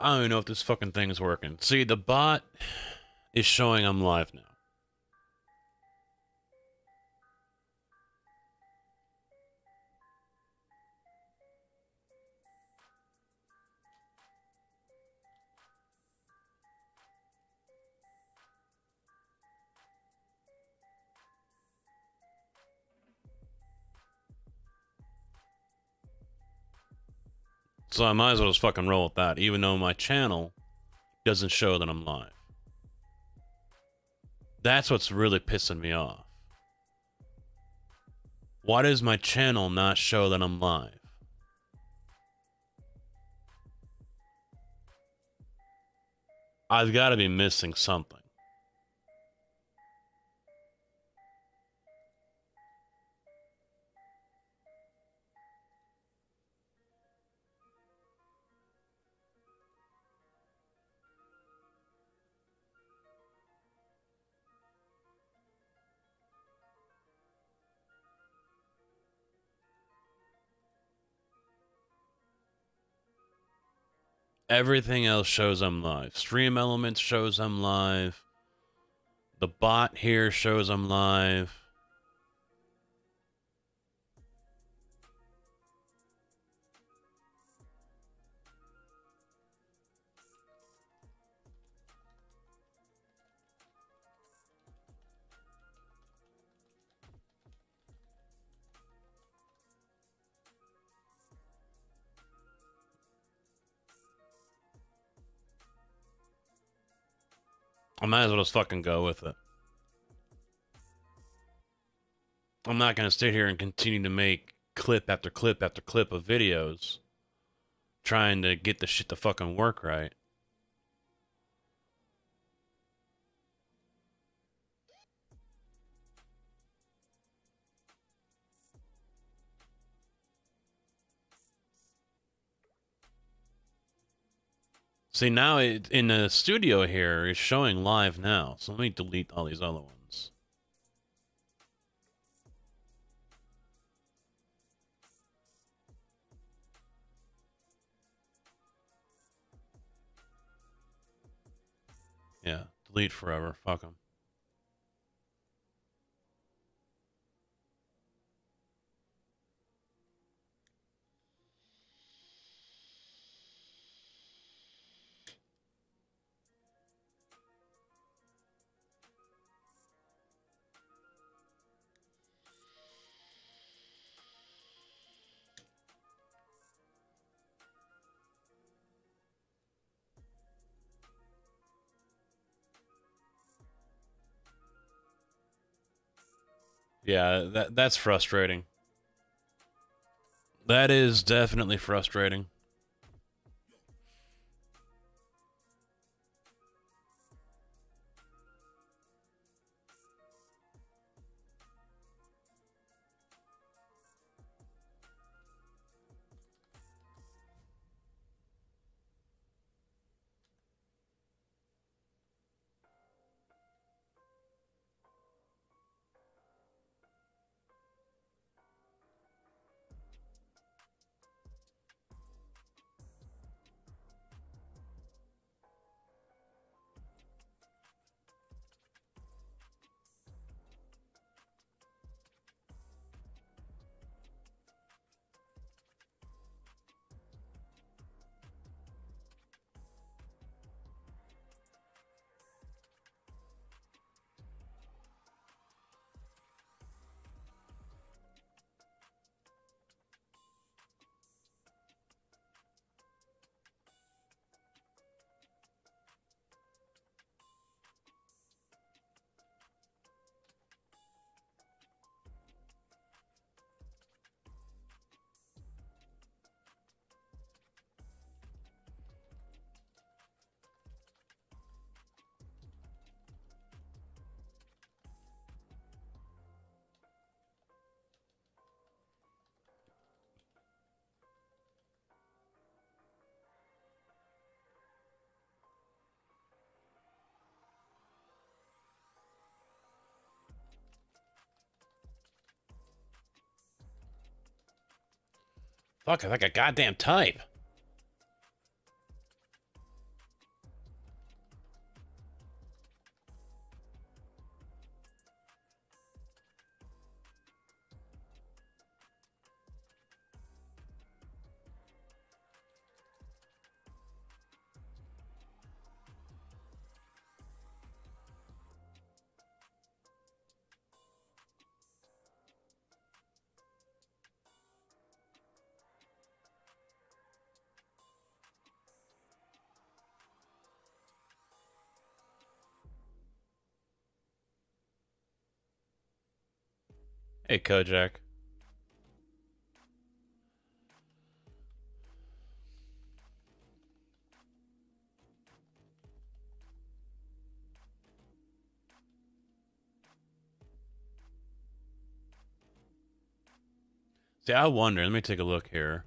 I don't even know if this fucking thing is working. See, the bot is showing I'm live now. So I might as well just fucking roll with that, even though my channel doesn't show that I'm live. That's what's really pissing me off. Why does my channel not show that I'm live? I've got to be missing something. Everything else shows I'm live. Stream Elements shows I'm live. The bot here shows I'm live. I might as well just fucking go with it. I'm not going to sit here and continue to make clip after clip after clip of videos trying to get the shit to fucking work right. See, now it, in the studio here, it's showing live now. So let me delete all these other ones. Yeah, delete forever. Fuck them. Yeah, that's frustrating. That is definitely frustrating. Fuck, I like a goddamn type. Hey, Kojak. See, I wonder. Let me take a look here.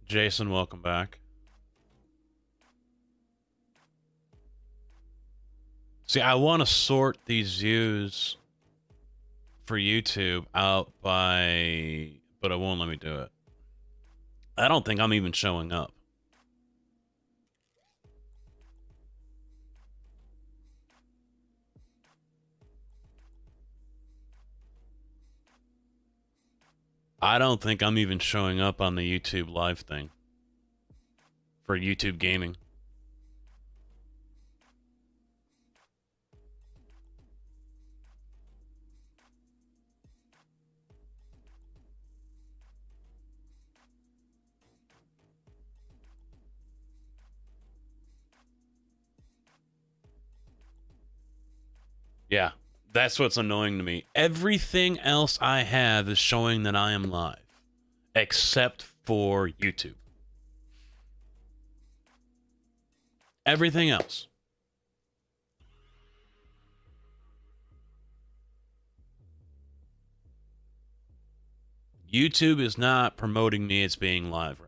Jason, welcome back. See, I want to sort these views for YouTube out by, but it won't let me do it. I don't think I'm even showing up. I don't think I'm even showing up on the YouTube live thing for YouTube gaming. Yeah, that's what's annoying to me. Everything else I have is showing that I am live, except for YouTube. Everything else. YouTube is not promoting me as being live right now.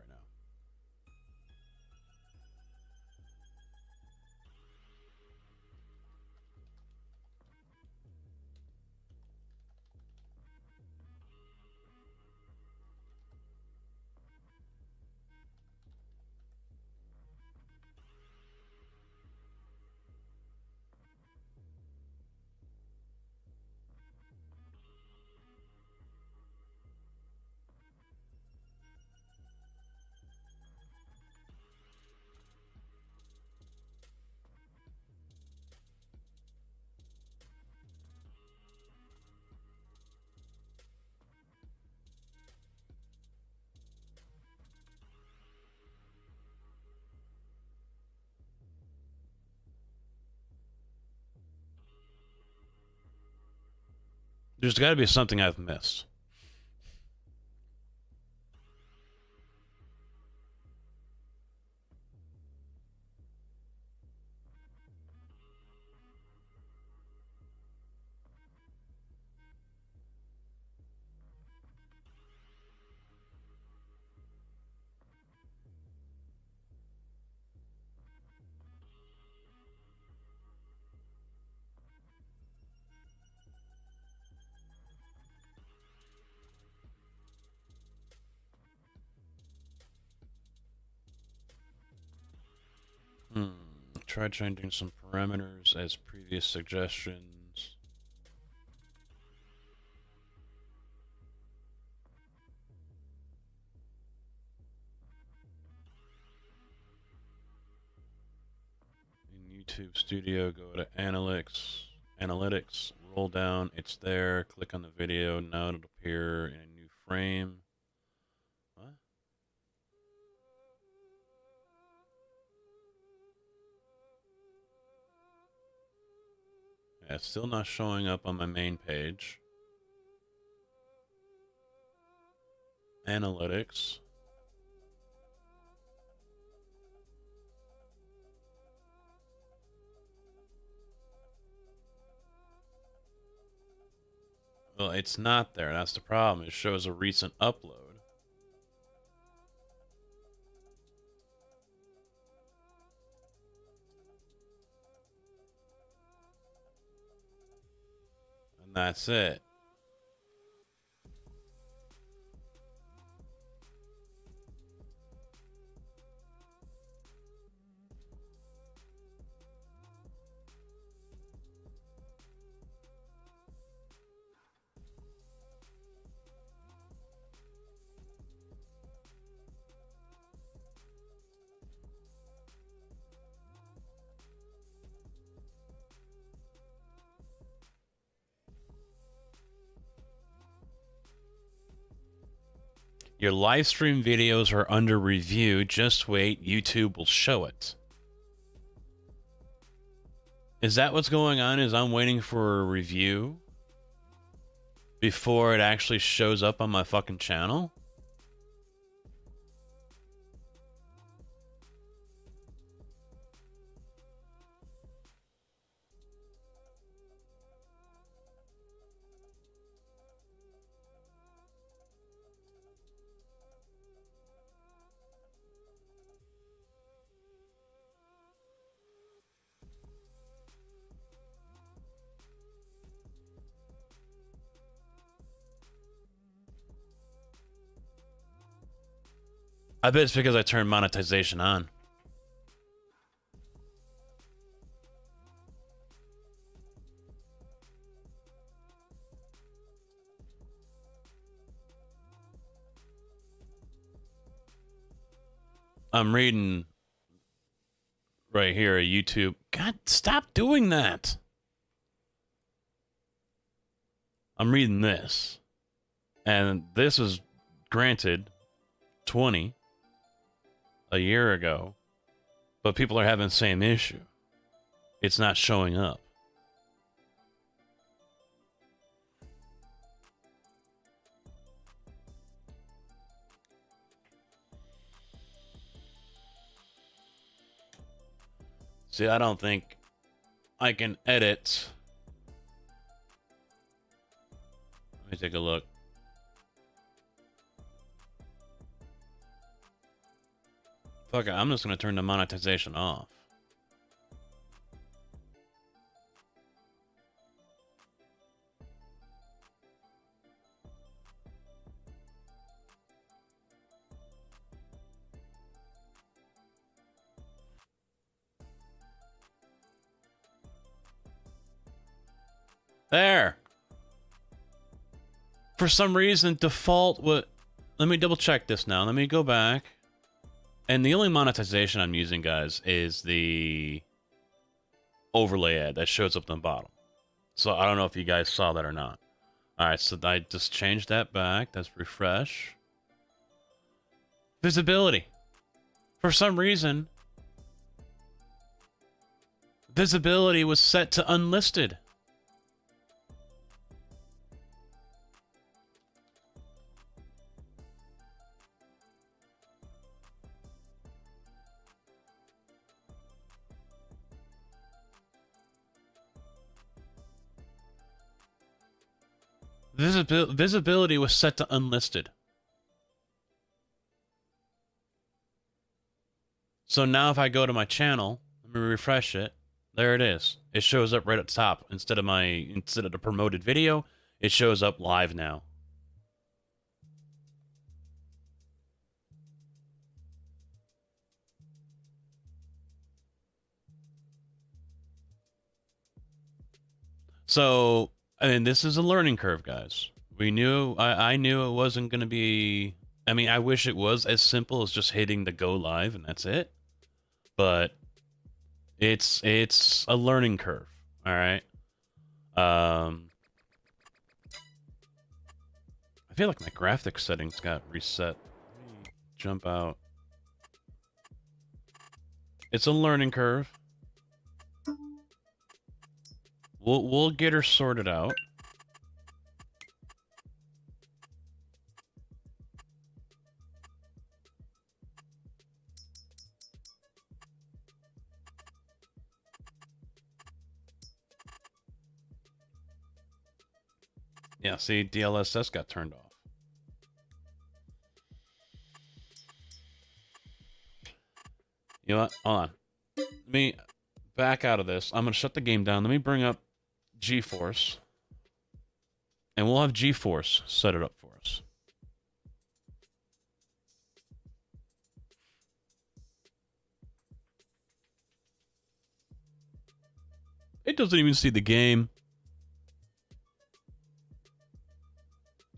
There's got to be something I've missed. Try changing some parameters as previous suggestions. In YouTube Studio, go to Analytics, roll down, it's there, click on the video, now it'll appear in a new frame. What? Yeah, it's still not showing up on my main page. Analytics. Well, it's not there. That's the problem. It shows a recent upload. And that's it. Your live stream videos are under review. Just wait. YouTube will show it. Is that what's going on? Is I'm waiting for a review before it actually shows up on my fucking channel? I bet it's because I turned monetization on. I'm reading right here at YouTube. God, stop doing that. I'm reading this. And this is granted 20 a year ago, but people are having the same issue. It's not showing up. See, I don't think I can edit. Let me take a look. Fuck it, I'm just gonna turn the monetization off. There. For some reason, default what? Let me double check this now. Let me go back. And the only monetization I'm using, guys, is the overlay ad that shows up on the bottom. So I don't know if you guys saw that or not. All right, so I just changed that back. That's refresh. Visibility. For some reason, visibility was set to unlisted. Visibility was set to unlisted. So now if I go to my channel, let me refresh it. There it is. It shows up right at the top. Instead of the promoted video, it shows up live now. So, I mean, this is a learning curve, guys. We knew, I knew it wasn't going to be, I mean, I wish it was as simple as just hitting the go live and that's it. But it's a learning curve, all right? I feel like my graphics settings got reset. Let me jump out. It's a learning curve. We'll get her sorted out. Yeah, see, DLSS got turned off. You know what? Hold on. Let me back out of this. I'm going to shut the game down. Let me bring up GeForce. And we'll have GeForce set it up for us. It doesn't even see the game.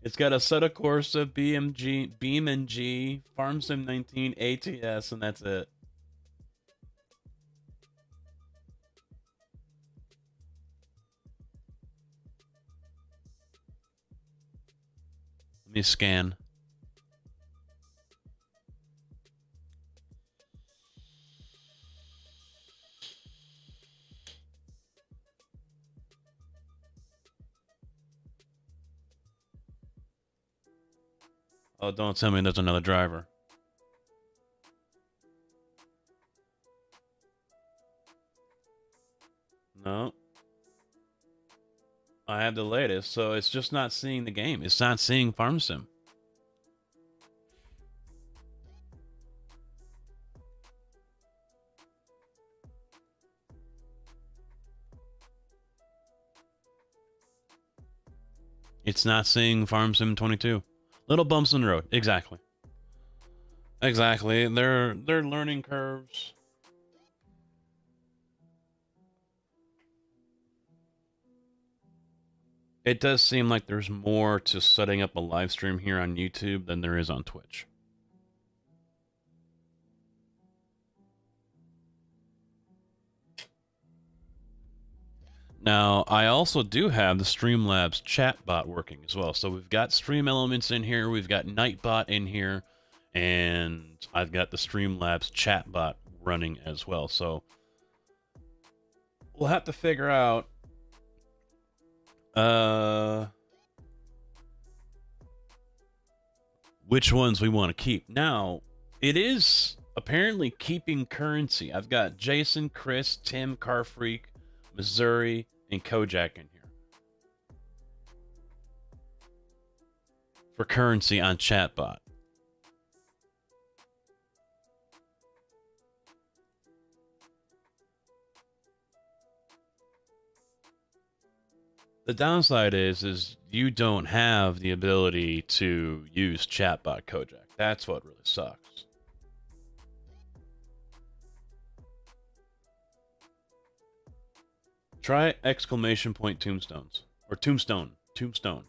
It's got a set of Corsa, BeamNG, FarmSim 19, ATS, and that's it. Let me scan. Oh, don't tell me there's another driver. No. I have the latest, so it's just not seeing the game. It's not seeing Farm Sim. It's not seeing Farm Sim 22. Little bumps in the road. Exactly. Exactly. They're learning curves. It does seem like there's more to setting up a live stream here on YouTube than there is on Twitch. Now, I also do have the Streamlabs chatbot working as well. So we've got Stream Elements in here, we've got Nightbot in here, and I've got the Streamlabs chatbot running as well. So we'll have to figure out which ones we want to keep. Now, it is apparently keeping currency. I've got Jason, Chris, Tim, Carfreak, Missouri, and Kojak in here for currency on chatbot. The downside is you don't have the ability to use chatbot Kojak. That's what really sucks. Try exclamation point tombstones. Or tombstone. Tombstone.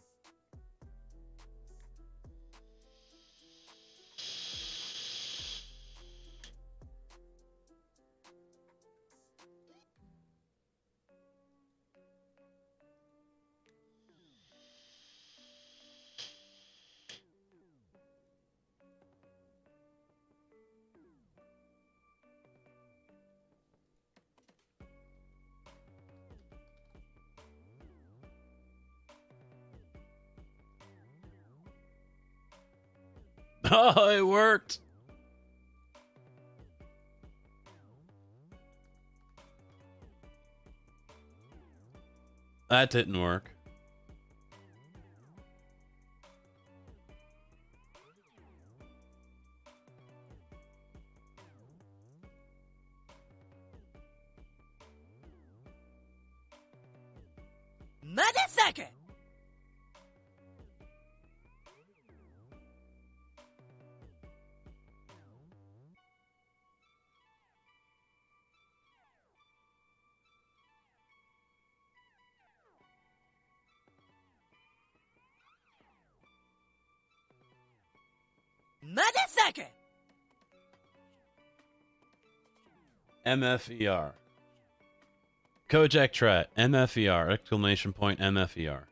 Oh, it worked. That didn't work. Motherfucker! Motherfucker! MFER. Kojak Trat. MFER. Exclamation point MFER.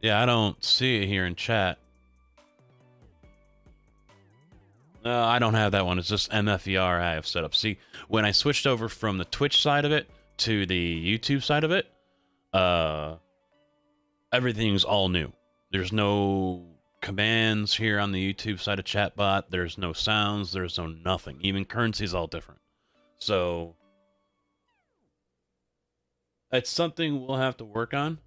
Yeah, I don't see it here in chat. I don't have that one. It's just MFER I have set up. See, when I switched over from the Twitch side of it to the YouTube side of it, everything's all new. There's no commands here on the YouTube side of chatbot. There's no sounds. There's no nothing. Even currency's all different. So it's something we'll have to work on.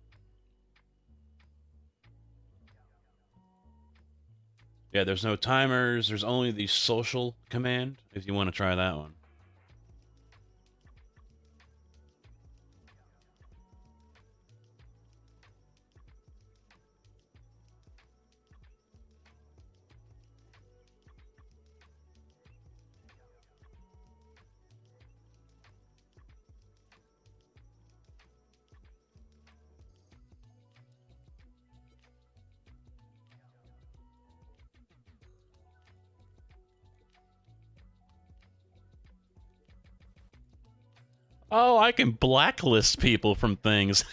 Yeah, there's no timers. There's only the social command if you want to try that one. Oh, I can blacklist people from things.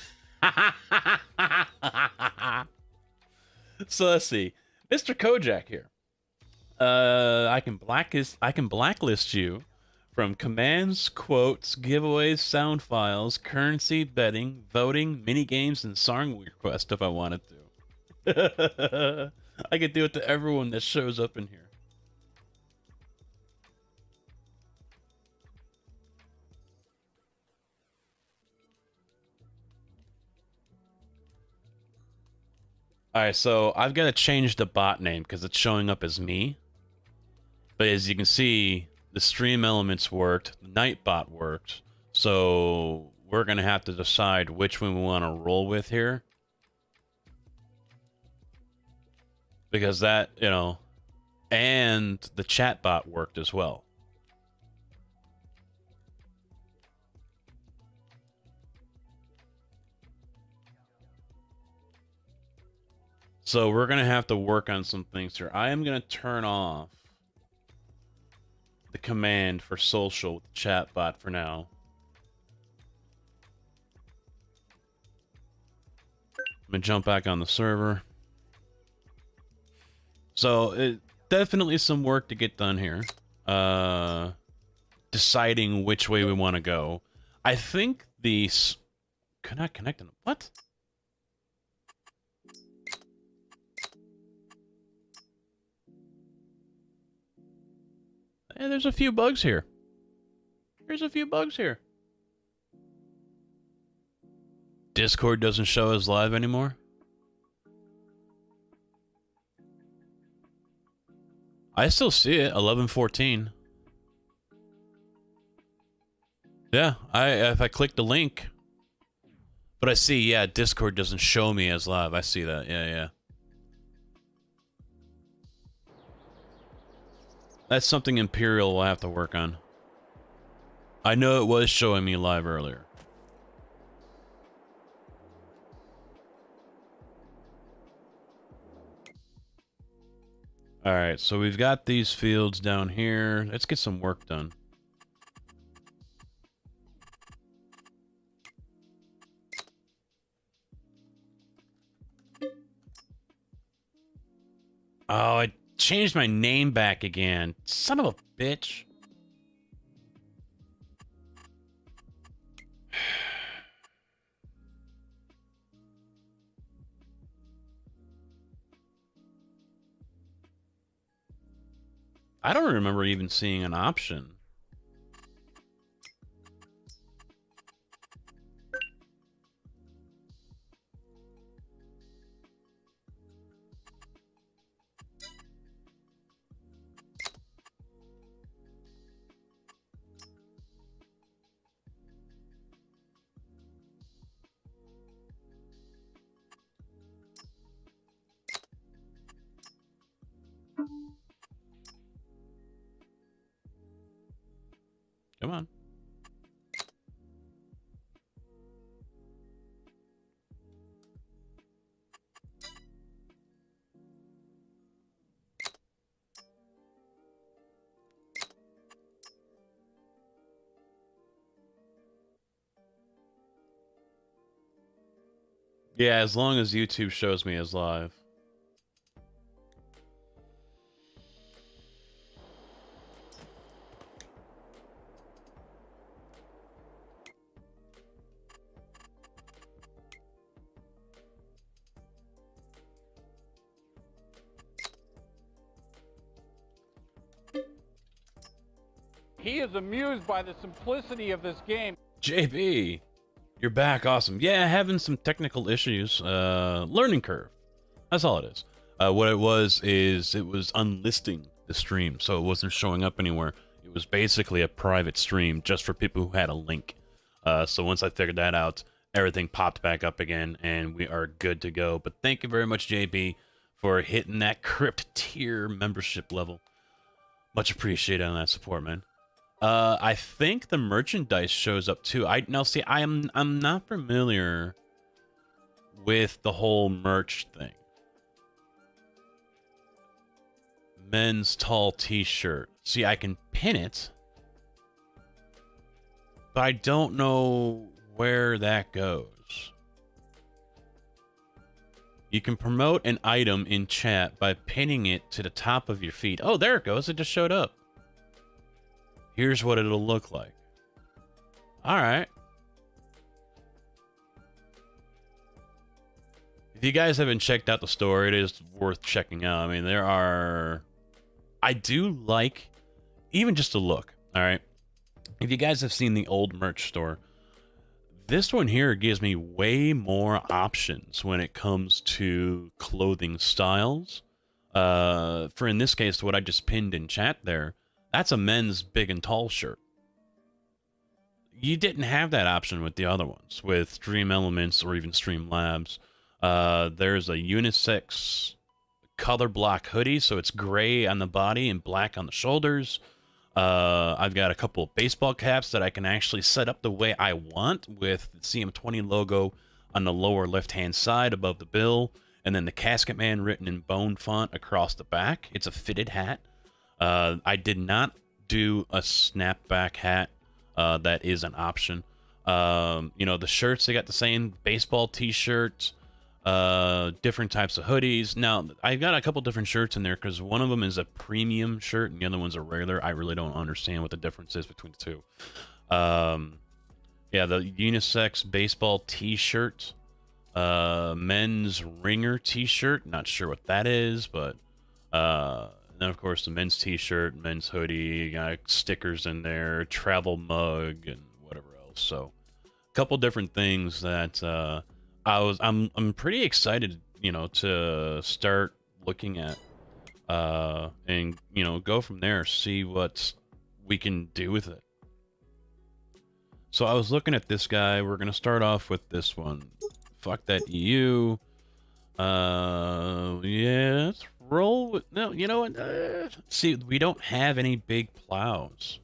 So let's see, Mr. Kojak here. I can blacklist you from commands, quotes, giveaways, sound files, currency, betting, voting, mini games, and song request if I wanted to. I could do it to everyone that shows up in here. Alright, so I've got to change the bot name because it's showing up as me. But as you can see, the stream elements worked, the Nightbot worked, so we're going to have to decide which one we want to roll with here. Because that, you know, and the chatbot worked as well. So we're going to have to work on some things here. I am going to turn off the command for social with the chatbot for now. I'm going to jump back on the server. So, definitely some work to get done here. Deciding which way we want to go. I think these... Cannot connect them. What? Hey, there's a few bugs here. There's a few bugs here. Discord doesn't show us live anymore? I still see it, 11:14. Yeah, if I click the link, but I see, yeah, Discord doesn't show me as live. I see that, yeah. That's something Imperial will have to work on. I know it was showing me live earlier. Alright, so we've got these fields down here. Let's get some work done. Oh, I changed my name back again. Son of a bitch. I don't remember even seeing an option. Come on. Yeah, as long as YouTube shows me as live. He is amused by the simplicity of this game. JB, you're back. Awesome. Yeah, having some technical issues. Learning curve. That's all it is. What it was is it was unlisting the stream, so it wasn't showing up anywhere. It was basically a private stream just for people who had a link. So once I figured that out, everything popped back up again, and we are good to go. But thank you very much, JB, for hitting that Crypt tier membership level. Much appreciated on that support, man. I think the merchandise shows up too. Now see, I'm not familiar with the whole merch thing. Men's tall t-shirt. See, I can pin it, but I don't know where that goes. You can promote an item in chat by pinning it to the top of your feed. Oh, there it goes. It just showed up. Here's what it'll look like. All right. If you guys haven't checked out the store, it is worth checking out. I mean, there are... I do like even just a look, all right? If you guys have seen the old merch store, this one here gives me way more options when it comes to clothing styles. For in this case, what I just pinned in chat there, that's a men's big and tall shirt. You didn't have that option with the other ones, with SimGameAlliance or even Streamlabs. There's a unisex color block hoodie, so it's gray on the body and black on the shoulders. I've got a couple of baseball caps that I can actually set up the way I want, with the CM20 logo on the lower left-hand side above the bill, and then the Casket Man written in bone font across the back. It's a fitted hat. I did not do a snapback hat. That is an option. You know, the shirts, they got the same baseball t-shirts, different types of hoodies. Now, I've got a couple different shirts in there because one of them is a premium shirt and the other one's a regular. I really don't understand what the difference is between the two. Yeah, the unisex baseball t-shirt, men's ringer t-shirt. Not sure what that is, but then of course the men's t-shirt, men's hoodie, got stickers in there, travel mug, and whatever else. So, a couple different things that I'm pretty excited, you know, to start looking at, and you know, go from there, see what we can do with it. So I was looking at this guy. We're gonna start off with this one. Fuck that EU. Yeah, let's roll with... No, you know what? See, we don't have any big plows.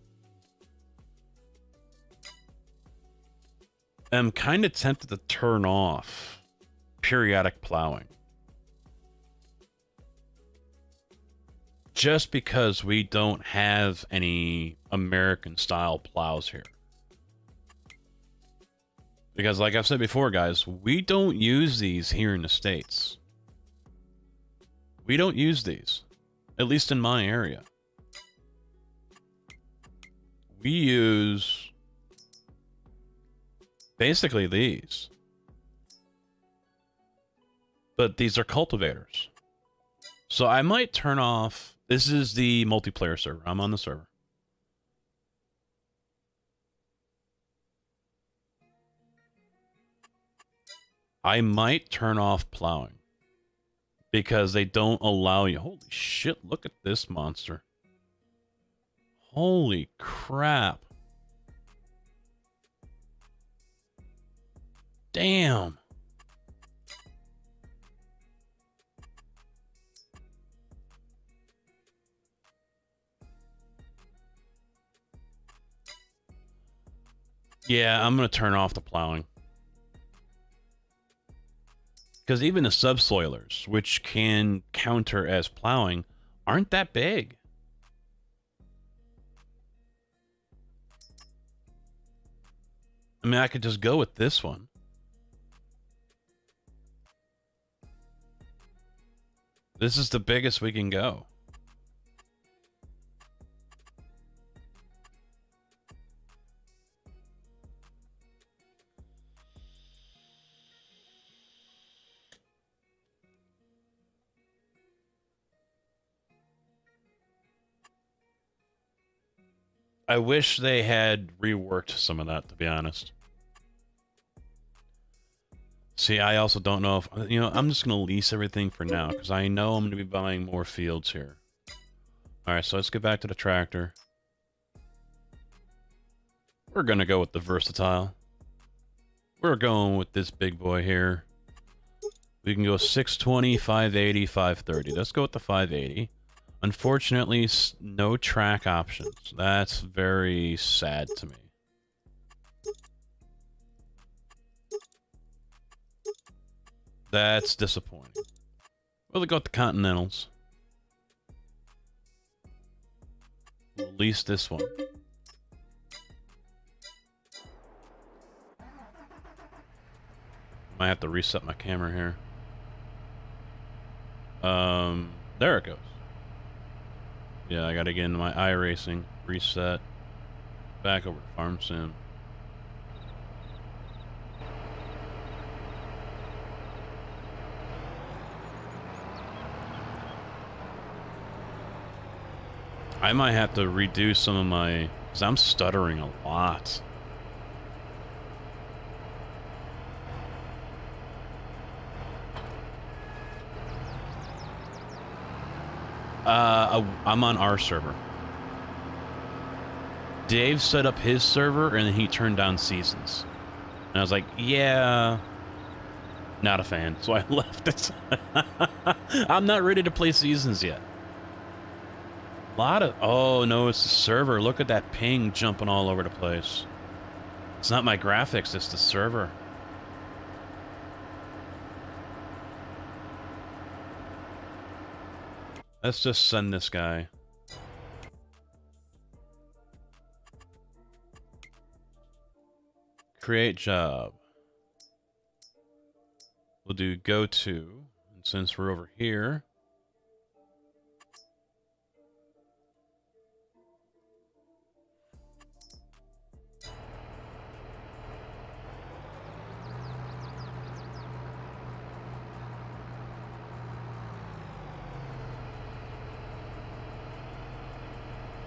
I'm kind of tempted to turn off periodic plowing. Just because we don't have any American-style plows here. Because like I've said before, guys, we don't use these here in the States. We don't use these, at least in my area. We use basically these. But these are cultivators. So I might turn off... This is the multiplayer server. I'm on the server. I might turn off plowing. Because they don't allow you. Holy shit, look at this monster. Holy crap. Damn. Yeah, I'm going to turn off the plowing. Because even the subsoilers, which can counter as plowing, aren't that big. I mean, I could just go with this one. This is the biggest we can go. I wish they had reworked some of that, to be honest. See, I also don't know if... You know, I'm just going to lease everything for now, because I know I'm going to be buying more fields here. Alright, so let's get back to the tractor. We're going to go with the versatile. We're going with this big boy here. We can go 620, 580, 530. Let's go with the 580. Unfortunately, no track options. That's very sad to me. That's disappointing. We'll go with the Continentals. We'll lease this one. Might have to reset my camera here. There it goes. Yeah, I gotta get into my iRacing, reset, back over to Farm Sim. I might have to redo some of my, because I'm stuttering a lot. I'm on our server. Dave set up his server and then he turned down seasons. And I was like, yeah, not a fan. So I left it. I'm not ready to play seasons yet. A lot of, oh no, it's the server. Look at that ping jumping all over the place. It's not my graphics, it's the server. Let's just send this guy. Create job. We'll do go to, and since we're over here,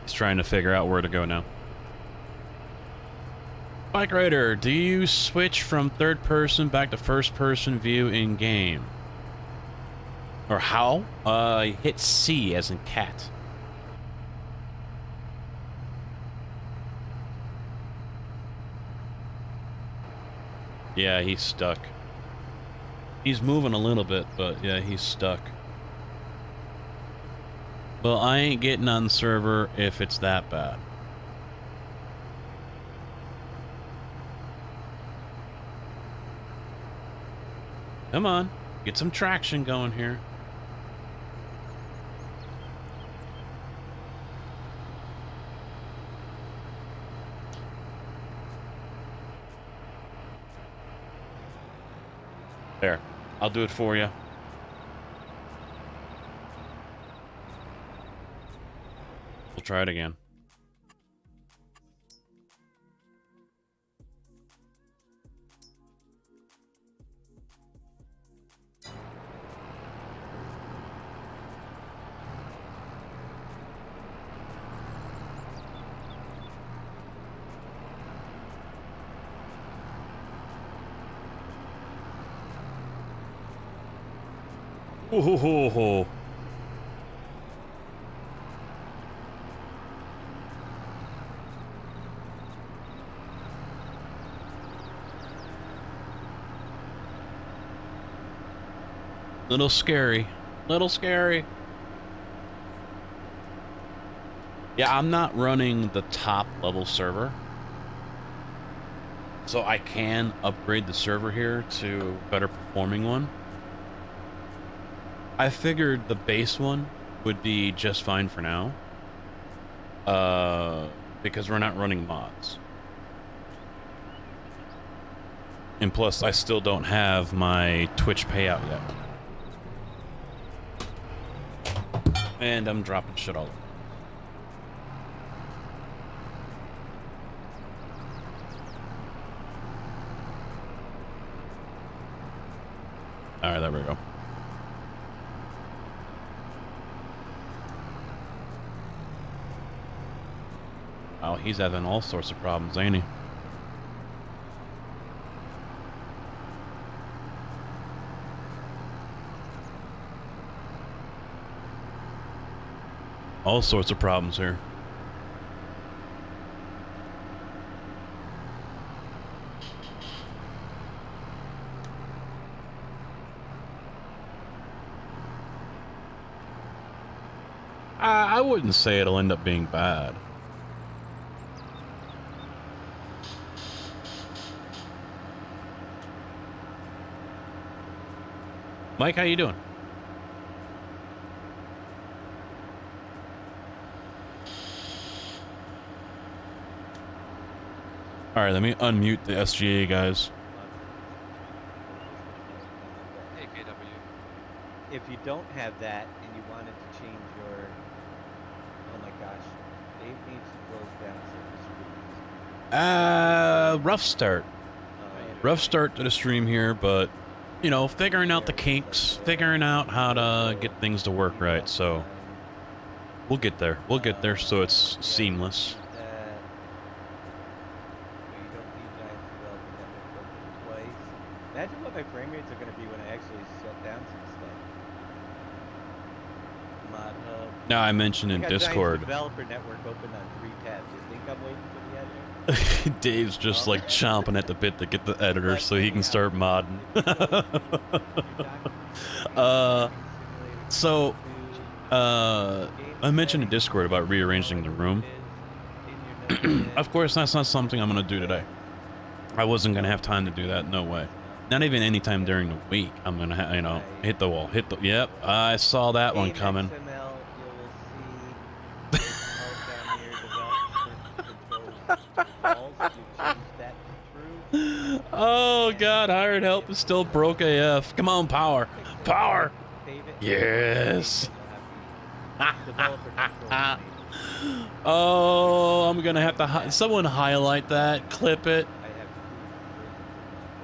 he's trying to figure out where to go now. Bike Rider, do you switch from third person back to first person view in game? Or how? Hit C as in cat. Yeah, he's stuck. He's moving a little bit, but yeah, he's stuck. Well, I ain't getting on the server if it's that bad. Come on, get some traction going here. There, I'll do it for you. We'll try it again. Oh. Little scary. Little scary. Yeah, I'm not running the top level server. So I can upgrade the server here to a better performing one. I figured the base one would be just fine for now. Because we're not running mods. And plus, I still don't have my Twitch payout yet. And I'm dropping shit all over. Alright, there we go. Oh, he's having all sorts of problems, ain't he? All sorts of problems here. I wouldn't say it'll end up being bad. Mike, how you doing? All right, let me unmute the SGA guys. Hey, KW. if you don't have that and you wanted to change your, oh my gosh, Dave needs to close down certain screens. Rough start. Rough start to the stream here, but you know, figuring out the kinks, figuring out how to get things to work right. So we'll get there. We'll get there so it's seamless. Imagine what my frame rates are going to be when I actually shut down some stuff. Mod Hub. Now I mentioned in Discord. Developer network open on 3 tabs. You think I'm waiting for the editor? Dave's just like chomping at the bit to get the editor so he can start modding. I mentioned in Discord about rearranging the room. Of course, that's not something I'm gonna do today. I wasn't gonna have time to do that. No way. Not even any time during the week. I'm gonna, you know, hit the wall. Hit the. Yep, I saw that one coming. Oh God, hired help is still broke AF. Come on, power, power. Yes. Oh, I'm gonna have to. Someone highlight that, clip it.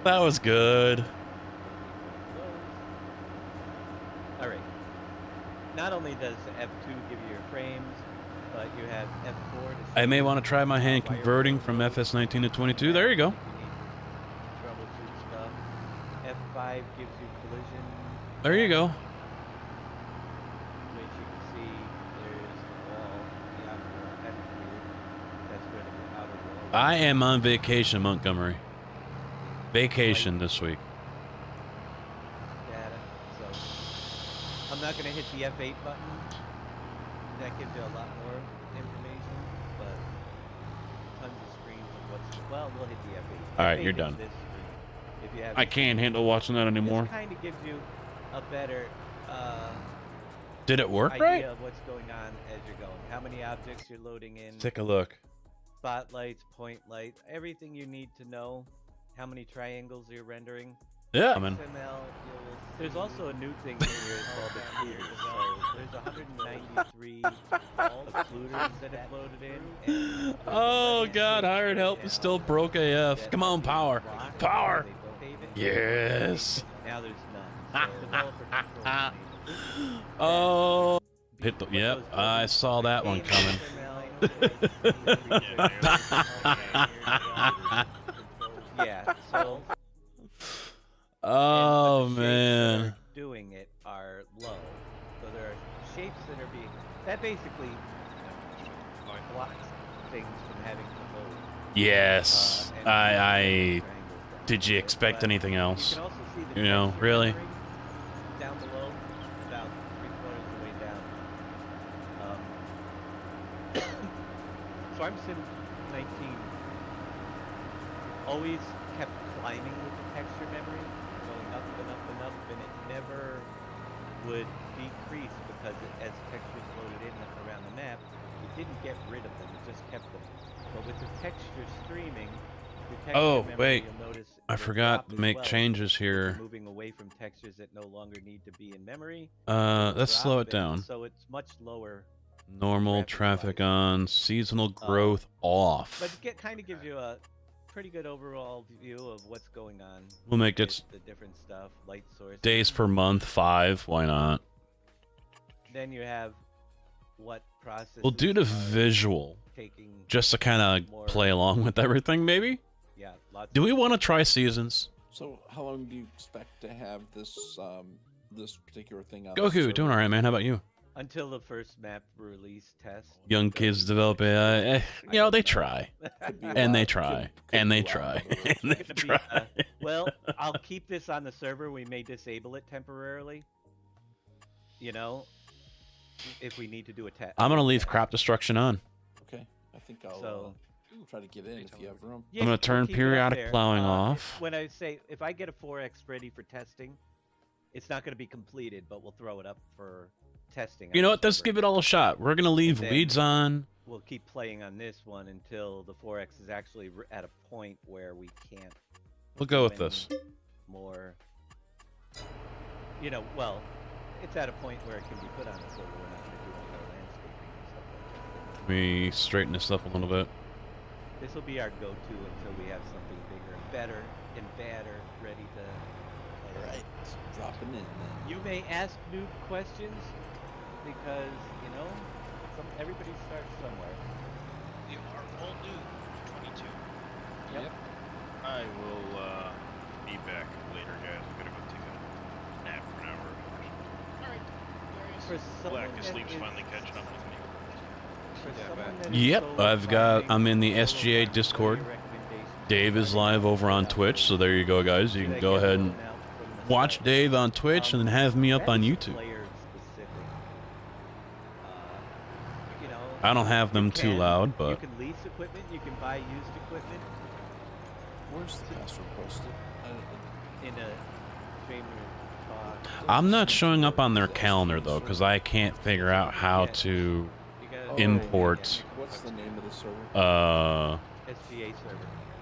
That was good. All right. Not only does F2 give you your frames, but you have F4 to I may want to try my hand converting from FS19 to 22. There you go. Troubleshoot stuff. F5 gives you collision. There you go. Which you can see there's the wall. The outer wall. That's weird. That's where the outer wall. I am on vacation, Montgomery. Vacation this week. Data. So I'm not going to hit the F8 button. That gives you a lot more information, but tons of screens of what's. Well, we'll hit the F8. All right, F8 you're is done. this screen. If you have I can't handle watching that anymore. This kind of gives you a better Did it work idea right? of what's going on as you're going. How many objects you're loading in. Take a look. Spotlights, point lights, everything you need to know. How many triangles you're rendering. Yeah, man. There's also a new thing here called occluders. So there's 193 occluders that have loaded in. And Oh God, hired help is still broke AF. Come on, power, power. Yes. Now there's none. So developer control is Oh. Hit the. Yep, I saw that one coming. Yeah, so Oh the shapes man. that are doing it are low. So there are shapes that are being that basically blocks things from having to load. Yes. And I triangles did you down. expect But anything you else? can also see the You know, texture really? rendering down below, about 3/4 of the way down. So I'm Sim 19. Always kept climbing with the texture memory, going up and up and up, and it never would decrease because as textures loaded in around the map, it didn't get rid of them, it just kept them. But with the texture streaming, the texture Oh, memory, wait. you'll notice I will forgot drop to as make well. changes You're here. moving away from textures that no longer need to be in memory. Let's slow Drop it down. So it's much lower. Normal traffic on, seasonal growth off. But it kind of gives you a pretty good overall view of what's going on. We'll make with it the different stuff, light source. days per month, 5. Why not? Then you have what process. We'll do the visual, taking just to kind of more- play along with everything, maybe? Yeah, lots. Do we want to try seasons? So, how long do you expect to have this this particular thing out? Goku, doing alright, man. How about you? Until the first map release test. Young kids develop AI. You know, they try. And they try. And they try. And they try. Well, I'll keep this on the server. We may disable it temporarily. You know, if we need to do a test. I'm going to leave crop destruction on. Okay, I think I'll So- try to get in if you have room. Yeah, I'm gonna we'll turn keep it up periodic there. plowing off. When I say if I get a 4X ready for testing, it's not going to be completed, but we'll throw it up for testing. You on know the what? Let's server. give it all a shot. We're going to leave then- weeds on. We'll keep playing on this one until the 4X is actually at a point where we can't. We'll go do with this. any More. You know, well, it's at a point where it can be put on a server. We're not going to do all our landscaping and stuff like that. Let me straighten this up a little bit. This will be our go-to until we have something bigger and better and badder ready to play. All right, dropping in then. You may ask noob questions because, you know, everybody starts somewhere. You are all new. 22. Yep. I will be back later, guys. I'm gonna go take a nap for an hour. Alright. For someone Black that Asleep's is- finally catching up with me. for Yeah, someone man. that is Yep, solo I've got. farming, I'm in the solo SGA farming, Discord. what are your recommendations? Dave is live over on Twitch, so there you go, guys. You Should can I go get ahead blown and out from the watch start? Dave on Twitch and then have me up That on is YouTube. player specific. You know, I don't have them you too can- loud, you but can lease equipment, you can buy used equipment Where's the password posted? in a streamer talk. I'm not showing up on their calendar though, because I can't figure out how Yeah. to You gotta import, What's the name of the server? SGA server.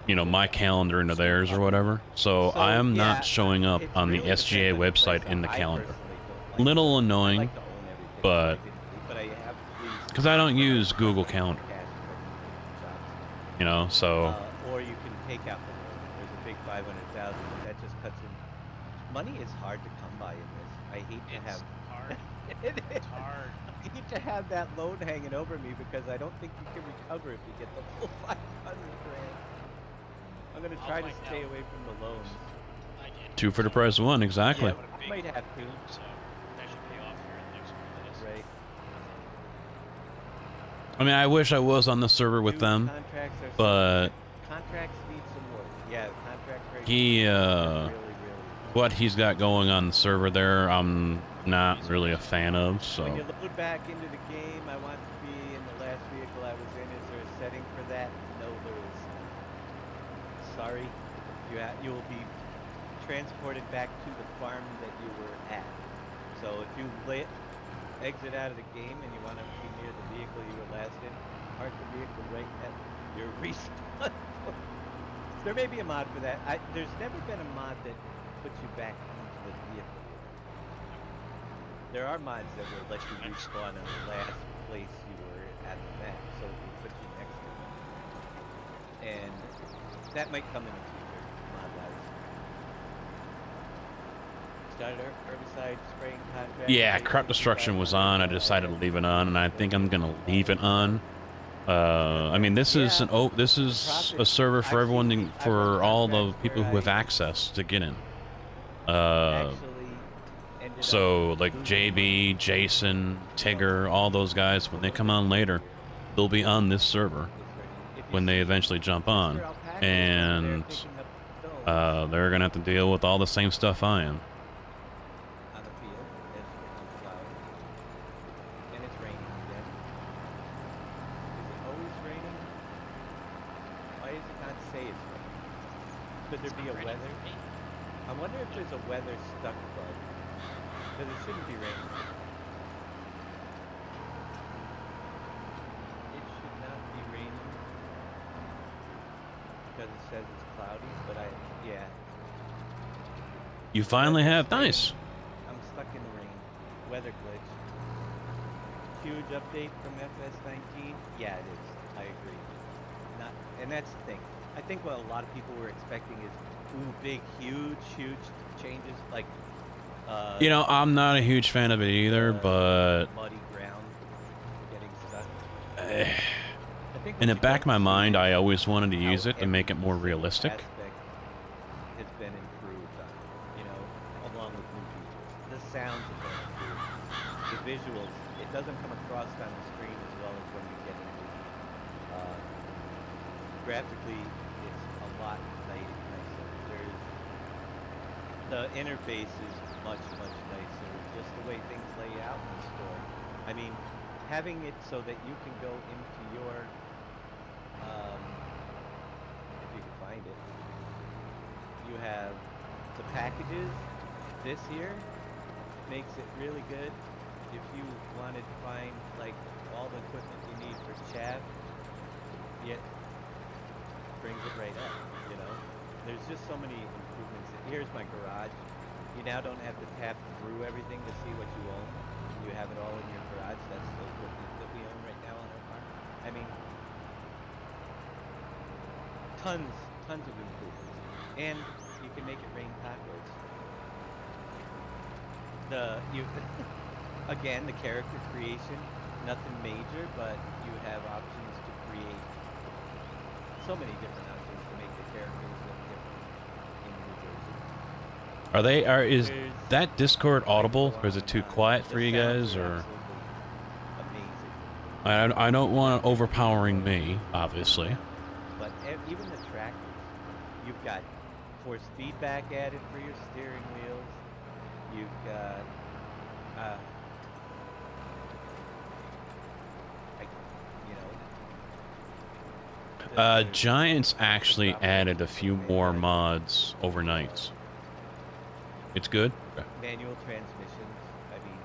you know, my calendar into theirs or whatever. So I am yeah, not showing up it's on the really SGA depends on the website place. in the I calendar. personally don't like Little to- I annoying, like to own everything, but- but I have leased because I don't use Google Calendar, cash equipment shops. you know. So Or you can take out the loan. There's a big 500,000, but that just cuts in. Money is hard to come by in this. I hate to It's have. hard. It is. It's hard. I hate to have that loan hanging over me because I don't think you can recover if you get the full 500 grand. I'm gonna I'll try to find stay out. away from the loans. I did. two for the price of one, exactly. Yeah, What a I big might have to. So that should pay off here in the next couple of days. Right. I mean, I wish I was on the server with New them, contracts are but contracts need some work. Yeah, contracts right he, really. what he's got going on the server there, I'm not really a fan of. So When you load back into the game, I want to be in the last vehicle I was in. Is there a setting for that? No, there is not. Sorry, you will be transported back to the farm that you were at. So if you exit out of the game and you want to be near the vehicle you were last in, park the vehicle right at your respawn. There may be a mod for that. There's never been a mod that puts you back into the vehicle. There are mods that will let you respawn on the last place you were at the map, so it will put you next to it. And that might come in the future, mod-wise. Started herbicide spraying contract. yeah, crop destruction was on. I decided to leave it on, and I think I'm gonna leave it on. I mean, this is this is a server for everyone, for all the people who have access to get in. So like JB, Jason, Tigger, all those guys, when they come on later, they'll be on this server when they eventually jump on, and they're gonna have to deal with all the same stuff I am. On the field, it's cloudy, and it's raining again. Is it always raining? Why does it not say it's raining? Could there be a Ready weather? for me. I wonder if there's a weather stuck bug. Because it shouldn't be raining. It should not be raining. Because it says it's cloudy, but yeah. You finally have nice. I'm stuck in the rain. Weather glitch. Huge update from FS19. Yeah, it is. I agree. And that's the thing. I think what a lot of people were expecting is, ooh, big, huge changes. Like, You know, I'm not a huge fan of it either, but muddy ground, getting stuck. eh, I think in what the you back of don't my see mind, is I always wanted to how use it to make it more every single realistic. aspect has been improved on, you know, along with new features. The sounds have been improved. The visuals, it doesn't come across on the screen as well as when you get into graphically, it's a lot nicer. The interface is much nicer. Just the way things lay out in the store. I mean, having it so that you can go into your, if you can find it, you have the packages. This here makes it really good. If you wanted to find like all the equipment you need for chav, it brings it right up. You know, there's just so many improvements. Here's my garage. You now don't have to tap through everything to see what you own. You have it all in your garage. That's the equipment that we own right now on our farm. I mean, tons of improvements. And you can make it rain tacos. Again, the character creation, nothing major, but you have options to create so many different options to make the characters look different in New Jersey. Is that Discord audible, or is it too quiet for you guys, or? Amazing. I don't want overpowering me, obviously. But even the tractors, you've got force feedback added for your steering wheels. You've got, Giants actually added a few more mods overnight. It's good? Okay. Manual transmissions, I mean...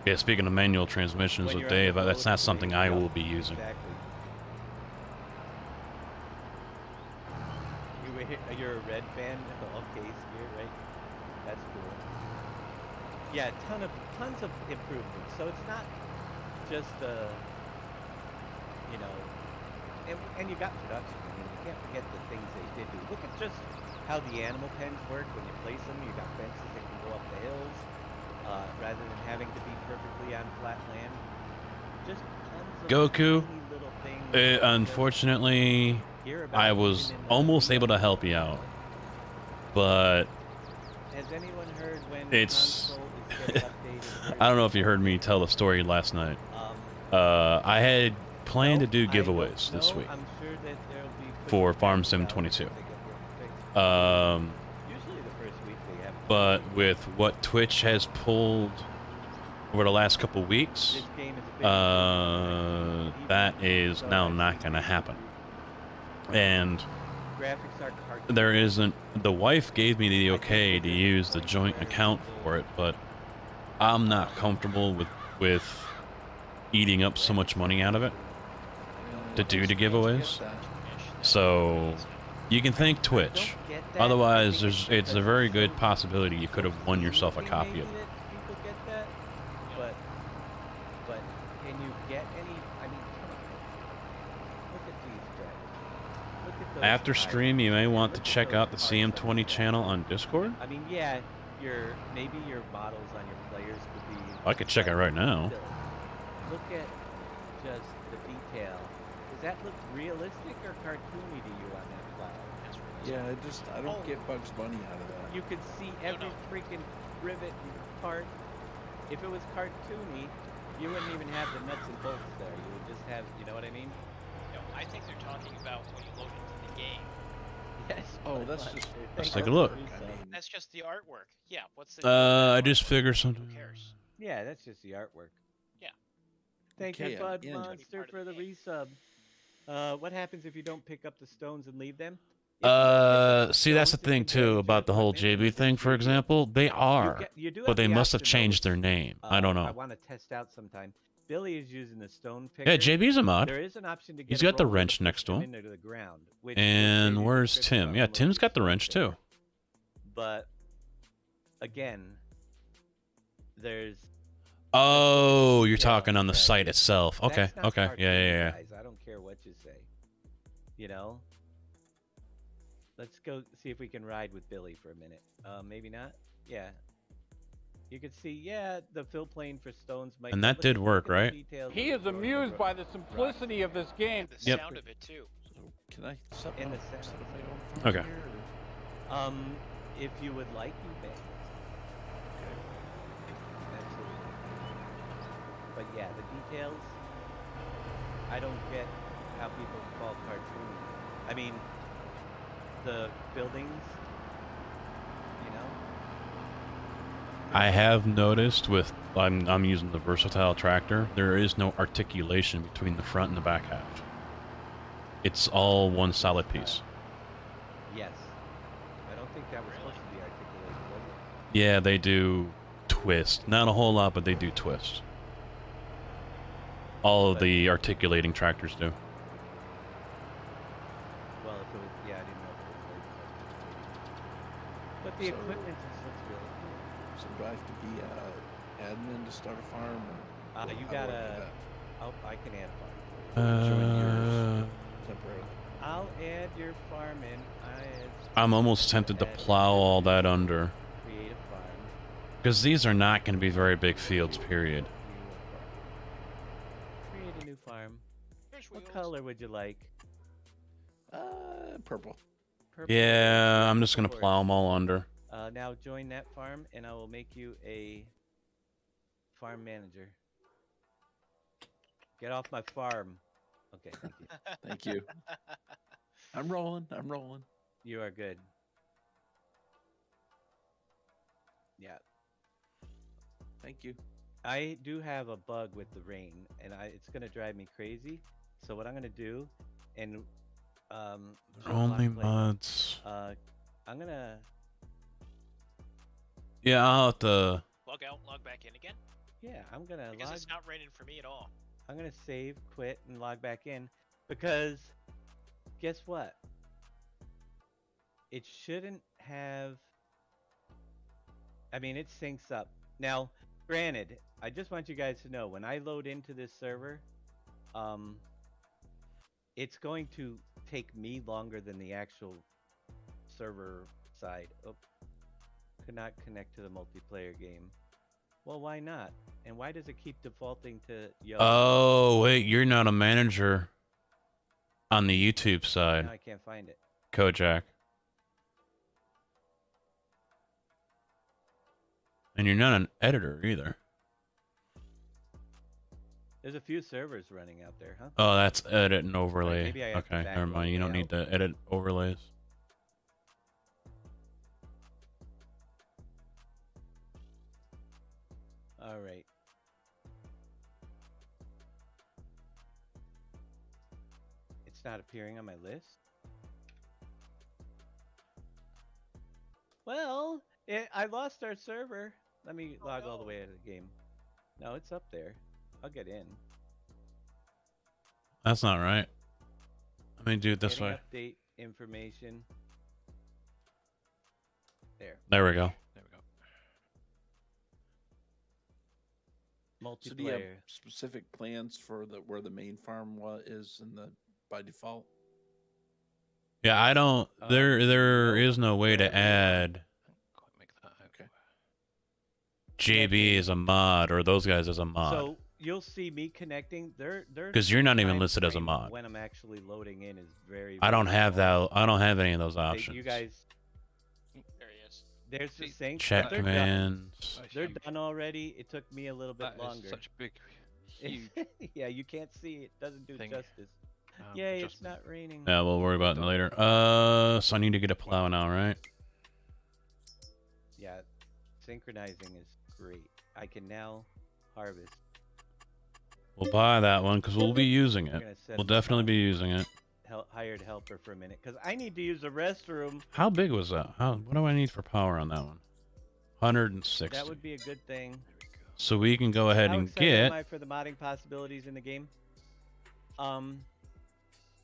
Yeah, speaking of manual transmissions with Dave, that's not something I will be using. Exactly. You're a Red fan? Okay, here, right? That's cool. Yeah, tons of improvements. So it's not just you know, and you got production. I mean, you can't forget the things they did do. Look at just how the animal pens work when you place them. You got fences that can go up the hills, rather than having to be perfectly on flat land. Just tons of Goku, tiny little things. unfortunately, I was almost able to help you out, but has anyone heard when it's... console is getting updated? I don't know if you heard me tell the story last night. I had planned to do giveaways this week I'm sure that there'll be for Farm Sim 22. Usually the first week they have. But with what Twitch has pulled over the last couple weeks, This game is a big that is now not going to happen. And graphics are cartoon. there isn't... The wife gave me the okay to use the joint account for it, but I'm not comfortable with eating up so much money out of it to do the giveaways. So you can thank Twitch. Otherwise, it's a very good possibility you could have won yourself a copy of it. People get that, but can you get any? I mean, come on. Look at these guys. Look at those After guys. stream, you may want to Look at check those out the cars. CM20 channel on Discord. I mean, yeah, maybe your models on your players could be. I could check it right now. Still, look at just the detail. Does that look realistic or cartoony to you on that cloud? Yeah, I don't get Bugs Bunny out of that. You could see every freaking rivet and part. If it was cartoony, you wouldn't even have the nuts and bolts there. You would just have, you know what I mean? No, I think they're talking about when you load into the game. Yes. Oh, that's but- just... Let's take a look. I mean, That's just the artwork. Yeah, what's the... I just figured something. Who cares? Yeah, that's just the artwork. Yeah. Thank Okay, you, Bud I'm in. Monster, for the resub. What happens if you don't pick up the stones and leave them? See, that's the thing too about the whole JB thing. For example, they are, but they must have changed their name. I don't I know. want to test out sometime. Billy is using the stone picker. Yeah, JB's a mod. There is an option to get He's a got the roller wrench to next to push him. them into the ground, which And JB where's fixed Tim? up Yeah, and Tim's got the looks wrench too. But again, there's. Oh, you're Yeah, talking on the yeah. site itself. Okay, That's not okay, cartoon, yeah. Guys. I don't care what you say. You know. Let's go see if we can ride with Billy for a minute. Maybe not. Yeah. You could see, yeah, the fill plane for stones might. And that but did look work, at the right? details He of is the road, amused the by road. the simplicity of this game. The Yep. sound of it, too. so can I set In my the sense- set my own farm Okay. here, or- If you would like, you may. Absolutely. But yeah, the details. I don't get how people call cartoon. I mean, the buildings. You know. I have noticed with I'm using the versatile tractor. There is no articulation between the front and the back half. It's all one solid piece. Yes. I don't think that was supposed to be articulated, was it? Yeah, they do twist. Not a whole lot, but they do twist. All of the articulating tractors do. Well, if it was, yeah, I didn't know if it was. But the So- equipment just looks So do I have to be admin to start a farm? Or You how do I do gotta. that? Oh, I can add a farm. Join yours temporarily. I'll add your farm in. I'm almost tempted to plow all that under. Create a farm. Because these are not going to be very big fields, period. Create a new farm. Here's What wheels. color would you like? Purple. Purple? Yeah, I'm just going to Of plow course. them all under. Now join that farm, and I will make you a farm manager. Get off my farm. Okay, thank you. Thank you. I'm rolling. I'm rolling. You are good. Yeah. Thank you. I do have a bug with the rain, and it's gonna drive me crazy. So what I'm gonna do, and They're only mods. I'm gonna. Yeah, I'll have to... Log out, log back in again. Yeah, I'm gonna Because log. it's not raining for me at all. I'm gonna save, quit, and log back in because guess what? It shouldn't have. I mean, it syncs up. Now, granted, I just want you guys to know when I load into this server, it's going to take me longer than the actual server side. Oh, could not connect to the multiplayer game. Well, why not? And why does it keep defaulting to yo? Oh, wait, you're not a manager on the YouTube side, Now I can't find it. Kojak. And you're not an editor either. There's a few servers running out there, huh? Oh, that's edit and overlay. maybe I have to Okay, never backload mind. You don't the need to edit overlays. All right. It's not appearing on my list. Well, I lost our server. Let me log all the way out of the game. No, it's up there. I'll get in. That's not right. Let me do it this Getting way. Update information. There. There we go. There we go. So do you have Multiplayer. specific plans for where the main farm is in the by default? Yeah, I don't. There is no way to add Quite make that out. Okay. JB as a mod or those guys as a mod. So you'll see me connecting. They're 'Cause you're not even time listed as a frame mod. when I'm actually loading in is very. I don't very have small. that. I don't have any of those They- options. You guys, There he is. there's the sync. Chat they're done. commands. They're done already. It took me a little bit That is longer. such a big, huge Yeah, you can't see it. Doesn't do thing. justice. Yay, it's adjustment. not raining. Yeah, we'll worry about it later. So I need to get a plow now, right? Yeah, synchronizing is great. I can now harvest. We'll buy that one because we'll be using We're it. gonna set We'll up definitely a be using it. hired helper for a minute because I need to use the restroom. How big was that? What do I need for power on that one? 160. That would be a good thing. So we can go ahead How and excited am get I for the modding possibilities in the game?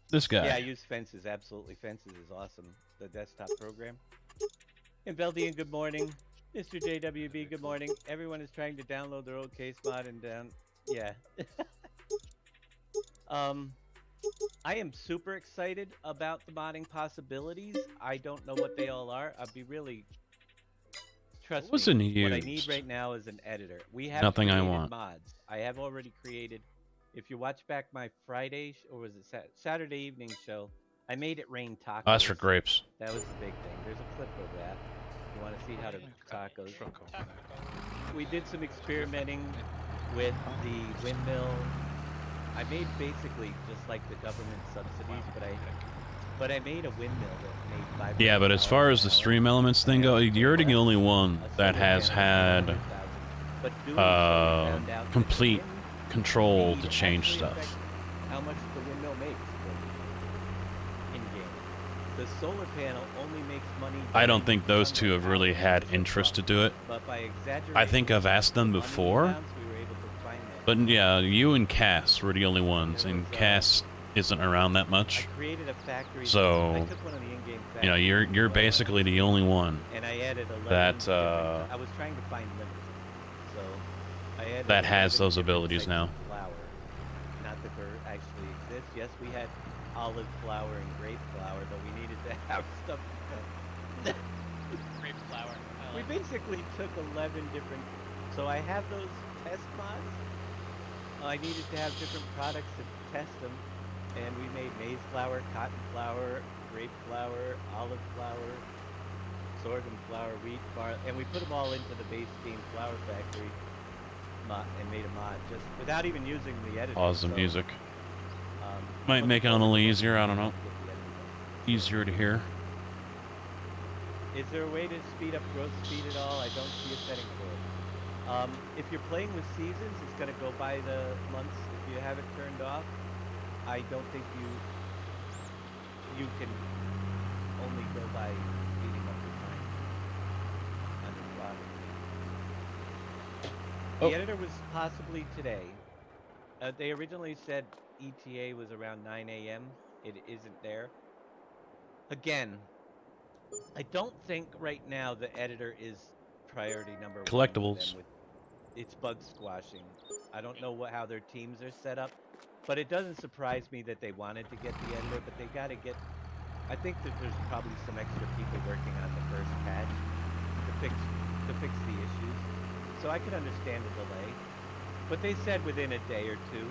this guy. Yeah, I use Fences. Absolutely, Fences is awesome. The desktop program. And Veldian, good morning. Mr. JWB, good morning. Everyone is trying to download their old case mod and yeah. I am super excited about the modding possibilities. I don't know what they all are. I'd be really. Trust What was me. in What I need used? right now is an editor. We have Nothing I created want. mods. I have already created. If you watch back my Friday or was it Saturday evening show, I made it rain tacos. Oh, that's for grapes. That was the big thing. There's a clip of that. You want to see how to tacos? Truck over there. We did some experimenting with the windmill. I made basically just like the government subsidies, but I made a windmill that made 5. Yeah, but as far as the stream elements thing go, you're already the only one that has had complete control to change stuff. How much the windmill makes in game. The solar panel only makes money. I don't think during those two have summer really had hours. interest to do it. But by exaggerating I think I've asked them on the before, rebounds, we were able to find that. but yeah, you and Cass were the only ones, and Cass isn't around that I much. created a factory. So, I took one of the in-game factories. You know, you're basically the only one and I added 11 that different, I was trying to find limits. So I added that has 11 those different abilities types now. of flour. Not that there actually exists. Yes, we had olive flour and grape flour, but we needed to have stuff. Grape flour. We basically took 11 different. So I have those test mods. I needed to have different products to test them, and we made maize flour, cotton flour, grape flour, olive flour, sorghum flour, wheat, barley, and we put them all into the base game flour factory mod and made a mod just without even using the editor. Pause the music. Um, Might make it a little easier, I don't know. Easier to hear. Is there a way to speed up growth speed at all? I don't see a setting for it. If you're playing with seasons, it's going to go by the months. If you have it turned off, I don't think you can only go by speeding up the time under throttle. Oh. The editor was possibly today. They originally said ETA was around 9 a.m. It isn't there. Again, I don't think right now the editor is priority number one. Collectibles. It's bug squashing. I don't know how their teams are set up, but it doesn't surprise me that they wanted to get the editor, but they got to get. I think that there's probably some extra people working on the first patch to fix the issues. So I can understand the delay, but they said within a day or two.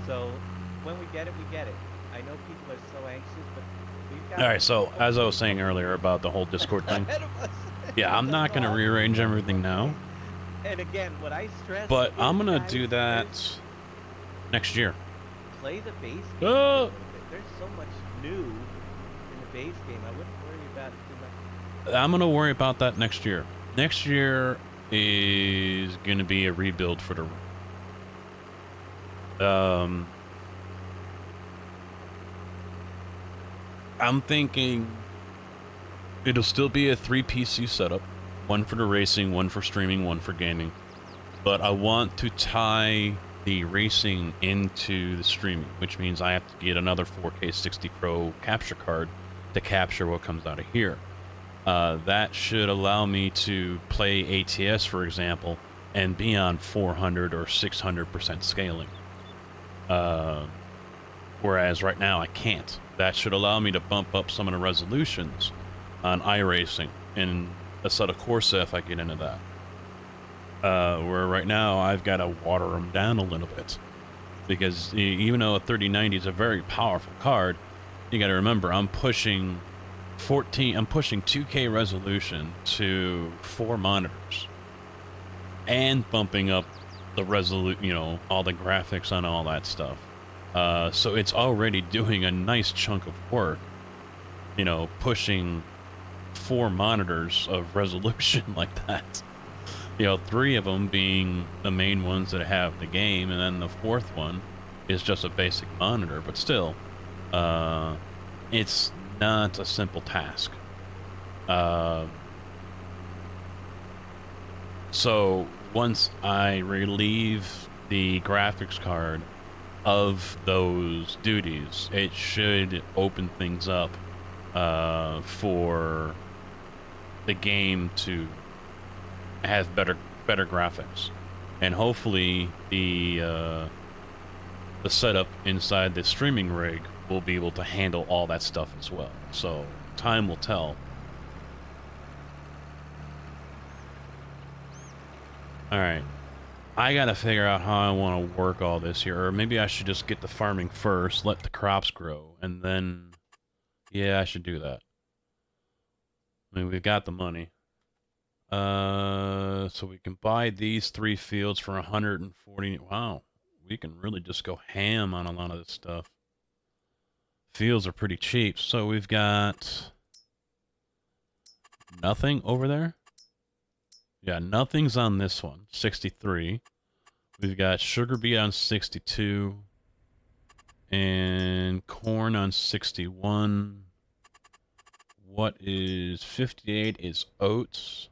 So when we get it, we get it. I know people are so anxious, but we've got. All right, so as I was saying earlier about the whole Discord thing, yeah, I'm not gonna rearrange everything now. And again, what I stress. But I'm gonna do that next year. Play the base game a little bit. There's so much new in the base game. I wouldn't worry about it too much. I'm gonna worry about that next year. Next year is gonna be a rebuild for the. I'm thinking it'll still be a 3 PC setup. One for the racing, one for streaming, one for gaming. But I want to tie the racing into the streaming, which means I have to get another 4K 60 Pro capture card to capture what comes out of here. That should allow me to play ATS, for example, and be on 400 or 600% scaling. Whereas right now I can't. That should allow me to bump up some of the resolutions on iRacing and Assetto Corsa if I get into that. Where right now I've got to water them down a little bit. Because even though a 3090 is a very powerful card, you got to remember I'm pushing 2K resolution to 4 monitors. And bumping up the all the graphics on all that stuff. So it's already doing a nice chunk of work, pushing 4 monitors of resolution like that. 3 of them being the main ones that have the game, and then the 4th one is just a basic monitor, but still, it's not a simple task. So once I relieve the graphics card of those duties, it should open things up for the game to have better graphics, and hopefully the setup inside the streaming rig will be able to handle all that stuff as well. So time will tell. All right. I gotta figure out how I want to work all this here, or maybe I should just get the farming first, let the crops grow, and then, yeah, I should do that. I mean, we've got the money. So we can buy these 3 fields for 140. Wow, we can really just go ham on a lot of this stuff. Fields are pretty cheap, so we've got nothing over there. Yeah, nothing's on this one. 63. We've got sugar beet on 62. And corn on 61. What is 58 is oats.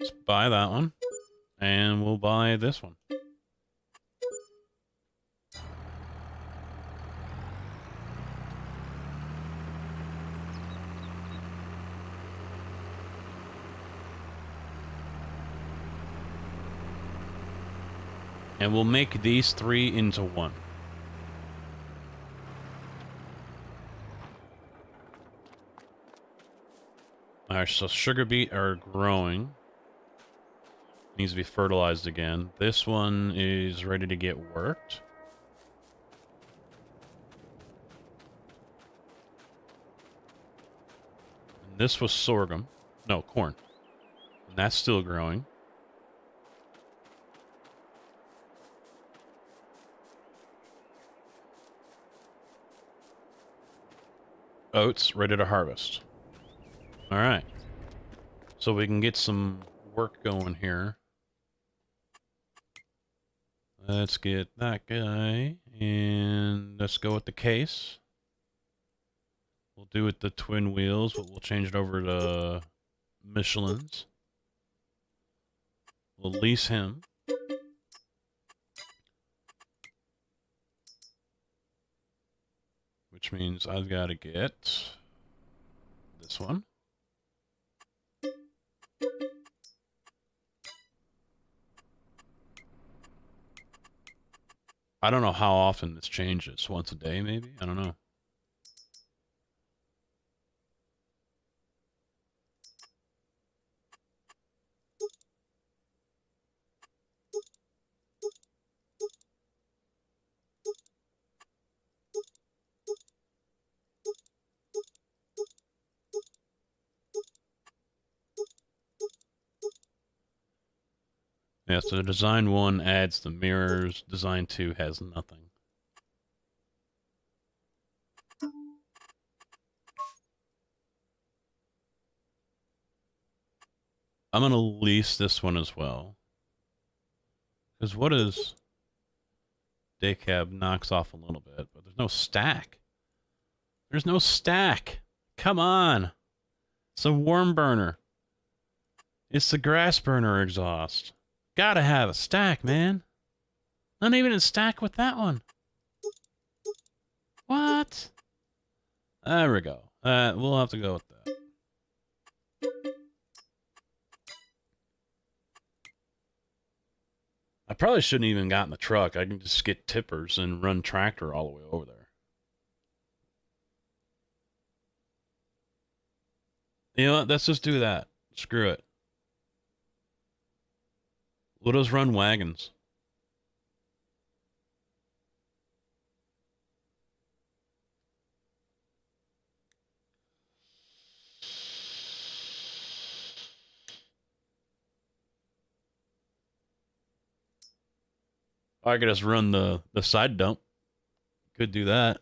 Let's buy that one. And we'll buy this one. And we'll make these 3 into 1. Alright, so sugar beet are growing. Needs to be fertilized again. This one is ready to get worked. And this was sorghum. No, corn. And that's still growing. Oats ready to harvest. Alright. So we can get some work going here. Let's get that guy. And let's go with the case. We'll do it the twin wheels, but we'll change it over to Michelin's. We'll lease him. Which means I've got to get this one. I don't know how often this changes. Once a day, maybe? I don't know. Yeah, so design 1 adds the mirrors, design 2 has nothing. I'm gonna lease this one as well. Because what is... Day cab knocks off a little bit, but there's no stack. There's no stack! Come on! It's a worm burner. It's the grass burner exhaust. Gotta have a stack, man. Not even a stack with that one. What? There we go. We'll have to go with that. I probably shouldn't even got in the truck. I can just get tippers and run tractor all the way over there. You know what? Let's just do that. Screw it. Let us run wagons. I could just run the side dump. Could do that.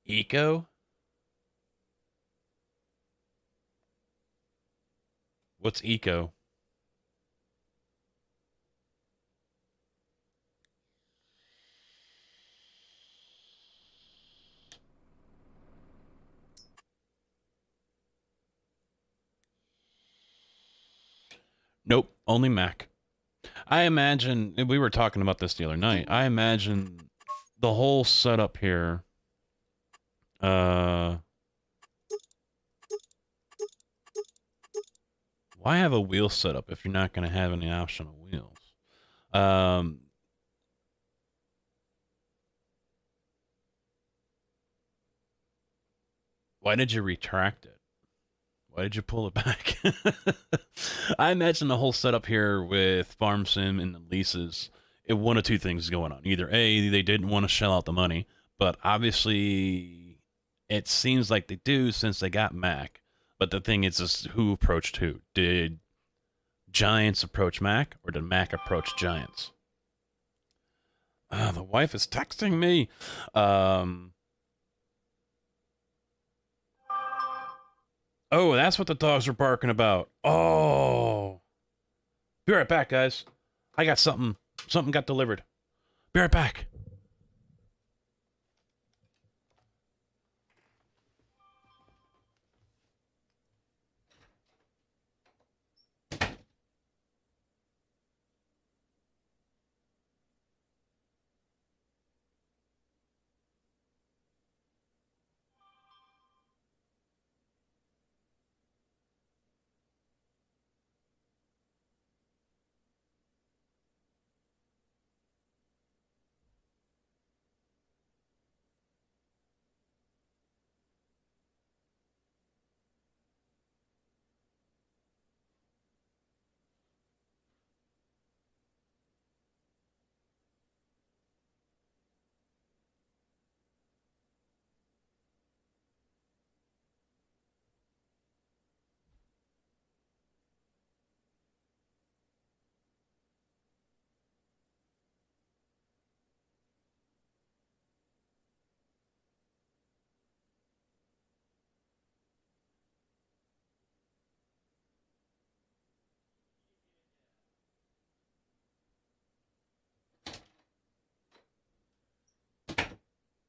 Eco? What's eco? Nope, only Mac. I imagine, we were talking about this the other night, I imagine the whole setup here, why have a wheel setup if you're not going to have any optional wheels? Why did you retract it? Why did you pull it back? I imagine the whole setup here with Farm Sim and the leases, one of two things is going on. Either A, they didn't want to shell out the money, but obviously it seems like they do since they got Mac. But the thing is who approached who? Did Giants approach Mac, or did Mac approach Giants? The wife is texting me. Oh, that's what the dogs were barking about. Oh. Be right back, guys. I got something. Something got delivered. Be right back.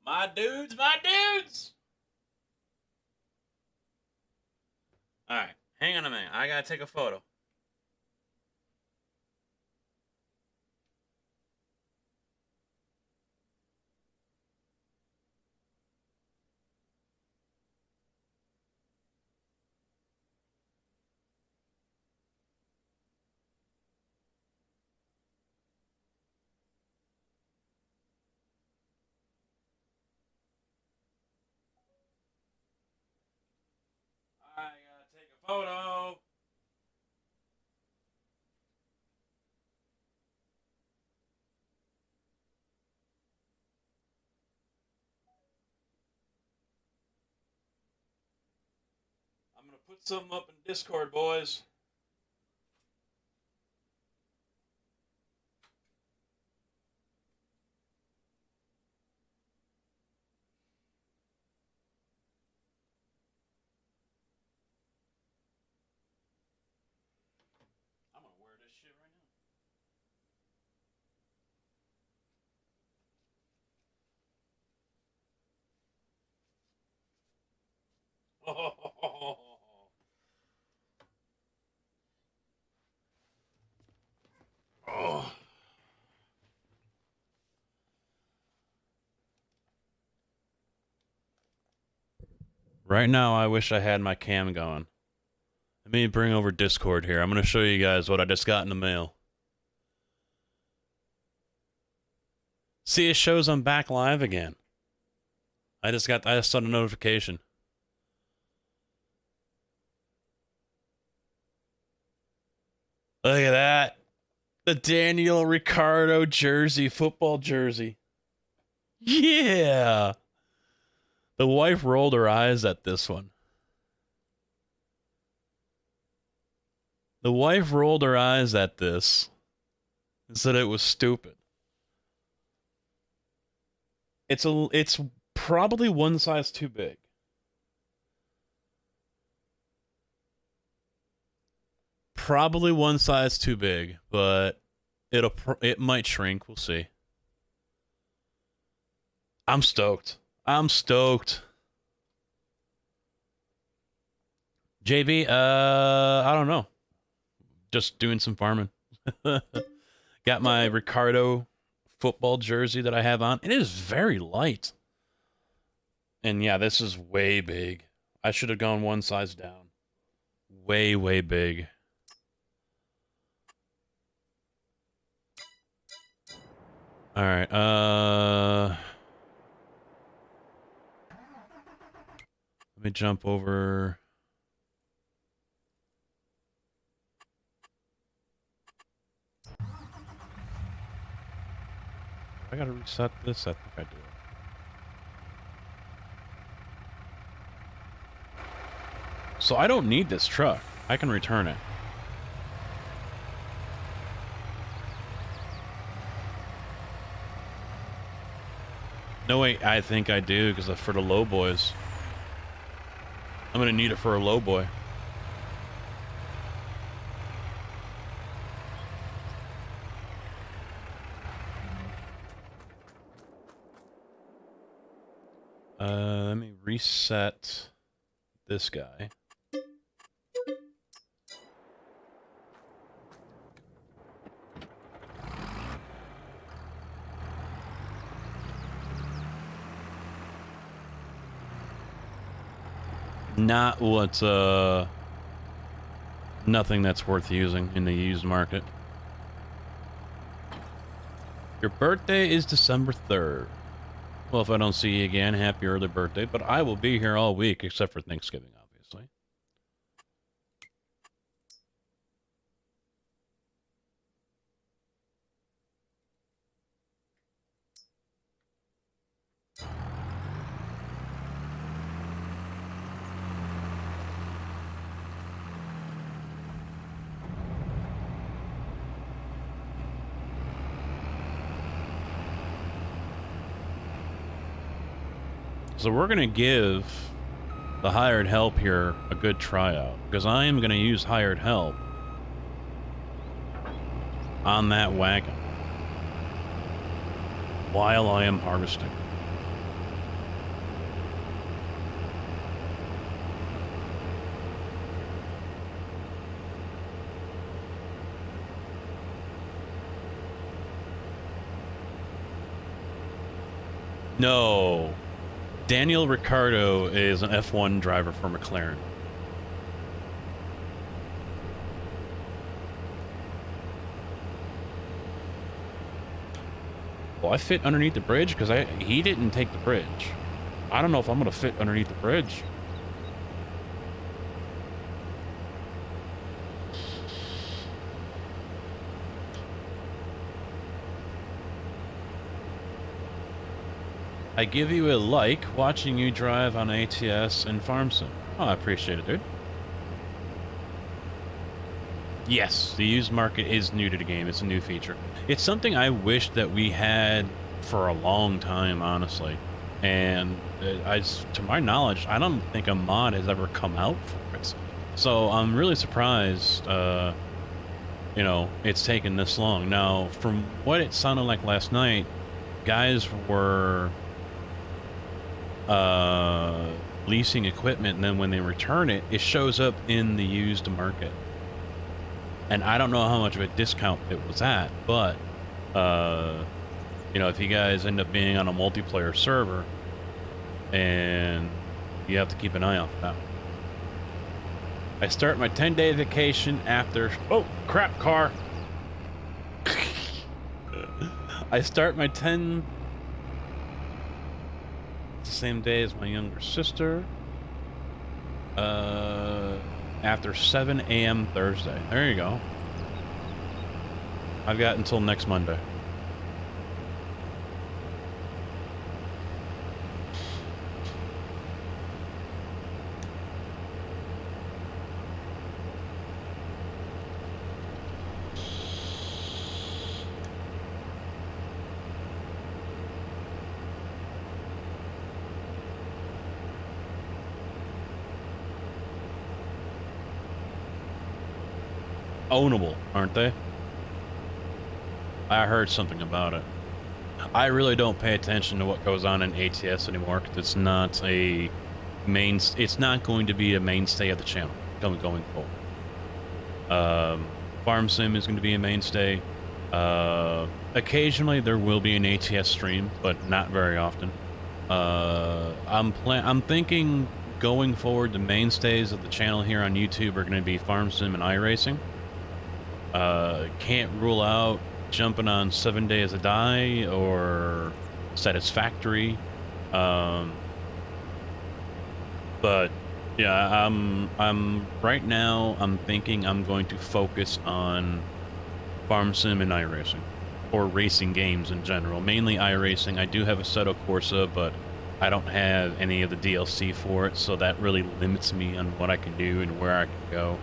My dudes, my dudes! Alright, hang on a minute. I gotta take a photo. I gotta take a photo. I'm gonna put something up in Discord, boys. I'm gonna wear this shit right now. Oh. Right now, I wish I had my cam going. Let me bring over Discord here. I'm going to show you guys what I just got in the mail. See, it shows I'm back live again. I just saw a notification. Look at that. The Daniel Ricciardo jersey, football jersey. Yeah. The wife rolled her eyes at this one. The wife rolled her eyes at this and said it was stupid. It's probably one size too big. Probably one size too big, but it might shrink. We'll see. I'm stoked. I'm stoked. JB, I don't know. Just doing some farming. Got my Ricardo football jersey that I have on. It is very light. And yeah, this is way big. I should have gone one size down. Way, way big. All right. Let me jump over. I gotta reset this. I think I do. So I don't need this truck. I can return it. No, wait, I think I do, because for the low boys. I'm gonna need it for a low boy. Let me reset this guy. Not what, nothing that's worth using in the used market. Your birthday is December 3rd. Well, if I don't see you again, happy early birthday, but I will be here all week except for Thanksgiving, obviously. So we're going to give the hired help here a good tryout, because I am going to use hired help on that wagon while I am harvesting. No. Daniel Ricciardo is an F1 driver for McLaren. Well, I fit underneath the bridge because he didn't take the bridge. I don't know if I'm going to fit underneath the bridge. I give you a like watching you drive on ATS and Farm Sim. Oh, I appreciate it, dude. Yes, the used market is new to the game. It's a new feature. It's something I wish that we had for a long time, honestly. And to my knowledge, I don't think a mod has ever come out for it. So I'm really surprised, you know, it's taken this long. Now, from what it sounded like last night, guys were leasing equipment, and then when they return it, it shows up in the used market. And I don't know how much of a discount it was at, but you know, if you guys end up being on a multiplayer server, and you have to keep an eye out for that. I start my 10-day vacation after... Oh, crap, car! I start my 10... same day as my younger sister. After 7 a.m. Thursday. There you go. I've got until next Monday. Ownable, aren't they? I heard something about it. I really don't pay attention to what goes on in ATS anymore because it's not a it's not going to be a mainstay of the channel going forward. Farm Sim is going to be a mainstay. Occasionally there will be an ATS stream, but not very often. I'm thinking going forward, the mainstays of the channel here on YouTube are going to be Farm Sim and iRacing. Can't rule out jumping on 7 Days a Die or Satisfactory. But yeah, I'm right now I'm thinking I'm going to focus on Farm Sim and iRacing, or racing games in general. Mainly iRacing. I do have Assetto Corsa, but I don't have any of the DLC for it, so that really limits me on what I can do and where I can go.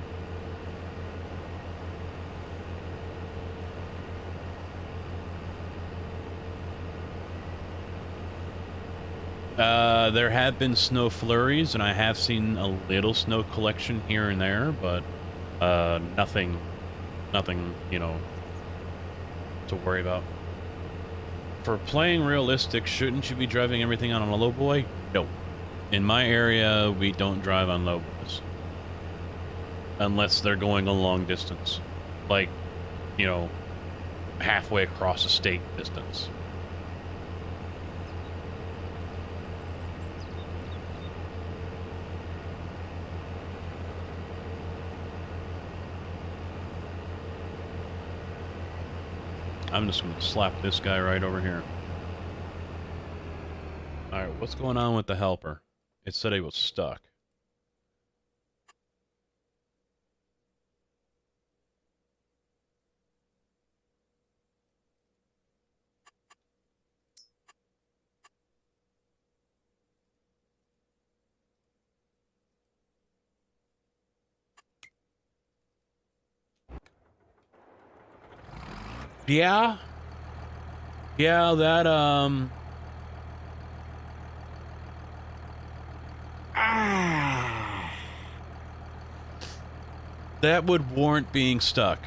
There have been snow flurries, and I have seen a little snow collection here and there, but nothing, you know, to worry about. For playing realistic, shouldn't you be driving everything on a low boy? No. In my area, we don't drive on low boys. Unless they're going a long distance. Like, you know, halfway across the state distance. I'm just going to slap this guy right over here. Alright, what's going on with the helper? It said he was stuck. Yeah. Yeah, that, that would warrant being stuck.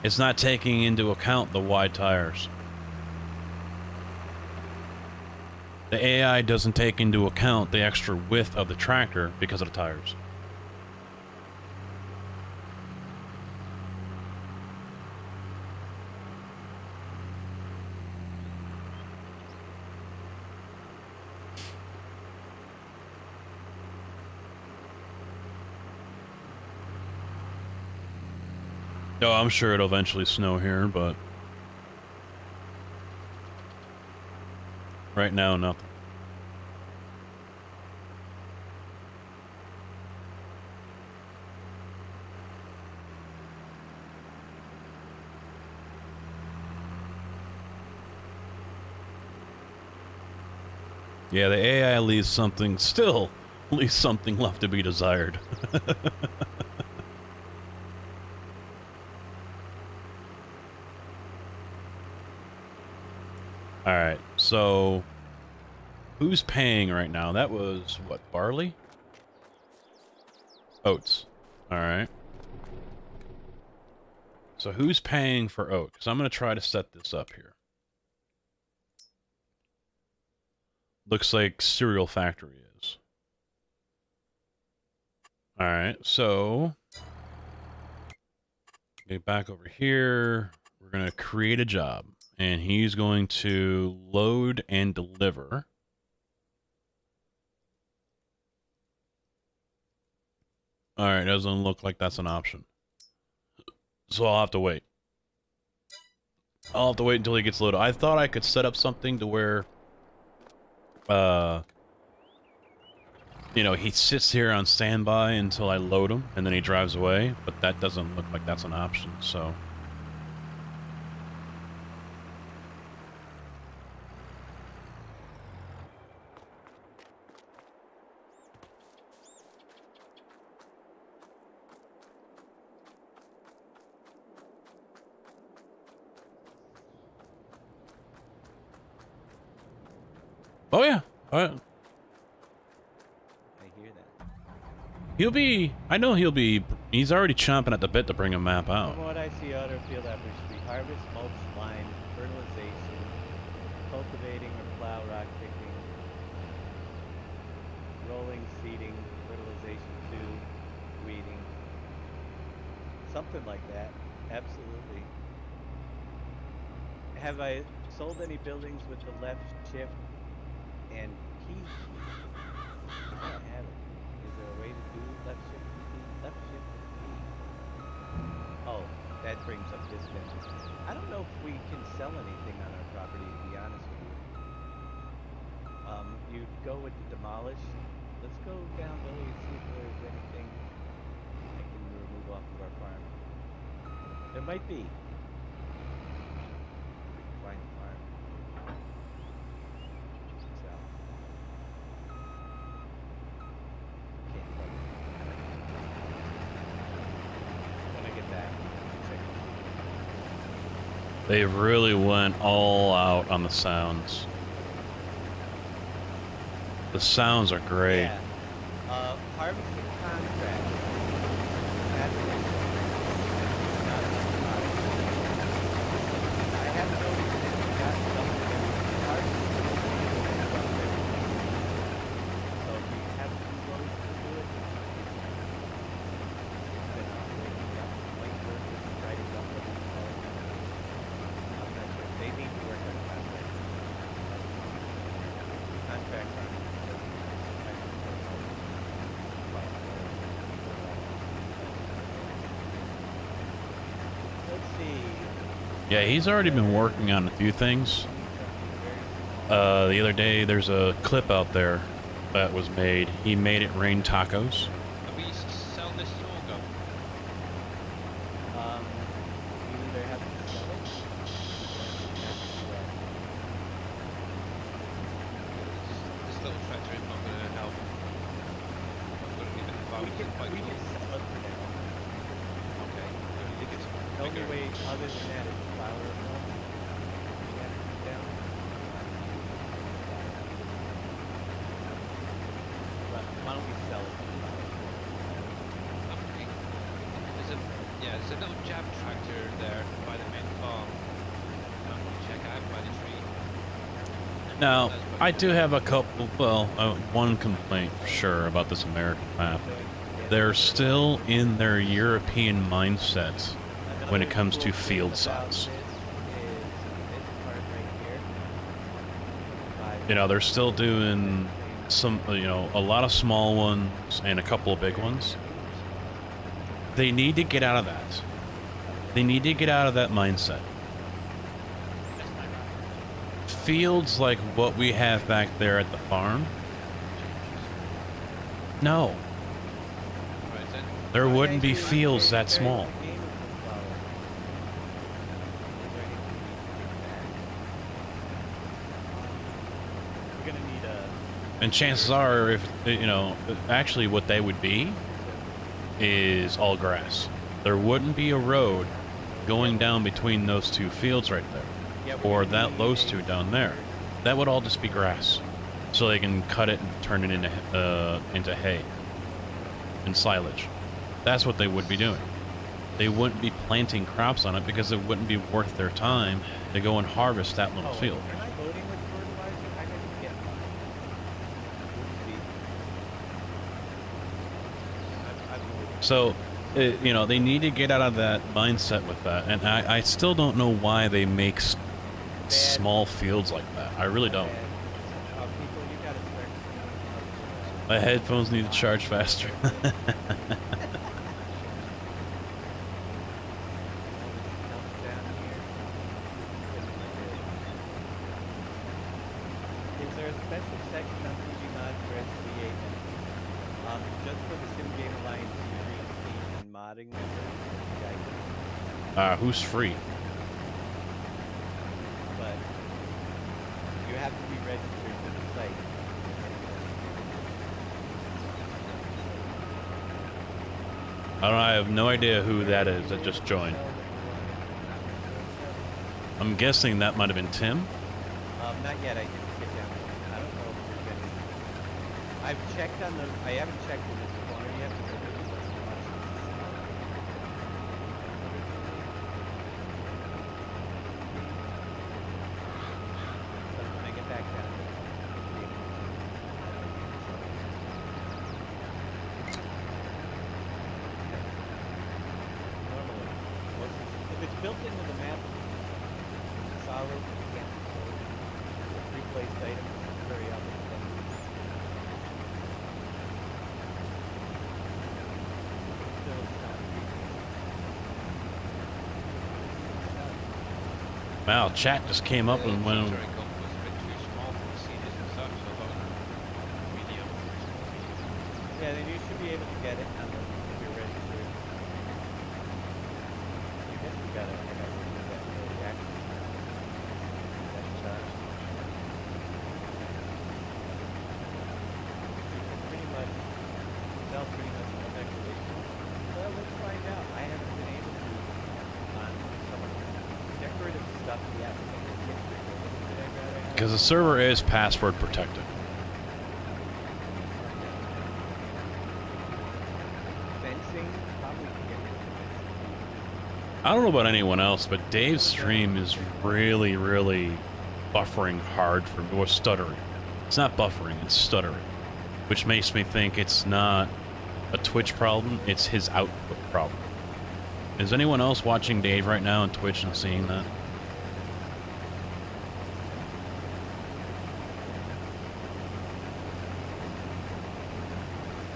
It's not taking into account the wide tires. The AI doesn't take into account the extra width of the tractor because of the tires. No, I'm sure it'll eventually snow here, but right now, nothing. Yeah, the AI leaves something, still leaves something left to be desired. Alright, so who's paying right now? That was, what, barley? Oats. Alright. So who's paying for oat? Because I'm going to try to set this up here. Looks like Cereal Factory is. Alright, so get back over here. We're going to create a job. And he's going to load and deliver. Alright, doesn't look like that's an option. So I'll have to wait. I'll have to wait until he gets loaded. I thought I could set up something to where, you know, he sits here on standby until I load him, and then he drives away. But that doesn't look like that's an option, so... Oh yeah, I hear that. he'll be. I know he'll be. He's already chomping at the bit to bring a map out. From what I see, other field efforts to be harvest, mulch, lime, fertilization, cultivating or plow, rock picking, rolling, seeding, fertilization 2, weeding, something like that. Absolutely. Have I sold any buildings with the left shift and key? I haven't. Is there a way to do left shift and key? Left shift and key. Oh, that brings up distances. I don't know if we can sell anything on our property, to be honest with you. You go with the demolish. Let's go down Billy and see if there's anything I can remove off of our farm. There might be. We can find the farm. Sell. Can't plug it. When I get back, check it. They really went all out on the sounds. The sounds are great. Yeah. Harvesting contract. That's not enough time. I have noticed that you got something that harvesting. So if you have two loads to do it, then might work if you try to dump it. I'm not sure. They need to work on contracts. Contracts aren't. Let's see. Yeah, he's already been working on a few things. The other day, there's a clip out there that was made. He made it rain tacos. Can we sell this sorghum? You either have to sell it, or you have to, This little tractor is not going to help. I'm going to give it a we value. can sell it for now. Okay. I think it's The only bigger. way other than that is to flour it more. We have to put down. But why don't we sell it? Okay. There's a little jab tractor there by the main farm. Check out by the tree. Now, I do have a couple, well, one complaint for sure about this American map. They're still in their European mindset when it comes to field size. You know, they're still doing some, you know, a lot of small ones and a couple of big ones. They need to get out of that. They need to get out of that mindset. Fields like what we have back there at the farm, no. Right then. There wouldn't be fields that small. We're gonna need a. And chances are, if, you know, actually what they would be is all grass. There wouldn't be a road going down between those two fields right there. Or those two down there. That would all just be grass. So they can cut it and turn it into hay and silage. That's what they would be doing. They wouldn't be planting crops on it because it wouldn't be worth their time to go and harvest that little field. Am I loading with fertilizer? I gotta get mine. I've loaded. So, you know, they need to get out of that mindset with that. And I still don't know why they make small fields like that. I really don't. People, you gotta start. My headphones need to charge faster. Is there a special section on PG Mods for SVA? Just for the SimGameAlliance series team and modding members, you guys, Who's free? but you have to be registered to the site. I have no idea who that is that just joined. I'm guessing that might have been Tim. Not yet. I didn't get down there. I don't know if there's any. I've checked on the. I haven't checked in this corner yet. Because there's so much. But when I get back down there, normally, if it's built into the map, solid, you can't replace items very often. Still, it's not. Wow, chat just came up and went. Was a bit too small for the seniors and stuff, so I thought medium. Yeah, then you should be able to get it on the, if you're registered. You guess we gotta, I gotta remove that reaction. That's pretty much, sell pretty much all decoration. Well, let's find out. I haven't been able to on some of the decorative stuff the applicant gets I'd rather have Because the server is password protected. fencing. Probably can get rid of fencing. I don't know about anyone else, but Dave's stream is really, really buffering hard for me, or stuttering. It's not buffering, it's stuttering. Which makes me think it's not a Twitch problem, it's his output problem. Is anyone else watching Dave right now on Twitch and seeing that?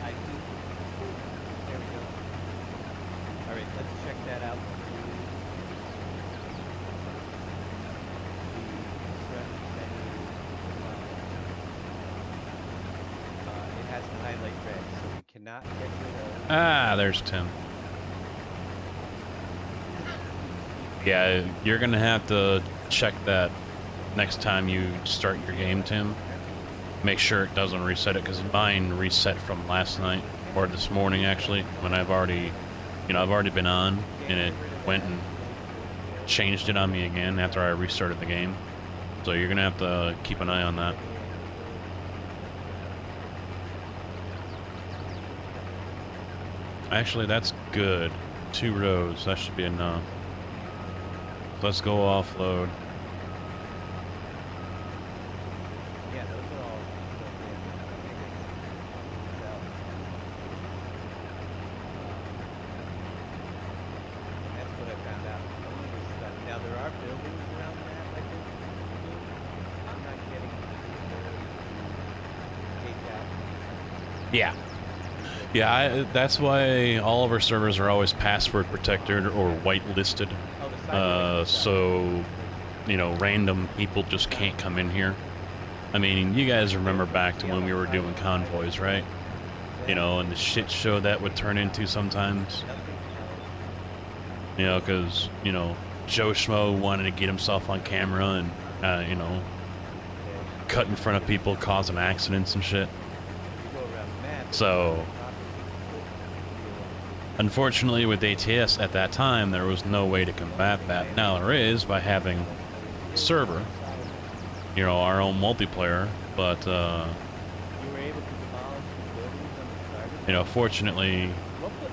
I do. There we go. All right, let's check that out. It has to highlight red, so we cannot get rid of. Ah, there's Tim. Yeah, you're gonna have to check that next time you start your game, Tim. Make sure it doesn't reset it, because mine reset from last night, or this morning actually, when I've already been on, and it went and changed it on me again after I restarted the game. So you're gonna have to keep an eye on that. Actually, that's good. 2 rows, that should be enough. Let's go offload. Yeah, those are all. That's what I found out. Some of this stuff. Now there are buildings around the map. I think. I'm not getting the take out. Yeah. Yeah, that's why all of our servers are always password protected or whitelisted. Oh, the side So, you know, random people just can't come in here. I mean, you guys remember back to when we were doing convoys, right? You know, and the shit show that would turn into sometimes. You know, because, you know, Joe Schmo wanted to get himself on camera and, you know, cut in front of people, causing accidents and shit. So, unfortunately, with ATS at that time, there was no way to combat that. Now there is by having server, you know, our own multiplayer, but, you know, fortunately,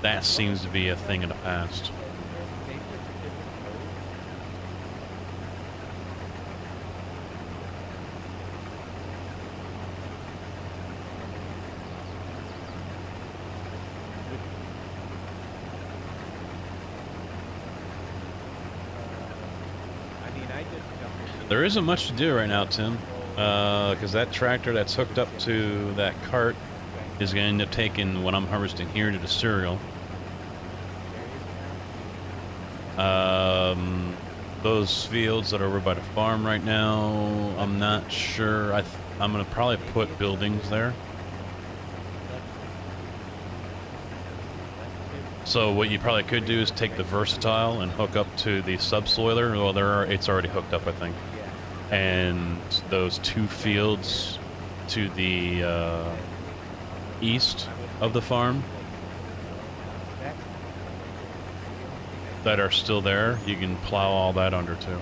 that seems to be a thing of the past. There isn't much to do right now, Tim, because that tractor that's hooked up to that cart is going to end up taking what I'm harvesting here to the cereal. Those fields that are over by the farm right now, I'm not sure. I'm going to probably put buildings there. So what you probably could do is take the versatile and hook up to the subsoiler. Well, it's already hooked up, I think. And those 2 fields to the east of the farm that are still there, you can plow all that under too.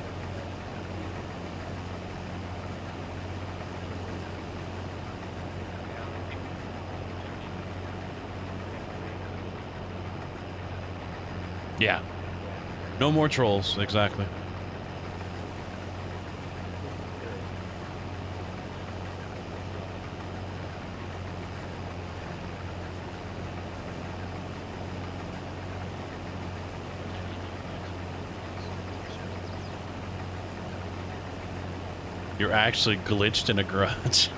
Yeah. No more trolls, exactly. You're actually glitched in a garage.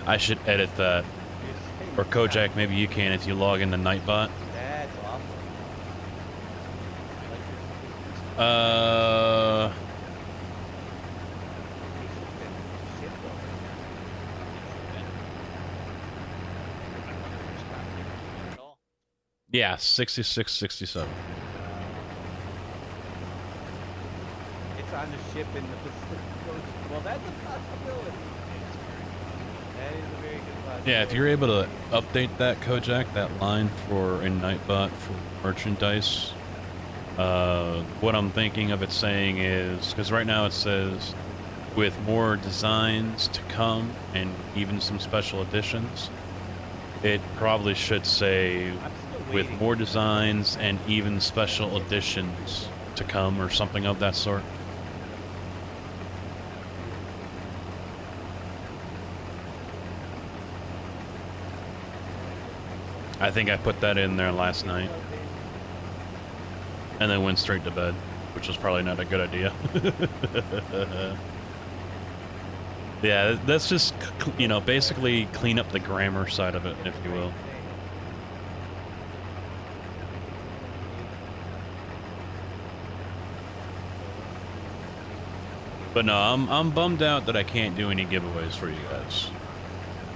I should edit that. Or Kojak, maybe you can if you log into Nightbot. That's awful. Yeah, 66, 67. It's on a ship in the Pacific Ocean. Well, that's a possibility. That is a very good possibility. Yeah, if you're able to update that Kojak, that line for in Nightbot for merchandise, what I'm thinking of it saying is, because right now it says with more designs to come and even some special editions, it probably should say with more designs and even special editions to come or something of that sort. I think I put that in there last night and then went straight to bed, which was probably not a good idea. Yeah, that's just, you know, basically clean up the grammar side of it, if you will. But no, I'm bummed out that I can't do any giveaways for you guys.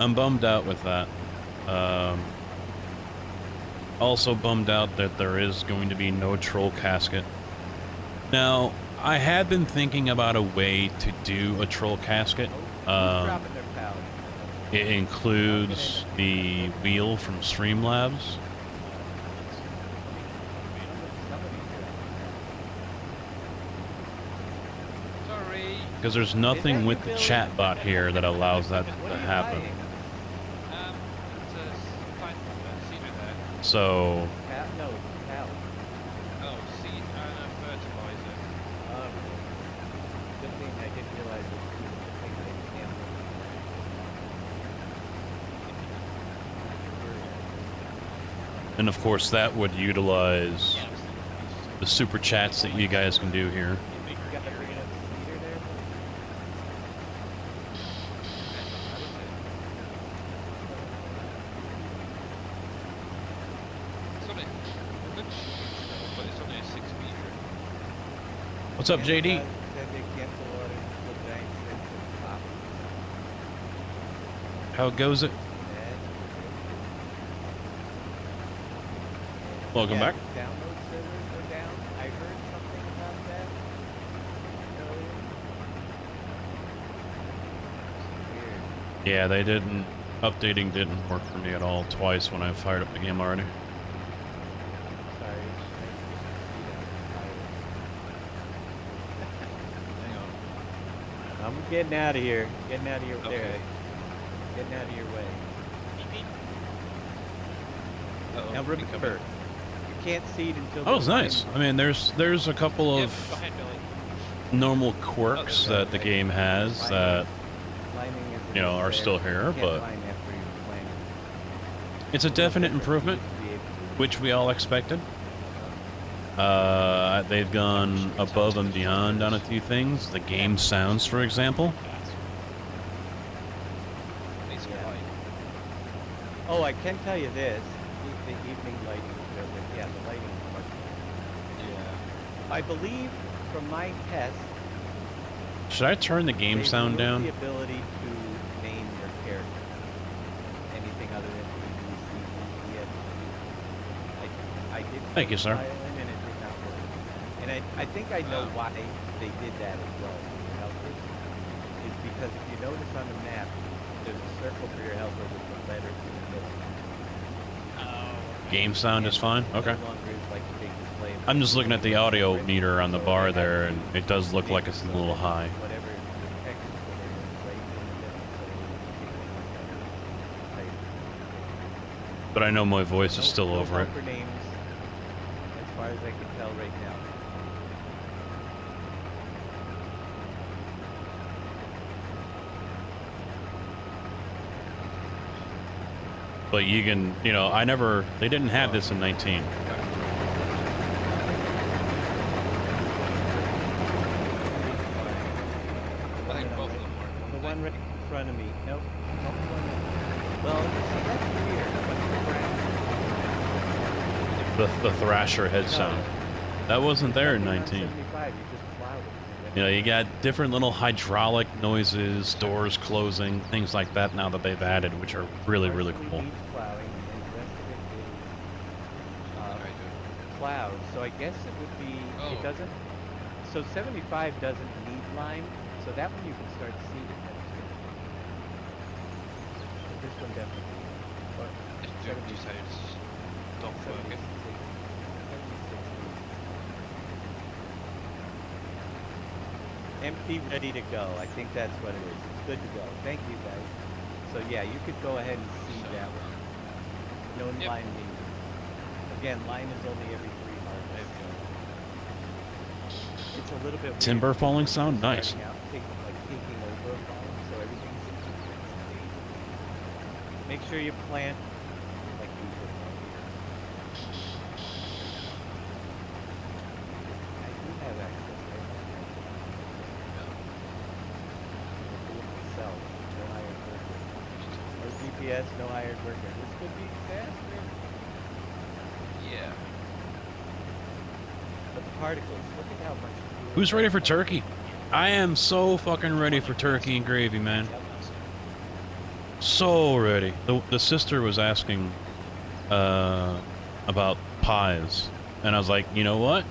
I'm bummed out with that. Also bummed out that there is going to be no troll casket. Now, I had been thinking about a way to do a troll casket. It includes the wheel from Streamlabs. Sorry. Because there's nothing with the chat bot here that allows that to happen. It's a fine cedar there. So, No, cow. Oh, seed and a fertilizer. Good thing I didn't realize it. Good thing I can't. and of course that would utilize the super chats that you guys can do here. You got to bring it up to cedar there? It's only, it looks slow, but it's only a 6 meter. What's up, JD? Said they can't pull water into the bank since it's top. How goes it? Welcome back. Download servers are down. I heard something about that earlier. Weird. Yeah, they didn't. Updating didn't work for me at all twice when I fired up the game already. Sorry. Hang on. I'm getting out of here. Getting out of your Okay. there. Getting out of your way. Uh-oh, Now remember, incoming. you can't seed until. Oh, it's the nice. line- I mean, there's a couple Yeah, of go ahead, Billy. normal quirks that the game has that, lining is you know, are still here, You can't but line after you're playing. it's a definite improvement, To be able to- which we all expected. They've gone above and beyond on a few things. The game sounds, for example. Please Yeah. quiet. Oh, I can tell you this. The evening lighting is good, but yeah, the lighting is much better. Yeah. I believe from my test, Should I turn the game they sound removed down? the ability to name your character. Anything other than B, B, C, D, E, F, G. I did Thank you, sir. file in and it did not work. And I think I know why they did that as well. For your helpers, is because if you notice on the map, there's a circle for your helper with the letters in the middle. Game sound is fine? Okay. No longer is like a big display of I'm just looking at the audio meter on the bar there, and it does look like it's a little high. whatever the text is, whatever is right in the middle, so you can But I know my voice is type. still No over it. helper names, as far as I can tell right now. But you can, you know, they didn't have this in 19. I think both of them work. The one right in front of me. Nope. Not the one that- Well, see, that's weird. But The Thrasher head sound. That wasn't there in 19. 75, you just plowed it. You know, you got different little hydraulic noises, doors closing, things like that now that they've added, which are really, really Partially cool. needs plowing, and the rest of it is clouds, so I guess it would be. Oh. It doesn't. So 75 doesn't need lime, so that one you can start seeding. But this one definitely. Or If you decide to stop working. 76. Empty, ready to go. I think that's what it is. It's good to go. Thank you, guys. So yeah, you could go ahead and seed that one. No Yep. lime needed. Again, lime is only every 3 harvests. It's a little bit weird. Timber falling sound? Nice. Starting out, taking over a farm, so everything's in sequence. Make sure you plant like usual. I do have access right now. Do it myself. No hired worker. No GPS, no hired worker. This could be disaster. Yeah. But the particles, look at how much. Who's ready for turkey? I am so fucking ready for turkey and gravy, man. So ready. The sister was asking about pies, and I was like, you know what?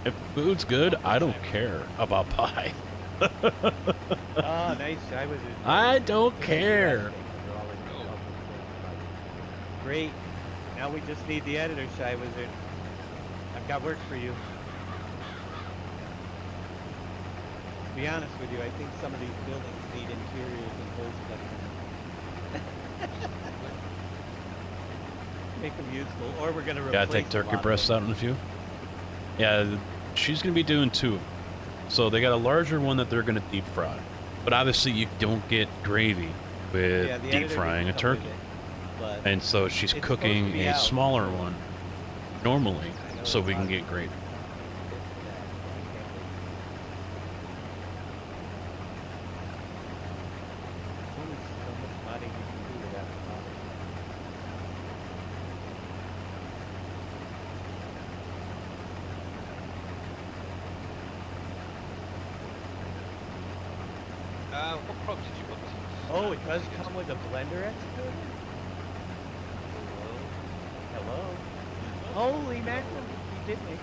If food's good, I don't care about pie. Oh, nice. I don't care. Great. Now we just need the editor, Shy Wizard. I've got work for you. To be honest with you, I think some of these buildings need interiors and holes cut. Make them useful, or we're gonna replace. Gotta take turkey breasts out in a few. Yeah, she's gonna be doing 2. So they got a larger one that they're gonna deep fry. But obviously you don't get gravy with Yeah, the deep editor frying a didn't come with turkey. it, but And so she's it's cooking supposed to be a out. smaller one normally I know so it's we a can lot get of gravy. fit for that, but I can't wait. There's only so much modding you can do without modding. What prop did you want? Oh, it does come with a blender excavator? Hello? Holy mackerel, he did make it.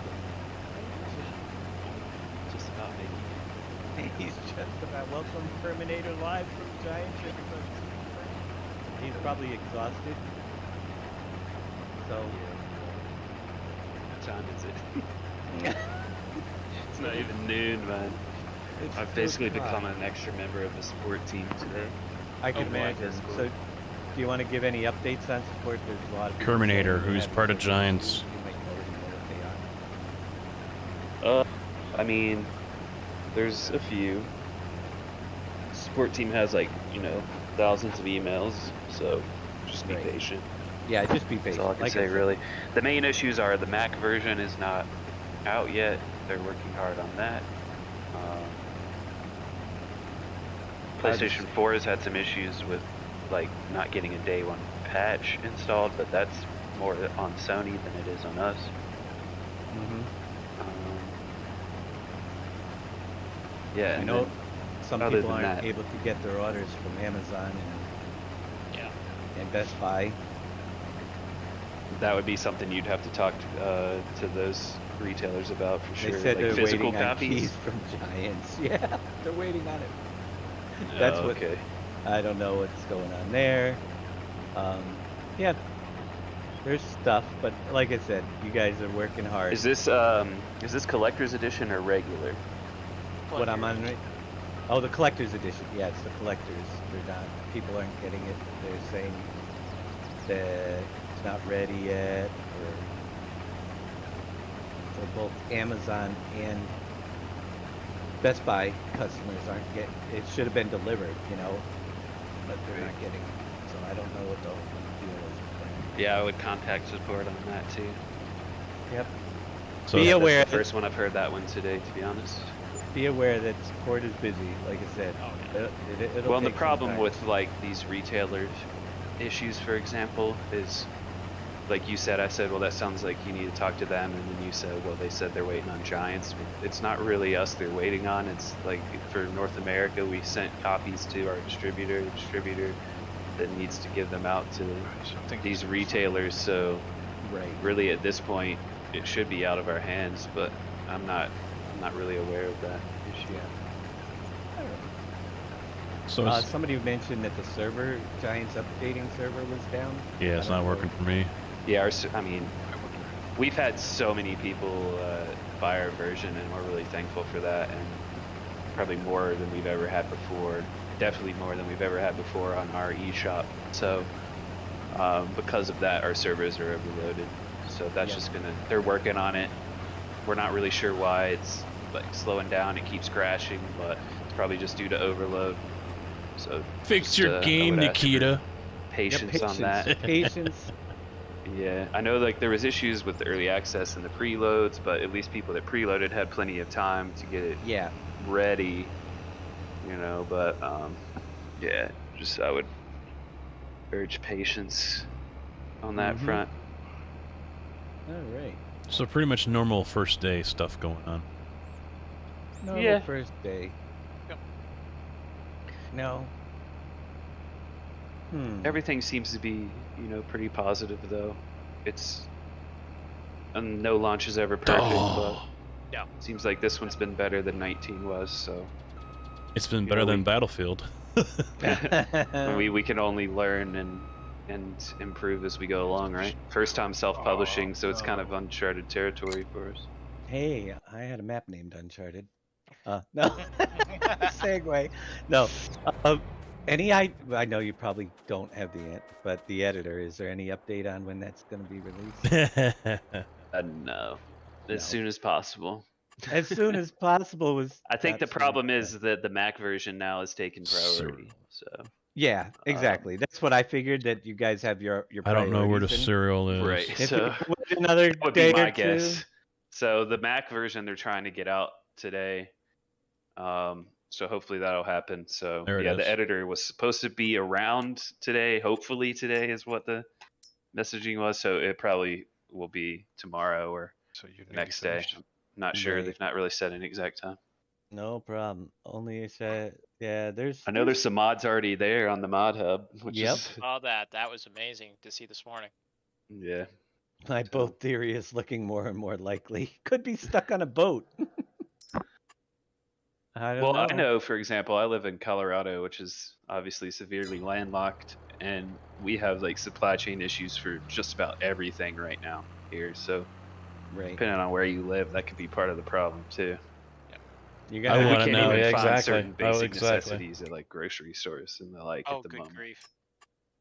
Just about making it. He's just about welcome Terminator live from Giant Chicken. He's probably exhausted. So What time is it? It's not even noon, man. it's I've 2 basically o'clock. become an extra member of the support team today. I can Oh, wow, imagine. that's cool. So, do you want to give any updates on support? There's a lot of people Terminator, saying they're who's having part of different Giants. issues. You might already know what they are. I mean, there's a few. Support team has like, thousands of emails, so just be Right. patient. Yeah, just be That's patient. all I can Like say, said. really. The main issues are the Mac version is not out yet. They're working hard on that. PlayStation 4 has had some issues with like not getting a day 1 patch installed, but that's more on Sony than it is on us. Mhm. Yeah, I and know then some other people than aren't that- able to get their orders from Amazon and Best Buy. that would be something you'd have to talk to those retailers about for sure. They said like they're physical waiting on copies. keys from Giants. Yeah, they're waiting on it. That's Oh, what. okay. I don't know what's going on there. Yeah, there's stuff, but like I said, you guys are working hard. Is this collector's edition or regular? What I'm on right? Oh, the collector's edition. Yeah, it's the collector's. They're not. People aren't getting it. They're saying that it's not ready yet, or so both Amazon and Best Buy customers aren't getting. It should have been delivered, but they're not getting it. So I don't know what the deal is with that. Yeah, I would contact support on that too. Yep. So Be That's aware. the first one I've heard that one today, to be honest. Be aware that support is busy. Like I said. It'll Well, and the take some problem time. with like these retailers issues, for example, is like you said. I said, well, that sounds like you need to talk to them, and then you said, well, they said they're waiting on Giants. It's not really us they're waiting on. It's like for North America, we sent copies to our distributor. The distributor that needs to give them out to these retailers. So Right. really, at this point, it should be out of our hands, but I'm not really aware of that issue. So it's, somebody mentioned that the server, Giants updating server was down. yeah, it's not working for me. Yeah, I mean, we've had so many people buy our version, and we're really thankful for that, and probably more than we've ever had before. Definitely more than we've ever had before on our eShop. So because of that, our servers are overloaded. So that's just they're working on it. We're not really sure why it's like slowing down. It keeps crashing, but it's probably just due to overload. So Fix just, your game, I would ask for Nikita. Patience on that. Patience. Yeah, I know like there was issues with the early access and the preloads, but at least people that preloaded had plenty of time to get it ready, you know, but yeah, just I would urge patience on that front. All right. So pretty much normal first day stuff going on. No, first day. Yep. No. Everything seems to be, you know, pretty positive though. It's no launch is ever perfect, but yeah, seems like this one's been better than 19 was, so It's been better than Battlefield. we can only learn and improve as we go along, right? First time self-publishing, so it's kind of uncharted territory for us. Hey, I had a map named Uncharted. No, segue. No. I know you probably don't have but the editor, is there any update on when that's going to be released? No, as soon as possible. As soon as possible was. I think the problem is that the Mac version now is taking priority. So. Yeah, exactly. That's what I figured, that you guys have your. I don't know where the priorities in. serial is. Right. If So it was another that would day be my or two. guess. So the Mac version they're trying to get out today. So hopefully that'll happen. So yeah, the editor was supposed to be around today. Hopefully today is what the messaging was. So it probably will be tomorrow or the next day. Not sure. They've not really said an exact time. No problem. Only said, yeah. I know there's some mods already there on the mod hub. Which is, saw that. That was amazing to see this morning. Yeah. My boat theory is looking more and more likely. Could be stuck on a boat. I don't know. I know, for example, I live in Colorado, which is obviously severely landlocked, and we have like supply chain issues for just about everything right now here. So depending on where you live, that could be part of the problem too. You I we want to can't know even find exactly. certain basic necessities at like grocery stores and the like at the good moment. grief.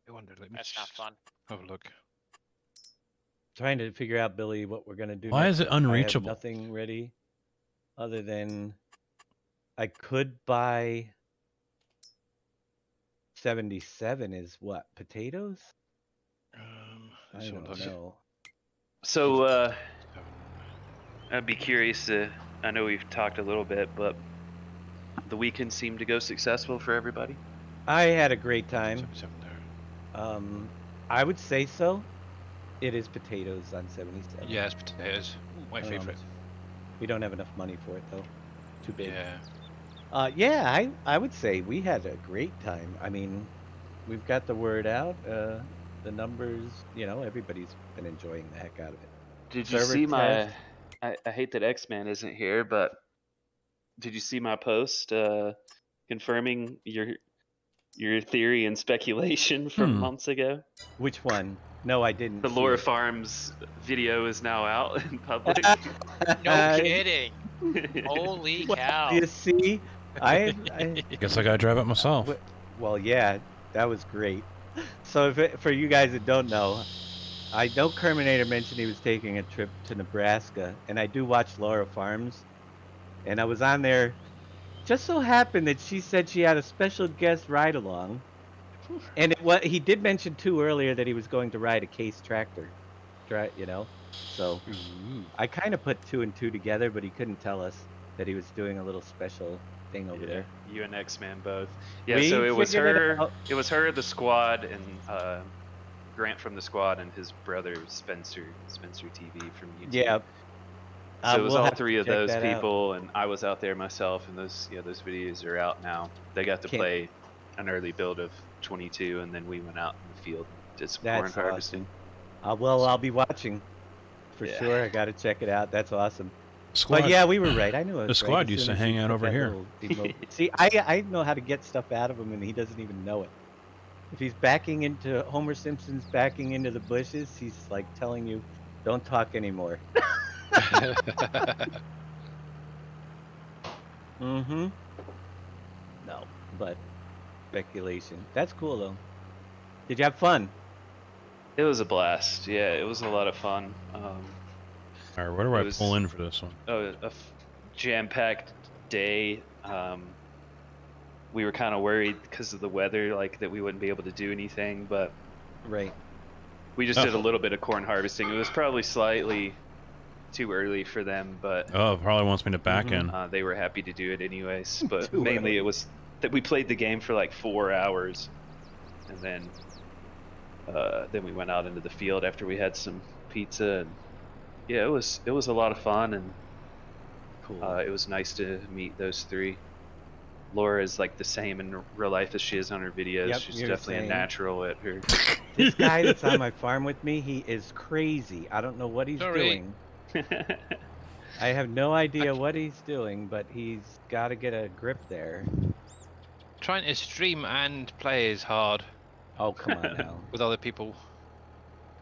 I wonder, let me That's not fun. have a look. Trying to figure out, Billy, what we're gonna do. Why next. is it I have unreachable? nothing ready, other than I could buy 77. Is what, potatoes? I don't know. So I'd be curious to. I know we've talked a little bit, but the weekend seemed to go successful for everybody. I had a great time. 77 there. I would say so. It is potatoes on 77. Yes, potatoes. My favorite. We don't have enough money for it though. Too big. Yeah. Yeah, I would say we had a great time. I mean, we've got the word out. The numbers, you know, everybody's been enjoying the heck out of it. Did you see my? I hate that X-Man isn't here, but did you see my post confirming your theory and speculation from months ago? Which one? No, I didn't. The Laura Farms video is now out in public. No kidding. Holy cow. You see, I guess I gotta drive it myself. Well, yeah, that was great. So for you guys that don't know, I know Kerminator mentioned he was taking a trip to Nebraska, and I do watch Laura Farms, and I was on there. Just so happened that she said she had a special guest ride along, and he did mention too earlier that he was going to ride a Case tractor, you know. So I kind of put 2 and 2 together, but he couldn't tell us that he was doing a little special thing over there. You and X-Man both. Yeah, so it was her. It was her, the squad, and Grant from the squad, and his brother Spencer TV from YouTube. Yeah. So it was all 3 of those people, and I was out there myself, and those videos are out now. They got to play an early build of 22, and then we went out in the field and did some corn harvesting. Well, I'll be watching. For Yeah. sure, I got to check it out. That's awesome. Squad, But yeah, we were right. I knew it was the right squad as used soon to as he hang out put over that here. little emote. See, I know how to get stuff out of him, and he doesn't even know it. If he's backing into Homer Simpson's backing into the bushes, he's like telling you, "Don't talk anymore." Mm-hmm. No, but speculation. That's cool though. Did you have fun? It was a blast. Yeah, it was a lot of fun. All right, where do It I was- pull in for this one? A jam-packed day. We were kind of worried because of the weather, like that we wouldn't be able to do anything, but Right. we just did a little bit of corn harvesting. It was probably slightly too early for them, but Oh, it probably wants me to back in. they were happy to do it anyways. But Too mainly early. it was that we played the game for like 4 hours, and then we went out into the field after we had some pizza, and yeah, it was a lot of fun, and Cool. it was nice to meet those three. Laura is like the same in real life as she is on her videos. Yep, She's you're definitely saying. a natural at her. This guy that's on my farm with me, he is crazy. I don't know what he's Sorry. doing. I have no idea what he's doing, but he's got to get a grip there. Trying to stream and play is hard Oh, come on now. with other people.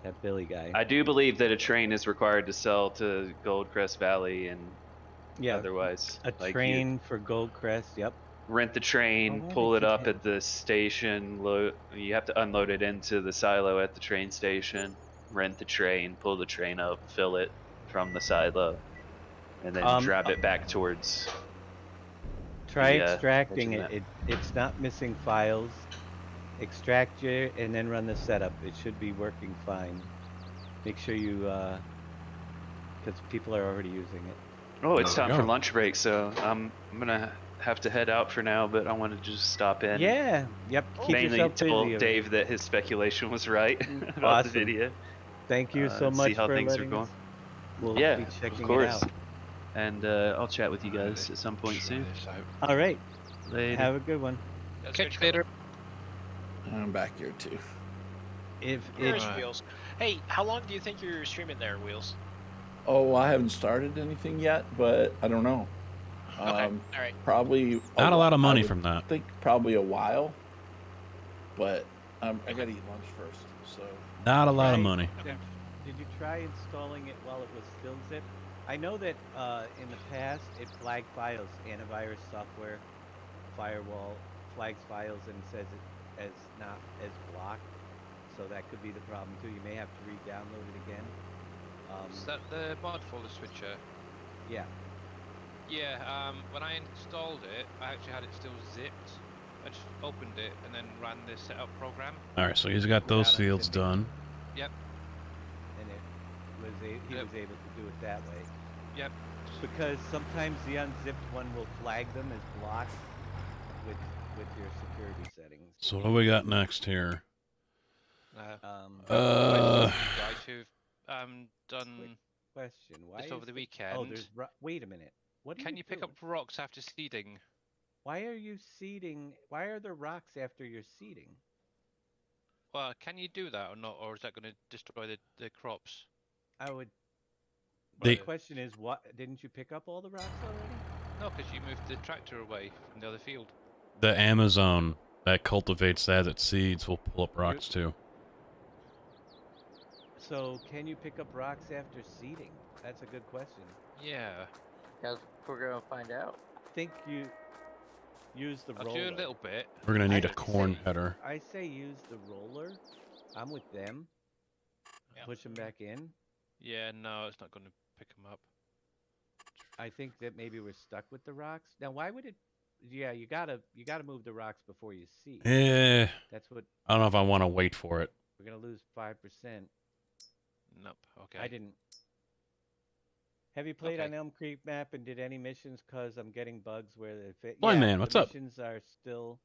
That Billy guy. I do believe that a train is required to sell to Goldcrest Valley and Yeah, otherwise. a like, train for Goldcrest. Yep. rent the train, Oh, pull they it keep up hitting. at the station, you have to unload it into the silo at the train station, rent the train, pull the train up, fill it from the silo, and then drive it back towards Try the, extracting regiment. It's not missing files. Extract it and then run the setup. It should be working fine. Make sure you, because people are already using it. Oh, it's There we time for go. lunch break, so I'm gonna have to head out for now, but I want to just stop in. Yeah. Yep. Keep Mainly yourself tell busy. Dave that his speculation was right about Awesome. the video. Thank you so and much see how for things are letting going. us. We'll Yeah, be of checking it course. out. And I'll chat with you guys at some point soon. All right. Later. Have a good one. Catch you later. I'm back here too. If Here's Right. Wheels. Hey, how long do you think you're streaming there, Wheels? Oh, I haven't started anything yet, but I don't know. Okay, all right. Probably Not a lot of I money would from that. I think probably a while, but I gotta eat lunch first. So Not a lot of Right. money. Did you try installing it while it was still zipped? I know that in the past it flagged files, antivirus software, firewall flags files and says it as not as blocked. So that could be the problem too. You may have to re-download it again. Is that the mod folder switcher? Yeah. Yeah, when I installed it, I actually had it still zipped. I just opened it and then ran the setup program. All right, so he's got those Without fields unzipping. done. Yep, And he Yep. was able to do it that way. yep. Because sometimes the unzipped one will flag them as blocked with your security settings. So what do we got next here? You guys who've done Question: Why this is over the Oh, weekend. there's. Wait a minute. What are Can you pick doing? up rocks after seeding? Why are you seeding? Why are there rocks after you're seeding? Well, can you do that or not, or is that going to destroy the crops? I would. They- The question is, what? Didn't you pick up all the rocks already? No, because you moved the tractor away from the other field. The Amazon that cultivates that at seeds will pull up rocks too. So can you pick up rocks after seeding? That's a good question. Yeah, Guess we're gonna find out. I think you use the I'll roller. do a little bit. We're gonna need a I corn say- header. I say use the roller. I'm with them. Yeah. Push them back in. Yeah, no, it's not going to pick them up. I think that maybe we're stuck with the rocks. Now, why would it? Yeah, you gotta move the rocks before you seed. That's what I don't know if I want to wait for it. we're gonna lose 5%. Nope. Okay. I didn't. Have you played Okay. on Elm Creek map and did any missions? Cause I'm getting bugs where Blind man, what's the up? missions are still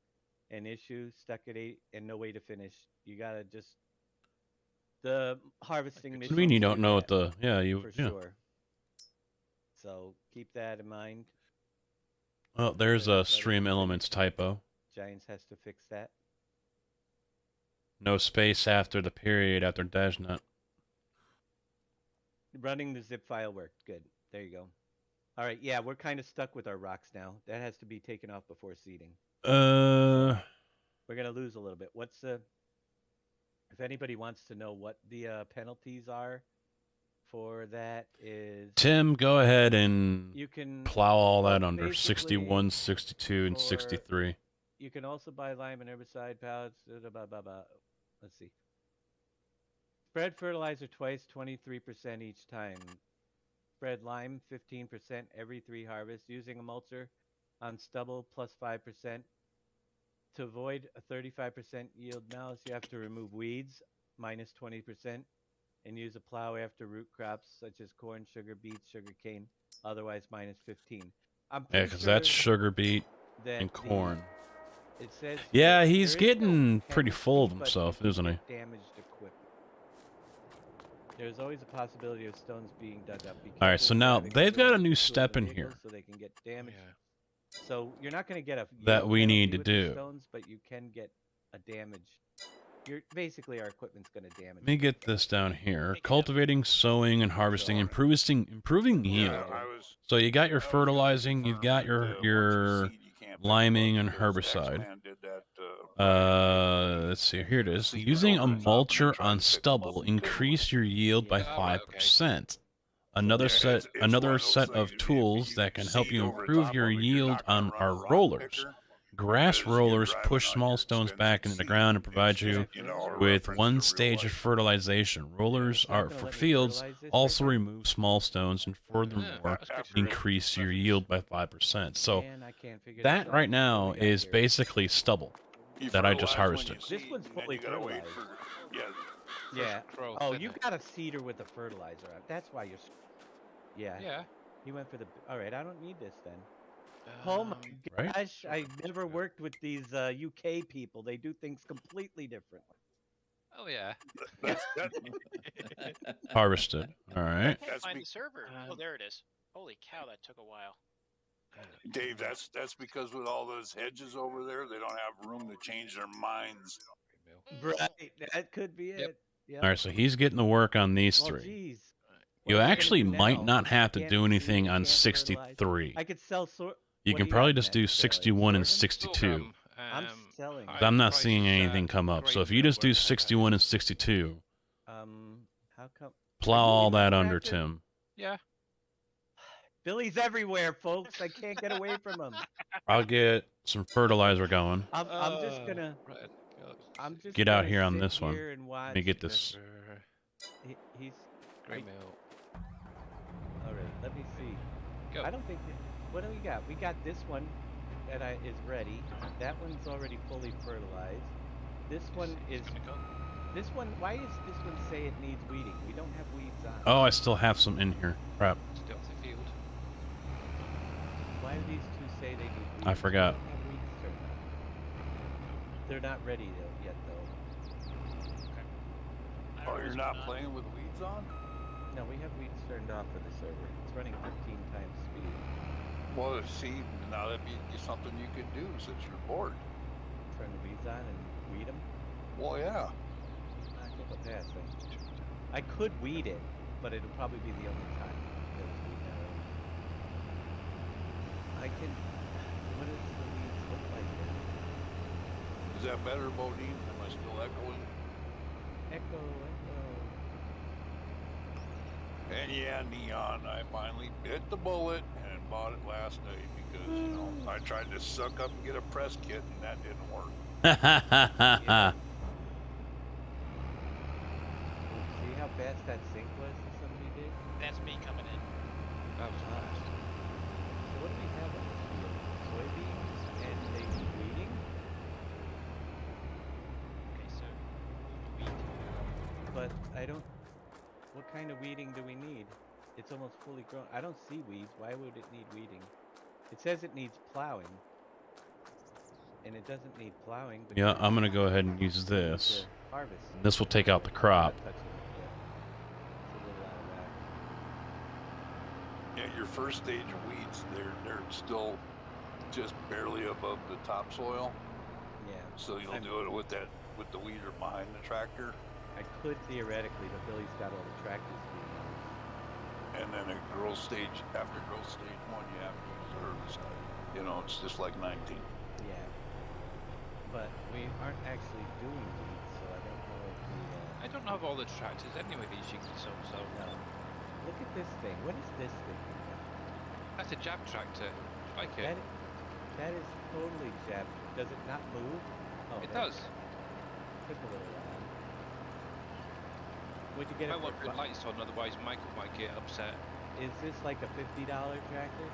an issue. Stuck at 8 and no way to finish. You gotta just the harvesting What What missions. do you mean you do don't know what that the? Yeah, you. for Yeah. sure. So keep that in mind. Well, there's a Let it stream finish. elements typo. Giants has to fix that. No space after the period after DashNet. Running the zip file worked. Good. There you go. All right. Yeah, we're kind of stuck with our rocks now. That has to be taken off before seeding. We're gonna lose a little bit. What's the? If anybody wants to know what the penalties are for that, is Tim, go ahead and you can plow all that under basically 61, 62, and for- 63. You can also buy lime and herbicide pallets. Let's see. Spread fertilizer twice, 23% each time. Spread lime 15% every 3 harvests. Using a mulcher on stubble plus 5%. To avoid a 35% yield malice, you have to remove weeds minus 20% and use a plow after root crops such as corn, sugar beets, sugar cane, otherwise minus 15. I'm Yeah, pretty because sure that's sugar beet that and corn. it says Yeah, here, he's there is no getting pretty full of penalty, but himself, you isn't he? get damaged equipment. There's always a possibility of stones being dug up. Be All right, careful so when now driving they've got a equipment new to step other in vehicles here so they can get damaged. So you're not going to get a that yield we need penalty to with the do. stones, but you can get a damage. You're basically our equipment's going to damage. Let me get this down here. Cultivating, sowing, and harvesting, improving yield. So you got your fertilizing, you've got your liming and herbicide. Let's see, here it is. Using a mulcher on stubble, increase your yield by 5%. Another set of tools that can help you improve your yield on our rollers. Grass rollers push small stones back into the ground and provide you with one stage of fertilization. Rollers are for fields, also remove small stones and furthermore increase your yield by 5%. So that right now is basically stubble that I just harvested. This one's fully fertilized. Yeah. Oh, you got a seeder with a fertilizer on. That's why you're. Yeah. Yeah. He went for the. All right, I don't need this then. Oh my Right? gosh, I never worked with these UK people. They do things completely differently. Oh yeah. Harvested. All right. Can't find the server. Oh, there it is. Holy cow, that took a while. Dave, that's because with all those hedges over there, they don't have room to change their minds. Right, that could be it. Yep. All right, so he's getting to work on these Well, three. geez. You What am I actually gonna do might now? not have to Can't do seed, anything on can't fertilize. 63. I could sell You what can do probably got just do next, 61 and sorghum? 62. I'm selling. I'm not seeing anything come up. So if you just do 61 and 62, How come? plow Are you all in the that under, tractor? Tim. Yeah. Billy's everywhere, folks. I can't get away from him. I'll get some fertilizer going. I'm just gonna. I'm just Get out gonna here on sit this one. here and watch. Let me get this. He's. Great I- mail. All right, let me see. Go. I don't think. What do we got? We got this one that is ready. That one's already fully fertilized. This one is. This one. Why is this one say it needs weeding? We don't have weeds on. Oh, I still have some in here. Crap. Still the field. Why do these two say they need weeds? I forgot. We don't have weeds turned on. They're not ready yet, though. Oh, you're not playing with weeds on? No, we have weeds turned off for the server. It's running 15 times speed. Well, see, now that'd be something you could do since you're bored. Turn the weeds on and weed them. Well, yeah. I think I'll pass then. I could weed it, but it'll probably be the only time that it's weed now. I can. What does the weeds look like then? Is that better, Bodine? Am I still echoing? Echo. And yeah, Neon, I finally bit the bullet and bought it last night because, you know, I tried to suck up and get a press kit and that didn't work. Yeah. See how fast that sink was that somebody did? That's me coming in. That was fast. So what do we have on this field? Soybeans and they need weeding? Okay, so wheat. But I don't. What kind of weeding do we need? It's almost fully grown. I don't see weeds. Why would it need weeding? It says it needs plowing. And it doesn't need plowing. But Yeah, I'm going to go ahead and use this. Harvest. This will take out the crop. Not touching it yet. It's a little out of whack. Yeah, your first stage of weeds, they're still just barely above the topsoil. Yeah. So you'll do it with the weeder behind the tractor. I could theoretically, but Billy's got all the tractors feeding on. and then at growth stage, after growth stage 1, you have to use herbicide. You know, it's just like 19. Yeah. But we aren't actually doing weeds, so I don't know if we. I don't have all the tractors anyway, these you can so. No. Look at this thing. What is this thing? That's a jab tractor. I like it. That is totally jab. Does it not move? Oh, It there does. Took a little while. Would you get I it want for? red lights on, otherwise Michael might get upset. Is this like a $50 tractor?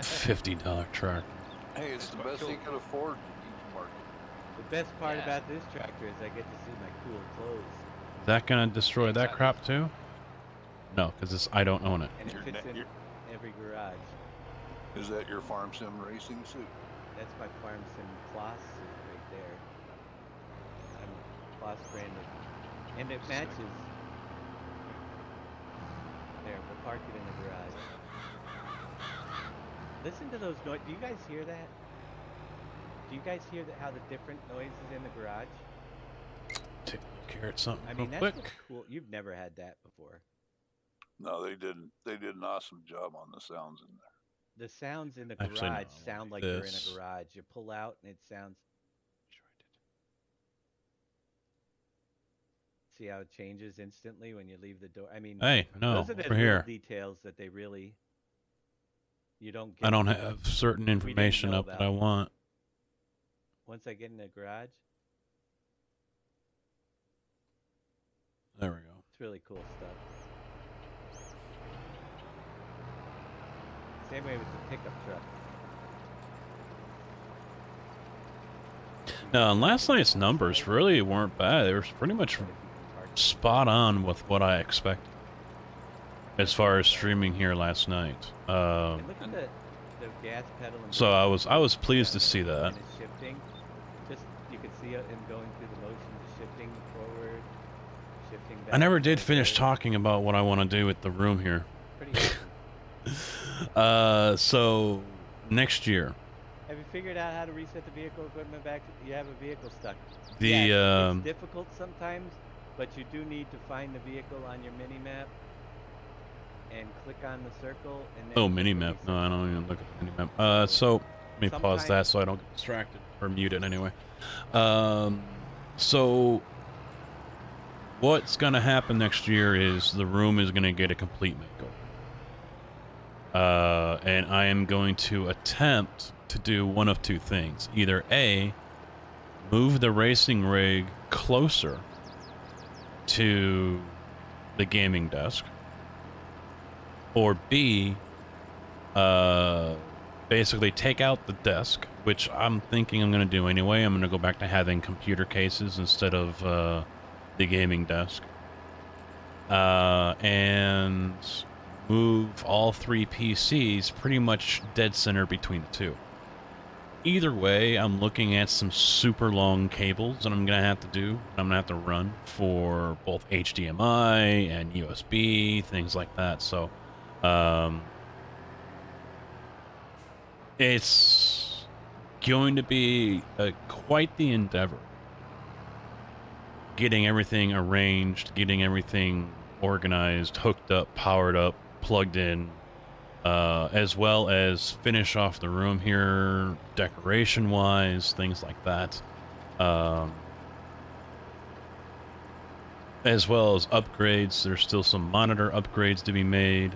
$50 truck. Hey, it's the best you can afford in each market. The best part Yeah. about this tractor is I get to see my cool clothes. Is that gonna destroy that crap too? No, because I don't own it. And it fits in every garage. Is that your farm sim racing suit? That's my farm sim Kloss suit right there. I'm Kloss branded. And it matches. There, we'll park it in the garage. Listen to those noises. Do you guys hear that? Do you guys hear how the different noises in the garage? Take a look here at something I mean, real that's quick. what's cool. You've never had that before. No, they didn't. They did an awesome job on the sounds in there. The sounds in the Actually, no, garage I sound want like you're in this. a garage. You pull out and it sounds. See how it changes instantly when you leave the door? I mean, Hey, no, those are the over little here. details that they really. You don't get. I don't have certain information know up that I about. want. Once I get in the garage, There we go. it's really cool stuff. Same way with the pickup truck. Now, last night's numbers really weren't bad. They were pretty much spot on with what I expected as far as streaming here last night. And look at the gas pedal. And So I was pleased to see that. And it's shifting. Just you can see him going through the motions of shifting forward, shifting back. I never did forward. finish talking about what I want to do with the room here. Pretty awesome. So next year, Have you figured out how to reset the vehicle equipment back? You have a vehicle stuck. The, Yeah, it's difficult sometimes, but you do need to find the vehicle on your mini map and click on the circle. And then oh, mini map. No, I don't even look at the mini map. So let me pause that so I don't get distracted or mute it anyway. So what's gonna happen next year is the room is gonna get a complete makeover. And I am going to attempt to do one of two things. Either A, move the racing rig closer to the gaming desk, or B, basically take out the desk, which I'm thinking I'm going to do anyway. I'm going to go back to having computer cases instead of the gaming desk. And move all three PCs pretty much dead center between the two. Either way, I'm looking at some super long cables that I'm going to have to do. I'm going to have to run for both HDMI and USB, things like that. So, it's going to be quite the endeavor. Getting everything arranged, getting everything organized, hooked up, powered up, plugged in, as well as finish off the room here, decoration-wise, things like that. As well as upgrades. There's still some monitor upgrades to be made.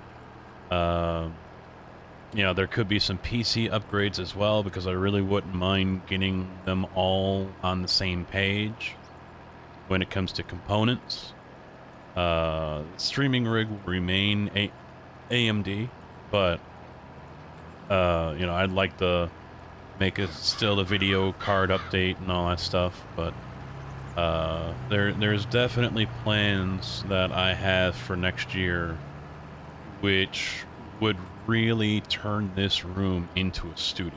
You know, there could be some PC upgrades as well, because I really wouldn't mind getting them all on the same page when it comes to components. Streaming rig will remain AMD, but you know, I'd like to make it still a video card update and all that stuff, but there's definitely plans that I have for next year which would really turn this room into a studio.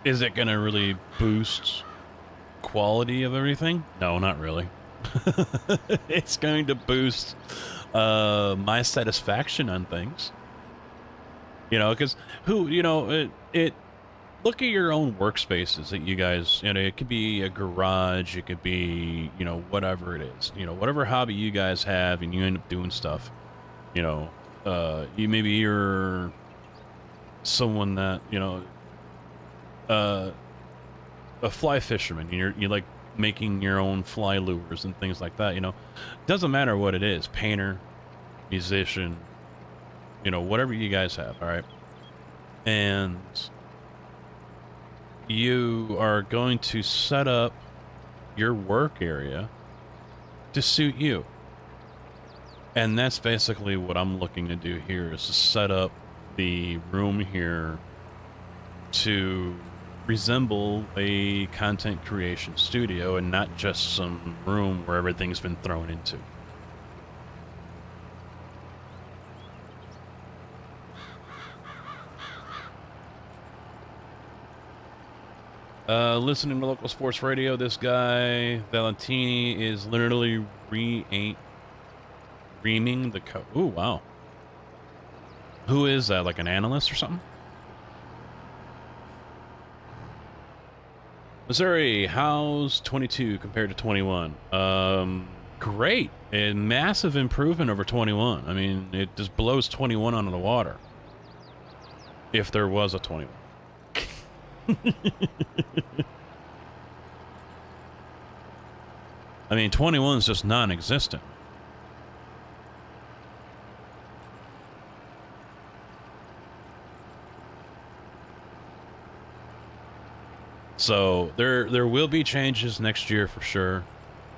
Is it gonna really boost quality of everything? No, not really. It's going to boost my satisfaction on things. You know, because look at your own workspaces that you guys, you know, it could be a garage, it could be, you know, whatever it is, you know, whatever hobby you guys have and you end up doing stuff, you know, maybe you're someone that, you know, a fly fisherman, you like making your own fly lures and things like that, you know, doesn't matter what it is, painter, musician, you know, whatever you guys have, all right? And you are going to set up your work area to suit you. And that's basically what I'm looking to do here, is to set up the room here to resemble a content creation studio and not just some room where everything's been thrown into. Listening to local sports radio, this guy, Valentini, is literally reaming the code. Ooh, wow. Who is that, like an analyst or something? Missouri, how's 22 compared to 21? Great. A massive improvement over 21. I mean, it just blows 21 out of the water. If there was a 21. I mean, 21 is just non-existent. So there will be changes next year for sure,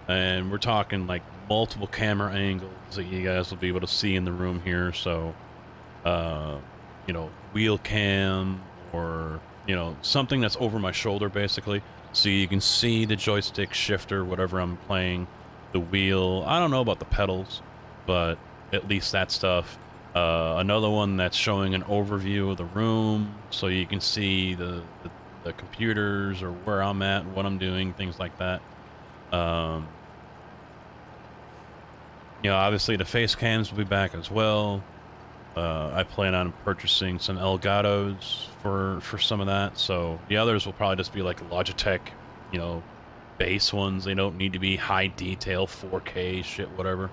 and we're talking like multiple camera angles that you guys will be able to see in the room here. So, you know, wheel cam or, you know, something that's over my shoulder basically, so you can see the joystick shifter, whatever I'm playing, the wheel. I don't know about the pedals, but at least that stuff. Another one that's showing an overview of the room, so you can see the computers or where I'm at and what I'm doing, things like that. You know, obviously the face cams will be back as well. I plan on purchasing some Elgatos for some of that. So the others will probably just be like Logitech, you know, base ones. They don't need to be high detail, 4K shit, whatever.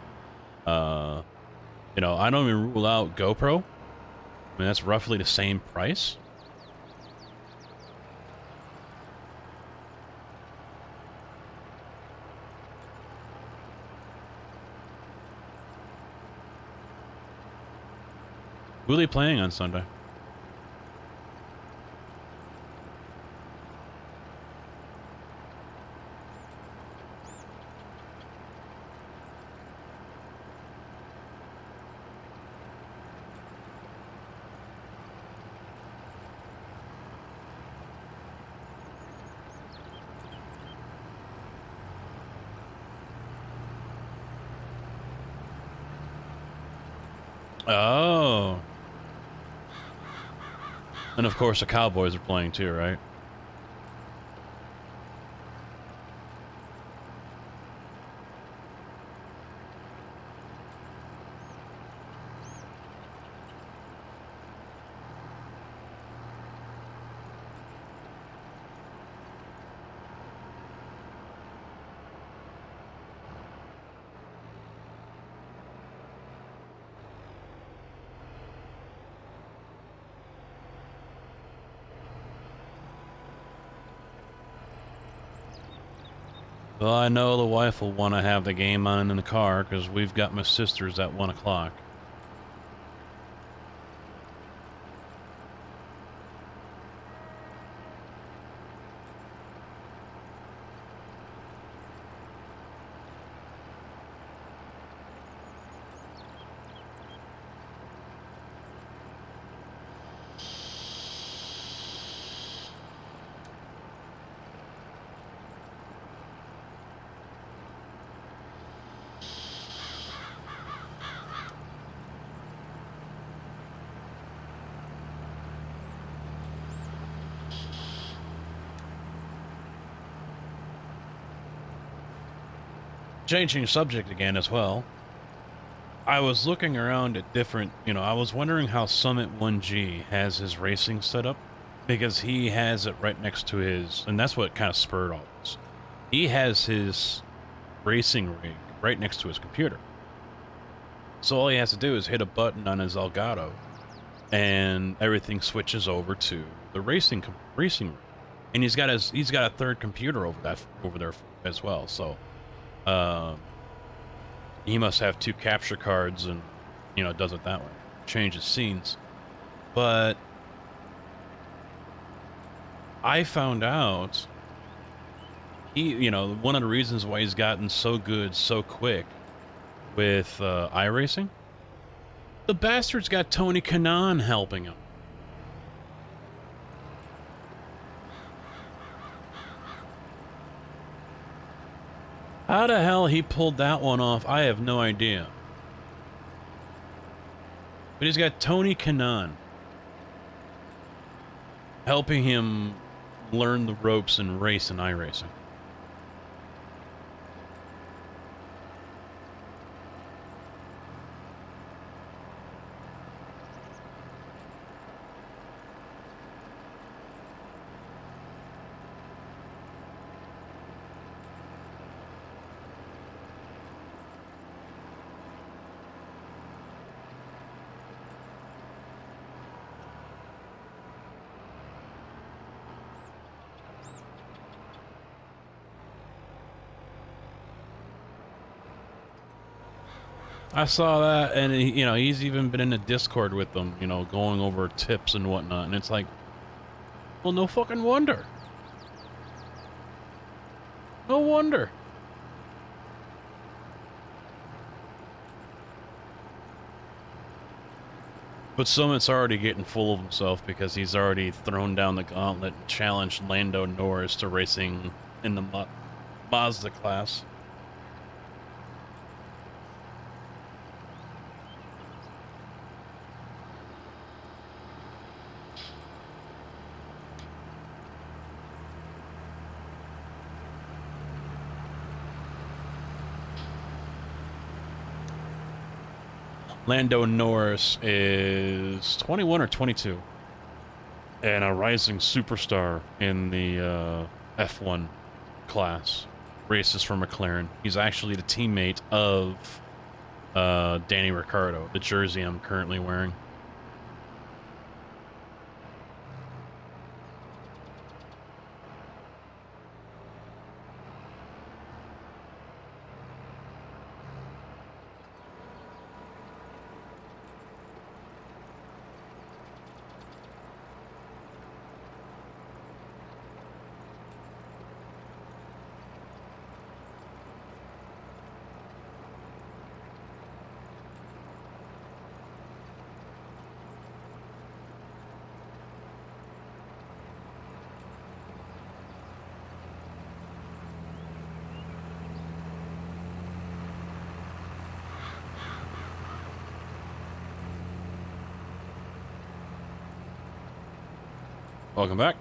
You know, I don't even rule out GoPro. I mean, that's roughly the same price. Who are they playing on Sunday? Oh. And of course the Cowboys are playing too, right? Well, I know the wife will want to have the game on in the car because we've got my sisters at 1 o'clock. Changing subject again as well. I was looking around at different, you know, I was wondering how Summit 1G has his racing set up. because he has it right next to his, and that's what kind of spurred all this. He has his racing rig right next to his computer. So all he has to do is hit a button on his Elgato, and everything switches over to the racing rig. And he's got a third computer over there as well. So he must have 2 capture cards, and does it that way. Changes scenes. But I found out one of the reasons why he's gotten so good so quick with iRacing, the bastard's got Tony Kanaan helping him. How the hell he pulled that one off, I have no idea. But he's got Tony Kanaan helping him learn the ropes and race in iRacing. I saw that, and he's even been in a Discord with them, going over tips and whatnot, and it's like, well, no fucking wonder. No wonder. But Summit's already getting full of himself because he's already thrown down the gauntlet and challenged Lando Norris to racing in the Mazda class. Lando Norris is 21 or 22 and a rising superstar in the F1 class. Races for McLaren. He's actually the teammate of Danny Ricciardo, the jersey I'm currently wearing. Welcome back.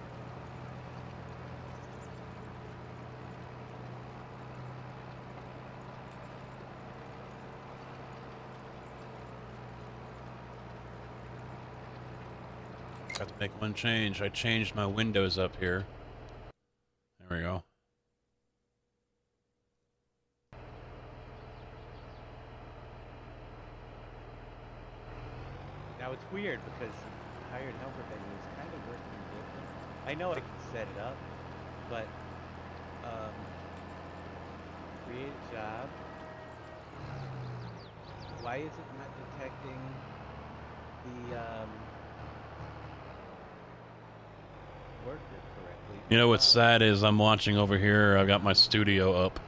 Got to make one change. I changed my windows up here. There we go. Now it's weird because the higher number thing is kind of working different. I know I can set it up, but create a job. Why is it not detecting the worker correctly? You know what's sad is I'm watching over here. I've got my studio up.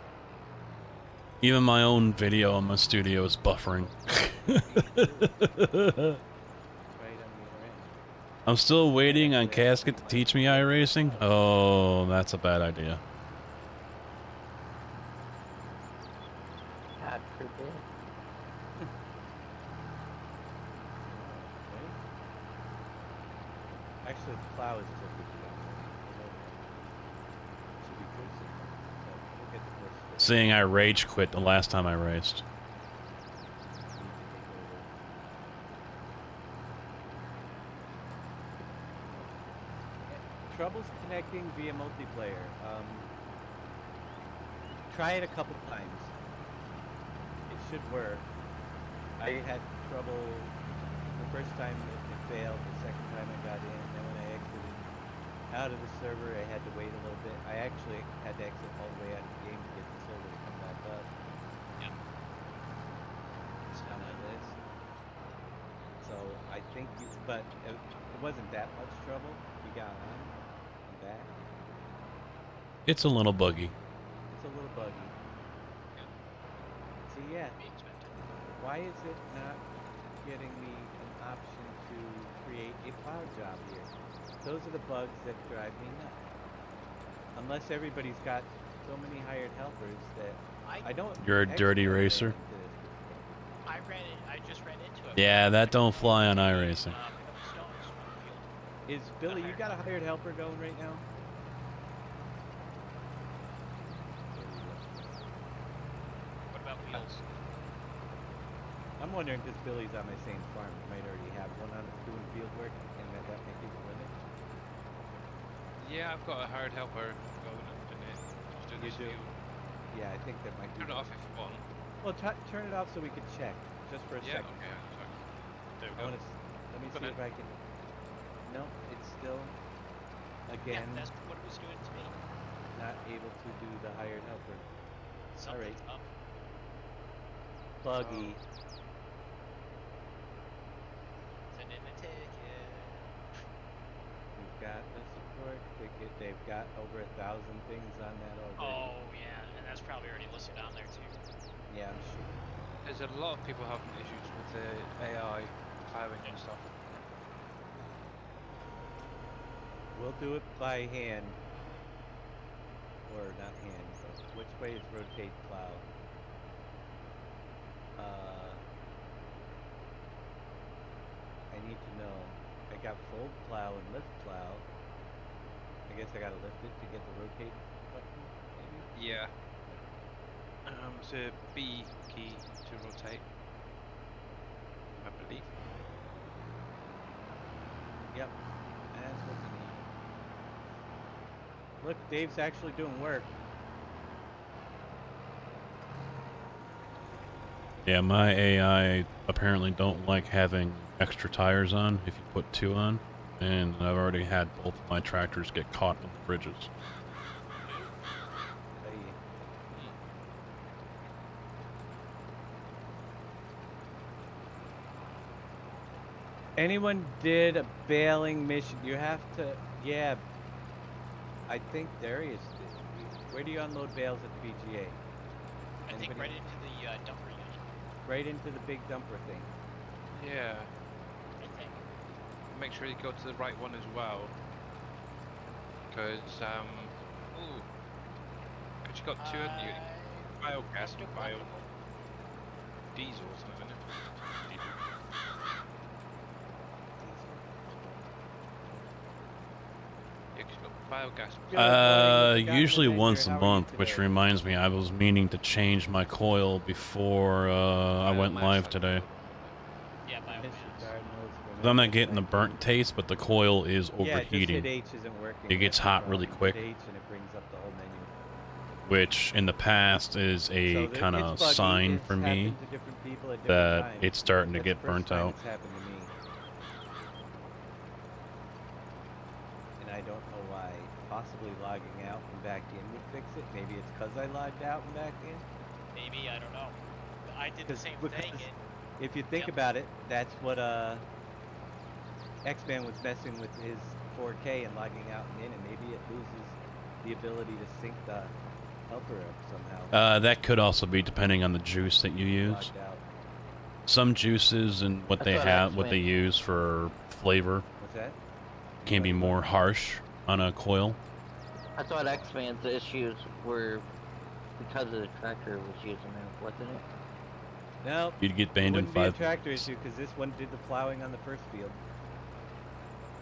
Even my own video on my studio is buffering. I'm still waiting on Casket to teach me iRacing. Oh, that's a bad idea. God forbid. Actually, the plow is still good to go. Should be good soon. So we'll get the first. Seeing I rage quit the last time I raced. troubles connecting via multiplayer. Try it a couple times. It should work. I had trouble the first time it failed, the second time I got in, and then when I exited out of the server I had to wait a little bit. I actually had to exit all the way out of the game to get the server to come back up. Yep. It's on my list. So I think you, but it wasn't that much trouble. You got on and back. It's a little buggy. It's a little buggy. Yeah. So yeah, Be expected. why is it not getting me an option to create a plow job here? Those are the bugs that drive me nuts. Unless everybody's got so many hired helpers that I don't. You're a dirty actually racer. ran into this. I ran it. I just ran into it. Yeah, that don't fly on iRacing. Pick up the stones from the field. Is Billy, you got a hired helper going right now? What about wheels? I'm wondering because Billy's on my same farm, he might already have one on doing field work, and that might be the limit. Yeah, I've got a hired helper going at the minute. Just doing You this do? field. Yeah, I think that might be. Turn it off if you want. Well, turn it off so we can check, just for a Yeah, second. okay. Sorry. There we I go. wanna let me Go see ahead. if I can. No, it's still, again, Yeah, that's what it was doing to me. not able to do the hired helper. Something's up. Buggy. Send in a ticket. We've got a support ticket. They've got over 1,000 things on that already. Oh yeah, and that's probably already listed on there too. Yeah, I'm sure. There's a lot of people having issues with the AI plowing and stuff. We'll do it by hand. Or not hand, but which way is rotate plow? I need to know. I got fold plow and lift plow. I guess I gotta lift it to get the rotate button, maybe? Yeah. It's a B key to rotate, I believe. Yep. That's what we need. Look, Dave's actually doing work. Yeah, my AI apparently don't like having extra tires on if you put 2 on, and I've already had both of my tractors get caught on the bridges. Hey. Anyone did a bailing mission? You have to, yeah. I think Darius did. Where do you unload bales at the BGA? I think right into the dumper unit. Right into the big dumper thing. Yeah. I think. Make sure you go to the right one as well. Because, ooh. Because you got 2 of you. Biogas and bio diesel or something, isn't it? Diesel. Yeah, 'cause you got biogas. Usually once a month, which reminds me, I was meaning to change my coil before I went live today. Yeah, biomass. I'm not getting the burnt taste, but the coil is Yeah, overheating. just hit H isn't working. It gets That's the hot really problem. quick. Hit H and it brings up the whole menu. Which in the past is a So kind of it's buggy, sign it's for me happened to different people at different that times. it's starting to That's get the first burnt time out. It's happened to me. And I don't know why. Possibly logging out and back in would fix it. Maybe it's because I logged out and back in. Maybe, I don't know. I did the same Because thing. And if you think Yep. about it, that's what X-Man was messing with his 4K and logging out and in, and maybe it loses the ability to sync the helper up somehow. That could also be depending on the juice that you use. Logged out. Some juices and what That's they what have, what they X-Men- use for flavor, What's that? can be more harsh on a coil. I thought X-Man's issues were because of the tractor was using it, wasn't it? No, You'd get it banned in wouldn't be a 5. tractor issue because this one did the plowing on the first field.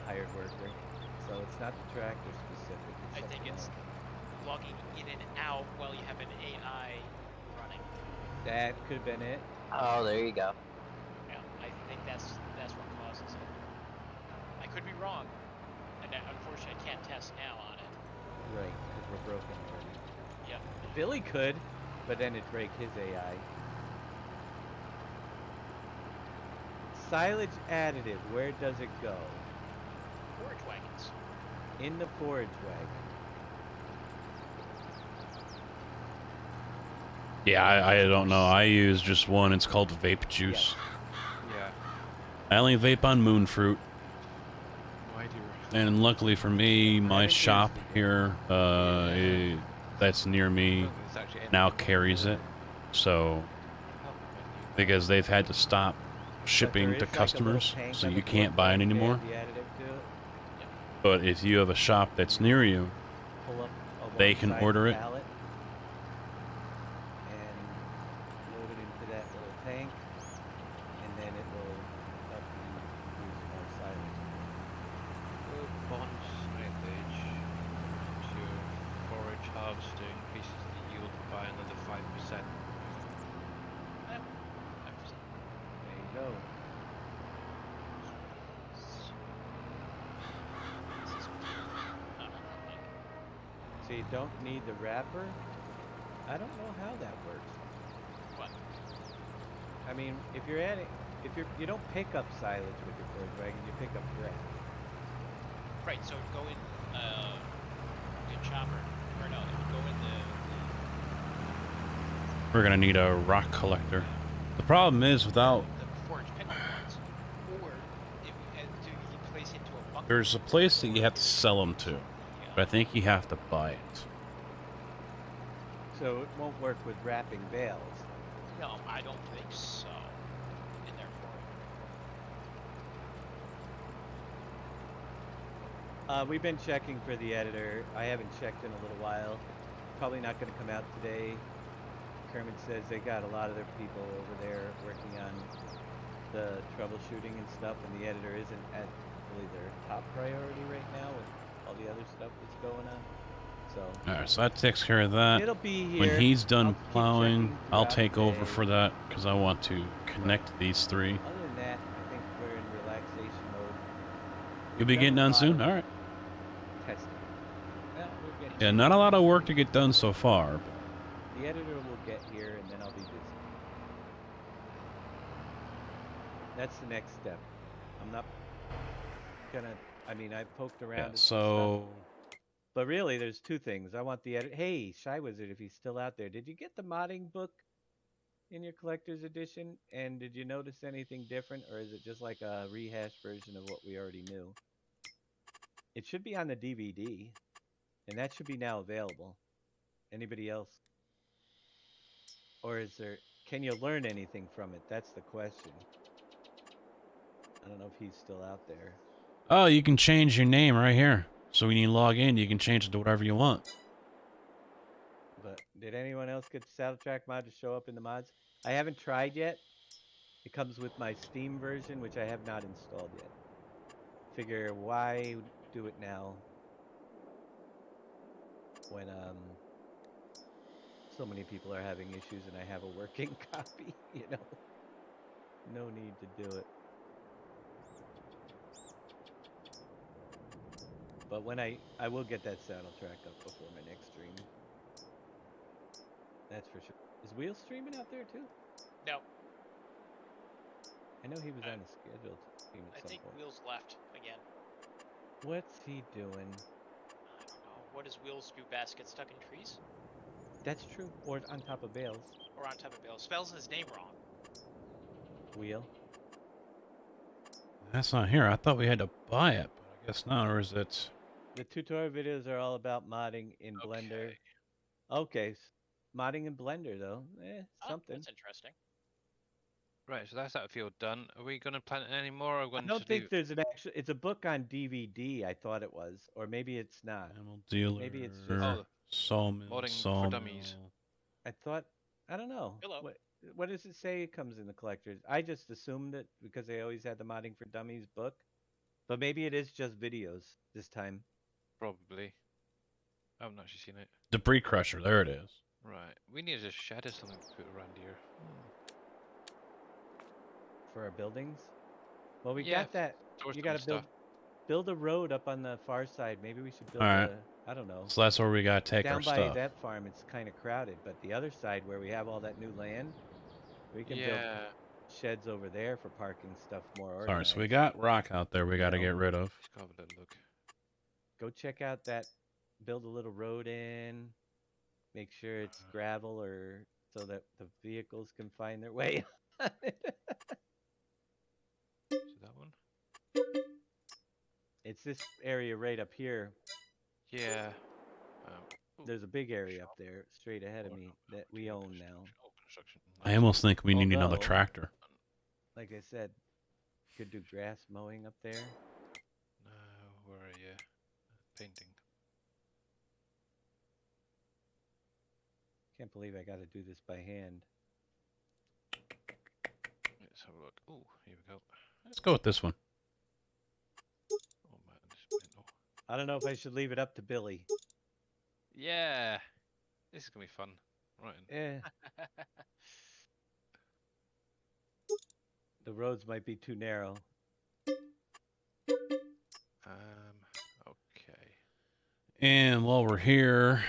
Hired worker. So it's not the tractor specific. It's I think something it's else. logging in and out while you have an AI running. That could have been it. Oh, there you go. Yeah, I think that's what causes it. I could be wrong, and unfortunately, I can't test now on it. Right, because we're broken already. Yep. Billy could, but then it'd break his AI. Silage additive, where does it go? Forage wagons. In the forage wagon. Yeah, I don't know. I use just one. It's called vape juice. Yeah. I only vape on moon fruit. Why do you... And luckily for me, my haven't shop used it here, that's near me, It's actually now anything carries it. So, help menu. because they've had to stop shipping to customers, so you can't buy it anymore. The additive to it. But if you have a shop that's near you, Pull up a they can one-sided order it. pallet and load it into that little tank, and then it will help you use more silage. Bond silage to forage harvester increases the yield by another 5%. There you go. So you don't need the wrapper? I don't know how that works. What? I mean, if you're adding, you don't pick up silage with your forage wagon, you pick up grass. Right, so it'd go in chopper. Or no, it would go in We're gonna need a rock collector. The problem is without the forage pickup ones. Or if do you place into a bucket? there's a place that you have to sell them to, but I think you have to buy it. So it won't work with wrapping bales. No, I don't think so. In their form. We've been checking for the editor. I haven't checked in a little while. Probably not going to come out today. Kermit says they got a lot of their people over there working on the troubleshooting and stuff, and the editor isn't at really their top priority right now with all the other stuff that's going on. So Alright, so that takes care of that. it'll be here. When he's done I'll keep plowing, checking I'll throughout take the over day. for that, because I want to connect these three. Other than that, I think we're in relaxation mode. You'll be getting done soon? Alright. Testing. Yeah, we're getting Yeah, not a lot of work to get done so far. But the editor will get here, and then I'll be busy. That's the next step. I'm not gonna. I mean, I poked around. yeah, at some so stuff, but really, there's two things. I want the edit. Hey, Shy Wizard, if he's still out there, did you get the modding book in your collector's edition? And did you notice anything different, or is it just like a rehashed version of what we already knew? It should be on the DVD, and that should be now available. Anybody else? Or is there? Can you learn anything from it? That's the question. I don't know if he's still out there. oh, you can change your name right here. So when you log in, you can change it to whatever you want. But did anyone else get the Saddle Track mod to show up in the mods? I haven't tried yet. It comes with my Steam version, which I have not installed yet. Figure why do it now when so many people are having issues and I have a working copy, you know. No need to do it. But when I will get that Saddle Track up before my next stream. That's for sure. Is Wheel streaming out there too? No, I know he was on a schedule to stream I at some think point. Wheels left again. What's he doing? I don't know. What does Wheels do best? Get stuck in trees? That's true. Or on top of bales. Or on top of bales? Spells his name wrong. Wheel. That's not here. I thought we had to buy it, but I guess not. Or is it? The tutorial videos are all about modding in Blender. Okay. Modding in Blender though. Something. That's interesting. Right, so that's that field done. Are we going to plant it anymore? Or are we I going don't to think leave... there's an actual. It's a book on DVD. I thought it was, or maybe it's not. Animal dealer. Maybe it's just. Oh, sawmill. modding for Sawmill. dummies. I thought. I don't know. Hello. What does it say? It comes in the collector's. I just assumed it because they always had the modding for dummies book, but maybe it is just videos this time. Probably. I haven't actually seen it. Debris crusher. There it is. Right, we need a shed or something to put around here. For our buildings. Well, we Yeah, got that. store You some got to build Build a road up on the far side. Maybe we should build Alright. I don't know. So that's where we gotta take our Down by stuff. that farm, it's kind of crowded, but the other side where we have all that new land, we can build sheds over there for parking stuff more organized. Alright, so we got rock out there we gotta get rid of. Let's go have a little look. Go check out that, build a little road in, make sure it's gravel or so that the vehicles can find their way. Is it that one? It's this area right up here. Yeah. There's a big area up there straight ahead of me that we own now. I almost think we need another Although, tractor. Like I said, could do grass mowing up there. No, where are you? Painting. Can't believe I got to do this by hand. Let's have a look. Oh, here we go. Let's go with this one. Oh man, this paint. I don't know if I should leave it up to Billy. Yeah, this is gonna be fun. Right. The roads might be too narrow. Okay. And while we're here,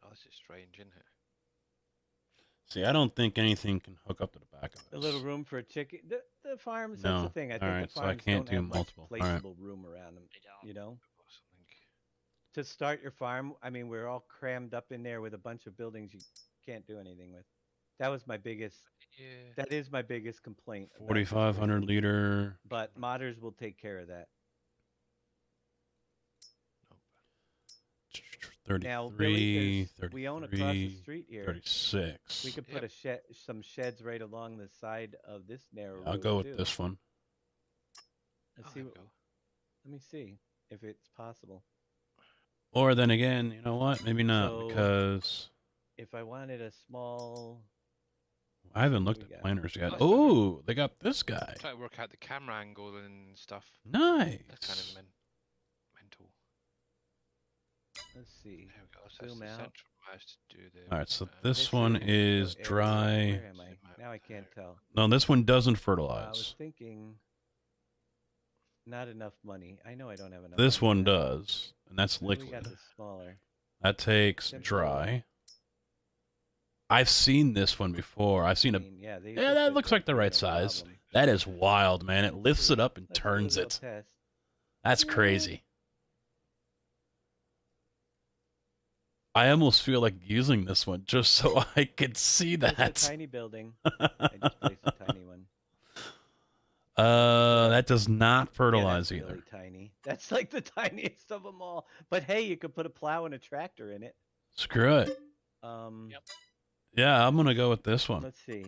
Oh, this is strange, isn't it? see, I don't think anything can hook up to the back of it. A little room for a chicken. The farms, No. that's the thing. I think Alright, the so I farms can't don't do have multiple. much Alright. placeable room around them. They don't. You know? Something. To start your farm, I mean, we're all crammed up in there with a bunch of buildings you can't do anything with. That was my biggest, Yeah. that is my biggest complaint. about this 4,500 game. liter. But modders will take care of that. 33, Now, Billy, 33, we own across the street here. 36. We could put some sheds right along the side of this narrow road. I'll go with too. this one. Let's Oh, see. there we go. Let me see if it's possible. Or then again, you know what? Maybe not, So- because If I wanted a small, I haven't what looked do we at got? planners yet. That's Oh, they got this guy. Try to work out the camera angle and stuff. Nice. That's kind of mental. let's see. There we go. So Zoom that's the out. central mouse to do the. All right, so uh, this one is area. dry. Where am I? Now I can't tell. No, this one doesn't I was fertilize. thinking, not enough money. I know I don't have enough. This money one for that. does, and that's Then we got liquid. the smaller. That takes Simple. dry. I've seen this one before. I've seen I a. mean, yeah, these Yeah, look that like looks they're like the right no size. problem. That is wild, man. It lifts it up and Let's do a turns little it. test. That's crazy. I almost feel like using this one just so I could see It's a that. tiny building. I just placed a tiny one. That does not Yeah, fertilize that's either. really tiny. That's like the tiniest of them all. But hey, you could put a plow and a tractor in it. Screw it. Yep. Yeah, I'm gonna go with this one. Let's see.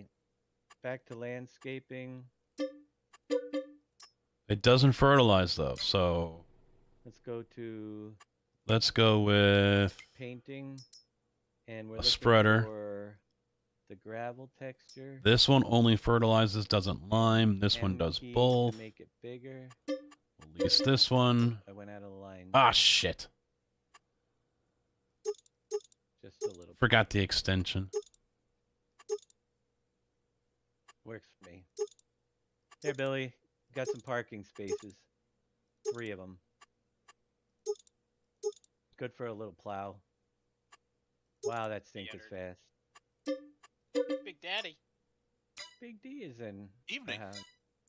Back to landscaping. It doesn't fertilize though, so Let's go to let's go with painting. And we're a looking spreader. for the gravel texture. This one only fertilizes, doesn't lime. This one M does key both. To make it bigger. Release this one. I went out of the line. Ah, shit. Just a little. Forgot the extension. Works for me. Here, Billy. Got some parking spaces. 3 of them. Good for a little plow. Wow, that stink is fast. Big Daddy. Big D is in. Evening. Uh,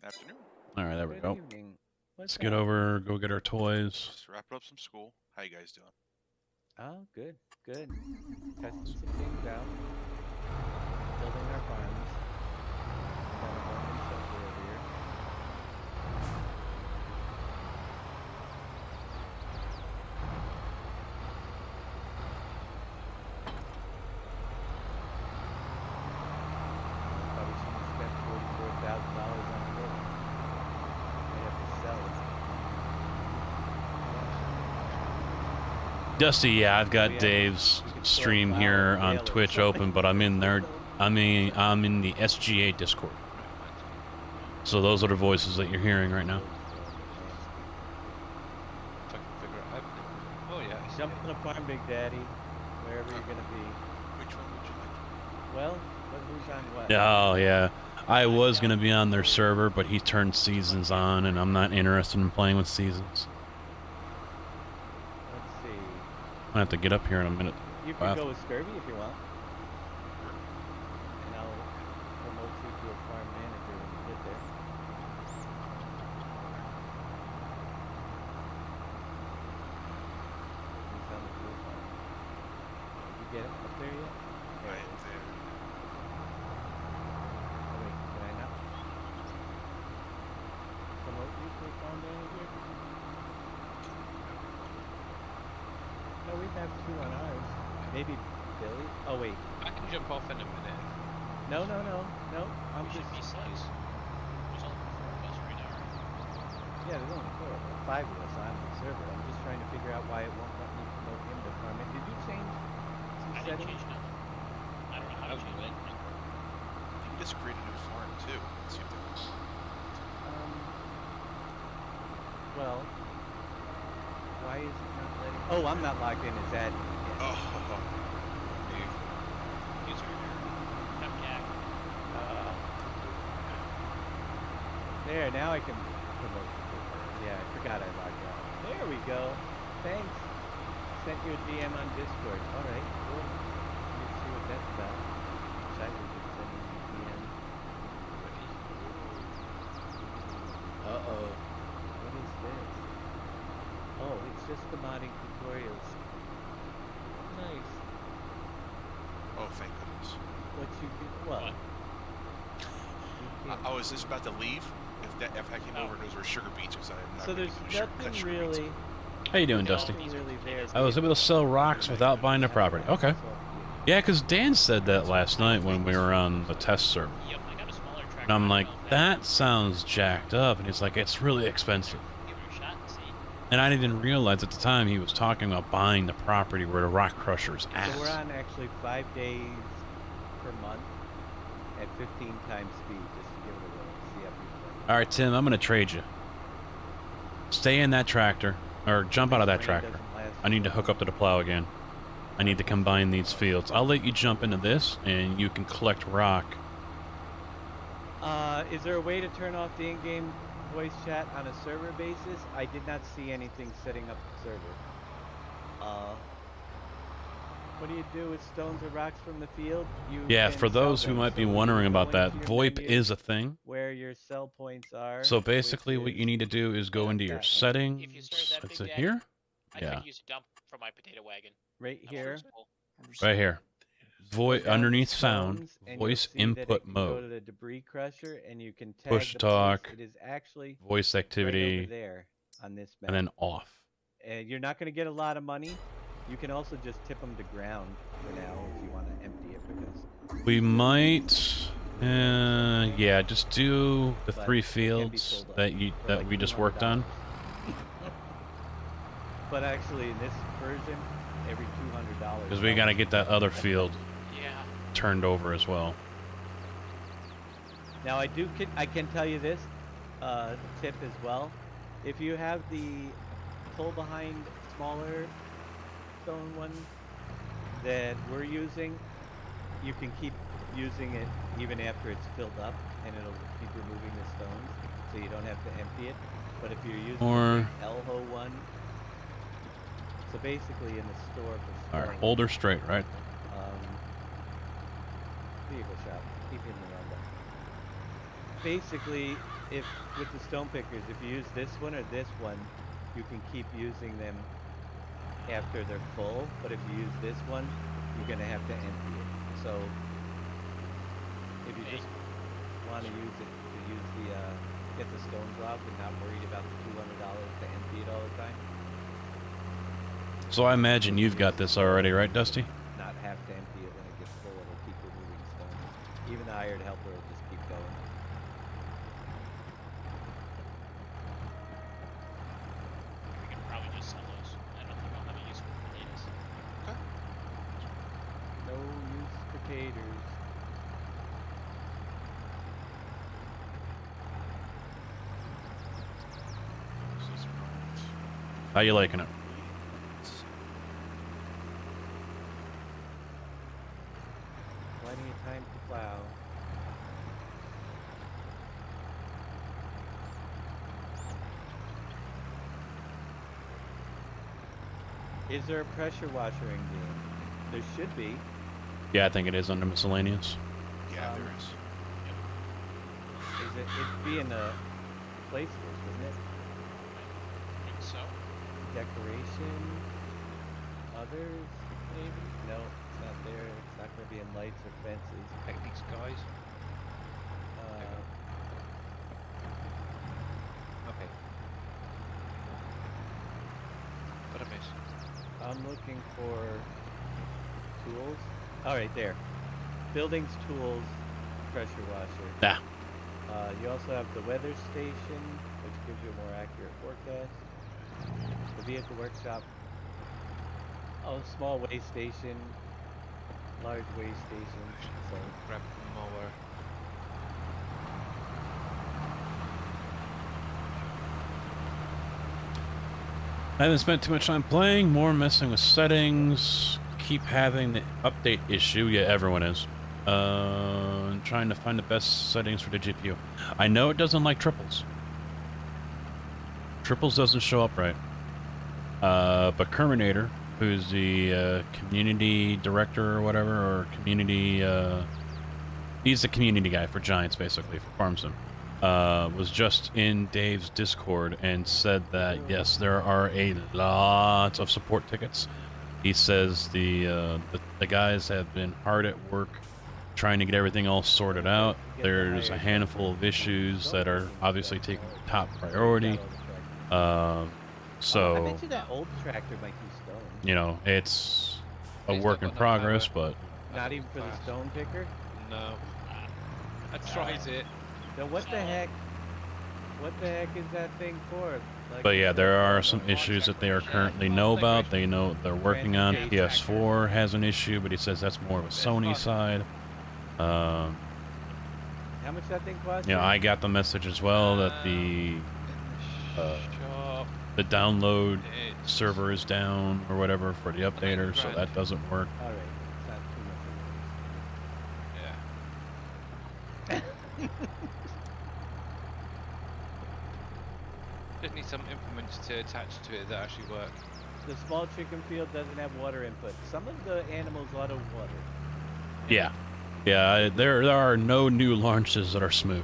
Afternoon. All right, there we good go. evening. Let's What's get up? over, go get our toys. Just wrapping up some school. How you guys doing? Oh, good, good. Testing some things out. Building our farms. Got a whole new shelter over here. Probably shouldn't have spent $44,000 on a boat. I have to sell it. Dusty, yeah, I've got Yeah, Dave's we could stream sell here flour on or ale or Twitch something. open, but I'm in there. I'm in the SGA Discord. So those are the voices that you're hearing right now. If I can figure it out. Oh yeah. I see Jump it. on a farm, Big Daddy, wherever you're gonna be. Which one would you like? Well, who's on what? Oh yeah, I was gonna be on their server, but he turned seasons on, and I'm not interested in playing with seasons. Let's see. I have to get up here in a minute. You can go with Scurvy if you want. And I'll promote you to a farm manager when you get there. He's on the fuel farm. Did you get up there yet? I am there. Oh wait, can I not promote you to a farm manager? No, we have 2 on ours. Maybe Billy? Oh wait. I can jump off in a minute. No. I'm We should just... be 6. There's only 4 of us right now. Yeah, there's only 4 of us. 5 of us on the server. I'm just trying to figure out why it won't let me promote him to farm it. Did you change some I didn't settings? change nothing. I don't know how to change it. You can just create a new farm too. See if that works. Well, why is it not letting... Oh, I'm not logged in as admin yet. Oh, User error. Femcac. There, now I can promote people. Yeah, I forgot I logged out. There we go. Thanks. Sent you a DM on Discord. Alright, cool. Let's see what that's about. Wish I was just sending you a DM. Uh-oh. What is this? Oh, it's just the modding tutorials. Nice. oh, thank goodness. What you do? What? I was just about to leave. If I came over and those were sugar beets, because I'm not. So gonna there's do sugar, cut nothing sugar beets. really... How you doing, Dusty? nothing really there. I was able to sell rocks without buying the property. Okay. Yeah, because Dan said that last night when we were on the test server. Yep, I got a smaller tractor. And I'm like, myself. that sounds jacked up. And he's like, it's really expensive. Give it a shot and see. And I didn't realize at the time he was talking about buying the property where the rock crusher's at. So we're on actually 5 days per month at 15 times speed, just to give it a roll. See how people All right, Tim, I'm going to trade you. Stay in that tractor, or jump out of that tractor. I need to hook up to the plow again. I need to combine these fields. I'll let you jump into this, and you can collect rock. Is there a way to turn off the in-game voice chat on a server basis? I did not see anything setting up the server. What do you do with stones or rocks from the field? You Yeah, can for sell those who them. might be So when wondering you go about that, into your VoIP menu is a thing. where your sell points are. So basically which what is you need to do is go into your settings. If you start that Is big it daddy, here? I Yeah. tried to use a dump from my potato wagon. right I'm here. full. Right here. Go down to Underneath sound, stones, and you'll voice see that it input can Go mode, to the debris crusher, and you can tag push the talk, place. It is actually voice right activity, over there on this map. and then off. And you're not going to get a lot of money. You can also just tip them to ground for now if you want to empty it, because We might, yeah, just do the But 3 it can be fields sold up that for like we just worked on. But actually, in this version, every $200. Because we got to get that other field Yeah. turned over as well. Now I can tell you this tip as well. If you have the pull behind smaller stone one that we're using, you can keep using it even after it's filled up, and it'll keep removing the stones, so you don't have to empty it. But if you're using Or- the Elho one, so basically in the store for All right, stone, hold her straight, right? vehicle shop, keep in the roundup. Basically, if with the stone pickers, if you use this one or this one, you can keep using them after they're full. But if you use this one, you're gonna have to empty it. So if you just want to use it to use the get the stones off and not worried about the $200 to empty it all the time, So I imagine you've got this already, right, Dusty? not have to empty it when it gets full, it'll keep removing stones. Even the hired helper will just keep going. We can probably just sell those. I don't think I'll have a use for potatoes. No use potatoes. How you liking it? Plenty of time to plow. Is there a pressure washer in game? There should be. Yeah, I think it is under miscellaneous. Yeah, there is. Is it? It'd be in the place list, wouldn't it? I think so. Decoration. Others, maybe? No, it's not there. It's not going to be in lights or fences. Techniques, guys. Okay. What I miss? I'm looking for tools. All right, there. Buildings, tools, pressure washer. Yeah. You also have the weather station, which gives you a more accurate forecast. The vehicle workshop. Oh, small way station, large way station. So Grab the mower. I haven't spent too much time playing, more messing with settings, keep having the update issue. Yeah, everyone is. Trying to find the best settings for the GPU. I know it doesn't like triples. Triples doesn't show up right. But Kerminator, who's the community director or whatever, or community, he's the community guy for Giants, basically, for Farm Sim. Was just in Dave's Discord and said that yes, there are a lot of support tickets. He says the guys have been hard at work trying to get everything all sorted out. There's a handful of issues that are obviously taking top priority. I So bet you that old tractor might be stone. you know, it's a work in progress, but Not even for the stone picker? No. I tried it. Then what the heck? What the heck is that thing for? Like, But yeah, there are some issues that they are currently know about. They know they're working on. PS4 has an issue, but he says that's more of a Sony side. How much that thing cost? You know, I got the message as well that the download server is down or whatever for the updater, so that doesn't work. All right, it's not too much. Yeah. Just need some implements to attach to it that actually work. The small chicken field doesn't have water input. Some of the animals auto water. Yeah. Yeah, there are no new launches that are smooth.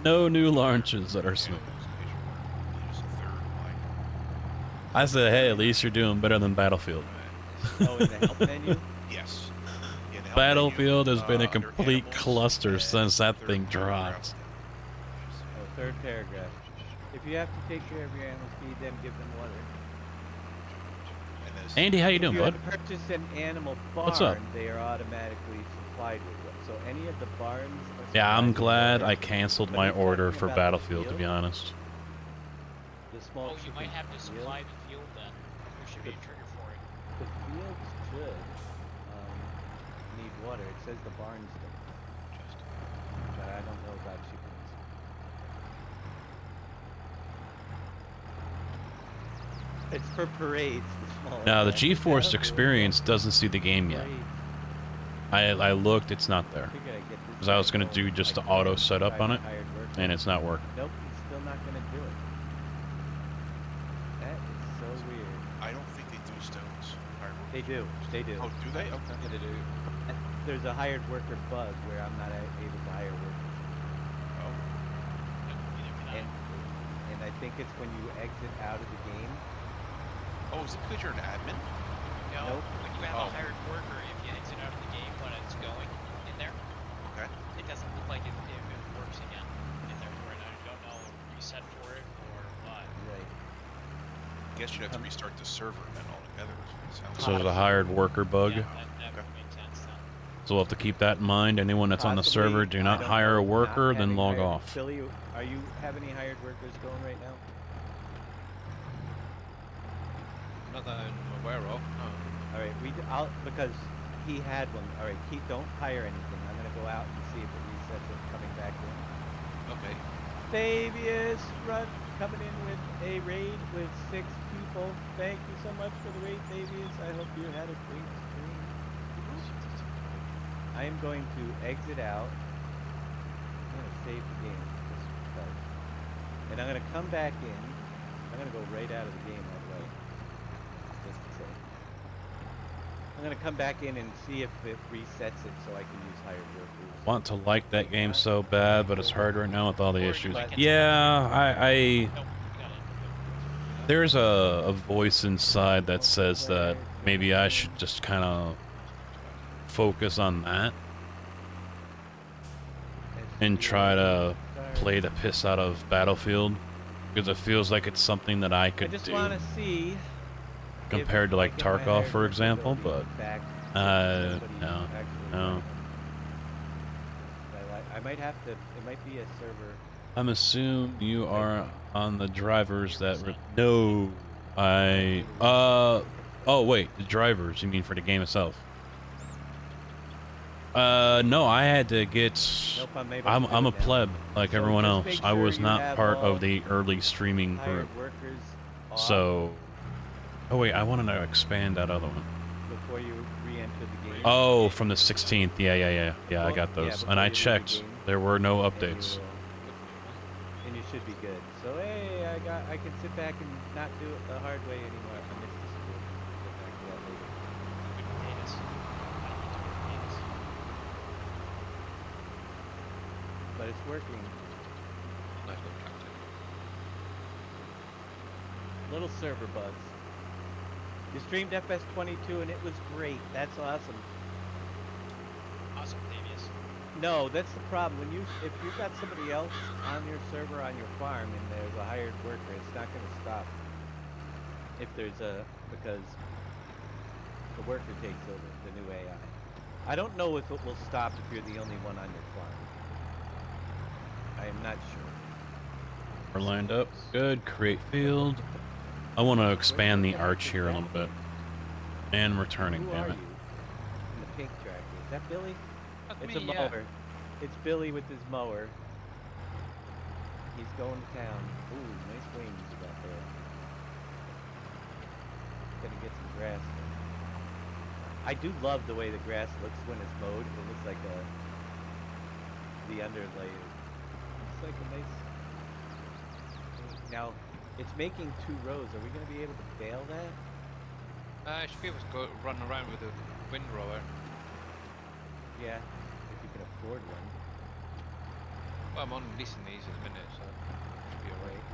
No new launches that are smooth. I said, hey, at least you're doing better than Battlefield. Oh, in the help menu? Yes. In the help Battlefield menu, has been a under complete animals, cluster and since that third thing paragraph. dropped. Oh, third paragraph. If you have to take care of your animals, feed them, give them water. And this- Andy, how you doing, If you bud? have to purchase an animal barn, What's up? they are automatically supplied with one. So any of the barns are Yeah, I'm supplied with glad water. I canceled But my he's order talking for about the Battlefield, to be field. honest. The small Oh, you might chicken have to field. supply the field then. There should be a trigger for it. The fields should need water. It says the barns don't. But I don't know about chickens. It's for parades. The small Now, the ones. GeForce Yeah, Experience doesn't see the game yet. parades. I looked, it's not there. Figured I'd get this Because I was guy going to do going. just I the auto can't setup find on a it, hired worker. and it's not working. Nope, he's still not going to do it. That is so weird. I don't think they do stones. They do. They do. Oh, do they? Okay. Yeah, they do. There's a hired worker bug where I'm not able to hire workers. And I think it's when you exit out of the game. Oh, is it because you're an admin? No, Nope. when you have Oh. a hired worker, if you exit out of the game when it's going in there, Okay. it doesn't look like if it works again in there. Where I don't know if reset for it or what. Right. I guess you'd have to restart the server then altogether. Sounds So there's a hired worker bug. Yeah, that would make sense then. So we'll have to keep that in mind. Anyone that's on the Possibly, server, do I not don't hire a know, worker, not then having log hired- off. Billy, are you have any hired workers going right now? Not that I'm aware of. No. All right, because he had one. All right, don't hire anything. I'm gonna go out and see if it resets it coming back in. Okay. Fabius coming in with a raid with 6 people. Thank you so much for the raid, Fabius. I hope you had a great stream. I am going to exit out. I'm gonna save the game just because. And I'm gonna come back in. I'm gonna go right out of the game all the way. Just gonna come back in and see if it resets it so I can use hired workers. Want to like that game so bad, but it's hard right now with all the issues. But- Yeah, I Nope, we got it. there's a voice inside that says that maybe I should just kind of focus on that and try to play the piss out of Battlefield, because it feels like it's something that I I could just do want to see compared to like Tarkov, for example, but no. I might have to. It might be a server. I'm assuming you are on the drivers that no, oh wait, the drivers, you mean for the game itself? No, I had to get, Nope, I'm a pleb like So everyone just else. make I sure was you not have part all of the early streaming hired group. workers off So, oh wait, I wanted to expand that other one. before you re-enter the game. Oh, from the 16th, yeah, I got Yeah, those. before And I you leave the checked, game, there were no and updates. and you should be good. So hey, I can sit back and not do it the hard way anymore. I missed the school. Get back to that later. Potatoes. I don't need to potatoes. But it's working. Nice little tractor. Little server bugs. You streamed FS22 and it was great. That's awesome. Awesome, Davius. No, that's the problem. If you've got somebody else on your server on your farm and there's a hired worker, it's not going to stop. Because the worker takes over the new AI. I don't know if it will stop if you're the only one on your farm. I am not sure. We're lined up. Good. Create field. I want to expand the arch here a little bit. And returning, Who damn are it. you? In the pink tractor. Is that Billy? That's It's me, a yeah. mower. It's Billy with his mower. He's going to town. Ooh, nice wings you got there. Gotta get some grass there. I do love the way the grass looks when it's mowed. It looks like the underlay. Looks like a nice. Now, it's making 2 rows. Are we gonna be able to bale that? I should be able to go run around with a windrower. Yeah, if you can afford one. Well, I'm on leasing these at the minute, so should be alright.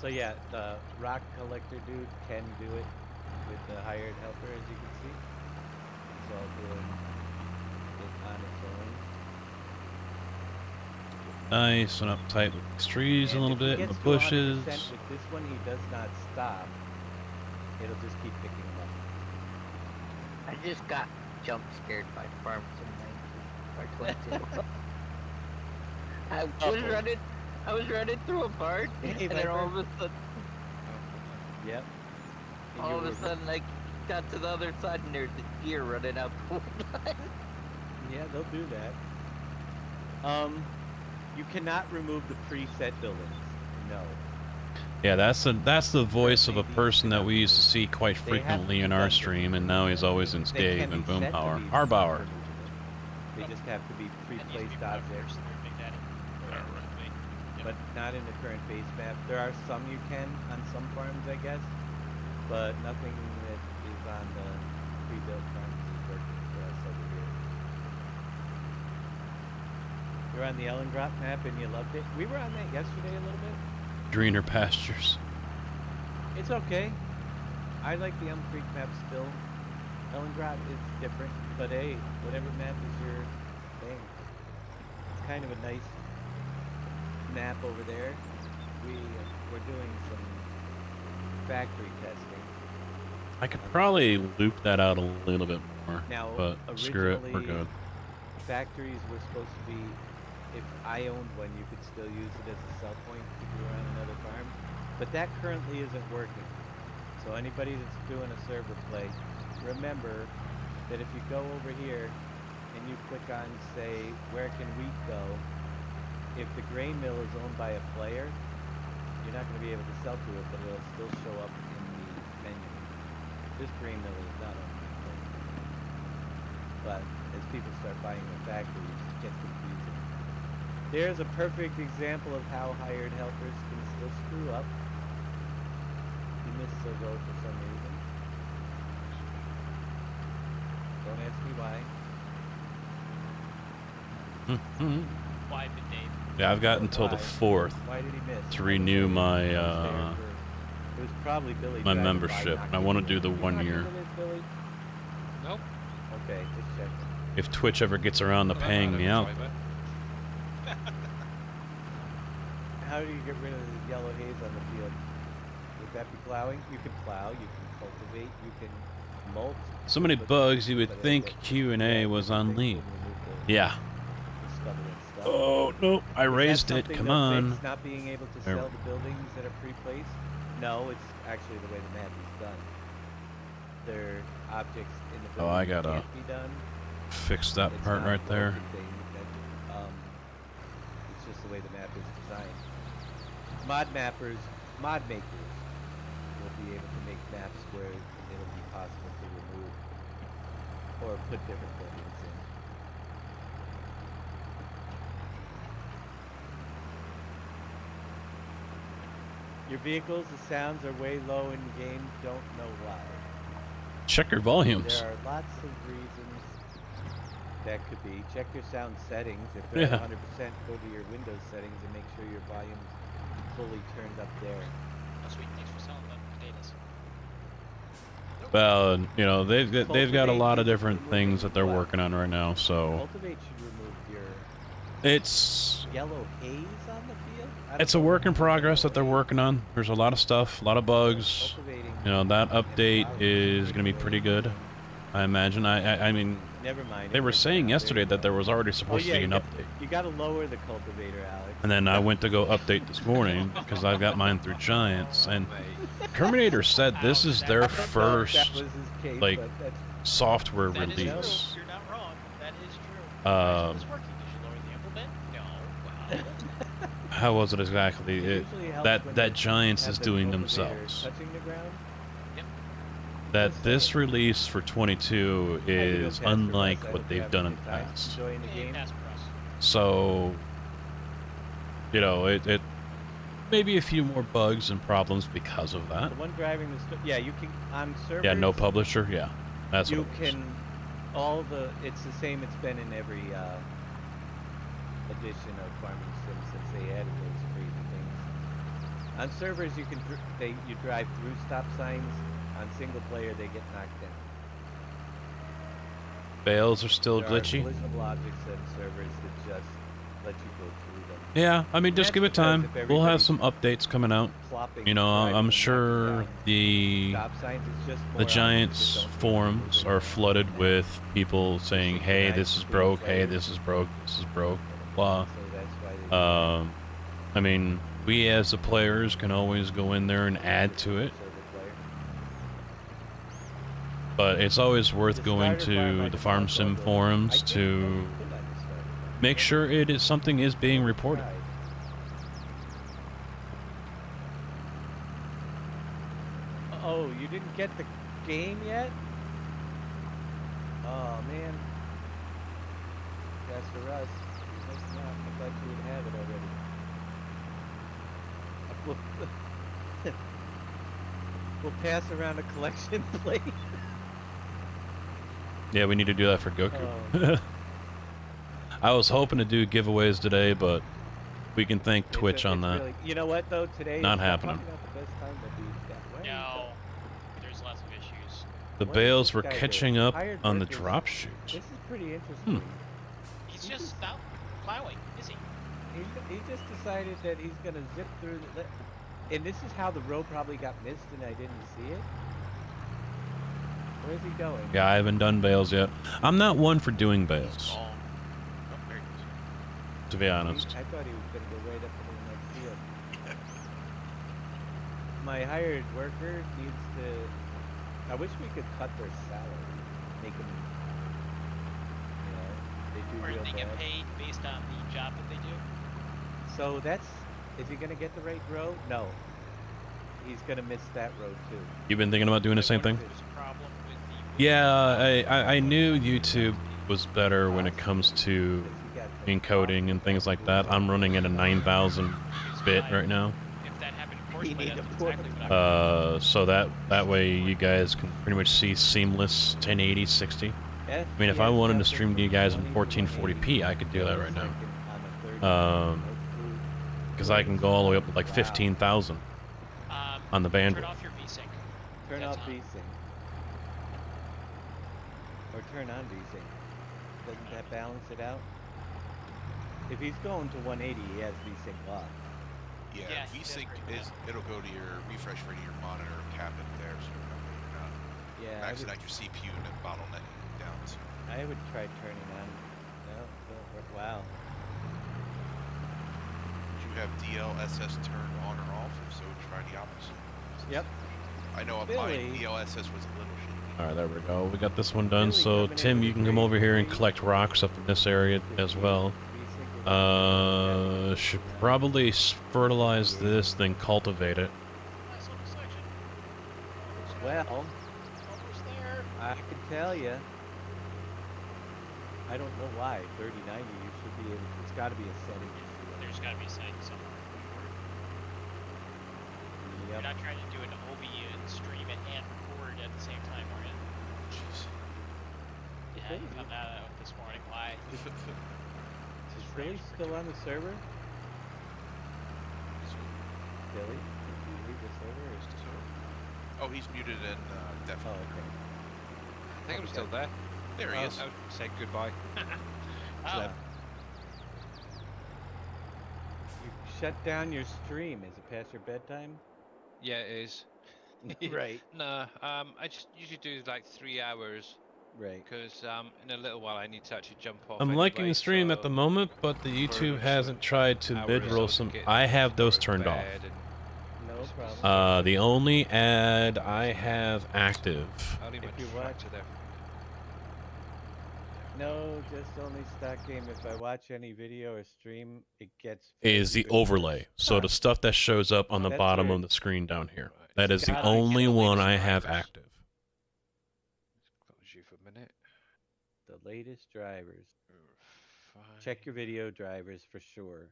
So yeah, the rock collector dude can do it with the hired helper, as you can see. It's all doing it on its own. Nice and uptight with these trees a And little if he bit, and the gets to 100% bushes. With this one, he does not stop. It'll just keep picking him up. I just got jump scared by Farm Sim 19 or 22. I was running through a barn, Hey, and then all of Viper. a sudden, Yep. And all you of a were- sudden, I got to the other side, and there's the deer running out the wood line. Yeah, they'll do that. You cannot remove the preset buildings. No. Yeah, that's the voice of a person that we used to see quite frequently in our stream, and now he's always in They Scave can and be set to Boomhauer. be Harbauer. removable. They just have to be pre-placed objects. Big Daddy. But not in the current base map. There are some you can on some farms, I guess, but nothing that is on the pre-built farms is working for us over here. You're on the Ellen Drop map and you loved it. We were on that yesterday a little bit. Greener pastures. It's okay. I like the Elm Creek map still. Ellen Drop is different, but hey, whatever map is your thing. It's kind of a nice map over there. We're doing some factory testing. I could probably loop that out a little bit more, Now, but screw it, we're originally, good. Factories were supposed to be, if I owned one, you could still use it as a sell point if you were on another farm. But that currently isn't working. So anybody that's doing a server play, remember that if you go over here and you click on, say, where can wheat go, if the grain mill is owned by a player, you're not going to be able to sell to it, but it'll still show up in the menu. This grain mill is not owned by a player. But as people start buying the factories, it gets confusing. There's a perfect example of how hired helpers can still screw up. He missed so low for some reason. Don't ask me why. Why did Dave? Yeah, I've got until the 4th Why did he miss? to renew my It was probably Billy my driving by, membership, and I want to do the You 1 not year. into this, Billy? Nope. Okay, just checking. If Twitch ever gets around to paying me out. How do you get rid of the yellow haze on the field? Would that be plowing? You can plow, you can cultivate, you can mulch. So many but- bugs, you would but think it- Q&A was you on think lead. when you move the- Yeah. the stubble and stuff. Oh, no, I Is that raised it. something Come they'll on. fix, not being able to There sell we the buildings that are pre-placed? No, it's actually the way the map is done. There are objects in the Oh, building I that gotta can't be done. fix that It's part not right a there. broken thing that, it's just the way the map is designed. Mod makers will be able to make maps where it'll be possible to remove or put different buildings in. Your vehicles, the sounds are way low in the game, don't know why. Check your volumes. There are lots of reasons that could be. Check your sound settings. If they're Yeah. 100%, go to your Windows settings and make sure your volume's fully turned up there. Oh, sweet. Thanks for selling the potatoes. Well, you know, they've got a lot of Cultivate different is things that they're removing working on right now, so Cultivate should remove your it's yellow haze on the field. I it's a don't know work in what progress that yellow they're haze working on. There's a lot of stuff, a lot of bugs. Cultivating You know, that update flowers is take going to be away pretty from good. them. I imagine. I mean, Never mind. they it were works saying out. yesterday There you that there go. was already supposed to be an update. You got to lower the cultivator, Alex. And then I went to go update this morning because I've got mine through Giants, and Terminator said this is their I don't know if that first was his case, like but that's software That is release. true. You're not wrong. That is true. Um, Why is this working? Did you lower the implement? No. Wow. How was it exactly? It It, usually helps that when that you Giants have is the doing cultivator themselves. touching the ground. That this release for 22 I had to go is past the unlike rest. I what hope you they've have done a in the good time past. enjoying the Hey, game. pass for us. So, you know, it maybe a few more bugs and problems because of that. The one driving the yeah, you can on servers. Yeah, no publisher. Yeah, that's You what it was. can it's the same it's been in every edition of Farming Sim since they added those crazy things. On servers, you can you drive through stop signs. On single player, they get knocked down. Bales are still There glitchy. are collisionable objects on servers that just let you go through them. Yeah, I mean, just That's give it because time. if We'll have everybody's some updates coming out. Plopping, You know, driving, I'm and sure knocking down the stop signs, it's just more the obvious Giants that don't do forums anything. are flooded with people saying, "Hey, this is broke. Hey, this is broke. This is broke." Blah. So that's why they I mean, we as the players can always go in there and add to it, server player. but it's always worth The going starter bar by to the Farm default Sim goes over. forums I think to you put on the starter bar. make sure it is something is being reported. Right. Oh, you didn't get the game yet? Oh man. That's for us. You're missing out. I thought you would have it already. We'll pass around a collection plate. Yeah, we need to do that for Goku. Oh. I was hoping to do giveaways today, but we can thank Twitch on that. Really, you know what though? Today Not is happening. probably not the best time to do that. Why No. There's lots of issues. The Why is bales this were guy there? catching up Hired on the workers. drop shoots. This is pretty interesting. He's just not plowing, is he? He just decided that he's gonna zip through the. And this is how the road probably got missed and I didn't see it. Where's he going? Yeah, I haven't done bales yet. I'm not one for doing bales, Oh, there he goes. to be honest. I thought he was gonna go right up into the next field. My hired worker needs to. I wish we could cut their salary, make them. You know, they do Or real they get bad. paid based on the job that they do? So that's. Is he gonna get the right road? No. He's gonna miss that road too. You've been thinking about doing the same thing? There's a problem with the Yeah, I knew YouTube was better when it comes to encoding and things like that. I'm running at a 9,000 bit right now. If that happened, of course, You but need that's to put- exactly what I So that way you guys can pretty much see seamless 1080, 60. I mean, if I wanted to stream to you guys in 1440p, I could do that right now. Because I can go all the way up to like 15,000 on the bandwidth. Turn off your VSync. Turn off VSync. Or turn on VSync. Doesn't that balance it out? If he's going to 180, he has VSync locked. Yeah, VSync is, it'll go to your refresh rate of your monitor, cap it there, so you're not maxing out your CPU and then bottlenecking down. So. I would try turning on. No, don't work. Wow. Would you have DLSS turned on or off? If so, try the opposite. Yep. I know my DLSS was a little shaky. Alright, there we go. We got this one done. So, Tim, you can come over here and collect rocks up in this area as well. Should probably fertilize this, then cultivate it. Well, I can tell you. I don't know why. 3090, you should be able. It's got to be a setting. There's got to be a setting somewhere. Yep. You're not trying to do an OB and stream it and record at the same time, are you? Jeez. Yeah, you found that out this morning. Why? Is Billy still on the server? Billy? Did you leave the server? Or... Oh, he's muted and definitely. Oh, okay. I think I'm still there. There he is. I said goodbye. Oh. You shut down your stream. Is it past your bedtime? Yeah, it is. Right. No, I just usually do like 3 hours. Right. Because in a little while I need to actually jump off. I'm liking anyway, the stream so at the moment, but the YouTube hasn't tried to hours mid-roll I'll some. get I have those before turned off. bed and No problem. The only ad I have active I'll leave my If you watch- tractor there. No, just only stock game. If I watch any video or stream, it gets... is the overlay. So the stuff that shows up on the That's bottom weird. of the screen down here. Right. That is the Gotta only get the one latest I have drivers. active. Close you for a minute. The latest drivers. Fine. Check your video drivers for sure.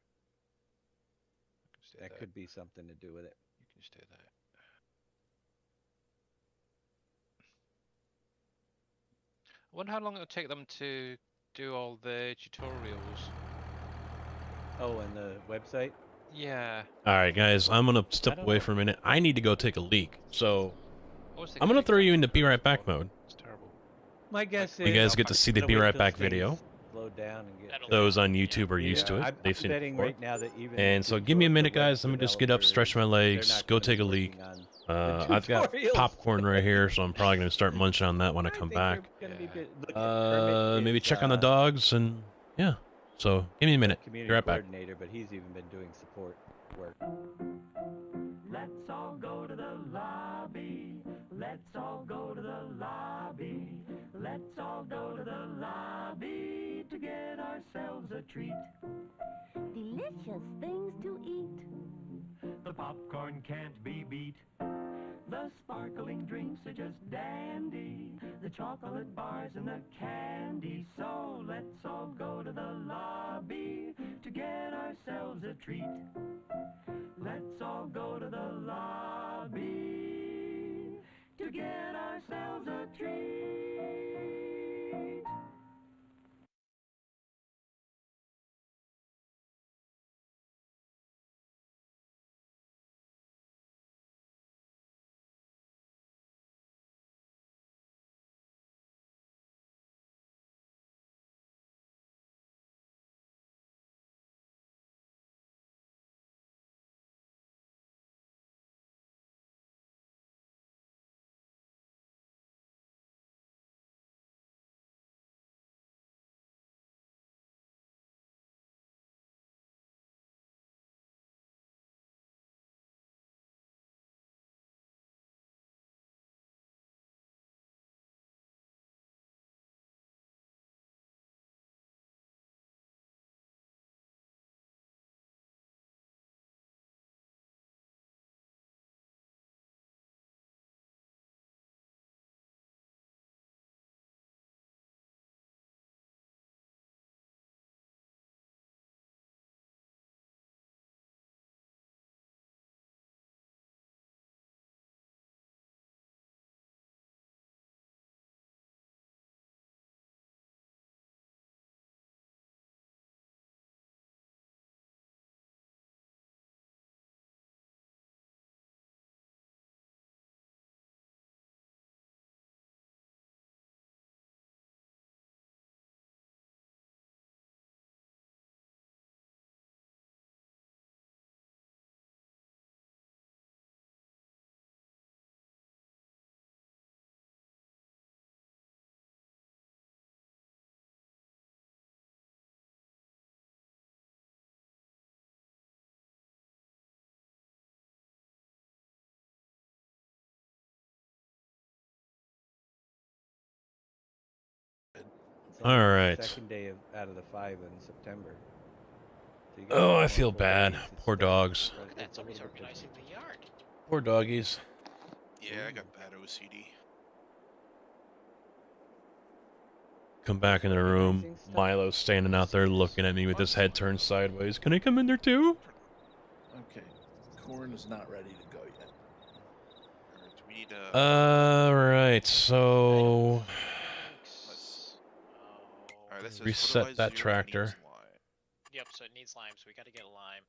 Just do That could be something to do with it. You can just do that. I wonder how long it'll take them to do all the tutorials. Oh, and the website? Yeah. Alright, guys, I'm going to I step don't away know. for a minute. I need to go take a leak. So, Always think I'm going to take throw that. you into Be Right Back mode. It's terrible. My guess is... You guys get to see the I'm Be gonna wait Right till Back things video. Slow down and get... Those on YouTube are Yeah, used to it. I'm They've seen it betting before. right now that even And so give me a minute, guys. Let me just get up, stretch my legs, go take a leak. I've got tutorials. popcorn right here, so I'm probably going to start munching on that when I come back. Maybe check on the dogs, and yeah. So give me a minute. Be Community right back. coordinator, but he's even been doing support work. Let's all go to the lobby. Let's all go to the lobby. Let's all go to the lobby to get ourselves a treat. Delicious things to eat. The popcorn can't be beat. The sparkling drinks are just dandy. The chocolate bars and the candy. So let's all go to the lobby to get ourselves a treat. Let's all go to the lobby to get ourselves a treat. All right. The second day out of the 5 in September. So Oh, I feel bad. Poor dogs. Look at that, somebody's organizing the yard. Poor doggies. Yeah, I got bad OCD. Come back in the room. Milo's standing out there looking at me with his head turned sideways. Can I come in there too? Okay. Corn is not ready to go yet. Do we need Right, so... Alright, that says reset that tractor. Yep, so it needs lime, so we gotta get a lime.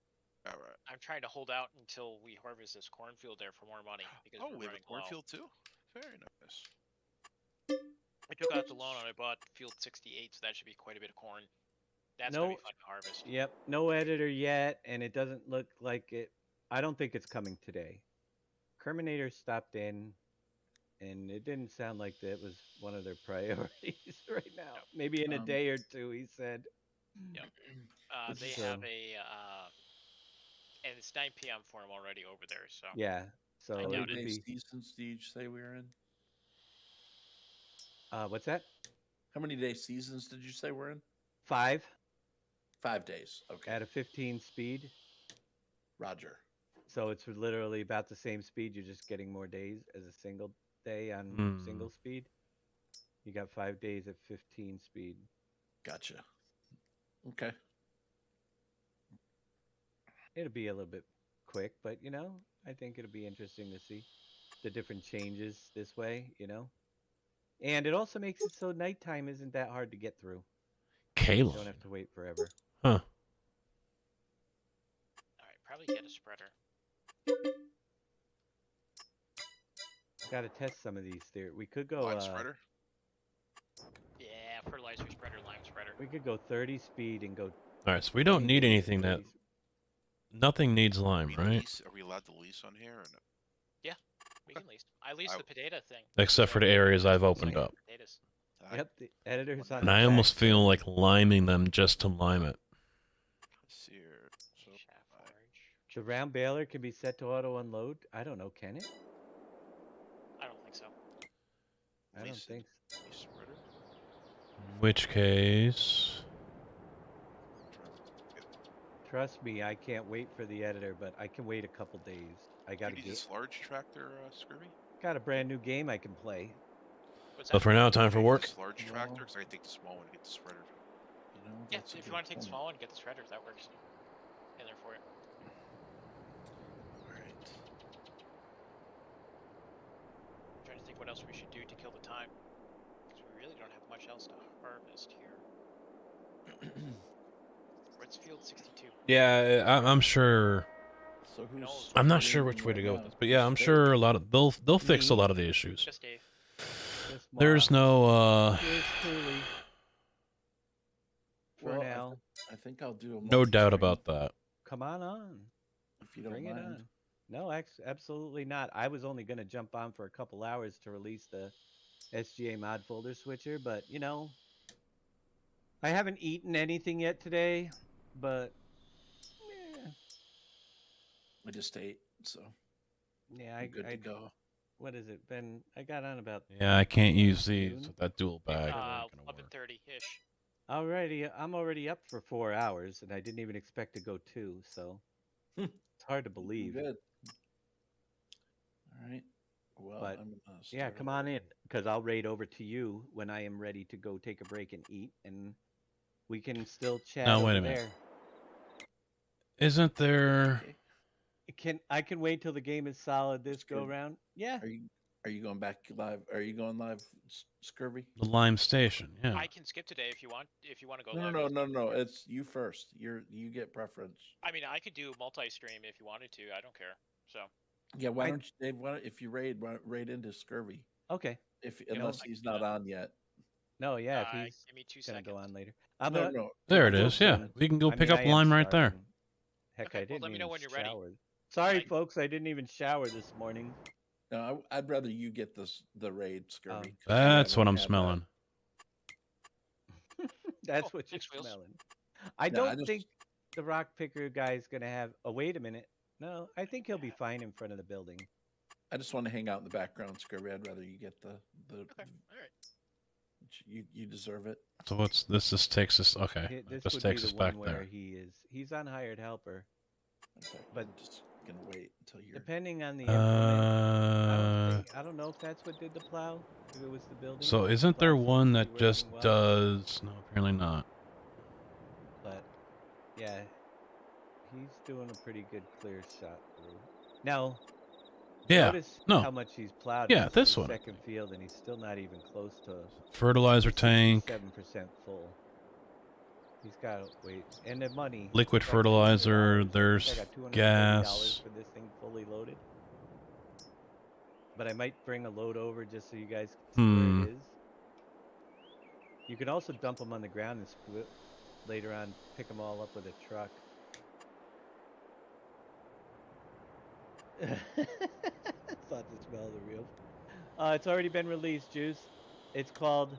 Alright. I'm trying to hold out until we harvest this cornfield there for more money, because Oh, we're we have running a cornfield low. too? Very nice. I took out the loan and I bought field 68, so that should be quite a bit of corn. That's No. gonna be fun to harvest. Yep, no editor yet, and it doesn't look like it. I don't think it's coming today. Kerminator stopped in, and it didn't sound like that was one of their priorities right now. Yep. Maybe in a day or two, he said. Yep. They have a, and it's 9 p.m. for them already over there, so. Yeah, so How many it would day be. seasons do you say we were in? What's that? How many day seasons did you say we're in? 5. 5 days. Okay. At a 15 speed. Roger. So it's literally about the same speed. You're just getting more days as a single day on single speed. You got 5 days at 15 speed. Gotcha. Okay. It'll be a little bit quick, but I think it'll be interesting to see the different changes this way, And it also makes it so nighttime isn't that hard to get through. Kayla. You don't have to wait forever. Huh. Alright, probably get a spreader. Got to test some of these theories. We could go. Lime spreader? Yeah, fertilizer spreader, lime spreader. We could go 30 speed and go. Alright, so we don't need anything that... Nothing needs lime, right? Are we allowed to lease on here or no? Yeah, we can lease. I leased the potato thing. Except for the areas I've opened up. Potatoes. Yep, the editor's on. And I almost feel like liming them just to lime it. The round baler can be set to auto unload. I don't know, can it? I don't think so. I don't think so. In which case... Trust me, I can't wait for the editor, but I can wait a couple days. I got to get this large tractor, Scurvy? Got a brand new game I can play. So for now, time for work. This large tractor, because I take the small one to get the spreader. Yeah, if you want to take the small one and get the spreaders, that works. In there for it. Alright. I'm trying to think what else we should do to kill the time. Because we really don't have much else to harvest here. Where's field 62? Yeah, I'm sure... So who's I'm not sure which way to go with this, but yeah, I'm sure a lot of... They'll fix a lot of the issues. Just Dave. There's no, For now. I think I'll do a no doubt about that. Come on. If you don't Bring mind. it on. No, absolutely not. I was only going to jump on for a couple hours to release the SGA mod folder switcher, but, I haven't eaten anything yet today, but... I just ate, so... Yeah, I'm good to go. What has it been? I got on about... Yeah, I can't use these with that dual bag. 11:30-ish. Alrighty, I'm already up for 4 hours, and I didn't even expect to go 2, so... it's hard to believe. Good. All right. Well, But, I'm yeah, come on in, because I'll raid over to you when I am ready to go take a break and eat, and we can still chat Now, wait over a minute. there. Isn't there... I can wait till the game is solid this go good. round. Yeah. Are you going back live? Are you going live, Scurvy? The Lime Station, yeah. I can skip today if you want. If you want to go No, live. no. It's you first. You get preference. I mean, I could do multi-stream if you wanted to. I don't care. So. Yeah. Why don't you, Dave? If you raid into Scurvy? Okay. Unless he's not on yet. No, yeah. If he's give me 2 gonna seconds. go on later. No. There it is, yeah. We can go pick up Lime right there. Heck, Okay, I didn't let me know even when you're ready. shower. Sorry, folks, I didn't even shower this morning. No, I'd rather you get the raid, Scurvy. That's what I'm smelling. That's what you're smelling. I don't think the rock picker guy's gonna have. Oh, wait a minute. No, I think he'll be fine in front of the building. I just want to hang out in the background, Scurvy. I'd rather you get the Okay, all right. You deserve it. So what's this? This takes us. Okay, This this would takes be us the back one where there. he's on hired helper. Okay, but I'm just gonna wait until you're. Depending on the implement, I don't know if that's what did the plow. If it was the building. So isn't there one that just does? No, apparently not. But yeah, he's doing a pretty good clear shot through. Now, notice how much he's plowed. Yeah, It's this his one. second field, and he's still not even close to Fertilizer tank. 7% full. He's got to wait, and the money. Liquid fertilizer. There's I got $230 gas. for this thing fully loaded. But I might bring a load over just so you guys can see where it is. You can also dump them on the ground and split later on, pick them all up with a truck. Thought the smell of the real. It's already been released, Juice. It's called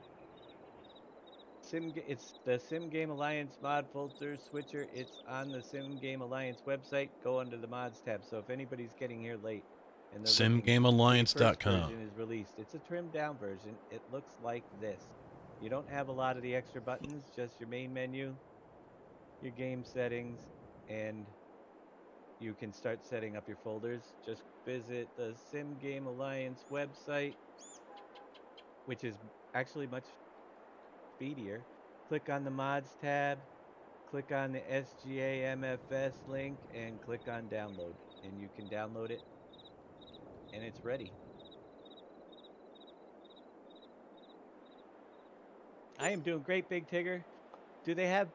It's the SimGameAlliance mod filter switcher. It's on the SimGameAlliance website. Go under the mods tab. So if anybody's getting here late and SimGameAlliance.com. version is released, it's a trimmed down version. It looks like this. You don't have a lot of the extra buttons, just your main menu, your game settings, and you can start setting up your folders. Just visit the SimGameAlliance website, which is actually much speedier. Click on the mods tab, click on the SGAMFS link, and click on download, and you can download it, and it's ready. I am doing great, Big Tigger. Do they have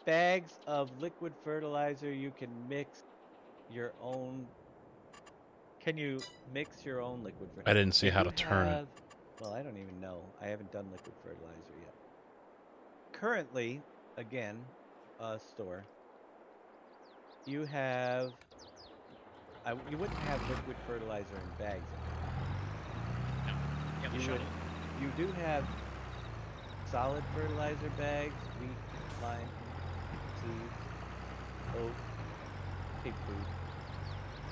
bags of liquid fertilizer you can mix your own? Can you mix your own liquid fertilizer? I didn't see how to turn it. Well, I don't even know. I haven't done liquid fertilizer yet. Currently, again, store. You have. You wouldn't have liquid fertilizer in bags. No. You do have solid fertilizer bags, wheat, lime, seeds, oat, pig food,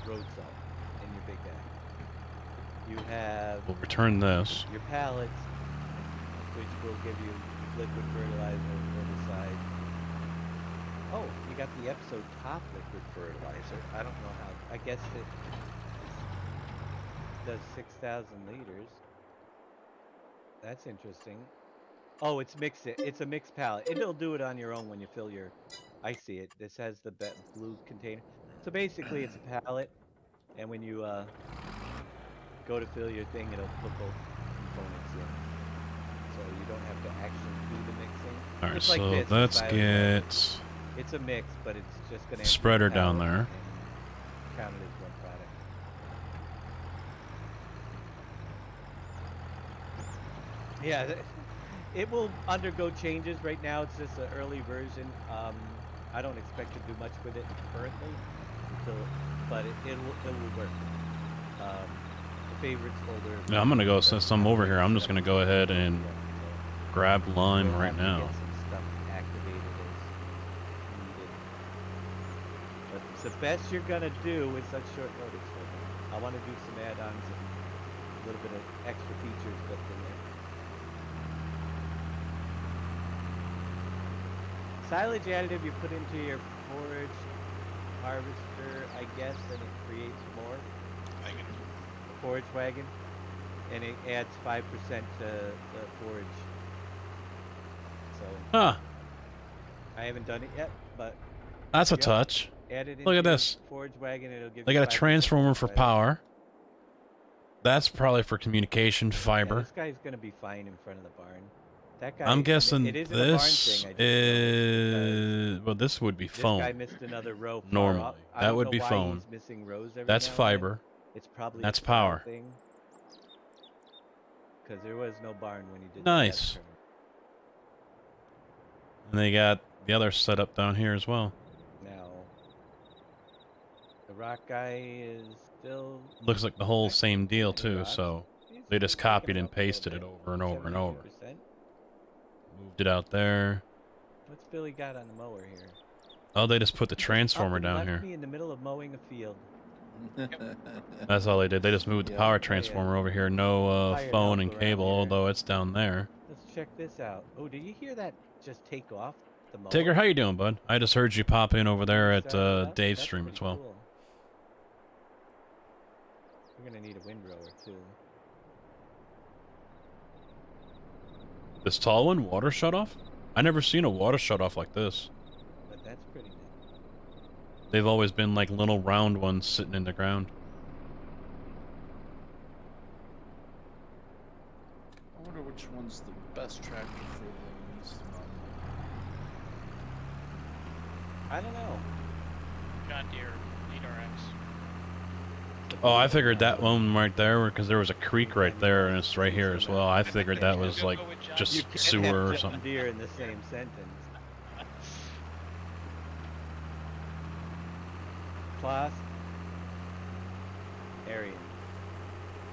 road salt in your big bag. You have. We'll return this. Your pallets, which will give you liquid fertilizer on the side. Oh, you got the episode top liquid fertilizer. I don't know how. I guess it does 6,000 liters. That's interesting. Oh, it's mixed. It's a mixed pallet. It'll do it on your own when you fill your. I see it. This has the blue container. So basically, it's a pallet, and when you go to fill your thing, it'll put both components in, so you don't have to actually do the mixing. All right, it's so like this, let's get. It's a mix, but it's just gonna spreader down there. Count it as one product. Yeah, it will undergo changes. Right now, it's just an early version. I don't expect to do much with it currently, but it will work. The favorites folder. Yeah, I'm gonna go since I'm over here. I'm just gonna go ahead and grab lime right now. But it's the best you're gonna do with such short notice. I want to do some add-ons and a little bit of extra features built in there. Silage additive you put into your forage harvester, I guess, and it creates more. Wagon. A forage wagon, and it adds 5% to the forage. So. I haven't done it yet, but. That's a touch. Look at this. Forage wagon, it'll give they got a transformer for power. That's probably for communication fiber. Yeah, this guy's gonna be fine in front of the barn. That guy, I'm guessing this is. Well, this would be foam. This guy missed another row. Normally, that would be foam. That's fiber. It's probably that's power. Because there was no barn when he did. Nice. And they got the other setup down here as well. Now, the rock guy is still. Looks like the whole same deal too. So they just copied and pasted it over and over and over. Moved it out there. What's Billy got on the mower here? Oh, they just put the transformer down here. Me in the middle of mowing a field. That's all they did. They just moved the power transformer over here. No phone and cable, although it's down there. Let's check this out. Oh, did you hear that just take off? The mower? Tigger, how you doing, bud? I just heard you pop in over there at Dave's stream as well. Cool. We're gonna need a windrower too. This tall one, water shut off? I never seen a water shut off like this. But that's pretty neat. They've always been like little round ones sitting in the ground. I wonder which one's the best tractor for the least amount of money. I don't know. John Deere 8RX. Oh, I figured that one right there because there was a creek right there and it's right here as well. I figured that was like just sewer or something. Deere in the same sentence. Class Arian.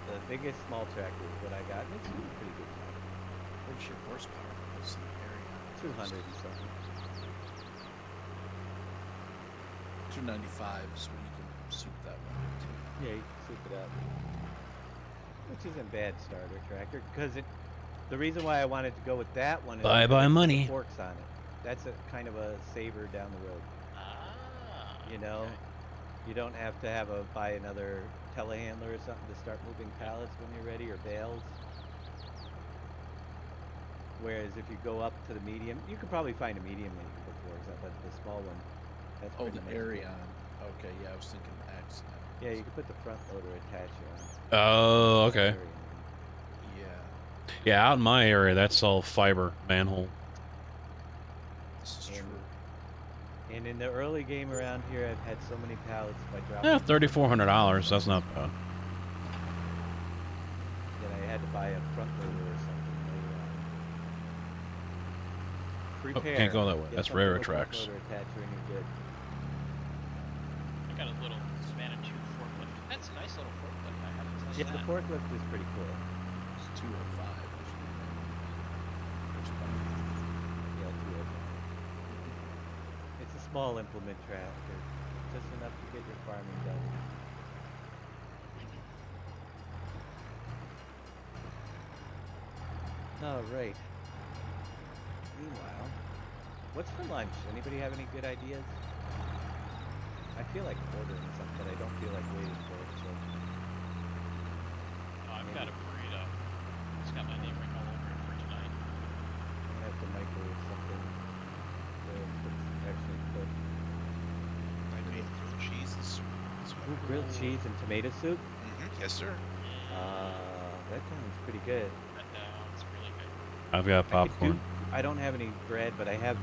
The biggest small tractor is what I got. And it's doing a pretty good job. What's your horsepower? What's the area? 200 and something. 295 is when you can soup that one. Yeah, you can soup it up. Which isn't bad starter tractor, because the reason why I wanted to go with that one is Bye money. the forks on it. That's a kind of a saver down the road. You know, you don't have to buy another telehandler or something to start moving pallets when you're ready, or bales. Whereas if you go up to the medium, you could probably find a medium that you can put forks on, but the small one, that's Oh, pretty the much Arion. Okay, yeah, I was thinking X. Yeah, you can put the front loader attacher on. Oh, okay. Yeah. Yeah, out in my area, that's all fiber manhole. This is true. And in the early game around here, I've had so many pallets by Yeah, dropping $3,400. That's not bad. that I had to buy a front loader or something later on. Oh, Prepare. can't go that way. Get That's something railroad with a front tracks. loader attacher and you're good. I got a little Spanish forklift. That's a nice little forklift. I haven't touched Yeah, that. the forklift is pretty cool. It's 205. Yeah, 205. It's a small implement tractor, just enough to get your farming done. All right. Meanwhile, what's for lunch? Anybody have any good ideas? I feel like ordering something, but I don't feel like waiting for it. So I've got a burrito. It's got my name ring all over it for tonight. I'm gonna have to microwave something to actually cook. I made grilled cheese and soup. Ooh, grilled cheese and tomato soup? Yes, sir. That sounds pretty good. It's really good. I've got popcorn. I don't have any bread, but I have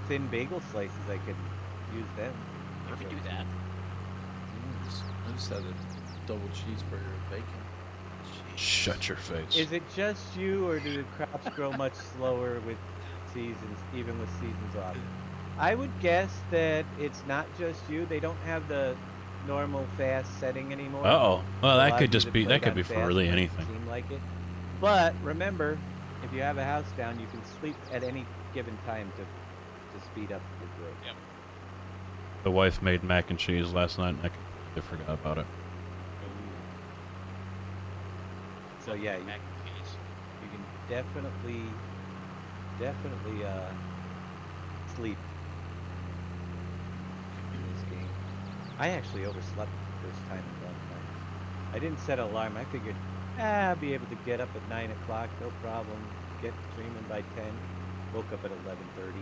thin bagel slices. I could use them. You could do that. I just had a double cheeseburger with bacon. Shut your face. Is it just you, or do the crops grow much slower with seasons, even with seasons off? I would guess that it's not just you. They don't have the normal fast setting anymore. Uh-oh. Well, A that lot could of just music be, that played could on be for fast really makes it anything. seem like it. But remember, if you have a house down, you can sleep at any given time to speed up your growth. Yep. The wife made mac and cheese last night and I completely forgot about it. So yeah, you can definitely sleep in this game. I actually overslept the first time in a long time. I didn't set an alarm. I figured, I'll be able to get up at 9 o'clock, no problem. Get dreaming by 10. Woke up at 11:30.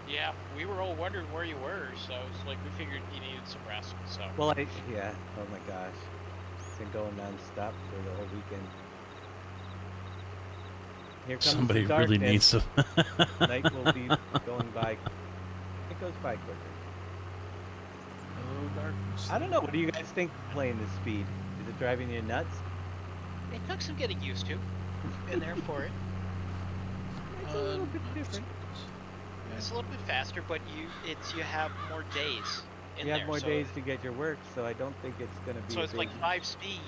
Yeah, we were all wondering where you were, so it's like we figured you needed some rest. So. Well, yeah. Oh my gosh, it's been going non-stop for the whole weekend. Here comes Somebody the really darkness. needs some. Night will be going by. It goes by quicker. Oh, darkness. I don't know. What do you guys think playing this speed? Is it driving you nuts? It took some getting used to. Been there for it. It's a little bit different. It's a little bit faster, but you have more days in You there. have more so days to get your work, so I don't think it's gonna be. So a it's like big- 5 speed.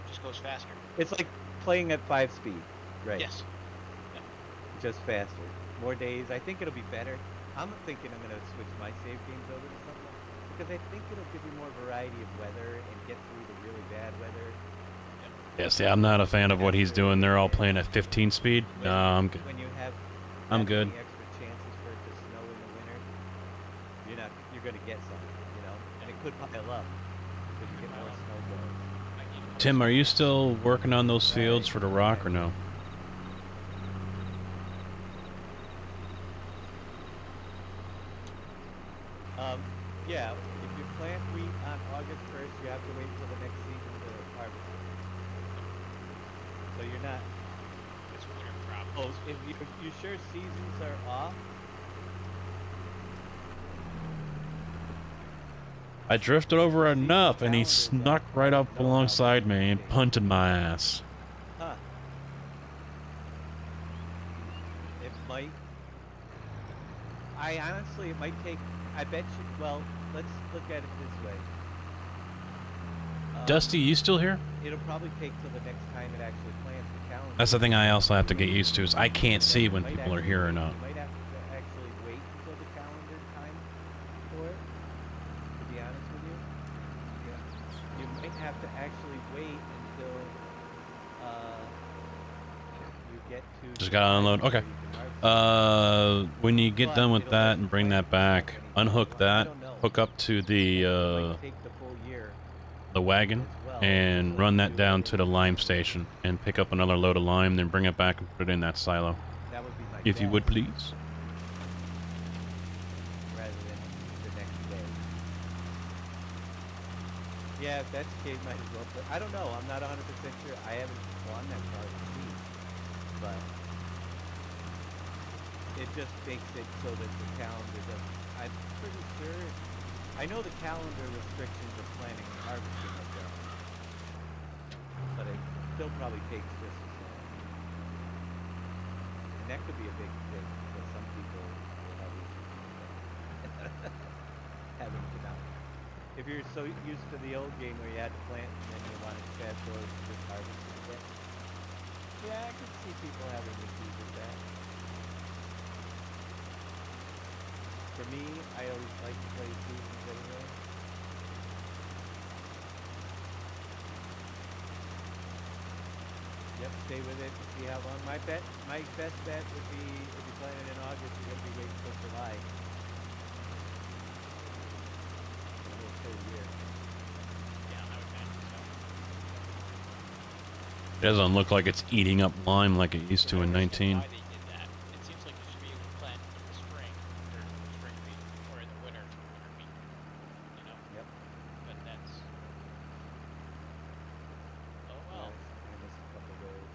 Just goes faster. It's like playing at 5 speed, right? Yes. Just faster. More days. I think it'll be better. I'm thinking I'm gonna switch my save games over to something because I think it'll give you more variety of weather and get through the really bad weather. Yeah, see, I'm not a fan of what he's doing. They're all playing at 15 speed. No, I'm good. When you have I'm good. any extra chances for it to snow in the winter, you're gonna get some, you know, and it could pile up because you get more snow blowing. Tim, are you still working on those fields for the rock or no? Yeah, if you plant wheat on August 1st, you have to wait until the next season to harvest it. So you're not. It's winter crop. Oh, if you sure seasons are off? I drifted over enough, and he snuck right up alongside me and punted my ass. Huh. It might. It might take. I bet you. Well, let's look at it this way. Dusty, you still here? It'll probably take till the next time it actually plants the calendar. That's the thing I also have to get used to is I can't see when people are here or not. You might have to actually wait until the calendar time for it, to be honest with you. Yeah. You might have to actually wait until you get to... Just gotta unload. Okay. When you get done with that and bring that back, unhook that, hook up to the wagon, and run that down to the lime station and pick up another load of lime, then bring it back and put it in that silo. If you would, please. Rather than the next day. Yeah, if that's the case, might as well. But I don't know. I'm not 100% sure. I haven't gone that far to see. But it just makes it so that the calendar doesn't. I'm pretty sure. I know the calendar restrictions of planting and harvesting are there. But it still probably takes just as long. And that could be a big thing for some people will have issues with having to now. If you're so used to the old game where you had to plant and then you wanted to fast forward to just harvest it, yeah, I could see people having issues with that. For me, I always like to play seasons anyway. Yep, stay with it and see how long. My best bet would be if you plant it in August, you're gonna be waiting till July. The whole full year. Yeah, I would imagine so. It doesn't look like it's eating up lime like it used to in 19. Why they did that. It seems like you should be able to plant in the spring, or spring wheat, or in the winter, winter wheat. You know? Yep. But that's... Oh well. I missed a couple days.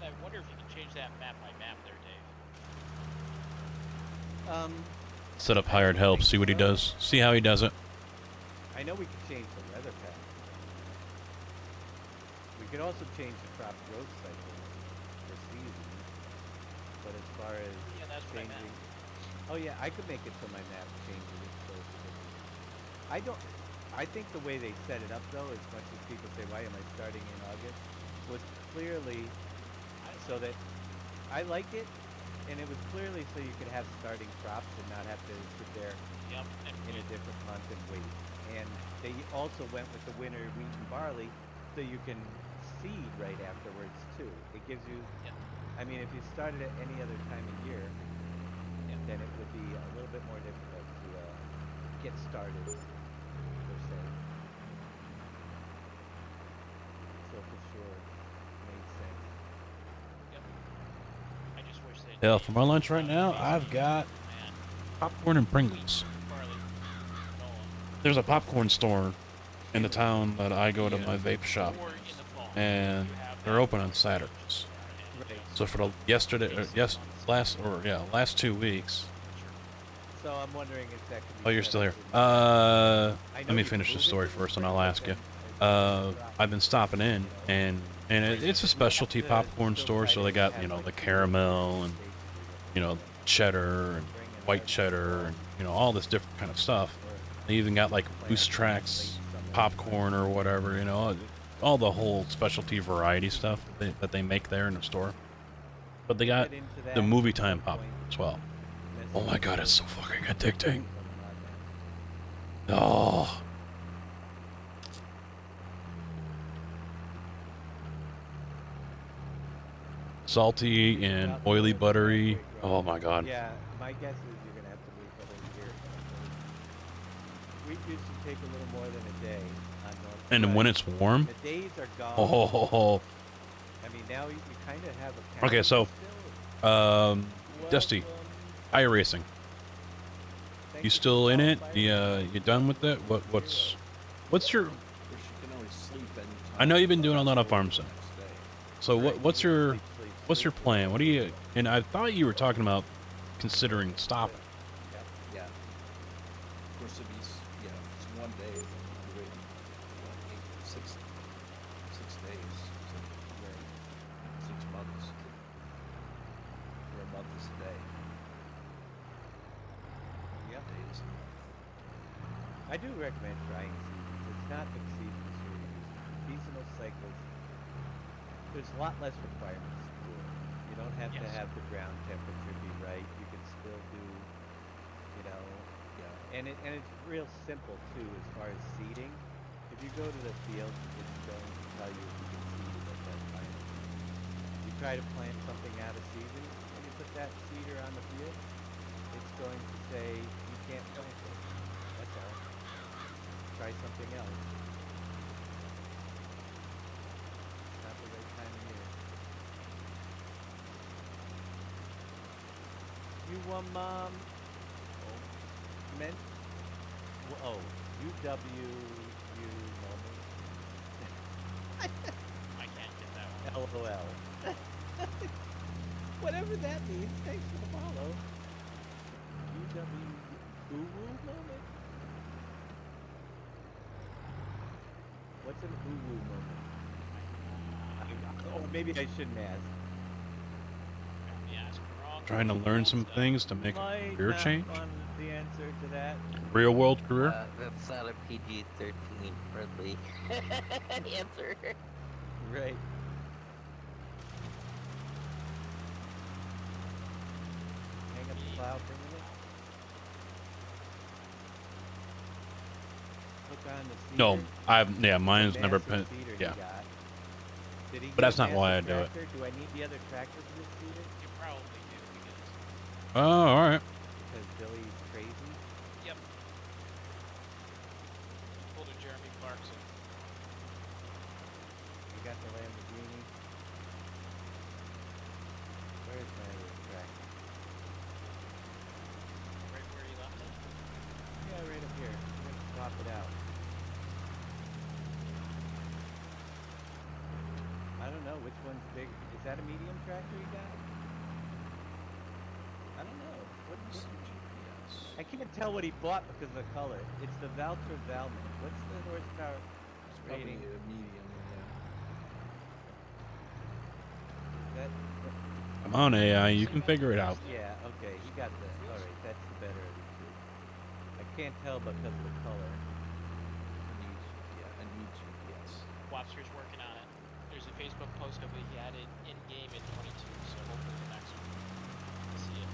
I wonder if you can change that map by map there, Dave. Set up hired help, see what he does. See how he does it. I know we could change the weather pattern. We could also change the crop growth cycle for seasons. But as far as that's changing... Oh yeah, I could make it so my map changes. So I think the way they set it up though, as much as people say, why am I starting in August, was clearly so that I like it, and it was clearly so you could have starting crops and not have to sit there in a different month and wait. And they also went with the winter wheat and barley, so you can seed right afterwards too. It gives you, I mean, if you started at any other time of year, then it would be a little bit more difficult to get started, per se. So for sure, made sense. I just wish they... Hell, for my lunch right now, I've got popcorn and Pringles. There's a popcorn store in the town that I go to my vape shop, and they're open on Saturdays. So for the last 2 weeks. So I'm wondering if that could be... Oh, you're still here. Let me finish the story first, and I'll ask you. I've been stopping in, and it's a specialty popcorn store, so they got, you know, the caramel and, you know, cheddar and white cheddar and, you know, all this different kind of stuff. They even got like Loose Tracks popcorn or whatever, you know, all the whole specialty variety stuff that they make there in the store. But they got the movie time popcorn as well. Oh my god, it's so fucking addicting. Oh. salty and oily, buttery. Oh my god. Yeah, my guess is you're gonna have to wait another year. Wheat used to take a little more than a day on North And Side. when it's warm. The days are gone. Oh. I mean, now you kind of have a. Okay, so, Dusty, iRacing. You still in it? You done with it? What's your? I know you've been doing a lot of farm stuff. So what's your plan? What do you? And I thought you were talking about considering stopping. Yeah. Of course, it'd be, it's one day. You're waiting, what, 6 days. So, 6 months. Or a month is a day. Yep. Days a month. I do recommend trying seasons. It's not the seasonal series. Seasonal cycles. There's a lot less requirements to do it. You don't have to have the ground temperature be right. You can still do, you know, and it's real simple too as far as seeding. If you go to the field, it's going to tell you if you can seed it at that time. You try to plant something out of season, and you put that seeder on the field, it's going to say you can't plant it. That's all. Try something else. Not the right time of year. You meant UWU moment. I can't get that one. LOL. Whatever that means. Thanks for the follow. UWU moment. What's an uwu moment? Or maybe I shouldn't ask. Trying to learn some things to make a career change. The answer to that. Real world career. That's not a PG-13 friendly answer. Right. Hang up the plow for a minute. Hook on the No, cedar. mine's The never massive been. cedar he Yeah. got. Did he But get that's a not why I massive do it. tractor? Do I need the other tractor for this cedar? You probably do because. Oh, all right. Because Billy's crazy? Yep. Pulled a Jeremy Clarkson. You got the Lamborghini? Where's my other tractor? Right where you left it. Yeah, right up here. I'm gonna swap it out. I don't know which one's big. Is that a medium tractor you got? I don't know. What I can't tell what he bought because of the color. It's the Valtra Valmont. What's the horsepower Probably rating? a medium, That, Come on, AI, you can figure it out. yeah, okay, he got the. Alright, that's the better of the two. I can't tell because of the color. I need GPS. Wobster's working on it. There's a Facebook post of it he added in-game in 22, so hopefully the next one we'll see it.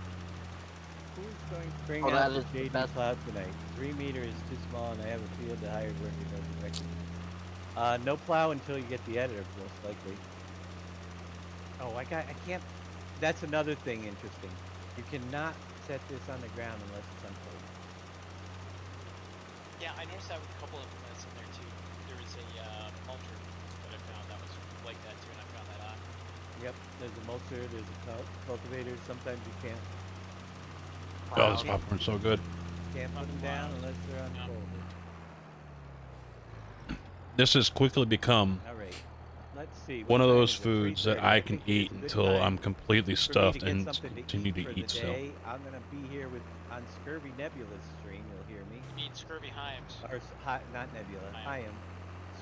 Who's going to bring Oh, out that the is the JD best. Cloud tonight? 3 meter is too small and I have a field to hired worker doesn't recognize. No plow until you get the editor, most likely. Oh, I can't. That's another thing interesting. You cannot set this on the ground unless it's unfolded. Yeah, I noticed that with a couple of implements in there too. There was a mulcher that I found that was like that too, and I found that on. Yep, there's a mulcher, there's a cultivator. Sometimes you can't. Oh, this popcorn's so good. Can't put them down unless they're unfolded. This has quickly become All right. Let's see. one what of time those is it? foods that 3:30. I I can think eat it's a good until time I'm completely for me to stuffed get and something to continue to for eat the still. day. I'm gonna be here with on Scurvy Nebula's stream. You'll hear me. You need Scurvy Hyams. Or not Nebula. Hyam.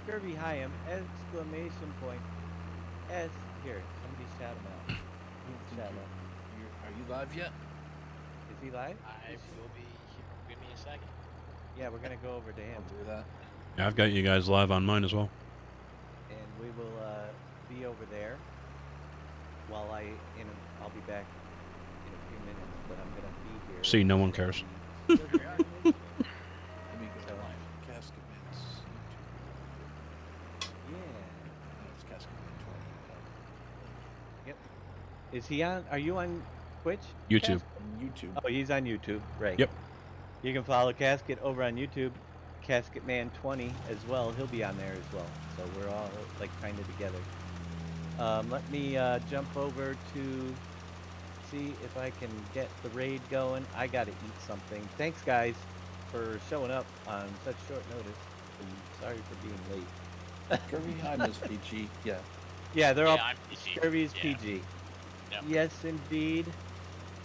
Scurvy Hyam! Exclamation point. S. Here, somebody shout him out. Shout out. Are you live yet? Is he live? I will be here. Give me a second. Yeah, we're gonna go over to him. Do that. Yeah, I've got you guys live on mine as well. And we will be over there while I'll be back in a few minutes, but I'm gonna be here. See, no one cares. Let me go to Casket Man's YouTube. Yeah. It's Casket Man 20. Yep. he on? Are you on Twitch? YouTube. YouTube. Oh, he's on YouTube, right? Yep. You can follow Casket over on YouTube, CasketMan20 as well. He'll be on there as well. So we're all like kind of together. Let me jump over to see if I can get the raid going. I gotta eat something. Thanks guys for showing up on such short notice. And sorry for being late. Kirby, hi, Miss PG. Yeah. Yeah, they're all I'm PG. Kirby's Yeah. PG. Yep. Yes, indeed.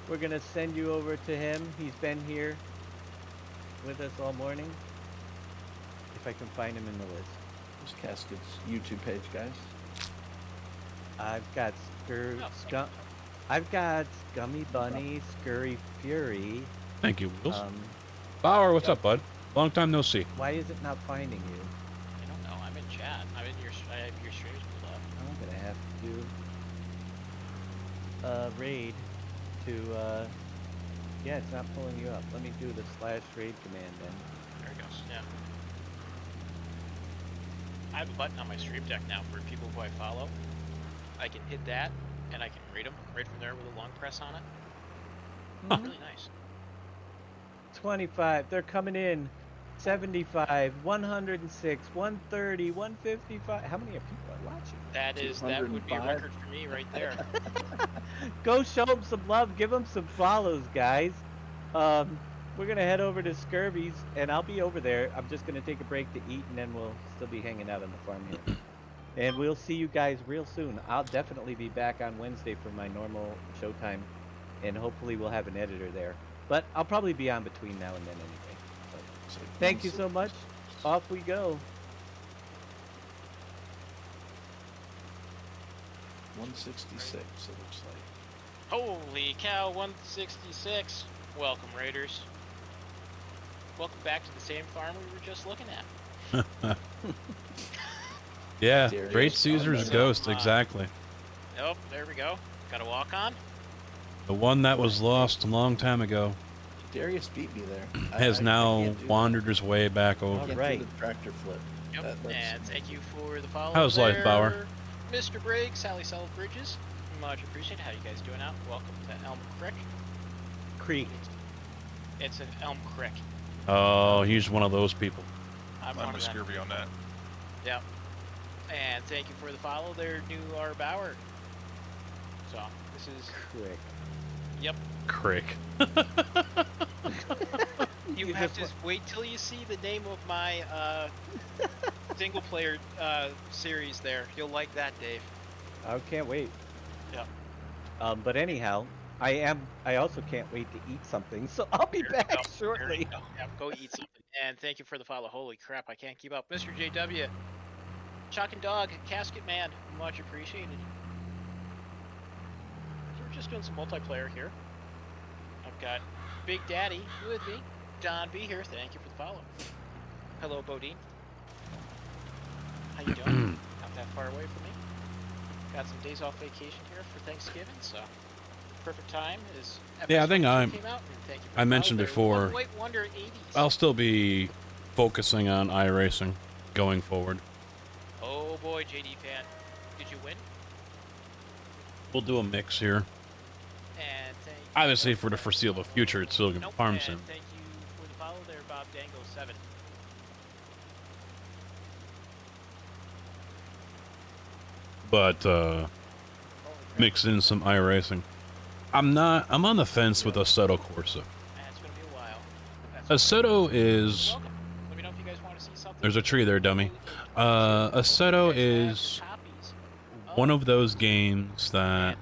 We're gonna send you over to him. He's been here with us all morning. If I can find him in the list. There's Casket's YouTube page, guys. I've got I've got Scummy Bunny, Scurry Fury. Thank you, Wheels. Bauer, what's up, bud? Long time no see. Why is it not finding you? I don't know. I'm in chat. I have your streams pulled up. I'm gonna have to do raid to yeah, it's not pulling you up. Let me do the /raid command then. There it goes. Yeah. I have a button on my stream deck now for people who I follow. I can hit that, and I can rate them right from there with a long press on it. Huh. Really nice. 25. They're coming in. 75, 106, 130, 155. How many people are watching? That would be a record for me right there. Go show them some love. Give them some follows, guys. We're gonna head over to Scurvy's, and I'll be over there. I'm just gonna take a break to eat, and then we'll still be hanging out on the farm here. And we'll see you guys real soon. I'll definitely be back on Wednesday for my normal showtime, and hopefully we'll have an editor there. But I'll probably be on between now and then anyway. So, thank you so much. Off we go. 166, it looks like. Holy cow, 166. Welcome, Raiders. Welcome back to the same farm we were just looking at. Yeah, Darius, Great Caesar's ghost, exactly. Nope, there we go. Got a walk on. The one that was lost a long time ago Darius beat me there. has now wandered his way back I over. can't Right. do the tractor flip. Yep, and thank you for the follow. How's life, there, Bauer? Mr. Briggs, Sally Self Bridges. Much appreciated. How you guys doing out? Welcome to Elm Creek. It's an Elm Creek. Oh, he's one of those people. I'm I'm one with of them. Scurvy on that. Yep. And thank you for the follow there, New R. Bauer. So, this is... Quick. Yep. Crick. You have to wait till you see the name of my single player series there. You'll like that, Dave. I can't wait. Yep. But anyhow, I also can't wait to eat something, so I'll be back shortly. Yep, go eat something. And thank you for the follow. Holy crap, I can't keep up. Mr. JW, Chalk and Dog, Casket Man, much appreciated. So we're just doing some multiplayer here. I've got Big Daddy with me. Don B here, thank you for the follow. Hello, Bodine. How you doing? Not that far away from me. Got some days off vacation here for Thanksgiving, so perfect time is. Yeah, I think came out, and thank you for I the mentioned follow. before, One White Wonder 80s. I'll still be focusing on iRacing going forward. Oh boy, JD fan, did you win? We'll do a mix here. And thank you. Obviously, for the foreseeable future, it's still going to be Farm Sim. And thank you for the follow there, Bob Dango 7. But, mix in some iRacing. I'm on the fence with Assetto Corsa. It's gonna be a while. Assetto is... Welcome. Let me know if you guys want to see something. There's a tree there, dummy. Assetto is one of those games that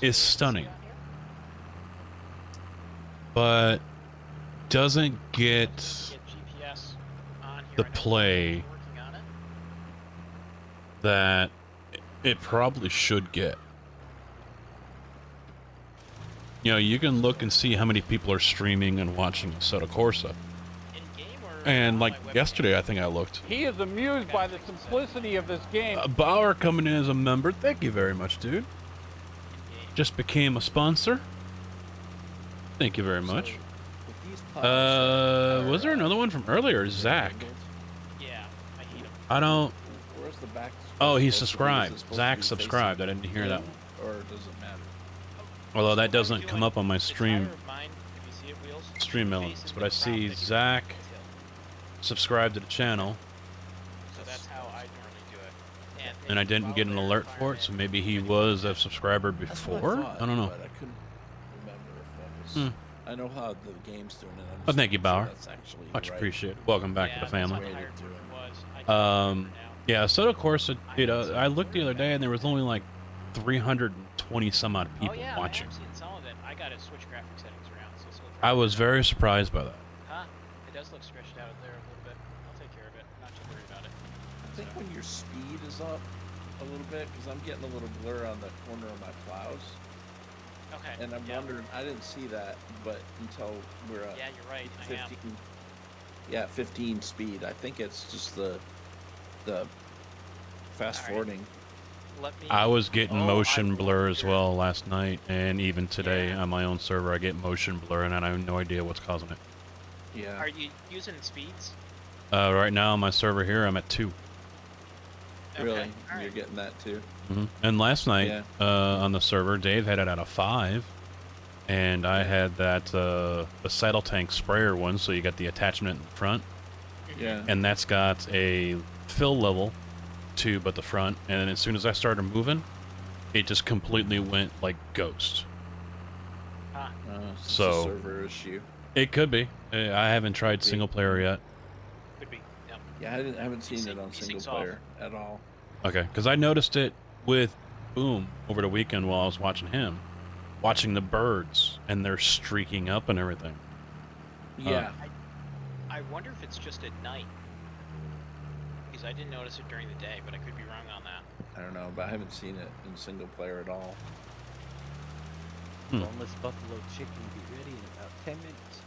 is stunning, but doesn't get the play that it probably should get. You know, you can look and see how many people are streaming and watching Assetto Corsa. And like yesterday, I think I looked. He is amused by the simplicity of this game. Bauer coming in as a member. Thank you very much, dude. Just became a sponsor. Thank you very much. Was there another one from earlier? Zach. Yeah, I hate him. I don't. Where's the back? Oh, he subscribed. Zach subscribed. I didn't hear that one. or does it matter? Although that doesn't come up on my stream Mine, if you see it, Wheels, elements, but I see Zach subscribe to the channel, so that's how I normally do it. and I didn't get an alert for it, so maybe he was a subscriber before? Thought, I don't know. But I couldn't remember if that was... I know how the game's doing it. Oh, thank you, Bauer. That's actually Much right. appreciated. Welcome back to the family. It. Yeah, so of course, I looked the other day and there was only like 320 some odd people watching. I have seen some of it. I got to switch graphic settings around. So I was very surprised by that. Huh? It does look stretched out there a little bit. I'll take care of it. Not too worried about it. I think when your speed is up a little bit, because I'm getting a little blur on the corner of my plows. Okay. And I'm wondering, I didn't see that, but until we're at 15, yeah, 15 speed. I think it's just the fast forwarding. I was getting motion blur as well last night, and even today on my own server I get motion blur, and I have no idea what's causing it. Yeah. Are you using speeds? Right now on my server here I'm at 2. Really? You're getting that too? And last night on the server, Dave had it at a 5, and I had that the saddle tank sprayer one, so you got the attachment in the front. Yeah. And that's got a fill level tube at the front, and then as soon as I started moving, it just completely went like ghost. It's So a server issue. it could be. I haven't tried single player yet. Could be. Yep. Yeah, I haven't seen it on single player at all. Okay, because I noticed it with Boom over the weekend while I was watching him, watching the birds, and they're streaking up and everything. Yeah. I wonder if it's just at night. Because I didn't notice it during the day, but I could be wrong on that. I don't know, but I haven't seen it in single player at all. Boneless buffalo chicken will be ready in about 10 minutes.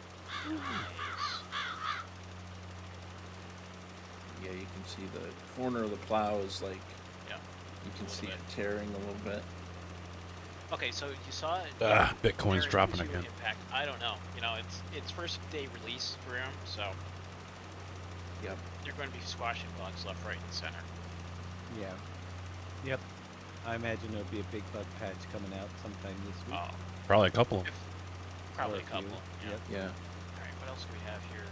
Yeah, you can see the corner of the plow is like, you can see it tearing a little bit. Okay, so you saw it. Bitcoin's dropping again. Impact. I don't know. You know, it's first day release for him, so yep, they're going to be squashing bugs left, right, and center. Yeah. Yep. I imagine there'll be a big bug patch coming out sometime this week. Oh, Probably a couple of them. probably Or a couple. few. Yep. Yeah. All right, what else do we have here?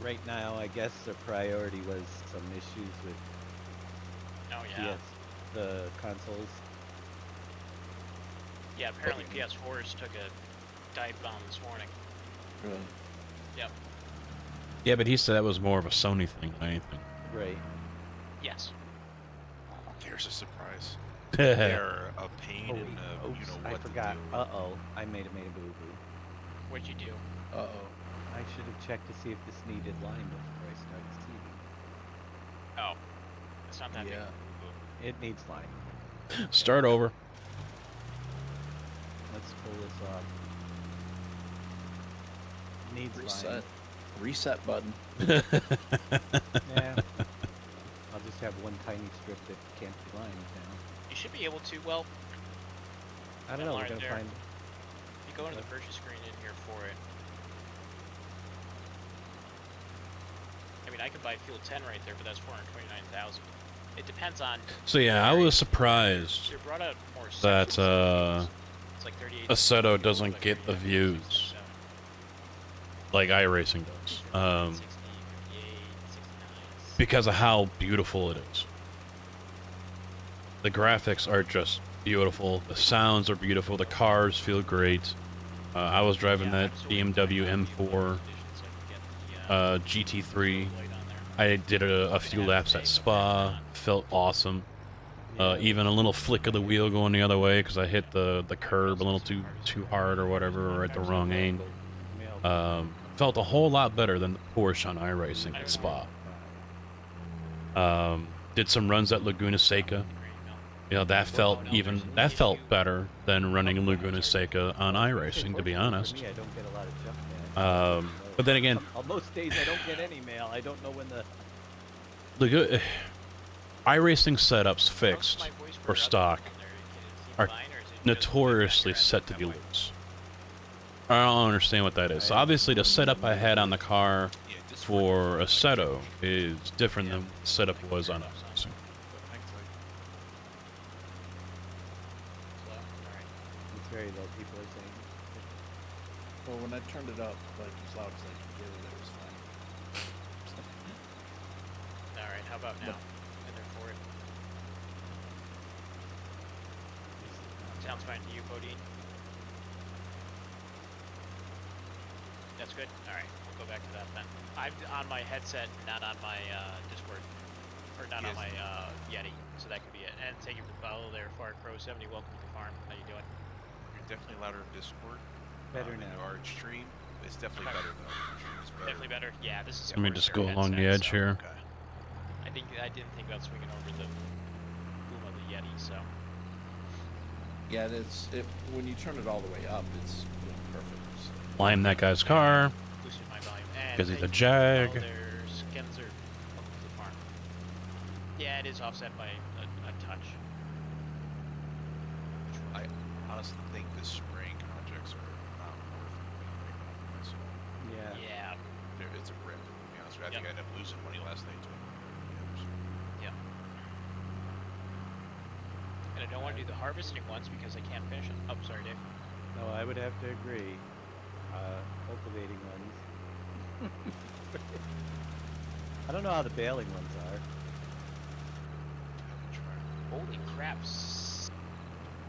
Right now, I guess their priority was some issues with Oh yeah. the consoles. Yeah, apparently PS4s took a dive bomb this morning. Really? Yep. Yeah, but he said that was more of a Sony thing than anything. Right. Yes. Here's a surprise. They're a pain in the, Oops, you know I what to forgot. do. Uh-oh. I made a boo-boo. What'd you do? Uh-oh. I should have checked to see if this needed line before I started seeding. Oh. It's not that big. It needs line. Start over. Let's pull this off. Needs Reset. line. Reset button. Yeah. I'll just have one tiny strip that can't be lined now. You should be able to, well, I don't know, we're right gonna there. find... If you go into the purchase screen in here for it. I mean, I could buy Fuel 10 right there, but that's 429,000. It depends on... So yeah, I was surprised They brought out more that sections. It's like 38 Assetto doesn't get the views like iRacing does, because of how beautiful it is. The graphics are just beautiful. The sounds are beautiful. The cars feel great. I was driving that BMW M4 GT3. I did a few laps at Spa. Felt awesome. Even a little flick of the wheel going the other way because I hit the curb a little too hard or whatever, or at the wrong angle. Felt a whole lot better than the Porsche on iRacing at Spa. Did some runs at Laguna Seca. You know, that felt better than running Laguna Seca on iRacing, to be honest. For me, I don't get a lot of junk mail. But then again, on most days I don't get any mail. I don't know when the... iRacing setups fixed or stock are notoriously set to be loose. I don't understand what that is. So obviously the setup I had on the car for Assetto is different than the setup was on iRacing. very low, people are saying. Well, when I turned it up, like as loud as I could get it, it was fine. All right, how about now? And then for it. Sounds fine to you, Bodine. That's good. All right, we'll go back to that then. I'm on my headset, not on my Discord, or not on my Yeti, so that could be it. And thank you for the follow there, Far Crow 70. Welcome to the farm. How you doing? You're definitely louder in Discord. Better now. In our stream, it's definitely better though. Better. Definitely better. Yeah, this is. Let me just go along the edge here. Okay. I didn't think about swinging over the boom of the Yeti, so. Yeah, when you turn it all the way up, it's perfect. So. Lime that guy's car. Boosted my volume. Because he's a Jag. Oh, there's Genzer. Welcome to the farm. Yeah, it is offset by a touch. I honestly think the spring projects are not worth moving right now. Yeah. It's a rip. To be honest with you. I think I ended up losing money last night too. Yeah. And I don't want to do the harvesting ones because I can't finish them. Oh, sorry, Dave. No, I would have to agree. Cultivating ones. I don't know how the baling ones are. Holy crap.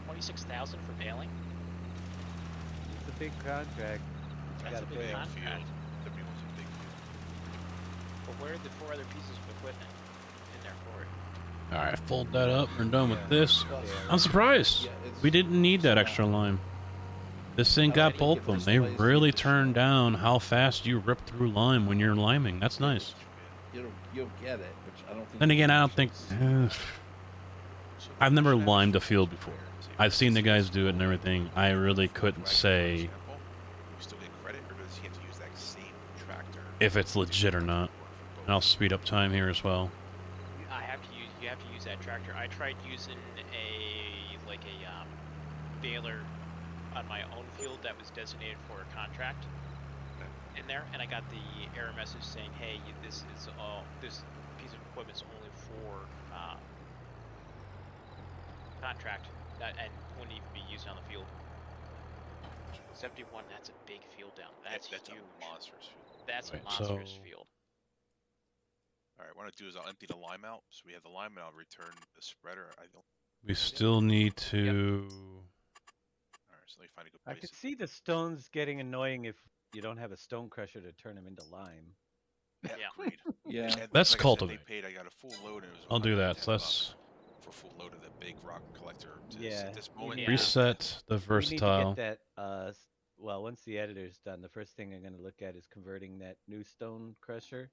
26,000 for baling? It's a big contract. That's a big contract. Could be a big field. But where are the 4 other pieces of equipment in there for it? Alright, fold that up. We're done with this. I'm surprised. We didn't need that extra lime. This thing got both of them. They really turned down how fast you rip through lime when you're liming. That's nice. You'll get it, which I don't think. Then again, I don't think. I've never limed a field before. I've seen the guys do it and everything. I really couldn't say if it's legit or not. And I'll speed up time here as well. You have to use that tractor. I tried using a baler on my own field that was designated for a contract in there, and I got the error message saying, "Hey, this piece of equipment's only for contract, and wouldn't even be used on the field." 71. That's a big field down. That's huge. A monstrous field. That's a monstrous field. All right, what I do is I'll empty the lime out, so we have the lime, and I'll return the spreader. We still need to. All right, so let me find a good place. I could see the stones getting annoying if you don't have a stone crusher to turn them into lime. Yeah, agreed. Yeah, let's like cultivate. I got a full load, and it was I'll do that. So let's for full load of the big rock collector. Yeah. At this moment, reset the versatile. We need to get that. Well, once the editor's done, the first thing I'm going to look at is converting that new stone crusher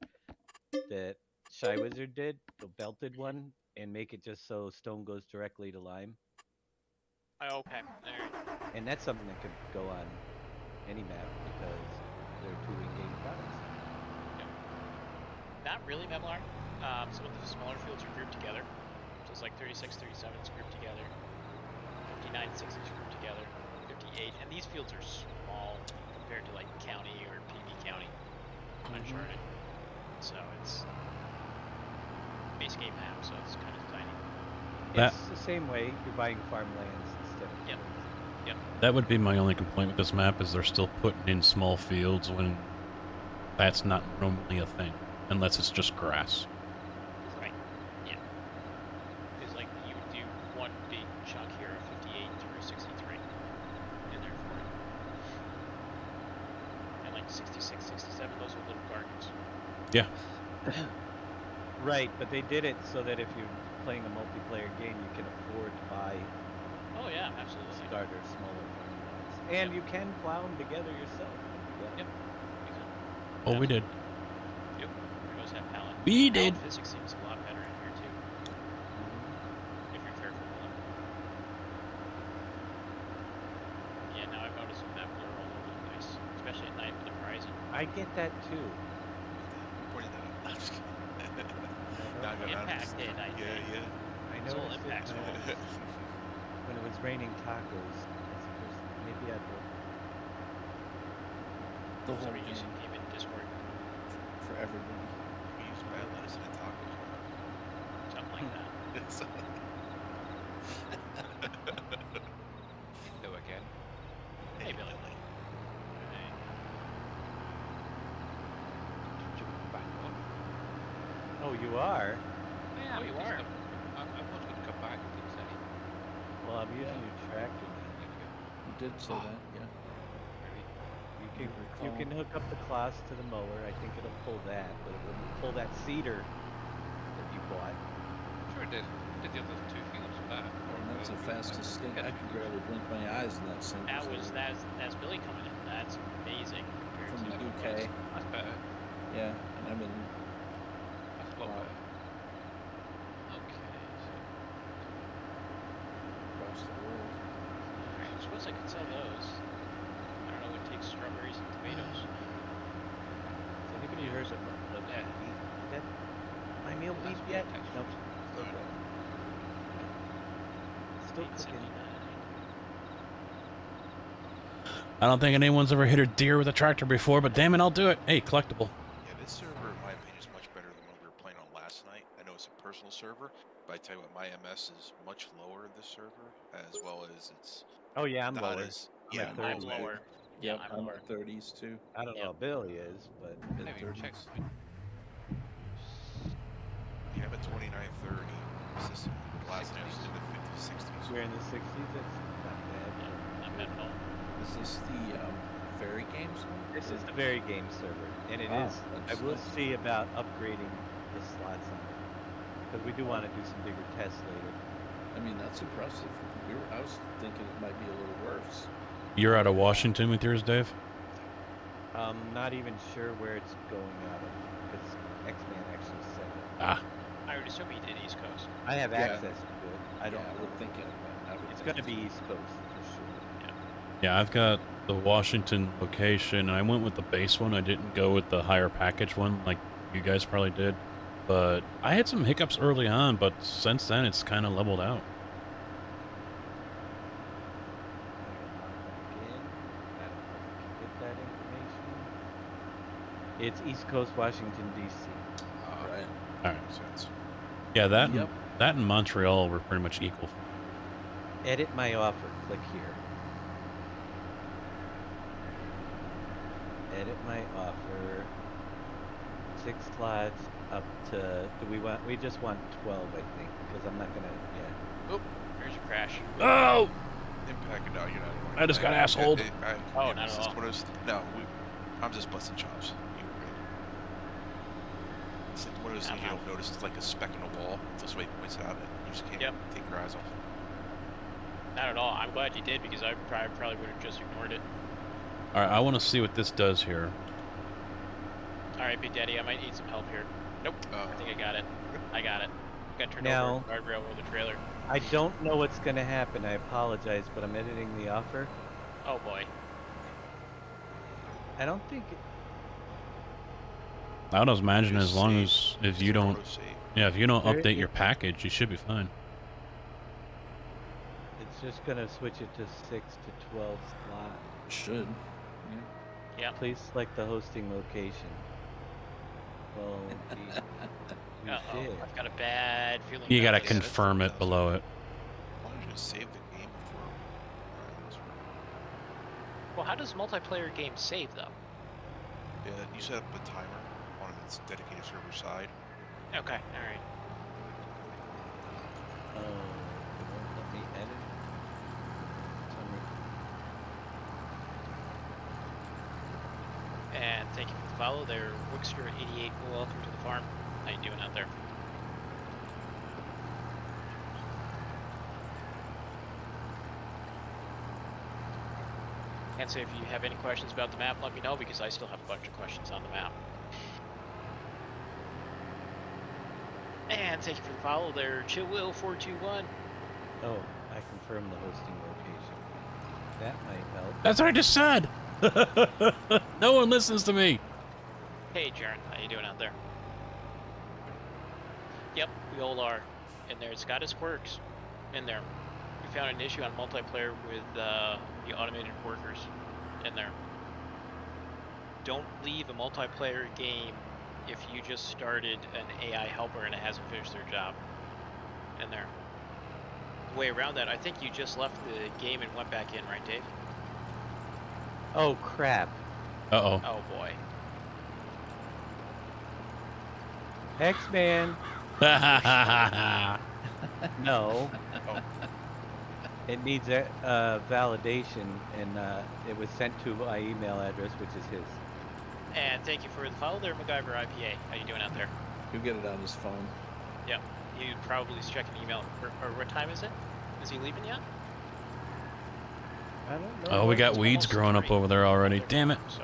that Shy Wizard did, the belted one, and make it just so stone goes directly to lime. Oh, okay. Alright. And that's something that could go on any map because they're two in-game products. Yep. Not really, Memlar. Some of the smaller fields are grouped together. So it's like 36, 37 is grouped together. 59, 60 is grouped together. 58, and these fields are small compared to like county or PB County, Uncharted. So it's base game map, so it's kind of tiny. It's the same way you're buying farmlands instead of. Yep. That would be my only complaint with this map is they're still putting in small fields when that's not normally a thing, unless it's just grass. Right. Yeah. It's like you would do one big chunk here of 58 through 63 in there for it. And like 66, 67, those are little gardens. Yeah. Right, but they did it so that if you're playing a multiplayer game, you can afford to buy. Oh yeah, absolutely. Starter smaller farmlands, and you can plow them together yourself. Yep. Oh, we did. Yep. There goes that pallet. We did. Physics seems a lot better in here too. If you're careful with them. Yeah, now I've noticed that blur all over the place, especially at night with the horizon. I get that too. Pointing that out. I'm just kidding. Impact did, I think. Yeah. I It's all noticed impacts it when it was raining tacos. Maybe I'd look. The whole Somebody using game game in Discord. for everybody. We use bad lettuce and tacos. Something like that. Go again. Hey, Billy. Oh, you are? Yeah, you are. I was going to come back, didn't say. Well, I'm using your tractor now. You did say that, yeah. You can hook up the class to the mower. I think it'll pull that, but it wouldn't pull that seeder that you bought. Sure it did. It did the other 2 fields back. And that's the fastest thing. I can barely blink my eyes in that single. That's Billy coming in. That's amazing. From the UK. That's better. Yeah, and I'm in. That's a lot better. Okay. Across the world. Alright, I suppose I could sell those. I don't know what takes strawberries and tomatoes. Has anybody heard of Yeah. that my meal beef yet? Nope. Still cooking. I don't think anyone's ever hit a deer with a tractor before, but damn it, I'll do it. Hey, collectible. Yeah, this server, in my opinion, is much better than what we were playing on last night. I know it's a personal server, but I tell you what, my MS is much lower this server, as well as it's. Oh yeah, I'm not lower. As, I'm yeah, at 30. I'm lower. Yep, I'm I'm lower. at 30s too. I don't know how Billy is, but Mid-30s. Yeah, I'm at 29, 30. This is last night I was in the 50s, 60s. we're in the 60s. That's not bad. Not bad at all. Is this the Fairy Games one? This is the very game server, and it is. I will see about upgrading the slots on it because we do want to do some bigger tests later. I mean, that's impressive. I was thinking it might be a little worse. You're out of Washington with yours, Dave? Not even sure where it's going out of because X-Man actually said it. Ah. I would assume he did East Coast. I have access to it. I don't know. I would think it's going to be East Coast for sure. Yeah, I've got the Washington location. I went with the base one. I didn't go with the higher package one like you guys probably did. But I had some hiccups early on, but since then it's kind of leveled out. It's East Coast, Washington, D.C. Right. All right. Sense. Yeah, that and Montreal were pretty much equal. Edit my offer. Click here. Edit my offer. 6 slots up to. We just want 12, I think, because I'm not gonna. Yeah. Oop. Here's your crash. Oh! Impact it out. You're not. I just got assholed. Oh, not at all. No, I'm just busting chops. It's like one of those things you don't notice. It's like a speck in a wall. It's just way it points out, and you just can't take your eyes off. Not at all. I'm glad you did because I probably would have just ignored it. All right, I want to see what this does here. All right, Big Daddy, I might need some help here. Nope. I think I got it. I got it. Got turned over guardrail over the trailer. I don't know what's gonna happen. I apologize, but I'm editing the offer. Oh boy. I don't think. I would imagine as long as if you don't update your package, you should be fine. It's just gonna switch it to 6 to 12 slot. Should. Yeah. Please select the hosting location. Well, I've got a bad feeling. You gotta confirm it below it. Why don't you just save the game before? Well, how does multiplayer games save though? Yeah, you set up a timer on its dedicated server side. Okay, all right. it won't let me edit. And thank you for the follow there, Wickster 88. Welcome to the farm. How you doing out there? And so if you have any questions about the map, let me know because I still have a bunch of questions on the map. And thank you for the follow there, ChillWill421. Oh, I confirmed the hosting location. That might help. That's what I just said. No one listens to me. Hey, Jaren, how you doing out there? Yep, we all are. And there's got its quirks in there. We found an issue on multiplayer with the automated workers in there. Don't leave a multiplayer game if you just started an AI helper and it hasn't finished their job in there. The way around that, I think you just left the game and went back in, right, Dave? Oh crap. Uh-oh. Oh boy. X-Man. No. Oh. It needs a validation, and it was sent to my email address, which is his. And thank you for the follow there, MacGyver IPA. How you doing out there? He'll get it on his phone. Yep. You probably check an email. Or what time is it? Is he leaving yet? I don't know. Oh, we got weeds growing up over there already. Damn it. So.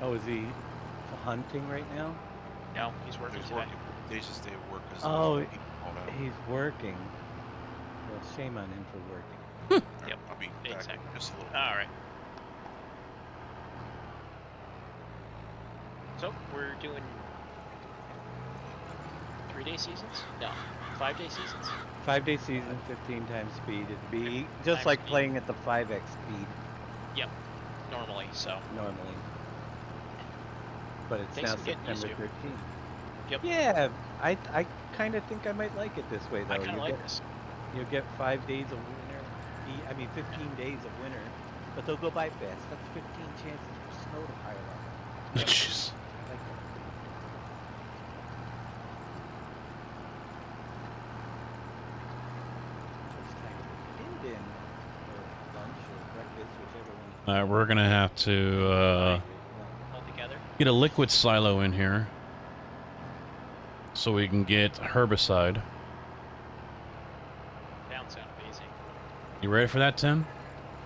Oh, is he hunting right now? No, he's working today. Working. Today's his day of work. Oh, he's working. Well, shame on him for working. Yep. I'll be back Exactly. just a little. All right. So we're doing 3-day seasons? No, 5-day seasons. 5-day season, 15 times speed. It'd be just Times like speed. playing at the 5x speed Yep. Normally, so. normally. But it's Thanks now for getting used September to. 13th. Yep. Yeah, I kind of think I might like it this way though. I kind of like this. You'll get 5 days of winter. I mean 15 days of winter, but they'll go by fast. That's 15 chances for snow to pile up. Jeez. I like that. It's time to get in or lunch or breakfast, whichever one. Alright, we're gonna have to All together. get a liquid silo in here so we can get herbicide. Down sound amazing. You ready for that, Tim?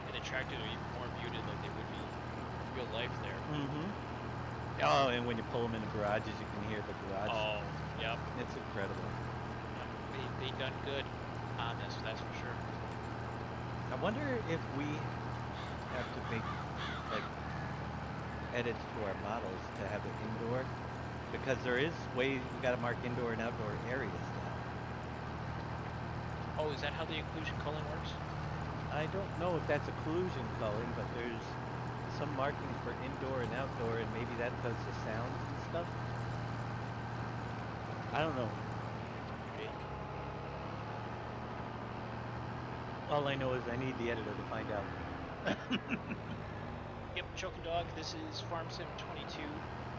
And the tractors are even more muted like they would be in real life there. Mm-hmm. Oh, and when you pull them in the garages, you can hear the garage. Oh, yep. It's incredible. They done good on this, that's for sure. I wonder if we have to make like edits to our models to have it indoor, because there is ways we got to mark indoor and outdoor areas now. Oh, is that how the inclusion culling works? I don't know if that's occlusion culling, but there's some markings for indoor and outdoor, and maybe that does the sounds and stuff. I don't know. All I know is I need the editor to find out. Yep, Choking Dog, this is Farm Sim 22.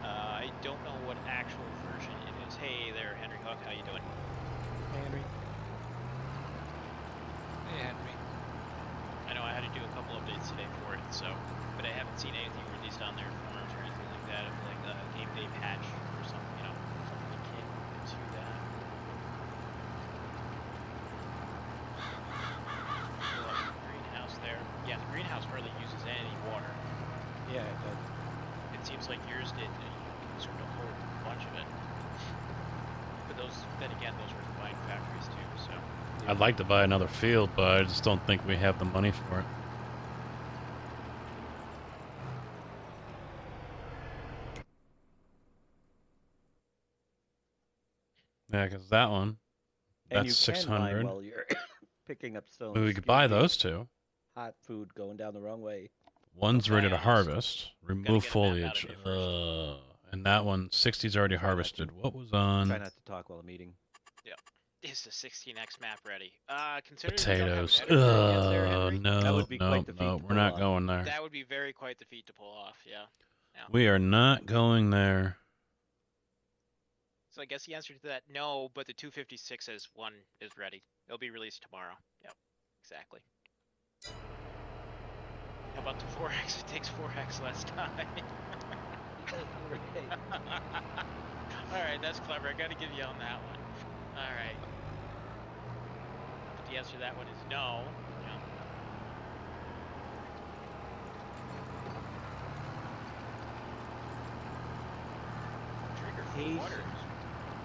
I don't know what actual version it is. Hey there, Henry Huck, how you doing? Hey, Henry. Hey, Henry. I know I had to do a couple updates today for it, so, but I haven't seen anything released on their forums or anything like that of like a game day patch or something, you know, something akin to that. Greenhouse there. Yeah, the greenhouse hardly uses any water. Yeah, it does. It seems like yours did, and you sort of hold a bunch of it. But those, then again, those were combined factories too, so. I'd like to buy another field, but I just don't think we have the money for it. Yeah, because that one, And that's you can mine 600. while you're picking up stones. We could buy Excuse me. those two. Hot food going down the wrong way. One's ready to Nice. harvest. Remove get a map out foliage. of you And that one, 60's already harvested. What was on? Try not to talk while I'm eating. Is the 16x map ready? Considering we don't have an Potatoes. editor yet there, Henry, No, That would be no, quite the feat no. to We're pull not off. going there. that would be very quite the feat to pull off, yeah. We are not going there. So I guess the answer to that, no, but the 256 is one is ready. It'll be released tomorrow. Yep, exactly. How about the 4x? It takes 4x less time. Alright, that's clever. I gotta give you on that one. Alright. But the answer to that one is no. Yeah. Trigger for Patience. water.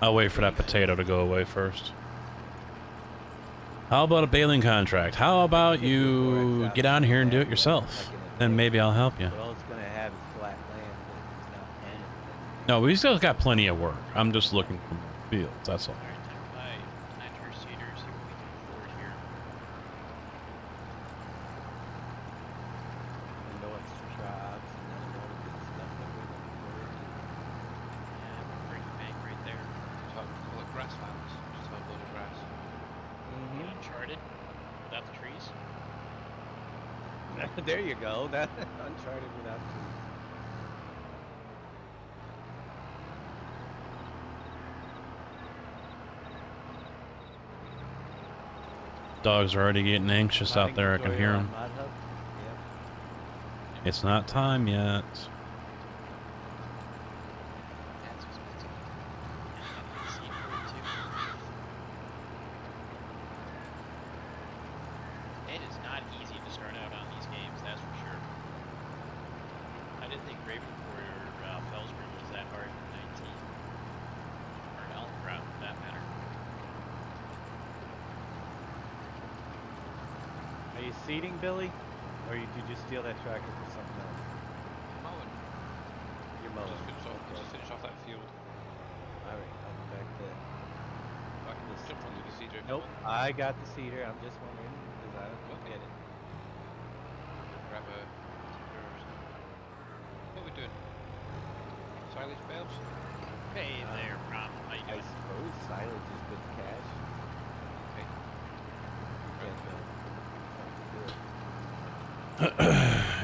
I'll wait for that potato to go away first. How about a baling contract? How about you get out here and do it yourself? Then maybe I'll help you. But all it's going to have is flat land, but it's not anything. No, we still got plenty of work. I'm just looking for more fields, that's all. Alright, time to buy planter seeders, see what we can afford here. And no extra jobs, and then all the good stuff that we're looking forward to. Yeah, bring the bank right there. So call it grasslands. Just have a load of grass. Uncharted, without the trees. There you go. That Uncharted without trees. Dogs are already getting anxious out there. I can hear them. Yep. It's not time yet. That's expensive. And seed for it too. It is not easy to start out on these games, that's for sure. I didn't think Ravenport or Fellsbury was that hard for 19. Or Elmcroft, for that matter. Are you seeding, Billy? Or did you steal that tractor for something else? Mowing. You're mowing. Just finish off that field. Alright, I'll be back to... I can just jump onto the seeder. Nope, I got the seeder. I'm just wondering, because I don't get it. Grab a seeder or something. What are we doing? Silage bales? Hey there, Rob. How you I doing? suppose silage is good cash. Okay.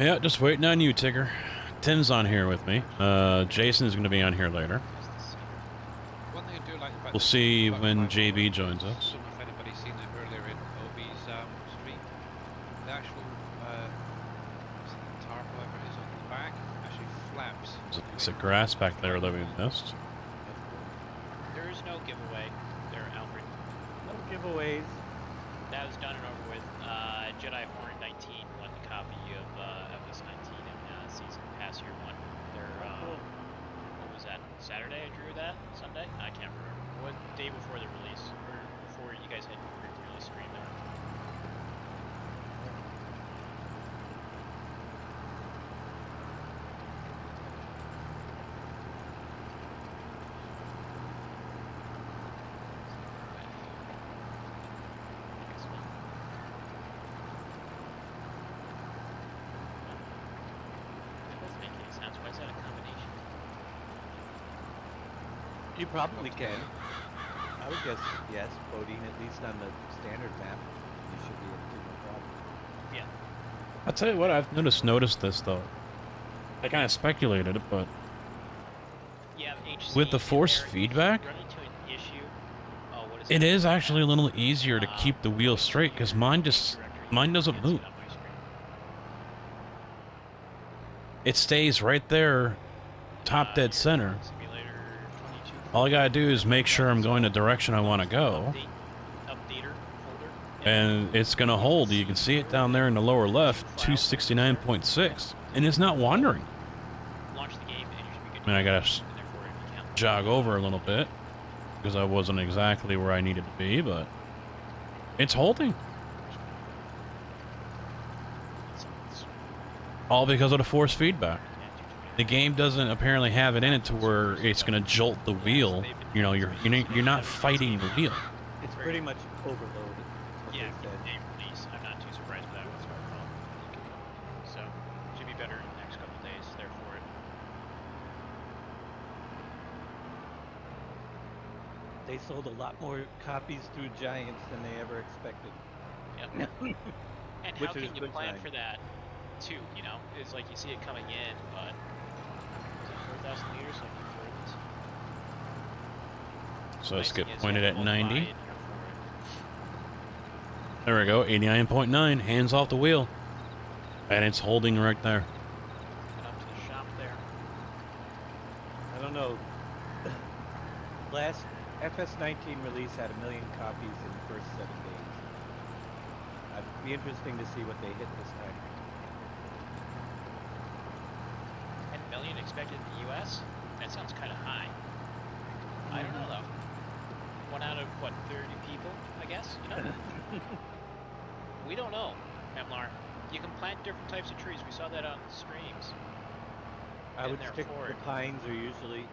Yeah, just waiting on you, Tigger. Tim's on here with me. Jason is going to be on here later. One thing I do like about We'll this see Black when Friday JB is, joins us. If anybody's seen it earlier in OB's stream, the actual tarp, whatever it is on the back, actually flaps. It's a grass back there that we missed. There is no giveaway there, Alfred. No giveaways. That was done and over with. Jedi Horn 19 won the copy of FS19 in Season Pass Year 1. They're, what was that, Saturday I drew that? Sunday? I can't remember. What day before the release? Or before you guys had your pre-release stream there? You probably can. I would guess yes, Bodine, at least on the standard map, you should be able to, no problem. Yeah. I'll tell you what, I've noticed this though. I kind of speculated it, but Yeah, HC with the force there, feedback, run into an issue. What is it is actually a little easier to keep the wheel straight because mine doesn't move. It stays right there, top dead center. All I gotta do is make sure I'm going the direction I want to go. And it's gonna hold. You can see it down there in the lower left, 269.6. And it's not wandering. I mean, I gotta jog over a little bit because I wasn't exactly where I needed to be, but it's holding. All because of the force feedback. The game doesn't apparently have it in it to where it's going to jolt the wheel. You know, you're not fighting the wheel. It's pretty much overloaded. Yeah, game release. I'm not too surprised with that whatsoever. So, should be better in the next couple days there for it. They sold a lot more copies through Giants than they ever expected. Yep. And Which how is can you good plan sign. for that, too, you know? It's like you see it coming in, but... Is it 4,000 liters? Like So let's get pointed at 90. There we go, 89.9, hands off the wheel. And it's holding right there. Get up to the shop there. I don't know. Last FS19 release had 1 million copies in the first 7 days. It'd be interesting to see what they hit this time. 10 million expected in the US? That sounds kind of high. I don't know though. 1 out of, what, 30 people, I guess? You know? We don't know, Emlar. You can plant different types of trees. We saw that on the streams. I would stick the pines are usually...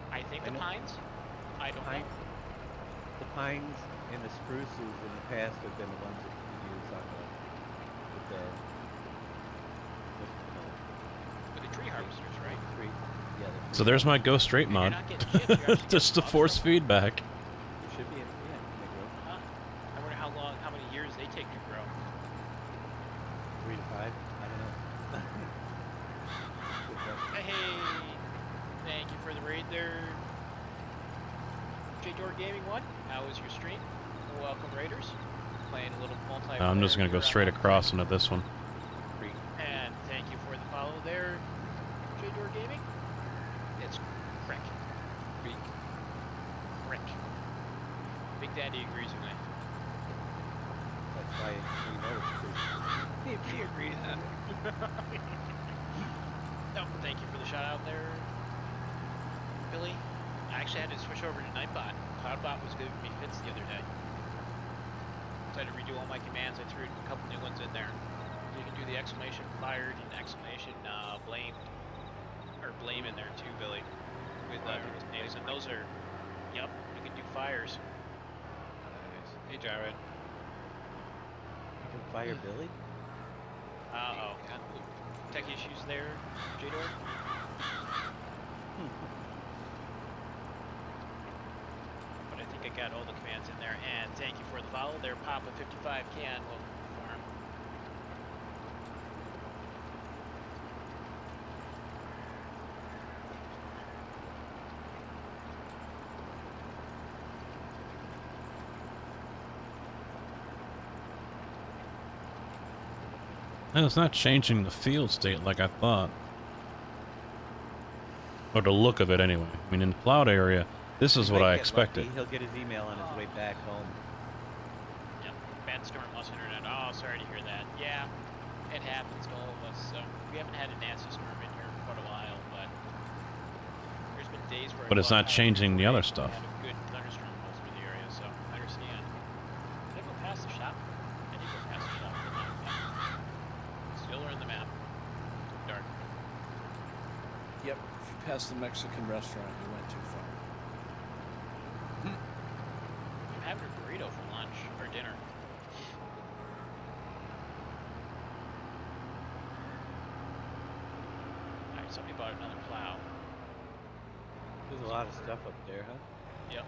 I think the pines? I don't know. The pines and the spruces in the past have been the ones that you use on With the tree harvesters, right? So there's my Go Straight mod. Just the force feedback. It should be, Huh? I wonder how many years they take to grow. 3 to J-Door Gaming 1, how was your stream? Welcome, Raiders. Playing a little multiplayer. I'm just gonna go straight across into this one. And thank you for the follow there, J-Door Gaming. It's Crick. Crick. Big Daddy agrees with me. That's why we know it's Crick. He agrees. No, thank you for the shout out there, Billy. I actually had to switch over to Nightbot. Cloudbot was giving me fits the other day. So I had to redo all my commands. I threw a couple new ones in there. You can do the exclamation fired and exclamation blamed, or blame in there too, Billy. With names, and those are, yep, you can do fires. Nice. Hey, Jared. You can fire Billy? Uh-oh. Tech issues there, J-Door? But I think I got all the commands in there, and thank you for the follow there, Papa55 Can, local farm. No, it's not changing the field state like I thought. Or the look of it anyway. I mean, in the cloud area, this is what I expected. He'll get his email on his way back home. Yep, bad storm, lost internet. Oh, sorry to hear that. Yeah, it happens to all of us. So we haven't had a nasty storm in here for quite a while, but there's been days where. But it's not changing the other stuff. Had a good thunderstorm most of the area, so I understand. Did I go past the shop? I did go past the shop. Still are in the map. Dark. Yep, if you pass the Mexican restaurant, you went too far. I'm having a burrito for lunch, or dinner. Alright, somebody bought another plow. There's a lot of stuff up there, huh? Yep.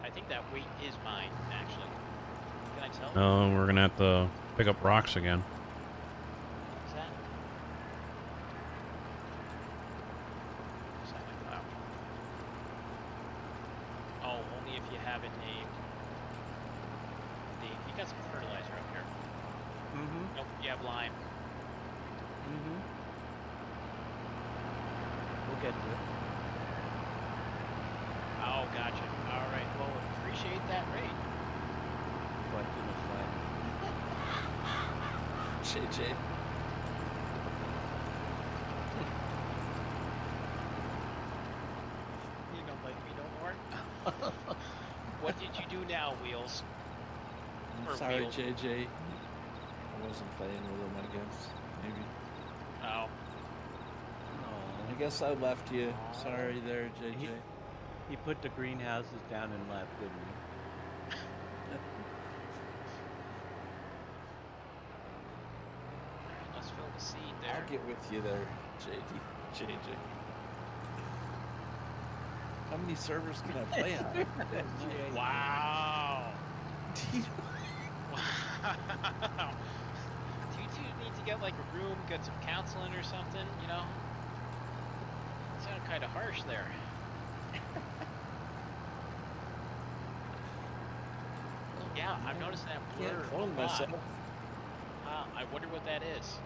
I think that weight is mine, actually. Can I tell? Oh, we're gonna have to pick up rocks again. What's that? What's that like plow? Oh, only if you have it named. You got some fertilizer up here. Mm-hmm. Nope, you have lime. Mm-hmm. We'll get to it. Oh, gotcha. Alright, well, appreciate that rate. Quite too much lime. JJ. You don't like me no more? What did you do now, Wheels? I'm Or sorry, Wheels? JJ. I wasn't playing with him, I guess. Maybe. Oh. I guess I left you. Sorry there, JJ. He put the greenhouses down and left, didn't he? Let's fill the seed there. I'll get with you there, JJ. How many servers can I play on? Wow. Wow. Do you two need to get like a room, get some counseling or something, you know? Sound kind of harsh there. Yeah, I'm noticing that blur Can't a clone lot. myself. I wonder what that is.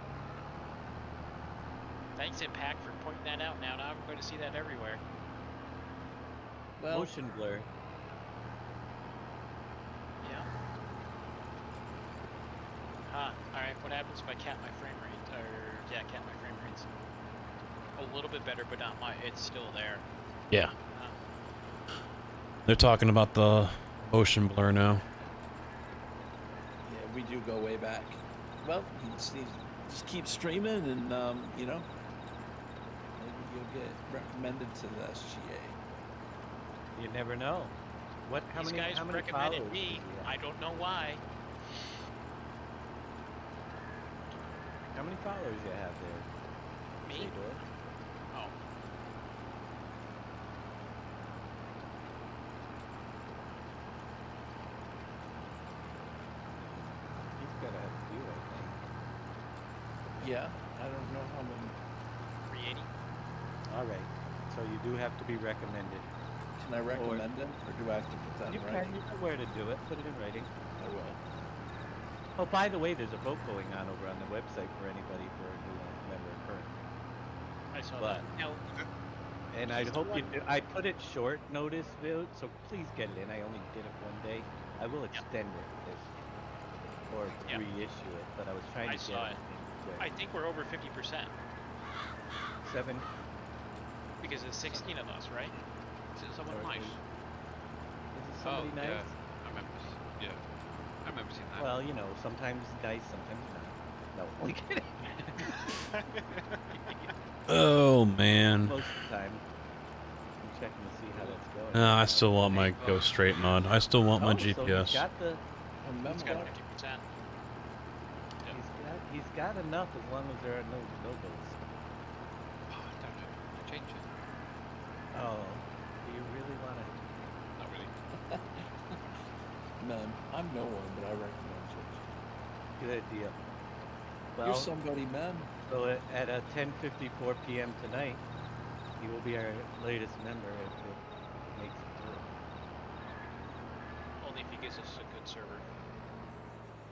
Thanks, Impact, for pointing that out. Now I'm going to see that everywhere. Well, Motion blur. Yeah. Alright, what happens if I cap my frame rate? Or, yeah, cap my frame rates. A little bit better, but not my, it's still there. Yeah. They're talking about the motion blur now. yeah, we do go way back. Well, you just keep streaming and, you know, maybe you'll get recommended to the SGA. You never know. How These many guys followers recommended does me. he have? I don't know why. How many followers you have there? Me? J-Door? Oh. He's gotta have a few, I think. Yeah, I don't know how many. 380? All right. So you do have to be recommended. Can I recommend it, or do I have to put that in writing? You know where to do it. Put it in writing. I will. Oh, by the way, there's a vote going on over on the website for anybody for a new member current. I saw But, that. No. and I hope you do. I put it short notice vote, so please get it in. I only did it one day. I will extend it or reissue it, but I was trying to get saw it. I think we're over 50%. 7. Because there's 16 of us, right? Is it someone nice? Is it somebody nice? Yeah. I remember. Yeah. I remember seeing that. Well, you know, sometimes nice, sometimes not. No, only kidding. Oh man. Most of the time, I'm checking to see how that's going. No, I still want my Go Straight mod. I still want my GPS. So he's got the. He's got 50%. He's got enough as long as there are no logos. Oh, I don't know. Change it. Oh, do you really want to? Not really. None. I'm no one, but I recommend it. Good idea. Well, You're somebody, man. So at 10:54 p.m. tonight, he will be our latest member if it makes it through. Only if he gives us a good server.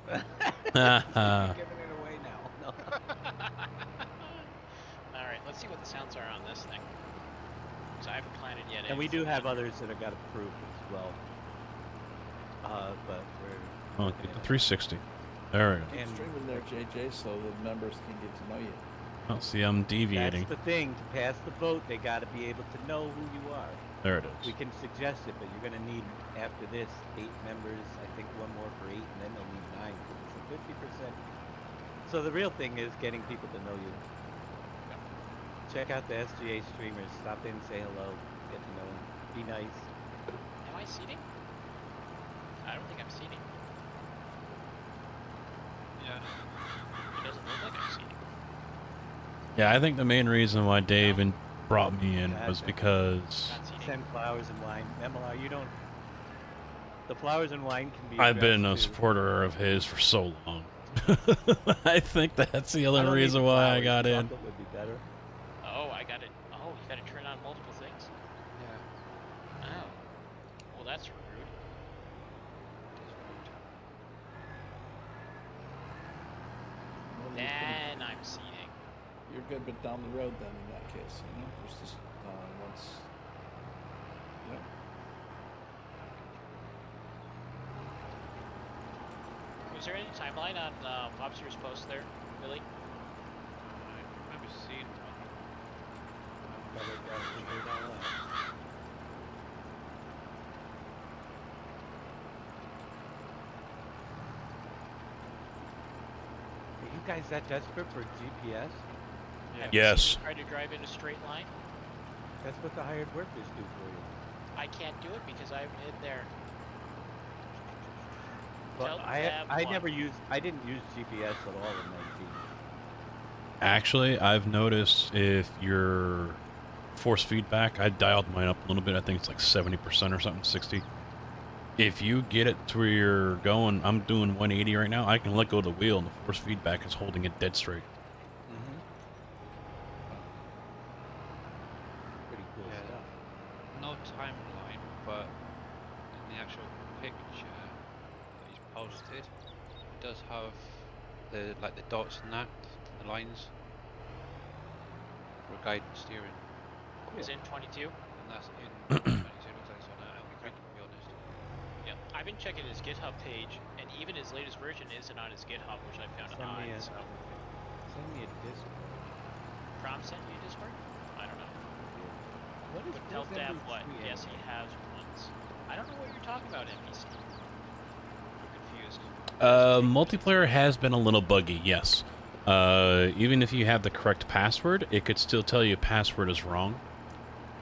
You're giving it away now. No. Alright, let's see what the sounds are on this thing. Because I haven't planned it yet. And we do have others that have got approved as well. But we're... Oh, get the 360. There we go. Keep streaming there, JJ, so the members can get to know you. Oh, see, I'm deviating. That's the thing. To pass the vote, they got to be able to know who you are. There it is. We can suggest it, but you're going to need, after this, 8 members. I think one more for 8, and then they'll need 9. So 50%. So the real thing is getting people to know you. Check out the SGA streamers. Stop in, say hello, get to know them. Be nice. Am I seating? I don't think I'm seating. Yeah. It doesn't look like I'm seating. Yeah, I think the main reason why Dave brought me in was because Send flowers and wine. MLR, you don't. The flowers and wine can be. I've been a addressed to- supporter of his for so long. I think that's the I only don't need reason why I flowers. got in. Chocolate would be better. Oh, I got it. Oh, you got to turn on multiple things? Yeah. Oh. Well, that's rude. Well, Then I'm seating. You're good, but down the road then in that case, you know? There's just, once, you know? Was there any timeline on Lobster's post there, Billy? I remember seeing one. Better got figured all out. Are you guys that desperate for GPS? Have Yes. you tried to drive in a straight line? That's what the hired workers do for you. I can't do it because I'm in there. Well, Tell I them never used. I didn't use GPS at all in 19. Actually, I've noticed if your force feedback, I dialed mine up a little bit. I think it's like 70% or something, 60. If you get it to where you're going, I'm doing 180 right now. I can let go of the wheel, and the force feedback is holding it dead straight. Pretty cool Yeah. stuff. No timeline, but in the actual picture that he's posted, it does have the the dots and that, the lines for guidance steering, Is in 22. and that's in 22. Looks like it's on Elm, to be honest. Yeah, I've been checking his GitHub page, and even his latest version isn't on his GitHub, which I found Send me odd. a- So, Send me a Discord. Prom sent you a Discord? I don't know. What is But tell what's Dab MVC what? Yes, he anyway? has once. I don't know what you're talking about, NPC. I'm confused. Multiplayer has been a little buggy, yes. Even if you have the correct password, it could still tell you password is wrong.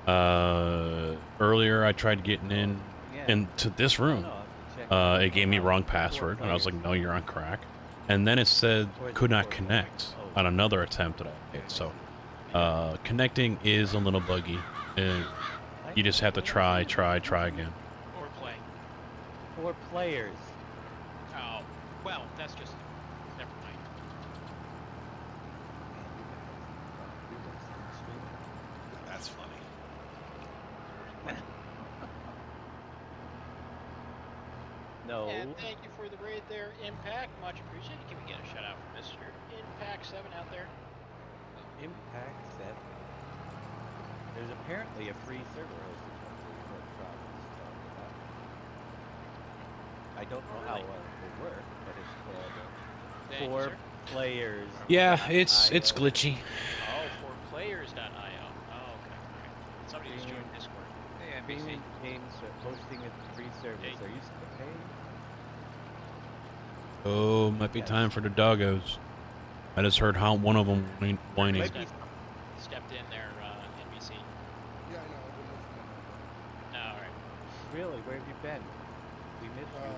Earlier I tried getting in into this room. It gave me wrong password, and I was like, no, you're on crack. And then it said could not connect on another attempt that I made. So connecting is a little buggy. You just have to try again. Or play. 4 players. Oh, well, that's just. Never mind. That's funny. No. And thank you for the raid there, Impact. Much appreciated. Can we get a shout out from Mr. Impact 7 out there? Impact 7. There's apparently a free server hosted what Travis is talking about. I don't know how well it will work, but it's called 4players. Yeah, it's glitchy. Oh, 4players.io. Oh, okay. Somebody just joined Discord. Hey, NBC. Games hosting a free service. Are you still paying? Oh, might be time for the doggos. I just heard how one of them whining. Stepped in there, NBC. Yeah, I know. I've been listening. Oh, alright. Really? Where have you been? We missed you.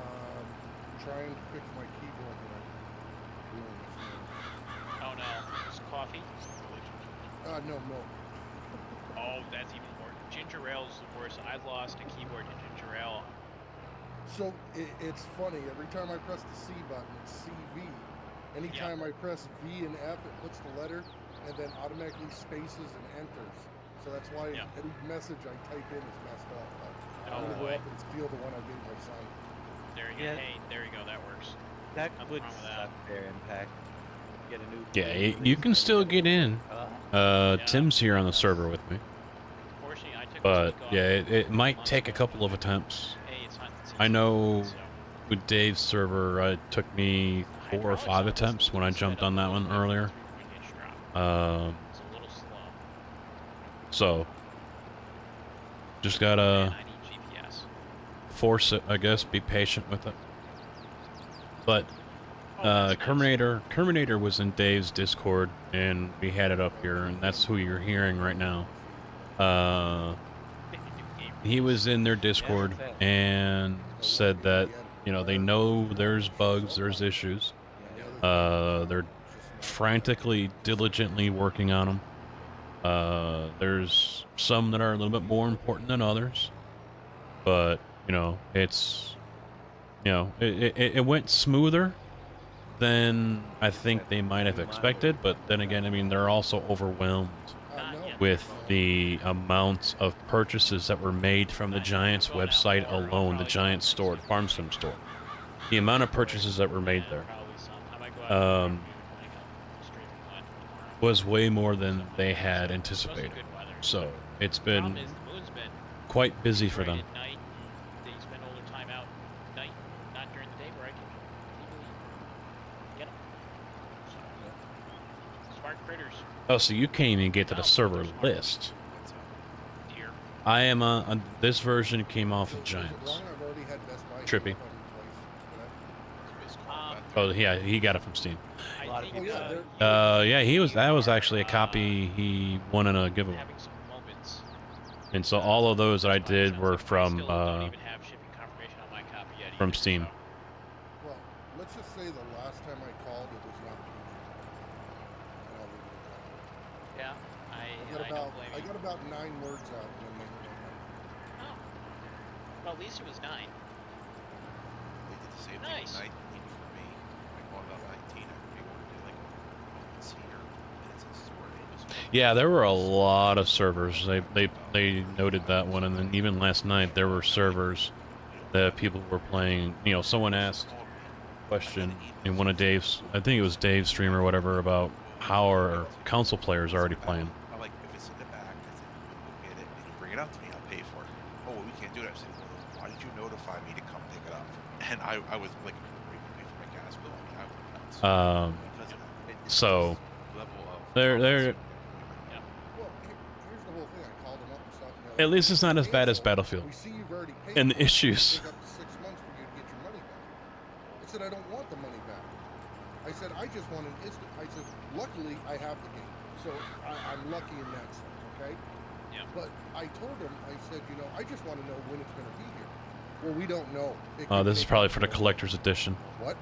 Trying to fix my keyboard that I ruined this morning. Oh no, it's coffee? No milk. Oh, that's even more. Ginger ale is the worst. I lost a keyboard to ginger ale. So it's funny. Every time I press the C button, it's CV. Anytime I press V and F, it puts the letter and then automatically spaces and enters. So that's why any message I type in is messed up. But I'm gonna go up and steal the one I gave my son. There you go. Hey, there you go. That works. That Nothing would wrong with suck there, Impact. Get a new. Yeah, you can still get in. Tim's here on the server with me. Unfortunately, I took But yeah, it might take a couple of attempts. Hey, it's hunting season, I know so. with Dave's server, it took me 4 or 5 attempts when I jumped on that one earlier. It's a little slow. So just gotta I need GPS. force it, I guess. Be patient with it. But Kerminator was in Dave's Discord, and we had it up here, and that's who you're hearing right now. He was in their Discord and said that, you know, they know there's bugs, there's issues. They're frantically, diligently working on them. There's some that are a little bit more important than others, but you know, it's, you know, it went smoother than I think they might have expected. But then again, I mean, they're also overwhelmed with the amount of purchases that were made from the Giants website alone, the Giants store, the FarmSim store. The amount of purchases that were made there was way more than they had anticipated. So it's been quite busy for them. They spend all their time out at night, not during the day where I can easily get them. So, smart critters. Oh, so you can't even get to the server list. Dear. I am on this version came off of Giants. Trippy. Oh yeah, he got it from Steam. Yeah, that was actually a copy he won in a giveaway. And so all of those that I did were from Steam. Well, let's just say the last time I called, it was not PG. And I'll leave it at that. Yeah, I got about 9 words out and then they went on. Oh. Well, at least it was 9. They did the same thing with 19 for me. I called about 19. I really wanted to do like a senior minutes and score names. Yeah, there were a lot of servers. They noted that one, and then even last night there were servers that people were playing. You know, someone asked a question in one of Dave's, I think it was Dave's stream or whatever, about how are console players already playing. I'm like, if it's in the back, I said, go get it, and you bring it out to me, I'll pay for it. Oh, well, we can't do that. I said, well, why did you notify me to come pick it up? And I was like, pay for my gas bill. I mean, so they're at least it's not as bad as Battlefield. And the issues. I said, I don't want the money back. I said, I just want an instant. I said, luckily, I have the game. So I'm lucky in that sense, okay? Yeah. But I told him, I said, you know, I just want to know when it's going to be here. Well, we don't know. This is probably for the collector's edition. What?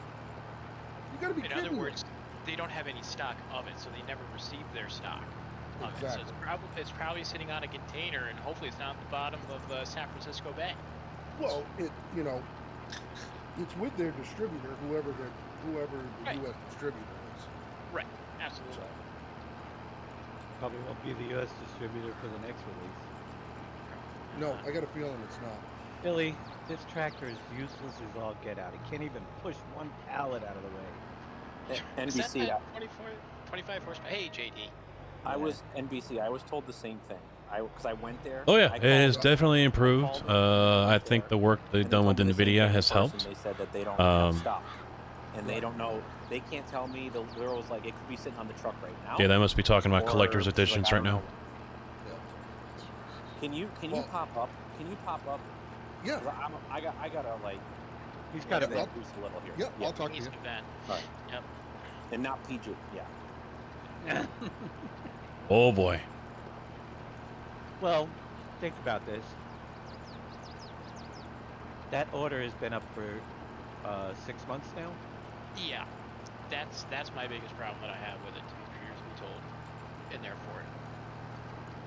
You got to be kidding me. In other words, they don't have any stock of it, so they never received their stock of it. So it's probably sitting on a container, and hopefully it's not at the bottom of the San Francisco Bay. Well, you know, it's with their distributor, whoever the U.S. distributor is. Right. Absolutely. Probably won't be the U.S. distributor for the next release. No, I got a feeling it's not. Billy, this tractor is useless as all get out. It can't even push one pallet out of the way. Is that NBC. that 25 horsepower? Hey, JD. I was NBC. I was told the same thing. Because I went there. Oh yeah, I it called has them. definitely I improved. called them I think the work they've and they done told with me the same NVIDIA thing in has person. helped. They said that they don't have Um, stock, and they don't know. They can't tell me. The girl was like, it could be sitting on the truck right now. yeah, they must be talking about or collector's she's like, editions I right don't now. know. Can you pop up? Can you pop up? Yeah. 'Cause I gotta like. He's got to Yeah, be. boost a little here. Yeah, I'll talk to you. Needs to vent. All right. Yep. And not PG. Yeah. Oh boy. Well, think about this. That order has been up for 6 months now. Yeah, that's my biggest problem that I have with it. To be previously told, and therefore,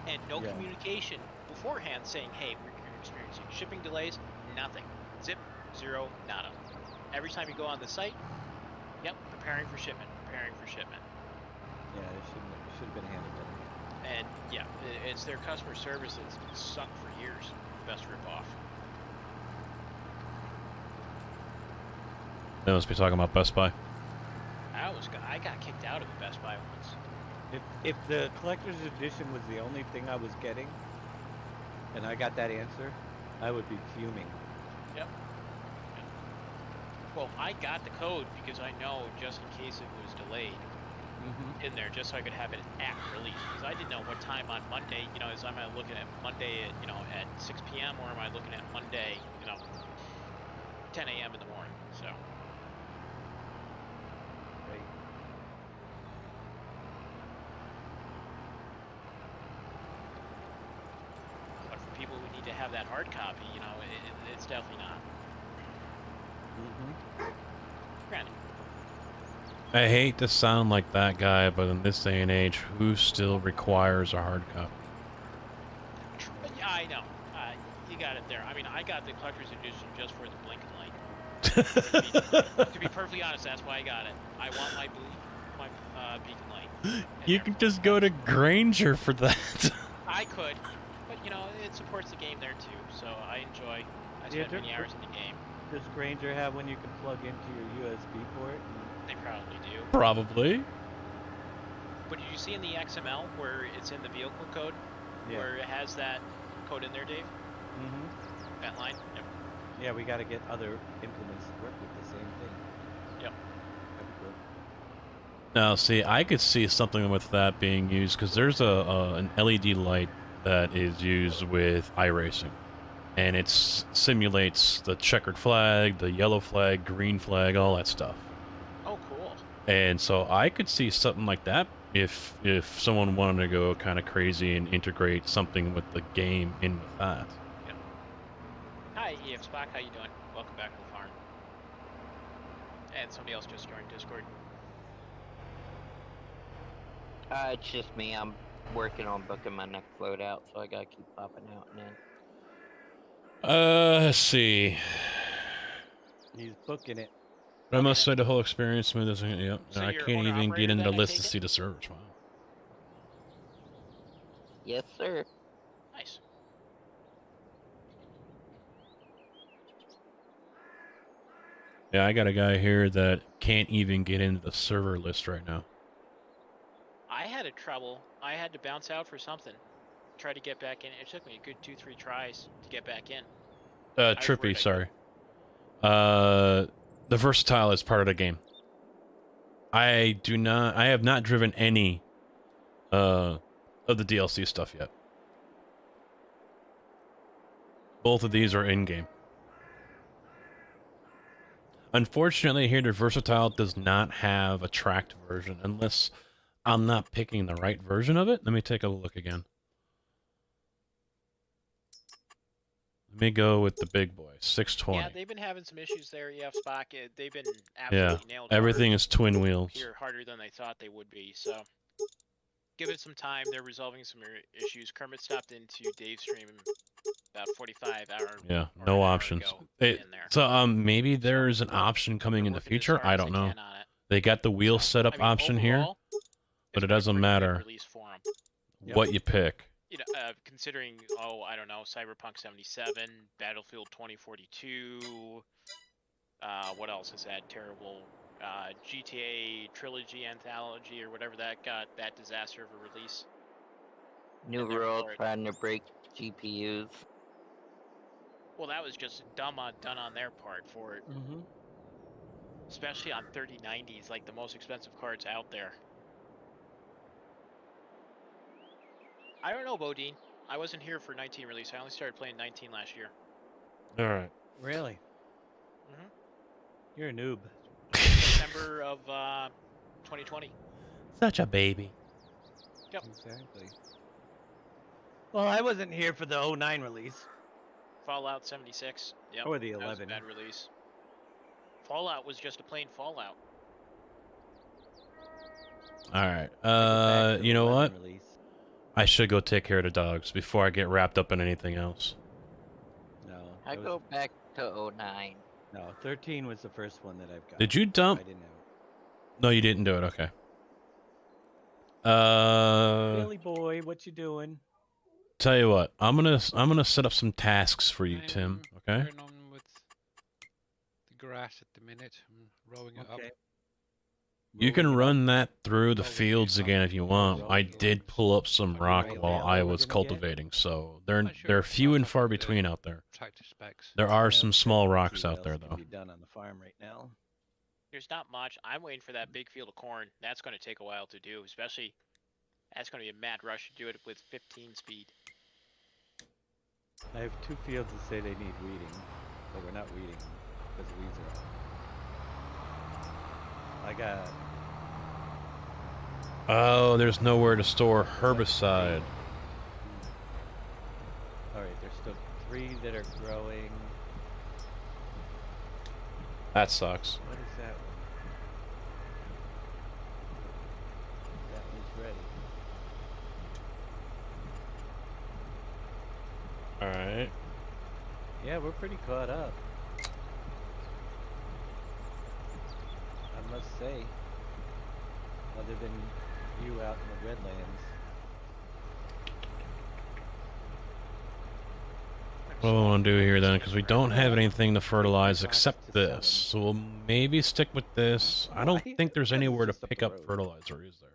and no Yeah. communication beforehand saying, "Hey, we're experiencing shipping delays." Nothing. Zip. Zero. Nada. Every time you go on the site, yep, preparing for shipment. Preparing for shipment. Yeah, it should have been handled better. And yeah, it's their customer service that's been sunk for years. Best rip-off. They must be talking about Best Buy. I got kicked out of a Best Buy once. If the collector's edition was the only thing I was getting, and I got that answer, I would be fuming. Yep. Well, I got the code because I know just in case it was delayed in there, just so I could have it at release. Because I didn't know what time on Monday, is am I looking at Monday at, at 6 p.m. or am I looking at Monday, 10 a.m. in the morning. So. Right. But for people who need to have that hard copy, it's definitely not. Granted. I hate to sound like that guy, but in this day and age, who still requires a hard copy? Yeah, I know. You got it there. I mean, I got the collector's edition just for the blinking light. To be perfectly honest, that's why I got it. I want my beacon light. You can just go to Granger for that. I could, but it supports the game there too, so I enjoy. I spent many hours in the game. Does Granger have one you can plug into your USB port? They probably do. Probably. But did you see in the XML where it's in the vehicle code, where it has that code in there, Dave? That line? Yep. Yeah, we got to get other implements to work with the same thing. Yep. That'd be cool. Now, see, I could see something with that being used, because there's an LED light that is used with iRacing. And it simulates the checkered flag, the yellow flag, green flag, all that stuff. Oh, cool. And so I could see something like that if someone wanted to go kind of crazy and integrate something with the game in with that. Yep. Hi, EF Spock. How you doing? Welcome back to the farm. And somebody else just joined Discord. It's just me. I'm working on booking my next loadout, so I gotta keep popping out and in. Let's see. He's booking it. But I must say the whole experience smooth as yep. So I you're can't even owner-operator get into the then, I list to take see the servers. Wow. Yes, sir. Nice. Yeah, I got a guy here that can't even get into the server list right now. I had a trouble. I had to bounce out for something. Try to get back in. It took me a good 2-3 tries to get back in. Trippy, sorry. The versatile is part of the game. I have not driven any of the DLC stuff yet. Both of these are in-game. Unfortunately, here the versatile does not have a tracked version, unless I'm not picking the right version of it. Let me take a look again. Let me go with the big boy, 620. Yeah, they've been having some issues there, EF Spock. They've been absolutely nailed. Everything is twin wheels. Here harder than they thought they would be. So give it some time. They're resolving some issues. Kermit stopped into Dave's stream about 45 hours. Yeah, no options. So maybe there's an option coming in the future. I don't know. They got the wheel setup option here, but it doesn't matter what you pick. you know, considering, I don't know, Cyberpunk 77, Battlefield 2042, what else has had terrible, GTA Trilogy Anthology or whatever that got, that disaster of a release. New World trying to break GPUs. Well, that was just done on their part for it. Mm-hmm. Especially on 3090s, like the most expensive cards out there. I don't know, Bodine. I wasn't here for 19 release. I only started playing 19 last year. All right. Really? Mm-hmm. You're a noob. December of 2020. Such a baby. Yep. Exactly. Well, I wasn't here for the 09 release. Fallout 76. Yep. Or the That was a 11. bad release. Fallout was just a plain Fallout. All right. You know what? Release. I should go take care of the dogs before I get wrapped up in anything else. No. I go back to 09. No, 13 was the first one that I've got. Did you dump? I didn't have it. No, you didn't do it. Okay. Billy boy, what you doing? Tell you what, I'm gonna set up some tasks for you, Tim. Okay. Going on with the grass at the minute. I'm rowing it up. You can run that through the fields again if you want. I did pull up some rock while I was cultivating, so they're few and far between out there. There are some small rocks out there, though. Be done on the farm right now. There's not much. I'm waiting for that big field of corn. That's going to take a while to do, especially. That's going to be a mad rush to do it with 15 speed. I have 2 fields that say they need weeding, but we're not weeding them because the weeds are up. I got. Oh, there's nowhere to store herbicide. Alright, there's still 3 that are growing. That sucks. What is that one? That one's ready. Alright. Yeah, we're pretty caught up. I must say. Other than you out in the Redlands. What do we want to do here then? Because we don't have anything to fertilize except this. So we'll maybe stick with this. I don't think there's anywhere to pick up fertilizer, is there?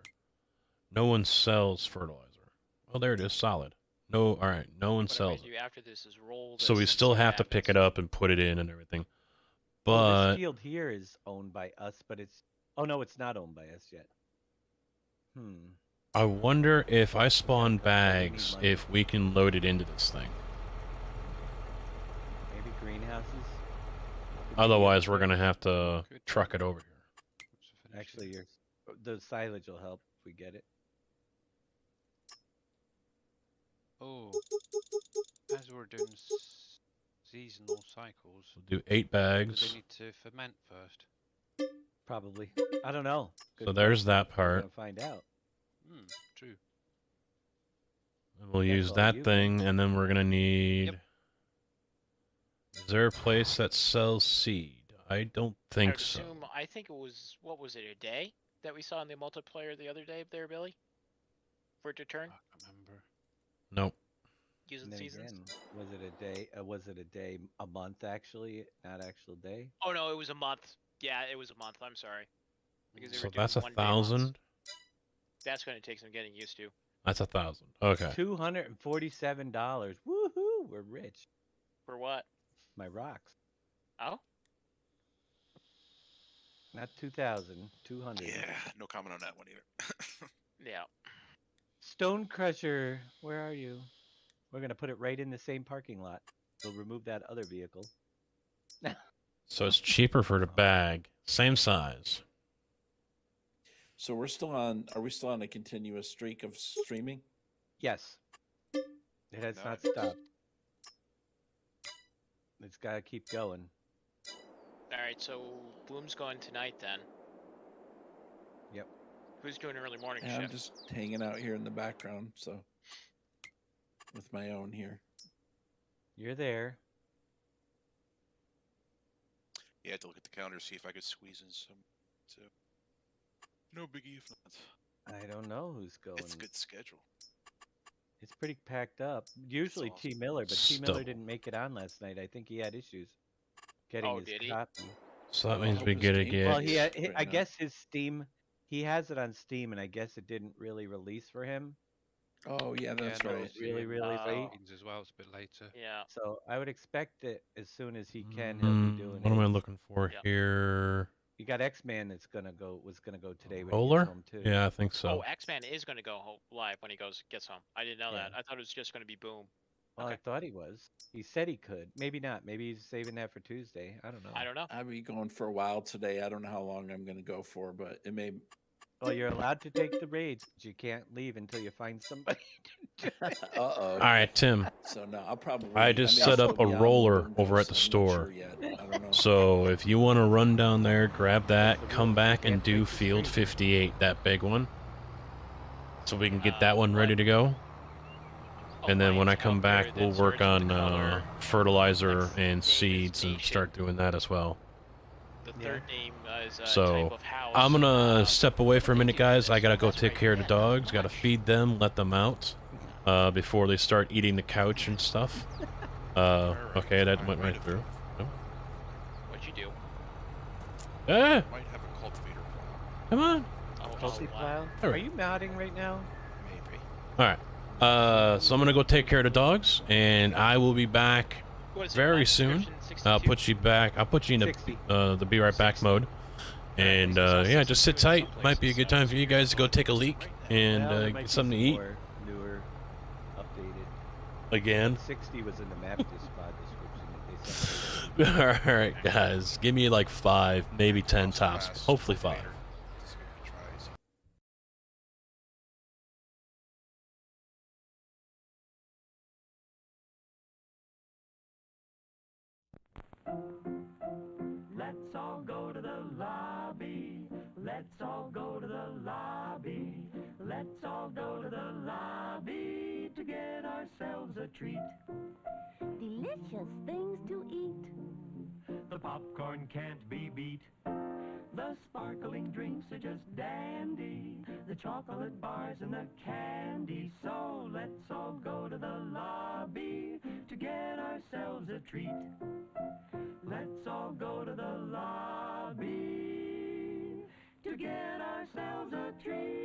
No one sells fertilizer. Oh, there it is, solid. No, alright, no one sells it. After this is roll So we still have to pick it up and put it in and everything. Well, But this field here is owned by us, but it's... Oh, no, it's not owned by us yet. I wonder if I spawn bags, if we can load it into this thing. Maybe greenhouses? Otherwise, we're going to have to truck it over here. Actually, the silage will help if we get it. Oh, as we're doing seasonal cycles, We'll do 8 bags. do they need to ferment first? Probably. I don't know. So there's that We're part. gonna find out. True. And we'll Yeah, use well, that you- thing, and then we're going to need... Is there a place that sells seed? I don't think so. I think it was, what was it, a day that we saw in the multiplayer the other day there, Billy? For it to turn? I can't remember. Nope. Using And then seasons? again, was it a day? Was it a day? A month actually, not actual day. Oh no, it was a month. Yeah, it was a month. I'm sorry. Because they So were doing that's 1 day months. 1,000? That's going to take some getting used to. That's 1,000. Okay. $247. Woohoo! We're rich. For what? My rocks. Oh? Not 2,000. 200. Yeah, no comment on that one either. Yeah. Stone Crusher, where are you? We're gonna put it right in the same parking lot. We'll remove that other vehicle. So it's cheaper for the bag. Same size. So we're still on. Are we still on a continuous streak of streaming? Yes. It has not stopped. It's gotta keep going. Alright, so Boom's going tonight then. Yep. Who's doing early morning Yeah, I'm shift? just hanging out here in the background, so with my own here. You're there. Yeah, I had to look at the calendar to see if I could squeeze in some. So, no biggie if not. I don't know who's going. It's a good schedule. It's pretty packed up. Usually awesome. T. Miller, but T. Miller Still. didn't make it on last night. I think he had issues getting Oh, his did he? copy. So that Well, I means hope we his gotta game get. Well, is I straightened out. guess his Steam, he has it on Steam, and I guess it didn't really release for him. Oh yeah, that's yeah, no, right. it's Really, in really Oh. late. Philippines as well. It's a bit later. Yeah. So I would expect that as soon as he can, he'll be doing What am I it. looking for Yep. here? You got X-Man that's was gonna go today when he Roller? gets home too. Yeah, I think Oh, so. X-Man is going to go live when he gets home. I didn't know Yeah. that. I thought it was just going to be Boom. Well, I thought he was. He said he could. Maybe not. Maybe he's saving that for Tuesday. I don't know. I don't know. I'll be going for a while today. I don't know how long I'm going to go for, but it may. Well, you're allowed to take the raids, but you can't leave until you find somebody. Uh-oh. All right, Tim. So no, I'll probably. I just may set still up a be on roller Boom over at Ghost, the I'm not store. sure yet. I don't know. So if you want to run down there, grab that, the come rules. back You and can't do take the Field street. 58, that big one. So we can get that one ready to go. Oh, And then when I come Lions out there back, we'll that work search on the color. fertilizer Next name and is seeds and Nation. start doing that as well. The third name is So type of house. I'm gonna step away for a minute, guys. I gotta go take care of the dogs. Gotta feed them, let them out before they start eating the couch and stuff. Okay, that went right through. No? What'd you do? Ah, Might have a cultivator plow. come on. Healthy wow. plow. All Are right. you modding right now? Maybe. All right. So I'm gonna go take care of the dogs, and I will be back What is it, very live soon. description I'll 62? put you back. I'll put you in 60. the be right back mode. And yeah, just sit tight. Might be a good time for you guys to go take a leak and Well, there might get be something to some eat more newer, updated. again. 60 was in the map spot description that they sent. All right, guys. Give me like 5, maybe 10 tops. Hopefully 5. Let's all go to the lobby. Let's all go to the lobby. Let's all go to the lobby to get ourselves a treat. Delicious things to eat. The popcorn can't be beat. The sparkling drinks are just dandy. The chocolate bars and the candy. So let's all go to the lobby to get ourselves a treat. Let's all go to the lobby to get ourselves a treat.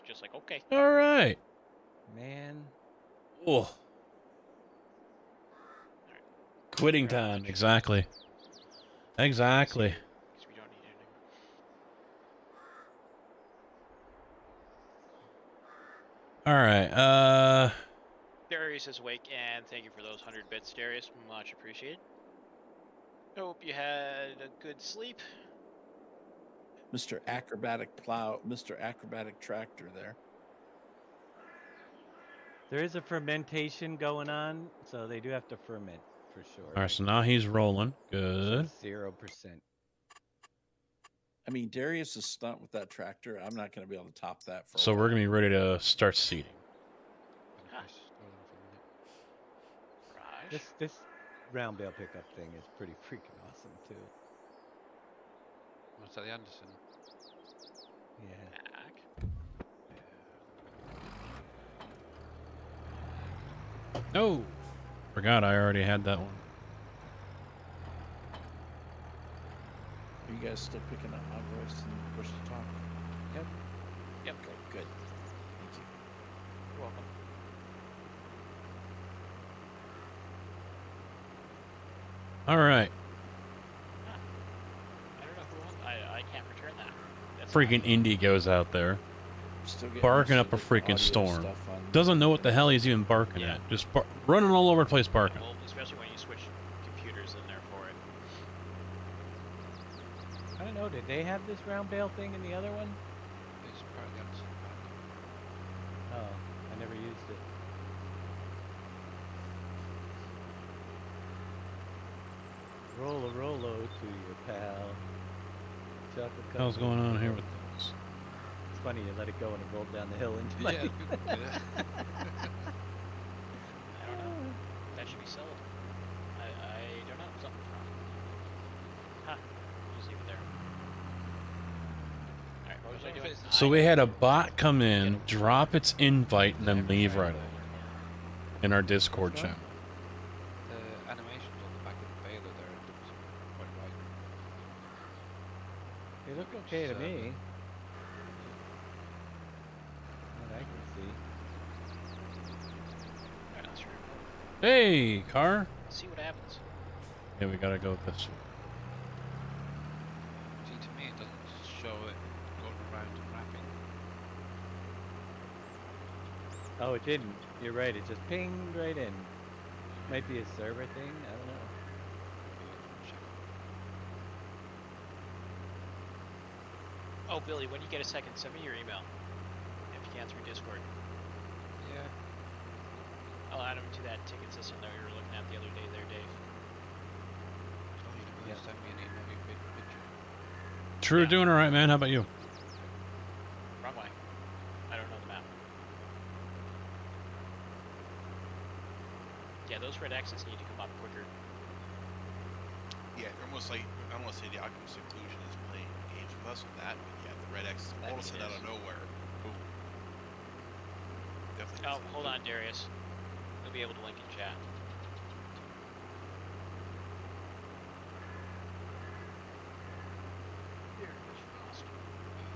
just like, okay. All right. Man. Oh. Quitting time. Exactly. Exactly. Because we don't need anything. All right. Darius is awake, and thank you for those 100 bits, Darius. Much appreciated. Hope you had a good sleep. Mr. Acrobatic Plow, Mr. Acrobatic Tractor there. There is a fermentation going on, so they do have to ferment for sure. All right. So now he's rolling. Good. 0%. I mean, Darius is stunt with that tractor. I'm not going to be able to top that for a So while. we're gonna be ready to start seeding. This round bale pickup thing is pretty freaking awesome too. What's that, the Anderson? Yeah. No. Forgot I already had that one. Are you guys still picking up my voice and push to talk? Yep. Yep. Okay, good. Thank you. You're welcome. All right. I don't know who else. I can't return that. That's Freaking Indy goes out there, Still getting barking most up a of the audio freaking storm. stuff on- Doesn't know what the hell he's even barking at. Just running all over the place barking. Well, especially when you switch computers in there for it. I don't know. Did they have this round bale thing in the other one? It's part of the Anderson pack. Oh, I never used it. Roll a Rolo to your pal. Chocolate What the hell's going on here with this? It's funny, you let it go and it rolled down the hill into my... Yeah, good. I don't know. That should be sold. I don't know. Something's wrong. Huh. Just leave it there. Alright, what was I doing? So we had a bot come in, drop its invite, and then leave right away in our Discord channel. The animations on the back of the baler there looks quite right. They look okay to So- me. What I can see. Alright, let's try. Hey, car. See what happens. Yeah, we gotta go this way. See, to me it doesn't show it going around and wrapping. Oh, it didn't. You're right. It just pinged right in. Might be a server thing. I don't know. Oh, Billy, when you get a second, send me your email. If you can through Discord. Yeah. I'll add them to that ticket system that we were looking at the other day there, Dave. Yeah. Send me an email, you big picture. True, doing all right, man. How about you? Wrong way. I don't know the map. Yeah, those red X's need to come up quicker. Yeah, they're almost like, I don't want to say the Oculus Inclusion is playing games with us with that, but yeah, the red X is all of a sudden out of nowhere. Boom. Definitely. Oh, hold on, Darius. You'll be able to link in chat.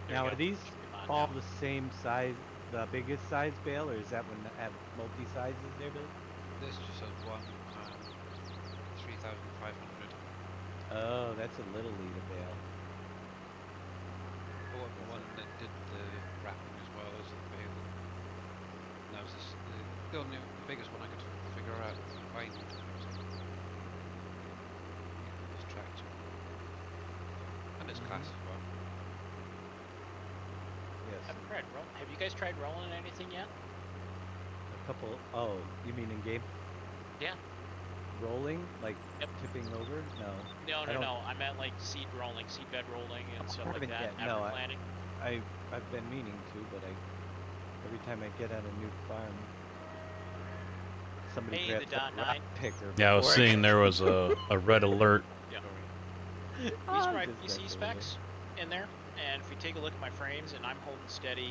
There Now, you are go. these Should be on all now. the same size, the biggest size bale, or is that one that have multi-sizes there, Billy? This just has one, 3,500. Oh, that's a little liter bale. Oh, the one that did the wrapping as well as the baler. That was the only, the biggest one I could figure out to find. This tractor. And it's class as well. Yes. Have you guys tried rolling anything yet? A couple. Oh, you mean in game? Yeah. Rolling, like Yep. tipping over? No. No. I meant like seed rolling, seed bed rolling, and stuff like haven't that. yet, After no, planting. I've been meaning to, but every time I get on a new farm, somebody Hey, grabs the that Dot rock 9. picker. Yeah, I was before seeing there was a red alert. Yeah. Oh, These are my just PC messing with specs in there, and if we take a look at my frames, and I'm holding steady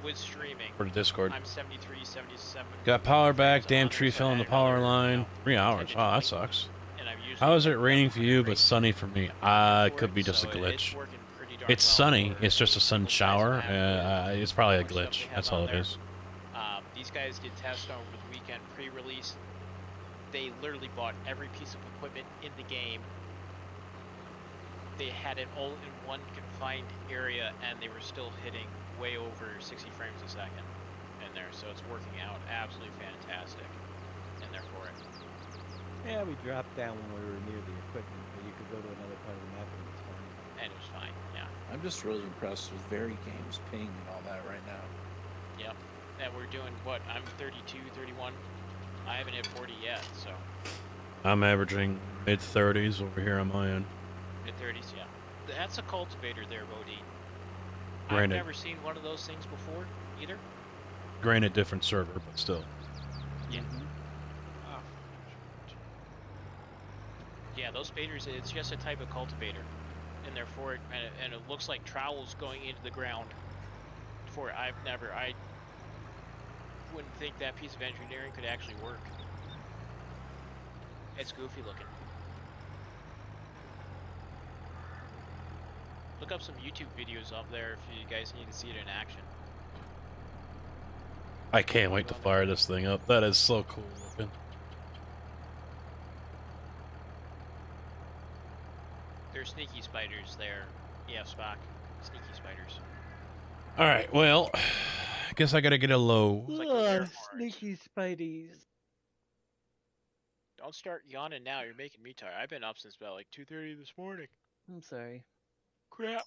with streaming. For the Discord. I'm 73, 77. Got power back. frames Damn on, tree so fell on the I'd power rather, line. 3 hours. 10 to Oh, that 20, sucks. and I'm using How is it the raining for you but rate sunny for me? for It could be just a so glitch. It's working pretty darn It's well sunny. for It's just a sun those guys shower. who have It's probably a more stuff glitch. they have That's on all it there. is. These guys did test over the weekend pre-release. They literally bought every piece of equipment in the game. They had it all in one confined area, and they were still hitting way over 60 frames a second in there. So it's working out absolutely fantastic in there for it. Yeah, we dropped down when we were near the equipment, but you could go to another part of the map and it's fine. And it was fine, yeah. I'm just really impressed with Very Games ping and all that right now. Yep. And we're doing what? I'm 32, 31. I haven't hit 40 yet, so. I'm averaging mid-30s over here on my end. Mid-30s, yeah. That's a cultivator there, Bodine. Granted. I've never seen one of those things before, either. Granted, different server, but still. Yeah. Yeah, those spaders, it's just a type of cultivator in there for it, and it looks like trowels going into the ground for it. I wouldn't think that piece of engineering could actually work. It's goofy looking. Look up some YouTube videos up there if you guys need to see it in action. I can't wait to fire this thing up. That is so cool looking. There's sneaky spiders there. Yeah, Spock. Sneaky spiders. Alright, well, I guess I gotta get a low. Sneaky spideys. Don't start yawning now. You're making me tired. I've been up since about like 2:30 this morning. I'm sorry. Crap.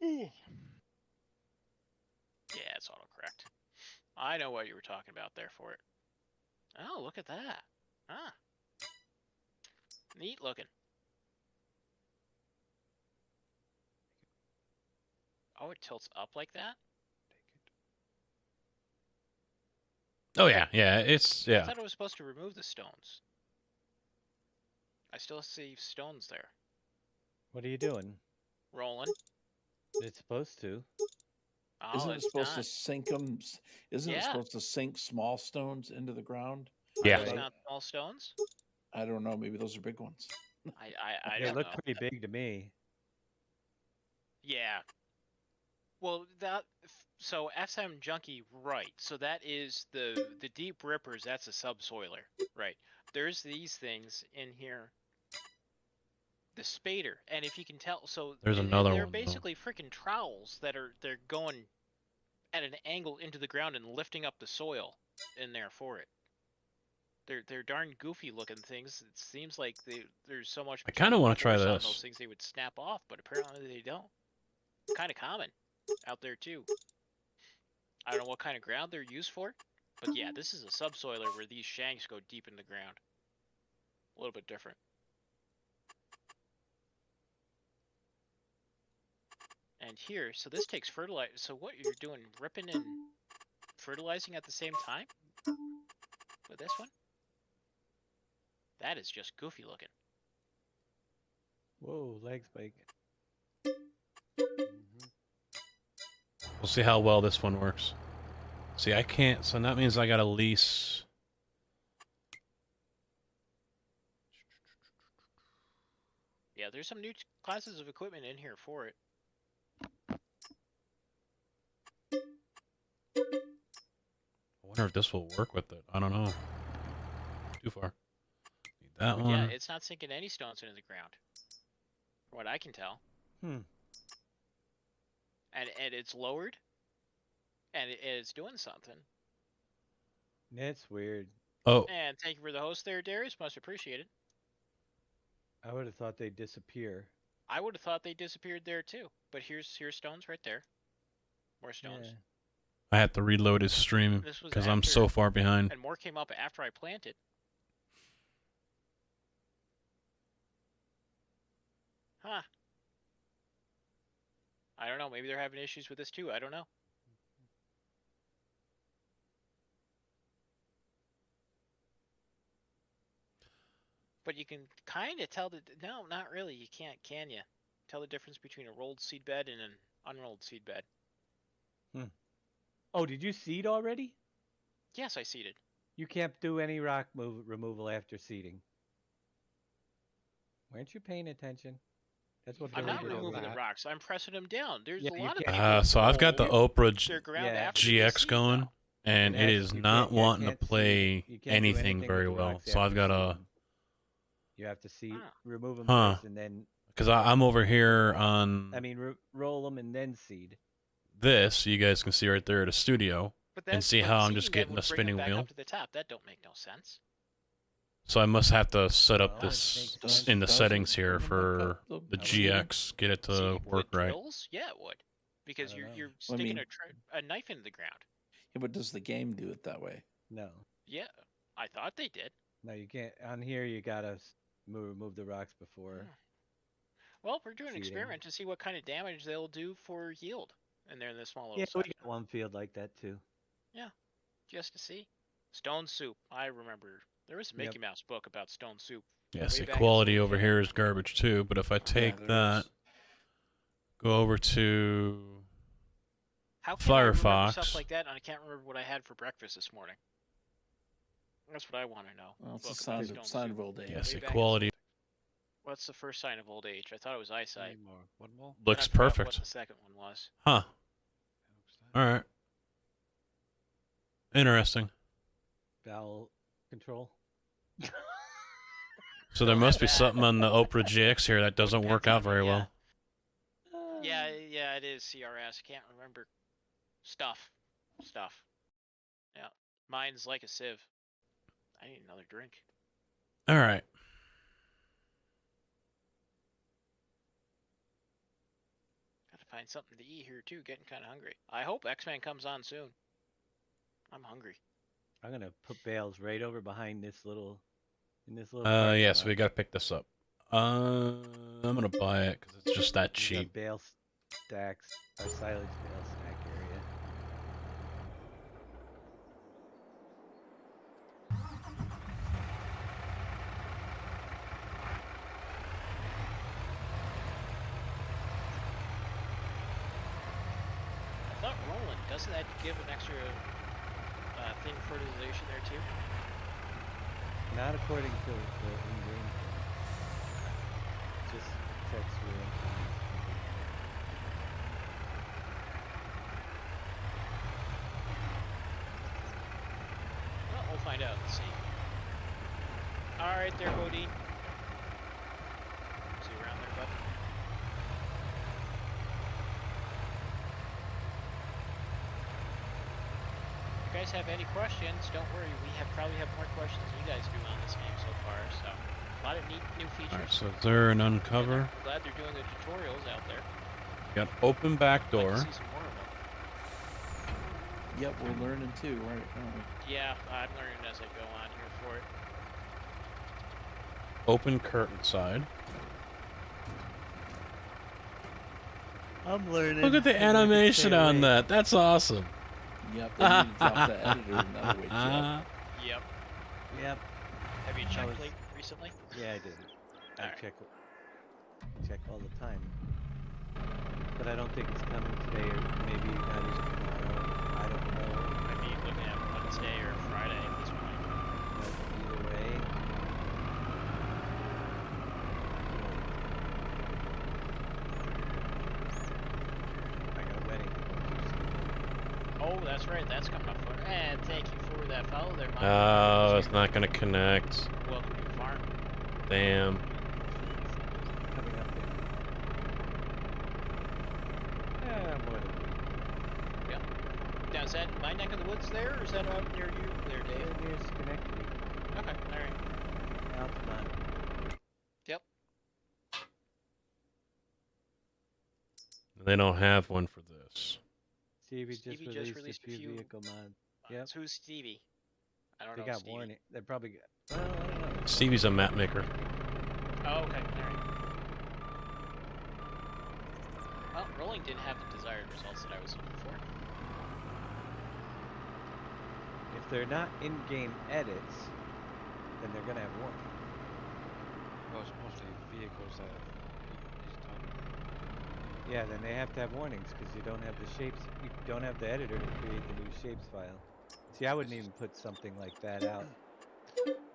Ooh. Yeah, it's autocorrect. I know what you were talking about there for it. Oh, look at that. Ah. Neat looking. Oh, it tilts up like that? Oh yeah, yeah, it's, I yeah. thought it was supposed to remove the stones. I still see stones there. What are you doing? Rolling. It's supposed to. Oh, Isn't it it's supposed not. to sink them? Isn't it Yeah. supposed to sink small stones into the ground? Yeah. Those not small stones? I don't know. Maybe those are big ones. I They don't look know. pretty big to me. Yeah. Well, so SM Junkie, right? So that is the deep rippers. That's a subsoiler, right? There's these things in here. The spader, and if you can tell, so There's another they're one, though. basically freaking trowels that they're going at an angle into the ground and lifting up the soil in there for it. They're darn goofy looking things. It seems like there's so much. I kinda wanna try force on this. those things they would snap off, but apparently they don't. Kind of common out there too. I don't know what kind of ground they're used for, but yeah, this is a subsoiler where these shanks go deep in the ground. A little bit different. And here, so this takes fertilizer. So what you're doing, ripping and fertilizing at the same time with this one? That is just goofy looking. Whoa, leg spike. We'll see how well this one works. See, I can't, so that means I gotta lease. Yeah, there's some new classes of equipment in here for it. I wonder if this will work with it. I don't know. Too far. Need that one. Yeah, it's not sinking any stones into the ground. From what I can tell. Hmm. And it's lowered. And it's doing something. That's weird. Oh. And thank you for the host there, Darius. Much appreciated. I would have thought they'd disappear. I would have thought they disappeared there too. But here's stones right there. More stones. Yeah. I had to reload his stream This was because I'm after- so far behind. And more came up after I planted. Huh. I don't know. Maybe they're having issues with this too. I don't know. But you can kind of tell no, not really. You can't, can you? Tell the difference between a rolled seed bed and an unrolled seed bed. Oh, did you seed already? Yes, I seeded. You can't do any rock removal after seeding. Weren't you paying attention? That's what I'm Billy not did over removing the there. rocks. I'm pressing them down. There's Yeah, a you lot of can't- people. So I've got the Oprah Their ground Yeah. after they GX seed, going, though. and it is you not can't- yeah, wanting to can't seed- play you can't do anything anything very with the well. rocks So I've after got seeding to, them. You have to see Huh. remove them Huh. first, and then because I'm over here on I mean roll them and then seed. this. You guys can see right there at a studio, But and that's see but how I'm seeding just them getting would the bring them spinning back wheel. up to the top. That don't make no sense. So I must have to set up Well, this it makes in the sense. settings Does it here bring 'em back for up, though? the That would be- GX, get it to Seeding work wood right. kills? Yeah, it would. Because I don't know. you're I sticking mean- a knife into the ground. Yeah, but does the game do it that way? No, Yeah, I thought they did. no, you can't. On here, you gotta remove the rocks before. Hmm. Well, we're doing an Seeding. experiment to see what kind of damage they'll do for yield, and they're in this small little Yeah, we section. got one field like that too. Just to see. Stone soup. I remember there was a Mickey Yep. Mouse book about stone soup. Yes, way the back in quality Soup over Jam. here is garbage too. But if I take there that, is. go over to How can I remember Firefox. stuff like that, and I can't remember what I had for breakfast this morning? That's what I want to know. Well, it's a Book sign about of, stone sign soup. of old age. yes, way the back in quality What's the first sign of old age? I thought it was eyesight. One more. looks I forgot What perfect. the second one was. Huh. All right. Interesting. Bowel control. So there must be something on the Oprah GX here that doesn't work out very well. Yeah, it is CRS. I can't remember. Stuff. Yeah. Mine's like a sieve. I need another drink. All right. Gotta find something to eat here too. Getting kind of hungry. I hope X-Men comes on soon. I'm hungry. I'm gonna put bales right over behind this little. In this little. parking Yes, lot. we gotta pick this up. I'm gonna buy it because it's just that These are cheap. bale stacks. Our silage bale stack area. I thought Roland, doesn't that give an extra thing fertilization there too? Not according to the in-game thing. Just text real. Well, we'll find out. Let's see. All right, there, Bodine. See you around there, bud. If you guys have any questions, don't worry. We probably have more questions than you guys do on this game so far. So, a lot of neat new features. All right, so is there an uncover? I'm glad they're doing the tutorials out there. Got open back I'd like door. to see some more of them. Yep, we're learning too, right? Aren't we? Yeah, I'm learning as I go on here for it. Open curtain side. I'm learning. Look at the animation on that. That's awesome. Yep, they need to drop the editor another way, Jeff. Yep. Yep. Have you I checked was- recently? Yeah, I did. I Alright. check all the time. But I don't think it's coming today, or maybe not even tomorrow. I don't know. I'd be looking at Wednesday or Friday at this point. But either way. I got a wedding. Oh, that's right. That's coming up. And thank you for that follow there, Mike. Oh, it's not gonna connect. Welcome to the farm. Damn. Coming up there. Yeah, more than Yep. Now, is that my neck of the woods there, or is that out near you there, Dave? near Schenectady. Okay, alright. Altamont. Yep. They don't have one for this. Stevie Stevie just released a few vehicle mods. Yep. Who's Stevie? I don't They know got Stevie. warning. They probably got. Well, I don't know. Stevie's a map maker. Oh, okay, alright. Well, rolling didn't have the desired results that I was looking for. If they're not in-game edits, then they're gonna have warning. Well, it's mostly vehicles that he's done. Yeah, then they have to have warnings because you don't have the shapes. You don't have the editor to create the new shapes file. See, I wouldn't even put something like that out.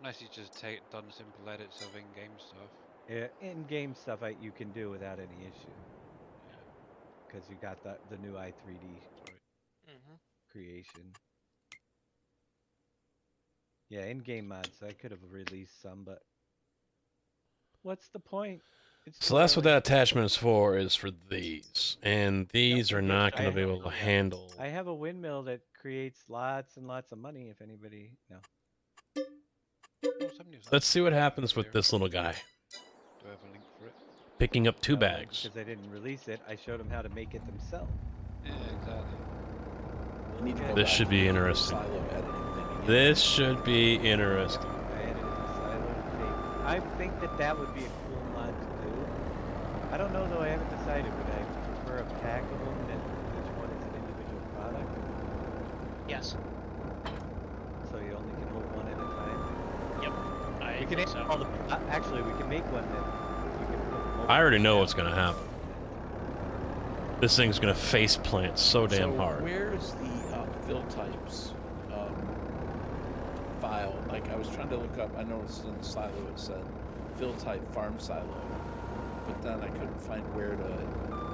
Unless he's just done simple edits of in-game stuff. In-game stuff you can do without any issue. Because you got the new i3D creation. Yeah, in-game mods. I could have released some, but what's the point? It's So too that's what early. that attachment is for these. And these are not going to be able to handle. I have a windmill that creates lots and lots of money if anybody... No. Let's see what happens with this little guy. Do I have a link for it? Picking up 2 No, bags. Because I didn't release it, I showed them how to make it themselves. Yeah, exactly. This should be interesting. This should be interesting. I think that would be a cool mod to do. I don't know though, I haven't decided. Would I prefer a pack of them than each one is an individual product? Yes. So you only can hold one at a time? Yep. We can think so. all actually, we can make one that we can put I already know what's going to happen. This thing's going to face plant so damn hard. Where's the fill types file? Like, I was trying to look up, I noticed in the silo it said fill type farm silo, but then I couldn't find where to...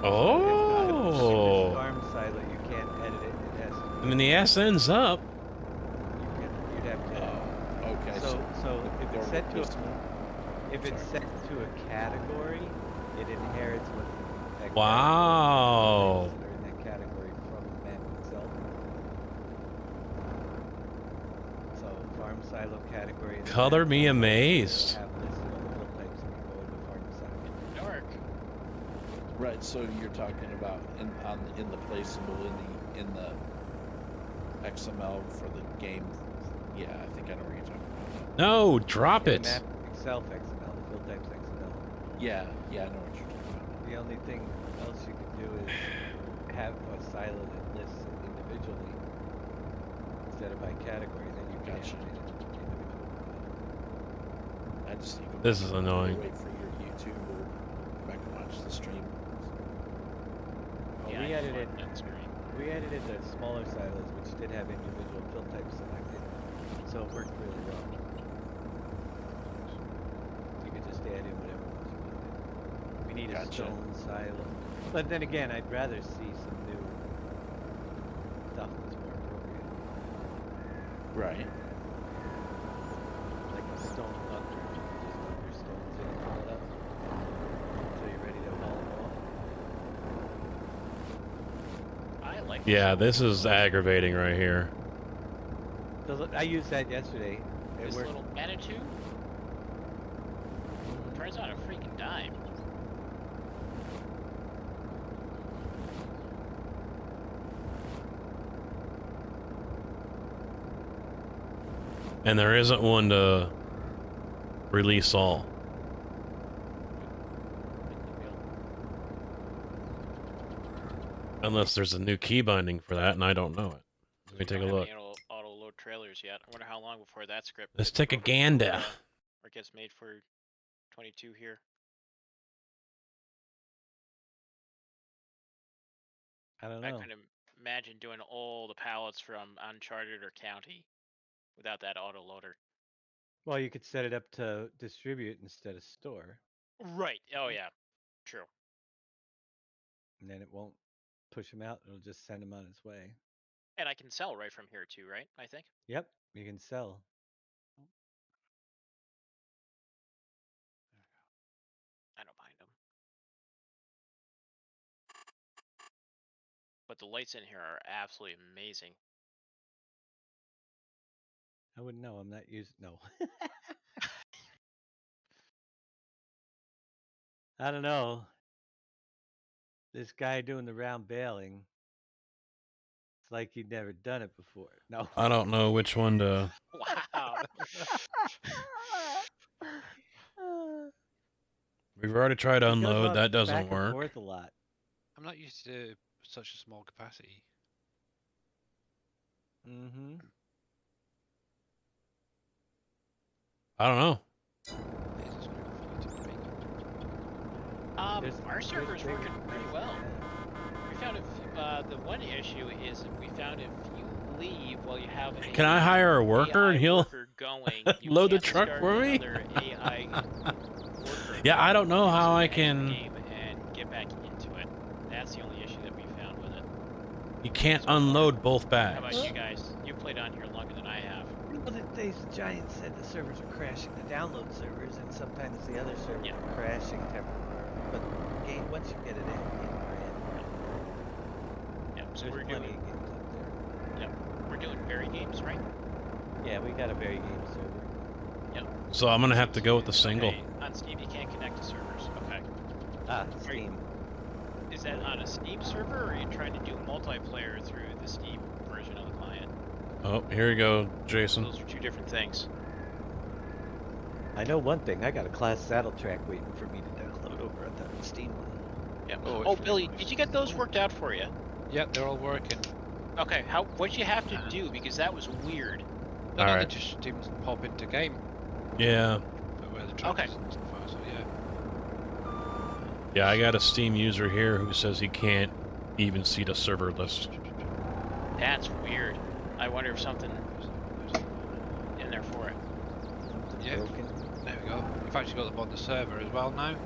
Oh! Farm silo, you can't edit it. It has to... I mean, the SN's up. You'd have to... okay, so if it's set to a category, it inherits what that Wow. category is, or in that category from the map itself. So farm silo category. Color me amazed. Have listed all the fill types and you go into farm silo. Dark. Right, so you're talking about in the placeable in the XML for the game. Yeah, I think I know what you're talking about. No, drop The it. map itself XML, the fill types XML. Yeah, I know what you're talking about. The only thing else you could do is have a silo that lists it individually instead of by category. Then you can annotate it individually. I just need to go This back is and annoying. Wait for your YouTube or go back and watch the stream. Oh, we edited the smaller silos, which did have individual fill types selected, so it worked really well. You could just add in whatever ones you wanted. We need a stone silo, but then again, I'd rather see some new stuff that's more appropriate. Right. Like a stone hunter, you can just dump your stones in and fill it up until you're ready to haul them off. I like Yeah, this is aggravating right here. I used that yesterday. It this worked. little Manitou. Turns out a freaking dime. And there isn't one to release all. Unless there's a new key binding for that, and I don't know it. Let me take a look. Auto load trailers yet. I wonder how long before that script. Let's take a gander. Or gets made for 22 here. I don't I know. couldn't imagine doing all the pallets from Uncharted or County without that auto loader. Well, you could set it up to distribute instead of store, Right. Oh yeah. True. and then it won't push them out. It'll just send them on its way. And I can sell right from here too, right? I think. Yep, you can sell. I don't mind them. But the lights in here are absolutely amazing. I wouldn't know. I'm not used. No. I don't know. This guy doing the round bailing. It's like he'd never done it before. No. I don't know which one to... Wow. We've already tried to unload. That doesn't back and work. forth a lot. I'm not used to such a small capacity. Mm-hmm. I don't know. Our server's working pretty well. We found if the one issue is we found if you leave while you have Can I hire a worker and he'll going, load the can't truck start for me? another AI worker. Yeah, I don't know how I exit the can. game and get back into it. That's the only issue that we found with it. You can't unload both How bags. about you guys? You've played on here longer than I have. Well, the Giants said the servers are crashing, the download servers, and sometimes the other servers are crashing temporarily. But game, once you get it in, you're in. Yep. So There's we're plenty doing. of games up there. Yep. We're doing very games, right? Yeah, we got a very game server. Yep. So I'm gonna have to go with the single. Okay. On Steam, you can't connect to servers. Okay. Steam. Is that on a Steam server, or are you trying to do multiplayer through the Steam version of the client? Oh, here you go, Jason. Those are two different things. I know one thing. I got a class saddle track waiting for me to download over at that Steam one. Yeah. Oh, Oh, it's Billy, really did you get those worked out for you? Yep, they're all working. Okay. What'd you have to do? Because that was weird. No, no, Alright. they just didn't pop into game. Yeah. But where the tracks and stuff are, so yeah. Yeah, I got a Steam user here who says he can't even see the server list. That's weird. I wonder if something in there for it. Yeah, there we go. You've actually got them on the server as well now.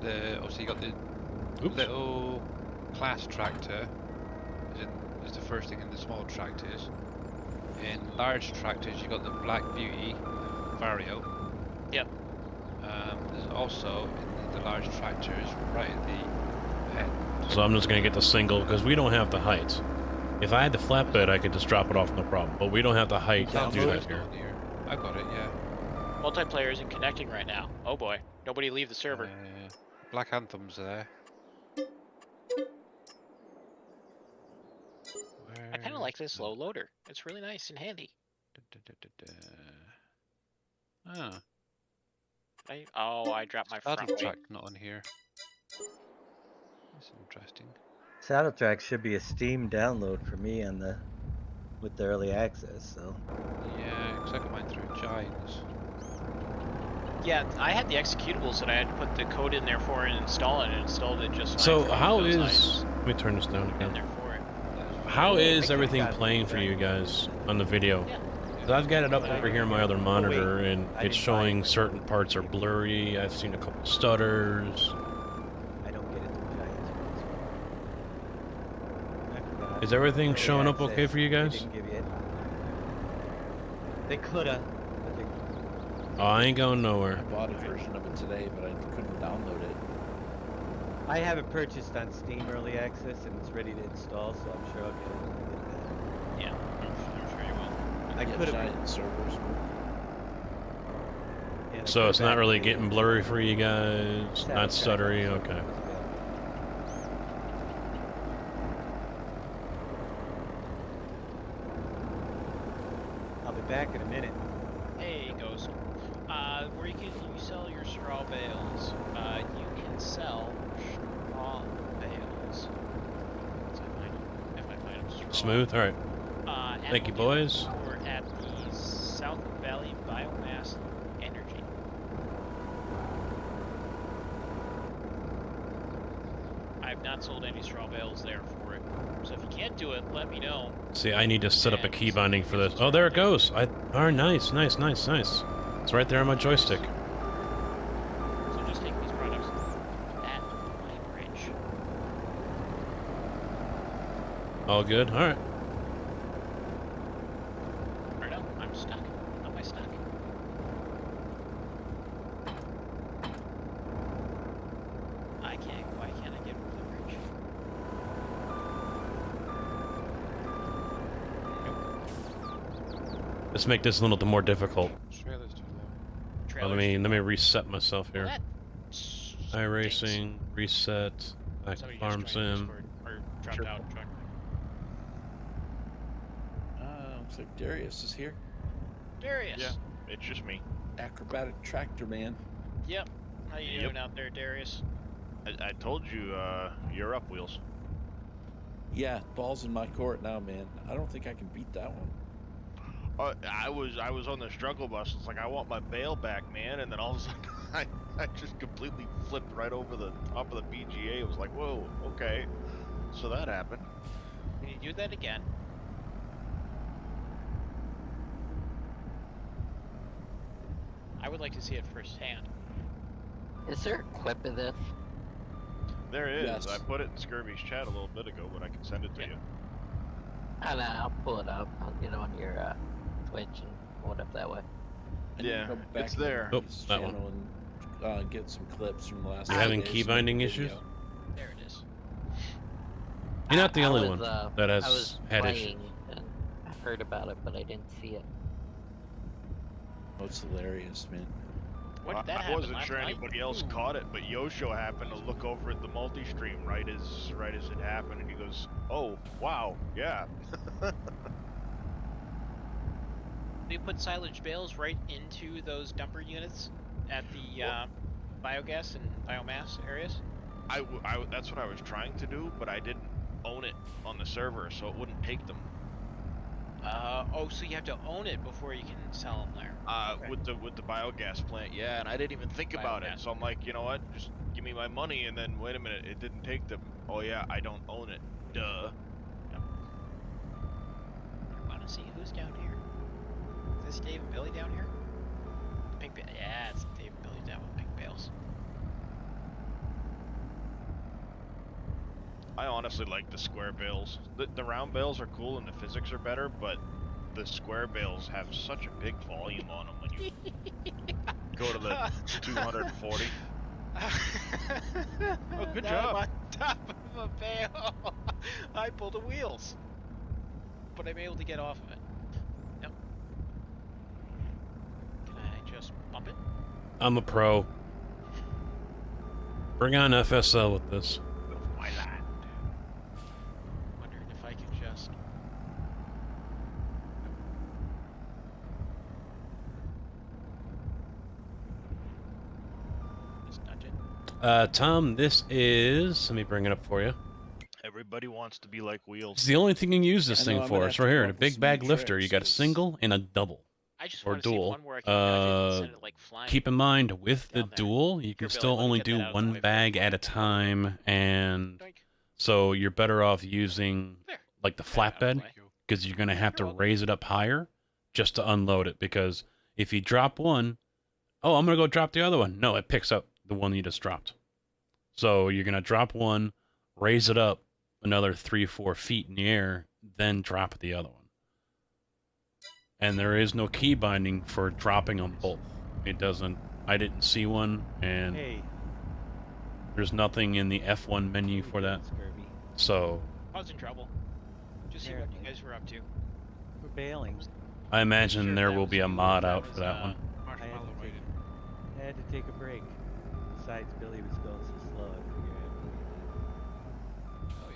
Obviously you got the little class tractor, is the first thing in the small tractors. In large tractors you got the Black Beauty Vario. Yep. There's also in the large tractors right at the head. So I'm just gonna get the single because we don't have the height. If I had the flatbed, I could just drop it off, no problem. But we don't have the height to do that here. I got it, yeah. Multiplayer isn't connecting right now. Oh boy. Nobody leave the server. Black Anthem's there. I kind of like this low loader. It's really nice and handy. Ah. I dropped my front Saddle weight. track not on here. That's interesting. Saddle track should be a Steam download for me on with the early access. So. Yeah, because I got mine through Giants. Yeah, I had the executables that I had to put the code in there for and install it, and installed it just fine. So for how those is? items Let me turn this down in again. there for it. How is everything playing for you guys on the video? Yeah. 'Cause I've got it up over here on my other monitor, and it's showing certain parts are blurry. I've seen a couple stutters. I don't get it through Giants. Is everything showing up okay for you They guys? didn't give you it. They coulda. But they... Oh, I ain't going I nowhere. bought a version of it today, but I couldn't download it. I have it purchased on Steam Early Access and it's ready to install, so I'm sure I'll get it. Yeah, I'm sure you will. I could have. Giant servers. So it's not really getting blurry for you guys, not stuttery. Okay. I'll be back in a minute. Hey, Ghost. Where you sell your straw bales, you can sell straw bales. If I find them straw. Smooth. All right. At Thank you, the boys. store at the South Valley Biomass Energy. I've not sold any straw bales there for it. So if you can't do it, let me know. See, I need to set up a key binding for this. Oh, there it goes. Oh, nice, nice, nice, nice. It's right there on my joystick. So just take these products at my bridge. All good. All right. Or no, I'm stuck. How am I stuck? Why can't I get over the bridge? Let's make this a little more difficult. Trailer's too low. Let me reset myself here. That iRacing, reset, back to Somebody Farm just joined Sim. Discord, or dropped out and joined. Looks like Darius is here. Darius. Yeah, it's just me. Acrobatic tractor man. Yep. How you doing out there, Darius? I told you, you're up, Wheels. Yeah, ball's in my court now, man. I don't think I can beat that one. I was on the struggle bus. It's like, I want my bail back, man. And then all of a sudden, I just completely flipped right over the top of the PGA. It was like, whoa, okay. So that happened. Can you do that again? I would like to see it firsthand. Is there a clip of this? There is. Yes. I put it in Scurvy's chat a little bit ago, but I can send it to you. And I'll pull it up. I'll get on your Twitch and pull it up that way. And you can Yeah, go back it's to there. Oh, his that one. channel and get some clips from the last. You few having days key of binding the issues? video. There it is. You're not the I only was, one that has I was had playing issues. and I heard about it, but I didn't see it. Oh, it's hilarious, man. When did that I happen? wasn't Last sure night? anybody else caught it, but Yosho happened to look over at the multi-stream right as it happened, and he goes, "Oh, wow, yeah." They put silage bales right into those dumper units at the biogas and biomass areas. That's what I was trying to do, but I didn't own it on the server, so it wouldn't take them. Oh, so you have to own it before you can sell them there. Okay. With the biogas plant, yeah, and I didn't even think about it. Biogas. So I'm like, you know what? Just give me my money, and then wait a minute, it didn't take them. Oh yeah, I don't own it. Duh. I want to see who's down here. Is this Dave and Billy down here? Pink bale. Yeah, it's Dave and Billy down with pink bales. I honestly like the square bales. The round bales are cool and the physics are better, but the square bales have such a big volume on them when you go to the 240. Oh, good Now job. I'm on top of a bale. I pulled the wheels, but I'm able to get off of it. Yep. Can I just bump it? I'm a pro. Bring on FSL with this. My land. Wondering if I can just. Just nudge it. Tom, this is. Let me bring it up for you. Everybody wants to be like It's Wheels. the only thing you can use this I know, thing I'm for. gonna It's have right to here come in a up with big some bag new lifter. You tricks, got a 'cause- single and a double. I just Or want to see dual. one where I can nudge it and send it like flying. Keep in mind, with the down there. dual, you can Here, Billy, still let me only get that do out of the way one for bag you. at a time, and Doink. so you're better off using There. like the Get that out of the flatbed, way. because you're going to have to You're welcome. raise it up higher just to unload it, because if you drop one, oh, I'm going to go drop the other one. No, it picks up the one you just dropped. So you're going to drop one, raise it up another 3-4 feet in the air, then drop the other one. And there is no key binding for dropping them both. It doesn't, I didn't see one, and Hey, there's nothing in the F1 menu for that. Scurvy. So I was in trouble. Just see what you guys were up to. We're bailing. I imagine Sure, there that will was be a you, mod that out was, for that one. Marshmallow I rated. had to take a break. Besides, Billy was going so slow. I figured I'd Oh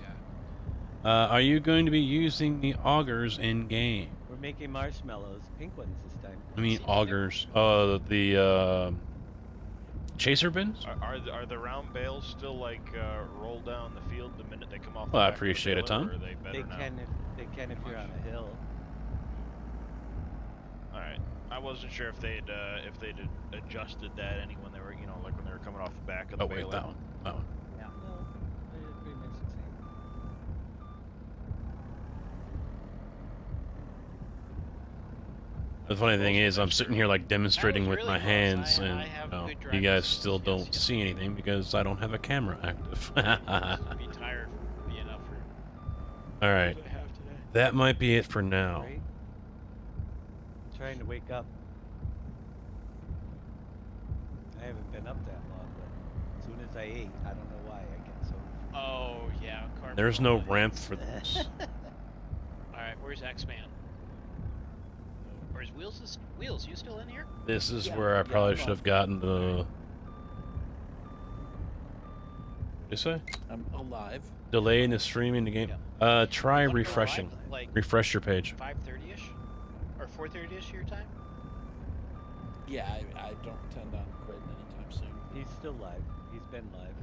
yeah. Are you going to be using the augers in game? We're making marshmallows, pink ones this time. I mean See, augers. The chaser bins. Are the round bales still like roll down the field the minute they come off? Well, the I back of the appreciate it, baler, Tom. or are they better now? They can if you're on a hill. All right. I wasn't sure if they'd adjusted that any when they were, you know, like when they were coming off the back of the Oh wait, baler. that one. That one. Yeah. No, they're pretty much the same. The funny thing is, I'm sitting here like demonstrating with really my close. hands, I and have you know, good you driving guys skills. still Yes, don't yes. see anything because I don't have a camera active. Be tired being up for All right, what I have today. that might be it for now. Right? I'm trying to wake up. I haven't been up that long, but as soon as I ate, I don't know why I get so. Oh yeah. Carbon There's no monoxide. ramp for this. All right. Where's X-Man? Where's Wheels? Wheels, you still in here? This is Yeah, where I yeah, probably I'm should on. have gotten the. What did you say? I'm alive. Delay in the streaming the game. Try Wanna go refreshing. live, like Refresh your page. 5:30ish or 4:30ish your time. Yeah, I don't intend on quitting anytime soon. He's still live. He's been live.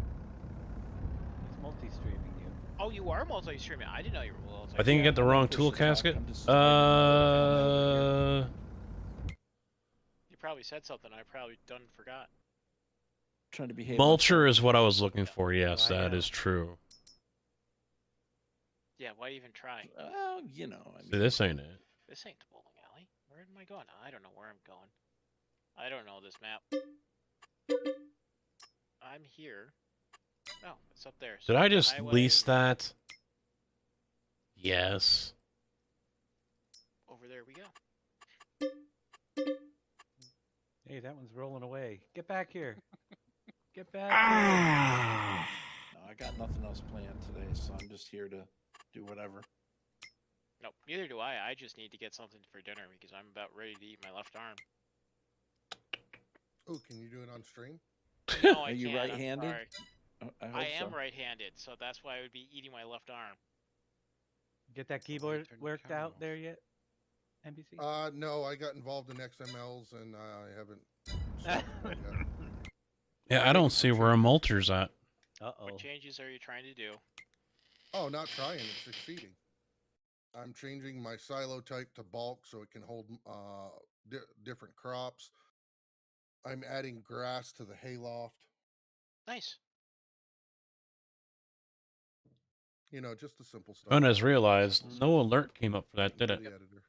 He's multi-streaming you. Oh, you are multi-streaming. I didn't know you were multi. I think you got the I'm wrong pushing tool talk, casket. I'm just You probably said something I probably done forgot. trying to behave. Mulcher is what I was looking for. Yes, Why that not? is true. Yeah, why even try? Well, you know, I See, mean, this ain't it. This ain't the bowling alley. Where am I going? I don't know where I'm going. I don't know this map. I'm here. Oh, it's up there. Did So I just highway lease that? Yes. over there we go. Hey, that one's rolling away. Get back here. Get back No, I got nothing else planned today, so I'm just here to do whatever. Nope, neither do I. I just need to get something for dinner because I'm about ready to eat my left arm. Oh, can you do it on stream? No, I Are you can't. I'm right-handed? sorry. I hope I am so. right-handed, so that's why I would be eating my left arm. Get that keyboard worked out there yet, NBC? No, I got involved in XMLs and I haven't. started it yet. Yeah, I don't see where a Molter's at. What changes are you trying to do? Oh, not trying. It's succeeding. I'm changing my silo type to bulk so it can hold different crops. I'm adding grass to the hayloft. Nice. You know, just the simple stuff. One has realized no alert came up for that, did it? The editor.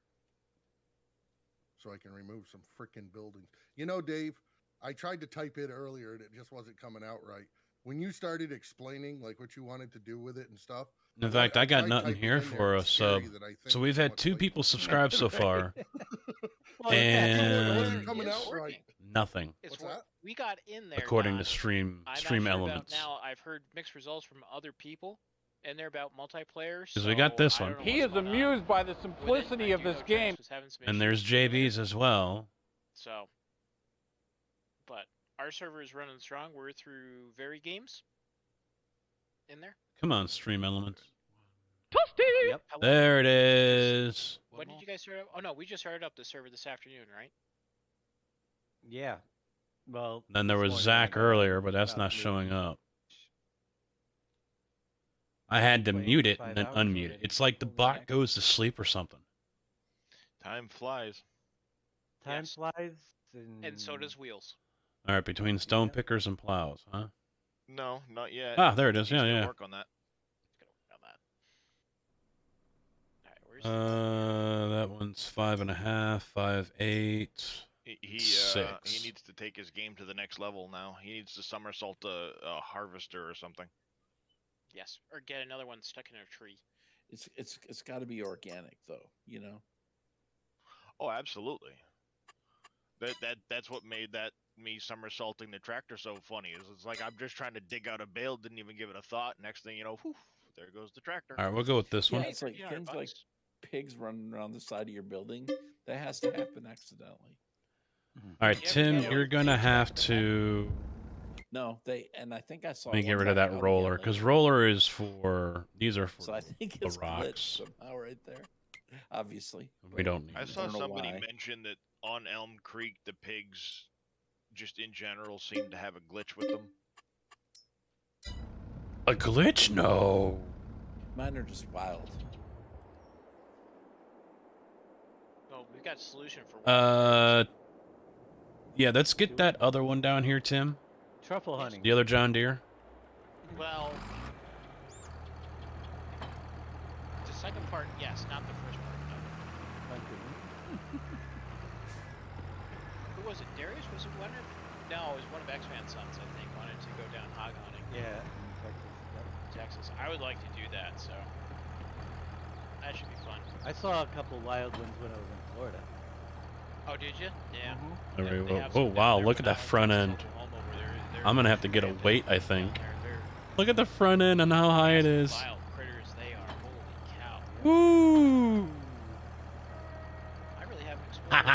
So I can remove some frickin' buildings. You know, Dave, I tried to type it earlier and it just wasn't coming out right. When you started explaining like what you wanted to do with it and stuff. In fact, I got nothing here for a sub. So we've had 2 people subscribe so far. Well, and coming out right. Nothing. It's we got in there. According to Don. I'm stream not sure elements. Now I've heard mixed results from other people, and they're about multiplayer. Because we got this I one. don't know He what's is going on amused by the with it. simplicity I of do this know game. Travis was having some And issues there's with it. JB's as well. So, but our server is running strong. We're through very games in there. Come on, stream elements. Toasty! Yep. There it is. When did you guys start up? Oh no, we just started up the server this afternoon, right? Yeah. Well. Then there was this morning Zach I got earlier, but that's about not noon. showing up. I had to Playing mute it for and 5 then hours unmute it. already. It's like the bot goes to sleep or something. Time flies. Time Yes. flies. And so does Wheels. All right, between stone pickers and plows, huh? No, not yet. Ah, there it is. He's Yeah, gonna yeah. work on that. That one's 5.5, 5.8, He 6. needs to take his game to the next level now. He needs to somersault a harvester or something. Yes, or get another one stuck in a tree. It's got to be organic though, you know. Oh, absolutely. That's what made me somersaulting the tractor so funny. Is it's like I'm just trying to dig out a bale, didn't even give it a thought. Next thing you know, whew, there goes the tractor. All right, we'll go with this Yeah, one. it's like things like pigs running around the side of your building. That has to happen accidentally. All right, Tim, you're gonna have to. No, and I think I saw. Let me get one rid of back that out roller, again because later. roller is for. These are for So I think the it's rocks. glitched somehow right there. Obviously, We don't need I it. saw don't know somebody why. mention that on Elm Creek, the pigs, just in general, seem to have a glitch with them. A glitch? No. Mine are just wild. Oh, we've got a solution for one. Yeah, let's get that other one down here, Tim. Truffle hunting. The other John Deere. Well, the second part, yes, not the first part. No. Who was it? Darius? Was it Leonard? No, it was one of X-Man's sons, I think, wanted to go down hog hunting. Yeah, in Texas. Yep. Texas. I would like to do that, so that should be fun. I saw a couple wild ones when I was in Florida. Oh, did you? Yeah. There we They go. have Oh, some down wow, there, look but at that that one's front in end. Oklahoma where they're I'm gonna have to get a they have weight, I down think. there. They're Look at the front end and how high it is. wild critters they are. Holy cow. Woo! I really haven't explored it.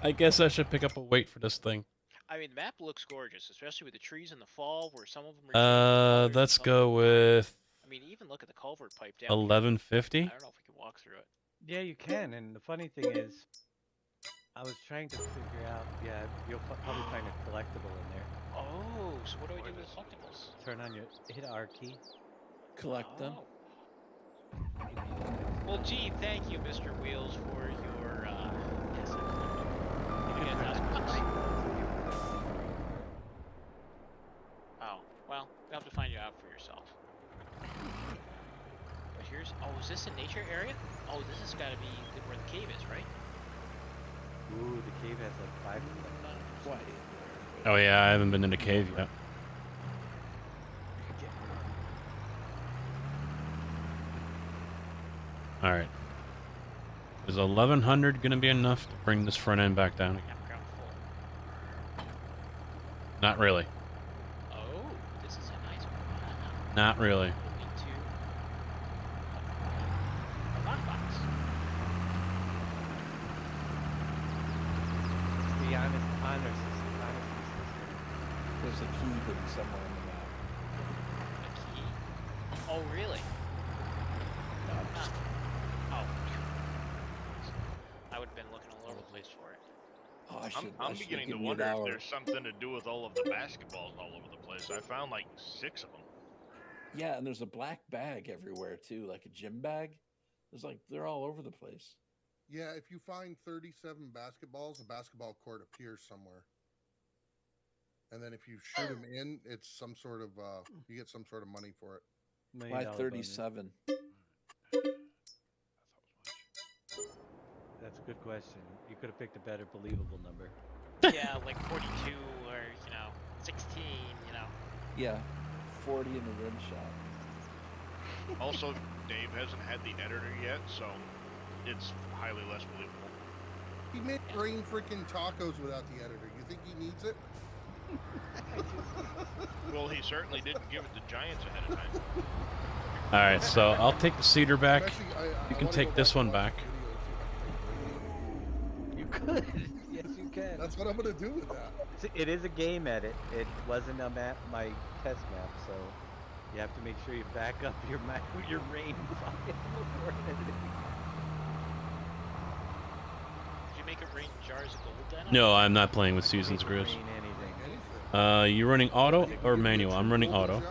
I guess I should pick up a weight for this thing. I mean, the map looks gorgeous, especially with the trees in the fall, where some of them are. Let's go with I mean, even look at the culvert pipe down. 1150. I don't know if we can walk through it. Yeah, you can. And the funny thing is, I was trying to figure out. Yeah, you'll probably find a collectible in there. Oh, so what do we do with collectibles? Turn on your hit R key. Collect them. Oh. Well, gee, thank you, Mr. Wheels, for your yes, you get $1,000. Oh, well, you have to find it out for yourself. But here's, oh, is this a nature area? Oh, this has got to be where the cave is, right? Ooh, the cave has like 5 of them. Quiet. Oh yeah, I haven't been in the cave yet. All right. Is 1100 gonna be enough to bring this front end back down again? Campground full. Not really. Oh, this is a nice one. Not really. We'll need to a lockbox. The honor system. There's a key hidden somewhere on the map. A key? Oh, really? No, I'm just Oh. I would have been looking all over the place for it. Oh, I should. I'm I should beginning give to me wonder an if hour. there's something to do with all of the basketballs all over the place. I found like 6 of them. Yeah, and there's a black bag everywhere too, like a gym bag. There's like they're all over the place. Yeah, if you find 37 basketballs, a basketball court appears somewhere. And then if you shoot them in, it's some sort of you get some sort of money for it. Why 37? That's a good question. You could have picked a better believable number. Yeah, like 42 or, 16, Yeah, 40 in the rim shot. Also, Dave hasn't had the editor yet, so it's highly less believable. He made green freaking tacos without the editor. You think he needs it? Well, he certainly didn't give it to Giants ahead of time. All right, so I'll take the cedar back. Actually, You can take this one back. You could. Yes, you can. That's what I'm gonna do with that. It is a game edit. It wasn't a map, my test map, so you have to make sure you back up your your rain file before editing. Did you make it rain jars of gold then? No, I'm not playing with Susan's Grizz. Rain anything. You running auto or manual? I'm running auto.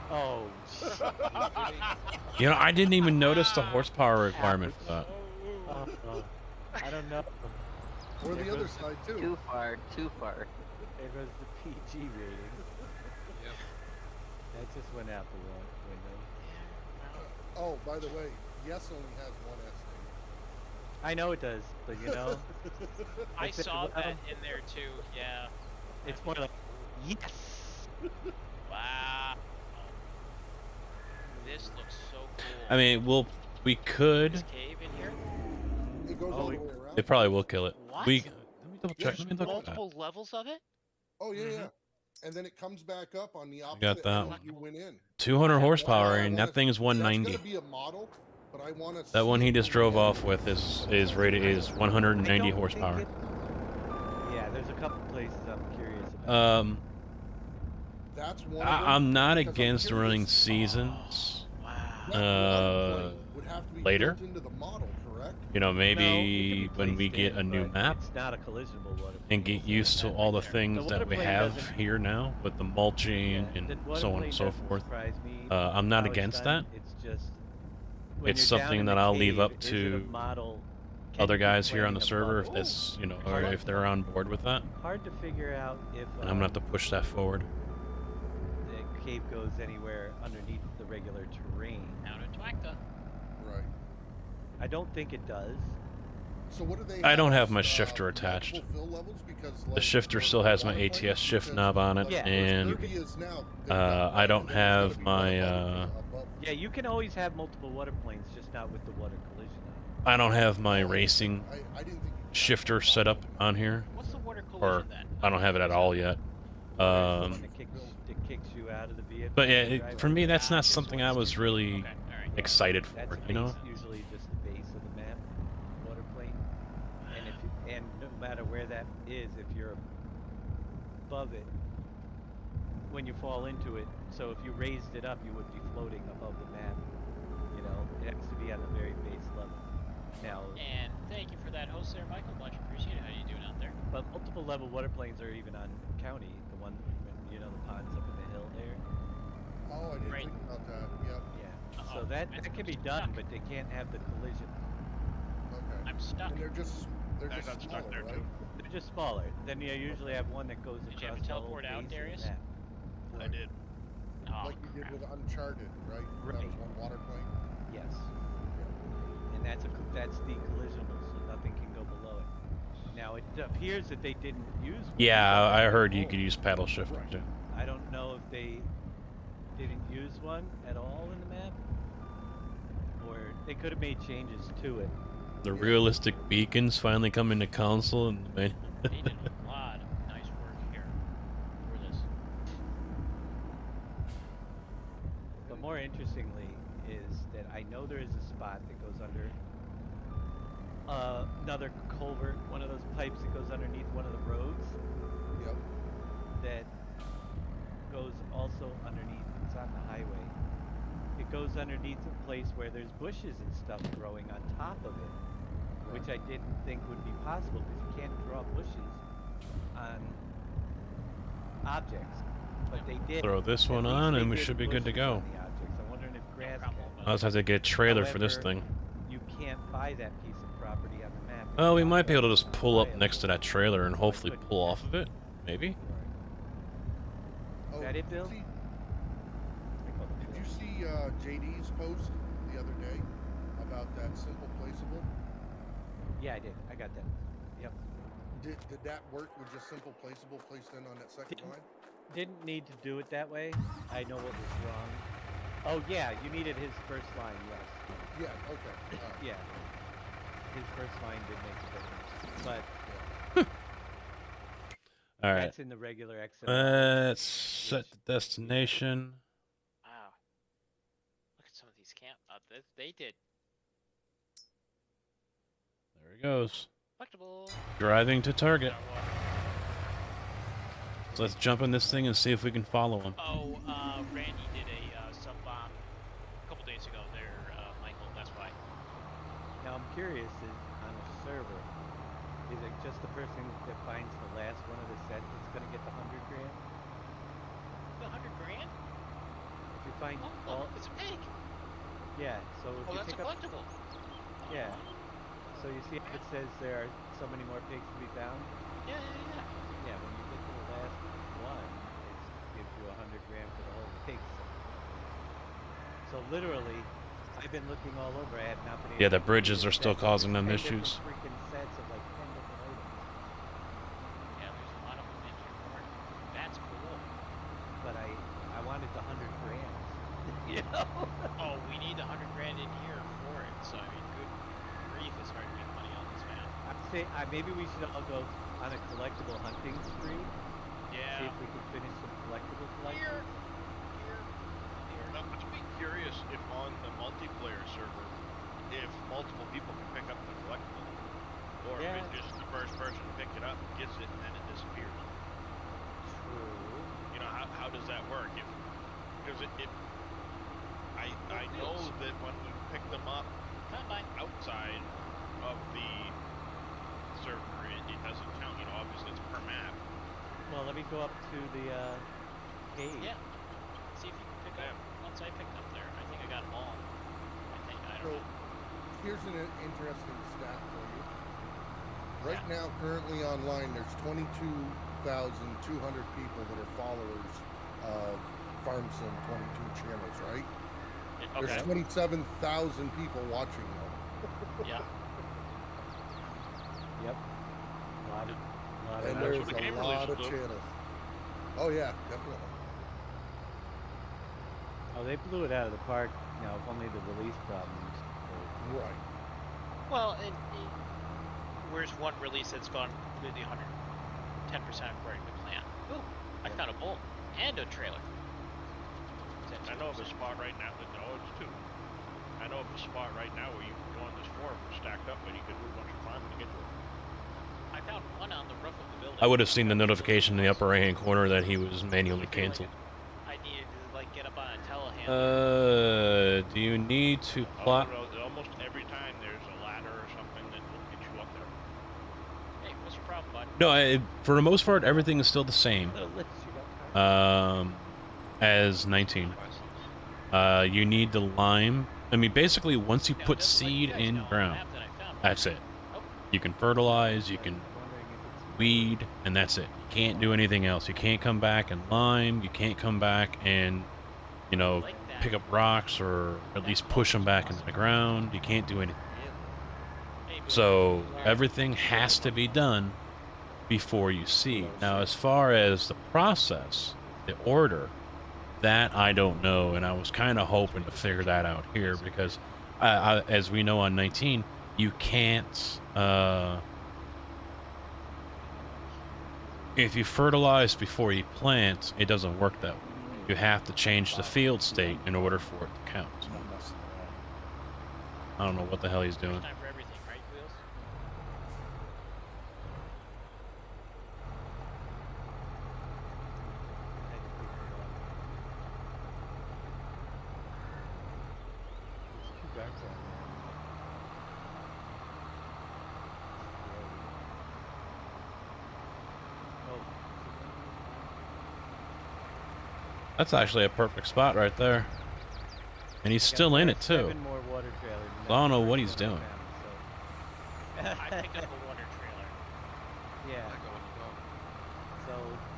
Oh. You know, I didn't even notice the horsepower requirement for that. I don't know. Or the other side too. Too far, too far. It was the PG rating. Yep. That just went out the window. Oh, by the way, yes only has one S I know it does, but I It's- saw well, that in there too, yeah. it's more like, yes! Wow. This looks so cool. I mean, we could. This cave in here? It goes all the way around. It probably will kill it. What? Let me double check. Let me look at that. Multiple levels of it? Oh yeah. And then it comes back up on the opposite got that end one. you went in. 200 horsepower, and that thing is That's 190. gonna be a model, but I want to. That one he just drove off with is rated is 190 horsepower. Yeah, there's a couple places I'm curious about. That's one. I'm not against running seasons. Later. You know, maybe when we get a new map It's not a collisionable water. and get used to all the things that we have here now with the mulching and so on and so forth. I'm not against that. It's just when It's you're down something in that the I'll leave cave, up is it a to model? Can other you be guys here on playing the a server if model? this, you know, or if they're on board with that. Hard to figure out if And I'm gonna have to push that forward. the cave goes anywhere underneath the regular terrain. Out of Twacta. Right. I don't think it does. So what do they? I don't have my shifter attached. multiple fill levels because, The like, shifter for still has my water ATS planes, shift because knob on it, Yeah. and 30 is now, they've got I don't lighting, have it's gotta be my above. Yeah, you can always have multiple water planes, just not with the water collision on. I don't have my racing I didn't think you could shifter set up on here, What's the water or collision then? I don't have it at all yet. The one that kicks you out of the vehicle. But yeah, when you drive for it. me, that's not something I was really Okay, alright. excited That's for, the you know? base, usually just the base of the map, water plane. And and no matter where that is, if you're above it, when you fall into it, so if you raised it up, you would be floating above the map. You know, it has to be on a very base level. Now, And thank you for that host there, Michael. Much appreciated. How you doing out there? but multiple level water planes are even on county. The one, you know, the ponds up in the hill there. Oh, I didn't Right. think about that. Yep. Yeah. Uh-oh, So that I'm can be stuck. done, but they can't have the collision. Okay. I'm stuck. And they're just I got smaller, stuck there right? too. They're just smaller. Then you usually have one that goes Did you across have to the whole teleport out, base of the Darius? map. I did. Oh, Like you did crap. with Uncharted, right? That Right. was one water plane. Yes. And that's the collisionable, so nothing can go below it. Now it appears that they didn't use one. Yeah, I heard you could use paddle shifting too. I don't know if they didn't use one at all in the map, or they could have made changes to it. The realistic beacons finally come into console and the menu. They did a lot of nice work here for this. But more interestingly is that I know there is a spot that goes under another culvert, one of those pipes that goes underneath one of the roads. Yep. That goes also underneath. It's on the highway. It goes underneath a place where there's bushes and stuff growing on top of it, which I didn't think would be possible because you can't draw bushes on objects. But they did. Throw this one on and we should be good to go. I'm wondering if grass can. I'll just have to get a trailer for this However, thing. You can't buy that piece of property on the map. Oh, we might be able to just pull up next to that trailer and hopefully pull off of it. Maybe? Is that it, Bill? Did you see JD's post the other day about that simple placeable? Yeah, I did. I got that. Yep. Did that work with just simple placeable placed in on that second line? Didn't need to do it that way. I know what was wrong. Oh yeah, you needed his first line. Yes. Yeah. Okay. All right. Yeah. His first line did make a difference, but All right. that's in the regular XML. Let's set the destination. Wow. Look at some of these camp. They did. There he goes. Collectible. Driving to target. So let's jump in this thing and see if we can follow him. Oh, Randy did a sub bomb a couple days ago there, Michael. That's why. Now I'm curious, is on a server, is it just the person that finds the last one of the set that's going to get the 100 grand? The 100 grand? If you find all, it's a pig. yeah. So if Oh, you that's a pick up, collectible. yeah. So you see, if it says there are so many more pigs to be found. Yeah, yeah, yeah. Yeah, when you get to the last one, it gives you 100 grand for the whole pig set. So literally, I've been looking all over. I have not been able Yeah, the to bridges find are still sets. causing them There's 10 issues. different freaking sets of like 10 different items. Yeah, there's a lot of them in here for it. That's cool. But I wanted the 100 grand. You know? Oh, we need 100 grand in here for it. So I mean, good grief, it's hard to get money on this map. I'd say maybe we should all go on a collectible hunting spree. Yeah. See if we can finish some collectible collections. I'd be curious if on the multiplayer server, if multiple people can pick up the collectible, or if it's just the first person to pick it up gets it and then it disappears. True. You know, how does that work? Because I know that when we pick them up outside of the server, it doesn't count. You know, obviously it's per map. Well, let me go up to the cave. Yeah. See if you can pick up. Once I picked up there, I think I got them all. I don't know. Here's an interesting stat for you. Right now, currently online, there's 22,200 people that are followers of FarmSim 22 channels, right? Okay. There's 27,000 people watching them. Yeah. Yep. And there's a lot of channels. Oh yeah, definitely. Oh, they blew it out of the park. You know, only the release problems. Right. Well, where's one release that's gone completely 10% according to plan? Ooh, I found a bolt and a trailer. I know of a spot right now. No, it's two. I know of a spot right now where you can go on this floor stacked up and you can do a bunch of climbing to get to it. I found one on the roof of the building. I would have seen the notification in the upper right hand corner that he was manually canceled. I needed to like get up on a telehandler. Do you need to plot? Almost every time there's a ladder or something that will get you up there. Hey, what's your problem, bud? No, for the most part, everything is still the same. As 19. You need the lime. I mean, basically, once you put seed in ground, that's it. You can fertilize, you can weed, and that's it. You can't do anything else. You can't come back and lime. You can't come back and, you know, pick up rocks or at least push them back into the ground. You can't do anything. Hey, So everything has to be done before you seed. Now, as far as the process, the order, that I don't know, and I was kind of hoping to figure that out here because, as we know on 19, you can't, if you fertilize before you plant, it doesn't work that way. You have to change the field state in order for it to count. I don't know what the hell he's doing. Time for everything, right, Wheels? That's actually a perfect spot right there. And he's still in it too. More water trailers. So I don't know what he's doing. I picked up a water trailer. Yeah. So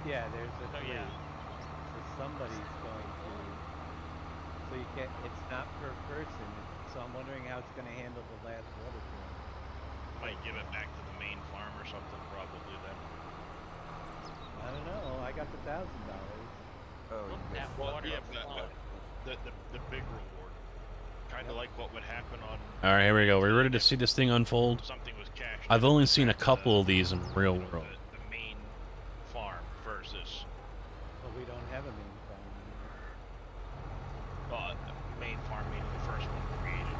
yeah, there's a Oh, yeah. So somebody's going to. So you can't. It's not per person. So I'm wondering how it's going to handle the last water trailer. Might give it back to the main farm or something, probably then. I don't know. I got the $1,000. Oh, That Well, water yeah, flow. the big reward. Kind of like what would happen on. All right, here we go. We're ready to see this thing unfold. Something was cashed. I've only seen a couple of these in real world. The main farm versus But we don't have a main farm. the main farm, meaning the first one created.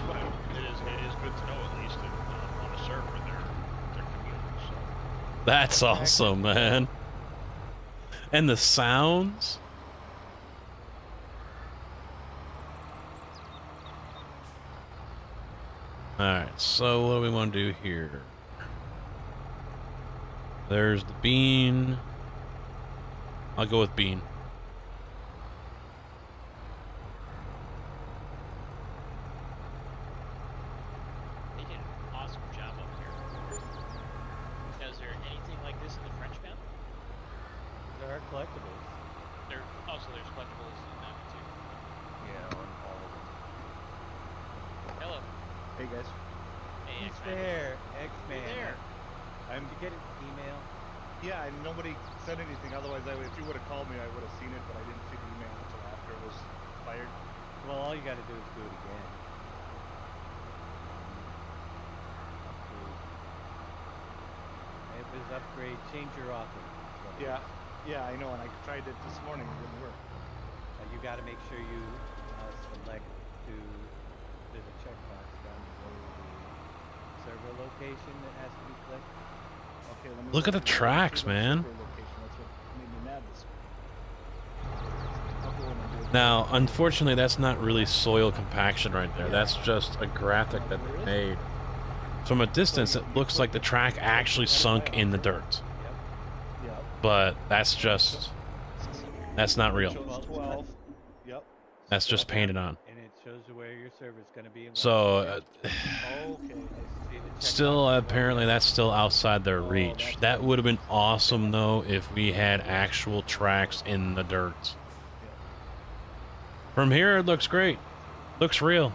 But it is good to know at least that on a server they're commuting. So That's awesome, man. And the sounds. Alright, so what do we want to do here? There's the bean. I'll go with bean. They did an awesome job up here. Is there anything like this in the French map? There are collectibles. There also there's collectibles in that too. Yeah, on all of them. Hello. Hey guys. Hey, He's X-Man. there, X-Man. there. I'm getting email. Yeah, and nobody said anything. Otherwise, if you would have called me, I would have seen it, but I didn't see the email until after it was fired. Well, all you got to do is do it again. It was upgrade. Change your offer. Yeah, yeah, I know, and I tried it this morning. It didn't work. You got to make sure you select to. There's a checkbox down below the server location that has to be clicked. Okay, let me Look at the tracks, man. server location. That's what made me mad this week. I'll go in and do it. Now, unfortunately, that's not really soil compaction right there. That's just a graphic that they made. From a distance, it looks like the track actually sunk in the dirt. Yep. But that's not real. Shows 12. Yep. That's just painted on. And it shows you where your server's going to be. So, Okay. still, apparently, that's still outside their reach. That would have been awesome, though, if we had actual tracks in the dirt. From here, it looks great. Looks real.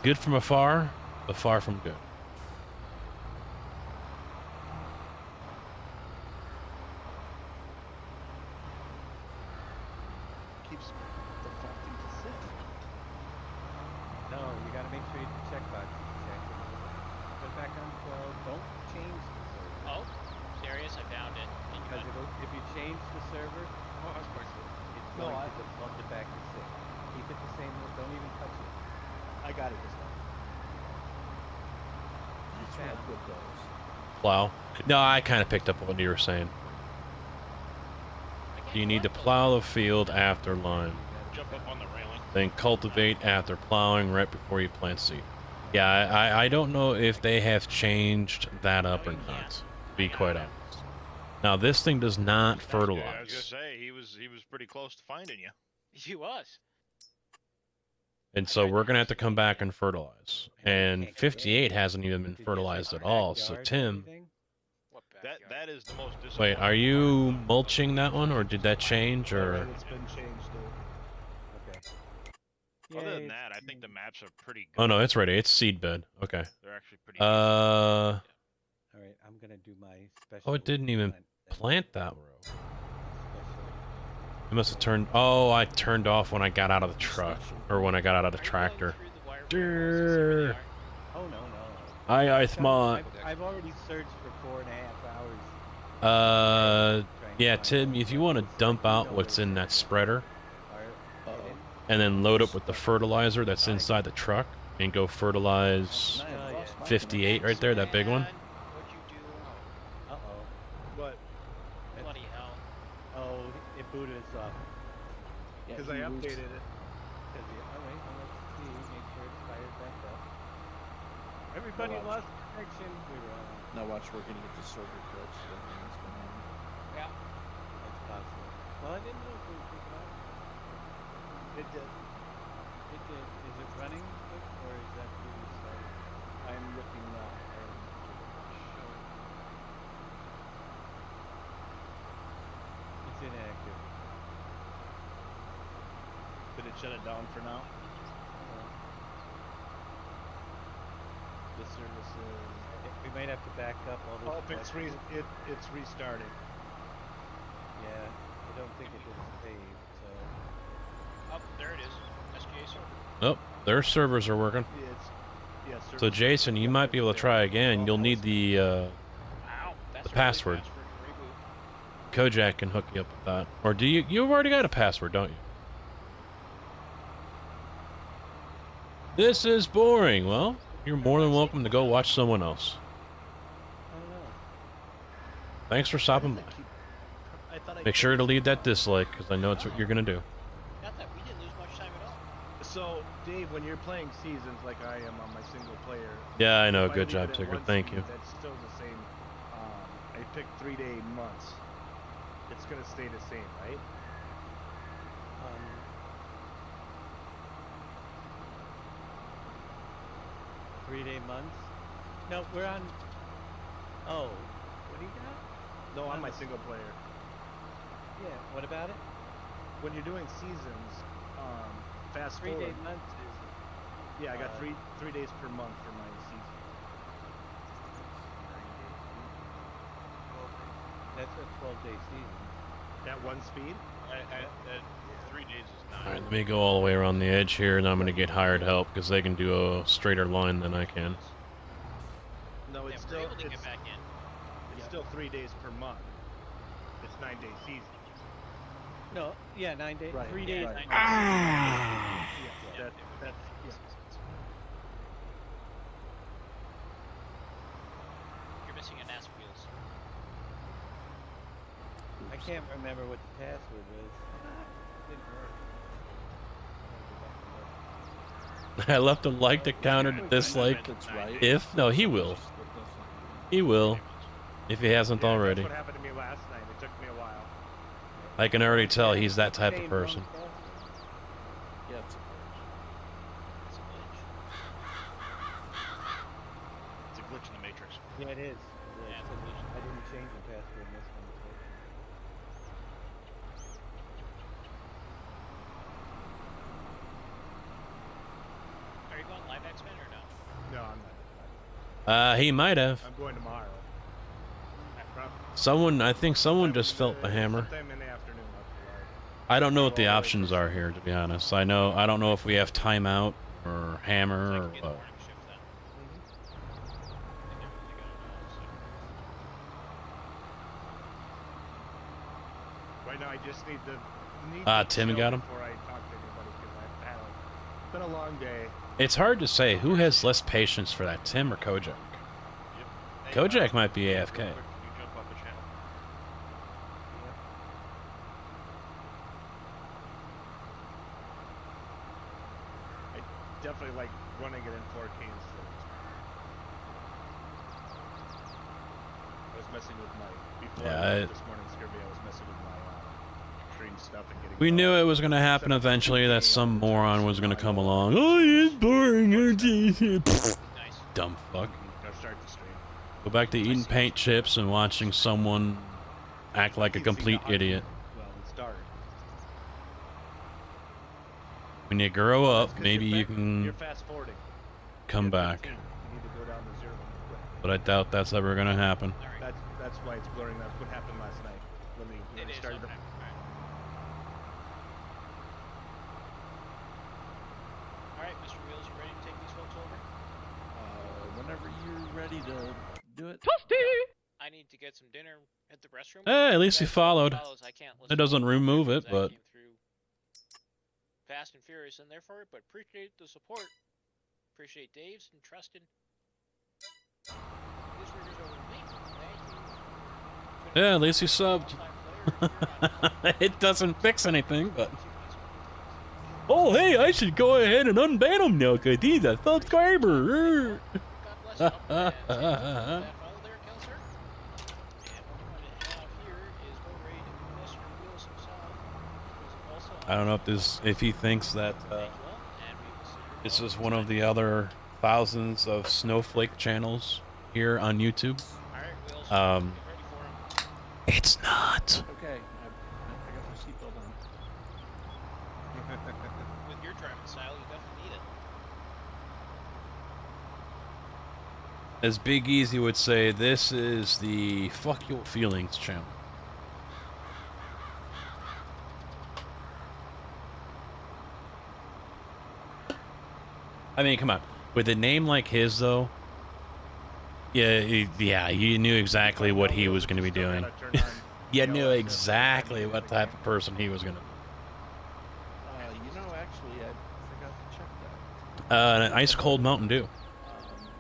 Good from afar, but far from good. Keeps defaulting to sit. No, you got to make sure you check box is checked. Put it back on 12. Don't change the server. Oh, serious? I found it. Because if you change the server, Oh, of course. it's No, going I- to default it back to 6. Keep it the same. Don't even touch it. I got it this time. That's Yeah. what good goes. Plow. No, I kind of picked up what you were saying. You need to plow the field after lime. Jump up on the railing. Then cultivate after plowing right before you plant seed. Yeah, I don't know if they have changed that up or not, to be quite honest. Now, this thing does not I was fertilize. gonna say he was pretty close to finding you. He was. And so we're going to have to come back and fertilize. And 58 hasn't even been fertilized at all. So, Tim, What That is the most Wait, disappointing. are you mulching that one, or did that change, or? It's been changed. Okay. Other than that, I think the maps are pretty good. Oh no, it's ready. It's seed bed. Okay. They're actually pretty. All right, I'm gonna do my special. Oh, it didn't even plant plant that row. It must have turned. Oh, I turned off when I got out of the truck, or when I got out of the tractor. Durr. Oh no. I thought. I've already searched for 4.5 hours. Yeah, Tim, if you want to dump out what's in that spreader, and then load up with the fertilizer that's inside the truck, and go fertilize 58 right there, that big one. What? Bloody hell. Oh, it booted us off. Because I updated it. Alright, well, let's see. Make sure it's fired back up. Everybody lost connection. We were on. Now watch, we're gonna get the server crutch. Yeah. That's possible. Well, I didn't know if we would pick it up. It did. It did. Is it running, or is that really started? I'm looking now. It's inactive. Did it shut it down for now? The services. We might have to back up all those. Oh, it's restarting. Yeah, I don't think it did save. So. Oh, there it is. SGA server. Nope, their servers are working. So Jason, you might be able to try again. You'll need the password. Kojak can hook you up with that. Or do you? You've already got a password, don't you? This is boring. Well, you're more than welcome to go watch someone else. Thanks for stopping by. Make sure to leave that dislike, because I know it's what you're gonna do. Not that we didn't lose much time at all. So, Dave, when you're playing seasons like I am on my single player. Yeah, I know. if Good leave job, it at Tigger. one Thank speed, you. That's still the same. I picked 3-day months. It's gonna stay the same, right? 3-day months? No, we're on. Oh, what do you got? No, on my single player. Yeah. What about it? When you're doing seasons, fast 3-day forward. months is. Yeah, I got three days per month for my season. That's a 12-day season. At one speed? At 3 days is 9. All right, let me go all the way around the edge here, and I'm gonna get hired help because they can do a straighter line than I can. No, it's We're still able to get back in. it's still 3 days per month. It's 9-day season. No, yeah, 9 days. Right, 3 days. right. Yeah, That's You're missing an ass wheels. I can't remember what the password was. Didn't work. I left a like to counter to dislike. That's right. If no, he will. He will, if he hasn't already. That's what happened to me last night. It took me a while. I can already tell he's that type of person. Yeah, it's a It's a glitch in the matrix. Yeah, it is. Yeah, it's a glitch. I didn't change the password in this one. Are you going live X-Men or no? No, I'm not. He might have. I'm going tomorrow. Someone, I think someone just felt the hammer. Sometime in the afternoon. I don't know what the options are here, to be honest. I don't know if we have timeout or hammer or what. Right now, I just need to. Tim got him. Before I talk to anybody, 'cause it's been a long day. It's hard to say who has less patience for that, Tim or Kojak. Kojak might be AFK. Can you jump off the channel? I definitely like running it in 4K instead. I was messing with my before Yeah, I left this morning's Kirby. I was messing with my stream stuff and getting. We knew it was going to happen eventually, that some moron was going to come along. Oh, it's boring. Dumb fuck. Gotta start the stream. Go back to eating paint chips and watching someone act like a complete idiot. Well, it started. When you grow up, maybe you You're can fast forwarding. come back. You need to go down to 0 quick. But I doubt that's ever gonna happen. That's why it's blurring. That's what happened last night when they started. Alright, Mr. Wheels, you ready to take these folks over? Whenever you're ready to do it. I need to get some dinner at the restroom. Hey, at least he Guys, followed. follows, I can't listen It to doesn't all remove because it, I but came through Fast and Furious and therefore, but appreciate the support. Appreciate Dave's and Trustin. This reader's over to me. Thank you. yeah, at least he subbed. It doesn't fix anything, but. Oh, hey, I should go ahead and unban him now because he's a subscriber. I don't know if he thinks that this is one of the other thousands of snowflake channels here on YouTube. It's not. Okay, I got my seatbelt on. With your driving style, you definitely need it. As Big Easy would say, this is the Fuck Your Feelings channel. I mean, come on. With a name like his, though, yeah, you knew exactly what he was going to be doing. You knew exactly what type of person he was going to be. You know, actually, I forgot to check that. An ice cold Mountain Dew.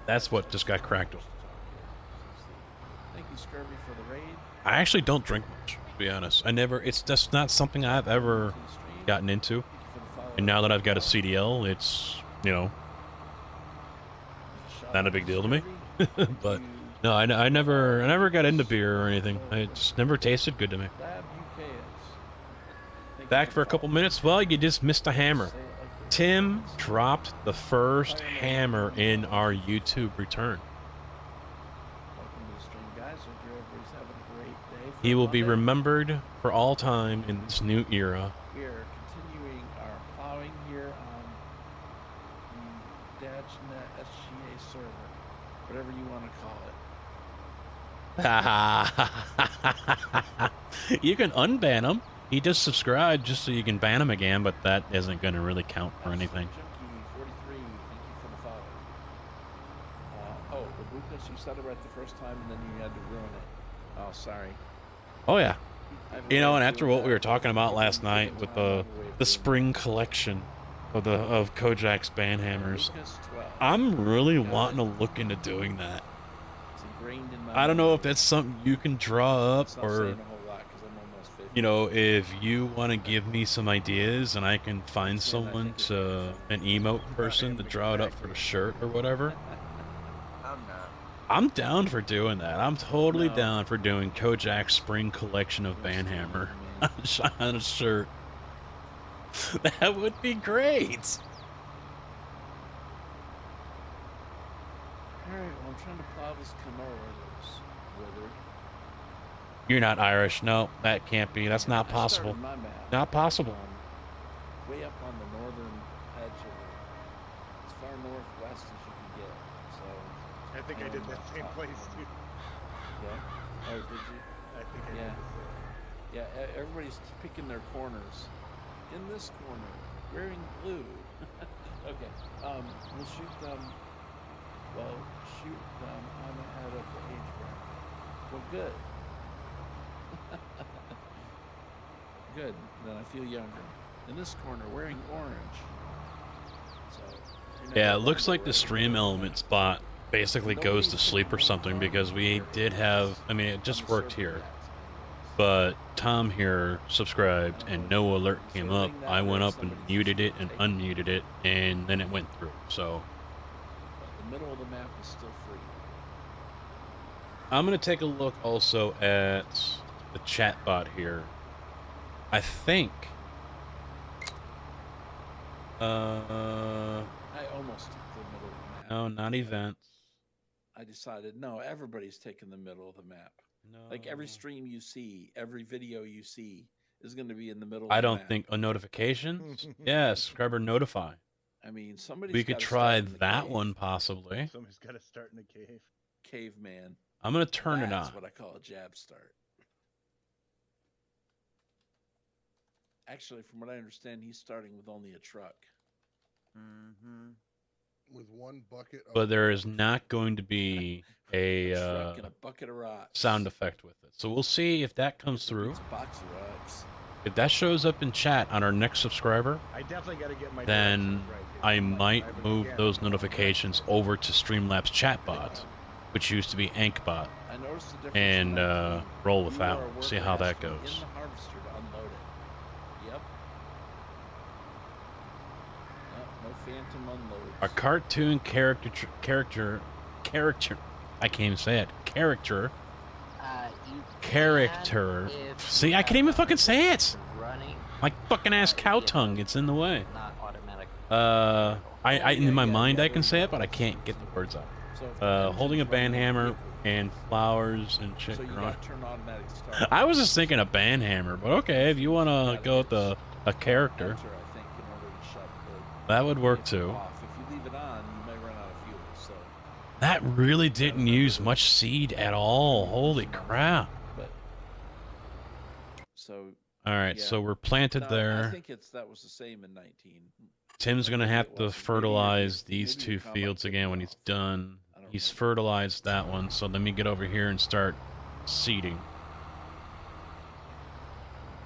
That's what just got cracked open. Thank you, Scurvy, for the raid. I actually don't drink much, to be honest. It's just not something I've ever gotten into. And now that I've got a CDL, it's, you know, not a big deal to me. But no, I never got into beer or anything. It just never tasted good to me. Back for a couple minutes. Well, you just missed a hammer. Tim dropped the first hammer in our YouTube return. Welcome to the stream, guys. Hope everybody's having a great day. He will be remembered for all time in this new era. We are continuing our plowing here on the DatchNet SGA server, whatever you want to call it. You can unban him. He just subscribed just so you can ban him again, but that isn't going to really count for anything. Junkie43, thank you for the follow. Lucas, you said it right the first time, and then you had to ruin it. Oh, sorry. Oh yeah. You know, and after what we were talking about last night with the spring collection of Kojak's ban hammers, I'm really wanting to look into doing that. I don't know if that's something you can draw up, or you know, if you want to give me some ideas and I can find someone an emote person to draw it up for the shirt or whatever. I'm down for doing that. I'm totally down for doing Kojak's spring collection of Banhammer on a shirt. That would be great. Alright, well, I'm trying to plow this canola that's withered. You're not Irish. No, that can't be. That's not possible. Not possible. Way up on the northern edge of it. As far northwest as you can get. So I think I did that same place too. Yeah? Oh, did you? I think I did the same. Yeah, everybody's picking their corners. In this corner, wearing blue. Okay, we'll shoot them. Well, shoot them on the head of the age bracket. Well, good. Good. Then I feel younger. In this corner, wearing orange. So. Yeah, it looks like the stream element spot basically goes to sleep or something, because we did have, I mean, it just worked here, but Tom here subscribed and no alert came up. I went up and muted it and unmuted it, and then it went through. So the middle of the map is still free. I'm gonna take a look also at the chat bot here. I think I almost took the middle of the map. no, not events. I decided, no, everybody's taking the middle of the map. No. Like every stream you see, every video you see is going to be in the middle of I the don't map. think a notifications. Yeah, subscriber notify. I mean, somebody's We could gotta try start in the that cave. one possibly. Somebody's got to start in the cave. Caveman. I'm gonna turn it That's on. what I call a jab start. Actually, from what I understand, he's starting with only a truck. Mm-hmm. With one bucket of But there is not going to be A truck and a bucket of rocks. sound effect with it. So we'll see if that comes through. It's a box of rocks. If that shows up in chat on our next subscriber, I definitely got to get my then directions right here. I I'm might driving move again. those notifications over to Streamlabs chatbot, which used to be Ankbot, I noticed the difference. and roll with You that are one. See how that working goes. in the harvester to unload it. Yep. No phantom unloads. A cartoon character, I can't even say it. Character. See, I can't even fucking say it. Running. My fucking ass cow tongue gets in the way. Not automatic. I in my mind I can say it, but I can't get the words out. Holding a band hammer and flowers and shit. So you growing. got to turn automatic start. I was just thinking a band hammer, but okay, if you want to go with a character, Enter, I think, in order to shut that would work it too. off. If you leave it on, you may run out of fuel. So, That really didn't use much seed at all. Holy crap. but so. All right, yeah. so we're planted No, I there. think that was the same in 19. Tim's going to have to fertilize these maybe two your combine fields took again it when he's off. done. I don't He's know. fertilized that one, so let me get over here and start seeding.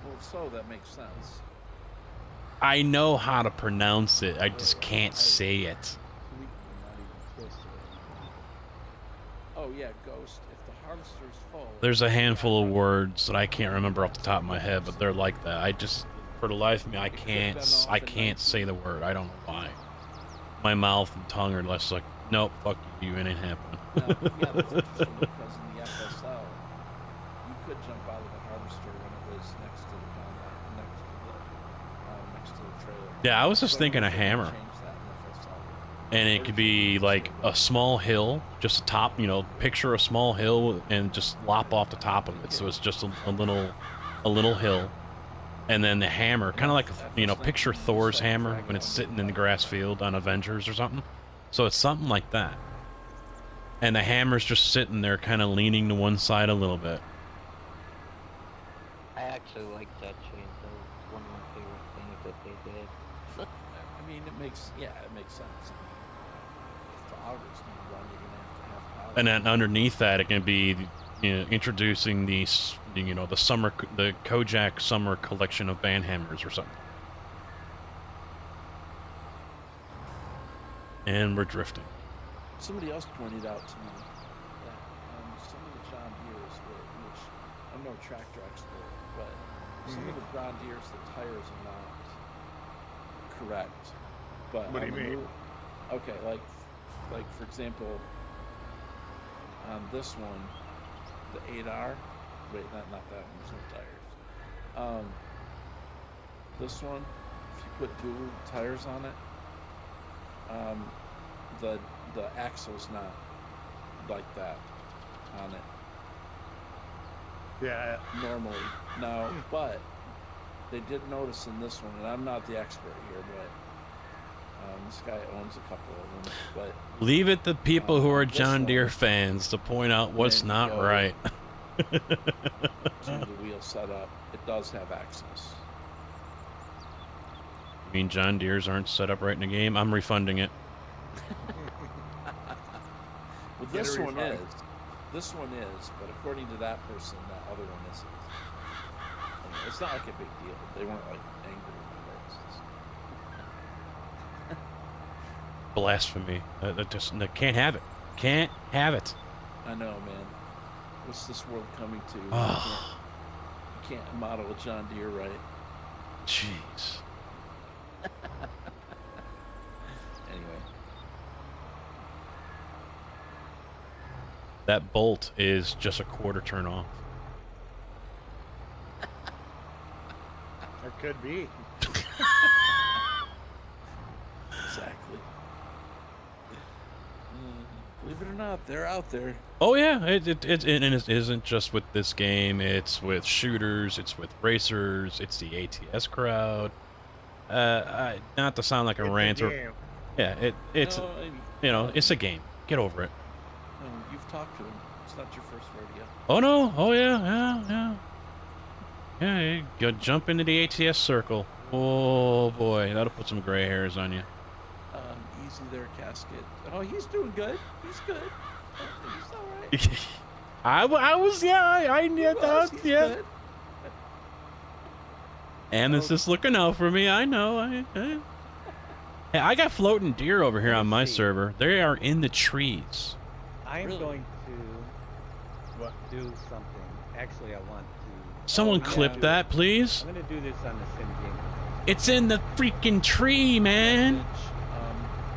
Well, so that makes sense. I know how to pronounce it, I just can't say it. Completely not even close to it. Oh yeah, Ghost. If the harvester's full, There's a handful of words that I can't remember off the top of my head, but they're like that. I just, for the life of me, I can't say the word. I don't know why. My mouth and tongue are less like, nope, fuck you, it ain't happening. Now, yeah, that's interesting because in the FSL, you could jump out of the harvester when it was next to the combine, next to the trailer. Yeah, I was just So thinking a if they hammer. change that in FSL. And it could be like a small hill, just a top, picture a small hill and just lop off the top of it. So it's just a little hill. And then the hammer, kind of like, picture Thor's hammer when it's sitting in the grass field on Avengers or something. So it's something like that. And the hammer's just sitting there kind of leaning to one side a little bit. I actually like that change. That was one of my favorite things that they did. I mean, it makes sense. I mean, if the auger's gonna run, you're gonna have to have power. And then underneath that, it can be, introducing the Kojak Summer Collection of band hammers or something. And we're drifting. Somebody else pointed out to me that some of the John Deeres, which I'm no tractor expert, but some of the John Deeres, the tires are not correct. But What do you mean? Okay, like for example, on this one, the 8R. Wait, not that one. There's no tires. This one, if you put dual tires on it, the axle's not like that on it. Yeah. Normally. No, but they did notice in this one, and I'm not the expert here, but this guy owns a couple of them. But Leave it to people who are this John one, Deere fans to point out what's when not you go right. to the wheel setup, it does have axles. You mean John Deere's aren't set up right in the game? I'm refunding it. Well, Get a this one refund. is. This one is, but according to that person, that other one isn't. Anyway, it's not like a big deal. They weren't like angry about it. Blasphemy. That can't have it. Can't have it. I know, man. What's this world coming to? Oh. You can't model a John Deere right. Jeez. Anyway. That bolt is just a quarter turn off. It could be. Exactly. Believe it or not, they're out there. Oh yeah, it isn't just with this game. It's with shooters. It's with racers. It's the ATS crowd. Not to sound like a ranter. Yeah, it's No, it's a game. Get over it. No, you've talked to him. It's not your first rodeo. Oh no! Oh yeah. Yeah, you go jump into the ATS circle. Oh boy, that'll put some gray hairs on you. Easy there, Casket. Oh, he's doing good. He's good. He's all right. I was I knew that. He's Yeah. good. Amethyst looking out for me. I know. Hey, I got floating deer over here on my server. They are in the trees. I am going to do something. Actually, I want to. Someone clip that, please. I'm going to do this on the sim game. It's in the freaking tree, man.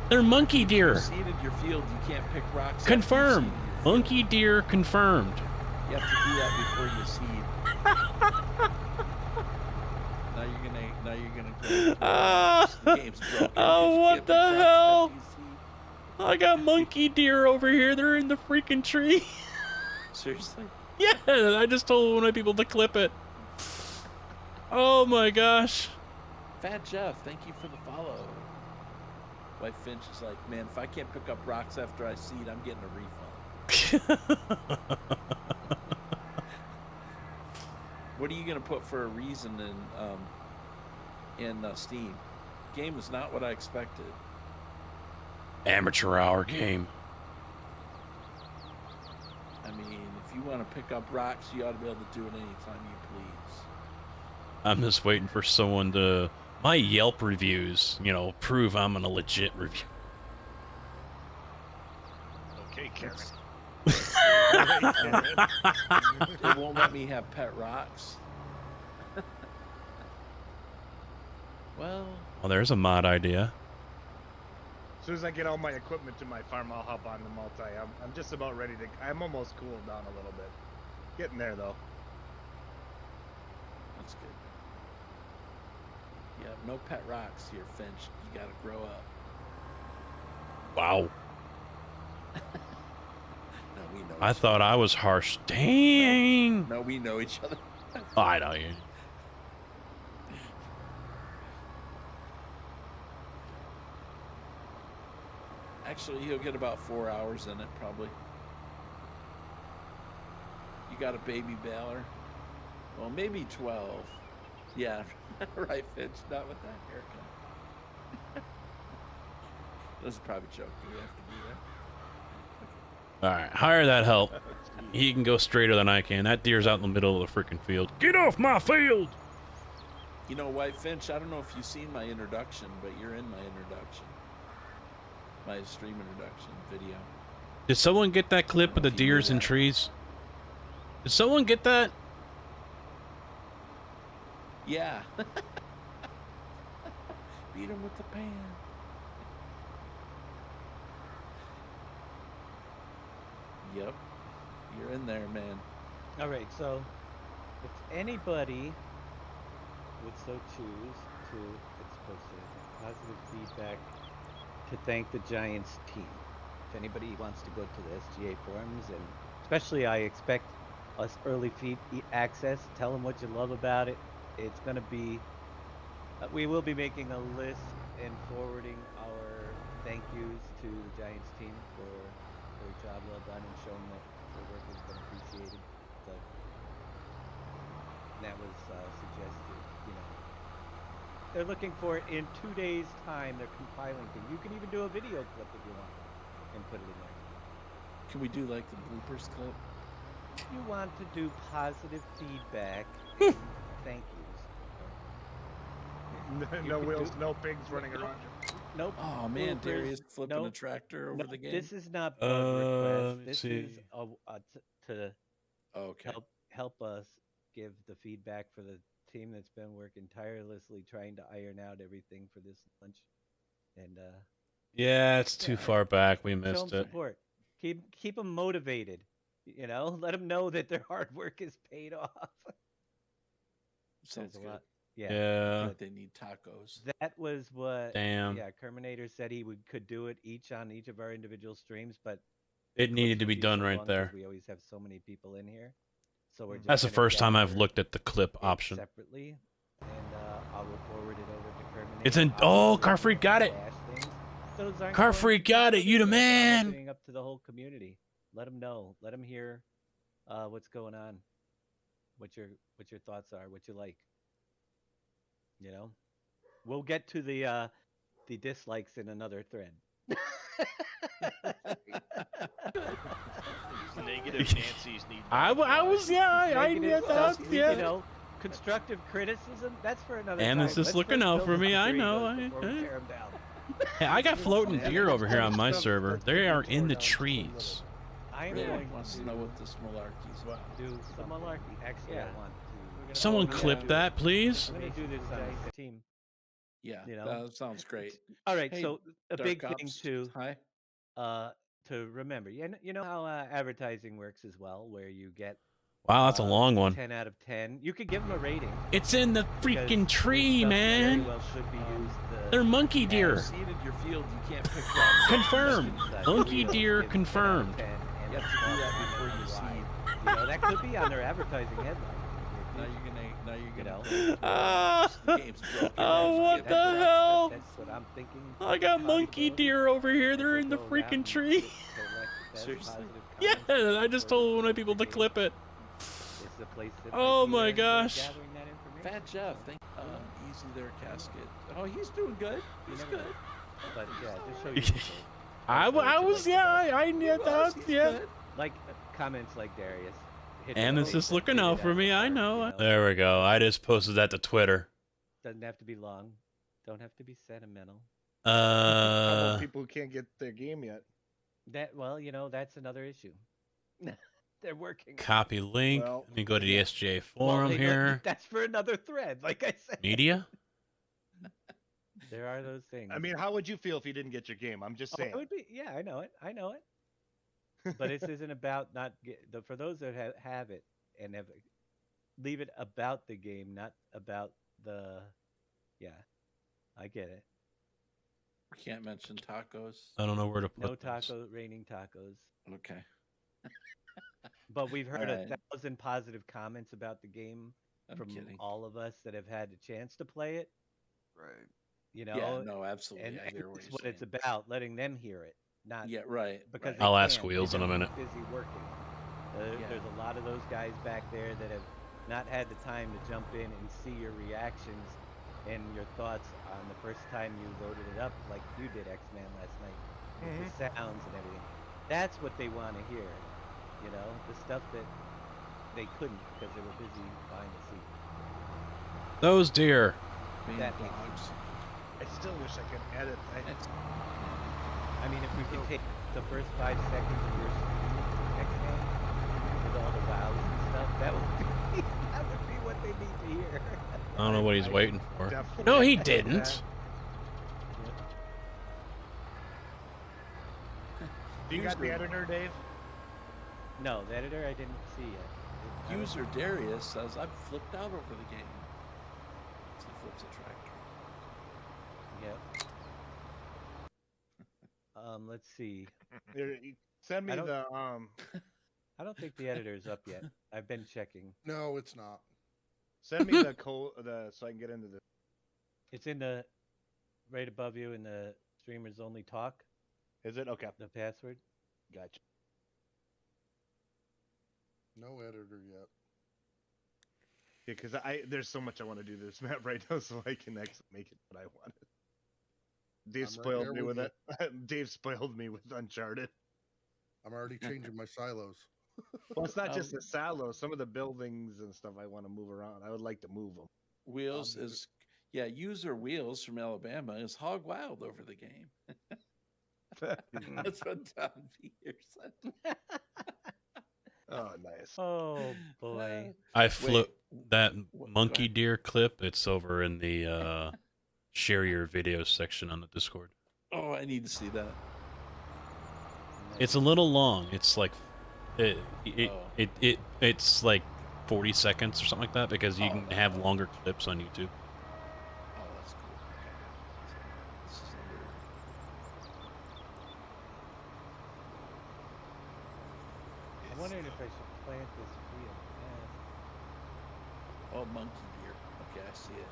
They're monkey deer. You seeded your field. You can't pick rocks. Confirmed. Monkey deer confirmed. You have to do that before you seed. Now you're gonna go. The game's broken. Oh, what the hell? I got monkey deer over here. They're in the freaking tree. Seriously? Yeah, I just told one of my people to clip it. Oh my gosh. Fat Jeff, thank you for the follow. White Finch is like, man, if I can't pick up rocks after I seed, I'm getting a refund. What are you gonna put for a reason in Steam? Game is not what I expected. Amateur hour game. I mean, if you want to pick up rocks, you ought to be able to do it anytime you please. I'm just waiting for someone to... My Yelp reviews, prove I'm a legit review. Okay, Karen. They won't let me have pet rocks. Well, there's a mod idea. As soon as I get all my equipment to my farm, I'll hop on the multi. I'm just about ready to. I'm almost cooled down a little bit. Getting there though. That's good. Yeah, no pet rocks here, Finch. You gotta grow up. Wow. No, we know. I thought I was harsh. Dang. No, we know each other. Oh, I know you. Actually, he'll get about 4 hours in it, probably. You got a baby baler? Well, maybe 12. Yeah, right, Finch. Not with that haircut. This is probably joking. You have to do that. All right, hire that help. He can go straighter than I can. That deer's out in the middle of the freaking field. Get off my field! You know, White Finch, I don't know if you've seen my introduction, but you're in my introduction. My stream introduction video. Did someone get that clip of the deers and trees? Did someone get that? Yeah. Beat him with the pan. Yep. You're in there, man. All right, so if anybody would so choose to, it's supposed to positive feedback to thank the Giants team. If anybody wants to go to the SGA forums, and especially I expect us early feed access, tell them what you love about it. It's going to be, we will be making a list and forwarding our thank yous to the Giants team for their job well done and showing that their work has been appreciated. So that was suggested, They're looking for it in 2 days' time. They're compiling things. You can even do a video clip if you want and put it in there. Can we do like the bloopers clip? If you want to do positive feedback, and thank yous. No wheels, no pigs running around. Nope. Oh man, bloopers, Darius flipping a nope. tractor over the game. This is not bug request. let me This see. is to Okay. help us give the feedback for the team that's been working tirelessly trying to iron out everything for this lunch. And Yeah, it's too far back. We show missed them it. support. Keep them motivated. Let them know that their hard work is paid off. Sounds There's a good. lot. Yeah. Yeah. Like they need tacos. That was what. Damn. Yeah, Kerminator said he could do it each on each of our individual streams, but It needed to be done right long, 'cause there. We always have so many people in here, so we're just That's the gonna first time I've gather looked at the clip it option. separately, and I will forward it over to Terminator. It's in. Oh, Car Freak got it. Those aren't Car going Freak to got it. You the I'm man. opening up to the whole community. Let them know. Let them hear what's going on. What your thoughts are. What you like. You know, we'll get to the dislikes in another thread. Negative Nancy's need. I was I Negative that stuff, yeah. You know, constructive criticism. That's for another And time. it's just Let's looking first out build for the me. I security know. those before we tear 'em down. Hey, I got floating deer over here on my Stuff server. that's They gonna are be in torn the down just a little. trees. I am Really going wants to know what this malarkey's about. do some malarkey. Actually, I want to. Someone clip that, please. I'm gonna do this on the team. Yeah, You know? that sounds great. All right, Hey, so a Dark big thing Ops, too. Hi. To remember, you know how advertising works as well, where you get. Wow, that's a long one. 10 out of 10. You could give them a rating. It's in the because freaking this tree, stuff man. Very well could be used. They're monkey deer. You've seeded your field, you can't pick that. Confirmed. Monkey deer confirmed. You have to do that before you seed. You know, that could be on their advertising headline. Now you're gonna. Oh, what the hell? That's what I'm thinking. I got monkey deer over here. They're in the freaking tree. Seriously? Yeah, I just told one of my people to clip it. The place that Oh might be my there gosh. gathering that information. Fat Jeff, thank easy there, casket. Oh, he's doing good. He's good. But yeah, just show you. I was I knew that. Yeah. Like comments like Darius. And it's just looking out for me. I know. There we go. I just posted that to Twitter. Doesn't have to be long. Don't have to be sentimental. How about people who can't get their game yet? Well, you know, that's another issue. They're working. Copy link. Well, Let me go to the SJ Well, forum here. That's for another thread, like I said. Media. There are those things. I mean, how would you feel if you didn't get your game? I'm just saying. It would be. Yeah, I know it. I know it. But this isn't about not for those that have it and have leave it about the game, not about the. Yeah, I get it. We can't mention tacos. I don't know where to put No this. raining tacos. Okay. But we've heard Alright. 1,000 positive comments about the game I'm from kidding. all of us that have had the chance to play it. Right. You know. Yeah, no, absolutely. And I hear what it's you're what it's saying. about, letting them hear it, not Yeah, right. because right. I'll they ask can't. Wheels in a They're minute. busy working. Yeah. There's a lot of those guys back there that have not had the time to jump in and see your reactions and your thoughts on the first time you loaded it up, like you did, X-Man, last night. With the sounds and everything. That's what they want to hear. You know, the stuff that they couldn't because they were busy buying a seat. Those deer. Being That dogs. I still wish I could edit. I mean, if we could take the first 5 seconds of your stream, X-Man, with all the wows and stuff, that would be what they need to hear. I don't know what he's waiting for. definitely No, he did didn't. that. Do you got the editor, Dave? No, the editor I didn't see yet. User Darius says, I'm flipped out over the game. So he flips a tractor. Yep. Let's see. Send me I don't- the I don't think the editor's up yet. I've been checking. No, it's not. send me the code so I can get into the. It's in the right above you in the streamers only talk. Is it okay? The password. Gotcha. No editor yet. Yeah, because there's so much I want to do to this map right now, so I can actually make it what I wanted. Dave I'm right spoiled there me with with it. Dave spoiled me with Uncharted. I'm already changing my silos. Well, it's not just the silos. Some of the buildings and stuff I want to move around. I would like to move them. Wheels is, yeah, user Wheels from Alabama is hog wild over the game. That's what Tom Peter said. Oh, nice. Oh boy. I flip that Go monkey ahead. deer clip. It's over in the share your videos section on the Discord. Oh, I need to see that. It's a little long. It's like Oh. it's like 40 seconds or something like that because you Oh, can no. have longer clips on YouTube. Oh, that's cool. Okay. So, this is under... Oh, monkey deer. Okay, I see it.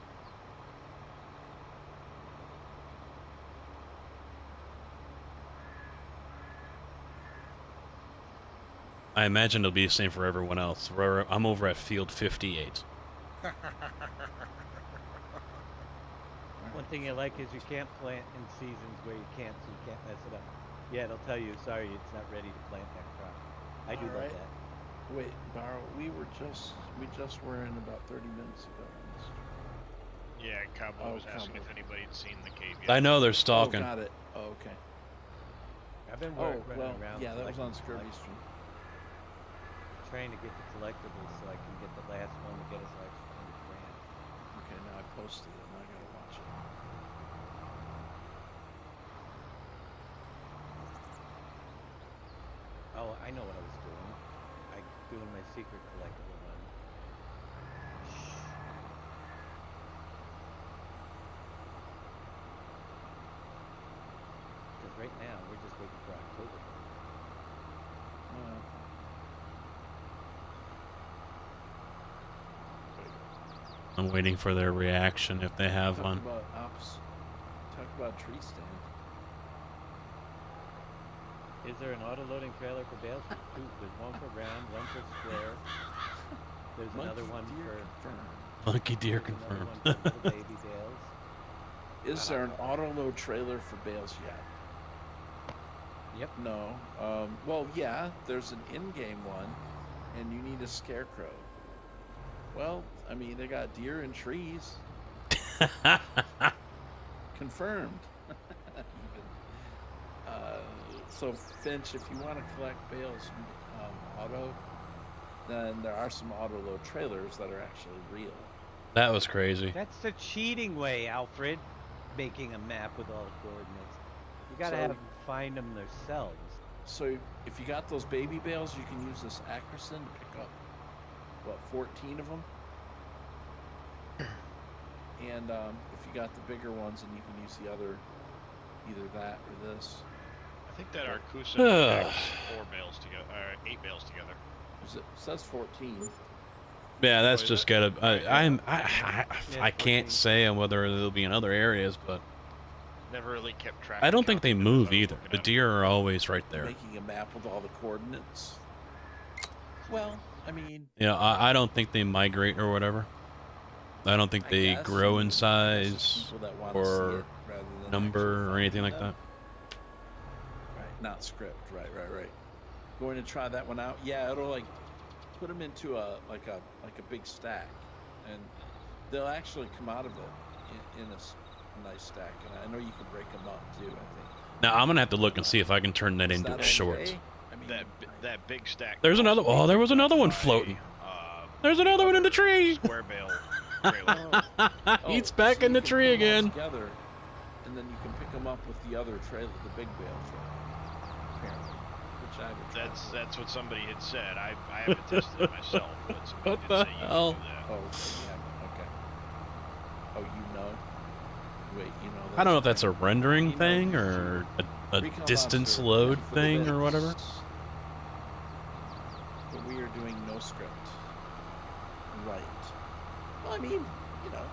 I imagine it'll be the same for everyone else. I'm over at field 58. One thing I like is you can't plant in seasons where you can't, so you can't mess it up. Yeah, it'll tell you, sorry, it's not ready to plant that crop. I do love Alright. that. Wait, Barrow, we just were in about 30 minutes ago. Yeah, Cowboy was asking if anybody had seen the cave yet. I know they're Oh, stalking. got it. Oh, okay. I've been Oh, running well, around. yeah, that was on collecting Scurvy Street. Trying to get the collectibles so I can get the last one to get us an extra $100 grand. Okay, now I posted it, and I gotta watch it. Oh, I know what I was doing. I doing my secret collectible one. Because right now we're just waiting for October. I'm waiting for their reaction if they have one. Talk about tree stand. Is there an auto-loading trailer for bales? Two. There's one for round, one for square. There's another one for... Monkey deer there's another confirmed. one for the baby bales. Is there an auto-load trailer for bales yet? Yep. No. Well, yeah, there's an in-game one, and you need a scarecrow. Well, I mean, they got deer and trees. Confirmed. Even. So, Finch, if you want to collect bales auto, then there are some auto-load trailers that are actually real. That was crazy. That's the cheating way, Alfred. Making a map with all the coordinates. You gotta have them find them themselves. So if you got those baby bales, you can use this Ackerson to pick up, what, 14 of them? And if you got the bigger ones, then you can use the other, either that or this. I think that Arcusa packs 4 bales together, 8 bales together. It says 14. Yeah, that's just gotta. I can't say on whether they'll be in other areas, but Never really kept track. I don't think they move either. The deer are always right there. Making a map with all the coordinates. Well, I mean. Yeah, I don't think they migrate or whatever. I don't think they grow in size or number or anything like that. Right, not script. Right. Going to try that one out. Yeah, it'll like put them into a big stack, and they'll actually come out of it in a nice stack. And I know you can break them up too. I think. Now I'm gonna have to look and see if I can turn that into a short. I mean, that big stack. There's another. Oh, there was another one floating. There's another one in the tree. Square bale. He's back in the tree again. Together, and then you can pick them up with the other trailer, the big bale trailer. Apparently, which I haven't tried. That's what somebody had said. I haven't tested it myself, but somebody What did the say you hell? can do that. Oh, yeah, okay. Oh, you know? Wait, you know? I don't know if that's a rendering thing or a distance load thing or whatever. But we are doing no script. Right. Well, I mean, you know,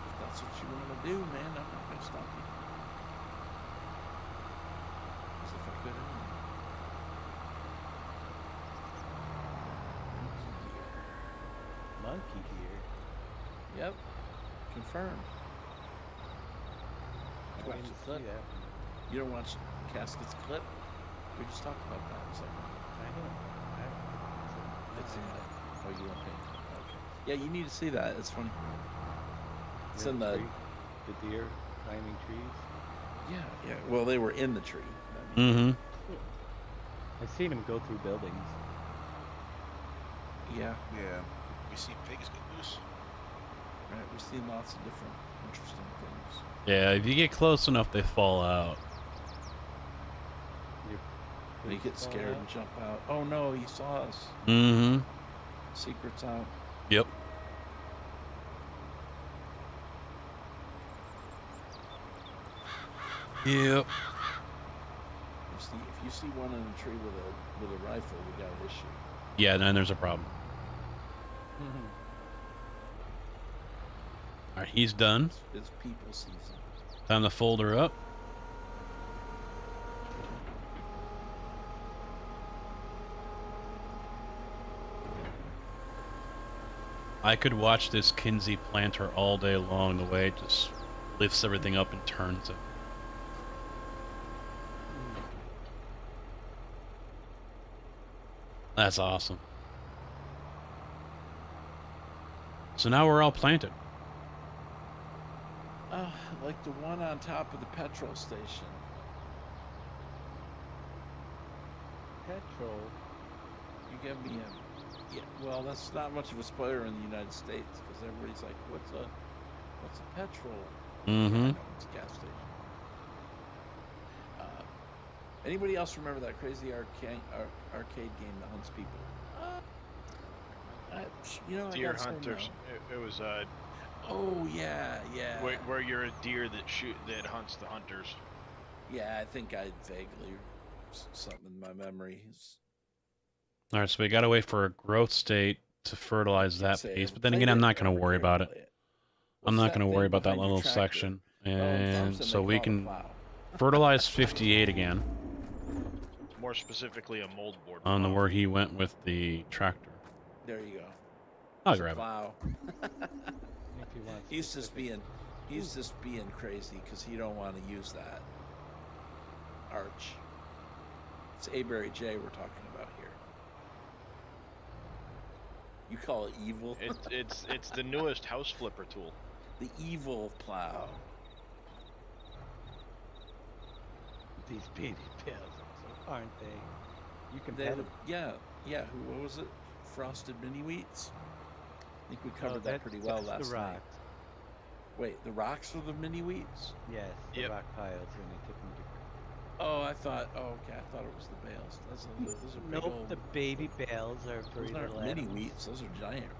if that's what you want to do, man, I'm not going to stop you. As if I could anyway. Monkey deer. Yep. Confirmed. I Watch didn't the see clip. that. You don't watch Casket's clip? We just talked about that a second. I know. It's in the... Oh, you won't pay. Okay. Yeah, you need to see that. It's funny. It's in the... The deer climbing trees. Yeah. Well, they were in the tree. Mm-hmm. I've seen them go through buildings. Yeah. We see pigs get loose. Right. We've seen lots of different interesting things. Yeah, if you get close enough, they fall out. You get scared and jump out. Oh no, he saw us. Mm-hmm. Secret's out. Yep. Yep. If you see one in a tree with a rifle, we got an issue. Yeah, then there's a problem. All right, he's done. It's people season. Time to fold her up. I could watch this Kinsey planter all day long, the way it just lifts everything up and turns it. That's awesome. So now we're all planted. Like the one on top of the petrol station. Petrol. You give me a... Yeah, well, that's not much of a spoiler in the United States, because everybody's like, what's a petrol? Mm-hmm. I know, it's a gas station. Anybody else remember that crazy arcade game that hunts people? You know, Deer Hunters. It was oh yeah, yeah. where you're a deer that hunts the hunters. Yeah, I think I vaguely something in my memory. All right, so we gotta wait for a growth state to fertilize that piece. But then again, I'm not gonna worry about it. I'm not gonna worry about that little section, and so we can fertilize 58 again. More specifically, a mold board. On the where he went with the tractor. There you go. I'll grab it. Plow. He's just being crazy because he don't want to use that arch. It's Aberry J we're talking about here. You call it evil? It's the newest house flipper tool. The evil plow. These baby pills, aren't they? You can They, pet them. yeah. What was it? Frosted mini wheats. I think we covered that pretty well last the night. rocks. Wait, the rocks are the mini wheats? Yes, the rock piles when they took them to. Oh, I thought. Oh, okay. I thought it was the bales. Those are big Nope, old. the baby bales are for Those either aren't mini animals. wheats. Those are giant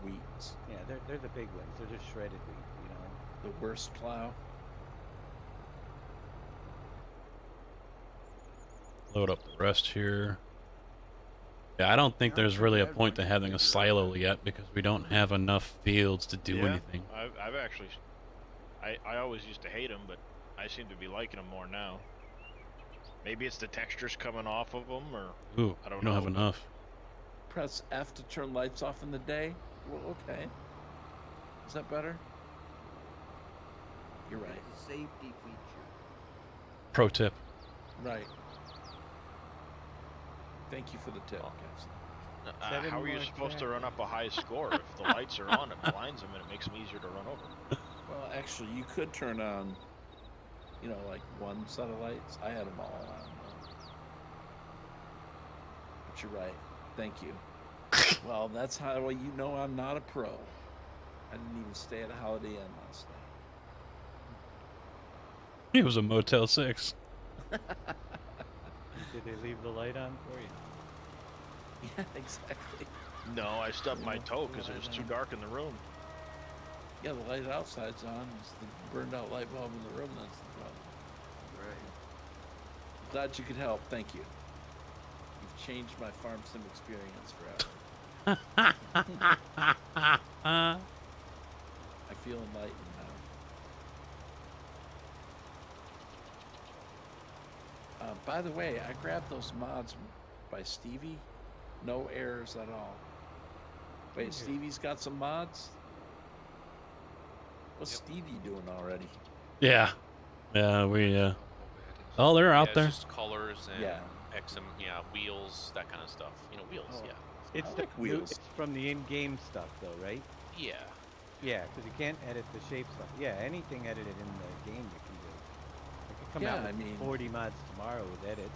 wheats. Yeah, they're the big ones. They're just shredded wheat, you know. The worst plow. Load up the rest here. Yeah, I don't think there's really a point to having a silo yet because we don't have enough fields to do anything. I've actually, I always used to hate them, but I seem to be liking them more now. Maybe it's the textures coming off of them, or Ooh, I don't you don't know. have enough. Press F to turn lights off in the day. Well, okay. Is that better? You're right. It's a safety feature. Pro tip. Right. Thank you for the tip, guys. How are you supposed to run up a high score if the lights are on? It blinds them and it makes them easier to run over. Well, actually, you could turn on, you know, like one set of lights. I had them all on. But you're right. Thank you. Well, that's how you know I'm not a pro. I didn't even stay at a Holiday Inn last night. It was a Motel 6. Did they leave the light on for you? Yeah, exactly. No, I stubbed my toe because it was too dark in the room. Yeah, the light outside's on. It's the burned out light bulb in the room that's the problem. Right. Glad you could help. Thank you. You've changed my farm sim experience forever. I feel enlightened now. By the way, I grabbed those mods by Stevie. No errors at all. Wait, Stevie's got some mods? What's Stevie doing already? Yeah. Yeah, we, oh, they're out there. It's just colors and wheels, that kind of stuff. You know, wheels, yeah. It's like wheels. It's from the in-game stuff, though, right? Yeah. Yeah, because you can't edit the shape stuff. Yeah, anything edited in the game you can do. I could come out with 40 mods tomorrow with edits.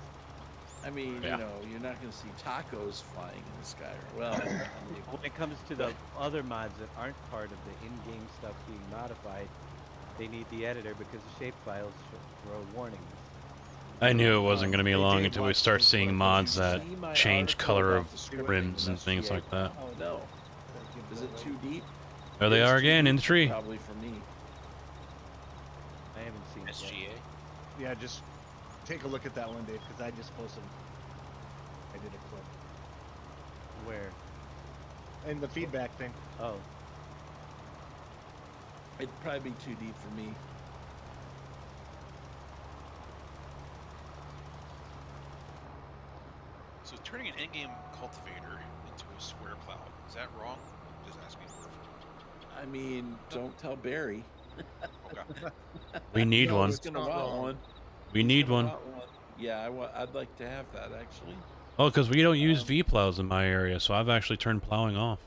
I mean, you know, you're not going to see tacos flying in the sky. Well, I mean, when it comes to the other mods that aren't part of the in-game stuff being modified, they need the editor because the shape files throw warnings. I knew it wasn't going to be long until we start seeing mods that change color of rims and things like that. Oh no. Is it too deep? There they are again in the tree. Probably for me. I haven't seen SGA. Yeah, just take a look at that one, Dave, because I just posted. I did a clip. Where? in the feedback thing. Oh. It'd probably be too deep for me. So turning an in-game cultivator into a square plow, is that wrong? Just asking for. I mean, don't tell Barry. Okay. We need No, one. he's gonna want one. We He's need gonna one. want one. Yeah, I'd like to have that actually. Oh, because we don't use V plows in my area, so I've actually turned plowing off.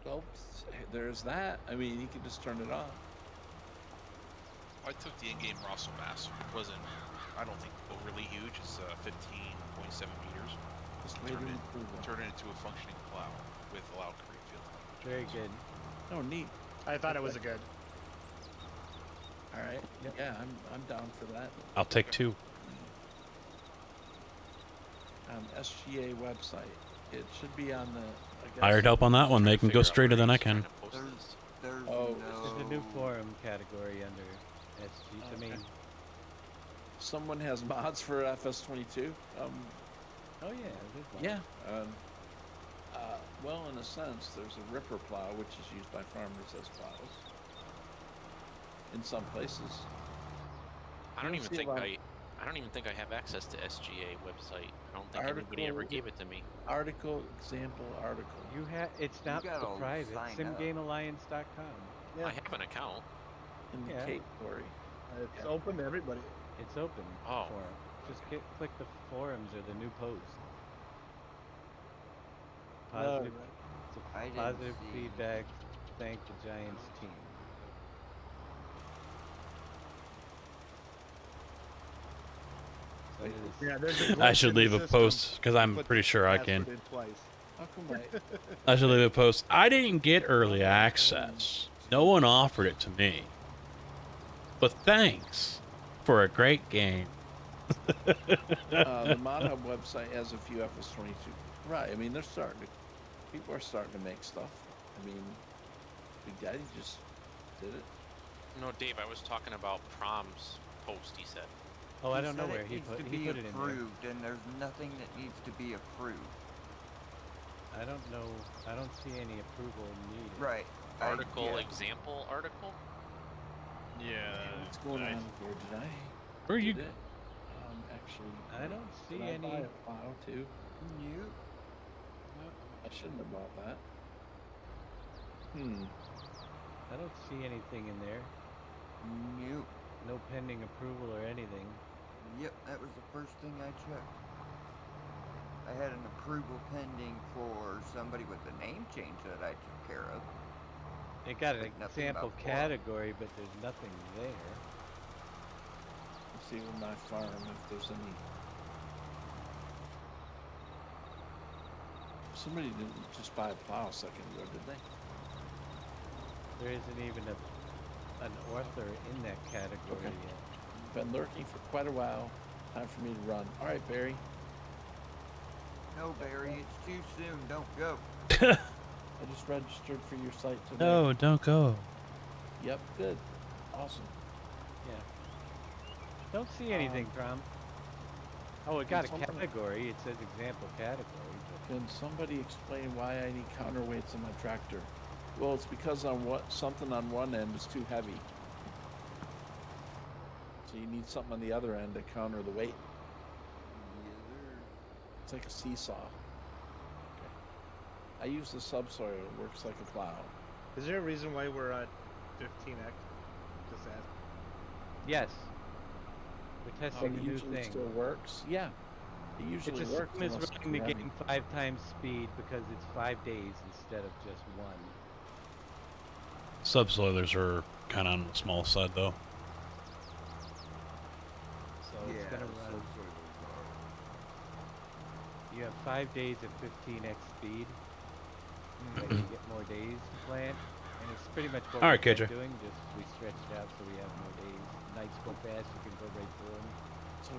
Well, there's that. I mean, you can just turn it off. I took the in-game Russell Mass, which wasn't, I don't think, overly huge. It's 15.7 meters. Just turn it into a functioning plow with allowed creep field. Very good. Oh, neat. I thought it was a good. All right. Yep. Yeah, I'm down for that. I'll take 2. SGA website. It should be on the. I guess, Hired help on that one. They can go straighter than I can. There's a new forum category under SG. I mean, someone has mods for FS22. oh yeah, there's one. Yeah. Well, in a sense, there's a ripper plow, which is used by farmers as plows. In some places. I don't You'll even see think a lot- I don't even think I have access to SGA website. I don't think anybody ever gave it to me. Article, example, article. You have. It's not gotta private. sign up. SimGameAlliance.com. I have an account. In the Yeah. category. It's open to everybody. It's open. Oh. Forum. Just click the forums or the new post. Positive. It's I a didn't positive see. feedback. Thank the Giants team. So it is- Yeah, there's a I glitch should in the leave a system. post because I'm Put pretty sure I password can. in twice. How come I should leave a post. I didn't get early access. No one offered it to me. But thanks for a great game. the Mod Hub website has a few FS22. Right. I mean, they're starting to. People are starting to make stuff. I mean, Big Daddy just did it. No, Dave, I was talking about Prom's post, he said. Oh, I don't know said where it he needs put to he be put it in there. approved, and there's nothing that needs to be approved. I don't know. I don't see any approval needed. Right. Article, yeah. example article? What's going on here? Did I? Where are you? did it? Actually, I don't see did I buy any. a plow too. You. I shouldn't have bought that. I don't see anything in there. Nope. No pending approval or anything. Yep, that was the first thing I checked. I had an approval pending for somebody with a name change that I took care of. It got an But nothing example about forum. category, but there's nothing there. Let's see with my farm if there's any. Somebody didn't just buy a plow a second ago, did they? There isn't even an author in that category Okay. yet. Been lurking for quite a while. Time for me to run. All right, Barry. No, Barry, it's too soon. Don't go. I just registered for your site today. No, don't go. Yep, good. Awesome. Yeah. Don't see anything, Prom. Oh, it got a can somebody- category. It says example category. Can somebody explain why I need counterweights on my tractor? Well, it's because something on one end is too heavy. So you need something on the other end to counter the weight. It's like a seesaw. Okay. I use the subsoil. It works like a plow. Is there a reason why we're at 15x? Just ask. Yes. We're testing it a new usually thing. still works. Yeah. It usually It's the works. same as unless it's running the too heavy. game 5 times speed because it's 5 days instead of just 1. Subsoilers are kind of on the small side, though. So it's gonna run. You have 5 days at 15x speed. Then you get more days to plan, and it's pretty much what All right, we've been KJ. doing. Just we stretched out so we have more days. Nights go fast. You can go right through them. So,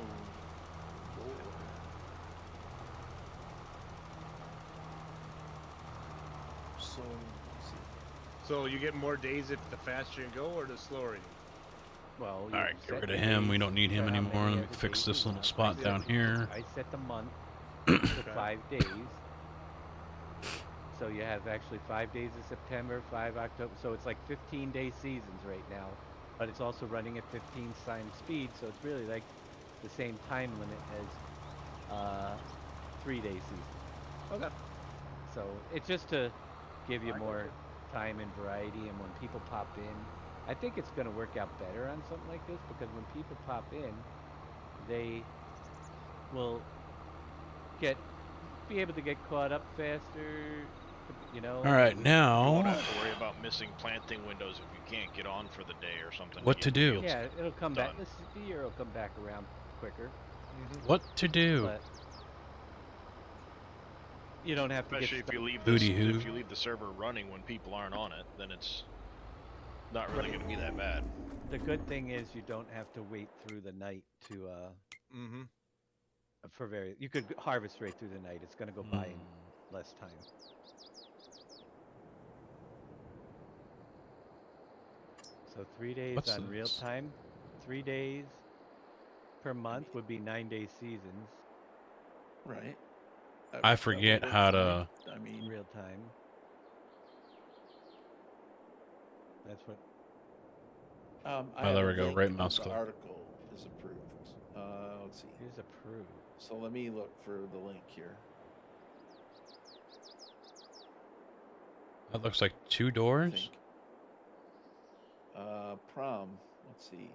so let's see. So you get more days if the faster you go or the slower you go? Well, All right, get rid of him. We don't need him anymore. Let me fix this little spot down here. I set the month to 5 days. So you have actually 5 days of September, 5 October. So it's like 15-day seasons right now, but it's also running at 15 times speed. So it's really like the same time limit as 3-day season. Okay. So it's just to give you more time and variety, and when people pop in, I think it's going to work out better on something like this, because when people pop in, they will be able to get caught up faster, you know. All right, You won't now have to worry about missing planting windows if you can't get on for the day or something. What to do? Yeah, it'll come back. done. The year will come back around quicker. What to do? But you don't have to Especially get if you leave Booty this, hoo. if you leave the server running when people aren't on it, then it's not really going to be that bad. The good thing is you don't have to wait through the night to you could harvest right through the night. It's going to go by in less time. So 3 days What's on real this? time. 3 days per month would be 9-day seasons. Right. I forget how to. I mean, Real time. That's what. I there have we a go, link right of mouse the click. article is approved. Let's see. Is approved. So let me look for the link here. That looks like 2 I doors. think. Prom. Let's see.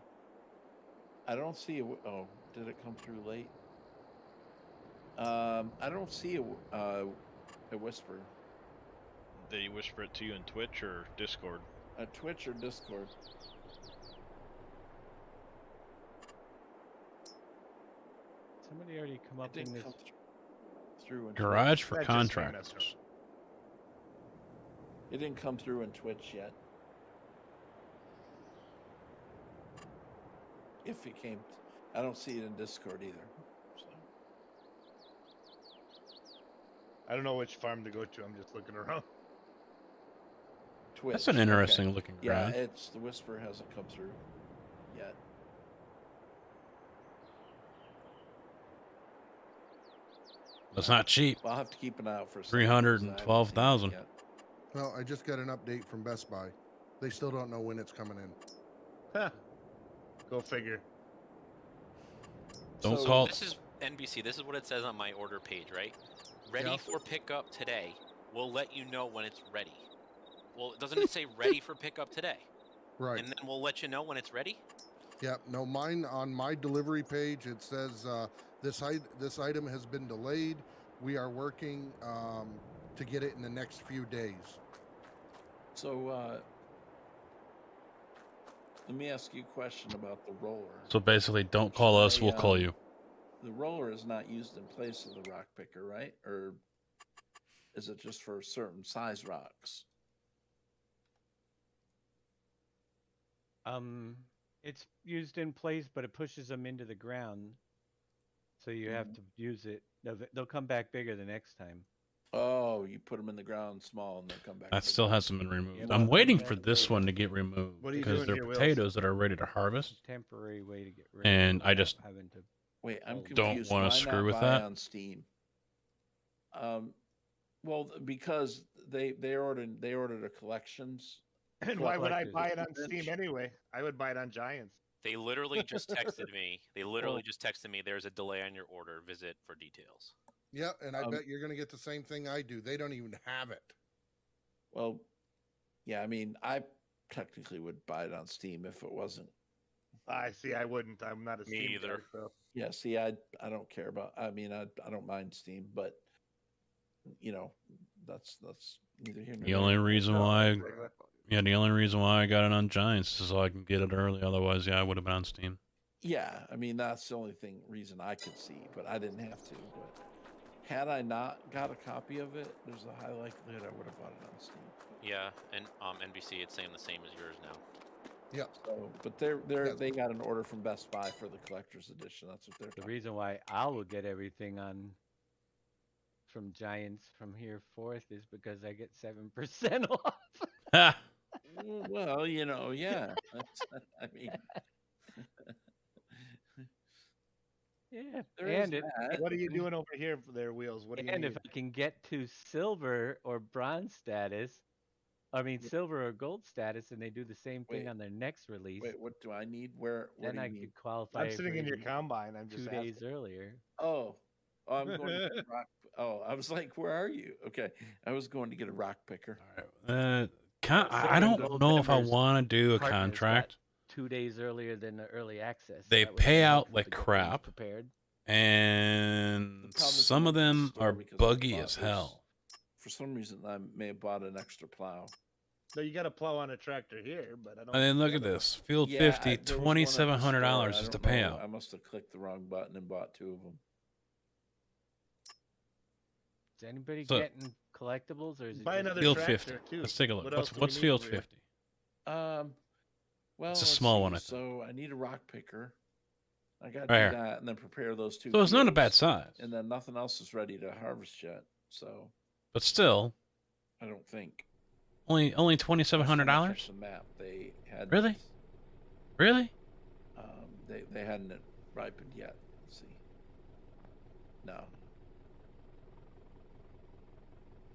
I don't see a. Oh, did it come through late? I don't see a whisper. They whisper it to you in Twitch or Discord. Twitch or Discord. Somebody already come up in this. Through in Garage Twitch. for contractors. It didn't come through in Twitch yet. If it came, I don't see it in Discord either. So. I don't know which farm to go to. I'm just looking around. Twitch. That's an interesting looking garage. Yeah, it's the whisper hasn't come through yet. That's not cheap. Well, I'll have to keep an eye out for 312,000. Well, I just got an update from Best Buy. They still don't know when it's coming in. Huh. Go figure. Don't So call. This is NBC. This is what it says on my order page, right? Ready for pickup today. We'll let you know when it's ready. Well, doesn't it say ready for pickup today? Right. And then we'll let you know when it's ready? Yep. No, mine on my delivery page, it says this item has been delayed. We are working to get it in the next few days. So let me ask you a question about the roller. So basically, don't call us. We'll call you. The roller is not used in place of the rock picker, right? Or is it just for certain size rocks? It's used in place, but it pushes them into the ground. So you have to use it. They'll come back bigger the next time. Oh, you put them in the ground small and they'll come back. That still hasn't been removed. Yeah, I'm well, waiting that's for this one to get removed What are you because doing they're here, Wills? potatoes that are ready to harvest. Temporary way to get rid And of I just having to. Wait, I'm Don't confused. wanna Why screw not with buy that. on Steam? Well, because they ordered a collections. And why would I collectors buy it on edition. Steam anyway? I would buy it on Giants. They literally just texted me. They literally just texted me. There's a delay on your order. Visit for details. Yeah, and I bet you're going to get the same thing I do. They don't even have it. Well, yeah, I mean, I technically would buy it on Steam if it wasn't. I see. I wouldn't. I'm not a Me Steam either. guy, so. Yeah, see, I don't care about. I mean, I don't mind Steam, but you know, that's neither here nor The there. only reason why, the only reason why I got it on Giants is so I can get it early. Otherwise, I would have been on Steam. Yeah, I mean, that's the only reason I could see, but I didn't have to. But had I not got a copy of it, there's a high likelihood I would have bought it on Steam. Yeah, and NBC, it's saying the same as yours now. Yeah. So, but they got an order from Best Buy for the collector's edition. That's what they're. The reason why I will get everything on from Giants from here forth is because I get 7% off. Well, you know, yeah. I mean, Yeah, There is and that. What are you doing over here for their wheels? What do you and need? if I can get to silver or bronze status, I mean silver or gold status, and they do the same thing Wait. on their next release, Wait, what do I need? Where? What then do you I need? could qualify I'm for sitting in your even combine. I'm just 2 days earlier. Oh, I'm going to get a rock. Oh, I was like, where are you? Okay, I was going to get a rock picker. I Silver and don't gold know if I members want to do a partners got contract. 2 days earlier than the early access. They That way pay have a out month like to get things crap, prepared. and problem is some I of went to the them store are because I buggy thought as there's- hell. For some reason, I may have bought an extra plow. No, you got to plow on a tractor here, but I don't. And then look at this, Field Yeah, 50, there was one at the store. $2,700 I is the don't know, payout. I must have clicked the wrong button and bought 2 of them. Is anybody So- getting collectibles, or is it Buy just another Field tractor 50. too. Let's take a look. What else do we What's need Field over here? 50? Well, It's a let's small see. one, I think. So I need a rock picker. I got to Right do here. that and then prepare those 2. So it's not a bad fields, size, And then nothing else is ready to harvest yet. So but still, I don't think. only Last time I checked $2,700. the map, they had Really? Really? They hadn't ripened yet. Let's see. No.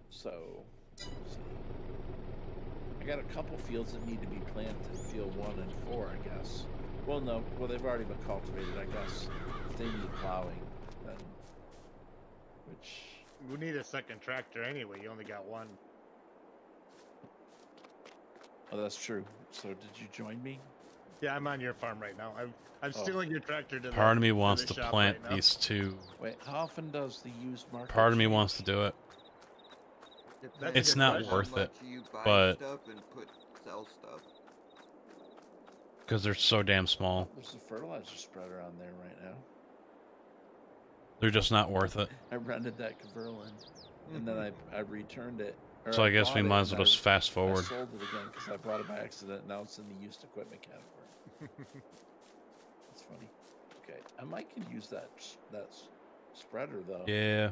So, let's see. I got a couple fields that need to be planted. Field 1 and 4, I guess. Well, no. Well, they've already been cultivated, I guess. If they need plowing, then which We need a second tractor anyway. You only got one. oh, that's true. So, did you join me? Yeah, I'm on your farm right now. I'm Oh. stealing your tractor to the. Part of me to wants the to shop plant right now. these 2. Wait, how often does the used market? Part of me change? wants to do it. Depends It's on not how worth it, much you buy but stuff and sell stuff. because they're so damn small, There's a fertilizer spreader on there right now. they're just not worth it. I rented that Caverland, and then I returned it. or So I guess we bought it might as and well just fast I forward. sold it again because I bought it by accident. Now it's in the used equipment category. That's funny. Okay, I might could use that spreader though. Yeah.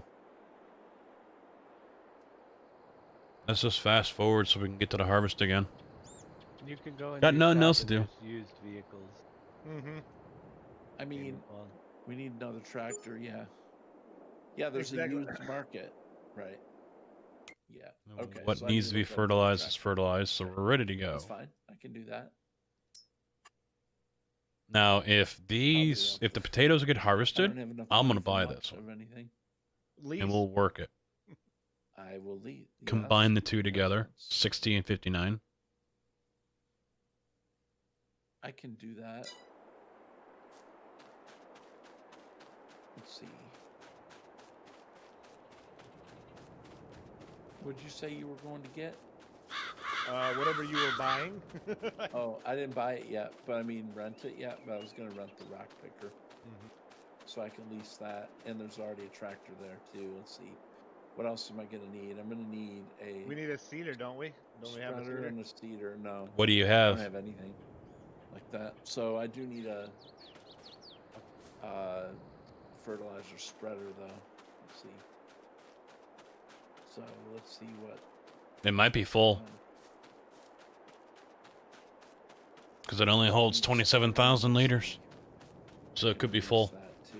Let's just fast forward so we can get to the harvest again. You can go and Got do nothing shop else to and do. just used vehicles. Mm-hmm. I mean, Well, we need another tractor. Yeah. Yeah, there's Exactly. a used market, right? Yeah. Okay. What so I needs need to be look up another fertilized is tractor. fertilized, so we're ready to go. That's fine. I can do that. Now, if the potatoes get I harvested, don't have enough I'm money gonna for buy much this one, of anything. and we'll work it. I will leave. Combine the 2 together, 60 and 59. I can do that. Let's see. What'd you say you were going to get? Whatever you were buying. Oh, I didn't buy it yet, but I mean rent it yet. But I was going to rent the rock picker, so I can lease that. And there's already a tractor there too. Let's see. What else am I going to need? I'm going to need a. We need a seeder, don't we? Don't we have a spreader seeder? and a seeder. No. What do you I have? don't have anything like that. So I do need a fertilizer spreader though. Let's see. So let's see what. It might be full, because it only holds 27,000 liters, so it could be full. That too.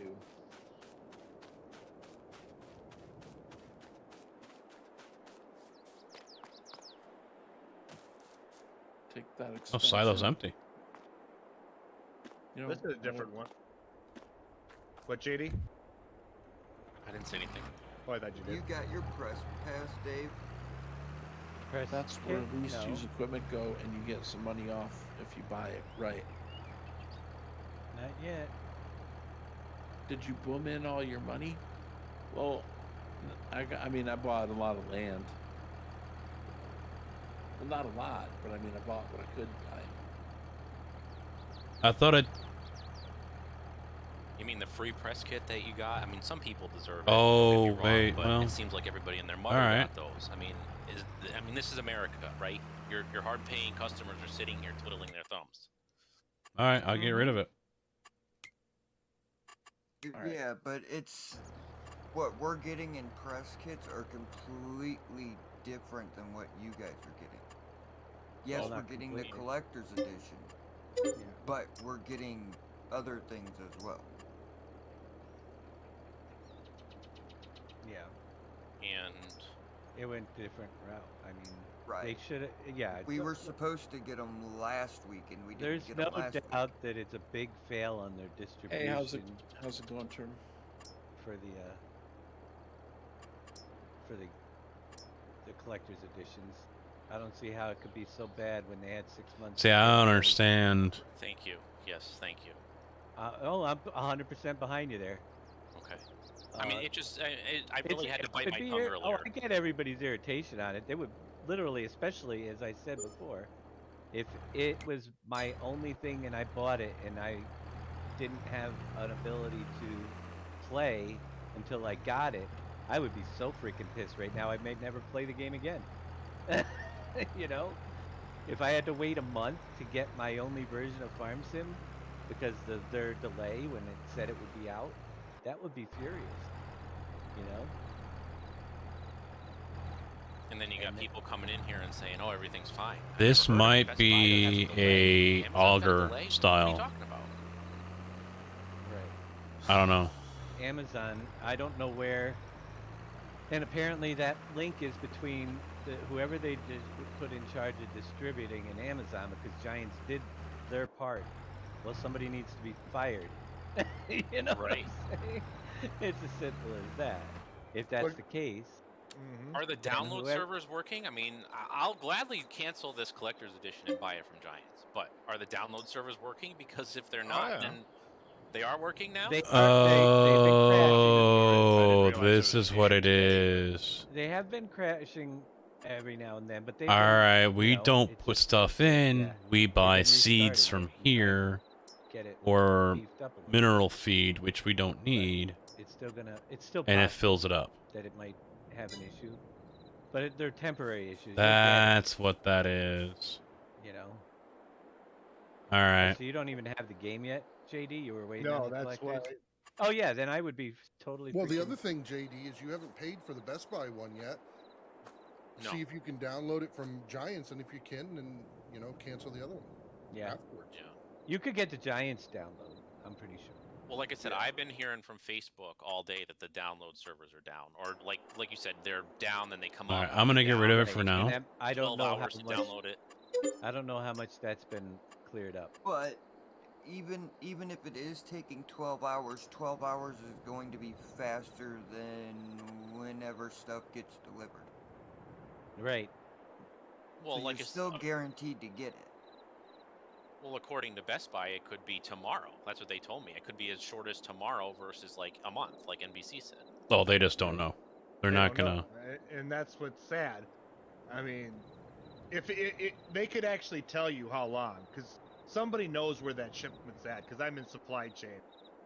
Take that Oh, extension. silo's empty. You know, This is a different one. What, JD? I didn't say anything. Oh, I thought you You did. got your press pass, Dave? press That's where kit? least No, use equipment go, and you get some money off if you buy it. Right? not yet. Did you boom in all your money? Well, I mean, I bought a lot of land. Well, not a lot, but I mean, I bought what I could buy. I thought it. You mean the free press kit that you got? I mean, some people deserve it. Oh, don't get me wrong, wait, but well. it seems like everybody and their mother Alright. got those. I mean, this is America, right? Your hard-paying customers are sitting here twiddling their thumbs. All right, I'll get rid of it. Alright. Yeah, but it's what we're getting in press kits are completely different than what you guys are getting. Yes, Well, we're not getting the completely. collector's edition, but we're getting other things as well. It went different route. I mean, Right. they should. Yeah. We were supposed to get them last week, and we didn't There's get no them last week. doubt that it's a big fail on their distribution. Hey, how's it going, Term? For the collector's editions. I don't see how it could be so bad when they had 6 months. See, I don't understand. Thank you. Yes, thank you. I'm 100% behind you there. Okay. I mean, it just, I really had to bite my tongue Oh, earlier. I get everybody's irritation on it. They would literally, especially as I said before, if it was my only thing and I bought it and I didn't have an ability to play until I got it, I would be so freaking pissed right now. I may never play the game again. You know, if I had to wait a month to get my only version of Farm Sim because of their delay when it said it would be out, that would be furious. You know. And then you got people coming in here and saying, "Oh, everything's fine." This might be a auger style. What are you talking about? Right. I don't know. Amazon, I don't know where. And apparently that link is between whoever they put in charge of distributing and Amazon, because Giants did their part. Well, somebody needs to be fired. You know what I'm saying? It's as simple as that. If that's the case. Are the download servers working? I mean, I'll gladly cancel this collector's edition and buy it from Giants. But are the download servers working? Because if they're not, then they are working now? Oh, this is what it is. They have been crashing every now and then, but they. All right, we don't put stuff in. We buy seeds from here, or mineral feed, which we don't need. It's still gonna. It's still. And it fills it up. That it might have an issue, but they're temporary issues. That's what that is. You know. All right. So you don't even have the game yet, JD? You were waiting. No, on the that's collectors? Oh yeah, then I would be totally. Well, the other thing, JD, is you haven't paid for the Best Buy one yet. No. See if you can download it from Giants, and if you can, then cancel the other one. Yeah. Afterwards. Yeah. You could get the Giants download. I'm pretty sure. Well, like I said, I've been hearing from Facebook all day that the download servers are down, or like you said, they're down, then they come All up. right, I'm gonna get rid of it for now. I don't know how 12 hours to much. download it. I don't know how much that's been cleared up. But even if it is taking 12 hours, 12 hours is going to be faster than whenever stuff gets delivered. Right. Well, so like you're it's still guaranteed to get it. Well, according to Best Buy, it could be tomorrow. That's what they told me. It could be as short as tomorrow versus like a month, like NBC said. Oh, they just don't know. They're not gonna. Know, and that's what's sad. I mean, if they could actually tell you how long, because somebody knows where that shipment's at. Because I'm in supply chain,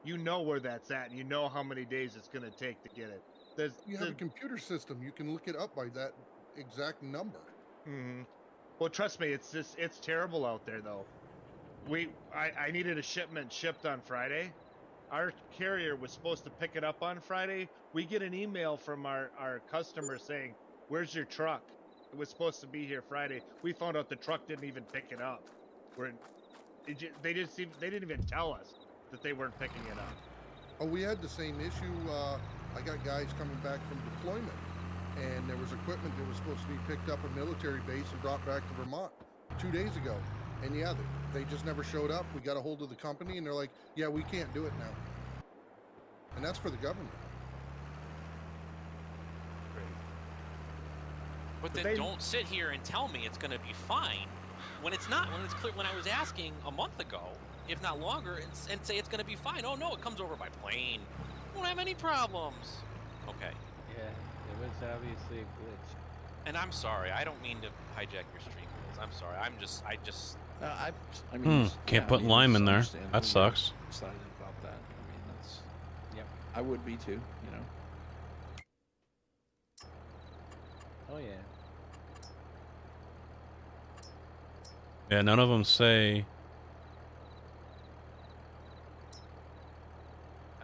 you know where that's at, and you know how many days it's gonna take to get it. You have a computer system. You can look it up by that exact number. Mm-hmm. Well, trust me, it's terrible out there though. I needed a shipment shipped on Friday. Our carrier was supposed to pick it up on Friday. We get an email from our customer saying, "Where's your truck? It was supposed to be here Friday." We found out the truck didn't even pick it up. They didn't even tell us that they weren't picking it up. Oh, we had the same issue. I got guys coming back from deployment, and there was equipment that was supposed to be picked up at military base and brought back to Vermont 2 days ago. And yeah, they just never showed up. We got a hold of the company, and they're like, "Yeah, we can't do it now." And that's for the government. But then don't sit here and tell me it's going to be fine when it's not. When it's clear. When I was asking a month ago, if not longer, and say it's going to be fine. Oh no, it comes over by plane. Won't have any problems. Okay. Yeah, it was obviously a glitch. And I'm sorry. I don't mean to hijack your stream. I'm sorry. I just. I mean, can't put lime in there. That sucks. Excited about that. I mean, that's. Yep. I would be too. Oh yeah. Yeah, none of them say.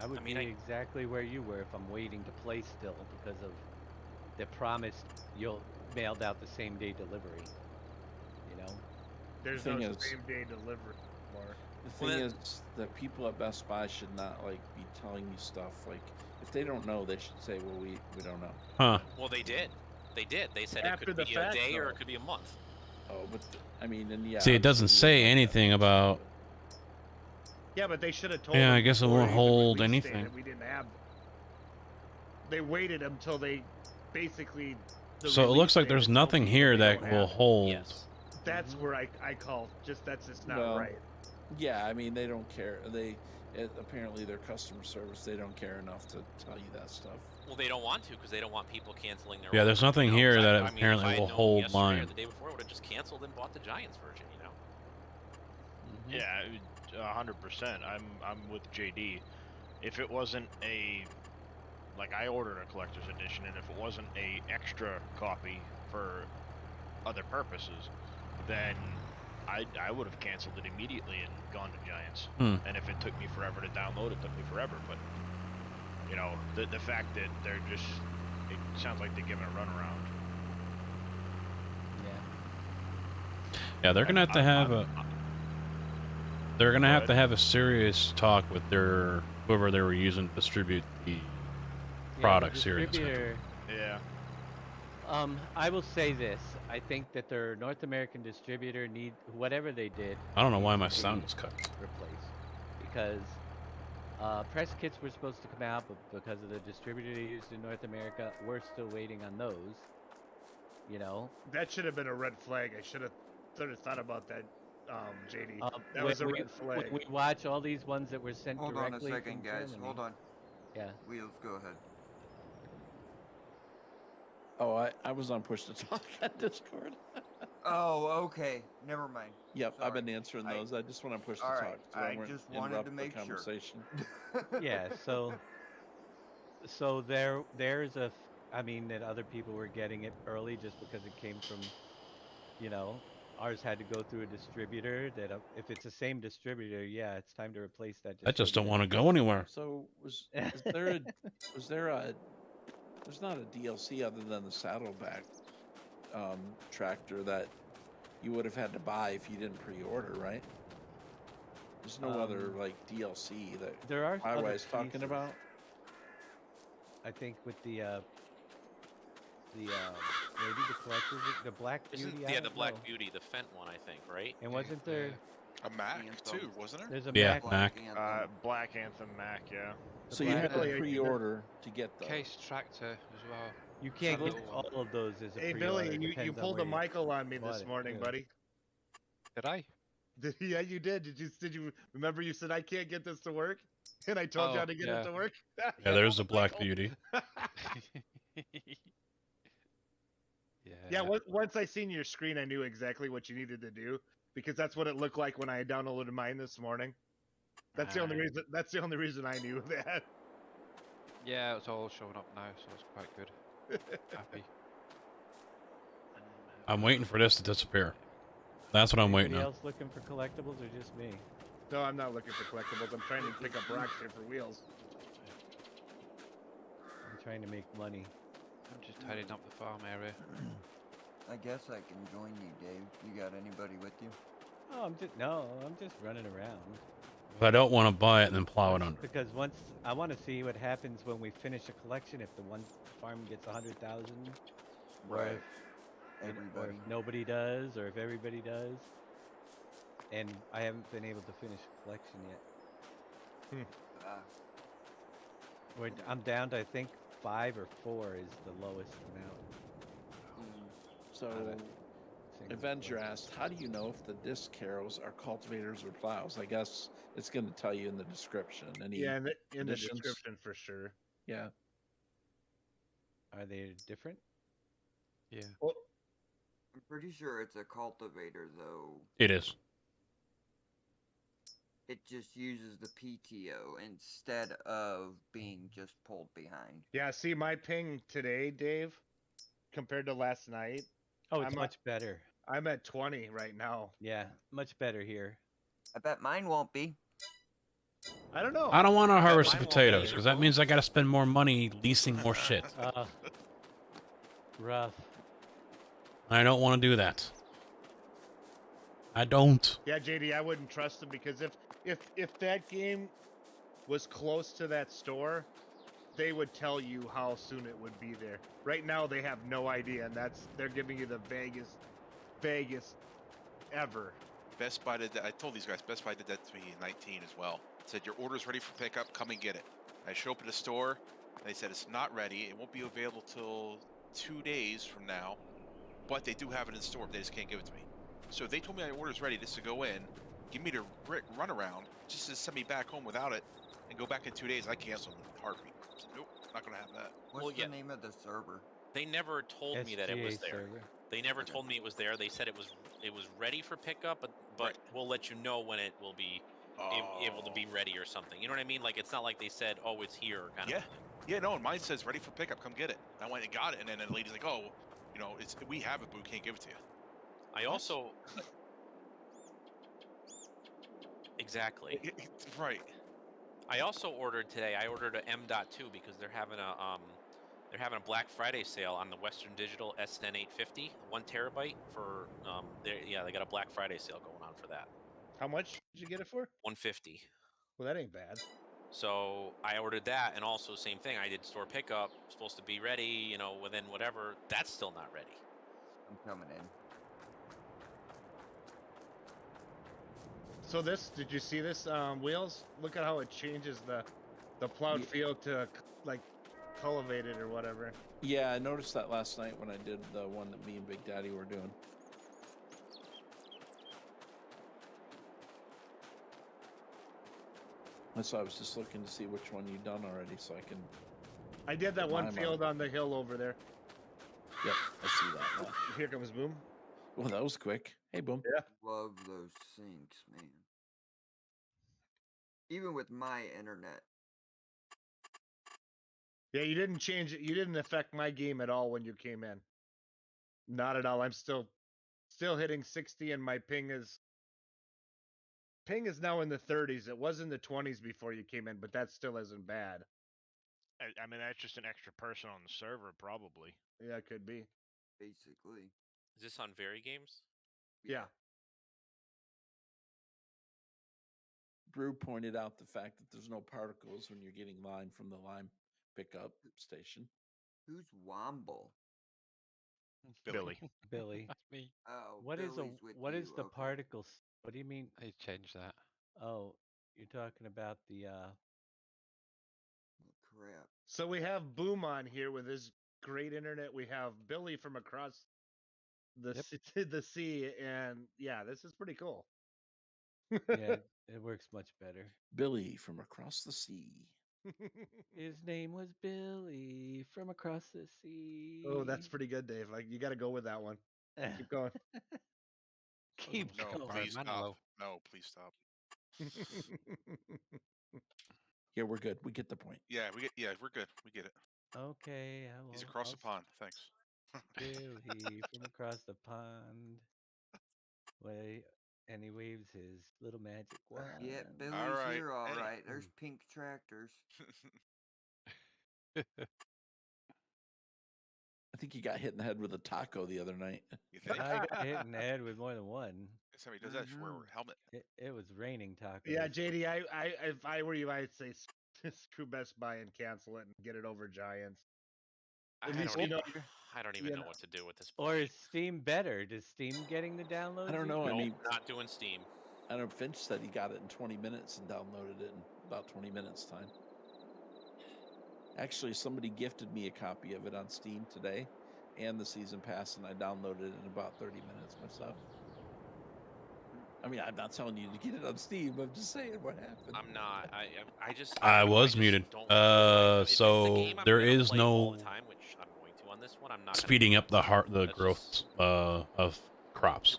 I would be exactly where you were if I'm waiting to play still because of the promise you'll mailed out the same day delivery. You know? There's no same day delivery anymore. The thing is that people at Best Buy should not be telling you stuff. Like if they don't know, they should say, "Well, we don't know." Huh? Well, they did. They did. They said it After could the be fact, a day or though. it could be a month. Oh, but I mean, and yeah. See, it doesn't obviously we say want that anything much, about. Yeah, but they should have told Yeah, them I guess it before won't even hold release date anything. that we didn't have. They waited until they basically. The So it release looks like date there's to tell nothing people here they that don't will have it. hold. Yes. That's where I call that's just not Well, right. Yeah, I mean, they don't care. Apparently their customer service, they don't care enough to tell you that stuff. Well, they don't want to because they don't want people canceling their. Yeah, there's orders, nothing you know, here 'cause that I mean, if apparently I had will known hold yesterday or line. the day before, I would have just canceled and bought the Giants version. You know. Yeah, 100%. I'm with JD. If it wasn't like I ordered a collector's edition, and if it wasn't a extra copy for other purposes, then I would have canceled it immediately and gone to Giants. And if it took me forever to download, it took me forever. But you know, the fact that they're just, it sounds like they're giving a runaround. Yeah, they're gonna have to have a. They're gonna have to have a serious talk with their whoever they were using to distribute the products here in this country. distributor, Yeah. I will say this. I think that their North American distributor whatever they did. I don't know why my needs to sound be is cut. Replaced because press kits were supposed to come out, but because of the distributor they used in North America, we're still waiting on those. You know. That should have been a red flag. I should have thought about that, JD. That was a red flag. We watch all these ones that were sent Hold on a directly second, from guys. Germany. Hold on. Yeah. Wheels, go ahead. Oh, I was on push to talk on Discord. Oh, okay. Never mind. Yep, Sorry. I've been answering those. I just want to push to All talk. right, So I weren't just wanted interrupt to the make sure. conversation. Yeah, so there's a I mean that other people were getting it early just because it came from, you know, ours had to go through a distributor that if it's the same distributor, yeah, it's time to replace that distributor. I just don't want to go anywhere. So was there there's not a DLC other than the Saddleback tractor that you would have had to buy if you didn't pre-order, right? There's no other like DLC that there are other Highway's talking pieces. about. I think with the maybe the collector's the Black Beauty. Isn't, I yeah, the don't Black know. Beauty, the Fent one, I think, right? And wasn't there? A Mac too, wasn't there? There's a Yeah, Mac. Mac. Black Anthem Mac, yeah. The So you Black had to Beauty. pre-order to get those. Case tractor as well. You can't So get those- all of those as a Hey, pre-order. Billy, you Depends on pulled where a you Michael on me bought this it, morning, too. buddy. Did I? Yeah, you did. Did you remember you said I can't get this to work? And I told you how to get it to work? Yeah, there's the Black Beauty. Yeah, once I seen your screen, I knew exactly what you needed to do because that's what it looked like when I downloaded mine this morning. That's the only reason. That's the only reason I knew that. Yeah, it's all showing up now, so it's quite good. Happy. I'm waiting for this to disappear. That's what I'm waiting Anybody on. else looking for collectibles or just me? No, I'm not looking for collectibles. I'm trying to pick up rocks here for wheels. I'm trying to make money. I'm just tidying up the farm area. I guess I can join you, Dave. You got anybody with you? Oh, I'm just running around. But I don't want to buy it and then plow it under. Because once I want to see what happens when we finish a collection. If the one farm gets 100,000, or Right. or Everybody. if nobody does, or if everybody does. And I haven't been able to finish a collection yet. I'm down to I think 5 or 4 is the lowest amount. So, single Avenger asked, how do you know if the disc harrows are cultivators or plows? I guess it's going to tell you in the description. Any Yeah, in the additions? description for sure. Yeah. Are they different? Yeah. Well, I'm pretty sure it's a cultivator, though. It is. It just uses the PTO instead of being just pulled behind. yeah. See my ping today, Dave, compared to last night. Oh, it's I'm much better. I'm at 20 right now. Yeah, much better here. I bet mine won't be. I don't know. I don't want to harvest the mine won't potatoes be. because that means I got to spend more money leasing more shit. Rough. I don't want to do that. I don't. Yeah, JD, I wouldn't trust them because if that game was close to that store, they would tell you how soon it would be there. Right now they have no idea, and they're giving you the vaguest ever. Best Buy did that. I told these guys Best Buy did that to me in 19 as well. Said your order's ready for pickup. Come and get it. I show up at the store. They said it's not ready. It won't be available till 2 days from now, but they do have it in store. They just can't give it to me. So they told me my order's ready just to go in, give me the run around, just to send me back home without it, and go back in 2 days. I canceled the heartbeat. So, nope, not gonna have that. What's the name of the server? They never told me that it was SGA there. server. They never told me it was there. They said it was ready for pickup, but we'll let you know when it will be able to be ready or something. You know what I mean? Like it's not like they said, "Oh, it's here." Kind of. Yeah, no, mine says ready for pickup. Come get it. I went and got it, and then the lady's like, "Oh, you know, we have it, but we can't give it to you." I also exactly right. I also ordered today. I ordered a M.2 because they're having a Black Friday sale on the Western Digital S10 850, 1 terabyte for they got a Black Friday sale going on for that. How much did you get it for? 150. Well, that ain't bad. So I ordered that, and also same thing. I did store pickup, supposed to be ready, you know, within whatever. That's still not ready. I'm coming in. So did you see this, Wheels? Look at how it changes the plowed field to like cultivated or whatever. Yeah, I noticed that last night when I did the one that me and Big Daddy were doing. That's why I was just looking to see which one you'd done already, so I can. I did that one field on the hill over there. Yep, I see that now. Here comes Boom. Well, that was quick. Hey, Boom. Yeah. Love those sinks, man. Even with my internet. Yeah, you didn't change it. You didn't affect my game at all when you came in. Not at all. I'm still hitting 60, and my ping is now in the 30s. It was in the 20s before you came in, but that still isn't bad. I mean, that's just an extra person on the server, probably. Yeah, it could be. Basically. Is this on Very Games? Yeah. Brew pointed out the fact that there's no particles when you're getting lime from the lime pickup station. Who's Womble? Billy. Billy. me. Oh, What is Billy's with what you. is the Okay. particles? What do you mean? I changed that. Oh, you're talking about the Crap. So we have Boom on here with his great internet. We have Billy from across the sea, and yeah, this is pretty cool. yeah, it works much better. Billy from across the sea. His name was Billy from across the sea. Oh, that's pretty good, Dave. Like you got to go with that one. Keep going. Keep No, going. please stop. No, please stop. Yeah, we're good. We get the point. Yeah, we're good. We get it. Okay, He's across the pond. Thanks. Billy from across the pond. And he waves his little magic wand. Yeah, Billy's right. here all Hey. right. There's pink tractors. I think you got hit in the head with a taco the other night. You think? I got hit in the head with more than one. Somebody does that, should wear a helmet. It was raining tacos. Yeah, JD, if I were you, I'd say screw Best Buy and cancel it and get it over Giants. I don't even know what to do at this point. Or is Steam better? Does Steam getting the downloads? I don't know. Nope, I mean, not doing Steam. I know Finch said he got it in 20 minutes and downloaded it in about 20 minutes time. Actually, somebody gifted me a copy of it on Steam today and the season pass, and I downloaded it in about 30 minutes myself. I mean, I'm not telling you to get it on Steam. I'm just saying what happened. I'm not. I was muted. So there is no I'm going to on this one. I'm not speeding up the growth of crops.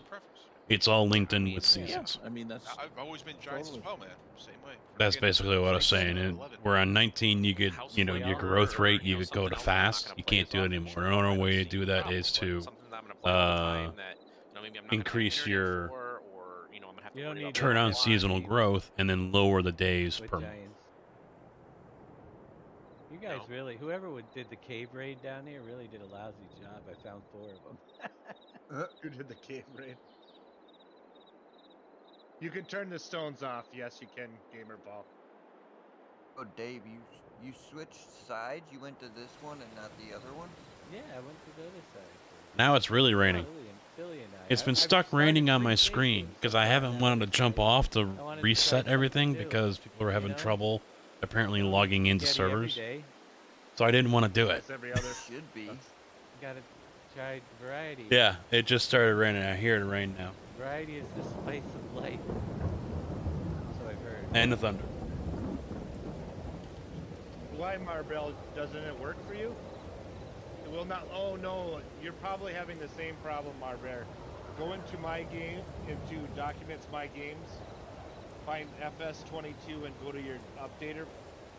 It's all linked in with seasons. I mean, that's. I've always been Giants as well, man. Same way. That's basically what I was saying. And where on 19 you could, your growth rate, you could go to fast. You can't do it anymore. The only way to do that is to increase your turn on seasonal growth and then lower the days per month. You guys really, whoever did the cave raid down here really did a lousy job. I found 4 of them. Who did the cave raid? You can turn the stones off. Yes, you can, Gamer Paul. Oh, Dave, you You switched sides? You went to this one and not the other one? Yeah, I went to the other side. Now it's really raining. Billy and I. It's been I've stuck started raining on my 3 screen stations because so I far haven't now. wanted to jump off to I wanted to try reset something everything new, because people are having you know? trouble apparently logging into Spaghetti every servers. day. So I didn't want to do it. That's every other. Should be. Gotta try variety. Yeah, it just started raining. I hear it rain now. Variety is the spice of life. So I've heard. And the thunder. Why, Marbell, doesn't it work for you? It will not. Oh no, you're probably having the same problem, Marbear. Go into my game, into Documents, My Games, find FS22 and go to your updater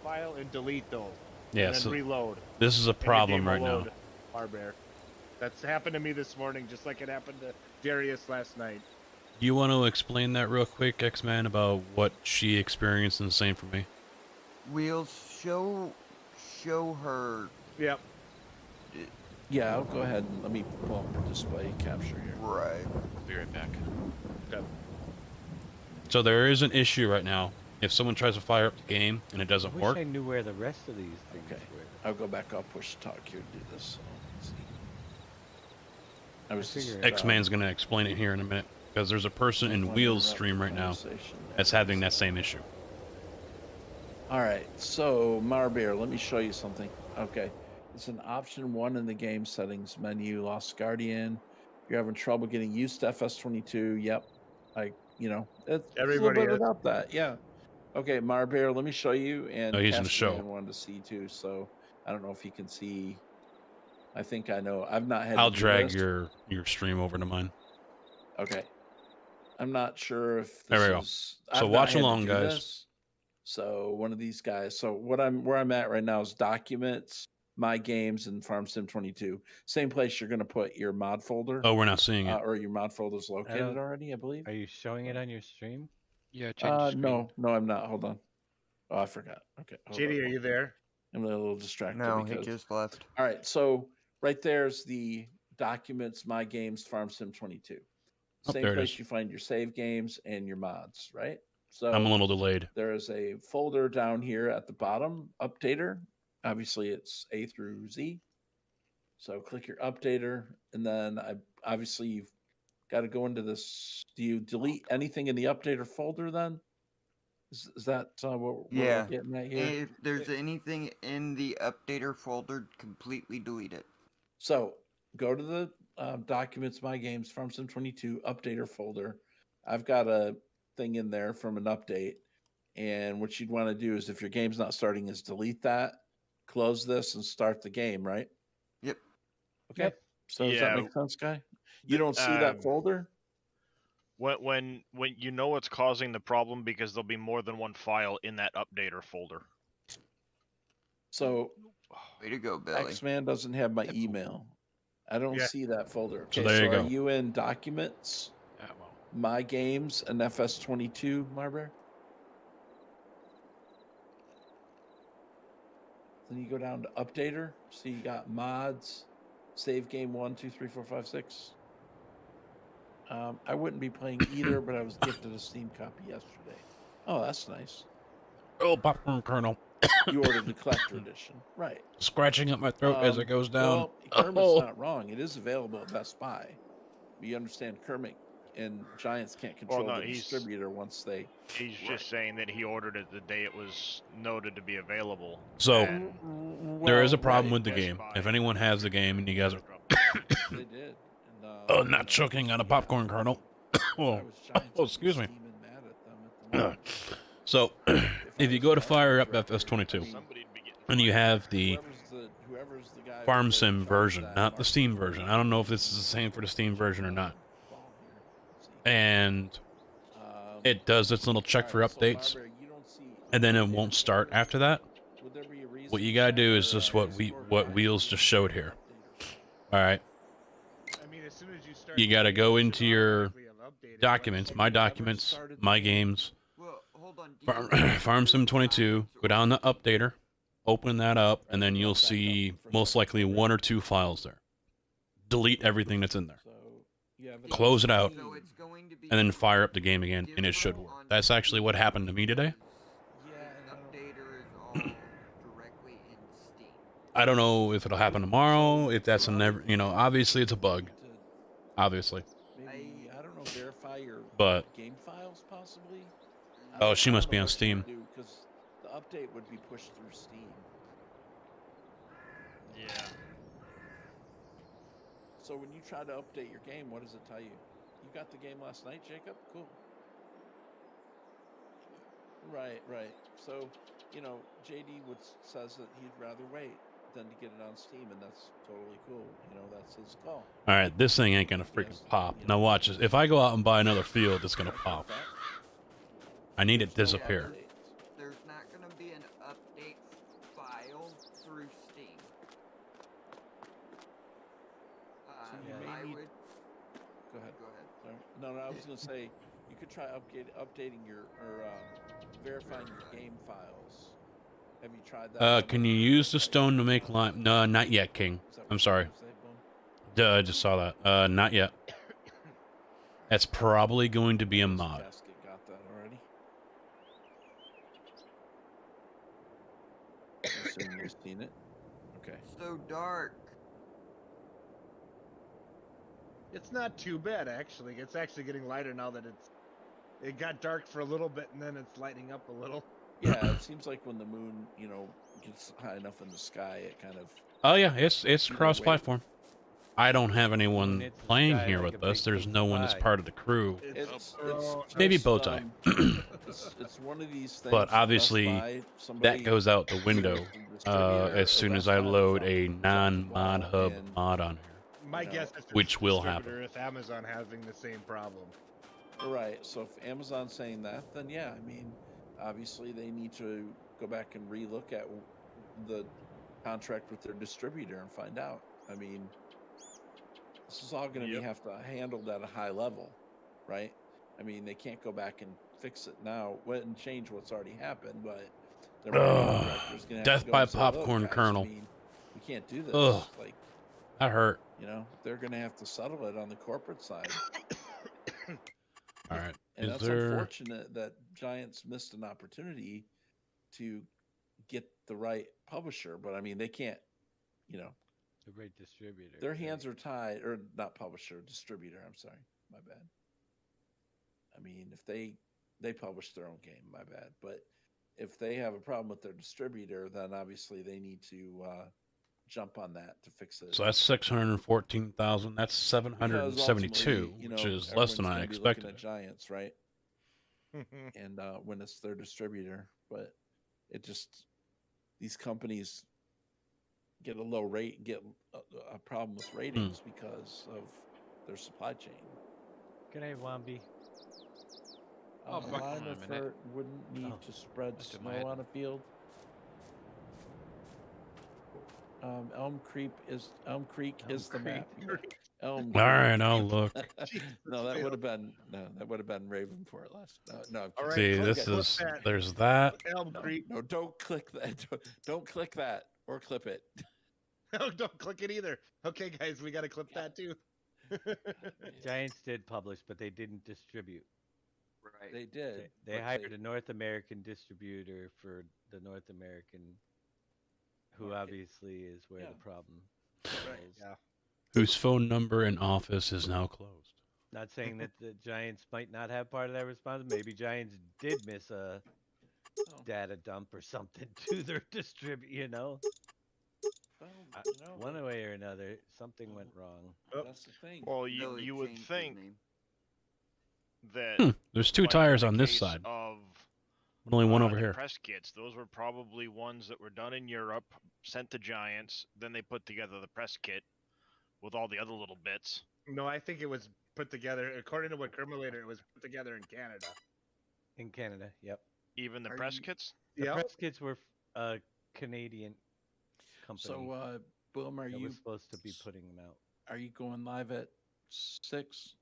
file and delete those. Yeah, and then so reload. this is a And your problem game will right now. load, Marbear. That's happened to me this morning, just like it happened to Darius last night. Do you want to explain that real quick, X-Man, about what she experienced and the same for me? Wheels, show her. Yep. Yeah, I'll go ahead and let me pull up the display capture here. Right. Be right back. Okay. So there is an issue right now. If someone tries to fire up the game and it doesn't I wish work, I knew where the rest of these things Okay. were. I'll go back. I'll push talk here to do this. So let's see. I was just, figured it out. X-Man's going to explain it here in a minute because there's a person in Wheels stream right now that's having that same issue. All right, so Marbear, let me show you something. Okay, it's an option 1 in the game settings menu. Lost Guardian. You're having trouble getting used to FS22. Yep, it's Everybody a little bit is. without that. Yeah. Okay, Marbear, let me show you. And Oh, he's in the Cassian show. wanted to see too, so I don't know if he can see. I think I know. I've not had. I'll to do drag this. your stream over to mine. Okay. I'm not sure if There this we go. is. So I've not watch had to along, do guys. this. So one of these guys. So where I'm at right now is Documents, My Games, and Farm Sim 22. Same place you're going to put your mod folder. Oh, we're not seeing it. Or your mod folder is located already, I believe. Are you showing it on your stream? Yeah, change the screen. No, I'm not. Hold on. Oh, I forgot. Okay. hold JD, on. are you there? I'm a little distracted. No, he because... just left. All right. So right there's the Documents, My Games, Farm Sim 22. Oh, Same there it place is. you find your save games and your mods, right? So I'm a little delayed. there is a folder down here at the bottom, Updater. Obviously, it's A through Z. So click your Updater, and then obviously you've got to go into this. Do you delete anything in the Updater folder then? Is that what we're getting at here? If there's anything in the updater folder, completely delete it. So go to the Documents, My Games, Farm Sim 22 Updater folder. I've got a thing in there from an update. And what you'd want to do is if your game's not starting is delete that, close this, and start the game, right? Yep. Okay. Yep. So does that make sense, Guy? You don't see that folder? When you know what's causing the problem because there'll be more than one file in that updater folder. So way to go, Billy. X-Man doesn't have my email. I don't see that folder. Okay, So there you are go. you in Documents, My Games, and FS22, Marbury? Then you go down to Updater. So you got mods, save game 1, 2, 3, 4, 5, 6. I wouldn't be playing either, but I was gifted a Steam copy yesterday. Oh, that's nice. Oh, popcorn kernel. You ordered the collector edition, right? Scratching up my throat as it goes down. Well, Kermit's not wrong. It is available at Best Buy. But you understand, Kermit and Giants can't control the distributor once they. He's just saying that he ordered it the day it was noted to be available. So and there is a problem right, with the Best game. Buy. If anyone has the game and you guys are They did. oh, not choking on a popcorn kernel. Oh, excuse me. So if you go to fire up FS22 and you have the Farm Sim version, not the Steam version. I don't know if this is the same for the Steam version or not. And it does its little check for updates, and then it won't start after that. What you gotta do is just what Wheels just showed here. All right. You gotta go into your documents, My Documents, My Games, Farm Sim 22. Go down to Updater, open that up, and then you'll see most likely 1 or 2 files there. Delete everything that's in there. Close it out, and then fire up the game again, and it should work. That's actually what happened to me today. I don't know if it'll happen tomorrow. If that's a never, obviously it's a bug. Obviously. Maybe I don't know. Verify your But game files, possibly. oh, she must be on Steam. Because the update would be pushed through Steam. Yeah. So when you try to update your game, what does it tell you? You got the game last night, Jacob? Cool. Right. So, JD says that he'd rather wait than to get it on Steam, and that's totally cool. That's his call. All right, this thing ain't gonna freaking pop. Now watch this. If I go out and buy another field, it's gonna pop. I need it to disappear. There's not going to be an update file through Steam. I would. Go ahead. Sorry. No, I was going to say you could try updating your or verifying your game files. Have you tried that? Can you use the stone to make lime? No, not yet, King. I'm sorry. Duh, I just saw that. Not yet. That's probably going to be a mod. Got that already. Assuming you've seen it. Okay. So dark. It's not too bad, actually. It's actually getting lighter now that it got dark for a little bit and then it's lightening up a little. Yeah, it seems like when the moon, gets high enough in the sky, it kind of. Oh yeah, it's cross-platform. I don't have anyone playing here with us. There's no one that's part of the crew. It's Maybe just, Bowtie. it's one of these things. But obviously, that goes out the window as soon as I load a non-mod hub mod on here. My guess is which will happen. If Amazon having the same problem. Right. So if Amazon's saying that, then yeah, obviously they need to go back and relook at the contract with their distributor and find out. This is all going to be have to handled at a high level, right? They can't go back and fix it now and change what's already happened, but death by popcorn kernel. We can't do this. Ugh. That hurt. They're going to have to settle it on the corporate side. All right. And that's unfortunate that Giants missed an opportunity to get the right publisher, but they can't, The right distributor. Their hands are tied, or not publisher, distributor. I'm sorry, my bad. If they publish their own game, my bad. But if they have a problem with their distributor, then obviously they need to jump on that to fix it. So that's 614,000. That's 772, which is less than I expected. At Giants, right? And when it's their distributor, but it just these companies get a low rate, get a problem with ratings because of their supply chain. Good day, Wambi. A line of fur wouldn't need to spread snow on a field. Elm Creek is the map. Elm. All right, I'll look. No, that would have been Raven for it last. No. All right, see, there's that. Elm Creek. No, don't click that. Don't click that or clip it. No, don't click it either. Okay, guys, we got to clip that too. Giants did publish, but they didn't distribute. Right. They did. They hired a North American distributor for the North American, who obviously is where the problem is. Yeah. Whose phone number and office is now closed. Not saying that the Giants might not have part of that responsibility. Maybe Giants did miss a data dump or something to their distributor, one way or another, something went wrong. That's the thing. Well, you would think that there's two tires on this side. But only one over the here. Press kits, those were probably ones that were done in Europe, sent to Giants, then they put together the press kit with all the other little bits. No, I think it was put together, according to what Kermalator, it was put together in Canada. In Canada, yep. Even the press kits? The press kits were Canadian company. So, Boom, are you supposed to be putting them out? Are you going live at 6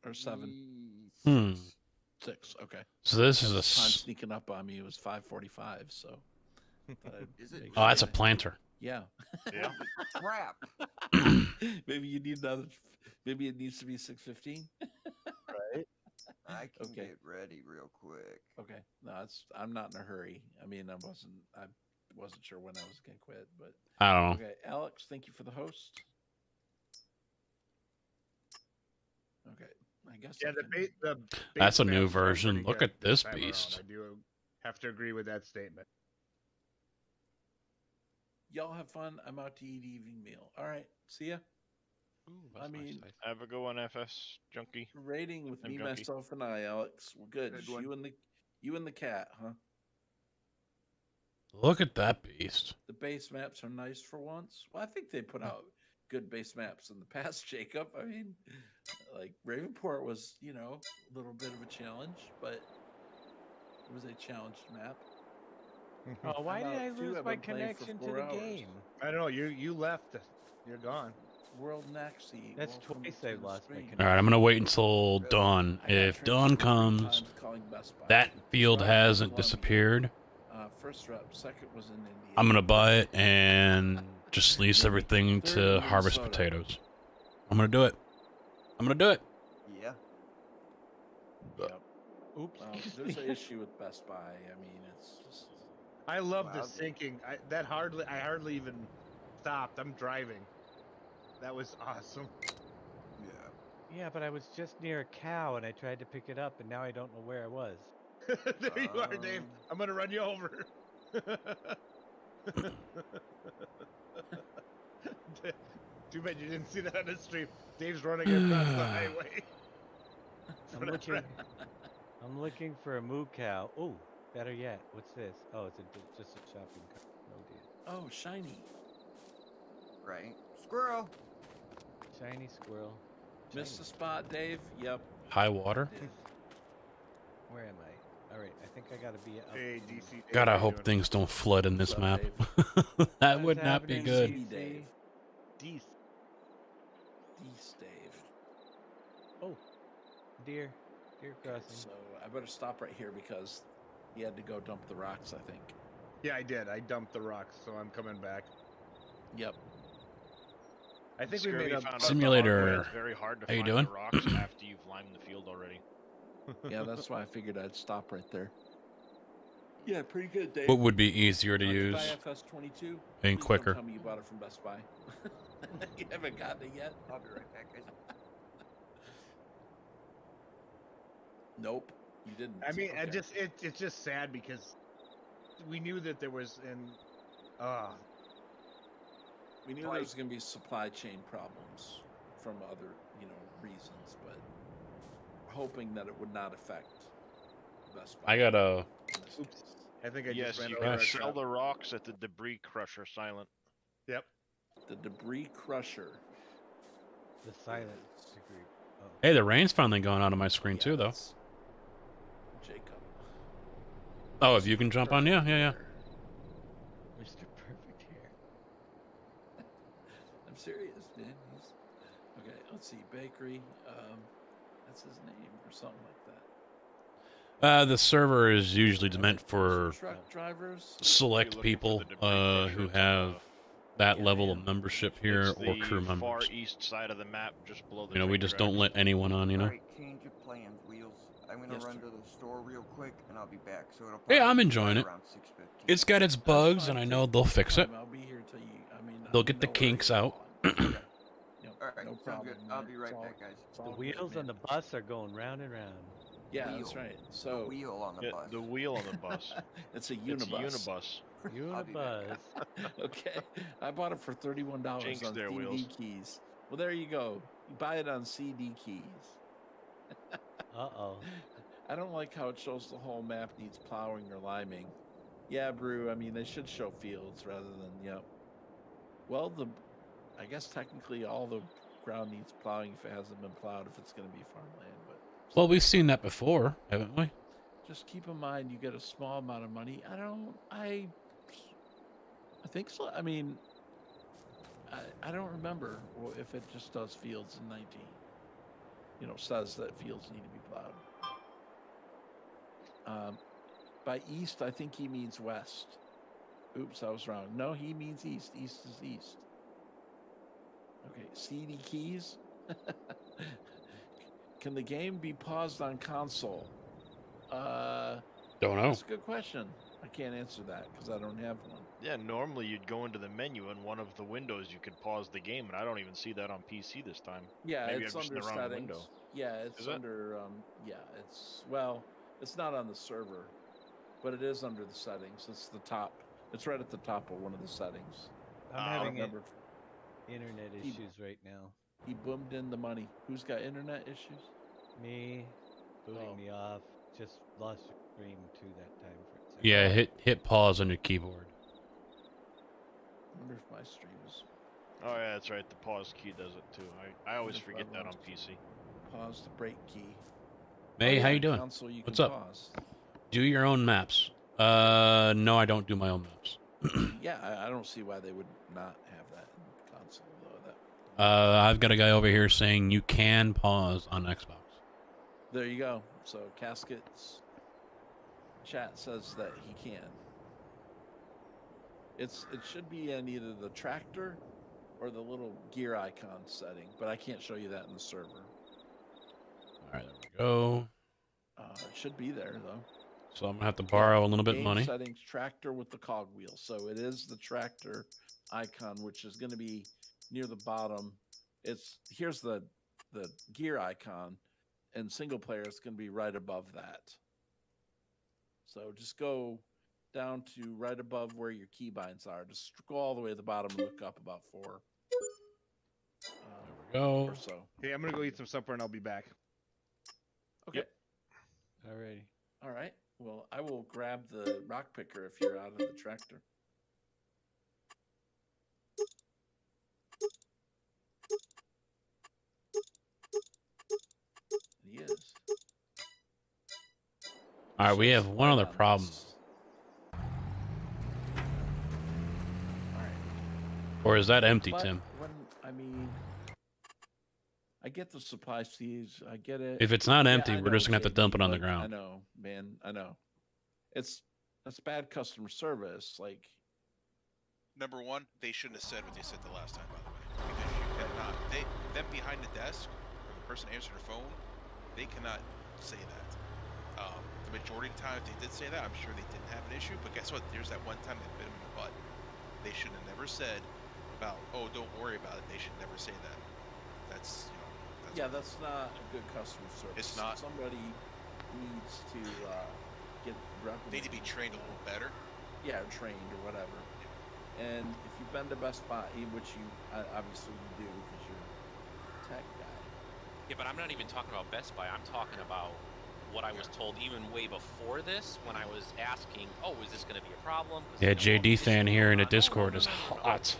or 7? 6. Okay. So this is time a sneaking up on me. It was 5:45. So. Is it? Oh, that's a planter. Yeah. Yeah. Crap. Maybe you need another. Maybe it needs to be 6:15. Right. I can get ready real quick. Okay. No, I'm not in a hurry. I wasn't sure when I was gonna quit, but I don't know. okay, Alex, thank you for the host. Okay, I guess Yeah, I can- the That's a base new maps are version. pretty Look good at this time around. beast. I do have to agree with that statement. Y'all have fun. I'm out to eat evening meal. All right, see ya. I mean, Have a good one, FS Junkie. rating with I'm me, junkie. myself, and I, Alex. We're good. Good Just one. you and the cat, huh? Look at that beast. The base maps are nice for once. Well, I think they put out good base maps in the past, Jacob. I mean, like Ravenport was, a little bit of a challenge, but it was a challenged map. Oh, why I'm did out I too. lose I've my been playing for connection to 4 the hours. game? I don't know. You left. You're gone. World Naxi. That's welcome twice to I've the lost my stream. connection. All right, I'm gonna wait until dawn. I got If transferred dawn 3 comes, times calling Best Buy. that field Truck hasn't Columbia. disappeared. First rep, second was in India. I'm gonna buy it and just lease everything Third to in harvest Minnesota. potatoes. I'm gonna do it. I'm gonna do it. Yeah. Yep. Oops. There's an issue with Best Buy. I mean, it's just. I love the Wow, dude. syncing. I hardly even stopped. I'm driving. That was awesome. Yeah. Yeah, but I was just near a cow and I tried to pick it up and now I don't know where I was. There you are, Dave. I'm gonna run you over. Too bad you didn't see that on the stream. Dave's running across the highway. I'm looking for a moo cow. Oh, better yet, what's this? Oh, it's just a shopping cart. Oh dear. Oh, shiny. Right. Squirrel. Shiny squirrel. Missed the spot, Dave. Yep. High water. Where am I? All right, I think I gotta be up. Hey, DC. God, I hope things don't flood in this map. That would not be good. Dave. Deece. Dave. Oh, deer crossing. So I better stop right here because he had to go dump the rocks, I think. Yeah, I did. I dumped the rocks, so I'm coming back. Yep. I think we made a Simulator. It's very hard to How you find doing? the rocks after you've limed the field already. Yeah, that's why I figured I'd stop right there. Yeah, pretty good, Dave. What would be easier to Did you use buy FS22? and Please don't quicker? tell me you bought it from Best Buy. You haven't gotten it yet? I'll be right back, guys. Nope, you didn't. I mean, Okay. it's just sad because we knew that there was We knew there was going to be supply chain problems from other, reasons, but hoping that it would not affect Best Buy. I got a. Oops. I think I Yes, just ran you over can a sell truck. the rocks at the debris crusher silent. Yep. The debris crusher. The silent degree. Oh. Hey, the rain's finally going on my screen too, though. Jacob. Oh, if you can jump on, yeah. Mr. Perfect here. I'm serious, dude. Okay, let's see. Bakery. That's his name or something like that. The server is usually meant for Truck drivers. select people who have that level of membership here It's or the crew members. far east side of the map, just below the. We train just tracks. don't let anyone on, Alright, change of plans, Wheels. I'm gonna Yes, run sir. to the store real quick and I'll be back. So it'll Yeah, probably I'm be enjoying right it. around 6:15. It's got its bugs, and I know they'll fix it. I'll be here till you. They'll get the kinks out. Alright, No sounds problem, good. I'll man. be right It's all- back, guys. it's The all good, wheels on man. the bus are going round and round. Yeah, Wheel. that's right. The So wheel on the Yeah, bus. the wheel on the bus. it's a It's a unibus. unibus. I'll be back. Unibus. Okay, I bought it for $31 Jinx on there, CD Wheels. keys. Well, there you go. You buy it on CD keys. Uh-oh. I don't like how it shows the whole map needs plowing or liming. Yeah, Brew. I mean, they should show fields rather than yep. Well, I guess technically all the ground needs plowing if it hasn't been plowed. If it's going to be farmland, but Well, we've seen that before, haven't we? just keep in mind you get a small amount of money. I think so. I mean, I don't remember if it just does fields in 19. Says that fields need to be plowed. By east, I think he means west. Oops, I was wrong. No, he means east. East is east. Okay, CD keys. Can the game be paused on console? Don't know. That's a good question. I can't answer that because I don't have one. Yeah, normally you'd go into the menu and one of the windows you could pause the game, and I don't even see that on PC this time. Yeah, Maybe it's I'm just in under the wrong settings. window. Yeah, it's Is it? under yeah, well, it's not on the server, but it is under the settings. It's the top. It's right at the top of one of the settings. I'm I having remember internet He- issues right now. he boomed in the money. Who's got internet issues? Me, booting Oh. me off. Just lost your stream too that time for a second. Yeah, hit pause on your keyboard. I wonder if my stream is. Oh yeah, that's right. The pause key does it too. I always If I forget that on want to PC. Pause the break key. Hey, Oh, how yeah, you doing? console you What's can up? Pause. Do your own maps. No, I don't do my own maps. Yeah, I don't see why they would not have that in console though. That. I've got a guy over here saying you can pause on Xbox. There you go. So Casket's chat says that he can. It should be in either the tractor or the little gear icon setting, but I can't show you that in the server. All right, there we go. It should be there though. So I'm gonna have to borrow a little bit of Game money. settings, tractor with the cogwheel. So it is the tractor icon, which is going to be near the bottom. Here's the gear icon, and single player is going to be right above that. So just go down to right above where your keybinds are. Just go all the way to the bottom and look up about 4. There we go. Or so. Hey, I'm gonna go eat some supper and I'll be back. Okay. Yep. Alrighty. All right. Well, I will grab the rock picker if you're out of the tractor. He is. All right, we have one other problem. Or is that empty, But Tim? I mean, I get the supply fees. I get it. If it's not Yeah, empty, I we're know, just gonna have to dump it on the like, I ground. know, man. I know. That's bad customer service. Like, Number one, they shouldn't have said what they said the last time, by the way. Because you cannot, them behind the desk, or the person answering their phone, they cannot say that. The majority of the time, if they did say that, I'm sure they didn't have an issue. But guess what? There's that one time they bit them in the butt. They should have never said about, oh, don't worry about it. They should never say that. That's, that's not a good customer service. It's not. Somebody needs to get reprimanded. They need to be trained a little better. Yeah, trained or whatever. And if you've been to Best Buy, which you obviously you do because you're a tech guy. Yeah, but I'm not even talking about Best Buy. I'm talking about what I was told even way before this when I was asking, oh, is this going to be a problem? Yeah, JD fan here in the Discord is hot.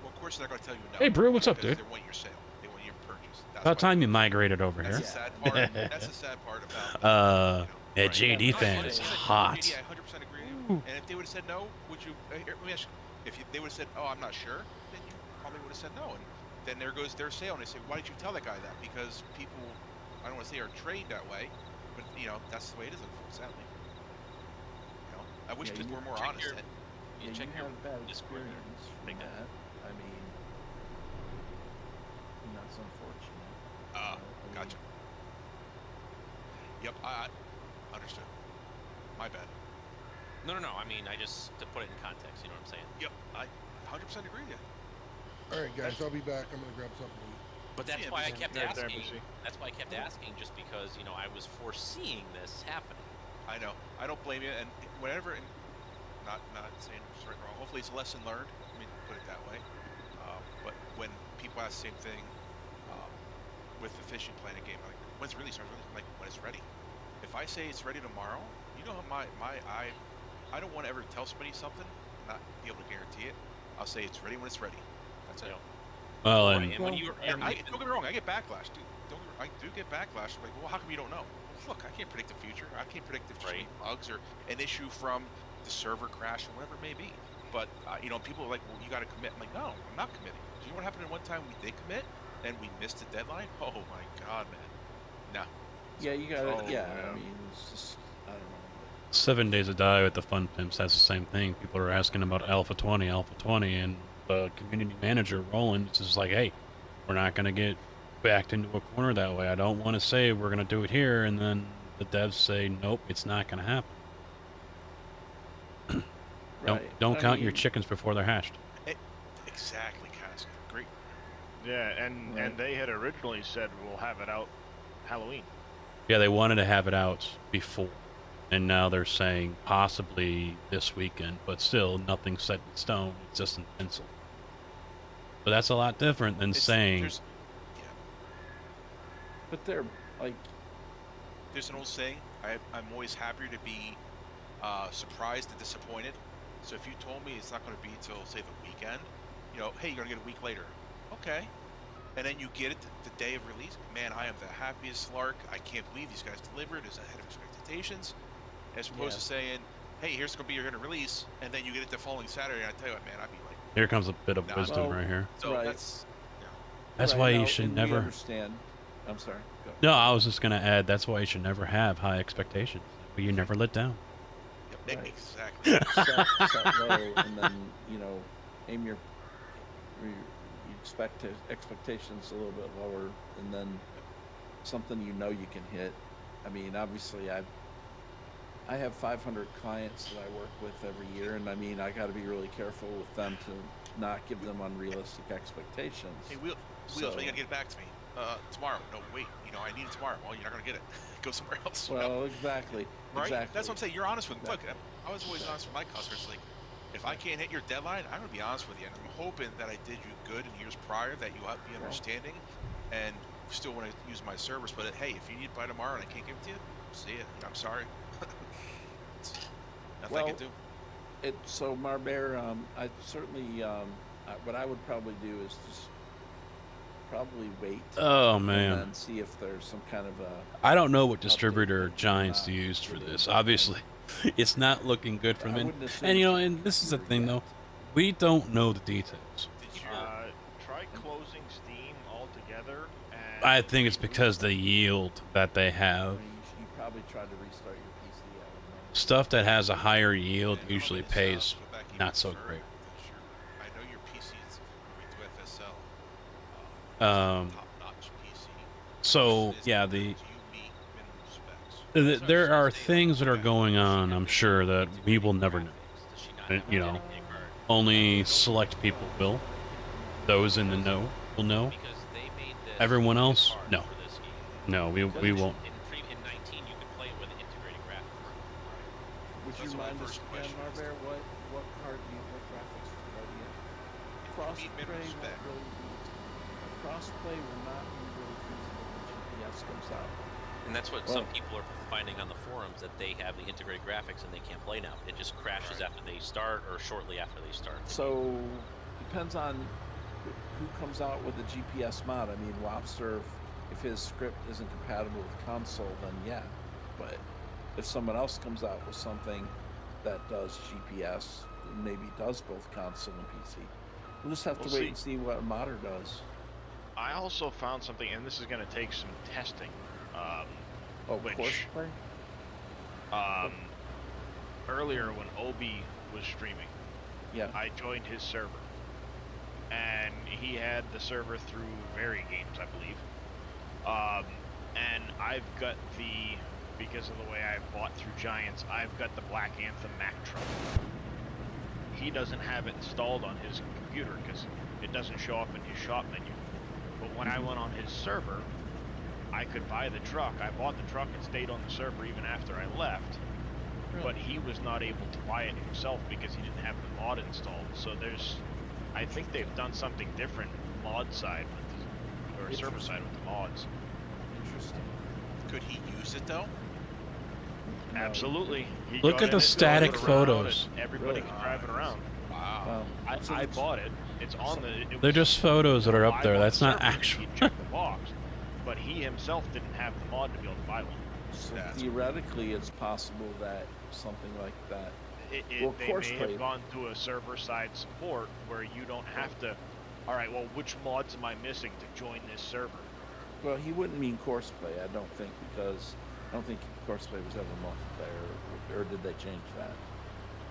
Well, of course they're not going to tell you no. Hey, Brew, what's up, because dude? They want your sale. They want your purchase. That's About why- time you migrated over That's here. the sad part. That's the sad part about. Yeah, JD fan is hot. JD, I 100% agree with you. And if they would have said no, would you? Here, let me ask you. If they would have said, "Oh, I'm not sure," then you probably would have said no. And then there goes their sale, and they say, "Why did you tell that guy that?" Because people, I don't want to say are trained that way, but that's the way it is, unfortunately. I wish people were more honest. You check have your a bad Discord. experience from that. I mean, and that's unfortunate. Gotcha. Yep, I understood. My bad. No. I mean, I just to put it in context. You know what I'm saying? Yep, I 100% agree with you. All right, guys, I'll be back. I'm gonna grab something to eat. But that's Yeah, why I but- kept Right there, asking. BC. That's why I kept asking, just because I was foreseeing this happening. I know. I don't blame you. And whatever, and not saying it's right or wrong. Hopefully, it's a lesson learned. I mean, put it that way. But when people ask the same thing with the fishing plan game, like when's it really starts? Like when it's ready. If I say it's ready tomorrow, you know how I don't want to ever tell somebody something, not be able to guarantee it. I'll say it's ready when it's ready. That's it. Well, Right, and and when you And don't get me wrong, I get backlash, dude. I do get backlash. I'm like, well, how come you don't know? Look, I can't predict the future. I can't predict if there's gonna be bugs or an issue from the server crash or whatever it may be. But people are like, well, you got to commit. I'm like, no, I'm not committing. Do you know what happened in one time we did commit and we missed the deadline? Oh my God, man. No. Yeah, you got it. Oh, Yeah, yeah. I mean, it's just I don't know. 7 Days to Die with the Fun Pimps, that's the same thing. People are asking about Alpha 20, and the community manager, Roland, is just like, hey, we're not going to get backed into a corner that way. I don't want to say we're going to do it here, and then the devs say, nope, it's not going to happen. Don't I count your mean- chickens before they're hatched. Exactly, Cask. Great. Yeah, and they had originally said we'll have it out Halloween. Yeah, they wanted to have it out before, and now they're saying possibly this weekend, but still nothing set in stone. It's just in pencil. But that's a lot different than saying. But they're like, there's an old saying, I'm always happier to be surprised and disappointed. So if you told me it's not going to be till, say, the weekend, you know, hey, you're going to get a week later. Okay. And then you get it the day of release. Man, I am the happiest lark. I can't believe these guys delivered. It's ahead of expectations. As opposed to saying, hey, here's going to be your release, and then you get it the following Saturday, and I tell you what, man, I'd be like... Here comes a bit of wisdom right here. So that's... That's why you should never... understand. I'm sorry. Go. No, I was just going to add, that's why you should never have high expectations. But you never let down. Yep, exactly. set low, and then, you know, aim your expectations a little bit lower, and then something you know you can hit. I mean, obviously, I have 500 clients that I work with every year, and I mean, I got to be really careful with them to not give them unrealistic expectations. Hey, Wheels, you got to get it back to me tomorrow. No, wait, you know, I need it tomorrow. Well, you're not going to get it. Go somewhere else. Well, exactly. Right? Exactly. That's what I'm saying. You're honest with me. Look, I was always honest with my customers. Like, if I can't hit your deadline, I'm going to be honest with you. And I'm hoping that I did you good in years prior, that you have be understanding and still want to use my service. But hey, if you need it by tomorrow and I can't give it to you, see ya. I'm sorry. Nothing I can do. So Marbear, I certainly, what I would probably do is just probably wait. Oh, man. And then see if there's some kind of a... I don't know what distributor Giants used for this. Obviously, it's not looking good for them. And, you know, and this is the thing, though. We don't know the details. Try closing Steam altogether. And I think it's because the yield that they have. You probably try to restart your PC. Stuff that has a higher yield usually pays not so great. I know your PC is going to FSL. Top-notch PC. So, yeah, there are things that are going on, I'm sure, that we will never know. You know, only select people will. Those in the know will know. Everyone else, no. No, we won't. In 19, you could play it with an integrated graphics. Would you mind us again, Marbear? What card do you, what graphics card do you have? Crossplay will not be really feasible when GPS comes out. And that's what some people are finding on the forums, that they have the integrated graphics and they can't play now. It just crashes after they start or shortly after they start. So, depends on who comes out with the GPS mod. I mean, Wobster, if his script isn't compatible with console, then yeah. But if someone else comes out with something that does GPS, maybe does both console and PC, we'll just have to wait and see what a modder does. I also found something, and this is going to take some testing. Courseplay? Earlier when Obi was streaming, yeah, I joined his server, and he had the server through Very Games, I believe. And I've got because of the way I bought through Giants, I've got the Black Anthem Mac truck. He doesn't have it installed on his computer because it doesn't show up in his shop menu. But when I went on his server, I could buy the truck. I bought the truck and stayed on the server even after I left. But he was not able to buy it himself because he didn't have the mod installed. So I think they've done something different mod side or server side with the mods. Interesting. Could he use it though? Absolutely. He Look got at in the it, static drove it around, photos. and everybody can drive it around. Wow. I bought it. It's on the. They're just photos that are up there. That's not actual. He checked the box, but he himself didn't have the mod to be able to buy one. So theoretically, it's possible that something like that. They may have gone to a server-side support where you don't have to. All right. Well, which mods am I missing to join this server? Well, he wouldn't mean Courseplay, I don't think, because I don't think Courseplay was ever multiplayer, or did they change that?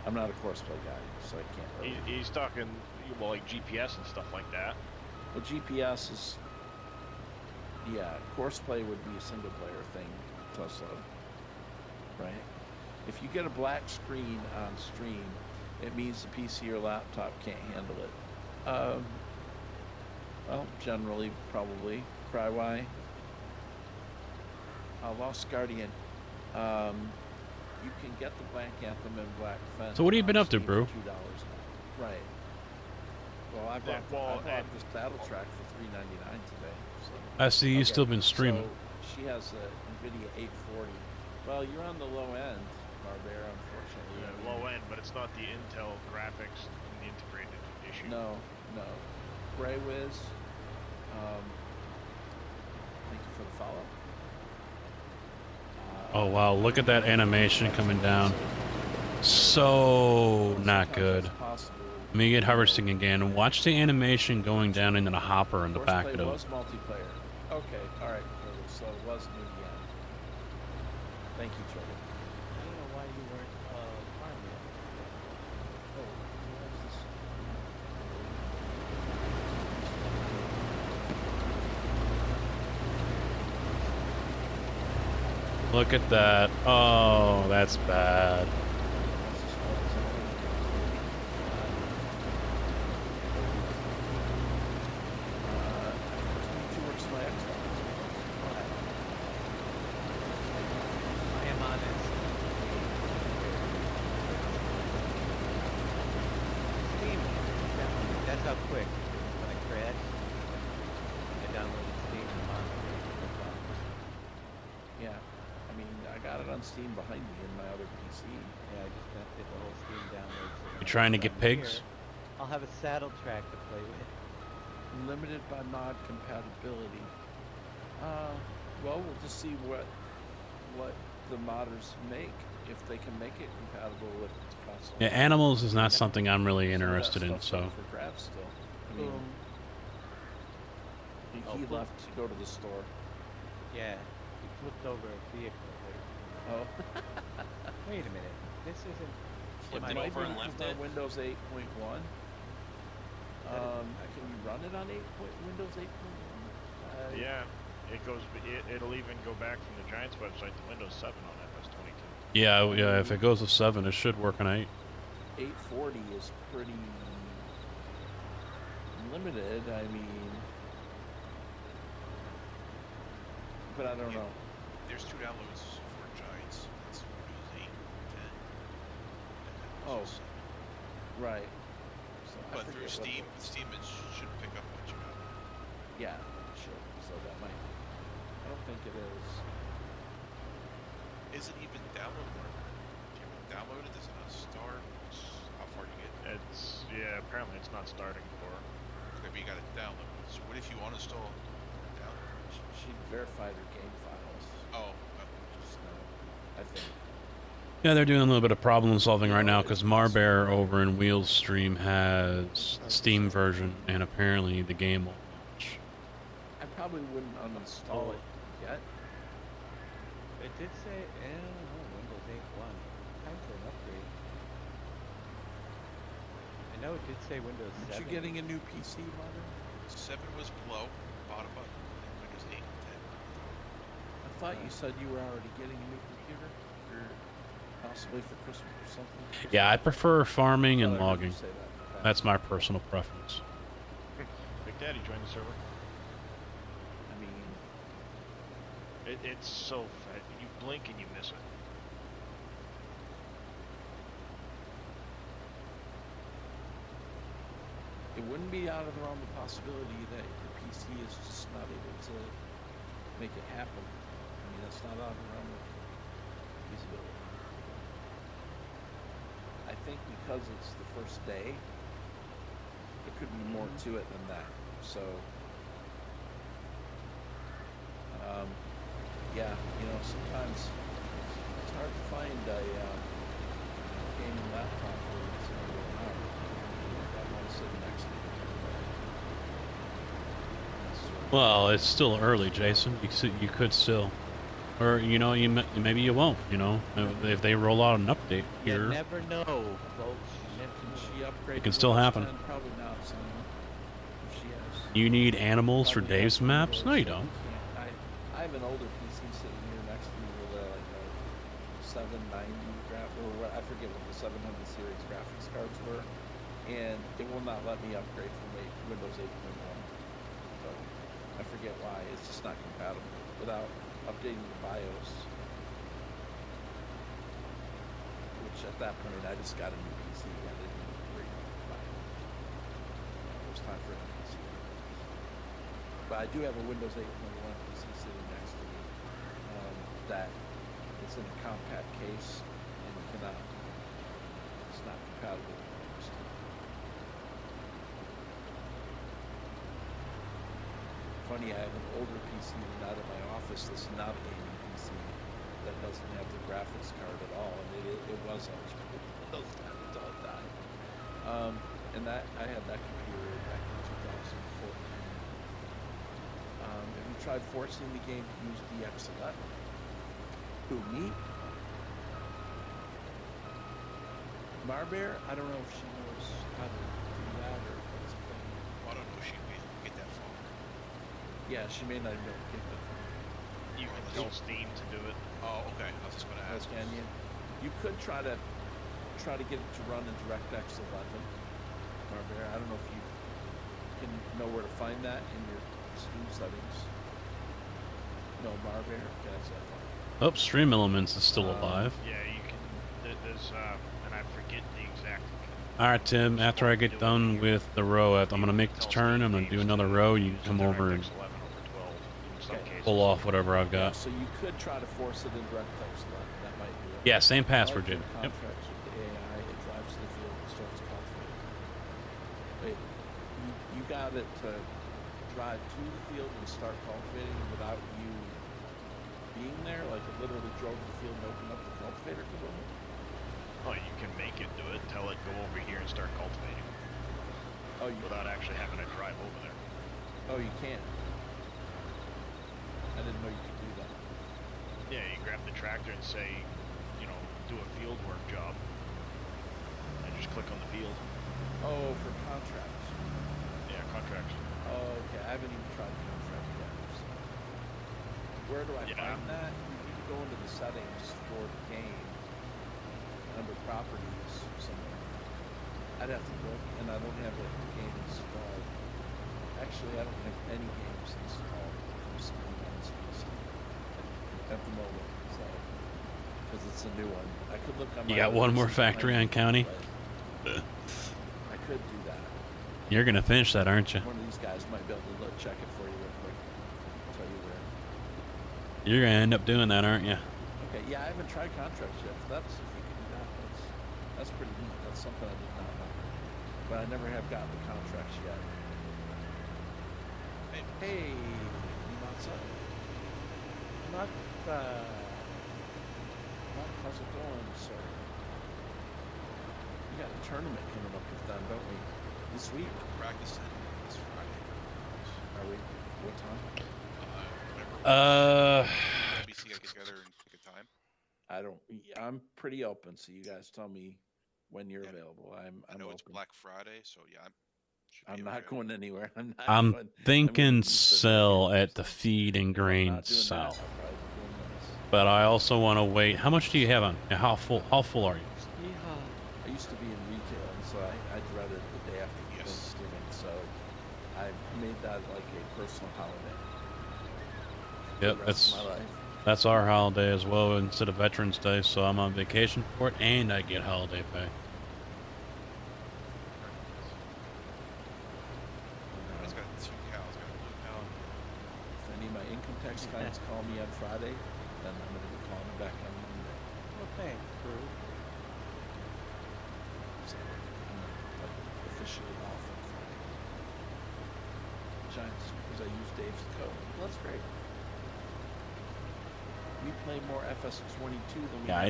I'm not a Courseplay guy, so I can't really... He's talking, well, like GPS and stuff like that. Well, GPS is... Yeah, Courseplay would be a single-player thing, Tesla, right? If you get a black screen on stream, it means the PC or laptop can't handle it. Well, generally, probably. Crywhy. Lost Guardian. You can get the Black Anthem and Black Fence. So what have you been up to, $2 bro? now. Right. Well, I bought this battle track for $3.99 today. So. I see you've still been streaming. So she has a NVIDIA 840. Well, you're on the low end, Barbera, unfortunately. Yeah, low end, but it's not the Intel graphics in the integrated issue. No. Grey Wiz. Thank you for the follow. Oh wow, look at that animation coming down. So not good. Let me get harvesting again. Watch the animation going down into the hopper in the back of it. Was multiplayer. Okay, alright, so it was near the end. Thank you, Trevor. I don't know why you weren't farming it. Oh, where's this? Look at that. Oh, that's bad. I am on it. Steam. That's how quick. When I crashed, I downloaded Steam and I'm on it. Yeah, I mean, I got it on Steam behind me in my other PC. Yeah, I just did the whole Steam download. So You trying to get when I'm pigs? here, I'll have a saddle track to play with. Limited by mod compatibility. Well, we'll just see what the modders make, if they can make it compatible with the console. Yeah, animals is not something I'm really Some of that interested in, stuff's so. up for grabs still. I mean, he left to go to the store. Yeah, he flipped over a vehicle. Oh. Wait a minute. This isn't. Flipped It it might over be and if left it's it. on Windows 8.1. Can you run it on Windows 8.1? Yeah, it'll even go back from the Giants website to Windows 7 on FS22. Yeah, if it goes to 7, it should work on 8. 840 is pretty limited. I mean, but I don't know. There's 2 downloads for Giants. That's Windows 8, 10. Oh, right. So I But through forget what Steam it should pick up what you got. Yeah, it should. So that might. I don't think it is. Is it even downloadable? Do you download it? Does it not start? How far do you get? Yeah, apparently it's not starting for. Okay, but you got to download it. So what if you uninstall download? She verified her game files. Oh. Just now, I think. Yeah, they're doing a little bit of problem solving right now because Marbear over in Wheels Stream has the Steam version, and apparently the game won't launch. I probably wouldn't uninstall it yet. It did say, I don't know, Windows 8.1. Time for an upgrade. I know it did say Windows 7. Aren't you getting a new PC, Mother? 7 was below, bottom button, and Windows 8 and 10. I thought you said you were already getting a new computer, or possibly for Christmas or something. Yeah, I prefer farming and I heard you logging. say that. That's my personal preference. Big Daddy joined the server. I mean, It's so fat. You blink and you miss it. it wouldn't be out of the realm of possibility that the PC is just not able to make it happen. I mean, that's not out of the realm of feasibility. I think because it's the first day, there could be more to it than that. So, yeah, you know, sometimes it's hard to find a gaming laptop for somebody around that want to sit next to you. Well, it's still early, Jason. You could still, or you know, maybe you won't. You know, if they roll out an update here, You never know, folks. You never Can know. she upgrade it can to still Windows happen. 10? Probably not, son. If she has. You need animals for Probably Dave's has maps? No, you Windows, don't. so I have an older PC sitting here next to me with like a 790 I forget what the 700 series graphics cards were, and it will not let me upgrade from Windows 8.1. So I forget why. It's just not compatible without updating the BIOS. Which at that point I just got a new PC. I didn't worry about the BIOS. It was time for a new PC. But I do have a Windows 8.1 PC sitting next to me. That it's in a compact case and you cannot. It's not compatible with Windows 10. Funny, I have an older PC out of my office that's not a gaming PC that doesn't have the graphics card at all, and it was always Windows 10 until it died. And that I had that computer back in 2014. Have you tried forcing the game to use DX11? Who, me? Marbear? I don't know if she knows how to do that or if that's a thing. Well, I don't know if she may get that far. Yeah, she may not be able to get that far. You can tell Steam to do it. Oh, okay. I was just going to ask. Can you? You could try to get it to run in DirectX 11. Marbear, I don't know if you can know where to find that in your Steam settings. No, Marbear? Okay, that's that far. Oh, Stream Elements is still alive. Yeah, you can. There's and I forget the exact. All right, Tim. After I get done with the row, I'm gonna make this turn. I'm gonna do another row. You can come over and pull off whatever I've got. So you could try to force it in DirectX 11. That might be it. Yeah, same password, Jim. Yep. Contracts with the AI, it drives to the field and starts cultivating. Wait, you got it to drive to the field and start cultivating without you being there? Like it literally drove to the field and opened up the cultivator component? Oh, you can make it do it. Tell it go over here and start cultivating. Oh, without actually having to drive over there. Oh, you can. I didn't know you could do that. Yeah, you grab the tractor and say, you know, do a field work job, and just click on the field. Oh, for contracts. Yeah, contracts. Oh, okay. I haven't even tried contract yet. So. Where do I find that? You need to go into the settings for the game, under properties somewhere. I'd have to look, and I don't have a game installed. Actually, I don't have any games installed from Steam on this PC at the moment, so because it's a new one. I could look on. You got one more factory on county. I could do that. You're gonna finish that, aren't you? One of these guys might be able to check it for you real quick. I'll tell you where. You're gonna end up doing that, aren't you? Okay, yeah, I haven't tried contracts yet. But if you can do that, that's pretty neat. That's something I did not know. But I never have gotten the contracts yet. Hey, Matza. How's it going, sir? We got a tournament coming up with them, don't we? This week? Practicing this Friday. Are we? What time? NBC gotta get together and pick a time. I'm pretty open, so you guys tell me when you're available. I know open. it's Black Friday, so yeah, I'm not going anywhere. I'm thinking sell at the feed and grain south. But I also want to wait. How much do you have on? How full are you? I used to be in retail, and so I dreaded the day after Thanksgiving, so I made that like a personal holiday. Yep, that's our holiday as well instead of Veterans Day, so I'm on vacation for it and I get holiday pay. If any of my income tax clients call me on Friday, then I'm going to be calling them back on Monday. Well, thanks, Bruce. So I'm like officially off on Friday. Giants, because I use Dave's code. Well, that's great. We play more FS22 than we Yeah, have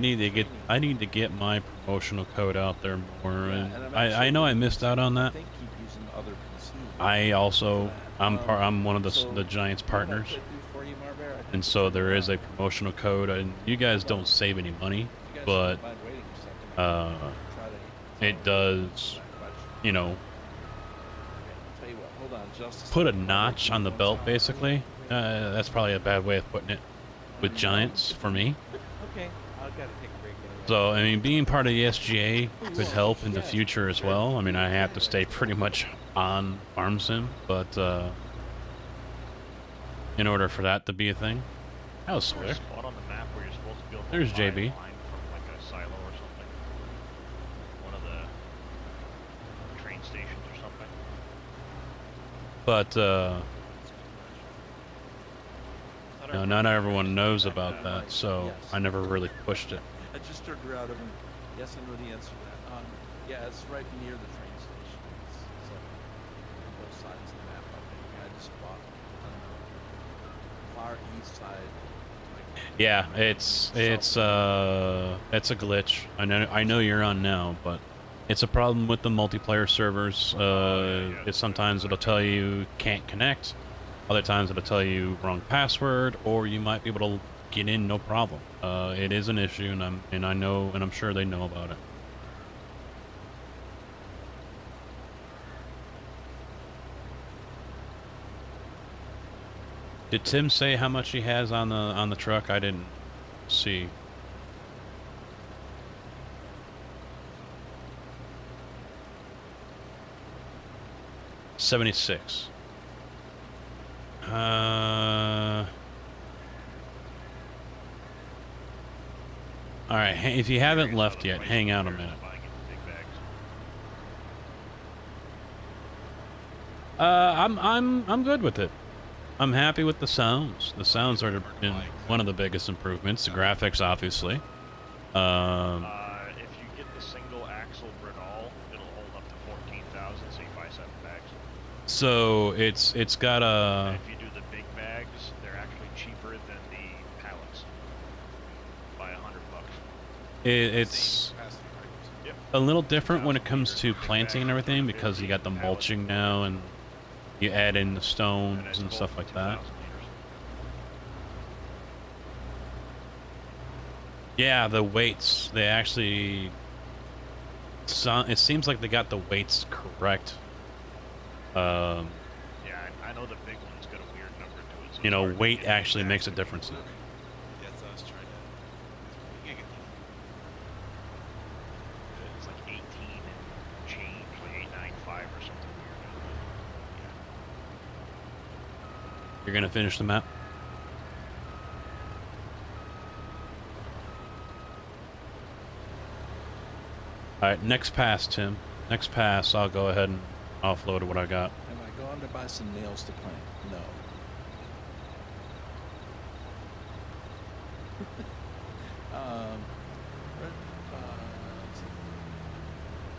I need to get my promotional code out there more, and and I know I missed out on that. I think keep using other PCs. I also I'm one of the Giants partners, and so there is a promotional code, and you guys don't save any money, but it does, you know, Tell you what, hold on, Justice. put a notch on the belt basically. That's probably a bad way of putting it with Giants for me. Okay, I'll gotta take a break anyway. So, I mean, being part of the SGA could help in the future as well. I mean, I have to stay pretty much on Farm Sim, but in order for that to be a thing. That was There's a slick. spot on the map where you're supposed to be able to There's buy a JB. line from like a silo or something. One of the train stations or something. But, no, not everyone knows about that, so I never really pushed it. I just turned around and went, yes, I know the answer to that. Yeah, it's right near the train station. It's like on both sides of the map, I think. I just bought on the far east side. Yeah, it's a glitch. I know you're on now, but it's a problem with the multiplayer servers. It's sometimes it'll tell you can't connect. Other times it'll tell you wrong password, or you might be able to get in no problem. It is an issue, and I'm sure they know about it. Did Tim say how much he has on the truck? I didn't see. $76. All right. If you haven't left yet, hang out a minute. I'm good with it. I'm happy with the sounds. The sounds are been one of the biggest improvements. The graphics, obviously. If you get the single axle Bredal, it'll hold up to 14,000, so you buy 7 bags. So it's got a. And if you do the big bags, they're actually cheaper than the pallets by $100. It's a little different when it comes to planting and everything because you got the mulching now and you add in the stones and stuff like that. Yeah, the weights, they actually... it seems like they got the weights correct. Yeah, I know the big one's got a weird number to it. So You know, weight actually makes a difference. It's like 18 and change, like 895 or something weird. You're gonna finish the map? Alright, next pass, Tim. Next pass, I'll go ahead and offload what I got. Am I going to buy some nails to plant? No.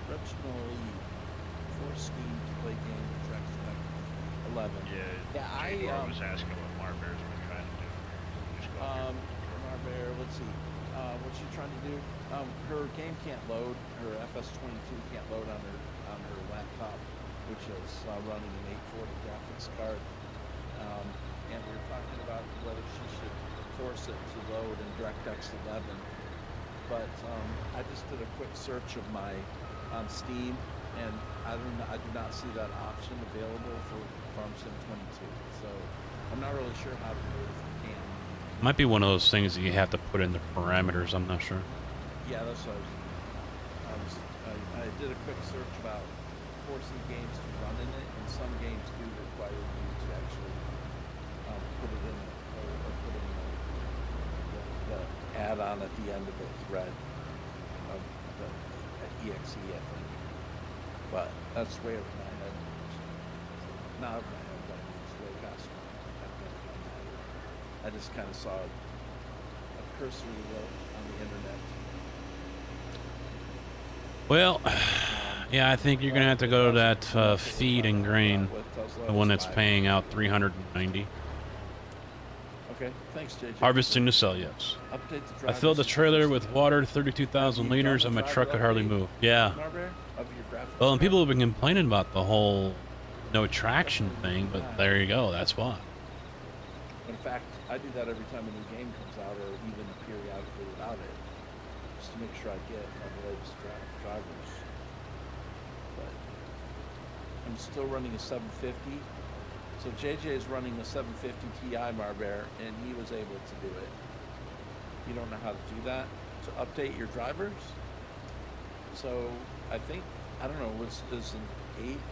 Reginald force scheme to play game with Track 11. Yeah, I was asking what Marbear's been trying to do. Just go up here. Marbear, let's see. What's she trying to do? Her game can't load. Her FS22 can't load on her laptop, which is running an 840 graphics card. And we were talking about whether she should force it to load in DirectX 11. But I just did a quick search of on Steam, and I do not see that option available for Farm Sim 22. So I'm not really sure how to do it if you can. Might be one of those things that you have to put in the parameters, I'm not sure. Yeah, that's what I did a quick search about forcing games to run in it, and some games do require you to actually put it in or put it in the add-on at the end of the thread of the exe, I think. But that's way over my head. Not over my head, but it's way past my head. I've never done that. I just kind of saw a cursory look on the internet. Well, yeah, I think you're gonna have to go to that feed and grain, the one that's paying out $390. Okay, thanks, JJ. Harvesting to sell, yes. Update the I filled the trailer with water, 32,000 liters, and my truck could hardly move. Yeah. Well, and people have been complaining about the whole no traction thing, but there you go. That's why. In fact, I do that every time a new game comes out, or even periodically without it, just to make sure I get the latest drivers. But I'm still running a 750. So JJ is running a 750 Ti Marbear, and he was able to do it. You don't know how to do that? to update your drivers. So I think, I don't know, is an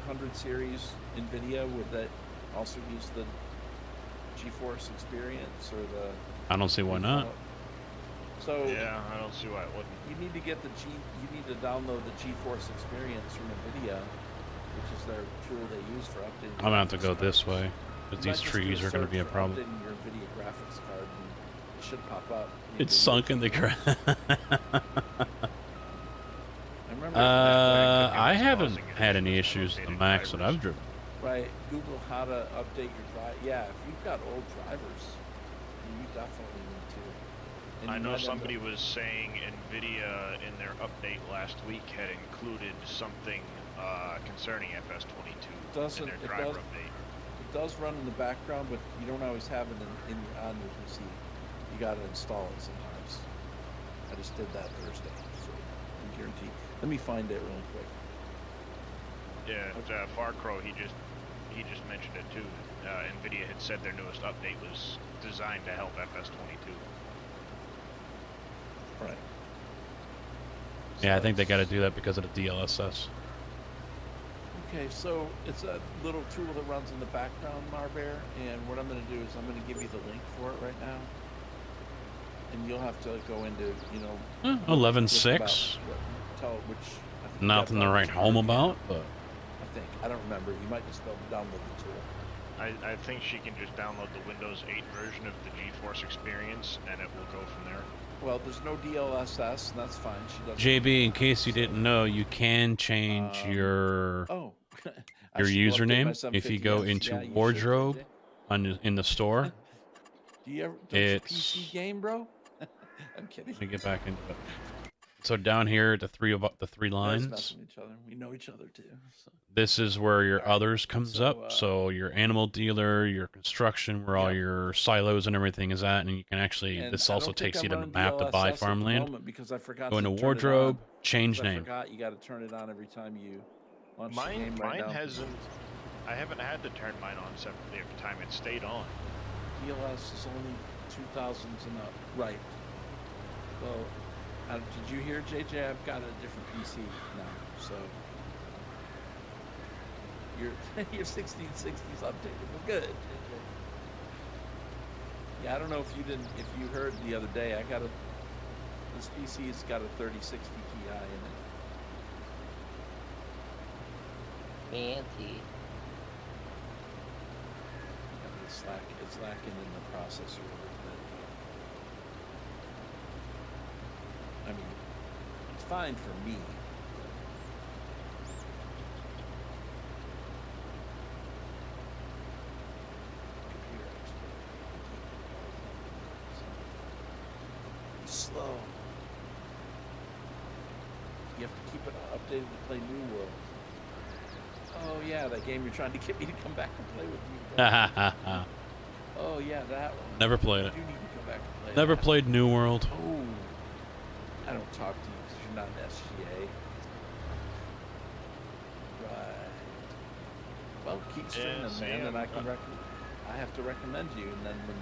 800 series NVIDIA, would that also use the GeForce experience or the... I don't see why not. So yeah, I don't see why it wouldn't. you need to get you need to download the GeForce experience from NVIDIA, which is their tool they use for updating. I'm gonna have to go this way, because these trees are gonna be a problem. Updating your NVIDIA graphics card, and it should pop up. It's sunk in the ground. I I haven't had any issues with the Macs that I've driven. Right, Google how to update your drive. Yeah, if you've got old drivers, you definitely need to. And I you know might end somebody up- was saying NVIDIA in their update last week had included something concerning FS22 in their driver update. It does run in the background, but you don't always have it on your PC. You got to install it sometimes. I just did that Thursday, so I guarantee. Let me find it really quick. Yeah, Farcrow, he just mentioned it too. NVIDIA had said their newest update was designed to help FS22. Right. Yeah, I think they got to do that because of the DLSS. Okay, so it's a little tool that runs in the background, Marbear, and what I'm going to do is I'm going to give you the link for it right now, and you'll have to go into, you know, 11.6. Tell which. I think Nothing to write home about, but I don't remember. You might just be able to download the tool. I think she can just download the Windows 8 version of the GeForce experience, and it will go from there. Well, there's no DLSS, and that's fine. She doesn't. JB, in case you didn't know, you can change your I your should go update my username if you go 750S. into Yeah, you should, wardrobe JJ. in the store. Do you ever? Don't you PC game, bro? I'm kidding. Let me get back into it. So down here, the three Let's lines. mess with each other. We know each other too. So. This is where your others comes up. So your animal dealer, your construction, where all your silos and everything is at, and you can actually. And this I also don't think takes you I'm to the running map to buy DLSS at the farmland. moment because I forgot Go to into turn it wardrobe, on. change I name. forgot you got to turn it on every time you launch the Mine game right now. hasn't. I haven't had to turn mine on separately every time. It stayed on. DLS is only 2000s and up. Right. Well, did you hear, JJ? I've got a different PC now, so your 1660s updated. Well, good. JJ. Yeah, I don't know if you heard the other day. This PC's got a 3060 Ti in it. Fancy. Yeah, it's lacking in the processor a little bit. I mean, it's fine for me. Computer expert. Slow. You have to keep it updated to play New World. Oh yeah, that game you're trying to get me to come back and play with you. Oh yeah, that one. Never played it. You need to come back and play Never that. played New World. Oh, I don't talk to you because you're not an SGA. Right. Well, keep streaming, man, and I have to recommend you. And then when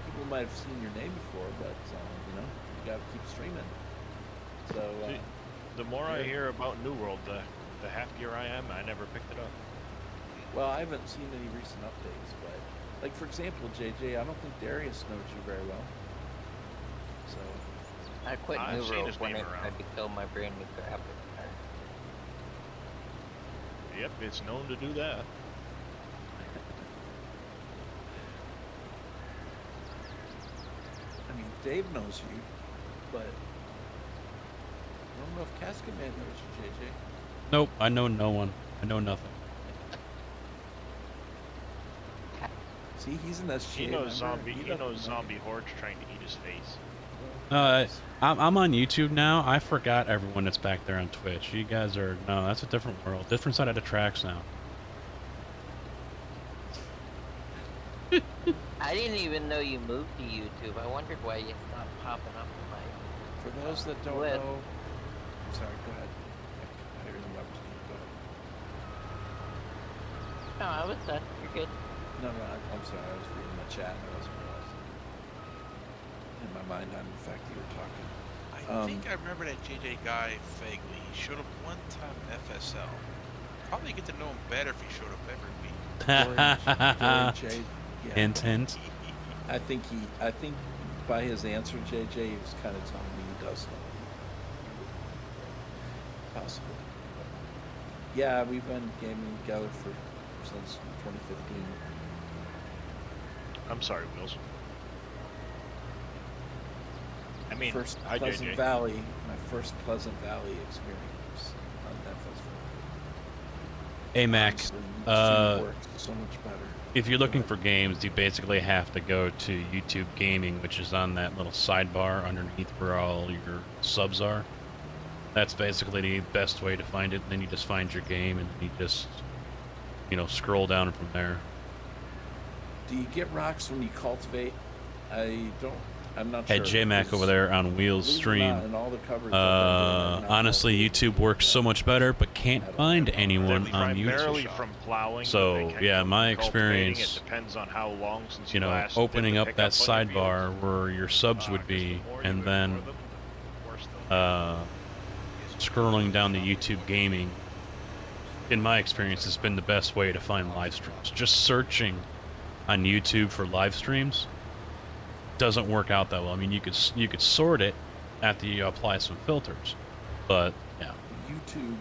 people might have seen your name before, but you know, you got to keep streaming. So See, the more I hear about New World, the happier I am. I never picked it up. Well, I haven't seen any recent updates, but like for example, JJ, I don't think Darius knows you very well. So I quit I've New seen World his when name I around. become my brand new graphics card. Yep, it's known to do that. I mean, Dave knows you, but I don't know if Casket Man knows you, JJ. Nope, I know no one. I know nothing. See, he's an SGA He knows member. He knows zombie hordes trying to eat his face. I'm on YouTube now. I forgot everyone that's back there on Twitch. You guys are that's a different world, different side of the tracks now. I didn't even know you moved to YouTube. I wondered why you stopped popping up in my. For those that don't list. know, I'm sorry. Go ahead. I interrupted you. Go ahead. No, I was done. You're good. No, I'm sorry. I was reading the chat and I wasn't realizing. in my mind on the fact that you were talking. I think I remember that JJ guy vaguely. He showed up one time in FSL. Probably get to know him better if he showed up every week. J, yeah. Hint, hint. I think by his answer, JJ, he was kind of telling me he does know. Possible. Yeah, we've been gaming together since 2015. I'm sorry, Wheels. I mean, first hi, Pleasant JJ. Valley, my first Pleasant Valley experience on that festival. Hey Mac, Honestly, YouTube works so much better. if you're looking for games, you basically have to go to YouTube Gaming, which is on that little sidebar underneath where all your subs are. That's basically the best way to find it. Then you just find your game and you just, scroll down from there. Do you get rocks when you cultivate? I'm not Hey, sure. J-Mac over there on Wheels stream. In all the coverage that they're doing, I'm not Honestly, YouTube works so much better, but can't find anyone on Primarily YouTube. from plowing. So, yeah, my experience, It depends on how long since you last opening did the up that pickup on your sidebar where your subs would be, and then scrolling down to YouTube Gaming, in my experience, has been the best way to find live streams. Just searching on YouTube for live streams doesn't work out that well. I mean, you could sort it after you apply some filters, but yeah. YouTube.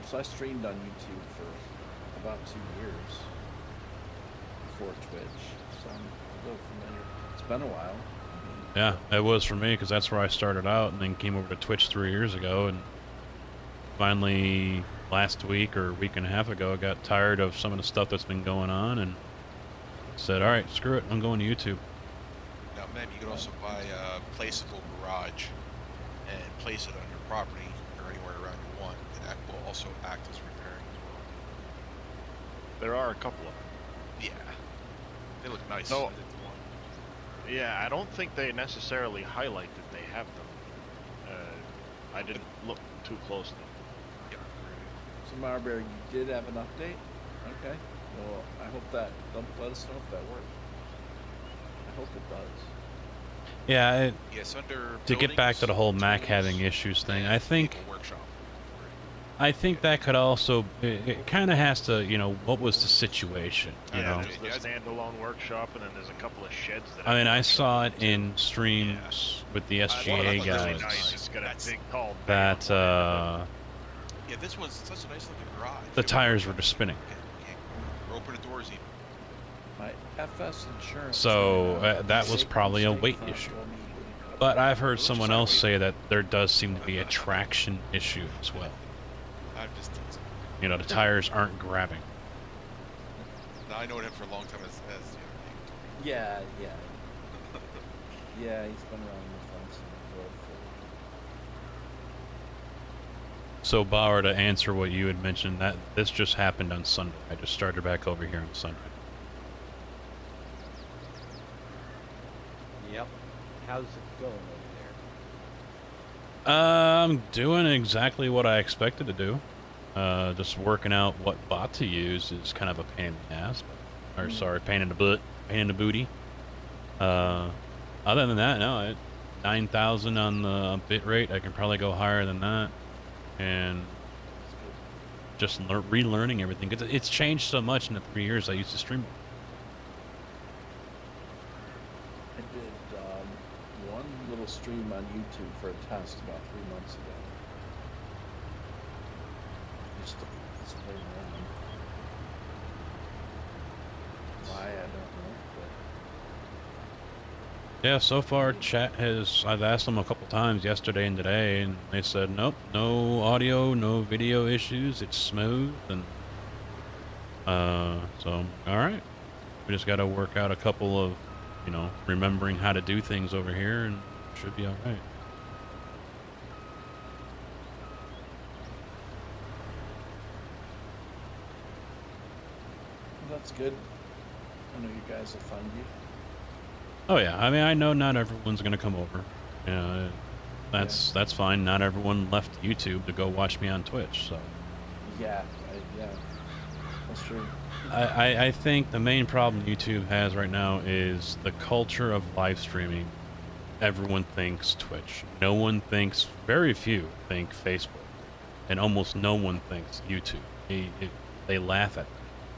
So I streamed on YouTube for about 2 years before Twitch, so I'm a little familiar. It's been a while. Yeah, it was for me because that's where I started out, and then came over to Twitch 3 years ago, and finally last week or a week and a half ago, I got tired of some of the stuff that's been going on, and said, "All right, screw it, I'm going to YouTube." Now, maybe you could also buy a placeable garage and place it on your property or anywhere around you want, and that will also act as repairing as well. There are a couple of them. Yeah, they look nice. No, yeah, I don't think they necessarily highlight that they have them. I didn't look too closely. Yeah. So Marbury, you did have an update? Okay. Well, I hope that, let us know if that works. I hope it does. Yeah, Yes, under to get back to the whole Mac having issues thing, I think that could also, it kind of has to, what was the situation, you know? There's the standalone workshop, and then there's a couple of sheds that I mean, I saw it in streams with the SGA guys that yeah, this was such a nice looking garage. the tires were just spinning. Or open the doors even. My FS insurance. So that was probably a weight issue. But I've heard someone else say that there does seem to be a traction issue as well. I'm just teasing. The tires aren't grabbing. Now, I known him for a long time as Yeah. Yeah, he's been around the fence and the road for So Bauer, to answer what you had mentioned, that this just happened on Sunday. I just started back over here on Sunday. Yep. How's it going over I'm doing exactly what I expected to do. Just working out what bot to use is kind of a pain in the ass. Or sorry, pain in the butt, pain in the booty. Other than that, no, at 9,000 on the bit rate, I can probably go higher than that. And just relearning everything. It's changed so much in the 3 years I used to stream. I did one little stream on YouTube for a test about 3 months ago. Just to play around. Why, I don't know. Yeah, so far chat I've asked them a couple times yesterday and today, and they said, nope, no audio, no video issues, it's smooth, and so, alright. We just gotta work out a couple of, remembering how to do things over here, and it should be alright. That's good. I know you guys will find you. Oh yeah, I mean, I know not everyone's gonna come over. That's fine. Not everyone left YouTube to go watch me on Twitch, so. Yeah, that's true. I think the main problem YouTube has right now is the culture of live streaming everyone thinks Twitch. No one thinks, very few think Facebook. And almost no one thinks YouTube. They laugh at them.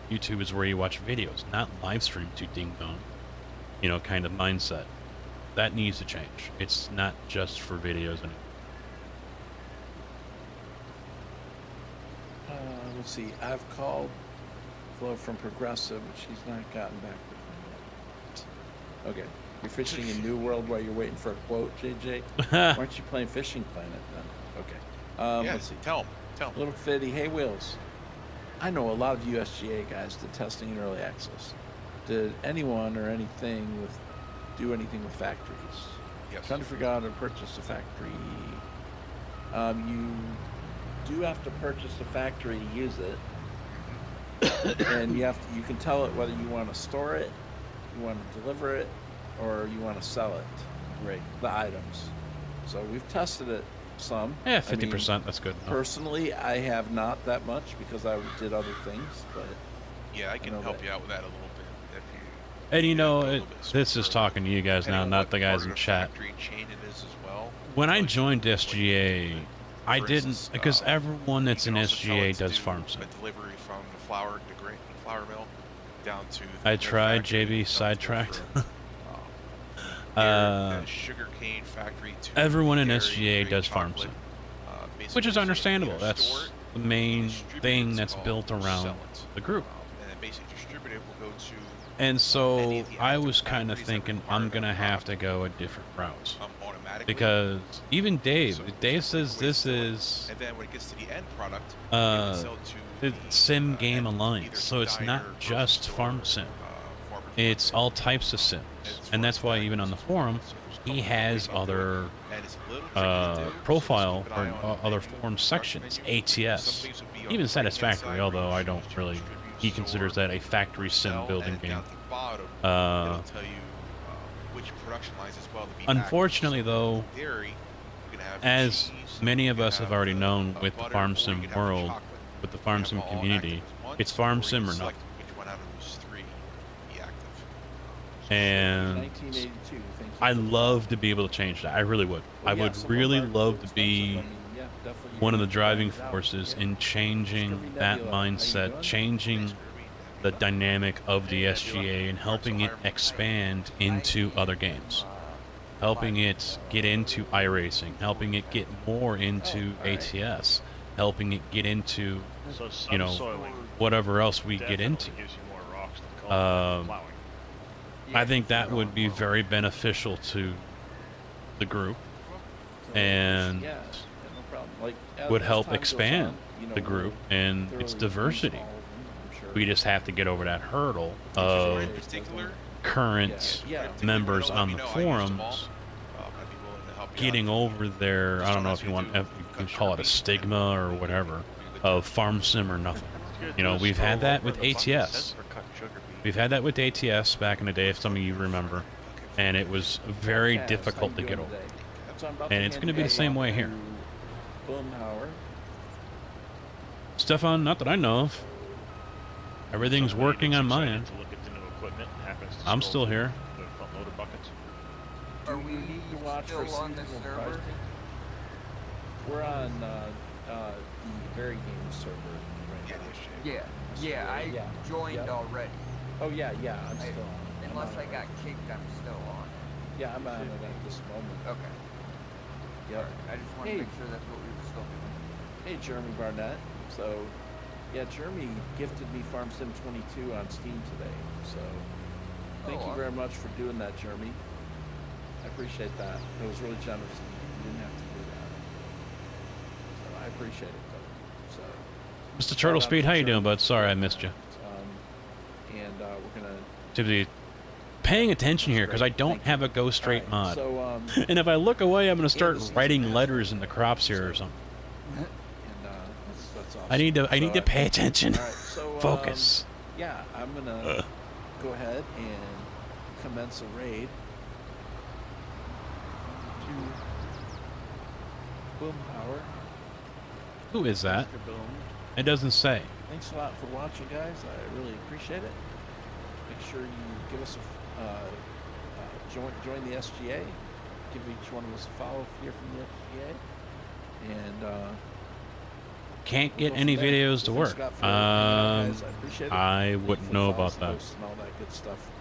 YouTube is where you watch videos, not live streams, you ding dong. You know, kind of mindset. That needs to change. It's not just for videos anymore. Let's see. I've called Flo from Progressive, but she's not gotten back with me yet. Okay. You're fishing in New World while you're waiting for a quote, JJ? Why aren't you playing Fishing Planet then? Okay. Yeah, Let's see. tell him. Little Fitty, hey Wheels. I know a lot of USGA guys did testing in early access. Did anyone or anything do anything with factories? Yes. Trying to figure out how to purchase a factory. You do have to purchase a factory to use it, and you can tell it whether you want to store it, you want to deliver it, or you want to sell it. Right. The items. So we've tested it some. Yeah, 50%. That's good. Personally, I have not that much because I did other things, but yeah, I can help you out with that a little bit. If you, and you know, this is talking to you guys now, not the guys in chat. Chain it is as well. When I joined SGA, I didn't, because everyone that's in SGA does farm sim. A delivery from the flour mill down to. I tried, JB sidetracked. Sugarcane factory. Everyone in SGA does farm sim, which is understandable. That's the main thing that's built around the group. And then basically distributed will go to. And so I was kind of thinking I'm gonna have to go a different route, because even Dave says this is and then when it gets to the end product, the SimGameAlliance, so it's not just farm sim. It's all types of sims, and that's why even on the forum, he has other profile or other forum sections, ATS, even Satisfactory, although I don't really, he considers that a factory sim building game. Unfortunately though, as many of us have already known with the farm sim world, with the farm sim community, it's farm sim or nothing. And I love to be able to change that. I really would. I would really love to be one of the driving forces in changing that mindset, changing the dynamic of the SGA and helping it expand into other games. Helping it get into iRacing, helping it get more into ATS, helping it get into, you know, whatever else we get into. I think that would be very beneficial to the group and would help expand the group and its diversity. We just have to get over that hurdle of current members on the forums getting over their, I don't know if you want, if you can call it a stigma or whatever, of farm sim or nothing. You know, we've had that with ATS. We've had that with ATS back in the day, if some of you remember, and it was very difficult to get over. And it's going to be the same way here. Stefan, not that I know of. Everything's working on my end. I'm still here. Are we still on the server? We're on the Very Game server right now. Yeah, I joined already. Oh yeah, I'm still on. Unless I got kicked, I'm still on. Yeah, I'm on it at this moment. Okay. Yep. I just want to make sure that's what we were still doing. Hey, Jeremy Barnett. So, yeah, Jeremy gifted me Farm Sim 22 on Steam today. So, thank you very much for doing that, Jeremy. I appreciate that. It was really generous of you. You didn't have to do that. So, I appreciate it, though. So, Mr. Turtle Speed, how you doing, bud? Sorry I missed you. And we're gonna to be paying attention here because I don't have a go straight mod. So, and if I look away, I'm gonna start writing letters in the crops here or something. And that's awesome. I need to pay attention. So, Focus. Yeah, I'm gonna go ahead and commence a raid to Boomhauer. Who is that? It doesn't say. Thanks a lot for watching, guys. I really appreciate it. Make sure you give us a join the SGA. give each one of us a follow here from the FGA. And Can't we'll get go any from there. videos So to thanks, work. Scott, for hanging out, guys. I appreciate it. I wouldn't know about that. Posts and all that good stuff.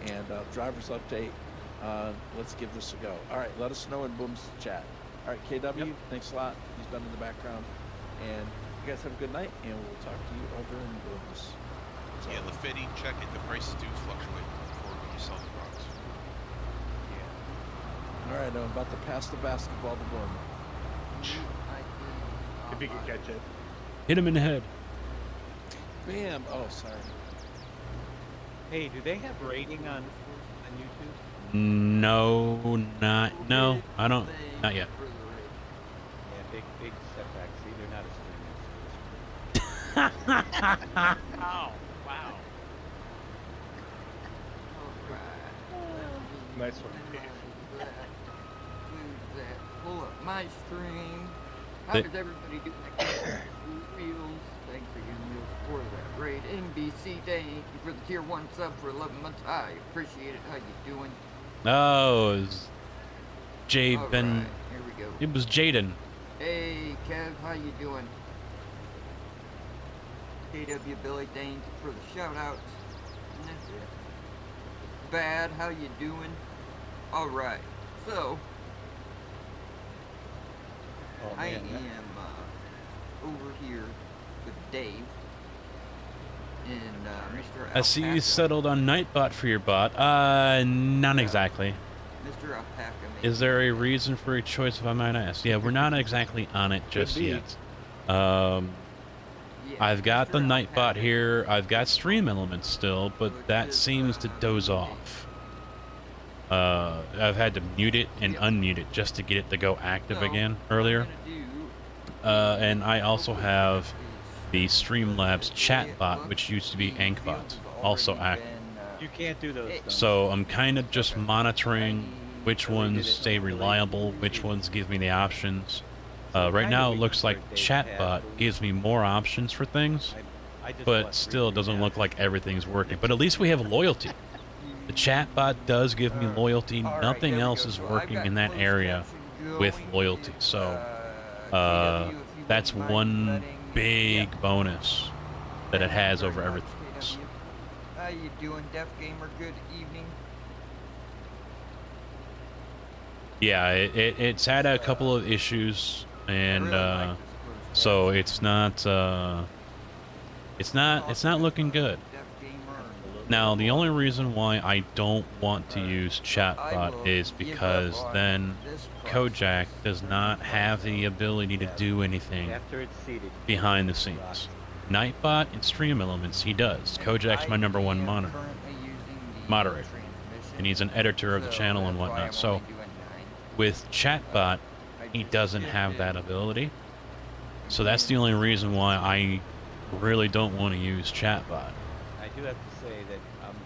And driver's update. Let's give this a go. All right, let us know in Boom's chat. All right, KW, thanks a lot. He's been in the background. And you guys have a good night, and we'll talk to you over in Boom's. Yeah, Lafetti, check it. The prices do fluctuate before when you sell the products. All right, I'm about to pass the basketball to Boom. If you can catch it. Hit him in the head. Bam! Oh, sorry. Hey, do they have rating on YouTube? No, no, I don't, not yet. Yeah, big setback. See, they're not a streamer. Oh, wow. Nice one, Dave. Pull up my stream. How They- does everybody do that? Wheels. Thanks again, Wheels, for that raid. NBC, thank you for the tier 1 sub for 11 months. I appreciate it. How you doing? Oh, it was All right, here we go. It was Jaden. Hey, Kev, how you doing? KW Billy, thank you for the shout outs. And that's it. Bad, how you doing? Alright, so I am over here with Dave and Mr. I see you Alpaca. settled on Nightbot for your bot. Not exactly. Mr. Alpaca, Is there a reason for a choice, if I might ask? Yeah, we're not exactly on it just be. yet. I've got the Nightbot here. I've got Stream Elements still, but that seems to doze off. I've had to mute it and unmute it just to get it to go active again earlier. And I also have the Streamlabs chatbot, which used to be Ankbot, also active. You can't do those. So I'm kind of just monitoring which ones stay reliable, which ones give me the options. Right now it looks like chatbot gives me more options for things, but still it doesn't look like everything's working. But at least we have loyalty. The chatbot does give me loyalty. Nothing else is working in that area with loyalty. So that's one big bonus that it has over everything else. How you doing, Deaf Gamer? Good evening. Yeah, it's had a couple of issues, and so it's not looking good. Now, the only reason why I don't want to use chatbot is because then Kojak does not have the ability to do anything After it's seated. behind the scenes. Nightbot and Stream Elements, he does. Kojak's my #1 moderator, and he's an editor of the channel and whatnot. So with chatbot, he doesn't have that ability. So that's the only reason why I really don't want to use chatbot. I do have to say that I'm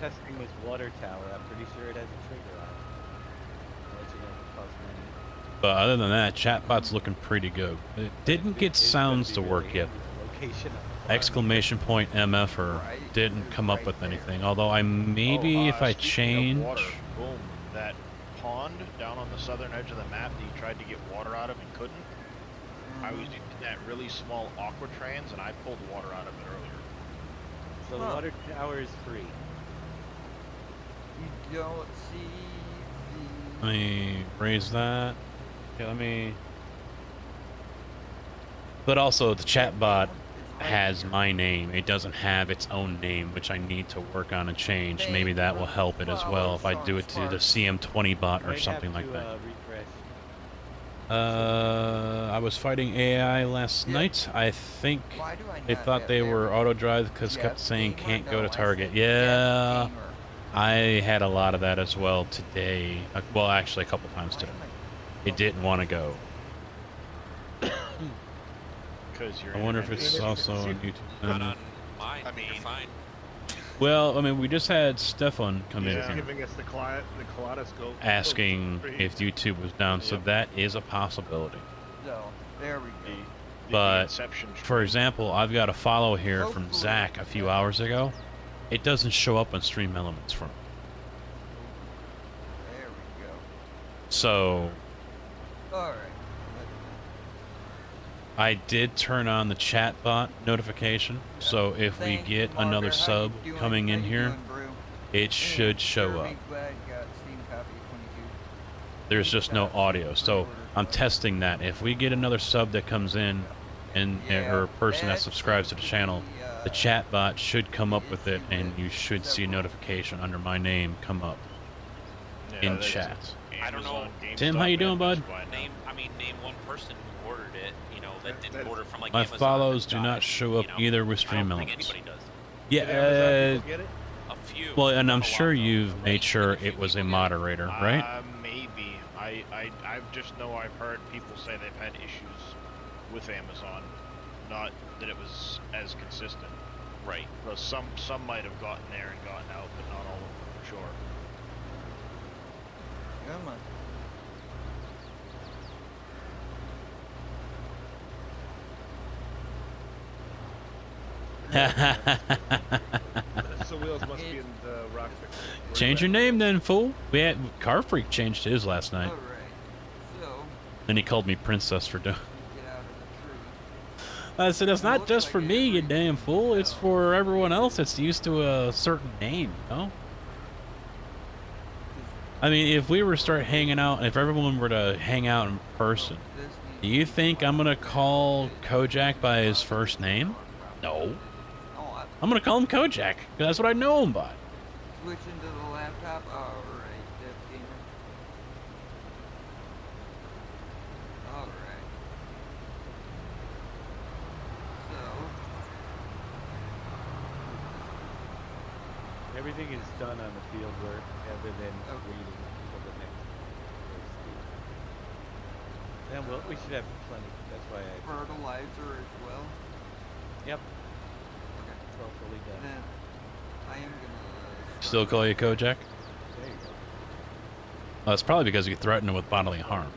testing this water tower. I'm pretty sure it has a trigger on it. I'll let you know if it costs money. But other than that, chatbot's looking pretty good. It didn't get sounds to work yet. Location of Exclamation point MFer didn't come up with anything. Although I maybe if I Speaking of change. water, boom, that pond down on the southern edge of the map that you tried to get water out of and couldn't. I was using that really small aqua trans and I pulled water out of it earlier. So the water tower is free. You don't see Let me raise that. Okay, let me. But also, the chatbot has my name. It doesn't have its own name, which I need to work on and change. Maybe that will help it as well if I do it to the CM20 bot or something like that. I was fighting AI last night. I think they thought they were auto drive because kept saying can't go to target. Yeah, I had a lot of that as well today. Well, actually a couple times today. It didn't want to go. I wonder if it's also on YouTube. Not on mine. You're fine. Well, I mean, we just had Stefan come in Yeah, here giving us the kaleidoscope. asking if YouTube was down, so that is a possibility. So, there we go. But, for example, I've got a follow here from Zach a few hours ago. It doesn't show up on Stream Elements for me. There we go. So Alright. I did turn on the chat bot notification, so if we Thanks, get Margaret. another How you sub doing? coming in How you here, doing, bro? it should show up. Jeremy Glad got Steam copy 22. There's just no audio, so I'm testing that. If we get another sub that comes in, and or a person that subscribes to the channel, the chat bot should come up with it, and you should see a notification under my name come up in chat. I don't know. Tim, how you doing, bud? Name one person who ordered it. You know, that didn't order from like My Amazon. follows do not show up either with I don't StreamElliance. think anybody does. Yeah, A few. well, and I'm sure you've made sure it was a moderator, right? Maybe. I just know I've heard people say they've had issues with Amazon, not that it was as consistent. Right. So some might have gotten there and gotten out, but not all of them for sure. Come on. So wheels must be in the rock. Change your name then, fool. Car Freak changed his last night. Alright. So, Then he called me princess for doing. get out of the tree. I said it's not just for me, you damn fool. It's for everyone else that's used to a certain name, you know? I mean, if we were to start hanging out, if everyone were to hang out in person, do you think I'm gonna call Kojak by his first name? No. I'm gonna call him Kojak, because that's what I know him by. Switch into the laptop. Alright, Dev Gamer. Alright. So, Everything is done on the field work other than reading for the next race. Yeah, well, we should have plenty. That's why I. fertilizer as well. Yep. Okay. It's all fully done. Then I am gonna. Still call you Kojak? There you go. Well, that's probably because you threatened him with bodily harm.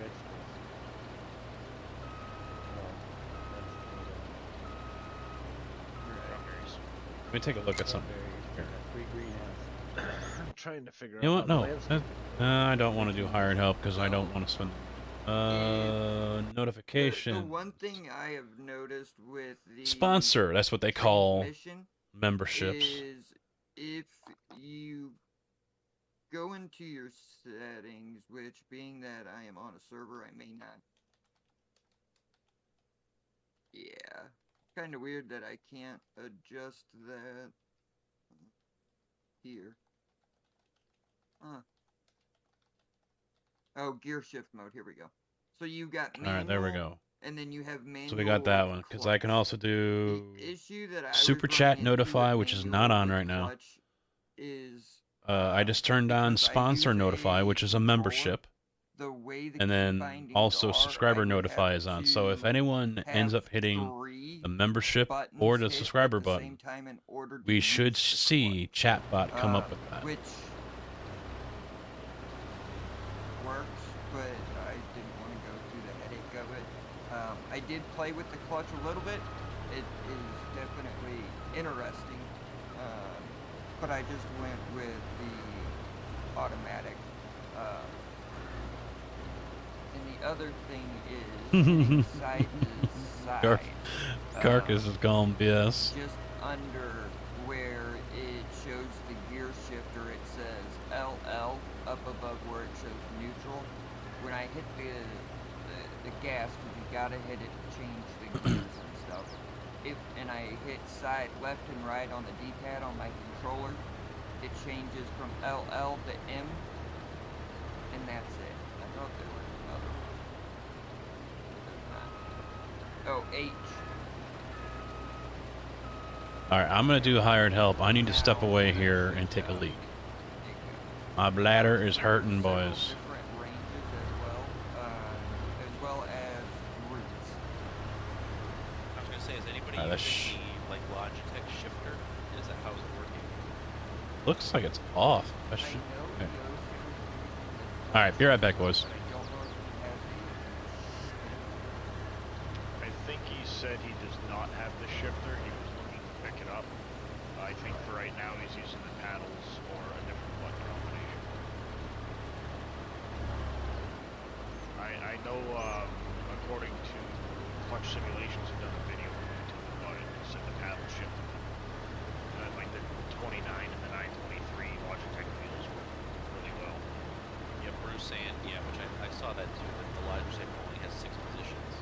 Let me take a look at something here. I'm trying to figure You know out. what? how the No, landscape- I don't want to do hired help because I don't want to spend. Notification. The one thing I have noticed with the Sponsor. That's what they call transmission memberships. is if you go into your settings, which being that I am on a server, I may not. Yeah, kind of weird that I can't adjust that here. Huh. Oh, gear shift mode. Here we go. So you got All right, there we manual, go. and then you have manual. So we got that one because I can also do issue that I super was chat running into notify, with which is manual not on with right now. clutch is I just turned on sponsor notify, which is a membership, the way the and then bindings also are, subscriber I would notify have is on. So if anyone ends have up hitting three the membership buttons or the hit subscriber at the button, same time in order to we use should the see chatbot come up with that. which works, but I didn't want to go through the headache of it. I did play with the clutch a little bit. It is definitely interesting, but I just went with the automatic. And the other thing is side to side. Carcass is gone BS. Just under where it shows the gear shifter, it says LL up above where it shows neutral. When I hit the gas, because you gotta hit it to change the gears and stuff. And I hit side left and right on the D-pad on my controller, it changes from LL to M, and that's it. I thought there was another one. Oh, H. Alright, I'm going to do hired help. I need to step away here and take a leak. My bladder is hurting, boys. Different ranges as well as routes. I was gonna say, is anybody Alright, using the like Logitech shifter? Is that how's it working? Looks like it's off. I should... okay. Alright, be right back, boys. I think he said he does not have the shifter. He was looking to pick it up. I think for right now he's using the paddles or a different button combination. know, according to Clutch Simulations, have done a video on YouTube about it. It said the paddle shift, like the 29 and the 923 Logitech wheels work really well. Yeah, Bruce and which I saw that too. That the Logitech only has 6 positions.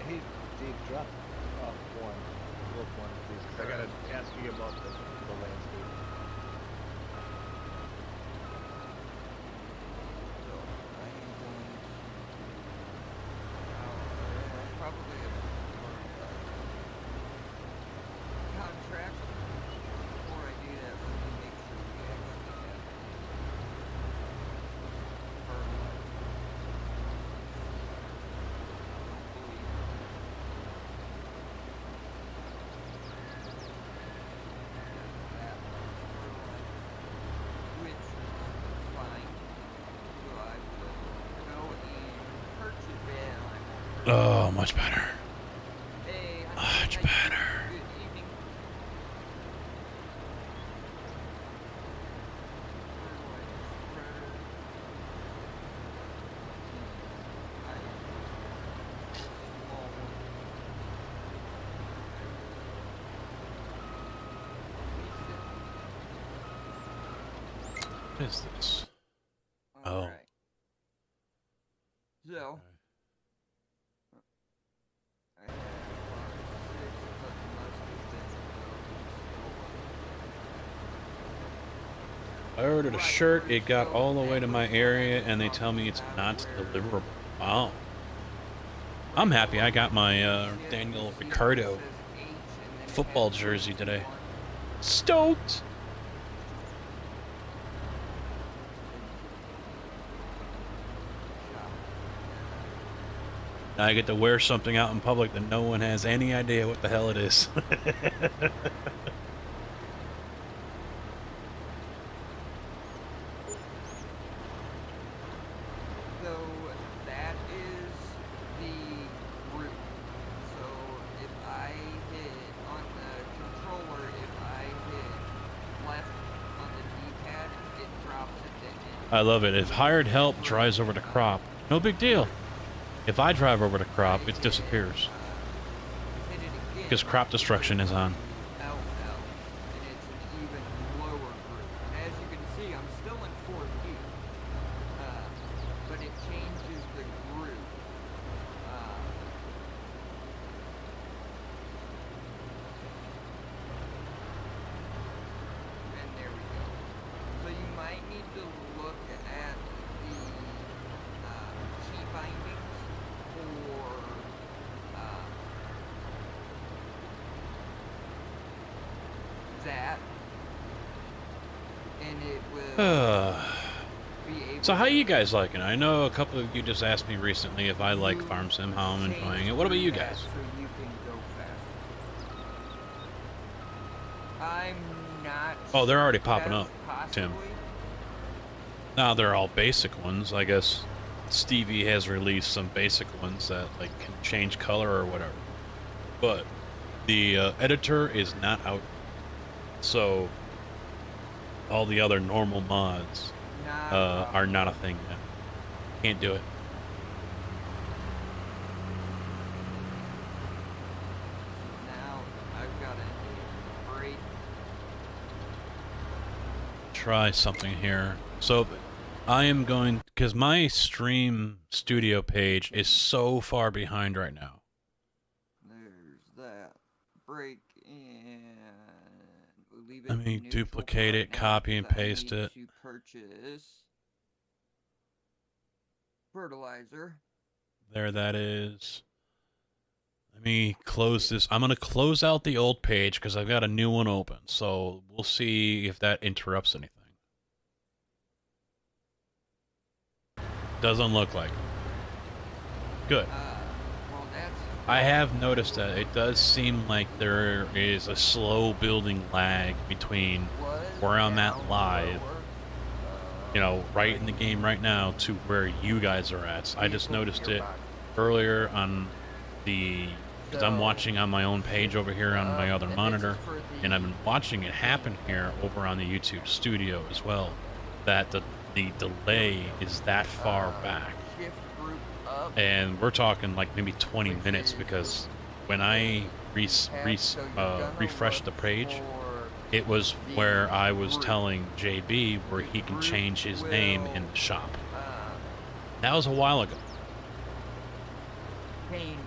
Hey, Dave, drop off one, look one, please. 'Cause I gotta ask you about the landscape. Probably contract. Before I do that, let me make sure we actually have fertilizer. Which is fine. So I will go and purchase it. Oh, much better. Hey, Much better. good evening. What is this? Oh. Alright. So. I ordered a shirt, it got all the way to my area, and they tell me it's not deliverable. Wow. I'm happy I got my Daniel Ricciardo football jersey today. Stoked! Now I get to wear something out in public that no one has any idea what the hell it is. So that is the route. So if I hit on the controller, if I hit left on the D-pad, it drops it in. I love it. If hired help drives over to crop, no big deal. If I drive over to crop, it disappears. Because crop destruction is on. LL, and it's an even lower group. As you can see, I'm still in 4th gear, but it changes the group. And there we go. So you might need to look at the key bindings for that, and it will be able So how you guys liking it? I know a couple of you just asked me recently if I like Farm Sim, how I'm enjoying it. What about you guys? so you can go faster. I'm not. Oh, they're already sure popping yet, up, Tim. possibly. Now they're all basic ones. I guess Stevie has released some basic ones that like can change color or whatever. But the editor is not out. So all the other normal mods are not a thing yet. Can't do it. Now I've got a break. Try something here. So I am going, because my stream studio page is so far behind right now. There's that break, and we'll leave it Let me neutral duplicate right it, now copy and because I paste need it. to purchase fertilizer. There that is. Let me close this. I'm going to close out the old page because I've got a new one open. So we'll see if that interrupts anything. Doesn't look like it. Good. Well, that's I have noticed that it does seem like there is a slow building lag between where I'm at live, you know, right in the game right now, to where you guys are at. So I just noticed it earlier on the, because I'm watching on my own page over here on my other monitor, and I've been watching it happen here over on the YouTube studio as well, that the the delay is that far back. Shift group up. And we're talking like maybe 20 minutes because when I refreshed the page, it was where I was telling JB where he can change his name in the shop. That was a while ago. Change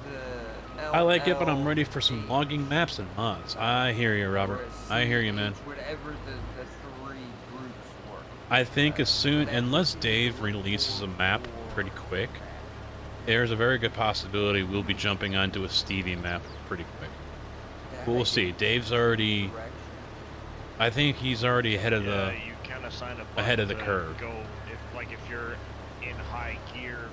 the I like it, but I'm ready for some logging maps and mods. I hear you, Robert. I hear you, man. Whatever the three groups were. I think as soon, unless Dave releases a map pretty quick, there's a very good possibility we'll be jumping onto a Stevie map pretty quick. We'll see. Dave's already, I think he's already ahead of the you can assign a ahead of the button to curve. Go if you're in high gear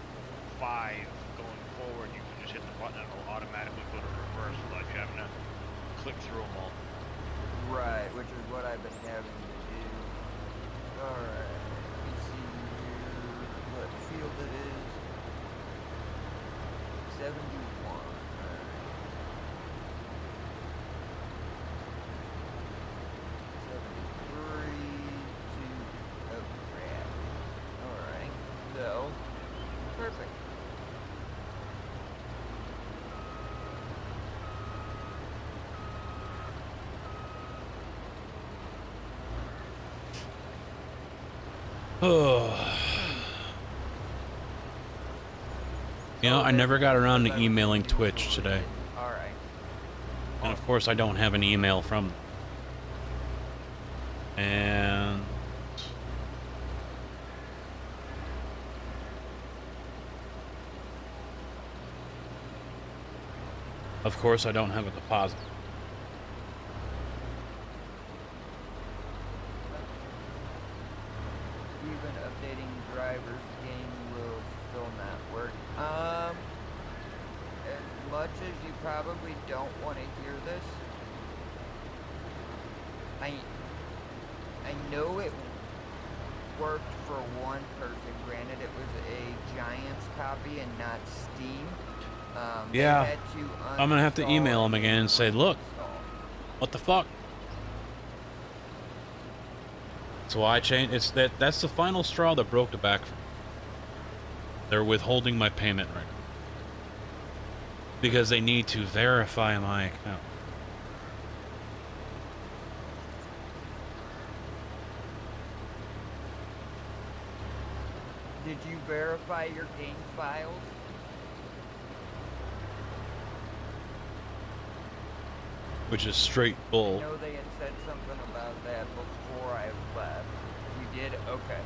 5 going forward, you can just hit the button and it'll automatically go to reverse without you having to click through them all. Right, which is what I've been having to do. Alright, let me see here what field it is. 71. Alright. 73 to grab. Alright, so perfect. Oh. You know, I never got around to emailing Twitch today. Alright. And of course I don't have an email from them. And of course I don't have a deposit. Even updating drivers game will still not work. As much as you probably don't want to hear this, I know it worked for one person. Granted, it was a Giants copy and not Steam. They Yeah, had to I'm gonna have to email him again and say, look, what the fuck? So I changed. That's the final straw that broke the back. They're withholding my payment right now because they need to verify my account. Did you verify your game files? Which is straight bull. I know they had said something about that before I left. You did? Okay.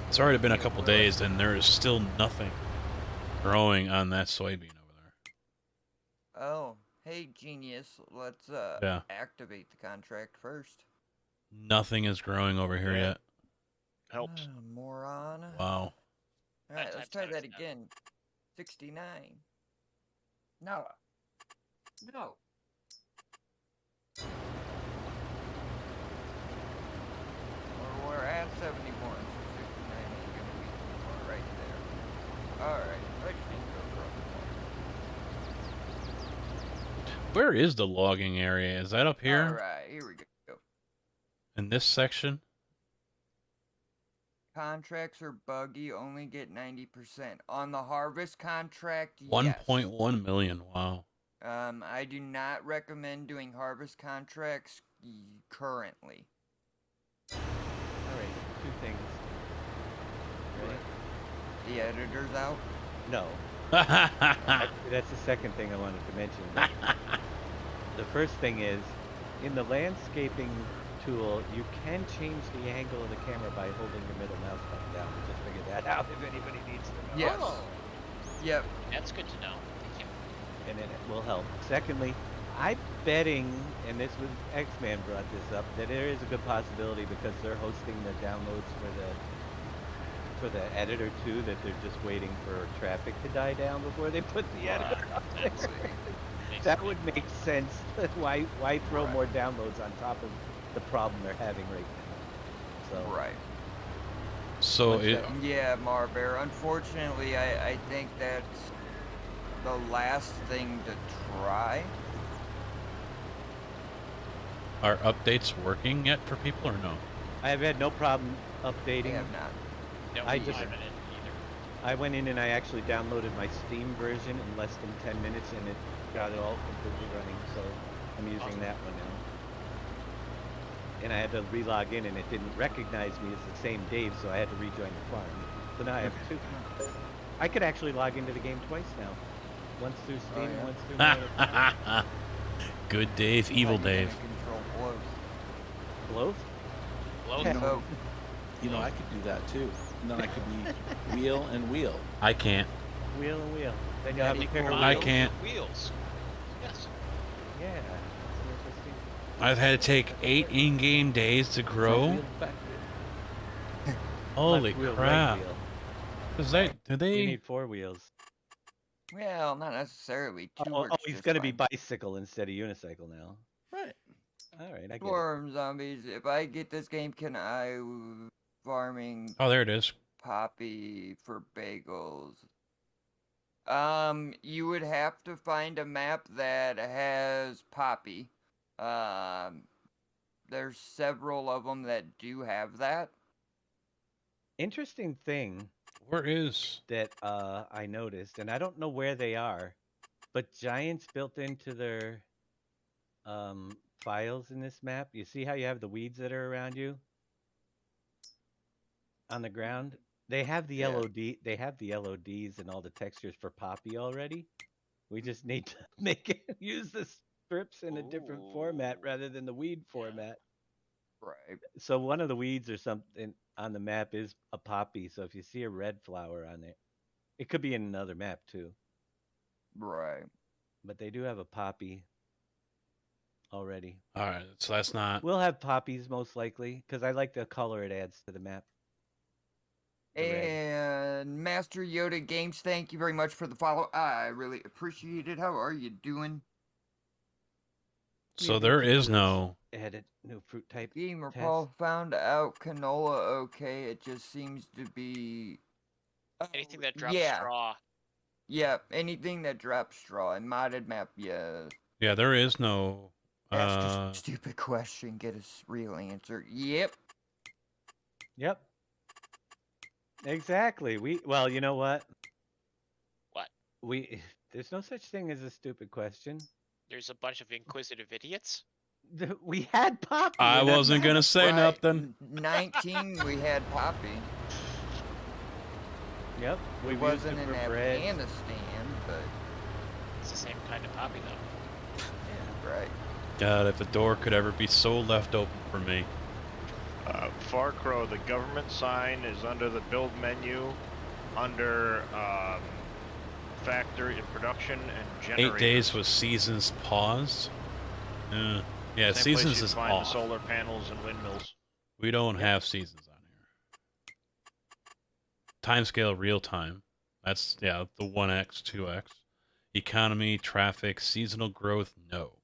It's already been a couple days and there is still nothing growing on that soybean over there. Oh, hey genius, let's Yeah. activate the contract first. Nothing is growing over here yet. Helps. Moron. Wow. Alright, let's try that again. 69. No. No. We're at 71, so 69 is going to be too far right there. Alright, so I just need to go across the water. Where is the logging area? Is that up here? Alright, here we go. In this section? Contracts are buggy, only get 90%. On the harvest contract, yes. 1.1 million. Wow. I do not recommend doing harvest contracts currently. Alright, two things. Ready? The editor's out? No. That's the second thing I wanted to mention. The first thing is, in the landscaping tool, you can change the angle of the camera by holding your middle mouse button down. We just figured that out if anybody needs to know. Yes. Oh. Yep. That's good to know. Thank you. And then it will help. Secondly, I'm betting, and this was X-Man brought this up, that there is a good possibility because they're hosting the downloads for the for the editor too, that they're just waiting for traffic to die down before they put the editor up there? That would make sense. Why throw more downloads on top of the problem they're having right now? So Right. So Yeah, Marbear. Unfortunately, I think that's the last thing to try. are updates working yet for people or no? I have had no problem updating. I have not. No, I I just haven't either. I went in and I actually downloaded my Steam version in less than 10 minutes, and it got it all completely running. So I'm using that one now. And I had to re-log in, and it didn't recognize me as the same Dave, so I had to rejoin the farm. So now I have two. I could actually log into the game twice now. Once through Steam, and once through my account. Good Dave, evil Dave. Control Bloat? Bloat? You know, I could do that too. And then I could be wheel and wheel. I can't. Wheel and wheel. Then you have to pick a I can't. Wheels. Yes. Yeah. That's interesting. I've had to take 8 in-game days to grow. Holy Left wheel, crap! right wheel. Does that? Do they? You need 4 wheels. Well, not necessarily. Two Oh, works he's just gonna be fine. bicycle instead of unicycle now. Right. All right, I get it. Swarm zombies. If I get this game, can I farming Oh, there it is. poppy for bagels? You would have to find a map that has poppy. There's several of them that do have that. Interesting thing Where is? that I noticed, and I don't know where they are, but giants built into their files in this map. You see how you have the weeds that are around you on the ground? They have the LOD. They have the LODs and all the textures for poppy already. We just need to make it use the strips in a different format rather than the weed format. Right. So one of the weeds or something on the map is a poppy. So if you see a red flower on it, it could be in another map too. Right. But they do have a poppy already. All right, so that's not. We'll have poppies most likely because I like the color it adds to the map. The red. And Master Yoda Games, thank you very much for the follow. I really appreciate it. How are you doing? So there is no. Added new fruit type. Gamer test. Paul found out canola okay. It just seems to be Anything that drops yeah. straw. Yeah, anything that drops straw. And modded map, yeah. Yeah, there is no. Ask a stupid question, get a real answer. Yep. Yep. Exactly. Well, you know what? What? There's no such thing as a stupid question. There's a bunch of inquisitive idiots. We had Poppy. I wasn't gonna say Right. nothing. 19, we had Poppy. Yep. We It used wasn't it in for bread. Afghanistan, but It's the same kind of poppy though. yeah, right. God, if the door could ever be so left open for me. Farcrow, the government sign is under the build menu, under factory production and generators. 8 days with seasons paused. Yeah, Same seasons place you'd is find off. the solar panels and windmills. We don't have seasons on here. Timescale real time. That's the 1x, 2x. Economy, traffic, seasonal growth, no.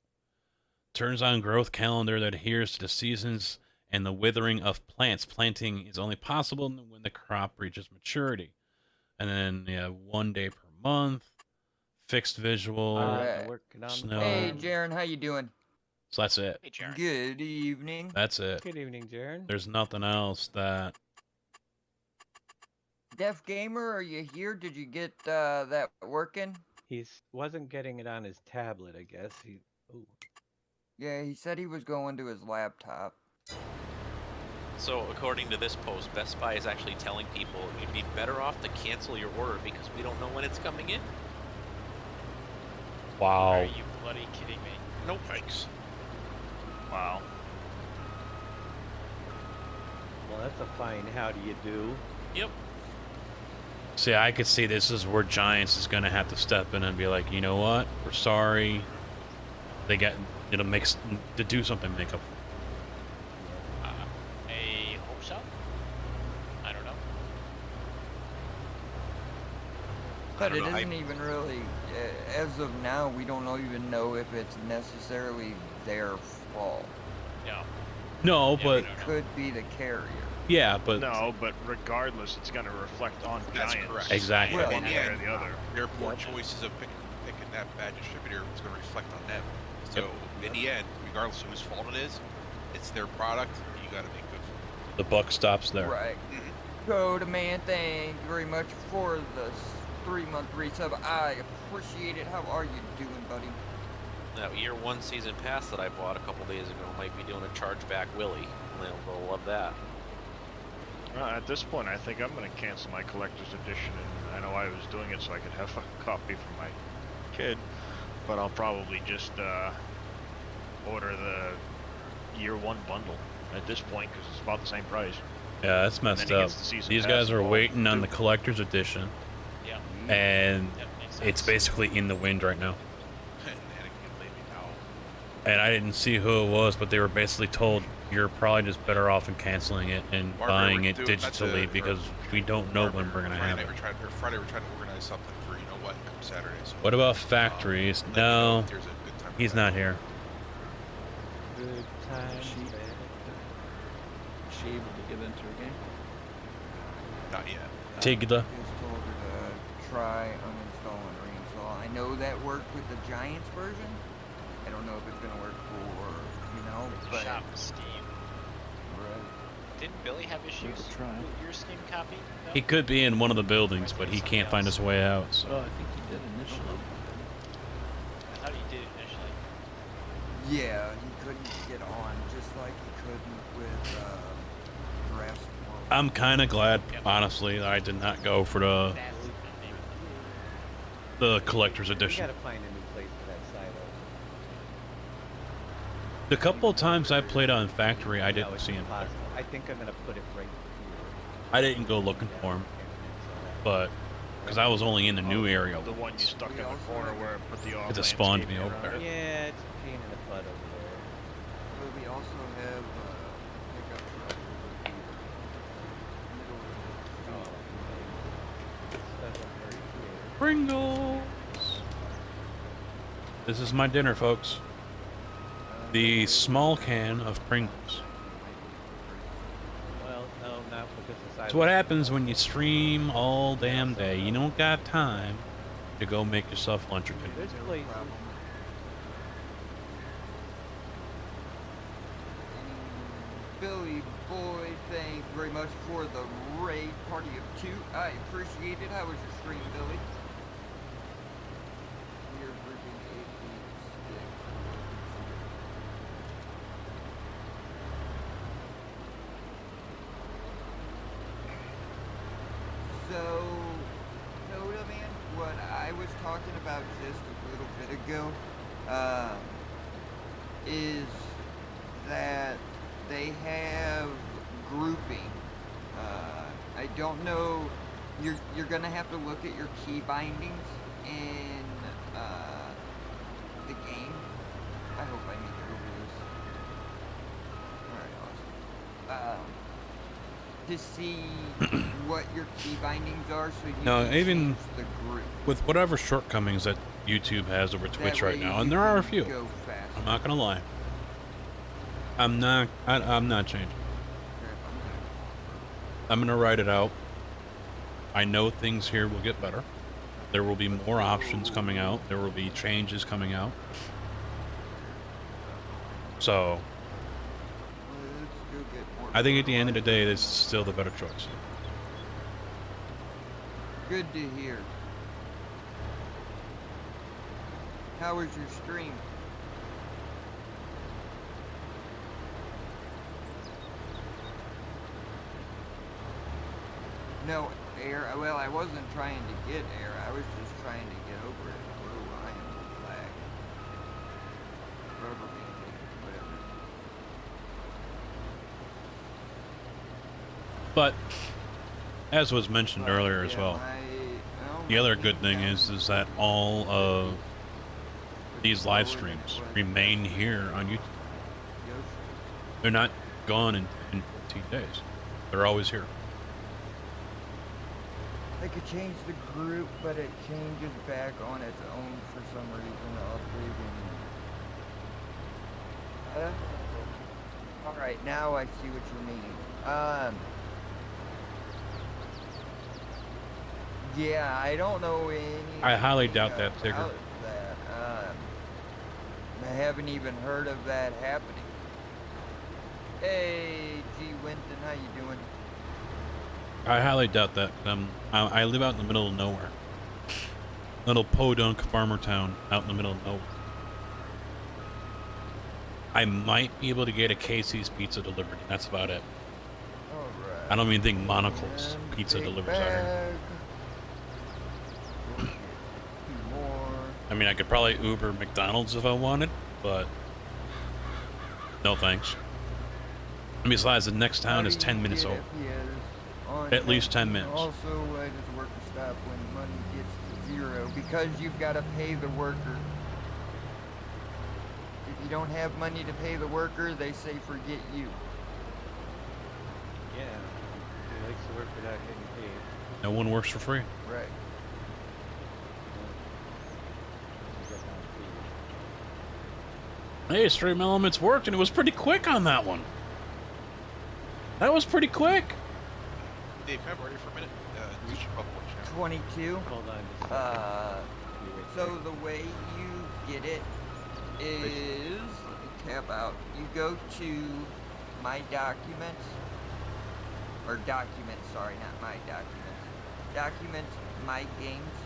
Turns on growth calendar that adheres to the seasons and the withering of plants. Planting is only possible when the crop reaches maturity. And then 1 day per month. Fixed visual. Alright. Working on Snow. Hey, Jaren, how you doing? So that's it. Hey, Jared. Good evening. That's it. Good evening, Jaren. There's nothing else that. Def Gamer, are you here? Did you get that working? Wasn't getting it on his tablet, I guess. Yeah, he said he was going to his laptop. So, according to this post, Best Buy is actually telling people you'd be better off to cancel your order because we don't know when it's coming in. Wow. Are you bloody kidding me? Nope. Thanks. Wow. Well, that's a fine how do you do. Yep. See, I could see this is where Giants is going to have to step in and be like, you know what? We're sorry. It'll to do something, make up. I hope so. I don't know. But it isn't even really, as of now, we don't even know if it's necessarily their fault. No. No, but It could be the carrier. yeah, but No, but regardless, it's going to reflect on That's Giants. correct. Exactly. Well, One in way the or end, the other. their poor choices of picking that bad distributor is going to reflect on them. So in the end, regardless of whose fault it is, it's their product. You got to make good for it. the buck stops there. Right. Coda man, thank you very much for the 3-month resub. I appreciate it. How are you doing, buddy? That year 1 season pass that I bought a couple days ago might be doing a chargeback Willie. They'll love that. At this point, I think I'm going to cancel my collector's edition, and I know I was doing it so I could have a copy for my kid, but I'll probably just order the year 1 bundle at this point because it's about the same price. Yeah, that's messed up. These guys are waiting on the collector's edition. Yeah. And makes it's sense. basically in the wind right now. And I didn't see who it was, but they were basically told you're probably just better off in canceling it and buying it digitally because we don't know when we're gonna have it. Friday we're trying to organize something for what come Saturday. So, What about factories? No, he's not here. Good time. Is she able to get into a game? Not yet. Tigla. Just told her to try uninstalling reinstall. I know that worked with the Giants version. I don't know if it's gonna work for, but Shop Steam. Right. Didn't Billy have issues with your Steam copy? though? He could be in one of the buildings, but he can't find his way out. So. Oh, I think he did initially. I thought he did initially. Yeah, he couldn't get on, just like he couldn't with Jurassic World. I'm kind of glad, honestly, that I did not go for the collector's We edition. gotta find a new place for that silo. The couple of times I played on factory, I No, didn't it's see him. impossible. I think I'm gonna put it right here. I didn't go looking for him, but because I was only in the new area. The one you stuck in the corner where it put the off. It just spawned me over there. Yeah, it's a pain in the butt over there. But we also have pickup truck over here. Pringles. This is my dinner, folks. The small can of Pringles. Well, no, not because the It's what happens when you stream all damn day. You don't got time to go make yourself lunch or dinner. There's places. Billy Boy, thank you very much for the raid party of 2. I appreciate it. How was your stream, Billy? We are grouping 8 sticks. So, Noda man, what I was talking about just a little bit ago, is that they have grouping. I don't know. You're gonna have to look at your key bindings in the game. I hope I make it over this. All right, awesome. To see what your key bindings are, so you No, can even change the group. with whatever shortcomings that YouTube has over Twitch right way now, you and there are a can few. go faster. I'm not gonna lie. I'm not changing. I'm gonna write it out. I know things here will get better. There will be more options coming out. There will be changes coming out. So, I think at the end of the day, this is still the better choice. Good to hear. How was your stream? No air. Well, I wasn't trying to get air. I was just trying to get over it. Oh, I am black. Rubber banding, whatever. But as was mentioned earlier as well, the other good thing is that all of these live streams remain here on YouTube. They're not gone in 14 days. They're always here. I could change the group, but it changes back on its own for some reason. Updating. Alright, now I see what you mean. Yeah, I don't know any. I highly doubt that, Tigger. I haven't even heard of that happening. Hey, G. Winton, how you doing? I highly doubt that. I live out in the middle of nowhere. Little podunk farmer town out in the middle of nowhere. I might be able to get a Casey's pizza delivered, and that's about it. Alright. I don't even think Monocle's pizza delivers out here. I mean, I could probably Uber McDonald's if I wanted, but no thanks. And besides, the next town is 10 minutes over. At least 10 minutes. Also, why does worker stop when money gets to zero? Because you've got to pay the worker. If you don't have money to pay the worker, they say forget you. Yeah. Who likes to work without getting paid? No one works for free. Right. Hey, Stream Elements worked, and it was pretty quick on that one. That was pretty quick. Dave, can I borrow you for a minute? Just your bubble watch now. 22. Hold on. So the way you get it is, tab out. You go to My Documents, or Documents, sorry, not My Documents. Documents, My Games,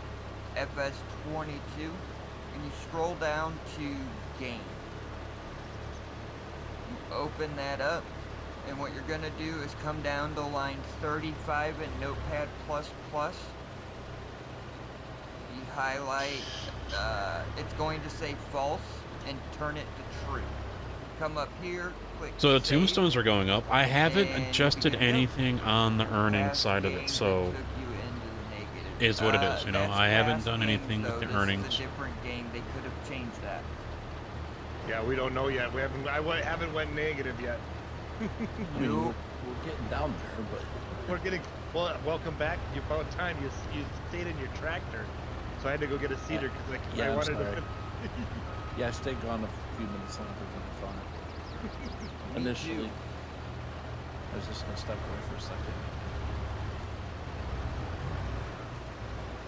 FS22, and you scroll down to Game. You open that up, and what you're gonna do is come down to line 35 in Notepad++. You highlight, it's going to say false, and turn it to true. Come up here, click So the save, tombstones are going up. I haven't and adjusted you can anything on the earnings side of it, so is what it is. You know, I haven't done anything with the earnings. This is a different game. They could have changed that. Yeah, we don't know yet. We haven't. I haven't went negative yet. I mean, we're getting down there, but We're getting. Well, welcome back. You found time. You stayed in your tractor, so I had to go get a cedar because yeah, I I'm wanted sorry. to. Yeah, I stayed gone a few minutes longer than I thought. Initially, I was just gonna step away for a second.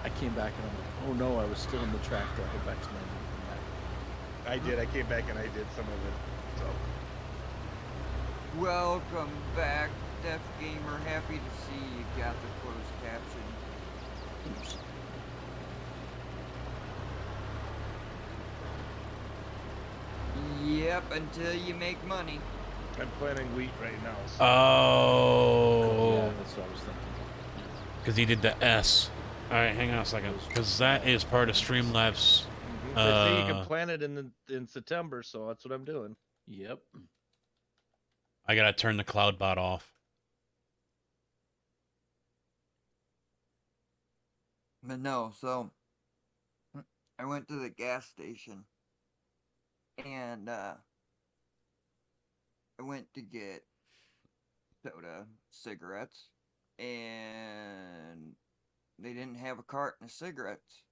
I came back and I'm like, oh no, I was still in the tractor. I go back to my room and come back. I did. I came back and I did some of it. So. Welcome back, Deaf Gamer. Happy to see you got the closed caption. Oops. Yep, until you make money. I'm planting wheat right now. So. Oh. Yeah, that's what I was thinking. Because he did the S. All right, hang on a second. Because that is part of Streamlabs. They say you can plant it in September, so that's what I'm doing. Yep. I gotta turn the cloud bot off. But no, so I went to the gas station and I went to get soda, cigarettes, and they didn't have a carton of cigarettes.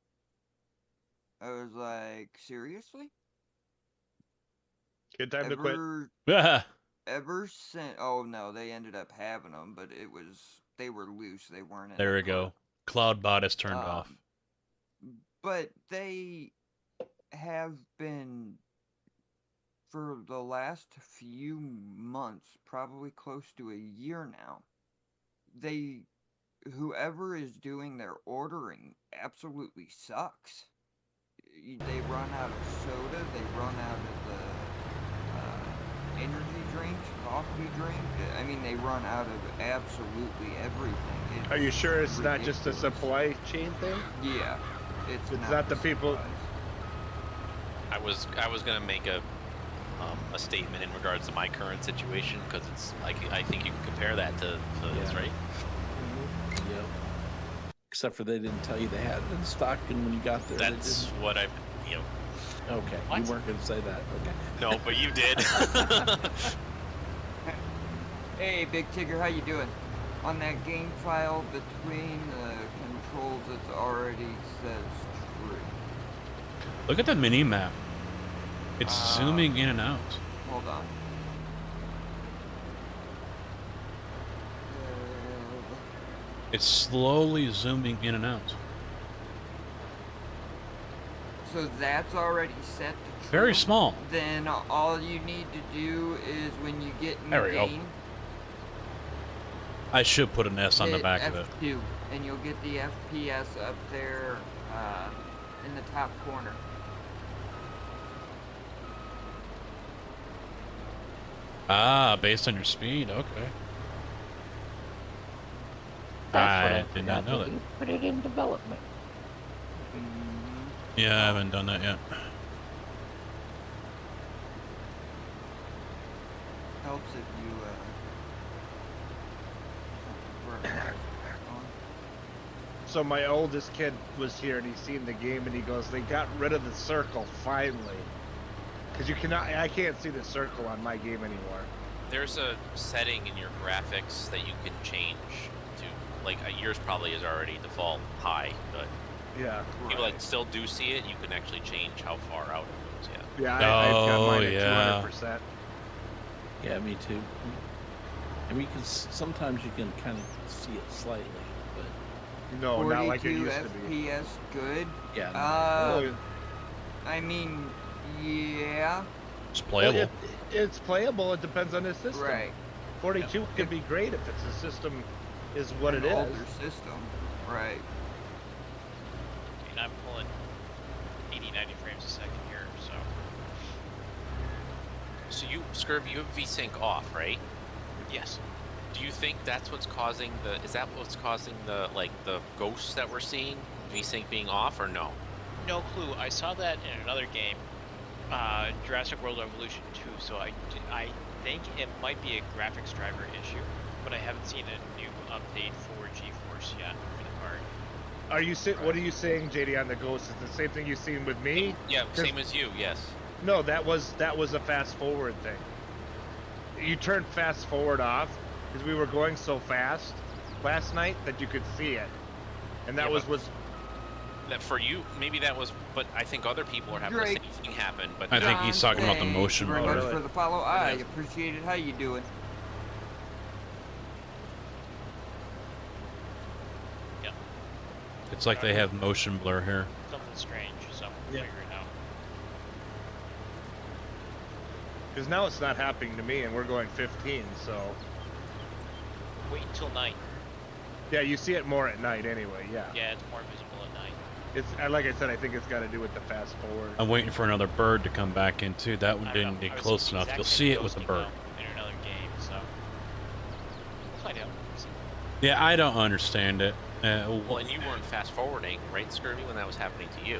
I was like, seriously? Good time to quit. Ever since, oh no, they ended up having them, but they were loose. They weren't in There a we go. Cloud bot is turned off. But they have been, for the last few months, probably close to a year now, whoever is doing their ordering absolutely sucks. They run out of soda, they run out of the energy drinks, coffee drink. I mean, they run out of absolutely everything. Are you sure it's not just a supply chain thing? Yeah, it's not the people. I was gonna make a statement in regards to my current situation because it's like I think you can compare that to this, right? Yep. Except for they didn't tell you they had it in stock, and when you got there, that's what I, you know. Okay, you weren't going to say that. Okay. No, but you did. Hey, Big Tigger, how you doing? On that game file between the controls, it already says true. Look at the mini map. It's zooming in and out. Hold on. It's slowly zooming in and out. So that's already set to true. Very small. Then all you need to do is when you get in There we go. game, I should put an S on the hit back of it. F2, and you'll get the FPS up there in the top corner. Ah, based on your speed. Okay. I did not know that. Put it in development. Yeah, I haven't done that yet. Helps if you So my oldest kid was here and he's seen the game and he goes, they got rid of the circle finally. Because you cannot, I can't see the circle on my game anymore. There's a setting in your graphics that you can change to, like yours probably is already default high, but yeah, people that still do see it, you can actually change how far out it goes. Yeah, I've got mine at yeah. 200%. Yeah, me too. I mean, because sometimes you can kind of see it slightly, but no, not like it 42 used to be. FPS good. Yeah. I mean, yeah. It's playable. Well, it's playable. It depends on the system. Right. 42 could be great if it's the system is what it is. Older system. Right. And I'm pulling 80, 90 frames a second here, so. So you, Scurv, you have VSync off, right? Yes. Do you think that's what's causing the? Is that what's causing the the ghosts that we're seeing? VSync being off, or no? No clue. I saw that in another game, Jurassic World Evolution 2. So I think it might be a graphics driver issue, but I haven't seen a new update for GeForce yet for the card. Are you what are you saying, JD, on the ghost? Is the same thing you've seen with me? Yeah, same as you. Yes. No, that was a fast forward thing. You turned fast forward off because we were going so fast last night that you could see it, and that was that for you. Maybe that was, but I think other people are having the same thing happen. But I think he's talking about the motion Very blur. much for the follow. I appreciate it. How you doing? Yeah. It's like they have motion blur here. Something strange. So we'll figure it out. because now it's not happening to me, and we're going 15. So Wait until night. yeah, you see it more at night anyway. Yeah. Yeah, it's more visible at night. It's like I said, I think it's got to do with the fast forward. I'm waiting for another bird to come back in too. That one I didn't know. get I was close enough. You'll exactly see it with the ghosting bird. them in another game, so we'll find out. Yeah, I don't understand it. Well, and you weren't fast forwarding, right, Scurvy, when that was happening to you?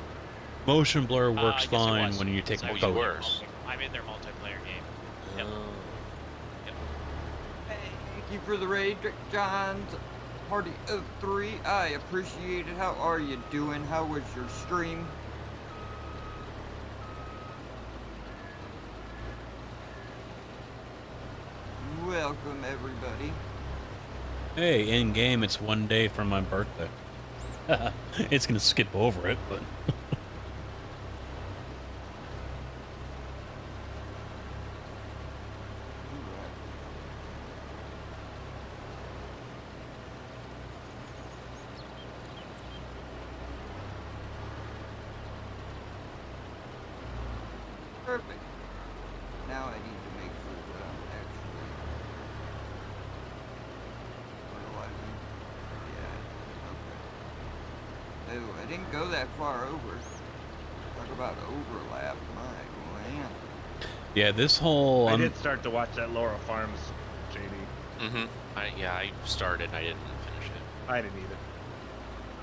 Motion blur works Yes, it fine was. when you take It's a actually photo. I'm in their multiplayer game. Yep. Yep. Thank you for the raid, John's party of 3. I appreciate it. How are you doing? How was your stream? Welcome, everybody. Hey, in game, it's one day from my birthday. It's gonna skip over it, but. Perfect. Now I need to make sure that I'm actually fertilizing. Yeah, okay. Oh, I didn't go that far over. Talk about overlap, my land. Yeah, this whole. I did start to watch that Laura Farms, JD. Mm-hmm. I started. I didn't finish it. I didn't either.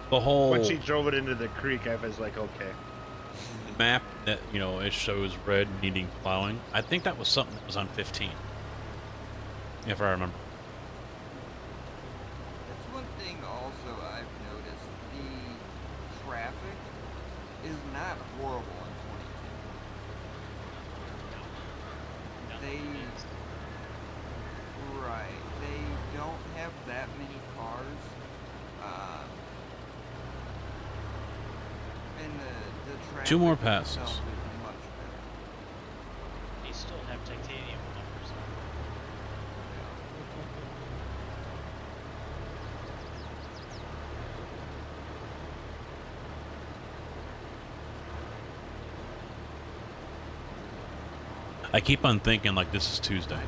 The whole When she drove it into the creek, I was like, okay. map that, you know, it shows red needing plowing. I think that was something that was on 15. If I remember. That's one thing also I've noticed. The traffic is not horrible in 22. They they don't have that many cars. and the traffic 2 more passes. itself is much better. You still have titanium numbers. I keep on thinking like this is Tuesday.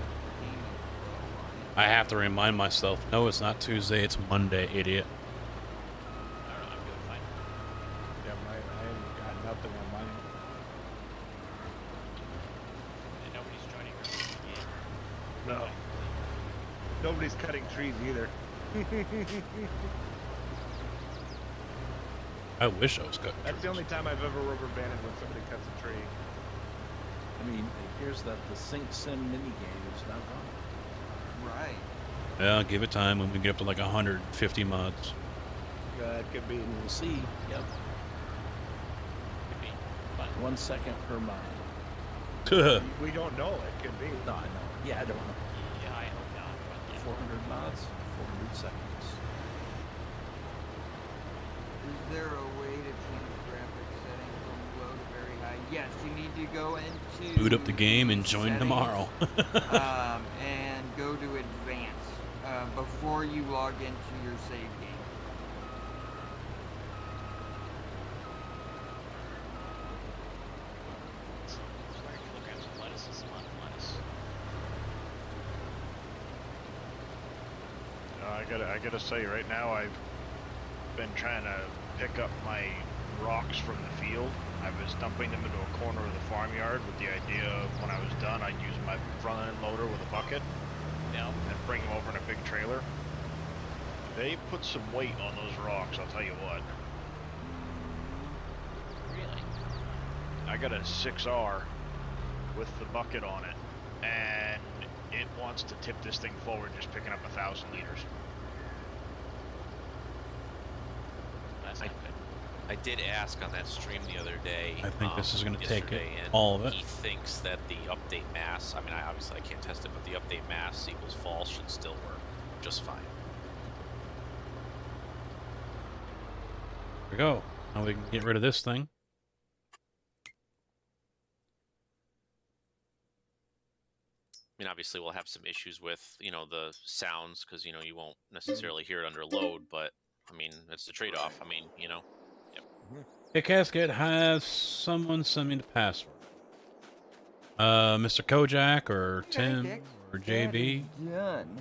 I have to remind myself, no, it's not Tuesday, it's Monday, idiot. Yeah, I haven't got nothing on mine. And nobody's joining her game. No. Nobody's cutting trees either. I wish I was cutting. That's the only time I've ever rubber banded when somebody cuts a tree. I mean, it appears that the Sync Sim minigame is now gone. Right. Yeah, give it time when we get up to like 150 mods. It could be. We'll see. Yep. Could be. But 1 second per mod. We don't know. It could be. No, I know. Yeah, I don't know. yeah, I hope not. But yeah. 400 mods, 400 seconds. Is there a way to change graphics setting from low to very high? Yes, you need to go into Boot up the game and join settings, tomorrow. and go to advanced before you log into your save game. So 200 kilograms of lettuce is a lot of lettuce. I gotta say, right now I've been trying to pick up my rocks from the field. I was dumping them into a corner of the farmyard with the idea of when I was done, I'd use my front end loader with a bucket and bring them over in a big trailer. They put some weight on those rocks, I'll tell you what. Really? I got a 6R with the bucket on it, and it wants to tip this thing forward just picking up 1,000 liters. That's not good. I did ask on that stream the other day. I think this is going to take it, yesterday, and all of it. He thinks that the update mass, I mean, obviously I can't test it, but the update mass equals false should still work just fine. There we go. Now we can get rid of this thing. I mean, obviously we'll have some issues with, you know, the sounds because, you know, you won't necessarily hear it under load, but I mean, it's the trade-off. I mean, you know. Yep. Hey, Cascade, has someone send me the password? Mr. Kojak or Tim or JB? Done.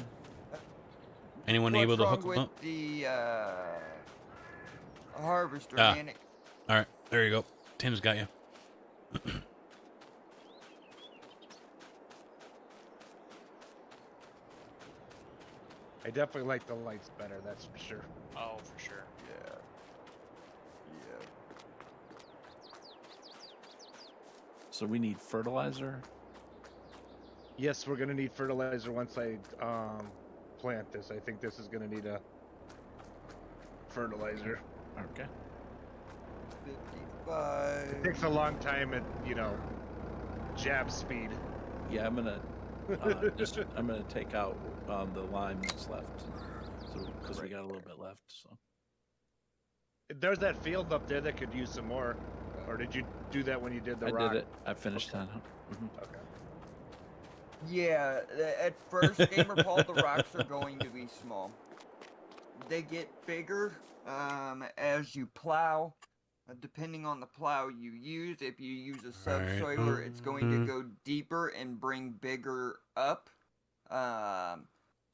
Anyone What's able to wrong hook them with up? the harvester, Ah. man? All right, there you go. Tim's got you. I definitely like the lights better, that's for sure. Oh, for sure. Yeah. Yeah. So we need fertilizer. Yes, we're gonna need fertilizer once I plant this. I think this is gonna need a fertilizer. Okay. 55. It takes a long time at, you know, jab speed. Yeah, I'm gonna I'm gonna take out the lime that's left, so because we got a little bit left. So There's that field up there that could use some more. Or did you do that when you did the I rock? did it. I finished that. Okay. Yeah, at first, Gamer Paul, the rocks are going to be small. They get bigger as you plow. Depending on the plow you use, if you use a subsoiler, it's going to go deeper and bring bigger up.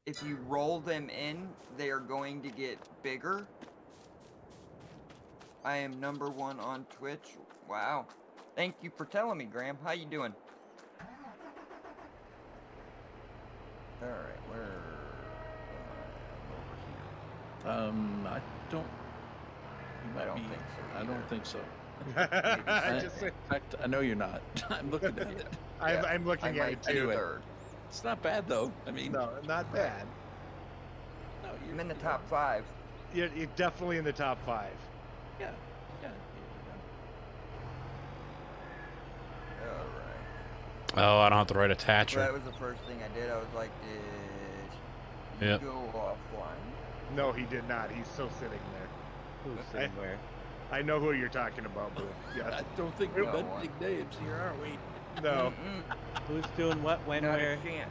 If you roll them in, they are going to get bigger. I am #1 on Twitch. Wow. Thank you for telling me, Graham. How you doing? Alright, where am I? I don't. You might I don't be, think so I don't think so. Just In fact, I know you're not. I'm looking at it. I'm looking at it too. Anyway, it's not bad though. I mean, No, not bad. no, I'm in the top 5. You're definitely in the top 5. Yeah, yeah. Alright. Oh, I don't have to write That attacher. was the first thing I did. I was like, did Yep. you go offline? No, he did not. He's still sitting there. Who's sitting where? I know who you're talking about, Boo. Yeah. I don't think we're mentioning names here, are we? No. Who's doing what, when, Not where? a chance.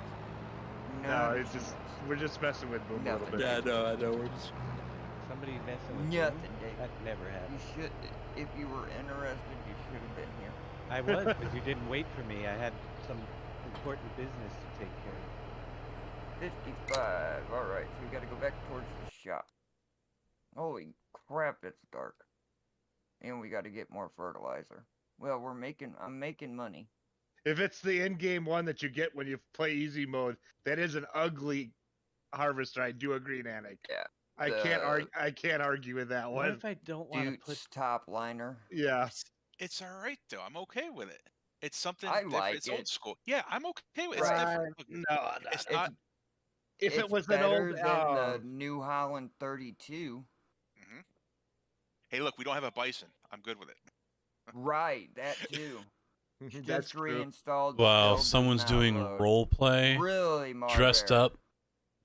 No, Not a it's just we're just messing with Boom a little Nothing. bit. Yeah, no, I know. We're just Somebody messing with Nothing, Boom? Dave. That never You happened. should, if you were interested, you should have been here. I was, but you didn't wait for me. I had some important business to take care of. 55. Alright, so we gotta go back towards the shop. Holy crap, it's dark. And we gotta get more fertilizer. Well, I'm making money. If it's the in-game one that you get when you play easy mode, that is an ugly harvester. I do agree, Nanik. Yeah. I can't argue with that What one. if I don't want to put... Dude's top liner. Yeah. It's all right though. I'm okay with it. It's something I different. like It's it. old school. Yeah, I'm okay with it. It's Right. different. Look, No, it's not. If it It's was an better old, than the New Holland 32. Hey, look, we don't have a bison. I'm good with it. Right, that too. That's Just true. reinstalled. While still does someone's not doing load. role play, Really, dressed Marbury? up,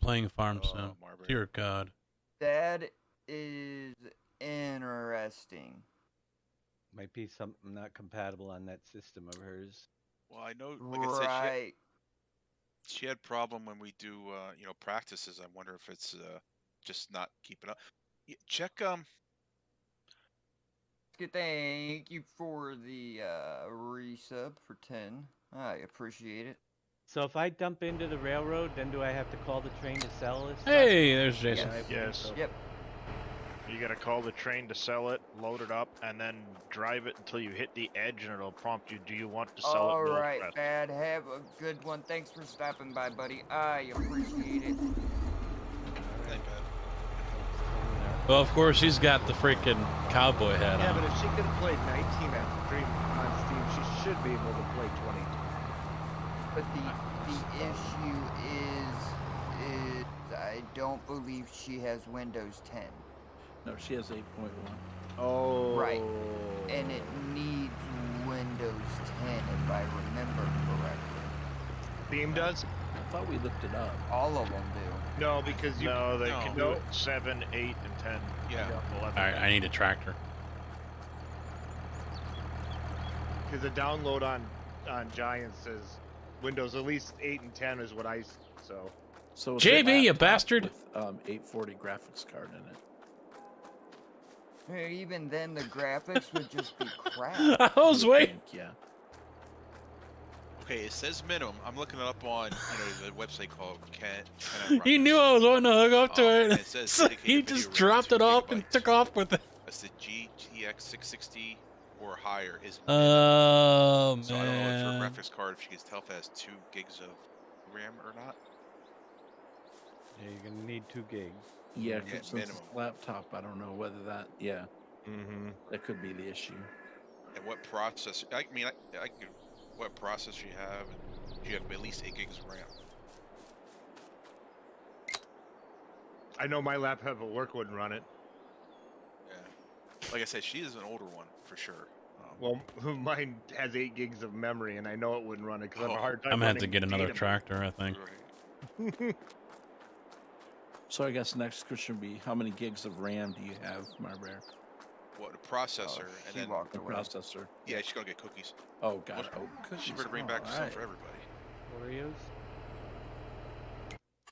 playing Farm Sim. Dear God. That is interesting. Might be something not compatible on that system of hers. Well, I know. Like I said, Right. she had problem when we do, practices. I wonder if it's just not keeping up. Check. Thank you for the resub for 10. I appreciate it. So if I dump into the railroad, then do I have to call the train to sell this stuff? Hey, there's Jason. Yes. Yep. You gotta call the train to sell it, load it up, and then drive it until you hit the edge, and it'll prompt you, do you want to sell All it right, northwest? Bad. Have a good one. Thanks for stopping by, buddy. I appreciate it. Well, of course, he's got the freaking cowboy hat Yeah, on. but if she could have played 19 on Steam, she should be able to play 20. But the issue is I don't believe she has Windows 10. no, she has 8.1. Oh. Right. And it needs Windows 10 if I remember correctly. Steam does? I thought we looked it up. All of them do. No, because you. No, they No. can do it 7, 8, and 10. Yeah. 11. All right, I need a tractor. Because the download on Giant says Windows at least 8 and 10 is what I so. So it's JB, a you laptop bastard! With, 840 graphics card in it. Even then, the graphics would just be crap. I was waiting. Yeah. Okay, it says minimum. I'm looking it up on the website called Can He knew I was wanting to hook up to and it, it says so he dedicated just video dropped RAM, it 2 off and gigabytes. took off with it. That's the GTX 660 or higher is. Oh, So I don't know if man. her graphics card, if she can tell if it has 2 gigs of RAM or not. Yeah, you're gonna need 2 gigs. Yeah, Yeah, 'cause since minimum. it's laptop, I don't know whether that. Yeah. Mm-hmm. That could be the issue. And what processor? I mean, I could. What processor you have? And you have at least 8 gigs of RAM. I know my laptop at work wouldn't run it. Yeah. Like I said, she is an older one for sure. Well, mine has 8 gigs of memory, and I know it wouldn't run it because I have a hard time. I'm gonna have to running get another data. tractor, I think. So I guess the next question would be, how many gigs of RAM do you have, Marbury? What a processor and She then walked The away. processor. yeah, she's gonna get cookies. Oh, God. Well, Oh, cookies. She better bring Oh, back some alright. for everybody. Oreos?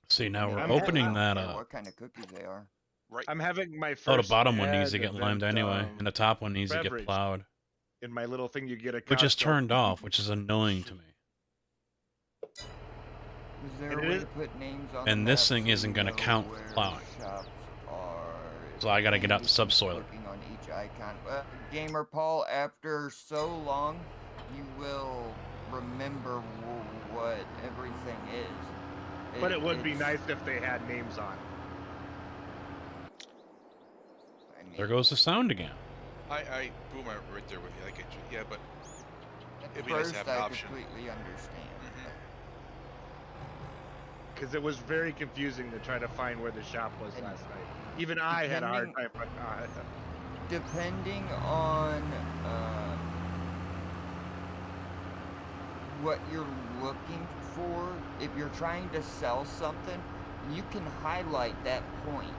See, now we're I'm opening having- that Yeah, up. what kind of cookies they are? Right. I'm having my first. Oh, the bottom one needs to ad get limed event, anyway, and the top one needs to get beverage. plowed, In my little thing, you get a. which is Costco. turned off, which is annoying to me. Is there It a way is- to put names on And the this map thing so isn't we gonna know count where plowing. shops are? So I gotta get out the Just subsoiler. Clicking on each icon. Gamer Paul, after so long, you will remember what everything is. But it would be it's- nice if they had names on. I mean, There goes the sound again. I boom, I'm right there with you. I get you. Yeah, but at it'd be nice first to have an I option. completely understand. Because it was very confusing to try to find where the shop was And last night. Even I had a hard time. Depending on what you're looking for, if you're trying to sell something, you can highlight that point.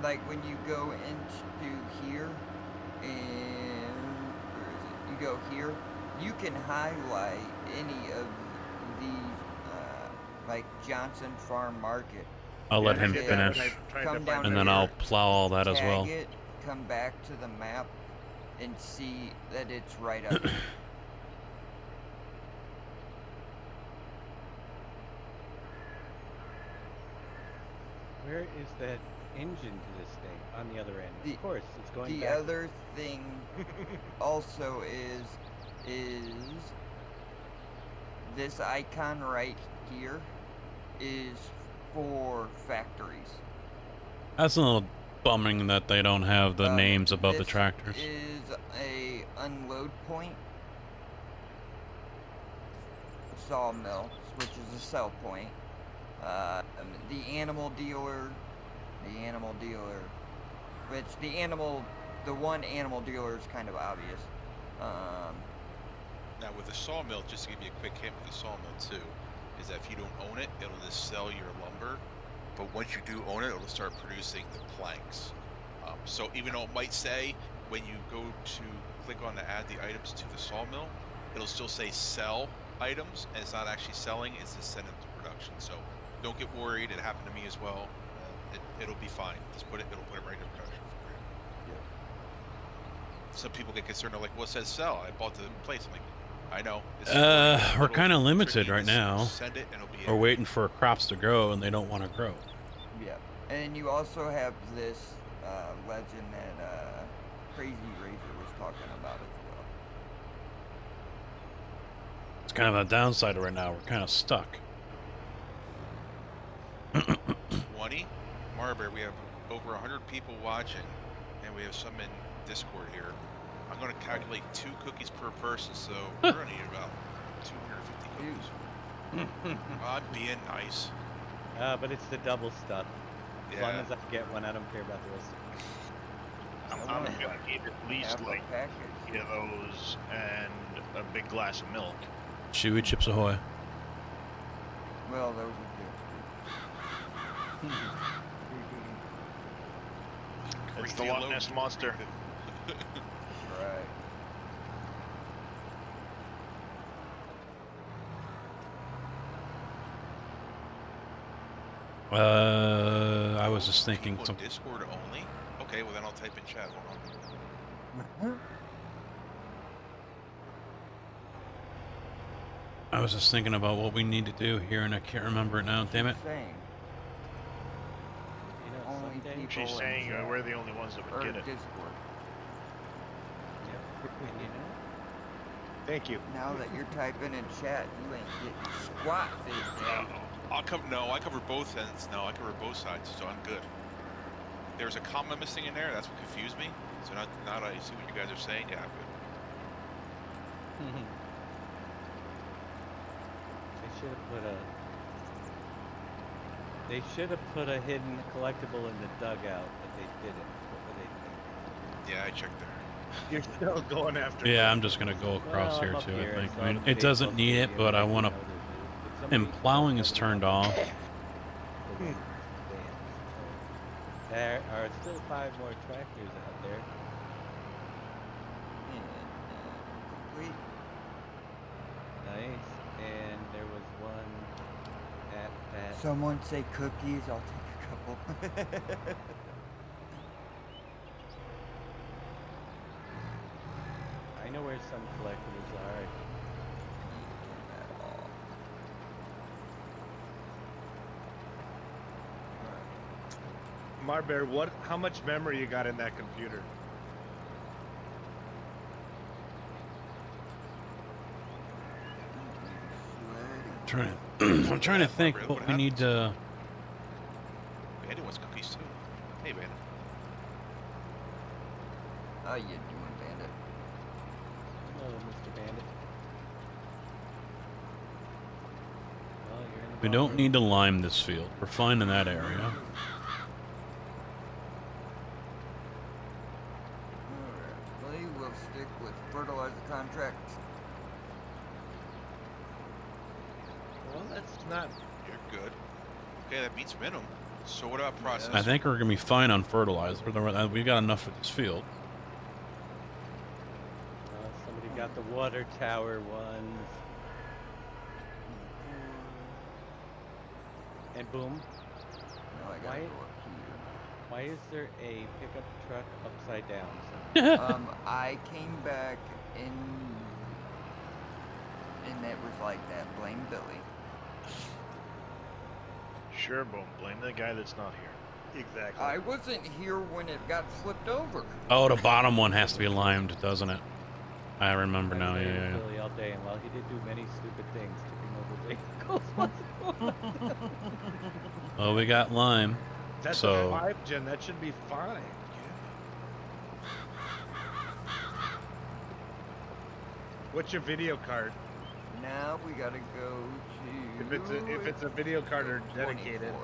like when you go into here, and where is it? You go here, you can highlight any of these, like Johnson Farm Market. I'll let him Hit finish, come down and then here, I'll plow all that as well. tag it, come back to the map, and see that it's right up here. Where is that engine to this thing on the other end? Of course, it's going The back. other thing also is this icon right here is for factories. That's a little bumming that they don't have the names above the tractors. This is a unload point. Sawmill, which is a sell point. The animal dealer, which the one animal dealer is kind of obvious. Now with the sawmill, just to give you a quick hint with the sawmill too, is that if you don't own it, it'll just sell your lumber. But once you do own it, it'll start producing the planks. So even though it might say when you go to click on to add the items to the sawmill, it'll still say sell items, and it's not actually selling, it's just sending to production. So don't get worried, it happened to me as well. It'll be fine. Just it'll put it right into production for you. Yeah. Some people get concerned, they're like, well, it says sell, I bought the place. I'm like, I know. We're kind of limited right now. Send it and it'll be We're waiting for crops to grow, and they don't want to grow. Yeah, and you also have this legend that Crazy Razor was talking about as well. It's kind of a downside right now. We're kind of stuck. 20? Marbury, we have over 100 people watching, and we have some in Discord here. I'm going to calculate 2 cookies per person, so we're going to need about 250 cookies. I'm being nice. But it's the double stuff. As long Yeah. as I get one, I don't care about the rest of it. I'm gonna need at least like 8 of those and a big glass of milk. Chewy Chips Ahoy. Well, those are good. It's the Loch Ness Monster. Right. I was just thinking People in something. Discord only? Okay, well then I'll type in chat. Hold on. I was just thinking about what we need to do here, and I can't remember it now. Damn it. She's saying we're the only ones that would get it. Discord. Thank you. Now that you're typing in chat, you ain't getting squat these days. I cover both ends now. I cover both sides, so I'm good. There's a comma missing in there. That's what confused me. So now I see what you guys are saying. Yeah, I'm good. They should have put a hidden collectible in the dugout, but they didn't. What were they Yeah, I checked there. You're still going after. Yeah, I'm just gonna go across Well, here I'm up too. here, I think. so I mean, I'm it doesn't Facebook need it, video, but I want to. you know, And plowing is turned off. There are still 5 more tractors out there. Complete. Nice. And there was one at that. Someone say cookies, I'll take a couple. I know where some collectibles are. Marbear, how much memory you got in that computer? I'm trying to think what we need to. Bandit wants cookies too. Hey, Bandit. How you doing, Bandit? Hello, Mr. Bandit. Well, you're in the We don't need to lime this field. We're fine in that area. Alright, we'll stick with fertilizer contracts. Well, that's not. You're good. Okay, that beats minimum. So what about process? I think we're gonna be fine on fertilizer. We've got enough for this field. Somebody got the water tower ones. And boom. Now I gotta go up Why is there a pickup truck upside down? here. I came back and it was like that. Blame Billy. Sure, Boom. Blame the guy that's not here. Exactly. I wasn't here when it got flipped over. Oh, the bottom one has to be limed, doesn't it? I remember now. Yeah, yeah. Billy all day, and while he did do many stupid things, tipping over vehicles once in a while. Well, we got lime. That's so. a 5 gen. That should be fine. What's your video card? Now we gotta go to. If it's a video card or 24. dedicated. Which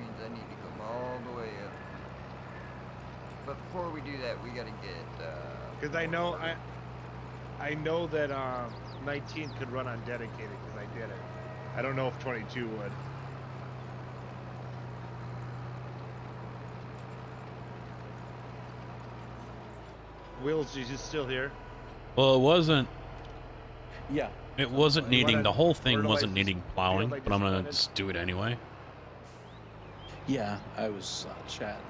means I need to come all the way up. But before we do that, we gotta get. Because I know that 19 could run on dedicated because I did it. I don't know if 22 would. Wheels, is still here? Well, it wasn't. Yeah. It wasn't needing. The whole thing fertilize wasn't needing plowing, like but I'm gonna this just do it anyway. Yeah, I was chatting.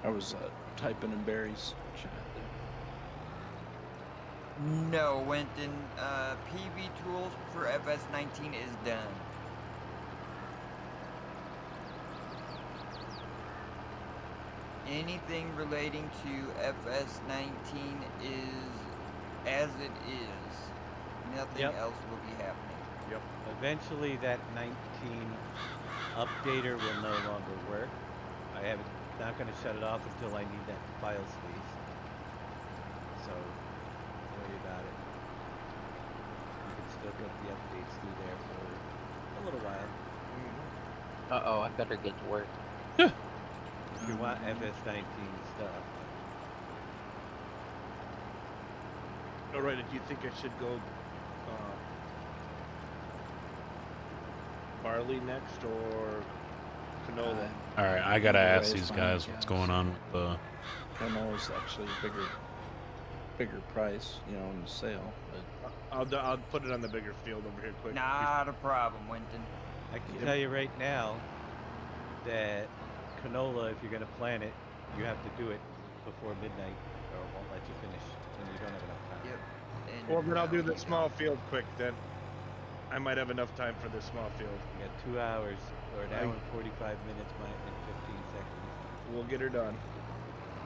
I was typing in Barry's chat there. No, Winton. PV tools for FS19 is done. Anything relating to FS19 is as it is. Nothing else will be happening. Yep. Eventually, that 19 updater will no longer work. Not going to shut it off until I need that file space. So, don't worry about it. You can still get the updates through there for a little while. Uh-oh, I better get to work. If you want FS19 stuff. Alright, do you think I should go barley next or canola? All right, I gotta Either ask way is these fine, guys yeah. what's going on with the. Canola is actually a bigger price, you know, in the sale. But I'll put it on the bigger field over here quick. Not a problem, Winton. I can tell you right now that canola, if you're going to plant it, you have to do it before midnight or it won't let you finish and you don't have enough time. Yep. And Well, then I'll do the small field quick then. I might have enough time for the small field. You got 2 hours or an hour and 45 minutes and 15 seconds. We'll get her done.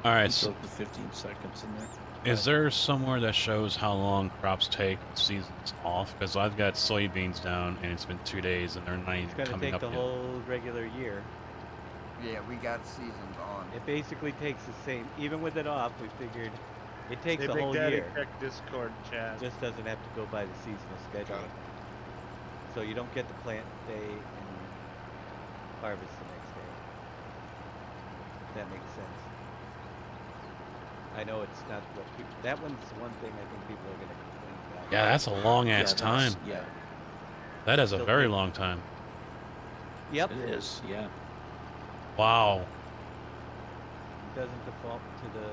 All right, you so put the 15 seconds in there. is there somewhere that shows how long crops take with seasons off? Because I've got soybeans down and it's been 2 days and they're not even It's going to coming take up the yet. whole regular year. Yeah, we got seasons on. It basically takes the same, even with it off, we figured it takes Hey, the Big whole Daddy, year. check Discord chat. It just doesn't have to go by the seasonal schedule. So you don't get the plant day and harvest the next day. If that makes sense. I know it's not what people, that one's one thing I think people are going to complain about. Yeah, that's a long ass Yeah, time. that's- Yeah, That is a Still very take- long time. Yep. it is. Yeah. Wow. It doesn't default to the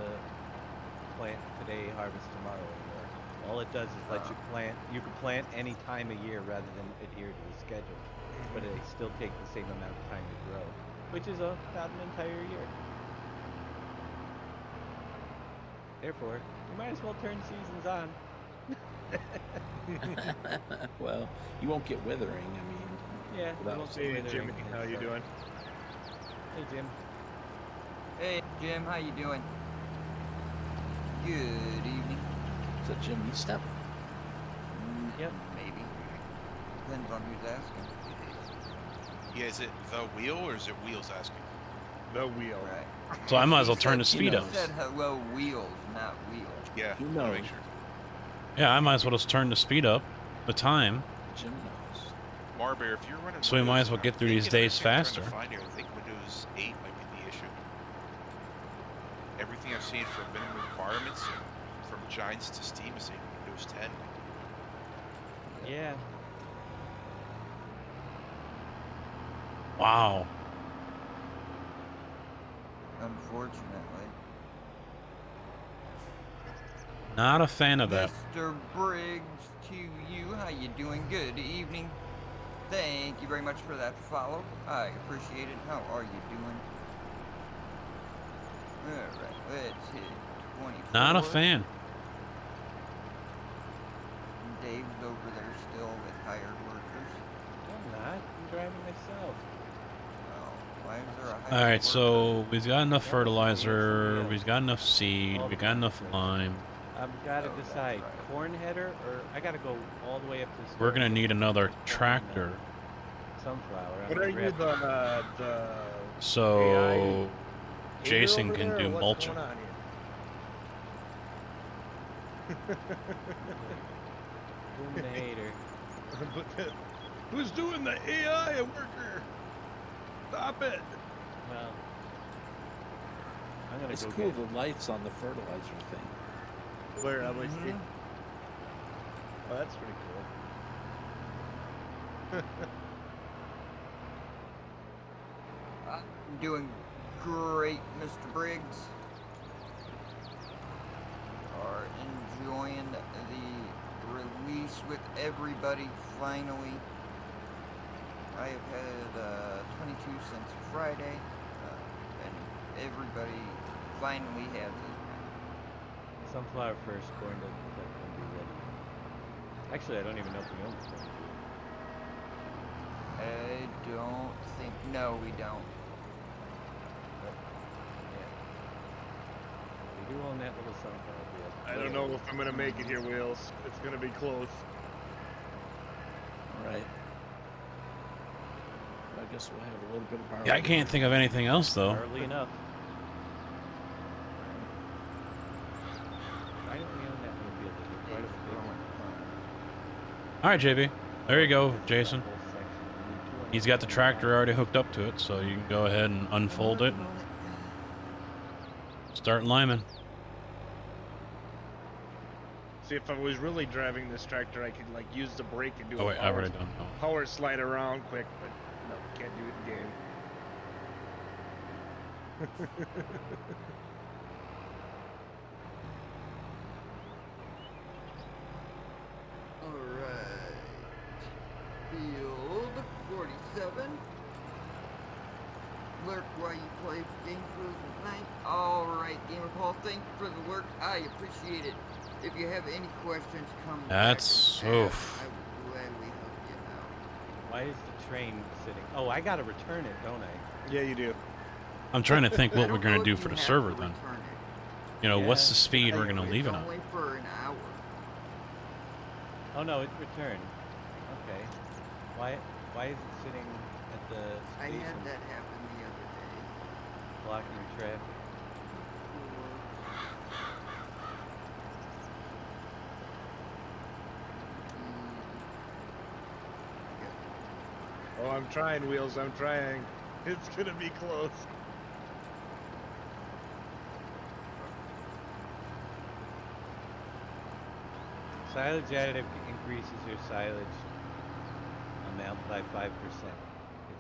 plant today, harvest tomorrow anymore. All it does is let you plant. You can plant any time of year rather than adhere to the schedule, but they still take the same amount of time to grow, which is about an entire year. Therefore, you might as well turn seasons on. Well, you won't get withering. I mean, Yeah. without won't Hey, get withering Jimmy, and how you stuff. doing? Hey, Jim. Hey, Jim, how you doing? Good evening. Is that Jim Step? Yep. Maybe. Depends on who's asking. Yeah, is it the wheel or is it wheels asking? The wheel. Right. So I might as well turn the He speed up. said hello, wheels, not wheels. Yeah, You I know. wanna make sure. Yeah, I might as well just turn the speed up, the time. Jim knows. Marbear, if you're running So we might as well Windows, get through I'm these thinking days everything I'm faster. trying to find here, I think Windows 8 might be the issue. Everything I've seen from minimum requirements and from Giants to Steam is saying Windows 10. Yeah. Wow. Unfortunately. Not a fan of that. Mr. Briggs, to you, how you doing? Good evening. Thank you very much for that follow. I appreciate it. How are you doing? Alright, let's hit 24. Not a fan. Dave's over there still with hired workers. I'm not. I'm driving myself. Oh, why is there a hired All right, worker? so we've got enough fertilizer, we've got enough seed, we got enough lime. I've got to decide corn header or I got to go all the way up to. We're gonna need another tractor. Sunflower. What are you, the So AI Jason over can there, do or what's mulching. going on here? Boom the hater. Who's doing the AI worker? Stop it! Well, I'm gonna It's go cool get the lights on the fertilizer thing. Where I see. Oh, that's pretty cool. I'm doing great, Mr. Briggs. Are enjoying the release with everybody finally. I have had 22 since Friday, and everybody finally has it. sunflower first. Corn doesn't be ready. Actually, I don't even know if we own the corn. I don't think. No, we don't. We do own that little sunflower. I don't know if I'm gonna make it here, Wheels. It's gonna be close. All right. I guess we'll have a little bit of power. Yeah, I can't think of anything else though. Early enough. Why don't we own that little field? There's quite a big one. All right, JB. There you go, Jason. He's got the tractor already hooked up to it, so you can go ahead and unfold it and start liming. See, if I was really driving this tractor, I could like use the brake and do Oh a wait, I've already done that. power slide around quick, but no, can't do it in game. Alright. Field 47. Lurk while you play game for the night. Alright, Gamer Paul, thank you for the work. I appreciate it. If you have any questions, come That's back and ask. oof. I will gladly help you out. Why is the train sitting? Oh, I gotta return it, don't I? Yeah, you do. I'm trying to think I what don't we're know gonna if do you for the have server to then. return it. You know, what's the Yeah. speed we're gonna leave it It's on? only for an hour. Oh no, it's returned. Okay. Why is it sitting at the I station had that happen the other day. blocking your traffic? Oh, I'm trying, Wheels. I'm trying. It's gonna be close. Silage additive increases your silage amount by 5% if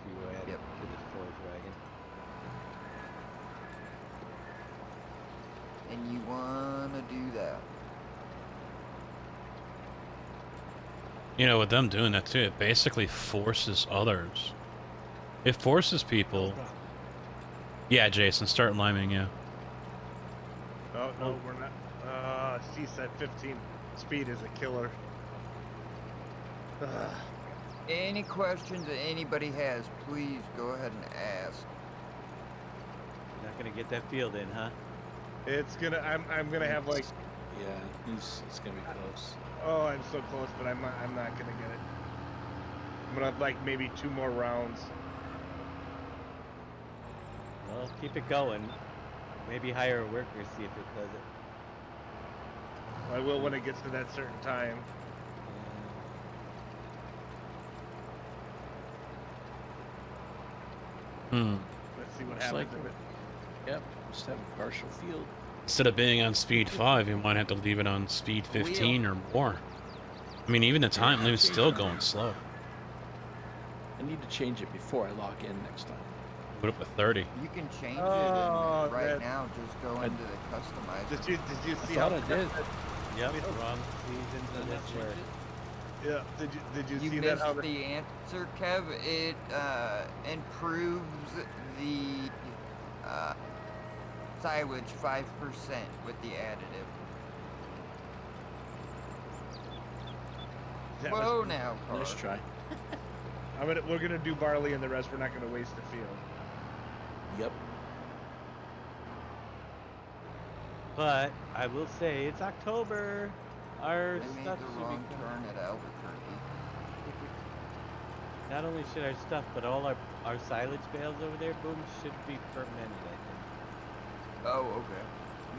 you add it to this forage wagon. And you wanna do that. You know, with them doing that too, it basically forces others. It forces people. Yeah, Jason, start liming, yeah. Oh, no, we're not. CSAT 15 speed is a killer. Ugh. Any questions that anybody has, please go ahead and ask. Not gonna get that field in, huh? It's gonna. I'm gonna have like. Yeah, it's gonna be close. Oh, I'm so close, but I'm not gonna get it. I'm gonna have like maybe 2 more rounds. Well, keep it going. Maybe hire a worker, see if it does it. I will when it gets to that certain time. Hmm. Let's see what Looks happens. like if it... Yep, just have a partial field. Instead of being on speed 5, you might have to leave it on speed 15 or more. I mean, even the time limit's still going slow. I need to change it before I log in next time. Put up a 30. You can change it Oh, right that- now. Just go into the customizer. Did you see thought how I did. Yep, wrong season for this work. Yeah. Did you You see that? missed How the answer, Kev. It improves the silage 5% with the additive. that Whoa, was- now, Carl. Nice try. We're gonna do barley and the rest. We're not gonna waste the field. Yep. But I will say it's October. Our They made stuff the should be wrong turn at Albuquerque. Not only should our stuff, but all our silage bales over there, boom, should be fermented, I think. Oh, okay.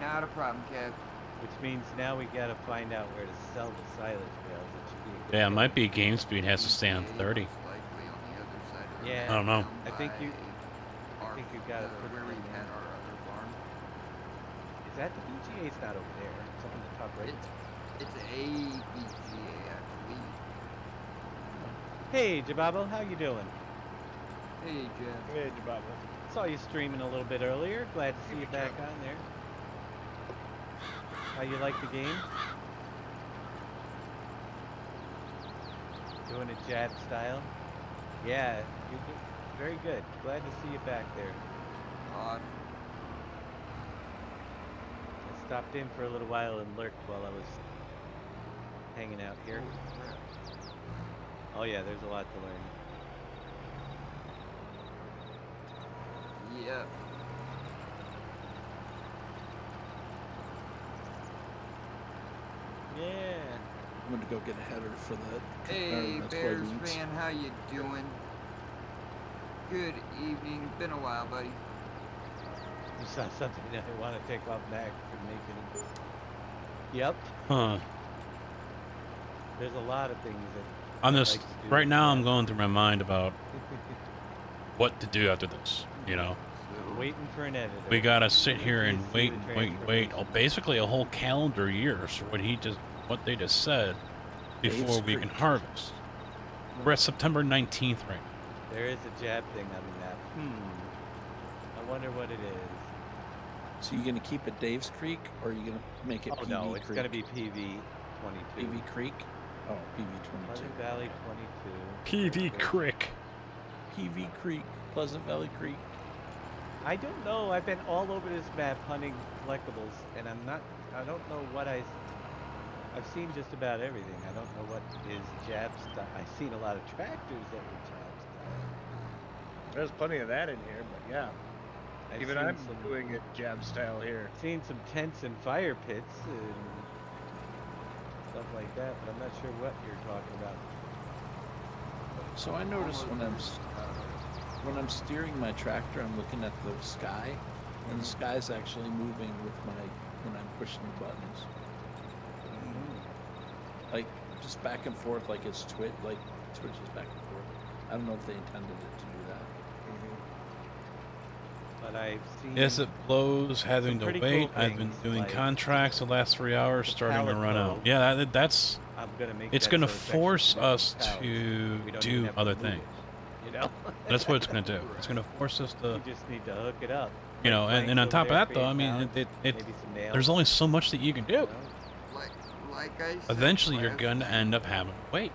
Not a problem, Kev. Which means now we gotta find out where to sell the silage bales. It should be a good Yeah, it thing. might be game speed has to stay on 30. Likely on the other side of the Yeah. I don't know. I think you our- gotta the- put where we them had in. our other farm. Is that the BGA? It's not over there. It's on the top right. It's a BGA, I believe. Hey, Jababo, how you doing? Hey, Jeff. Hey, Jababa. Saw you streaming a little bit earlier. Glad to see you back on there. How you like the game? Doing it jab style? Yeah, you're very good. Glad to see you back there. Awesome. I stopped in for a little while and lurked while I was hanging out here. Oh yeah, there's a lot to learn. Yep. Yeah. I'm gonna go get a header for that. Hey, that's Bears soybeans. fan, how you doing? Good evening. Been a while, buddy. You saw something that I want to take off Mac for making. Yep. Huh. There's a lot of things that. I'm I'd just like to do right with now. Mac. I'm going through my mind about what to do after this. You know, Waiting for an editor. we gotta sit here and Please see wait the and wait and wait. Oh, basically a whole calendar year. So what they just said before Dave's we can Creek. harvest. We're at September 19th right now. There is a jab thing on the map. I wonder what it is. So you gonna keep it Dave's Creek, or are you gonna make it Oh PV no, it's Creek? gonna be PV 22. PV Creek. Oh, PV 22. Pleasant Valley 22. PV Crick. PV Creek, Pleasant Valley Creek. I don't know. I've been all over this map hunting collectibles, and I don't know what I've seen just about everything. I don't know what is jab style. I've seen a lot of tractors that were jab style. There's plenty of that in here, but yeah. I've Even seen I'm some, doing it jab style here. seen some tents and fire pits and stuff like that, but I'm not sure what you're talking about. So I noticed when I'm steering my tractor, I'm looking at the sky, and the sky's actually moving with when I'm pushing the buttons. Like just back and forth, like it's switches back and forth. I don't know if they intended it to do that. But I've seen. Yes, it blows having to pretty wait. cool I've been things doing like contracts the last 3 hours, starting to pallet run flow. out. Yeah, that's. I'm gonna make It's that gonna so it's actually force connected us cows. to We don't even do have to other move things. it, you know? That's what it's gonna do. It's gonna force us to. You just need to hook it up. You know, Planks and on over top of there, that, though, I create mean, mounts, it maybe some nails. there's only so much that you can do. Like I said, Eventually, you're last gonna end up having to wait.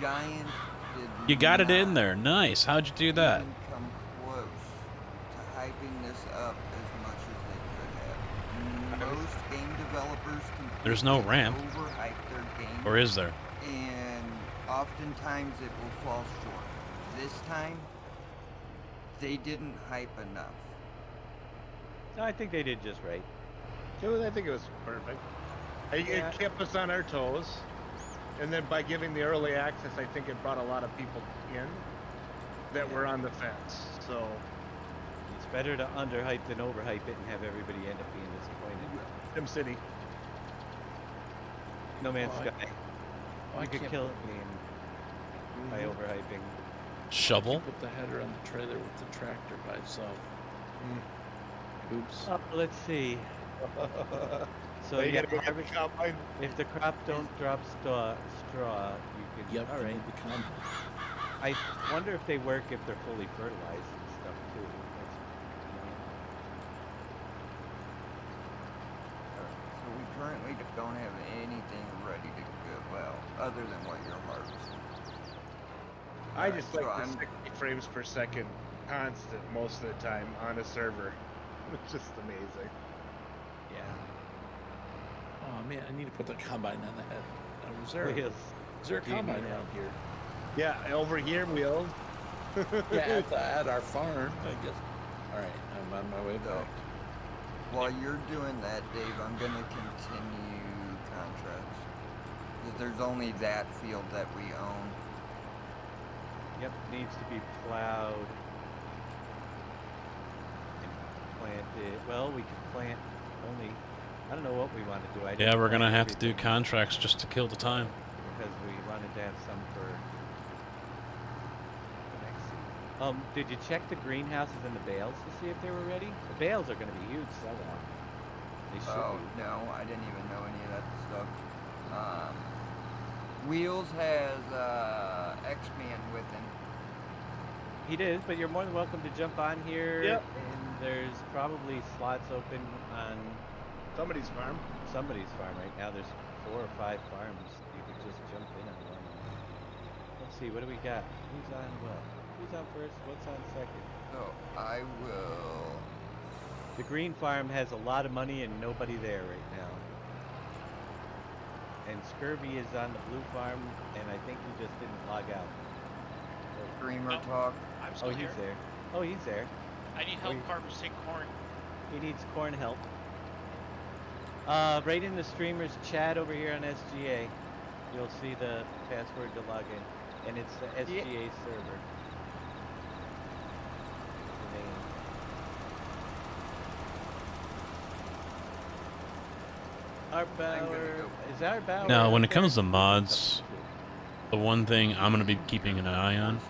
Giants did You got it in not there. Nice. How'd you do that? even come close to hyping this up as much as they could have. Most game developers There's no ramp. overhype their game. Or is there? And oftentimes it will fall short. This time, they didn't hype enough. No, I think they did just right. I think it was perfect. Yeah. It kept us on our toes, and then by giving the early access, I think it brought a lot of people in that were on the fence. So It's better to underhype than overhype it and have everybody end up being disappointed. Sim City. No Man's Oh, I- Sky. Oh, I You could can't kill put- a game by overhyping. Shovel? Put the header on the trailer with the tractor by itself. Oops. Let's see. So Well, you yeah, gotta go get the combine. if the crop don't drop straw, you can. Yep. All I right. need the combine. I wonder if they work if they're fully fertilized and stuff too. So we currently don't have anything ready to go. Well, other than what you're harvesting. I just So like the I'm- 60 frames per second constant most of the time on a server. It's just amazing. Yeah. Oh man, I need to put the combine on the head. Is there Wheels. a combine Yeah. around here? Yeah, over here, Wheels. Yeah, at our farm, I guess. All right, I'm on my way back. While you're doing that, Dave, I'm gonna continue contracts. Because there's only that field that we own. Yep, needs to be plowed and planted. Well, we can plant only. I don't know what we want to do. Yeah, we're gonna have to do contracts just to kill the time. Because we wanted to have some for the next season. Did you check the greenhouses and the bales to see if they were ready? The bales are going to be huge sell-off. They should Oh, be. no, I didn't even know any of that stuff. Wheels has X-Man with him. He did, but you're more than welcome to jump on here. Yep. And there's probably slots open on Somebody's farm. somebody's farm right now. There's 4 or 5 farms. You could just jump in on one. Let's see, what do we got? Who's on what? Who's on first? What's on second? So I will. The green farm has a lot of money and nobody there right now. And Scurvy is on the blue farm, and I think he just didn't log out. Screamer talk. I'm Oh, still he's here. there. Oh, he's there. I need help harvesting corn. He needs corn help. Right in the streamer's chat over here on SGA, you'll see the password to log in, and it's the SGA server. The name. Is our Bauer? Now, when it out there? comes to mods, the one thing I'm gonna be keeping an eye on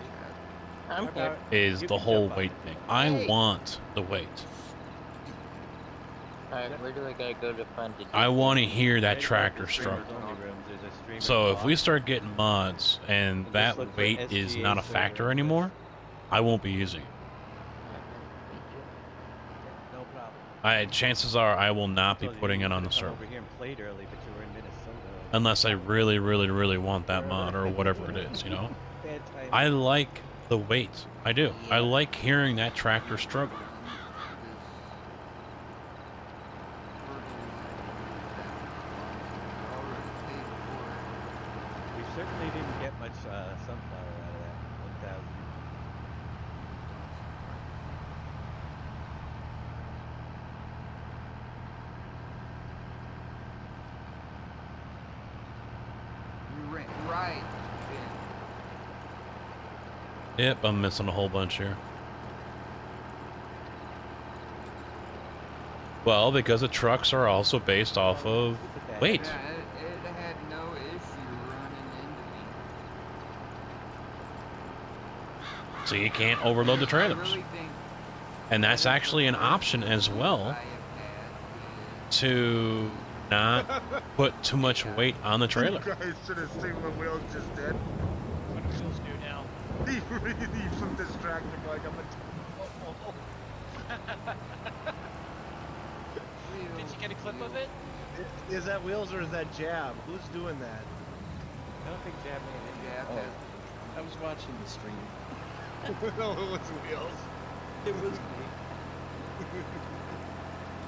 I'm here. is You the can whole jump on. weight thing. I want the weight. Alright, where do I gotta go to find the I want to hear Right that above tractor the struggle. streamers only rooms, there's a streamer So if we block. start getting mods and just that look for weight is SGA not a server factor first. anymore, I won't be using it. No problem. Chances are I will not be Told you putting you it on the could've come server. over here and played early, but you were in Minnesota. Unless I really, really, really want that mod or whatever it is, you know? Bad timing. I like the weight. I do. I like hearing that tractor struggle. We certainly didn't get much sunflower out of that 1,000. You ran right. Yep, I'm missing a whole bunch here. Well, because the trucks are also based off of weight. Yeah, it had no issue running into me. So you can't overload the I trailers. really think And that's actually an option as well to not put too much weight on the trailer. You guys should have seen what Wheels just did. What do Wheels do now? He really flipped this tractor like I'm a. Did you get a clip of it? Is that Wheels or is that Jab? Who's doing that? I don't think Jab made it. Jab I was watching the stream. No, it was Wheels. It was me.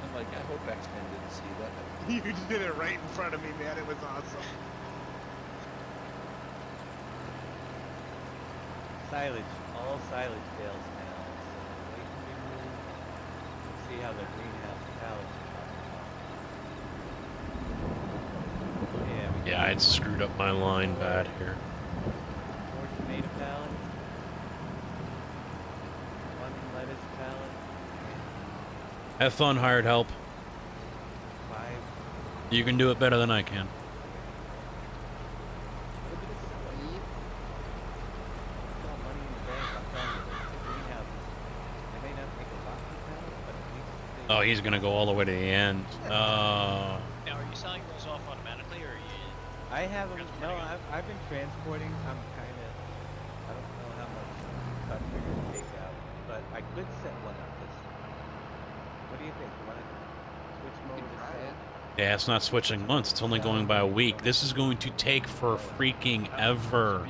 I'm like, I hope X-Men didn't see that. You did it right in front of me, man. It was awesome. Silage, all silage bales now. So wait till we move. Let's see how the greenhouse pallets are. Yeah, we Yeah, I'd screwed up my line bad here. 4 tomato pallets. 1 lettuce pallet. Have fun, hired help. 5. You can do it better than I can. Still money in the bank. I'm telling you, the greenhouses. They may not make a lot of pallets, but at least they. Oh, he's gonna go all the way to the end. Now, are you selling those off automatically, or are you? I haven't. No, I've been transporting. I'm kind of. I don't know not trigger takeout, but I could set one up this. What do you think? You want to switch mode to set? Yeah, it's not switching months. It's only going by a week. This is going to take for freaking ever.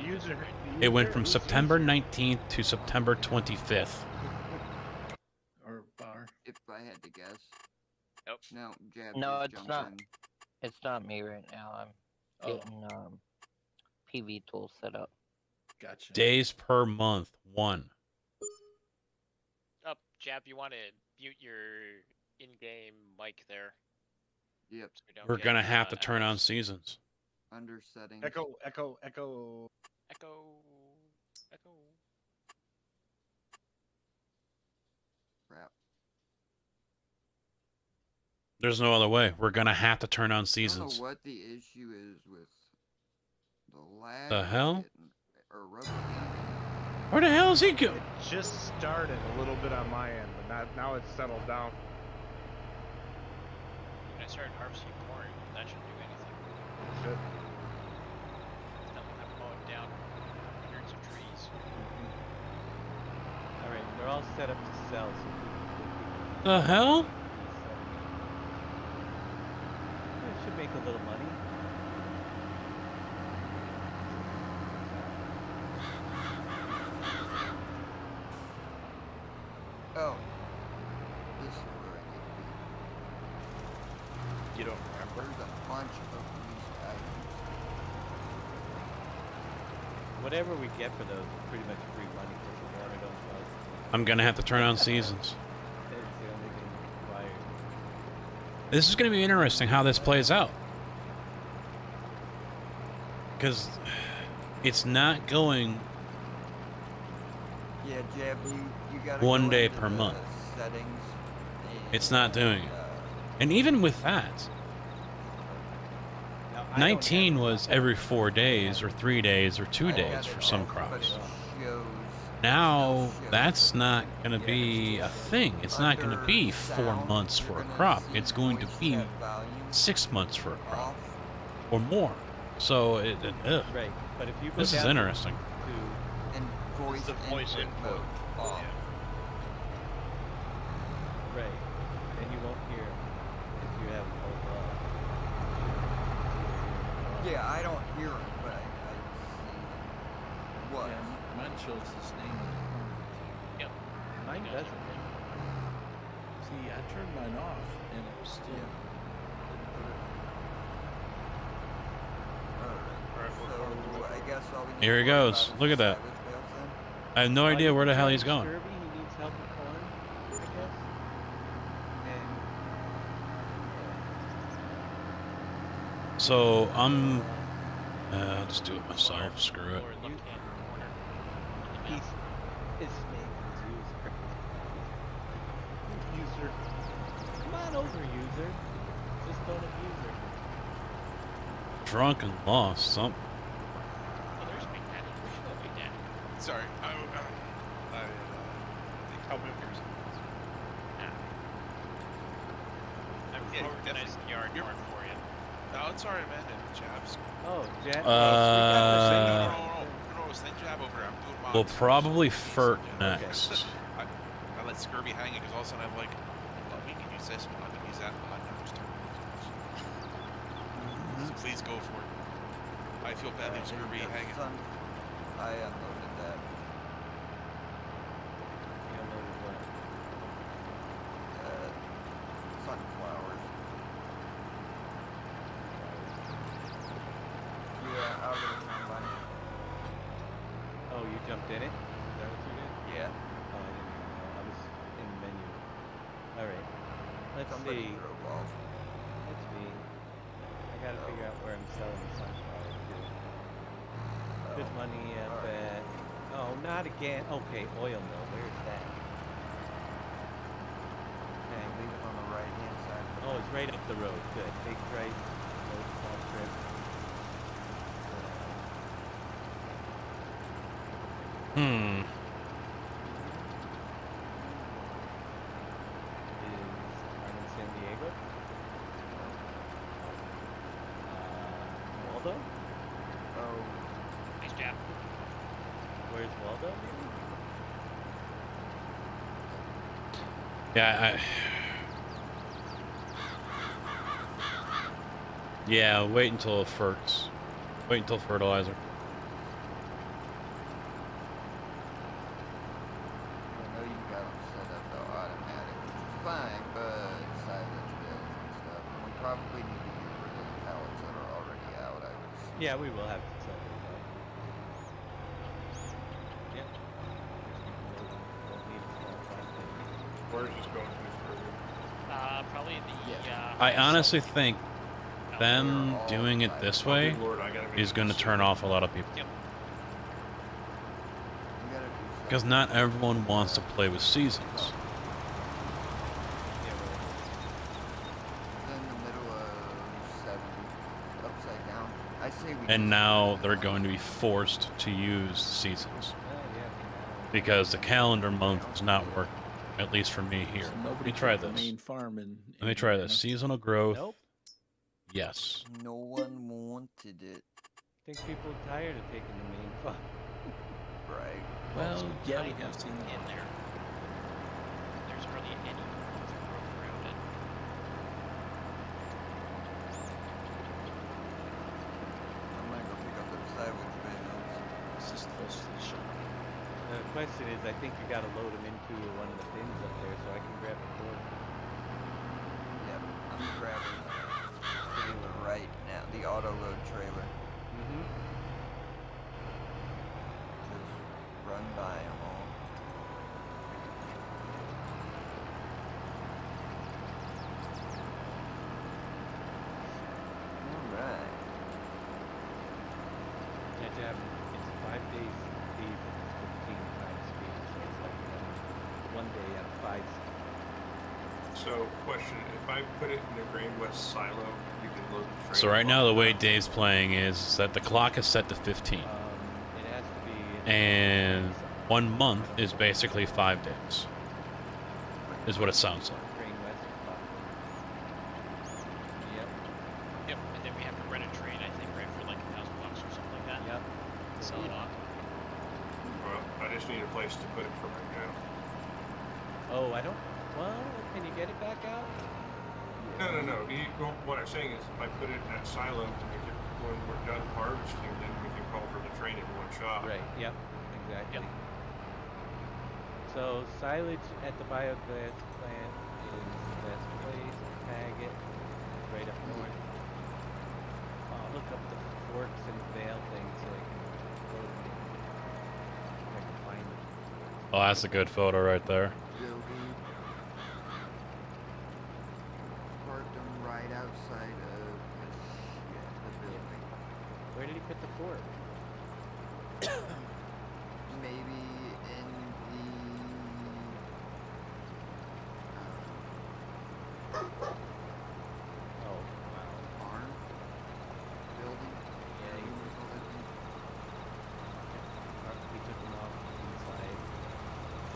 It went from September 19th to September 25th. Or bar. If I had to guess. Nope. No, Jab No, just it's jumped not. in. It's not me right now. I'm getting PV tools set up. Gotcha. Days per month, 1. Up, Jab, you want to mute your in-game mic there. Yep. So we don't We're get, going to have to echoes. turn on seasons. Under settings. Echo. Echo. Crap. There's no other way. We're going to have to turn on I don't seasons. know what the issue is with the lag. The hell? Or rubber banding. Where the hell is he go? It just started a little bit on my end, but now it's settled down. When I started harvesting corn, that shouldn't do anything. Should. Then we'll have mowed down hundreds of trees. All right, they're all set up to sell. So The hell? it should make a little money. Oh. This is where I need to be. You don't remember? There's a bunch of these items. Whatever we get for those is pretty much free money because the water don't cost. I'm going to have to turn on seasons. It's the only thing required. This is going to be interesting how this plays out. Because it's not going Yeah, Jab, you gotta 1 go day into per the month. Settings. It's not doing it. And even with that, Now, I don't 19 have- was every 4 days or 3 days or 2 I days got for it some off, but crops. it shows- Now, it still that's not going to be a thing. It's not going to be 4 months for a crop. It's going to be 6 months for a crop or more. So, ugh. Right, but if you go This is down interesting. to And voice, the voice input. mode off. right, then you won't hear if you have it both off. Yeah, I don't hear it, but I see them. What? Yeah, mine shows his name in the corner too. Yep. Mine doesn't. See, I turned mine off and it was still. So I guess all we need Here he to worry goes. about is Look at the that. silage bales then. I have no idea where the hell he's going. Scurvy, he needs help with corn, I guess. And So, I'll just do it myself. Screw it. Lower left-hand corner. on the he's map. his name is user. User. Come on over, user. Just don't abuse her. Drunk and lost something. Oh, there's Big Daddy. Where'd you go, Big Daddy? Sorry, I think I'm Yeah, organizing the yard corn for you. No, it's alright, man. Jabs. Oh, Jack. No, send Jab over. I'm doing mine. We'll probably Furt next. I let Scurvy hang it because all of a sudden I'm like, well, we can use this one. I can use that one. Please go for it. I feel bad leaving Scurvy hanging. I unloaded that. You unloaded what? Sunflowers. Yeah, out of the combine. Oh, you jumped in it? Is that what you did? Yeah. Oh, I didn't even know. I was in the menu. Alright. Let's Somebody see. drove off. That's me. I gotta figure out where I'm selling the sunflower too. Good money up at... Oh, not again. Okay, oil mill. Where's that? Okay, leave it on the right hand side. Oh, it's right up the road. Good. Big right. Road small strip. Hmm. I'm in San Diego. Waldo? Oh. Nice job. Where's Waldo? Yeah, yeah, wait until ferts. Wait until fertilizer. I know you got them set up though automatic, which is fine, but silage bills and stuff. And we probably need to get rid of the pallets that are already out, I would assume. Yeah, we will have to sell those out. Yep. Where is this going to further? Probably the. I honestly think them doing it this way is going to turn off a lot of people. Yep. Because not everyone wants to play with seasons. In the middle of 7, upside down. I say we. And now they're going to be forced to use seasons. Because the calendar month does not work, at least for me here. So Let nobody me try took the this. main farm in Let me try Indiana. this. Seasonal growth. Nope. Yes. No one wanted it. I think people are tired of taking the main farm. Right. Well, yeah, we have seen in there. There's hardly any growth around it. I'm gonna go pick up those silage bales. It's just close to the shop. The question is, I think you got to load them into one of the bins up there, so I can grab a fork. Yep, I'm grabbing the trailer right now, the auto load trailer. Mm-hmm. Just run by them all. Alright. You have to have, it's 5 days speed, 15 times speed, so it's like 1 day at 5 speed. So, question: if I put it in the Grain West silo, you can load the train. So right now the way Dave's playing is that the clock is set to 15. It has to be. And 1 month is basically 5 days. Is what it sounds like. Grain West clock. Yep. Yep. And then we have to rent a train, I think, right, for like $1,000 or something like that. Yep. Sell it off. Well, I just need a place to put it for right now. Oh, I don't. Well, can you get it back out? No. Well, what I'm saying is, if I put it in that silo, when we're done harvesting, then we can call for the train in one shot. Right. Yep. Exactly. So silage at the biogas plant is the best place. Tag it right up north. I'll look up the forks and bale thing so I can load it. If I can find it. Oh, that's a good photo right there. Building. Parked them right outside of the building. Where did he put the fork? Maybe in the barn building. Yeah, he took them off inside.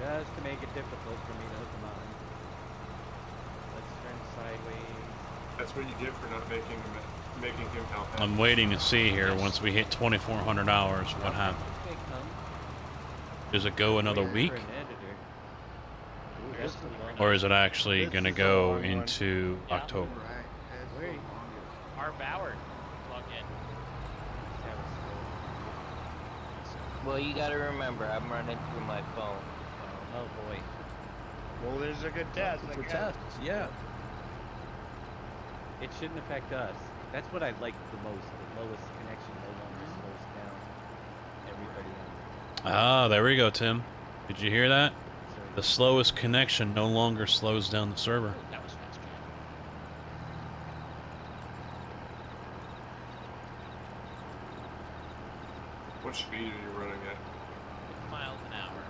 Just to make it difficult for me to hook them on. Let's turn sideways. That's what you get for not making him help. I'm waiting to see here once we hit 2,400 hours what happens. They come. Does it go another week? For an editor. Ooh, this is long. Or is it actually going to go into October? Where you? Our Ballard plugged in. Well, you gotta remember, I'm running through my phone. Oh boy. Well, there's a good test. I For guess. tests, yeah. It shouldn't affect us. That's what I like the most. The lowest connection no longer slows down everybody else. Ah, there we go, Tim. Did you hear that? The slowest connection no longer slows down the server. That was fast. What speed are you running at? Miles an hour.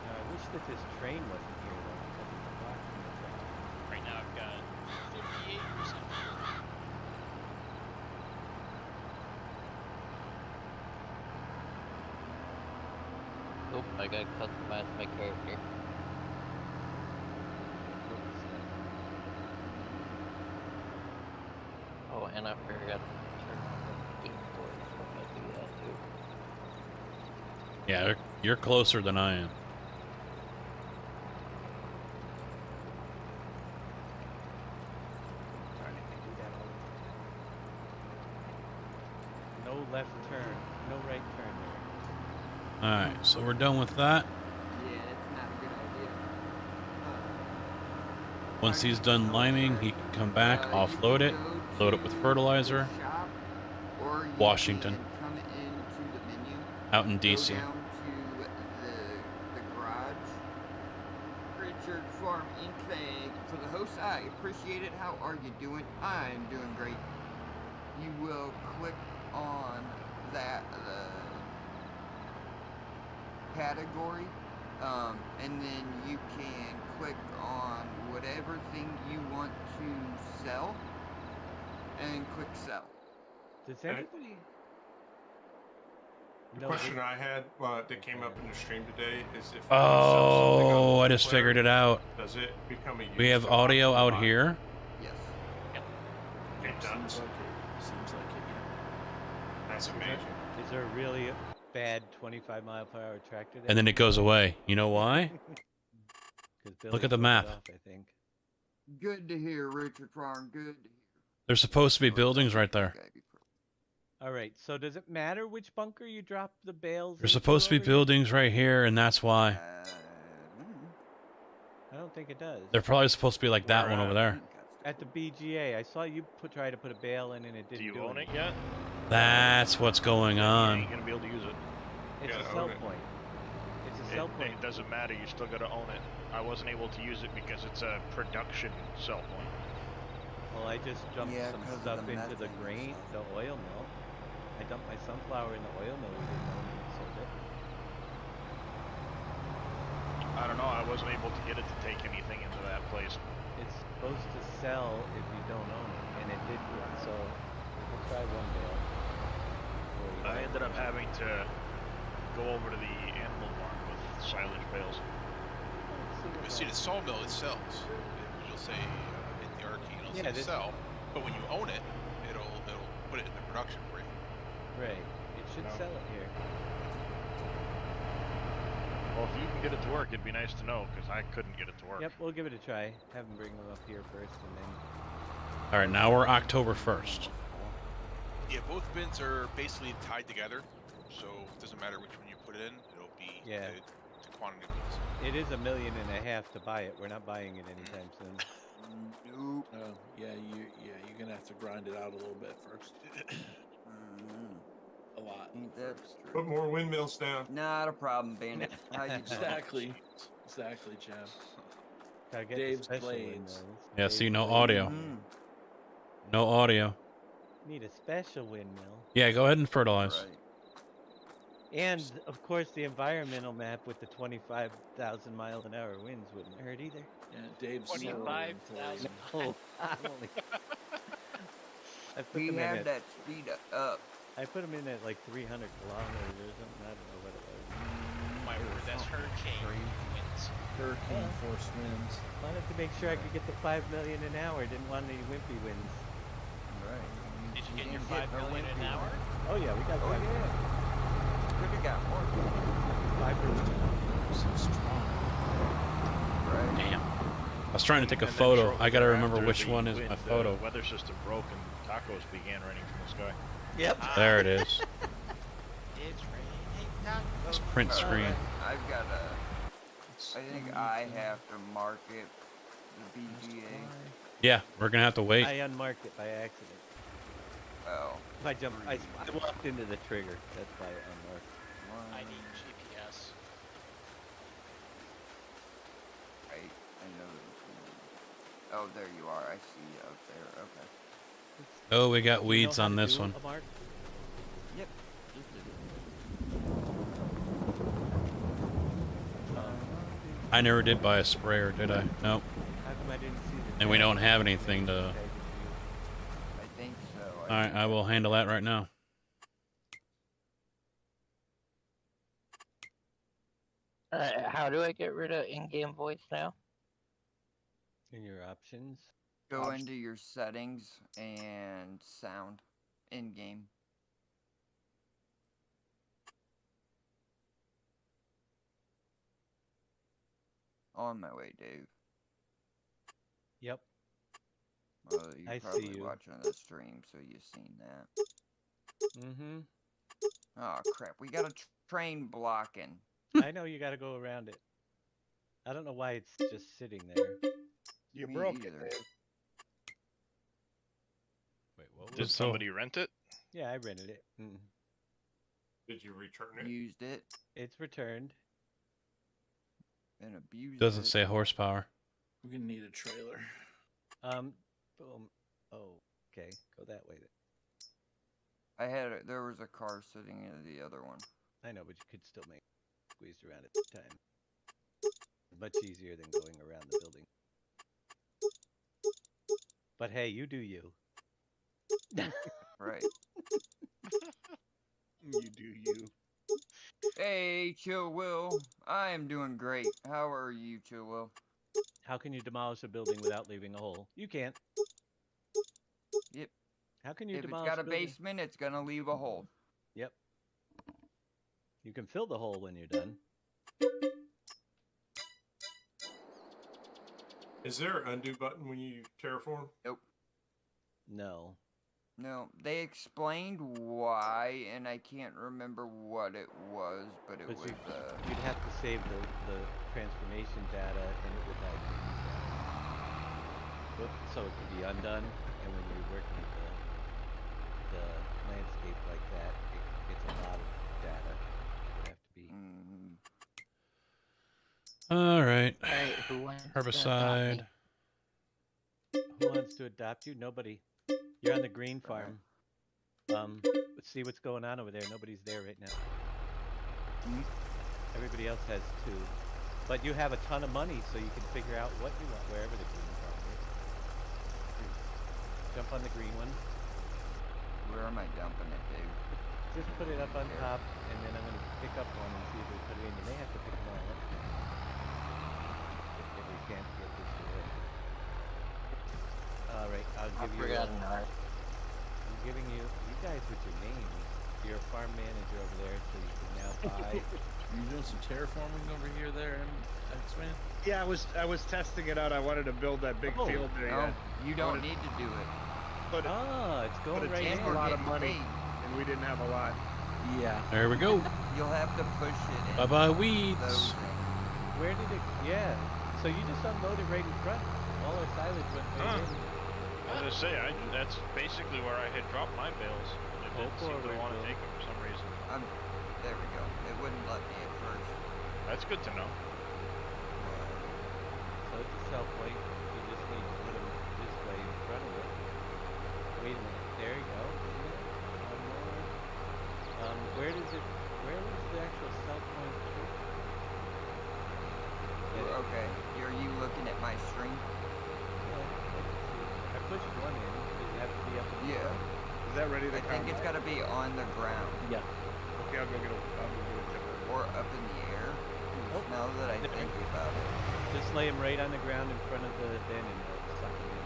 I wish that this train wasn't here though, because it's blocking the train. Right now I've got 58%. Oop, I gotta customize my character. Oh, and I forgot to turn on the game board, so I do that too. Yeah, you're closer than I am. No left turn, no right turn there. Alright, so we're done with that. Yeah, it's not a good idea. Once he's done liming, he can come back, offload it, load it with fertilizer. Shop, or you Washington. can come into the menu. Out in Go DC. down to the garage. Richard Farm Inc. Thank you for the host. I appreciate it. How are you doing? I'm doing great. You will click on that category, and then you can click on whatever thing you want to sell, and click sell. Does Okay. anybody? The question I had that came up in the stream today is if Oh, I just figured it out. does it become a We have audio out here. Yes. It does. Seems like it, yeah. That's amazing. Is there a really bad 25-mile-per-hour tractor there? And then it goes away. You know why? 'Cause Look Billy at the turned it map. off, I think. Good to hear, Richard Farm. Good to hear. There's supposed to be buildings right there. All right. So does it matter which bunker you drop the bales? There's supposed to be into over here? buildings right here, and that's why. I don't think it does. They're probably supposed to be like that one over there. At the BGA, I saw you try to put a bale in and it didn't Do you do own it anything. yet? That's what's going You on. ain't gonna be able to use it. It's a sell point. It's a sell point. It doesn't matter. You still gotta own it. I wasn't able to use it because it's a production sell point. Well, I just dumped Yeah, some 'cause of stuff the into the methane grain, the oil mill. I dumped my sunflower in the oil mill. We didn't own it and sold it. I don't know. I wasn't able to get it to take anything into that place. It's supposed to sell if you don't own it, and it did. So we'll try one bale. I ended up having to go over to the animal barn with silage bales. You see the sawmill, it sells. You'll say hit the R key, and it'll say sell. But when you own it, it'll put it in the production for you. Right. It should sell it here. Well, if you can get it to work, it'd be nice to know, because I couldn't get it to work. Yep, we'll give it a try. Have them bring them up here first, and then. All right, now we're October 1st. Yeah, both bins are basically tied together, so it doesn't matter which one you put in. It'll be the quantity of bins. It is $1.5 million to buy it. We're not buying it anytime soon. Nope. Yeah, you're gonna have to grind it out a little bit first. A lot. That's Put more windmills down. not a problem, Bandit. How you doing? Exactly, Chad. Gotta get Dave's the special blades. windmills. Yeah, see, no Dave's audio. blades. No audio. Need a special windmill. Yeah, go ahead and fertilize. And, of course, the environmental map with the 25,000-mile-an-hour winds wouldn't hurt either. Yeah, Dave's 25,000. Oh, I put We them in have at, that speed up. I put them in at like 300 kilometers or something. I don't know what it was. My word, that's hurricane winds. Hurricane force winds. Wanted to make sure I could get the 5 million an hour. Didn't want any wimpy winds. Right. Did you get your 5 million an hour? Oh yeah, we got 5 million. Could have got more. 5 million. So strong. Right. Damn. I was trying to take a And then photo. shortly I gotta remember thereafter, which the one is my photo. The weather system broke and tacos began raining from the sky. Yep. There it is. It's raining tacos. It's print screen. I've got I think I have to mark it. The BGA. Yeah, we're gonna have to wait. I unmarked it by accident. Oh. I walked into the trigger. That's why I unmarked. I need GPS. Right. I know. Oh, there you are. I see you up there. Okay. Oh, we got You know weeds how on to this do one. a mark? Yep. Just did I never did buy a sprayer, did I? Nope. How come I didn't see the And we tag? don't have anything to. I think so. All right, I will handle that right now. How do I get rid of in-game voice now? In your options. Go into your settings and sound in game. On my way, Dave. Yep. Well, you're I see probably you. watching the stream, so you've seen that. Mm-hmm. Oh crap, we got a train blocking. I know you got to go around it. I don't know why it's just sitting there. You Me broke either. it, Dave. Wait, what was Did somebody rent it? Yeah, I rented it. Mm. Did you return it? Used it It's returned. and abused Doesn't it. say horsepower. We're gonna need a trailer. Boom. Oh, okay. Go that way then. There was a car sitting in the other one. I know, but you could still make squeezed around at the time. Much easier than going around the building. But hey, you do you. Right. You do you. Hey, Chill Will. I am doing great. How are you, Chill Will? How can you demolish a building without leaving a hole? You can't. Yep. How can you If it's demolish got a building? basement, it's gonna leave a hole. Yep. You can fill the hole when you're done. Is there an undo button when you terraform? Nope. No. No, they explained why, and I can't remember what it was, but it was, you'd have to save the transformation data, and it would have so it could be undone, and when you're working with the landscape like that, it's a lot of data. It would have to be. All right. Alright, who wants to Herbicide. adopt Who wants to adopt you? Nobody. You're on the green farm. Let's see what's going on over there. Nobody's there right now. Everybody else has 2. But you have a ton of money, so you can figure out what you want wherever the green farm is. Jump on the green one. Where am I dumping it, Dave? Just put it up on top, and then I'm going to pick up one and see if we put it in. You may have to pick them all up. If we can't get this to work. Alright, I'll give you... I'm giving you guys with your names. You're a farm manager over there, so you can now buy... Are you doing some terraforming over here, there, X-Man? Yeah, I was testing it out. I wanted to build that big field there. No, you don't need to do it. But it's going it right takes in. a lot of money, and we didn't have a lot. Yeah. There we go. You'll have to push it in. Bye-bye weeds. Where did it... Yeah. So you just unloaded right in front. All our silage went right in. I was gonna say, that's basically where I had dropped my bales. It didn't seem to want to take them for some reason. There we go. It wouldn't let me at first. That's good to know. So it's a sell point. You just need to put them this way in front of it. Wait a minute. There you go. One more. Where was the actual sell point? Okay. Are you looking at my stream? I pushed one in. Does it have to be up in the Yeah. Is that ready to I think it's got to be on the ground. Yeah. Okay, I'll go get a tipper. Or up in the air. Now that I think about it. Just lay them right on the ground in front of the bin and they'll suck it in.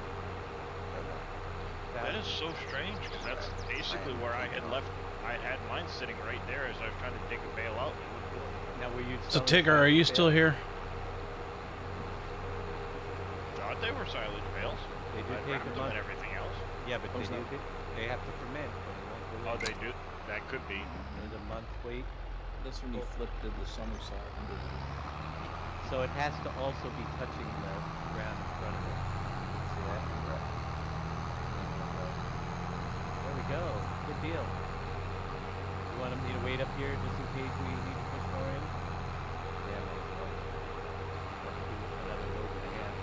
That is so strange, because that's basically where I had left. I had mine sitting right there as I was trying to dig a bale out. Now were you... So Tigger, are you still here? Thought they were silage bales. They do I'd take wrapped a them month. and everything else. Yeah, but they have to ferment. But it won't go Oh, in. they do? That could be. There's a month wait. That's when you flipped the somersault under the... So it has to also be touching the ground in front of it. See that? There we go. Good deal. You want me to wait up here just in case we need to push more in? Yeah, might as well. Let's do another load and a half.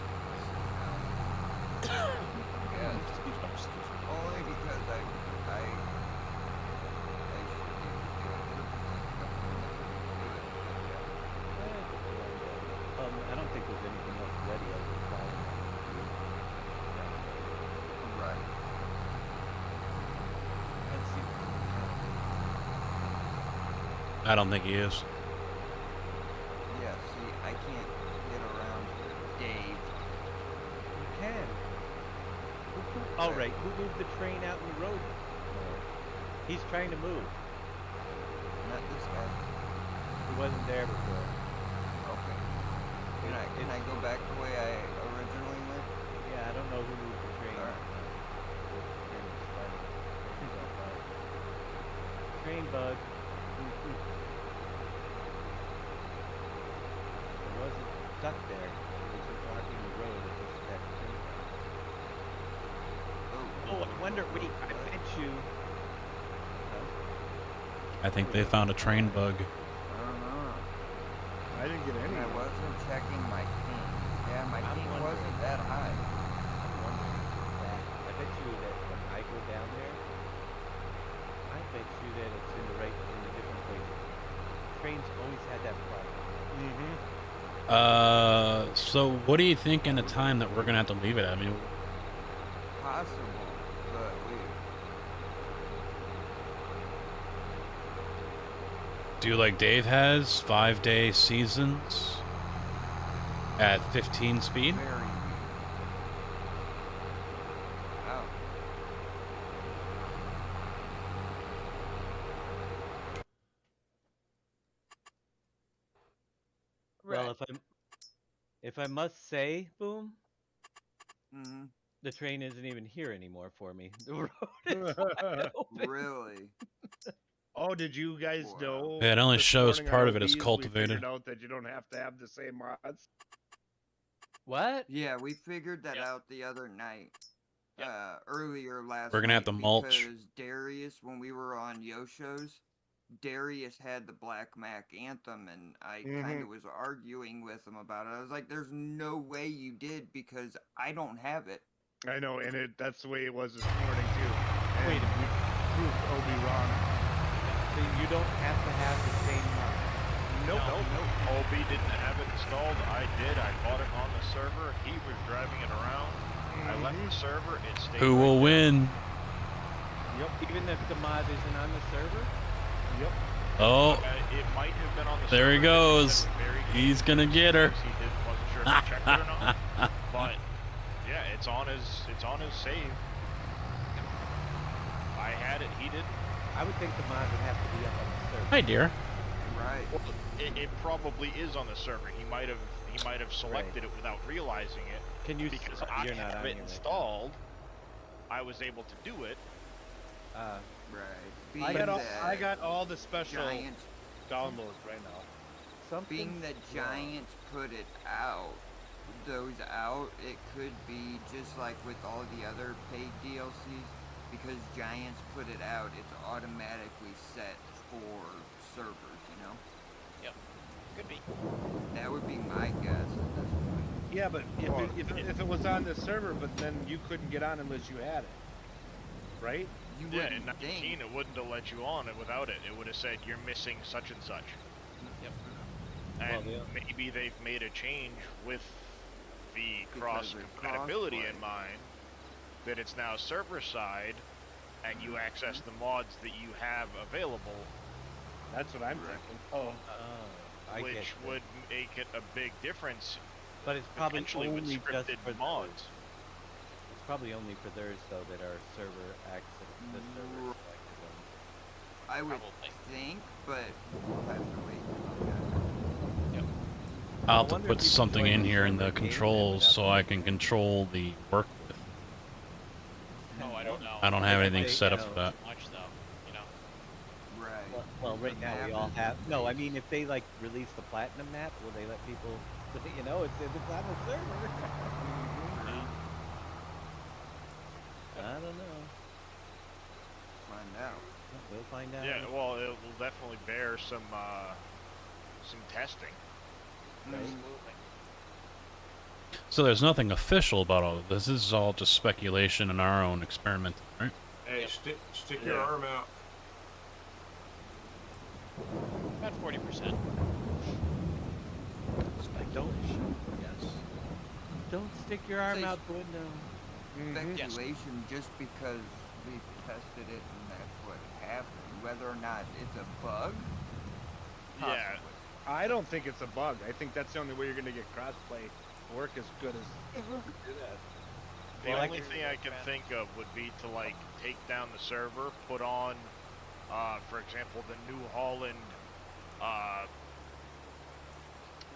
Yes. Only because I I don't think there's anything else ready other than flour. Right. Let's see. I don't think he is. Yeah, see, I can't get around Dave. You can. All right, who moved the train out in the road? He's trying to move. Not this guy. He wasn't there before. Okay. Can I go back the way I originally went? Yeah, I don't know who moved the train. Alright. train bug. It wasn't stuck there. It wasn't blocking the road. It was that train bug. Oh, I wonder. Wait, I bet you. I think they found a train bug. I didn't get any. I wasn't checking my ping. Yeah, my ping wasn't that high. I'm wondering that. I bet you that when I go down there, I bet you that it's in the different places. Trains always had that problem. So what do you think in the time that we're gonna have to leave it? I mean, Possible, but do like Dave has 5-day seasons at 15 speed? very weird. Oh. Well, if I must say, Boom, the train isn't even here anymore for me. The road is wide open. Really? Oh, did you guys know? Yeah, it only this shows morning part on of it is OBs, cultivated. We figured out that you don't have to have the same mods. What? Yeah, we figured that out the other night. Earlier last We're gonna have night to mulch. because Darius, when we were on Yosho's, Darius had the Black Mac Anthem, and I kind of was arguing with him about it. I was like, "There's no way you did because I don't have it." I know, and that's the way it was this morning too. And wait, we proved Obi wrong. So you don't have to have the same mod. Nope. Obi didn't have it installed. I did. I bought it on the server. He was driving it around. I left the server. It stayed. Who will win? Yep. Even if the mod isn't on the server. Yep. Oh, it might have been on the there server. he goes. He's gonna get her. He wasn't sure if he checked it or not. But yeah, it's on his save. I had it. He didn't. I would think the mod would have to be up on the server. Hi, dear. Right. Well, it probably is on the server. He might have selected it without realizing it. Can you? Because You're I not have on it here installed. I was able to do it. Right. I got all the special Giants downloads right now. Being that Giants put it out, it could be just like with all the other paid DLCs. Because Giants put it out, it's automatically set for servers, you know? Yep. Could be. That would be my guess at this point. Yeah, but if it was on the server, but then you couldn't get on unless you had it, right? You Yeah, wouldn't in 19 think. it wouldn't have let you on it without it. It would have said you're missing such and such. Yep. And maybe they've made a change with the cross compatibility in mind that it's now server side and you access the mods that you have available. That's what I'm thinking. Oh, which would make it a big difference. But it's probably potentially only with just scripted for mods. It's probably only for theirs though that are server access. The server selected ones. I would think, but we'll have to wait and look at it. I'll have to put something in here in the controls so I can control the work with. Oh, I don't know. I don't have anything set up for that. Much though, you know. Right. Well, right now we all have. No, I mean if they like release the platinum map, will they let people? You know, it's on the server. I don't know. Find out. We'll find out. Yeah, well, it will definitely bear some testing. Absolutely. So there's nothing official about all of this. This is all just speculation and our own experiment, right? Hey, stick your arm out. About 40%. Speculation. Yes. Don't stick your arm Say out the window. Speculation just because we tested it and that's what happened. Whether or not it's a bug. yeah. I don't think it's a bug. I think that's the only way you're going to get crossplay work as good as do that. The only thing I can think of would be to like take down the server, put on, for example, the New Holland,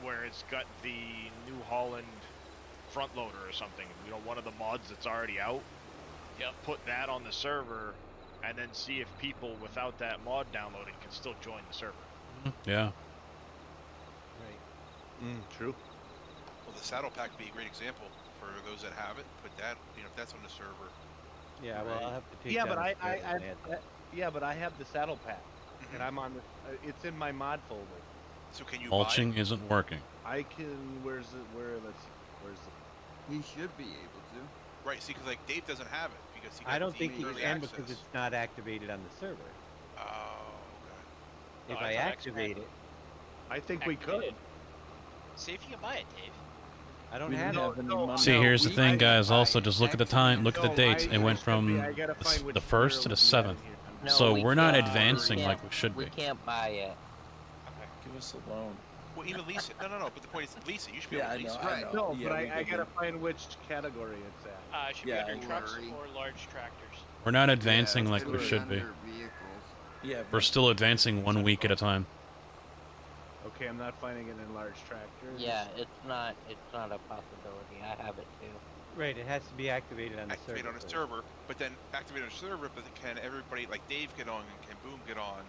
where it's got the New Holland front loader or something. You know, one of the mods that's already out. Yep. Put that on the server, and then see if people without that mod downloaded can still join the server. Yeah. Right. True. Well, the saddle pack would be a great example for those that have it. Put that, if that's on the server. Yeah, well, I'll have to take Yeah, down but the server and add that. yeah, but I have the saddle pack, and I'm on the. It's in my mod folder. So can you Mulching isn't working. I can. Where's it? Let's see. Where's it? He should be able to. Right. See, because like Dave doesn't have it because he. I don't think he he can because it's not activated on the server. Oh, okay. If I activate it, I think we could. See if you can buy it, Dave. I don't have it. See, here's the thing, guys. Also, just look at the time. Look at the dates. It went from the 1st to the 7th. No, So we we're not can't- advancing we like can't- we should be. We can't buy it. Give us a loan. Well, even lease it. No. But the point is, lease it. You should be Yeah, able to lease I it. know, I Right. know. No, Yeah, but we I could gotta do- find which category it's at. It should be Yeah, under trucks lorry. or large tractors. We're not advancing like we Put it should be. under vehicles. Yeah. We're still advancing 1 week at a time. Okay, I'm not finding it in large tractors. Yeah, it's not a possibility. I have it too. Right, it has to be activated on the Activate server. on a server, but then activate on a server. But can everybody like Dave get on and can Boom get on?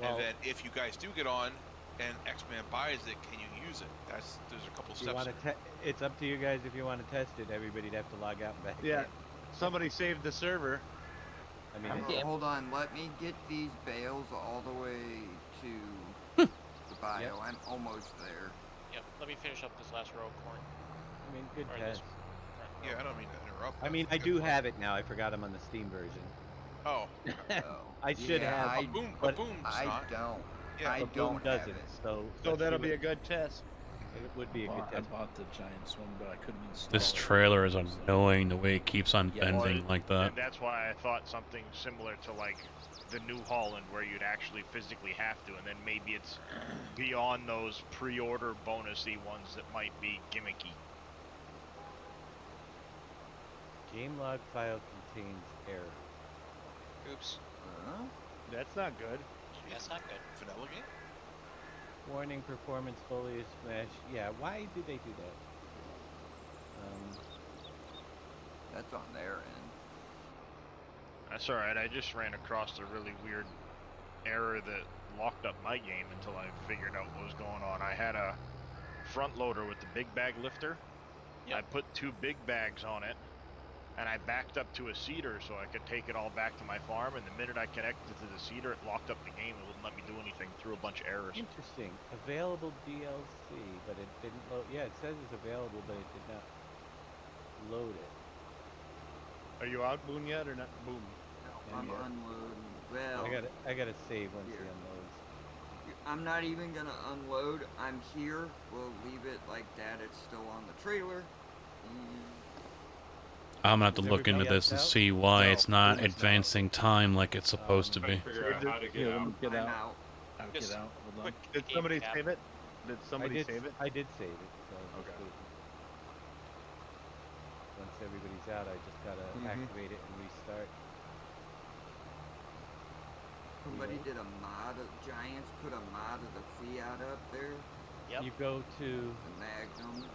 Well- And then if you guys do get on and X-Man buys it, can you use it? There's a couple If you steps. want to it's up to you guys if you want to test it. Everybody'd have to log out and back Yeah. in. Somebody saved the server. I mean, Okay, hold on. Let me get these bales all the way to the bio. Yep. I'm almost there. Yep. Let me finish up this last row of corn. I mean, good Or this test. front Yeah, row. I don't mean to interrupt. I mean, I do have it now. I forgot I'm on the Steam version. Oh. I should Yeah, have. I- Boom. but Boom's I not. don't. Yeah. I but don't Boom have doesn't. it. So So let's that'll see be a what- good test. It would be a good I test. bought the Giants one, but I couldn't install This it. trailer is annoying the way it keeps on Yeah, bending like that. And that's why I thought something similar to like the New Holland, where you'd actually physically have to, and then maybe it's beyond those pre-order bonusy ones that might be gimmicky. Game log file contains error. Oops. Huh? That's not good. That's not good. Vanilla game? Warning: performance fully smash. Yeah, why did they do that? That's on their end. That's alright, I just ran across a really weird error that locked up my game until I figured out what was going on. I had a front loader with the big bag lifter. Yep. I put 2 big bags on it, and I backed up to a seeder so I could take it all back to my farm, and the minute I connected to the seeder, it locked up the game. It wouldn't let me do anything, threw a bunch of errors. Interesting. Available DLC, but it didn't load. Yeah, it says it's available, but it did not load it. Are you out, Boom, yet or not? Boom. I'm Yeah. unloading. Well, I gotta save once Here. he unloads. I'm not even gonna unload. I'm here. We'll leave it like that. It's still on the trailer. I'm gonna have to Is look into everybody this and else out? see why No, it's not Boom is not. advancing time like it's supposed to Trying be. to figure out how to get Here, let out. me get I'm out. out. I'll Just get out. Hold on. quick Did game somebody cap. save it? Did somebody I did, save it? I did save it. So Okay. just wait. Once everybody's out, I just gotta activate it and restart. Somebody did a mod of Giants, put a mod of the Fiat up there. Yep. You go to The Magnum.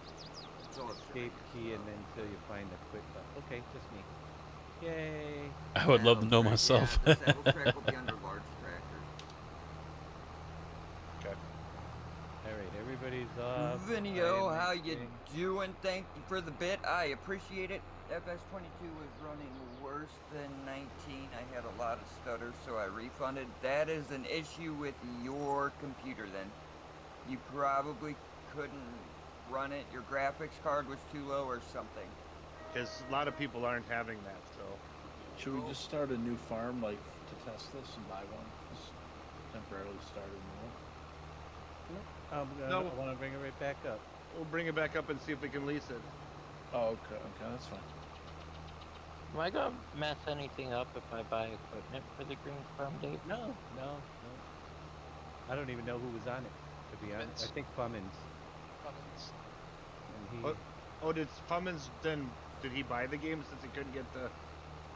It's all escape Giants key and stuff. then until you find the quit button. Okay, just me. Yay! I would love to know Saddle track, myself. Yeah, the saddle track will be under large tractors. Alright, everybody's off. Vinio, I am how you mixing. doing? Thank you for the bit. I appreciate it. FS22 was running worse than 19. I had a lot of stutters, so I refunded. That is an issue with your computer then. You probably couldn't run it. Your graphics card was too low or something. Because a lot of people aren't having that, so. Should we just start a new farm, like, to test this and buy one? Just temporarily start a new one? I want to bring it right back up. We'll bring it back up and see if we can lease it. Oh, okay, that's fine. Am I gonna mess anything up if I buy equipment for the green farm, Dave? No. I don't even know who was on it, to be honest. I think Fummins. And he, Oh, did Fummins then, did he buy the game since he couldn't get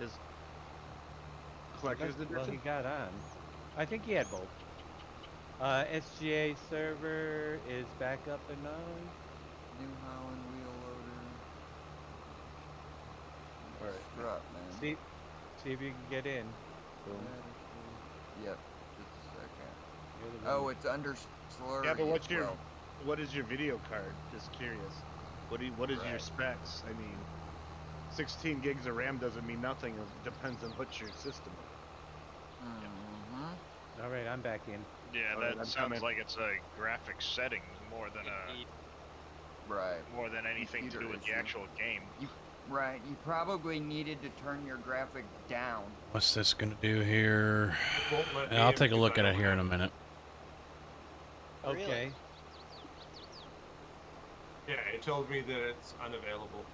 his collector's edition? well, he got on. I think he had both. SGA server is back up and on. New Holland wheel loader. Alright. Strut, man. See if you can get in. Boom. Yep. Just a second. You're the Oh, one. it's under slurry. Yeah, but what's as your well. what is your video card? Just curious. What is your Right. specs? I mean, 16 gigs of RAM doesn't mean nothing. It depends on what your system is. Mm-hmm. All right, I'm back in. Yeah, Alright, that I'm sounds coming. like it's a graphics setting more than Right. more than anything to do with the Computer actual game. Right. You probably needed to turn your graphic down. What's this gonna do here? It won't let me I'll in take a because look I at it don't here in have- a minute. Okay. Yeah, it told me that it's unavailable.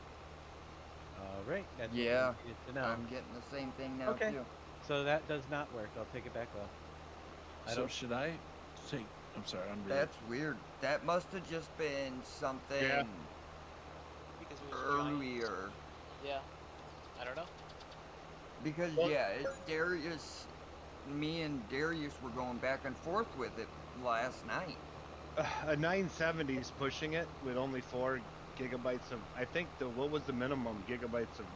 All right. That's what we Yeah. needed to know. I'm getting the same thing now Okay. too. So that does not work. I'll take it back off. So should I take? I'm sorry. I'm. That's weird. That must have just been something Because it was earlier. Yeah. I don't know. Because Darius, me and Darius were going back and forth with it last night. A 970 is pushing it with only 4 gigabytes of. I think what was the minimum gigabytes of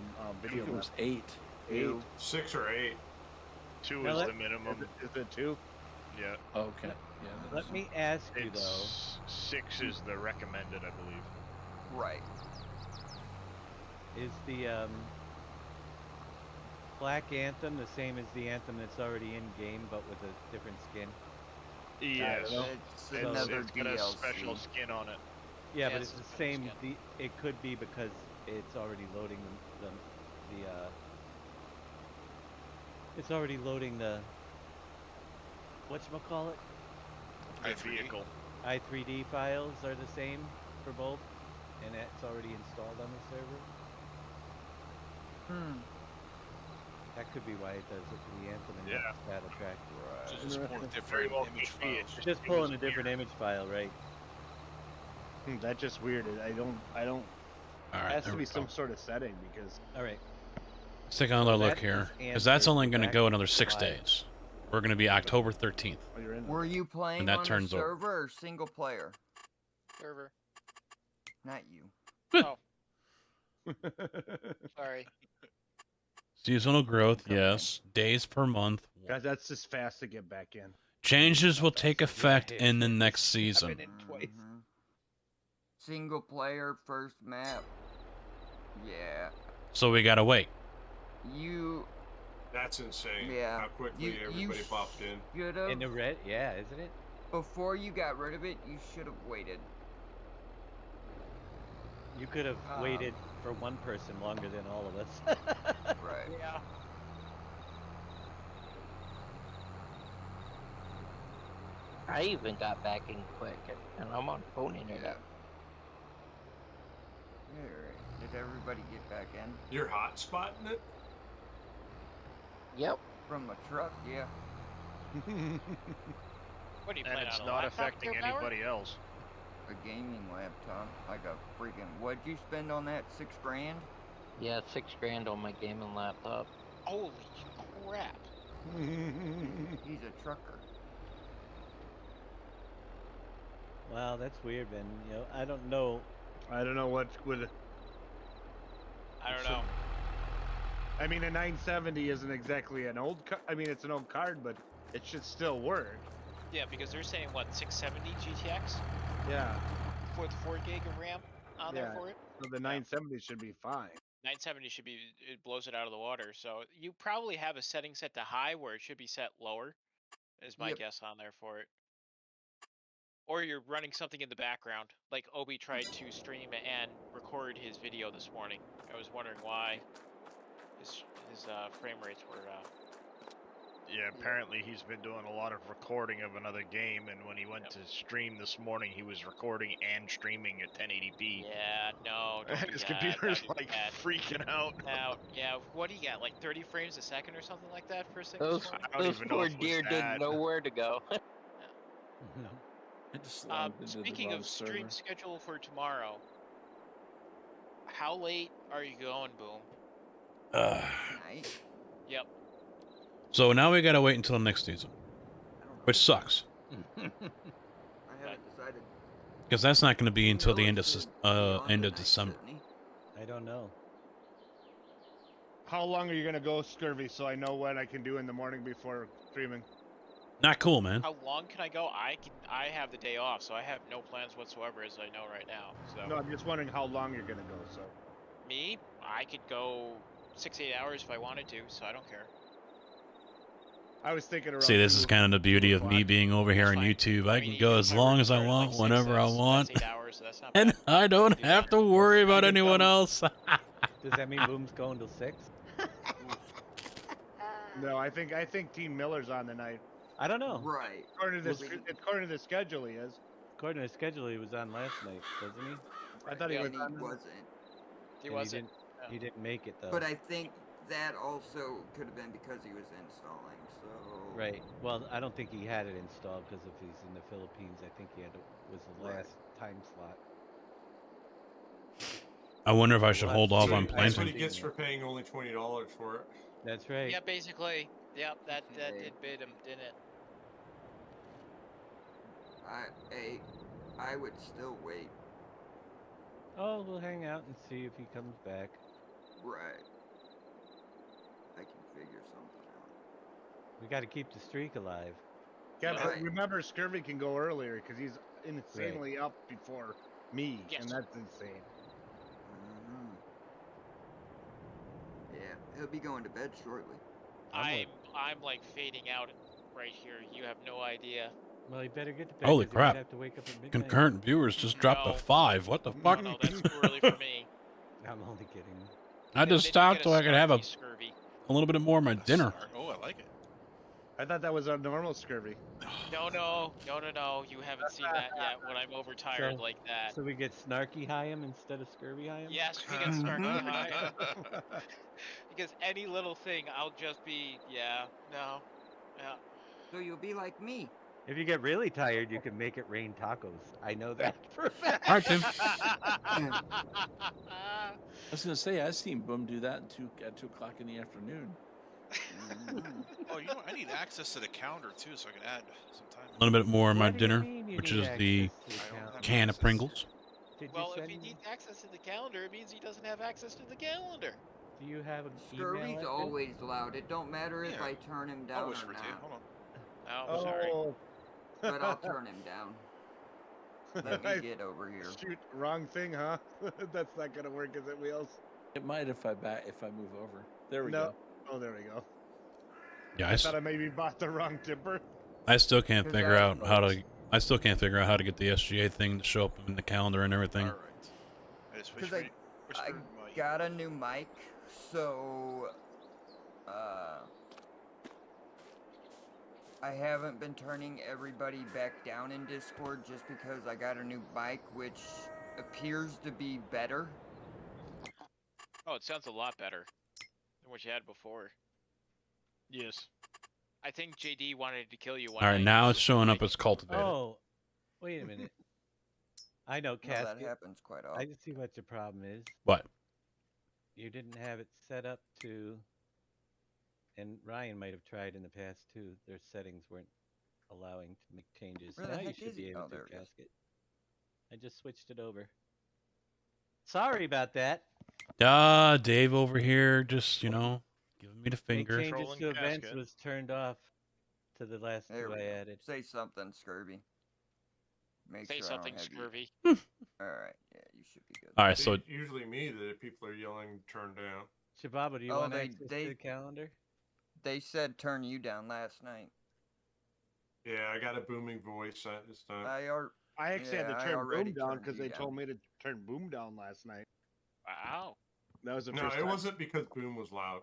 video? It was 8. 8. 6 or 8. 2 Now is let- the minimum. Is it 2? Yeah. Okay. Yeah. Let me ask you though. It's 6 is the recommended, I believe. Right. Is the Black Anthem the same as the Anthem that's already in game but with a different skin? Yes. It's another it's got a DLC. special skin on it. Yeah, Yeah, but it's it's a the different same. It could be because it's already loading it's already loading the whatchamacallit? The vehicle. i3D files are the same for both, and that's already installed on the server. That could be why it does it for the Anthem and Yeah. not Battle Track. So just pull Very different well image could be. files. It's just pulling a different image file, right? That's just weird. I don't. All right, Has there to we be go. some sort of setting because. All right. Let's take another look that here, is because that's answered only going to back go another 6 live. days. We're going to be October 13th. Oh, you're in. Were you playing that on turns the over. server or single player? Server. Not you. Oh. Sorry. Seasonal growth, yes. Days per month. Guys, that's just fast to get back in. Changes will take effect in the next season. Mhm. Single player first map. Yeah. So we gotta wait. You That's insane. Yeah. How quickly You everybody popped in. should have. In the red, yeah, isn't it? Before you got rid of it, you should have waited. You could have waited for one person longer than all of us. Right. Yeah. I even got back in quick, and I'm on phone internet. Alright. Did everybody get back in? You're hot spotting it? Yep. From a truck, yeah. What are you And playing it's on a not laptop affecting there, Bauer? anybody else. A gaming laptop. Like a freaking. What'd you spend on that? $6 grand? Yeah, $6 on my gaming laptop. Holy crap. He's a trucker. Wow, that's weird, man. You know, I don't know. I don't know what would. I don't know. I mean, a 970 isn't exactly an old. I mean, it's an old card, but it should still work. Yeah, because they're saying what, 670 GTX Yeah. for the 4 gig of RAM on there Yeah. for it. So the 970 should be fine. 970 should be, it blows it out of the water. So you probably have a setting set to high where it should be set lower, is my Yep. guess on there for it. Or you're running something in the background, like Obi tried to stream and record his video this morning. I was wondering why his frame rates were. Yeah, apparently he's been doing a lot of recording of another game, and when he went to stream this morning, he was recording and streaming at 1080p. Yeah, no, don't do His that. computer's That'd be like bad. freaking out. Now, yeah, what do you got? Like 30 frames a second or something like that for a second Those this morning? I don't those even know poor if it was deer didn't that. know where to go. I just logged into the Speaking wrong of stream server. schedule for tomorrow, how late are you going, Boom? Night. Yep. So now we gotta wait until next season, which sucks, I haven't decided. because that's not gonna be until the know end if of it's beyond end the of December. 970. I don't know. How long are you gonna go, Scurvy, so I know what I can do in the morning before streaming? Not cool, man. How long can I go? I have the day off, so I have no plans whatsoever, as I know right now. So No, I'm just wondering how long you're gonna go. So me, I could go 6-8 hours if I wanted to, so I don't care. I was thinking around. See, this is kind of the beauty of me being over here on YouTube. I can go as long as I want, whenever I want, and I don't have to worry about anyone else. Does that mean Boom's going till 6? No, I think Team Miller's on the night. I don't know. Right. According to the schedule, he is. According to the schedule, he was on last night, wasn't he? I thought he was And on. he wasn't. He wasn't. He didn't make it though. But I think that also could have been because he was installing. So. Right. Well, I don't think he had it installed because if he's in the Philippines, I think he had was the last time slot. I wonder if I should hold off on That's planting. what he gets for paying only $20 for it. That's right. Yeah, basically. Yep, that did bid him, didn't it? I would still wait. Oh, we'll hang out and see if he comes back. Right. I can figure something out. We got to keep the streak alive. Yeah, but Right. remember, Scurvy can go earlier because he's insanely up before me, Yes. and that's insane. Yeah, he'll be going to bed shortly. I'm like fading out right here. You have no idea. Well, he better get to bed. Holy 'cause he might crap. have to wake up at midnight. Concurrent viewers just dropped No. to 5. What the fuck? No, that's too early for me. I'm only kidding. I just stopped so I could have a little bit more of my dinner. Oh, I like it. I thought that was our normal Scurvy. No. You haven't seen that yet. When I'm overtired So- like that. So we get snarky high him instead of scurvy high him? Yes, we get snarky high. Because any little thing, I'll just be, yeah. So you'll be like me. If you get really tired, you can make it rain tacos. I know that for a fact. All right, Tim. I was gonna say I've seen Boom do that at 2 o'clock in the afternoon. Oh, you know what? I need access to the calendar too, so I can add some time. A little bit more of my What do you dinner, mean you which need is the access to the calendar? can of Pringles. Did Well, you if he send, needs access to the calendar, it means he doesn't have access to the calendar. do you have an Scurvy's email address? always loud. It don't matter if Yeah. I turn him I'll down or whisper to you. not. Hold on. Oh, sorry. But I'll turn him down. Let me get over here. Shoot, wrong thing, huh? That's not gonna work, is it, Wheels? It might if I move over. There we No. go. Oh, there we go. Yeah, I thought I maybe bought the wrong timber. I still can't Is figure that out how to. I still can't figure out how to get the SGA thing to show up in the calendar and everything. All right. I just Because whispered I my. got a new mic, so I haven't been turning everybody back down in Discord just because I got a new mic, which appears to be better. Oh, it sounds a lot better than what you had before. Yes. I think JD wanted to kill you one All right, night. now it's showing up as cultivated. Oh, wait a minute. I know, No, Casket. that happens quite I often. can see what your problem is. What? You didn't have it set up to, and Ryan might have tried in the past too. Their settings weren't allowing to make changes. Where the Now you heck should is be he? able Oh, to, there it is. Casket. I just switched it over. Sorry about that. Dave over here just, giving me the Make finger. changes Trolling to events Casket. was turned off to the last There two we I go. added. Say something, Scurvy. Make Say sure something, I don't have Scurvy. You. Alright, yeah, you should be good. All right, It's so usually me that people are yelling turn down. Shababa, do you Oh, want they- access they- to the calendar? They said turn you down last night. Yeah, I got a booming voice this time. I actually had Yeah, to I turn already Boom down turned because you they down. told me to turn Boom down last night. Wow. That was the No, first it time. wasn't because boom was loud.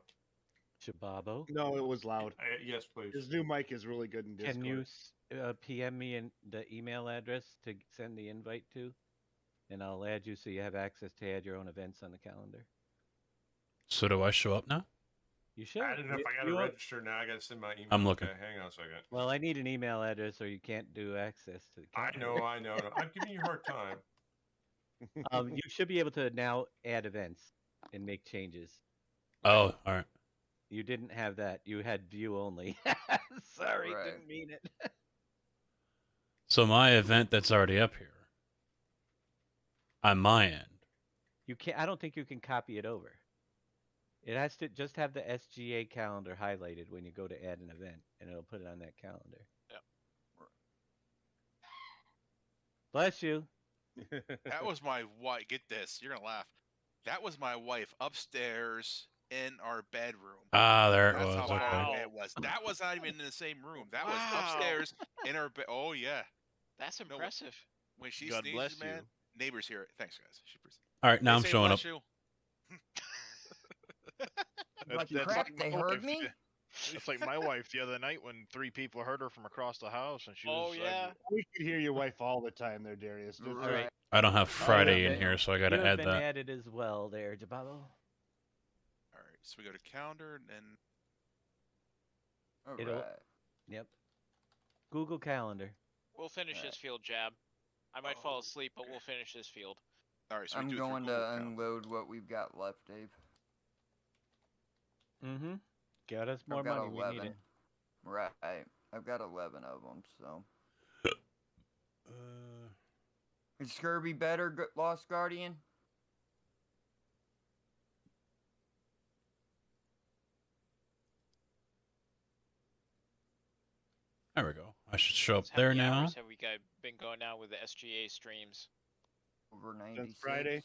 Shababo, No, it was loud. Yes, please. His new mic is really good in Discord. can you PM me the email address to send the invite to? And I'll add you so you have access to add your own events on the calendar. So do I show up now? You should. I don't know if I got to You- register now. I got to send my email. I'm looking. Okay, hang on a second. Well, I need an email address or you can't do access to the I calendar. know. I'm giving you a hard time. You should be able to now add events and make changes. Oh, all right. You didn't have that. You had view only. Sorry, Right. didn't mean it. So my event that's already up here on my end. You can't. I don't think you can copy it over. It has to just have the SGA calendar highlighted when you go to add an event, and it'll put it on that calendar. Yep. Bless you. That was my wife. Get this, you're gonna laugh. That was my wife upstairs in our bedroom. Ah, there it That's was. how far away Okay. it was. That was not even in the same room. That was Wow. upstairs in our bed. Oh yeah. That's No, impressive. when she God sneezes, bless man, you. neighbors hear it. Thanks, guys. All right, now They I'm say showing up. bless you. Like That's crap, like they my heard wife. me? That's like my wife the other night when 3 people heard her from across the house, and she Oh was. yeah. We could hear your wife all the time there, Darius. Just All right. I don't have Friday You in have here, so I got you to have add been that. added as well there, Jabalo. All right, so we go to calendar and then All It'll- right. Yep. Google Calendar. We'll finish this field, Jab. I might fall asleep, but we'll finish this field. all right. So we I'm do it through going Google to Calendar. unload what we've got left, Dave. Mm-hmm. Get us more I've got money. We 11. need it. Right. I've got 11 of them, so. Is Kirby better, Lost Guardian? There we go. I should show up How there many now. hours have we been going now with the SGA streams? Over 96. Friday.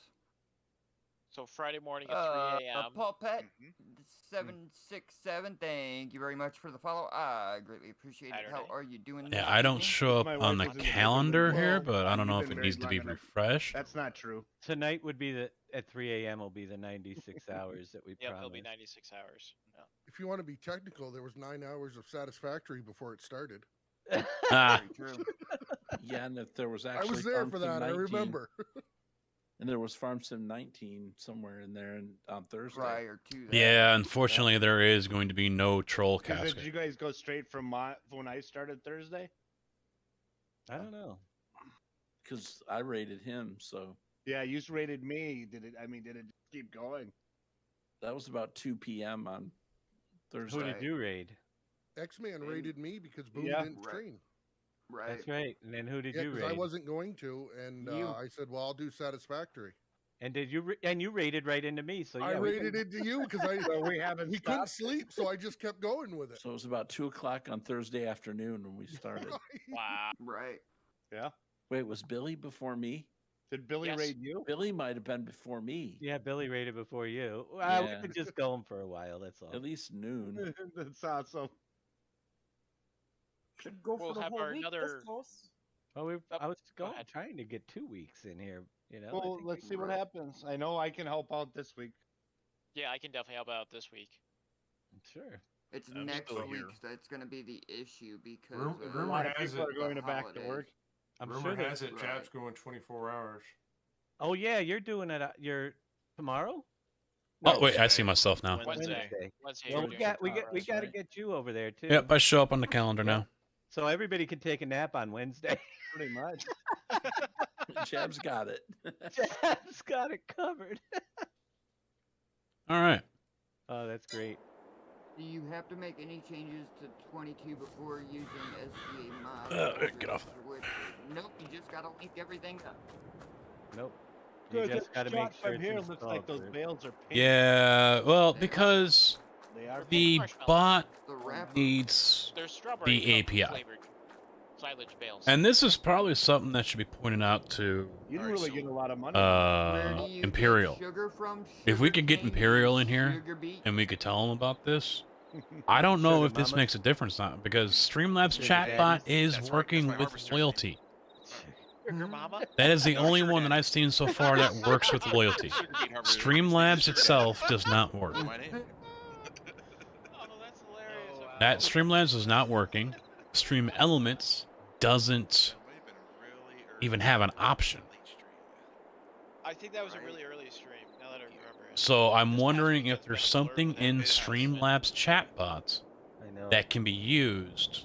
So Friday morning at 3 a.m. Paul Pet, Mm-hmm. 767, thank you very much for the follow. I greatly appreciate it. How Saturday. are you doing Yeah, this I don't evening? show My up on wife the is in the calendar bedroom. here, Well, but I don't you've know if been it needs to married be long enough. refreshed. That's not true. Tonight would be at 3 a.m. will be the 96 hours that we Yep, promised. it'll be 96 hours. Yeah. If you want to be technical, there was 9 hours of Satisfactory before it started. Ah, Very true. Yeah, and if there was I actually was there Farm for Sim that. I 19, remember. and there was Farm Sim 19 somewhere in there and on Thursday. Prior to that. yeah, unfortunately, there is going to be no troll Did casket. you guys go straight from when I started Thursday? I don't know. Because I rated him, so Yeah, you rated me. Did it? I mean, did it just keep going? that was about 2 p.m. on Thursday. Who did you raid? X-Man rated me because Boom Yeah. didn't stream. Right. That's right. And then who did Yeah, you because raid? I wasn't going to, and You. I said, "Well, I'll do Satisfactory." And did you? And you raided right into me. So yeah, I we rated it to you because we haven't. we couldn't sleep, so I just kept going with it. So it was about 2 o'clock on Thursday afternoon when we started. Wow. Right. Yeah. Wait, was Billy before me? Did Billy Yes. raid you? Billy might have been before me. Yeah, Billy raided before you. Well, Yeah. we could just go him for a while. That's all. At least noon. That's awesome. Should go We'll for the have whole our week. another- That's close. Oh, I was go going, ahead. trying to get 2 weeks in here. You know. I Well, think let's we see what can- happens. I know I can help out this week. Yeah, I can definitely help out this week. Sure. It's I'm next still week here. that's going to be the issue because Rumor a rumor lot of has people it- are Going the back to holidays. work. I'm Rumor sure that. has it Right. Jab's going 24 hours. Oh yeah, you're doing it. You're tomorrow. Oh wait, I see myself now. Wednesday. Wednesday. Well, we're we doing got it. we got we got to right? get you over there too. Yep, I show up on the calendar now. So everybody can take a nap on Wednesday. Pretty much. Jab's got it. Jab's got it covered. All right. Oh, that's great. Do you have to make any changes to 22 before using SGA mods? Get off Nope, you just gotta link everything up. Nope. You Good. just got to make sure from it's here looks installed like those first. bales are. Pink. Yeah, well, because They are. the Marshmallow. bot The wrapper. needs There's strawberry the API. flavored silage bales. And this is probably something that should be pointed out to You didn't really get a lot of money. Where do you get Imperial. sugar from? If we could get Sugarcane, Imperial in here sugar beet? and we could tell them about this, I don't know Sugar if this mama. makes a difference now because Streamlabs Sugar chatbot daddies. is That's right, working that's my with harvester loyalty. Sugar mama. That is the only one that I've seen so far that works with loyalty. Streamlabs itself does not work. Oh, that's hilarious. That Streamlabs is not working. Stream Elements doesn't even have an option. I think that was a really early stream. Now that I remember it. So I'm wondering if there's something in Streamlabs chatbots I know. that can be used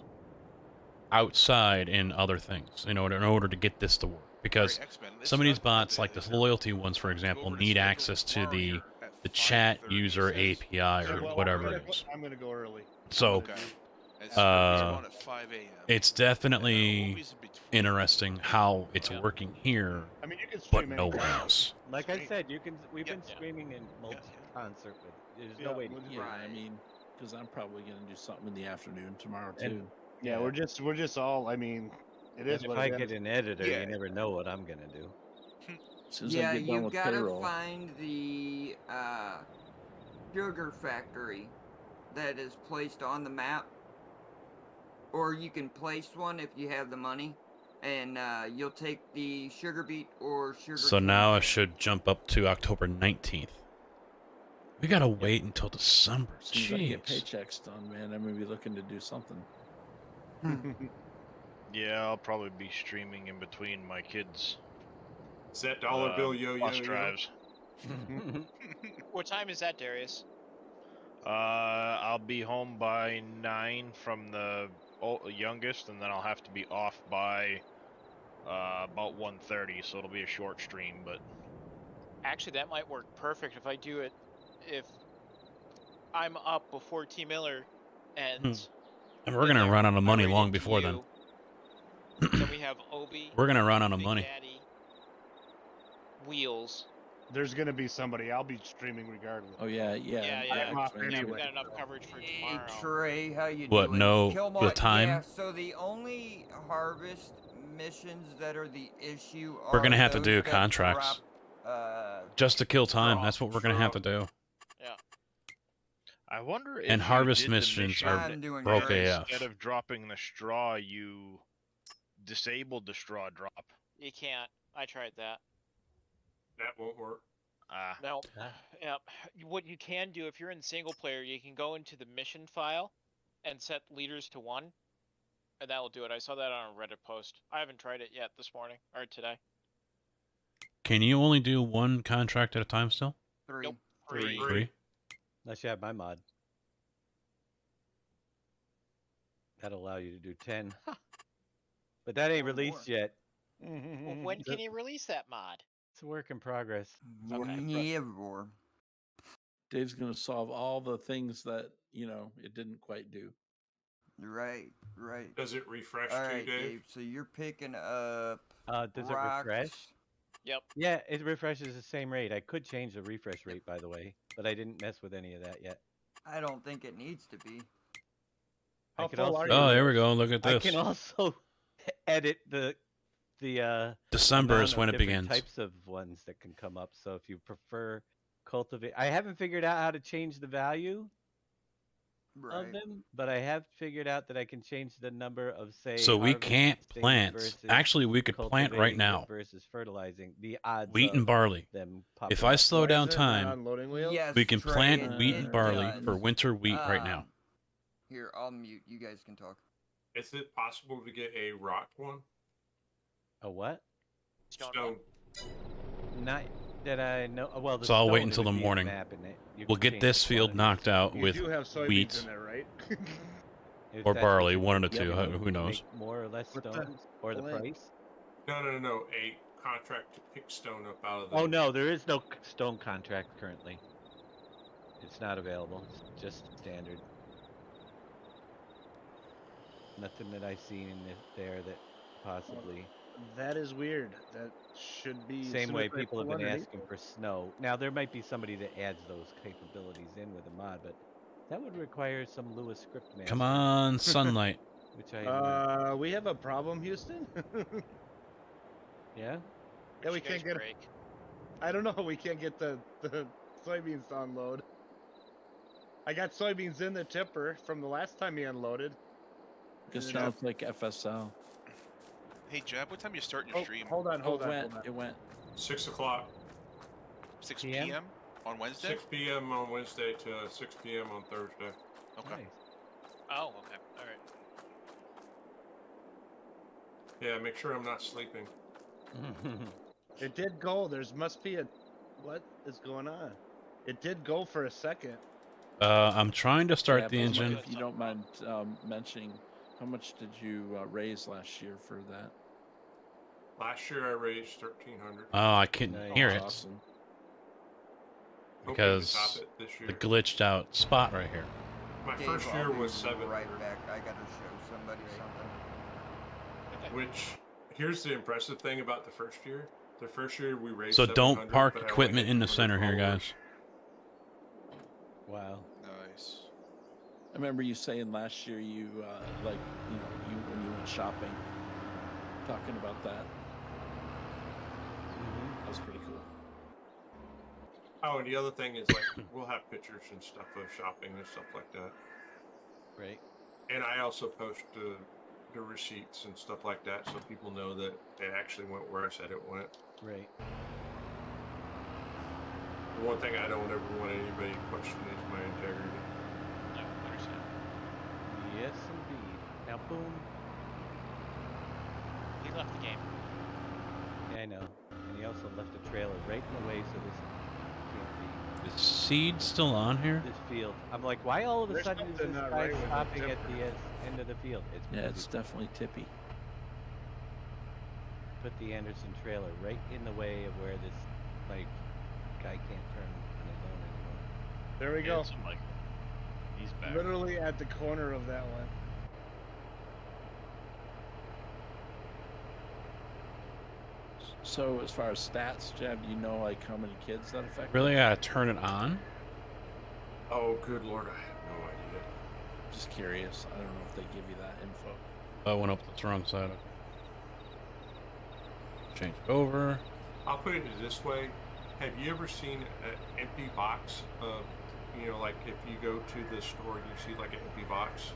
outside in other things in order to get this to work. Because some of these bots, like the loyalty ones, for example, need access to the chat user API or Well, whatever it is. I'm gonna go early. So, it's definitely interesting how it's working here, I mean, you can but stream nowhere anytime. else. Like I Stream. said, you can. We've Yeah. been streaming in concert with. There's no way to keep Yeah, it. I mean, because I'm probably gonna do something in the afternoon tomorrow too. And- Yeah, we're just all. I mean, it is And what if I it get is. an editor, Yeah. you never know what I'm gonna do. As soon as I Yeah, get done you with gotta payroll. find the sugar factory that is placed on the map, or you can place one if you have the money, and you'll take the sugar beet or sugar. So now I should jump up to October 19th. We gotta wait until December. As soon as I get Jeez. paychecks done, man, I'm gonna be looking to do something. Yeah, I'll probably be streaming in between my kids. Is that dollar bill yo-yo? Bus drives. What time is that, Darius? I'll be home by 9 from the youngest, and then I'll have to be off by about 1:30, so it'll be a short stream. But Actually, that might work perfect if I do it. If I'm up before T Miller ends. And we're gonna run out of money long before then. Then we have Obi. We're gonna run out of Big money. Daddy, Wheels. There's gonna be somebody. I'll be streaming regardless. Oh yeah. I'm off Yeah, we anyway. got enough coverage for Hey tomorrow. Trey, how you What, doing? no- Killmonger, the time? Yeah, so the only harvest missions that are the issue are We're gonna have to those do that contracts. drop, Just to kill time. That's what we're gonna have to do. Yeah. I wonder if And you harvest did the missions mission are I'm doing broke great. AF. instead of dropping the straw, you disabled the straw drop. You can't. I tried that. That won't work. No. Yep. What you can do if you're in single player, you can go into the mission file and set leaders to 1, and that will do it. I saw that on a Reddit post. I haven't tried it yet this morning or today. Can you only do one contract at a time still? 3. Nope. 3? Unless you have my mod. That'll allow you to do 10. But that ain't released yet. Well, when can you release that mod? It's a work in progress. Never. Dave's gonna solve all the things that it didn't quite do. Right. Does it refresh All too, right, Dave? So you're picking up. Does it refresh? rocks. Yep. Yeah, it refreshes the same rate. I could change the refresh rate, by the way, but I didn't mess with any of that yet. I don't think it needs to be. I can full also, are Oh, there we go. Look at I this. can also edit the December amount is of when it different begins. types of ones that can come up. So if you prefer cultivate, I haven't figured out how to change the value of them, but I have figured out that I can change the number of So we can't harvesting plant. versus Actually, we could plant right cultivating now. versus fertilizing. The odds Wheat of and barley. them If popping I up. slow Why down is it not time, on loading wheels? Yes, we can Trey, plant wheat it and barley does. for winter wheat right now. Here, I'll mute. You guys can talk. Is it possible to get a rock one? A what? Stone. Not that I know. Well, the So I'll wait stone, it until the would be a morning. map, and you We'll can get change this the field quantity. knocked out You with do have soybeans wheat in there, right? If or that's what barley, you one of the want. two. Yeah, Who knows? make more or less What the stones, or the blank? price. No. A contract to pick stone up out of the. Oh no, there is no stone contract currently. It's not available. It's just standard. Nothing that I've seen in there that possibly. That is weird. That should be Same soon way as I people have pull been underneath asking it. for snow. Now there might be somebody that adds those capabilities in with a mod, but that would require some Lewis script master. Come on, sunlight. Which I We have a problem, Houston. yeah. Yeah, we You guys can't get. break. I don't know. We can't get the soybeans to unload. I got soybeans in the tipper from the last time he unloaded. It sounds like FSL. Hey, Jeb, what time you starting your stream? Hold on. It went. 6 o'clock. 6 PM? p.m. on Wednesday? 6 p.m. on Wednesday to 6 p.m. on Thursday. Okay. Oh, okay. All right. Yeah, make sure I'm not sleeping. It did go. Must be a. What is going on? It did go for a second. I'm trying to start Yeah, the but engine. If you don't mind mentioning, how much did you raise last year for that? Last year I raised 1,300. Oh, I couldn't Nice. hear it Awesome. Hoping to because top it this year. the glitched out spot right here. My Dave, first I'll year be was 700. right back. I gotta show somebody something. Which, here's the impressive thing about the first year. The first year we raised. So don't 700, park but I only equipment had in the 200 center here, followers. guys. Wow. Nice. I remember you saying last year you like you when you went shopping, talking about that. That was pretty cool. Oh, and the other thing is, like, we'll have pictures and stuff of shopping and stuff like that. Right. And I also post the receipts and stuff like that, so people know that it actually went where I said it went. Right. The one thing I don't ever want anybody to question is my integrity. No, understand. Yes, indeed. Now, boom. He left the game. Yeah, I know. And he also left a trailer right in the way, so this can't be. Is seed still on here? This field. I'm like, why all of a There's sudden is something this not guy right with the stopping at temper. the end of the field? It's Yeah, because it's he definitely tippy. put the Anderson trailer right in the way of where this like guy can't turn on his own anymore. There we go. He's back. Literally at the corner of that one. So as far as stats, Jab, do you know like how many kids that affect? Really gotta turn it on? Oh, good lord, I have no idea. Just curious. I don't know if they give you that info. I went up the wrong side. Change it over. I'll put it this way. Have you ever seen an empty box of, like if you go to the store and you see like an empty box?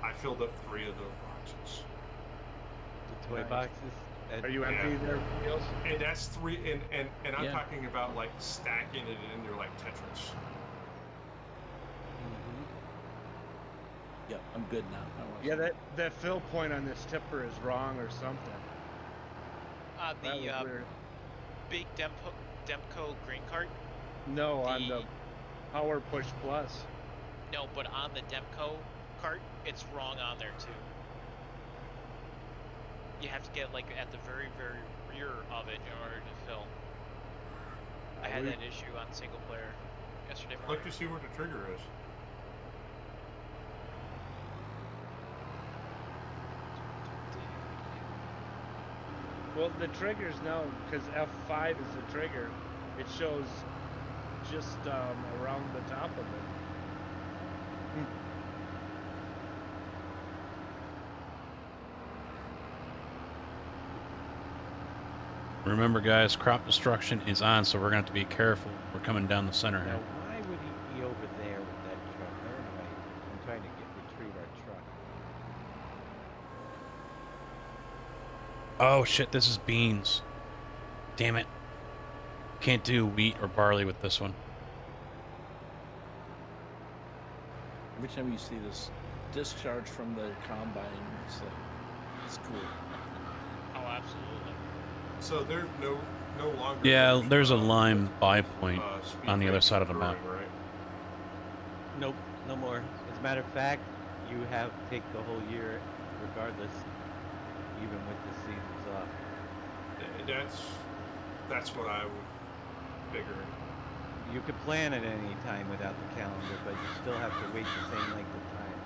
I filled up 3 of those boxes. The toy boxes. Are you empty there, Wheels? And that's 3, and I'm Yeah. talking about like stacking it in there like Tetris. Yep, I'm good now. I want Yeah, that fill point on this tipper is wrong or something. That was The weird. big Demco green cart. No, on the Power Push Plus. No, but on the Demco cart, it's wrong on there too. You have to get like at the very, very rear of it in order to fill. I had that issue on single player yesterday morning. Look to see where the trigger is. Well, the triggers now, because F5 is the trigger, it shows just around the top of it. Remember, guys, crop destruction is on, so we're gonna have to be careful. We're coming down the center Now, here. why would he be over there with that truck? Where am I? I'm trying to retrieve our truck. Oh shit, this is beans. Damn it. Can't do wheat or barley with this one. Every time you see this discharge from the combine, it's cool. Oh, absolutely. So there's no longer. Yeah, there's a lime buy point speed on the other ramps side of the map. brewing, right? Nope, no more. As a matter of fact, you have to take the whole year regardless, even with the seasons off. That's what I would figure. You could plan at any time without the calendar, but you still have to wait the same length of time.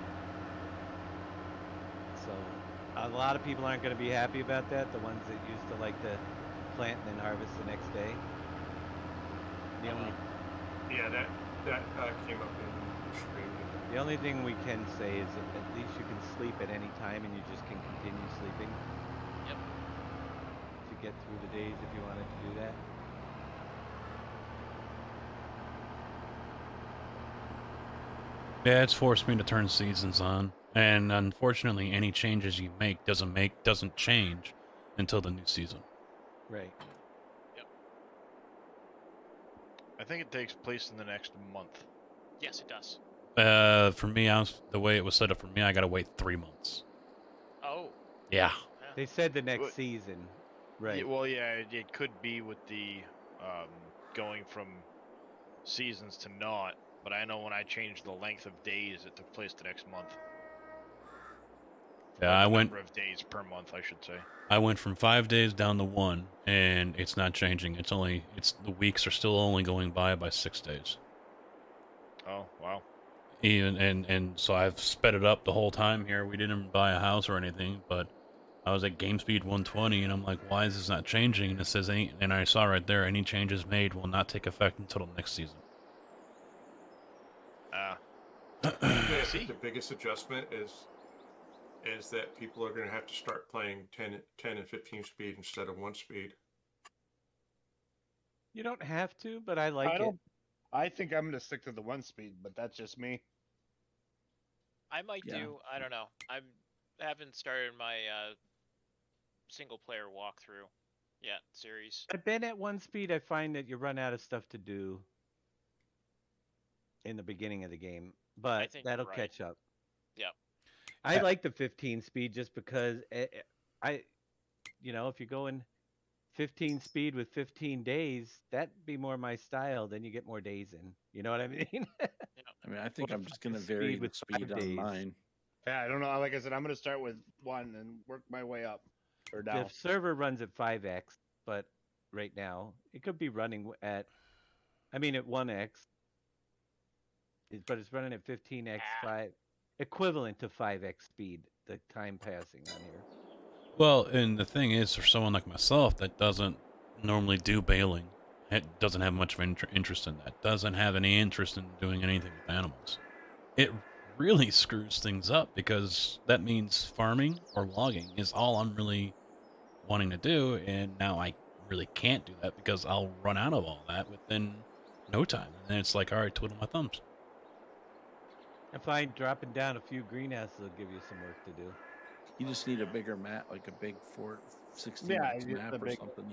So, a lot of people aren't going to be happy about that, the ones that used to like to plant and then harvest the next day. The only, Yeah, that came up in the stream. the only thing we can say is that at least you can sleep at any time and you just can continue sleeping. Yep. To get through the days if you wanted to do that. Yeah, it's forced me to turn seasons on. And unfortunately, any changes you make doesn't change until the new season. Right. I think it takes place in the next month. Yes, it does. For me, the way it was set up for me, I gotta wait 3 months. Oh. Yeah. They said the next season. Right. Yeah, well, yeah, it could be with the going from seasons to not, but I know when I changed the length of days, it took place the next month. Yeah, I went. Number of days per month, I should say. I went from 5 days down to 1, and it's not changing. The weeks are still only going by 6 days. Oh, wow. And so I've sped it up the whole time here. We didn't buy a house or anything, but I was at game speed 120, and I'm like, why is this not changing? And it says, and I saw right there, any changes made will not take effect until the next season. I think the biggest adjustment is that people are going to have to start playing 10 and 15 speed instead of 1 speed. You don't have to, but I like it. I think I'm gonna stick to the 1 speed, but that's just me. I might do. I don't know. I haven't started my single player walkthrough yet series. I've been at 1 speed. I find that you run out of stuff to do in the beginning of the game, but that'll catch up. Yep. I like the 15 speed just because if you go in 15 speed with 15 days, that'd be more my style. Then you get more days in. You know what I mean? I mean, I think I'm just gonna vary the speed on mine. Yeah, I don't know. Like I said, I'm gonna start with 1 and work my way up or down. The server runs at 5x, but right now it could be running at 1x. But it's running at 15x 5, equivalent to 5x speed. The time passing on here. Well, and the thing is, for someone like myself that doesn't normally do bailing, doesn't have much of an interest in that, doesn't have any interest in doing anything with animals, it really screws things up, because that means farming or logging is all I'm really wanting to do, and now I really can't do that because I'll run out of all that within no time. And then it's like, all right, twiddle my thumbs. I find dropping down a few greenhouses will give you some work to do. You just need a bigger map, like a big 460 Yeah, map or something.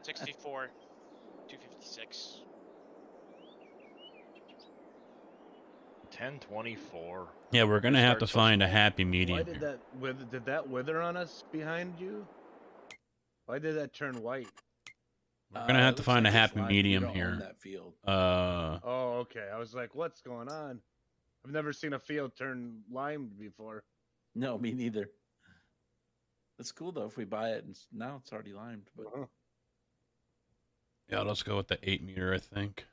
64, 256. 1024. Yeah, we're gonna have to find a happy medium. Why did that wither on us behind you? Why did that turn white? We're gonna have to find a happy medium here. That field. Oh, okay. I was like, what's going on? I've never seen a field turn lime before. No, me neither. It's cool though if we buy it, and now it's already limed. But yeah, let's go with the 8 meter, I think.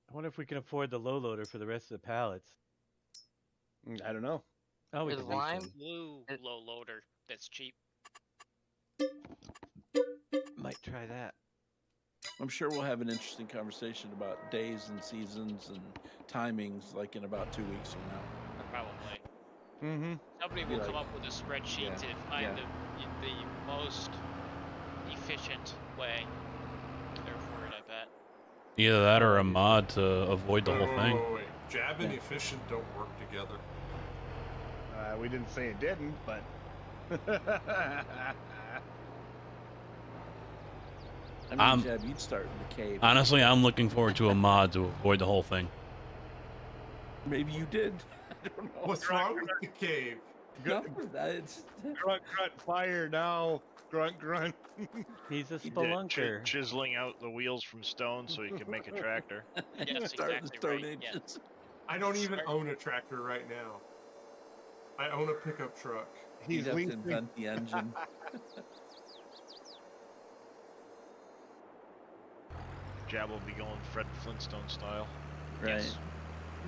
I wonder if we can afford the low loader for the rest of the pallets. I don't know. Oh, we Is can lime blue low loader that's cheap. Might try that. I'm sure we'll have an interesting conversation about days and seasons and timings, like in about 2 weeks from now. Probably. Mm-hmm. Somebody will come up with a spreadsheet to find the most efficient way. Therefore, I bet. Either that or a mod to avoid the whole thing. Wait. Jab and efficient don't work together. We didn't say it didn't, but. I mean, Jab, you'd start in the cave. Honestly, I'm looking forward to a mod to avoid the whole thing. Maybe you did. I don't know. What's wrong with the cave? Grunt, grunt, fire now. Grunt, grunt. He's a spelunker. Chiseling out the wheels from stone so he can make a tractor. Yes, exactly right. Yes. I don't even own a tractor right now. I own a pickup truck. He'd have to invent the engine. Jab will be going Fred Flintstone style. Right. Yes.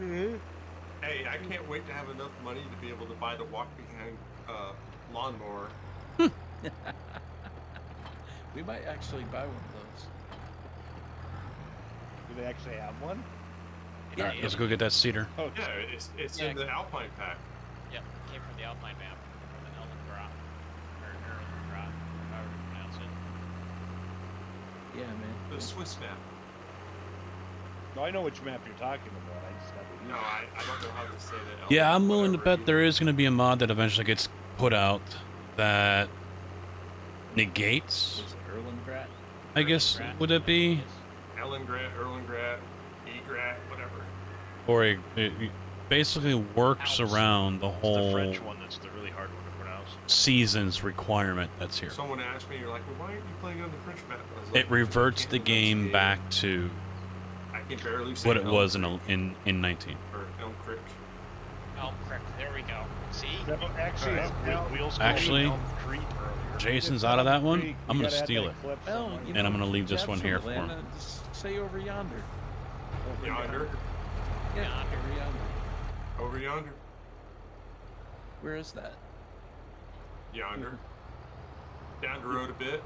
Mm-hmm. Hey, I can't wait to have enough money to be able to buy the walk-behind lawnmower. We might actually buy one of those. Do they actually have one? Yeah, all right, let's go get that cedar. Oh, yeah, it's in the Alpine pack. Yep, came from the Alpine map, from the Ellengrat, or Erlengrat, however you pronounce it. Yeah, man. The Swiss map. No, I know which map you're talking about. I just never used No, I don't know how to say that. Yeah, I'm willing to bet there is going to be a mod that eventually gets put out that negates. Erlengrat? I guess, would it be? Ellengrat, Erlengrat, Egrat, whatever. Or it basically works around the whole The French one that's the really hard one to pronounce. seasons requirement that's here. Someone asked me, you're like, well, why aren't you playing on the French map? I was like, It reverts the game back to I can barely say what it was in Elm 19. Or Elm Creek. Elm Creek, there we go. See? Actually, Jason's out of that one. I'm going to steal it. And I'm going to leave this one here for him. Just say over yonder. Yonder? Yeah, over yonder. Over yonder. Where is that? Yonder. Down the road a bit.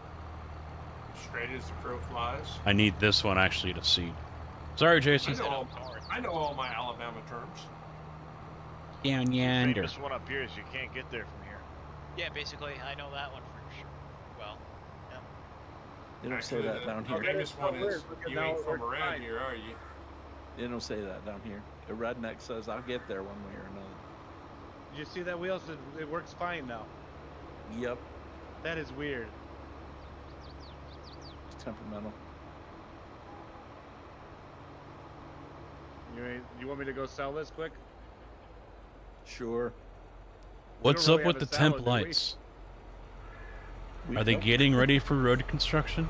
Straight as the crow flies. I need this one actually to seed. Sorry, Jason. I know all my Alabama terms. Down yonder. Famous one up here is you can't get there from here. Yeah, basically, I know that one for sure. Well, yeah. They don't say that down The here. famous one is you ain't from around here, are you? They don't say that down here. A redneck says, I'll get there one way or another. Did you see that wheel? It works fine now. Yep. That is weird. It's temperamental. You want me to go sell this quick? Sure. What's don't up really with have the a salad, temp do we? lights? Are they getting ready for road construction?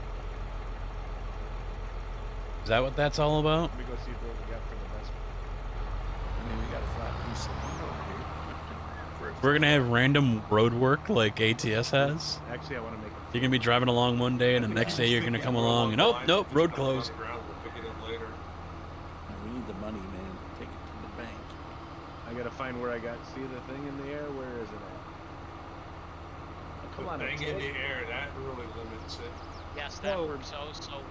Is that what that's all about? Let me go see what we got for the best. I mean, we got a flat piece of meat over here. We're gonna have random road work like ATS has. Actually, I want to make it. You're gonna be driving along one day, and the next day you're gonna come along, and nope, road closed. We'll pick it up later. We need the money, man. Take it to the bank. I gotta find where I got. See the thing in the air? Where is it at? Oh, come on, The it's thing in big. the air, that really limits it. Yes, that Whoa. works so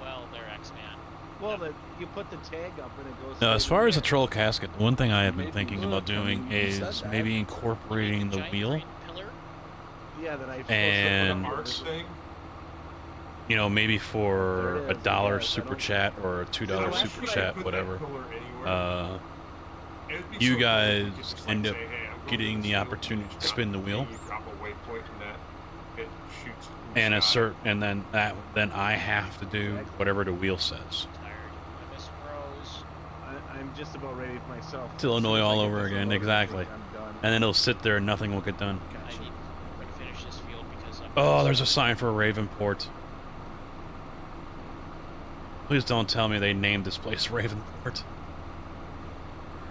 well there, X-Man. Well, you put the tag up and it goes. Now, as straight far in as the the air. troll casket, the one thing I have been thinking look, about doing you said is that. maybe incorporating the wheel, Yeah, that I. and Arts thing. you know, maybe for There it is, $1 yes, I super don't- chat or a $2 Why super should I chat, put whatever. that pillar anywhere? You It'd be so cool if you guys could just, end like, up say, hey, I'm going getting to the this field, opportunity you to spin the drop- wheel, You drop a waypoint and that it shoots. in the and sky. then I have to do whatever the wheel says. I'm just about ready myself. It's Illinois all over again, exactly. I'm done. And then it'll sit there and nothing will get done. I need to finish this field because I'm. Oh, there's a sign for Ravenport. Please don't tell me they named this place Ravenport.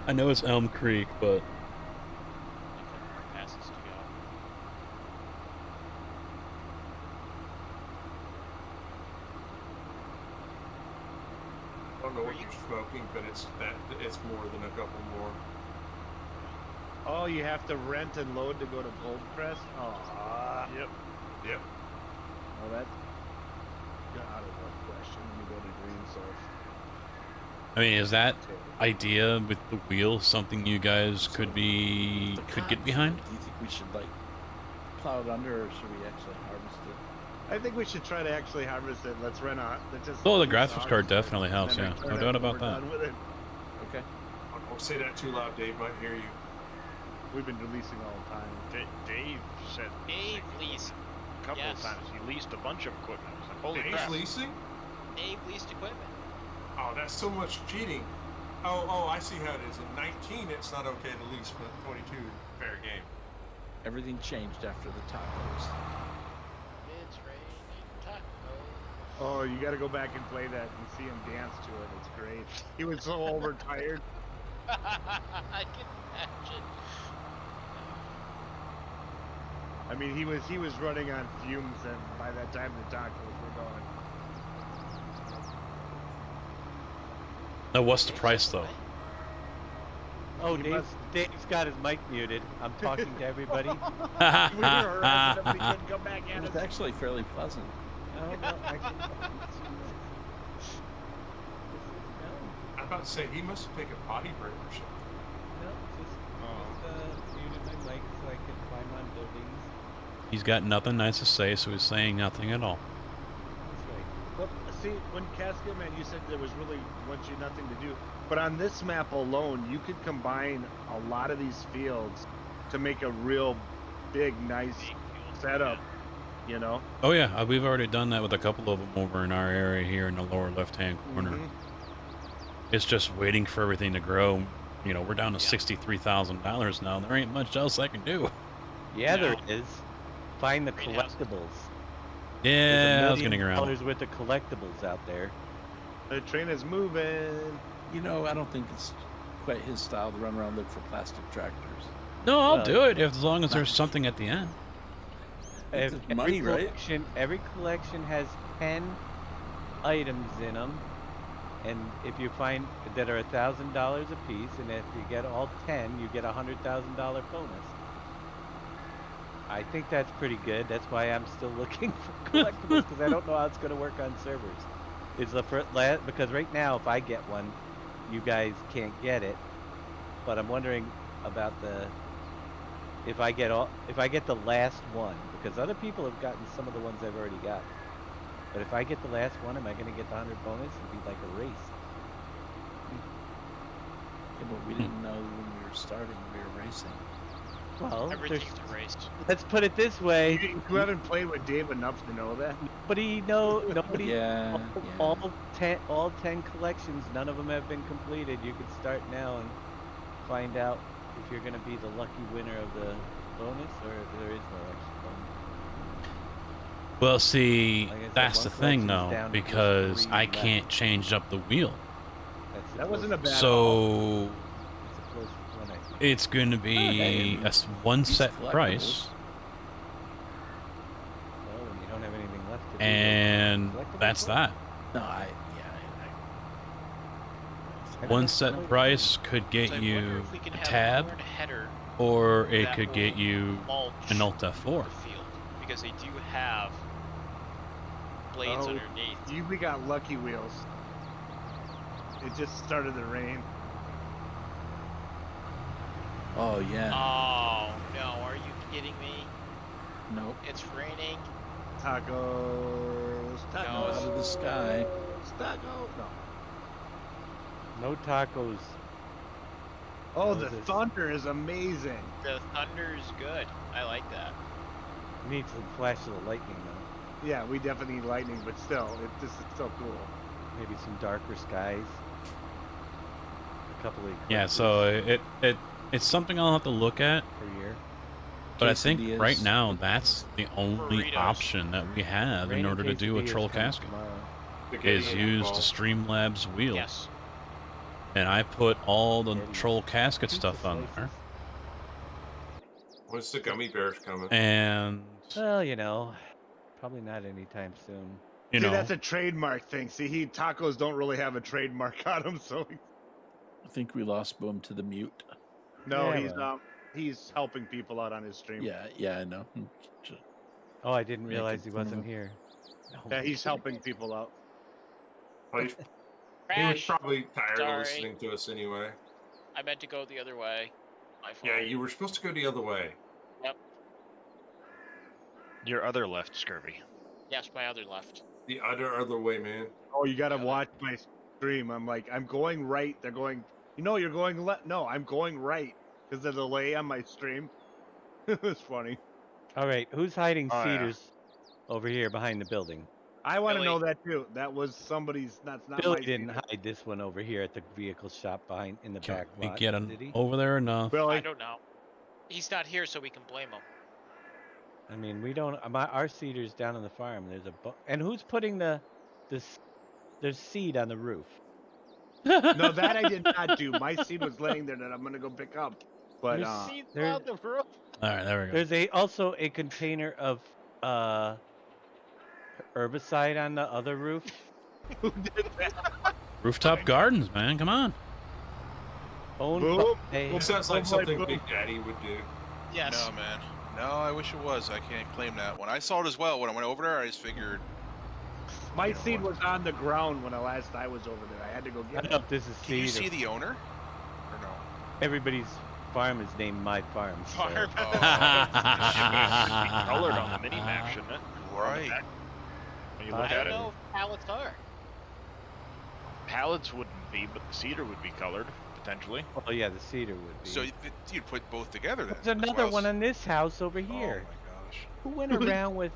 I know it's Elm Creek, but passes to go. I don't know what you're smoking, but it's more than a couple more. Oh, you have to rent and load to go to Goldcrest? Oh. Yep. Yep. Oh, that's out of the question. Let me go to Green Source. I mean, is that idea with the wheel something you guys could get behind? Do you think we should like plow it under, or should we actually harvest it? I think we should try to actually harvest it. Let's rent out. Let's just Oh, the use graphics ours card definitely helps, and yeah. then No return doubt it when about we're that. done with it. Okay. Don't say that too loud, Dave might hear you. We've been releasing all the time. Dave said Dave leased. a couple Yes. of times he leased a bunch of equipment. I was like, holy Dave's crap. leasing? Dave leased equipment. Oh, that's so much cheating. Oh, I see how it is. In 19, it's not okay to lease, but 22, fair game. Everything changed after the tacos. It's raining tacos. Oh, you got to go back and play that and see him dance to it. It's great. He was so overtired. I can imagine. I mean, he was running on fumes, and by that time the tacos were going. Now, what's the price though? Oh, You Dave's got his mic muted. I'm talking to everybody. We were harassing him, but he couldn't come back at It us. was actually fairly pleasant. Oh, no, actually, I'm about to say, he must have taken a potty break or something. no, just muted my mic so I could climb on buildings. He's got nothing nice to say, so he's saying nothing at all. That's right. Well, see, when Casket Man, you said there was really you nothing to do, but on this map alone, you could combine a lot of these fields to make a real big, nice setup. You know? Oh yeah, we've already done that with a couple of them over in our area here in the lower left-hand corner. Mhm. It's just waiting for everything to grow. You know, we're down to $63,000 now. There ain't much else I can do. Yeah, No. there is. Find the collectibles. Yeah, I was There's $1 getting million around. worth of collectibles out there. The train is moving. You know, I don't think it's quite his style to run around and look for plastic tractors. No, I'll Well, do it as long as there's something at the end. It's money, right? Every collection has 10 items in them, and if you find that are $1,000 a piece, and if you get all 10, you get a $100,000 bonus. I think that's pretty good. That's why I'm still looking for collectibles because I don't know how it's going to work on servers. It's the first because right now if I get one, you guys can't get it. But I'm wondering about if I get the last one, because other people have gotten some of the ones I've already got. But if I get the last one, am I going to get the 100 bonus? It'd be like a race. Yeah, but we didn't know when we were starting. We were racing. Well, Everything's a race. let's put it this way. You haven't played with Dave enough to know that. Nobody Yeah, all 10 collections, none of them have been completed. You can start now and find out if you're going to be the lucky winner of the bonus or if there is no extra bonus. Well, see, Like I said, that's one the thing, collection's though, down to just because 3 I left. can't change up the wheel. That wasn't a bad So It's the closest one I think. it's going to be one set price, Well, when you don't have anything left to do, and collectibles that's work. that. No, One set price could get So I you wonder if we can a have a tab, corn header or it that could will get you mulch an Alt F4. the field, because they do have blades underneath. We got lucky wheels. It just started to rain. Oh yeah. Oh no, are you kidding me? Nope. It's raining. Tacos. Tacos. Out of the sky. Tacos. No. No tacos. Oh, No, the this- thunder is amazing. The thunder's good. I like that. Need some flash of the lightning though. Yeah, we definitely need lightning, but still, this is so cool. Maybe some darker skies. A couple of Yeah, eclipses so it's something I'll have to look at. per year. But I think Quesadillas. right now that's the only Burritos. option that we have in Raining order to do a quesadillas troll coming casket. tomorrow. Is use the Streamlabs wheel. Yes. And I put all the Getty. troll casket Pizza stuff on there. slices. When's the gummy bears coming? And Well, you know, probably not anytime soon. you See, know, that's a trademark thing. See, tacos don't really have a trademark on them, so I think we lost Boom to the mute. no, Yeah, he's helping people out on his stream. Yeah, I know. Just Oh, I didn't making realize he fun of wasn't him. here. Oh, Yeah, he's helping people out. Well, he was Crash. probably tired Sorry. of listening to us anyway. I meant to go the other way. My fault. Yeah, you were supposed to go the other way. Yep. Your other left, Scurvy. Yes, my other left. The other way, man. Oh, you gotta watch my stream. I'm like, I'm going right. They're going, you're going left. No, I'm going right because of the delay on my stream. It was funny. All right, who's hiding Oh, yeah. cedars over here behind the building? I want to Billy. know that too. That was somebody's. That's not Billy my didn't cedar. hide this one over here at the vehicle shop behind in the can back we lot, get did him he? over there enough? I Billy, don't know. He's not here, so we can blame him. I mean, we don't. Our cedars down on the farm. There's and who's putting there's seed on the roof? no, that I did not do. My seed was laying there that I'm gonna go pick up. But There's Seeds there- on the roof. All right, there we go. There's also a container of herbicide on the other roof. who did that? Rooftop gardens, man. Come on. Owned Boom. by It sounds like Oh, something boy. Big Daddy would do. Yes. No, man. No, I wish it was. I can't claim that. When I saw it as well, when I went over there, I just figured. My You know seed what? was on the ground when I was over there. I had to go I get don't know it. if this is Can you seed. see Or the owner? Or no? everybody's farm is named My Farm. So. Farm. Colored on the mini map, shouldn't it? On the Right. back, when you I look I at don't it. know if pallets are. Pallets wouldn't be, but the cedar would be colored, potentially. Oh yeah, the cedar would be. So you'd put both together then. There's another one on this house over Oh here. my gosh. Who went around with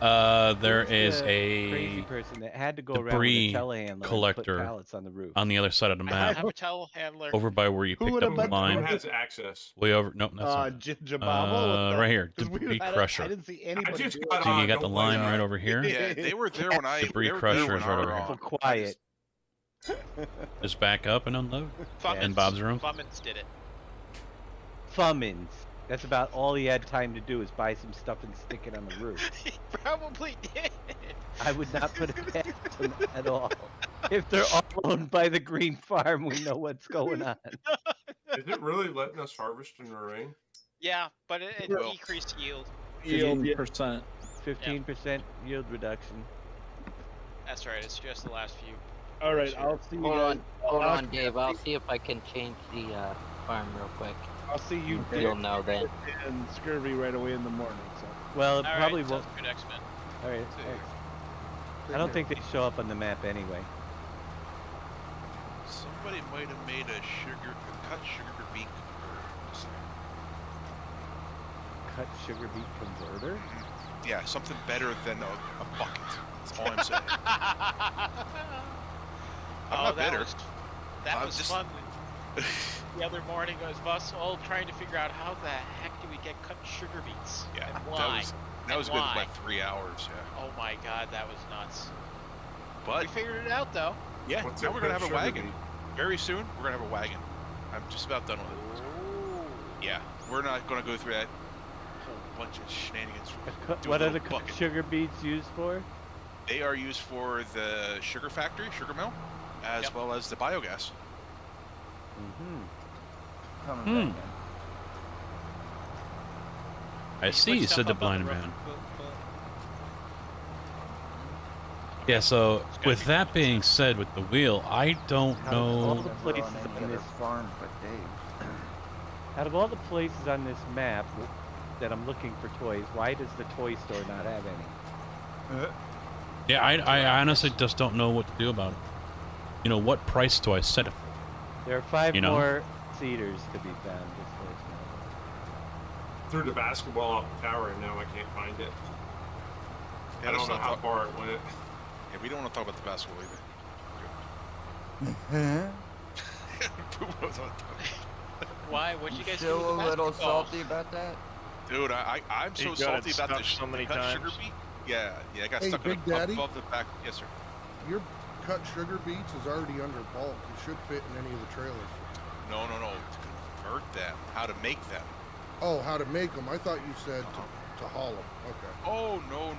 There who's is the crazy a person that had to go around with debris a telehandler and put collector pallets on the roof. on the other side of the I map, have a telehandler. over by where you Who picked would up have the bet line. Who has access? Way over. Nope, that's not. Jababa. Right here, 'Cause we debris had it- crusher. I didn't see anybody. just do got it. So you on, got the don't line play right that. over here. Yeah, they were there when I. Debris they were crusher there is when I right was over on. here. Quiet. Just back up and unload. Fummins. In Bob's room. Fummins did it. Fummins. That's about all he had time to do is buy some stuff and stick it on the roof. He probably did. I would not put it past him at all. If they're all owned by the Green Farm, we know what's going on. Is it really letting us harvest in the rain? Yeah, but it will. decreased yield. 15%. 15% yield reduction. That's right. It's just the last few. All right, I'll see you guys. Hold on, Dave. I'll see if I can change the farm real quick. I'll see you. You'll know then. And scurvy right away in the morning. So. Well, it All probably right, won't. sounds good, X-Men. All right. I don't think they show up on the map anyway. Somebody might have made a cut sugar beet converter. Cut sugar beet converter? Yeah, something better than a bucket. That's all I'm saying. I'm not bitter. That was fun. The other morning, it was us all trying to figure out how the heck do we get cut sugar beets? Yeah, and why? that was good for like 3 hours. Yeah. Oh my god, that was nuts. But we figured it out though. Yeah, now we're gonna have a wagon. Very soon, we're gonna have a wagon. I'm just about done with it. Yeah, we're not gonna go through that whole bunch of shenanigans. What are the sugar beets used for? They are used for the sugar factory, sugar mill, as well as the biogas. I see, said the blind man. Yeah, so with that being said, with the wheel, I don't All know. the places on this farm, but out of all the places on this map that I'm looking for toys, why does the toy store not have any? Yeah, I honestly just don't know what to do about it. You know, what price do I set it for? There are 5 You know? more cedars to be found. Just so it's known. Threw the basketball off the tower and now I can't find it. Yeah, I don't know how far it went. Yeah, we don't want to talk about the basketball either. Why? What'd you guys do? Still with a the little basketball? salty about that? Dude, I'm so salty about the so many cut times. sugar beet. Yeah, I got Hey, stuck Big in Daddy? above the back. Yes, sir. Your cut sugar beets is already under bulk. It should fit in any of the trailers. No. To convert them, how to make them. Oh, how to make them? I thought you said to haul them. Okay. Oh no.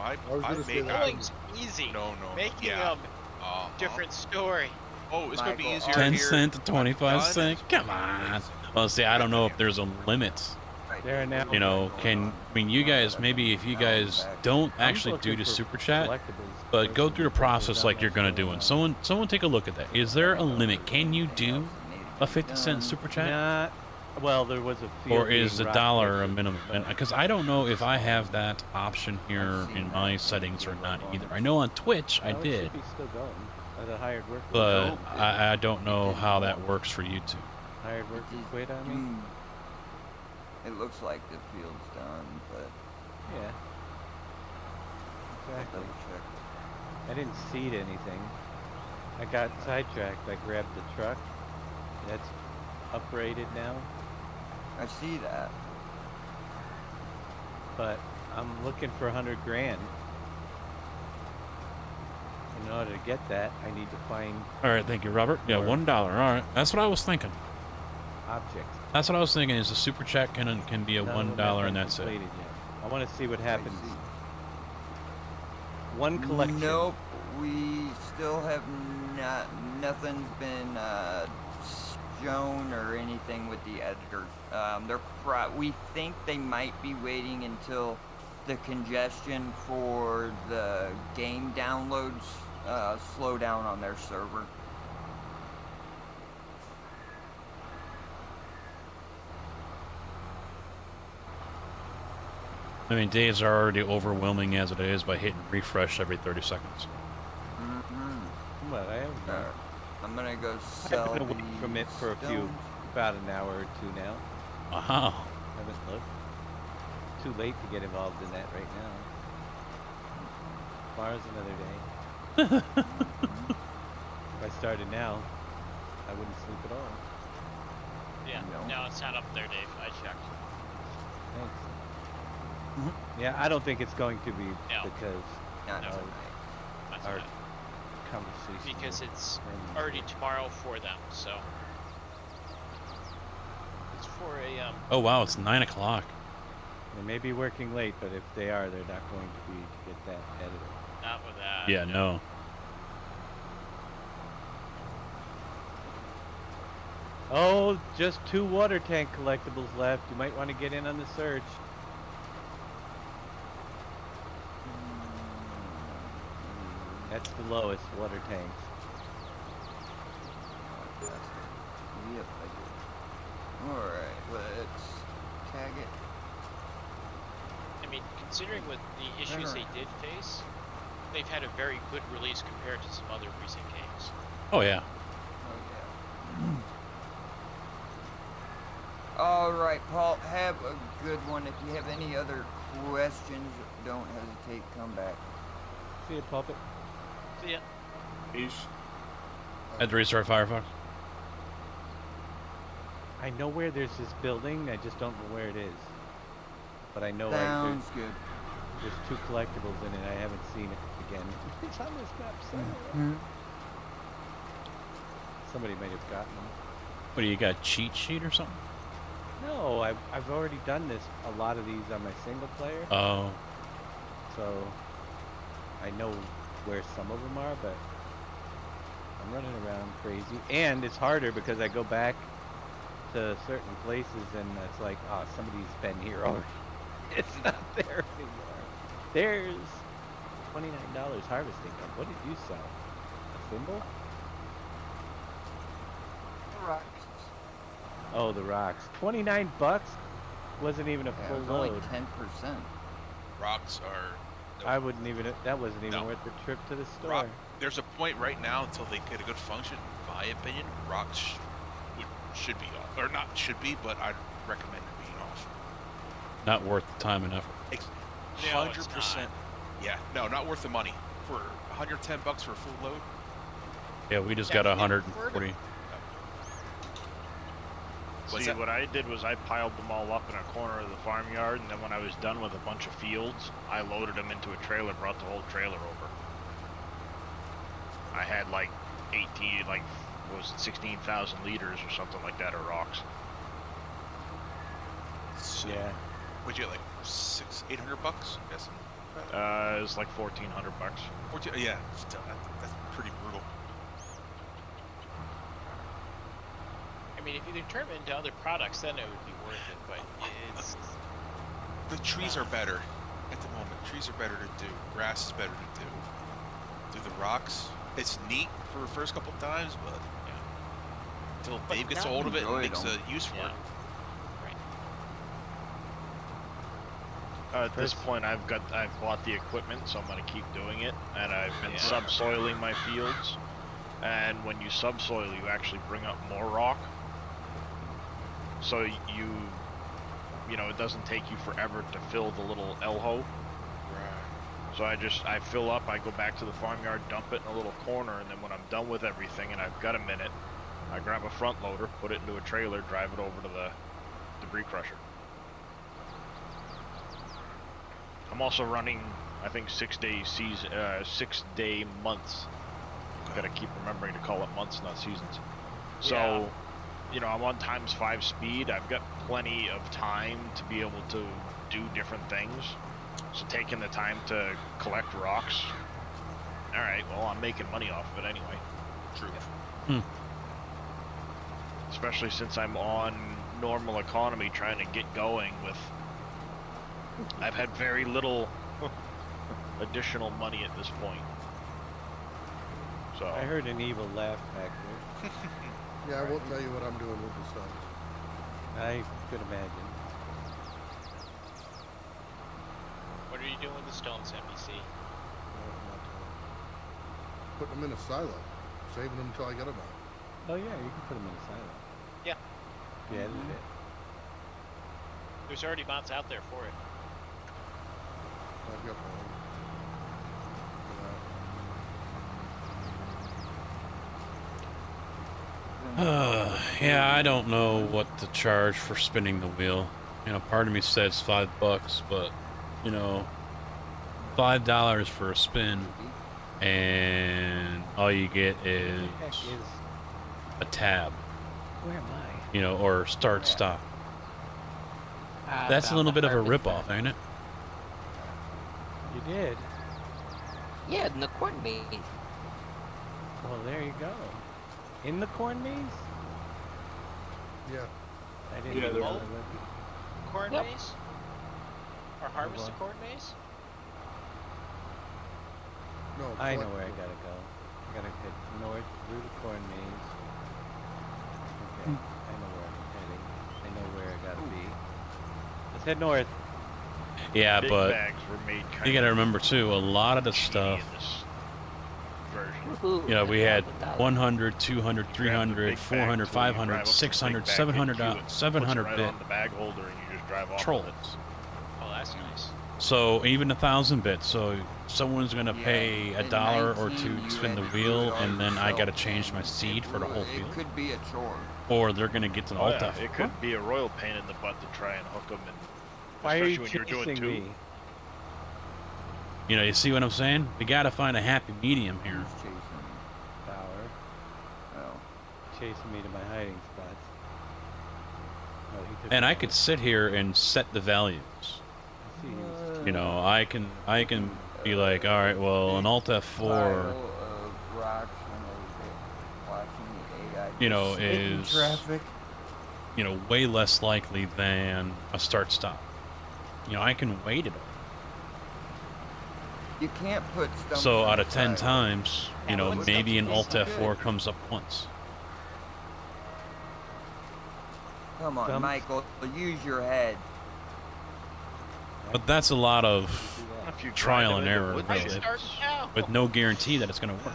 I was gonna say make that. Hauling's easy. No. Making Yeah. them, different story. Oh, it's gonna be easier 10 here. cent to 25 cent? Come on. Well, see, I don't know if there's a limit. There are now. You know, you guys, maybe if you guys don't actually do the looking for super chat, collectibles but go versus through the process like you're gonna do, and someone take a look at that. Is there a limit? Can you do a 50-cent super chat? Not, well, there was a few. Or is $1 a minimum? Because I don't know if I have that option here in my settings or not either. I know on Twitch I No, it did, should be still going. At a hired worker. but I don't know how that works for YouTube. Hired worker quit on me. It looks like the field's done, but Yeah. Exactly. double check. I didn't seed anything. I got sidetracked. I grabbed the truck. That's uprated now. I see that. But I'm looking for 100 grand. In order to get that, I need to find All right, thank you, Robert. Yeah, $1. All right, that's what I was thinking. objects. That's what I was thinking. Is the super chat can be a None of them $1 have and been that's it. completed yet. I want to see what happens. One collection. Nope, we still have nothing's been shown or anything with the editors. We think they might be waiting until the congestion for the game downloads slow down on their server. I mean, days are already overwhelming as it is by hitting refresh every 30 seconds. But I have I'm gonna go I've sell been away from it for about an hour or two now. Wow. Haven't looked. Too late to get involved in that right now. Tomorrow's another day. If I started now, I wouldn't sleep at all. Yeah, no, it's not up there, Dave. I checked. Thanks. Yeah, I don't think it's going to be because of our conversation. Because it's already tomorrow for them, so. It's 4 a.m. Oh wow, it's 9 o'clock. They may be working late, but if they are, they're not going to be to get that edited. Not with that. Yeah, no. Oh, just 2 water tank collectibles left. You might want to get in on the search. That's the lowest, water tanks. Yep, I did. Alright, let's tag it. I mean, considering what the issues they did face, they've had a very good release compared to some other recent games. Oh yeah. Alright, Paul, have a good one. If you have any other questions, don't hesitate, come back. See you, Puppet. See ya. Peace. Had to restart Firefox. I know where there's this building, I just don't know where it is. But I know Sounds good. There's 2 collectibles in it, I haven't seen it again. It's on this map somewhere. Somebody might have gotten them. What do you got, cheat sheet or something? No, I've already done this, a lot of these on my single player. Oh. So, I know where some of them are, but I'm running around crazy. And it's harder because I go back to certain places and it's like, oh, somebody's been here already. It's not there anymore. There's $29 harvesting. What did you sell? A thimble? Rocks. Oh, the rocks. 29 bucks? Wasn't even a Yeah, full it was only load. 10%. Rocks are. I wouldn't even. That wasn't even worth the trip to the store. There's a point right now until they get a good function. In my opinion, rocks should be off, or not should be, but I'd recommend it being off. Not worth the time and effort. 100%. Yeah, no, not worth the money for $110 for a full load. Yeah, we just got 140. See, what I did was I piled them all up in a corner of the farmyard, and then when I was done with a bunch of fields, I loaded them into a trailer, brought the whole trailer over. I had like 18, like, what was it, 16,000 liters or something like that of rocks. So, yeah. What'd you get, like $800? I'm guessing. It was like $1,400. 14, yeah, still, that's pretty brutal. I mean, if you could turn it into other products, then it would be worth it, but it's... The trees are better at the moment. Trees are better to do. Grass is better to do. Do the rocks. It's neat for the first couple of times, but until Dave gets hold of it and makes a use for it. At this point, I've bought the equipment, so I'm going to keep doing it, and I've been subsoiling my fields. And when you subsoil, you actually bring up more rock. So you know, it doesn't take you forever to fill the little L-hoe. Right. So I fill up, I go back to the farmyard, dump it in a little corner, and then when I'm done with everything and I've got a minute, I grab a front loader, put it into a trailer, drive it over to the debris crusher. I'm also running, I think, 6-day months. Gotta keep remembering to call it months, not seasons. So, you know, I'm on ×5 speed. I've got plenty of time to be able to do different things. So taking the time to collect rocks, all right, well, I'm making money off of it anyway. True. Especially since I'm on normal economy trying to get going with... I've had very little additional money at this point. So I heard an evil laugh back there. Yeah, I won't tell you what I'm doing with the stones. I could imagine. What are you doing with the stones, NBC? Putting them in a silo. Saving them until I get enough. Oh yeah, you can put them in a silo. Yeah. Yeah, that's it. There's already mods out there for it. I've got one. Yeah, I don't know what to charge for spinning the wheel. You know, part of me says $5, but you know, $5 for a spin, and all you get is a tab. Where am I? You know, or start stop. That's a little bit of a ripoff, ain't it? You did. Yeah, in the corn maze. Well, there you go. In the corn maze? Yeah. I didn't Yeah, even they're- know there would be. Corn Yep. maze? Or harvest the corn maze? No, I know collect- where I gotta go. I gotta head north through the corn maze. Okay, I know where I'm heading. I know where I gotta be. Let's head north. Yeah, Big but bags were made you kind got to of remember too, a lot of the cheaty stuff, in this version. Woohoo, you know, we that's had all the dollars. 100, 200, Grab the 300, big bag 400, tool, you 500, drive up to the 600, big bag, 700, hit Q, it 700 puts it bit right on the bag holder, and you just drive off trolls. with it. Oh, that's nice. So even 1,000 bits. So someone's gonna Yeah, pay in $1 or 19 2 you to spin the had to do it wheel, all and then I gotta yourself, change my and seed for the whole it field. could be a chore. Or they're gonna get to an Oh, Alt yeah, F4. it could be a royal pain in the butt to try and hook them, and Why are you especially when you're doing chasing two. me? You know, you see what I'm saying? We gotta find a happy medium here. Who's chasing me? Power. Oh. Chasing me to my hiding spots. Oh, he took And me I out. could sit here and set the values. I see he was You know, I can be like, all right, well, an Alt F4, Pile of rocks and over watching the AI you know, just sit in is traffic. you know, way less likely than a start stop. You know, I can wait it. You can't put stumps So on out the of 10 side. times, you know, What's maybe up an to Alt this? F4 comes up once. Come on, Stumps? Michael, use your head. But that's a lot of If you trial grind and them into error, wood really, chips, Start now. with no guarantee that it's going to work.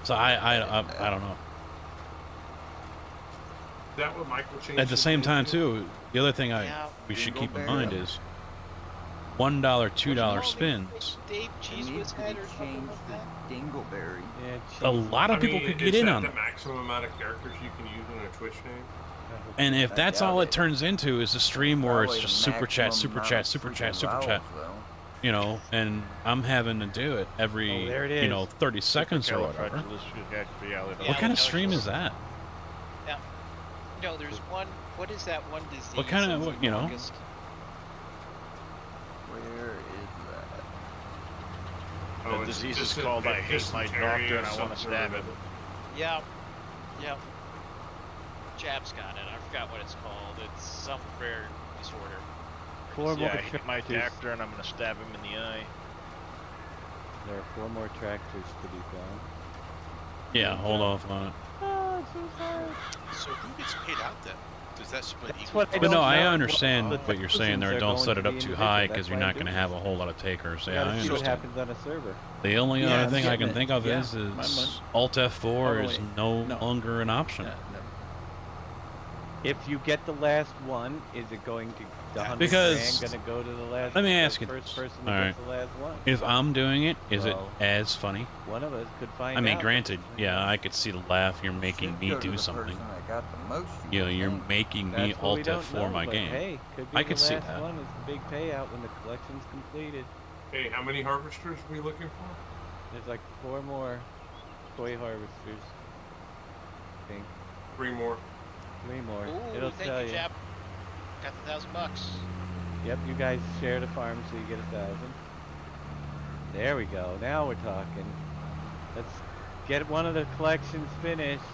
So I don't know. Is that what Michael changed? At the same time, too, the other thing Yeah. we should keep in Dingleberry. mind is $1, $2 spins. Dave It Cheese needs Whiz to be head or something changed like to that? Dingleberry. Yeah, A cheese. lot of people could get in on the it. maximum amount of characters you can use in a Twitch name? And if I that's doubt all it it. turns into is a stream where it's Probably just the super chat, maximum super amount chat, of super freaking chat, super vowels, chat, though. you know, and I'm having to do it every, Oh, there it you know, is. 30 seconds or whatever. What kind of stream is that? Yeah. No, there's one. What is that one disease? What kind of, in what, you know? August? Where is that? The disease is called I hate my doctor and I want to stab him. Yep. Yep. Jab's got it. I forgot what it's called. It's some rare disorder. Four more Yeah, I hate my tractors. doctor and I'm going to stab him in the eye. There are 4 more tractors to be found. Yeah, hold off on it. Oh, I'm so sorry. So who gets paid out then? Does that split That's equal? what I But no, don't I know. understand Well, what you're saying there. they're Don't going set to it be up too individual. high That's because you're why I'm not going to doing have it. a whole lot of takers. You Yeah, I gotta see what understand. happens on a server. The only Yeah, other thing I can shipment. think of Yeah, is mine. Alt F4 is wait. no No. longer an option. Yeah, no. If you get the last one, is it going to the 100 Because- grand gonna go to the last? Let me the ask you first this. person All that right. gets the last one. If I'm doing it, is Well, it as funny? One of us could find I mean, out. granted, yeah, I could see the laugh. You're making Should me go to do the something. person that got the most, You know, would you're think. making me That's what we Alt don't F4 know, my but game. Hey, could be I the could see last that. one is the big payout when the collection's completed. Hey, how many harvesters are we looking for? There's like 4 more toy harvesters. I think 3 more. 3 more. Ooh, It'll thank tell you, you. Jab. Got the $1,000. Yep, you guys share the farm so you get 1,000. There we go. Now we're talking. Let's get one of the collections finished.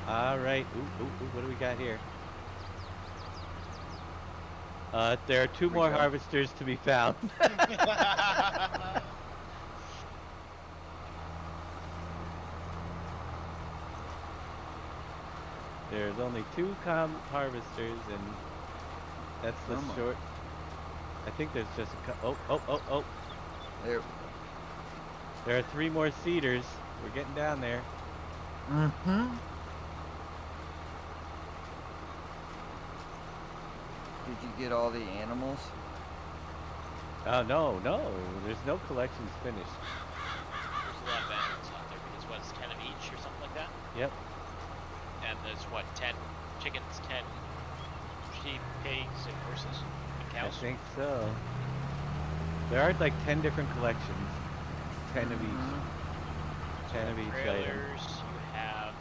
All right. Ooh, what do we got here? There are 2 more harvesters to be found. There's only 2 harvesters, and that's the Come on. short. I think there's just a oh. There. There are 3 more seeders. We're getting down there. Mm-hmm. Did you get all the animals? Oh, no. There's no collections finished. There's a lot of animals out there because what's 10 of each or something like that? Yep. And there's what, 10 chickens, 10 sheep, pigs, and horses, and I cows? think so. There are like 10 different collections. 10 of each. 10 of each item. Trailers, you have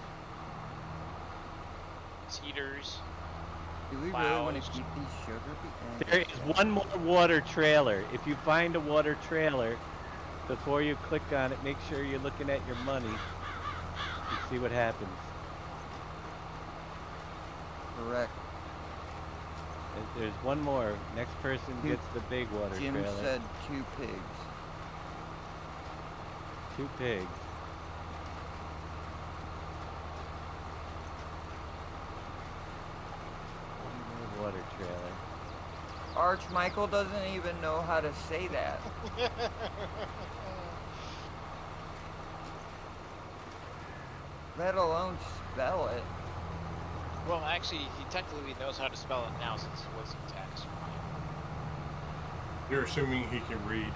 cedars. Do we really want to keep these sugar beets? There is 1 more water trailer. If you find a water trailer, before you click on it, make sure you're looking at your money and see what happens. Correct. There's one more. Next person gets the big water Jim trailer. said 2 pigs. 2 pigs. One more water trailer. Arch Michael doesn't even know how to say that. Let alone spell it. Well, actually, he technically knows how to spell it now since he was in tax. You're assuming he can read.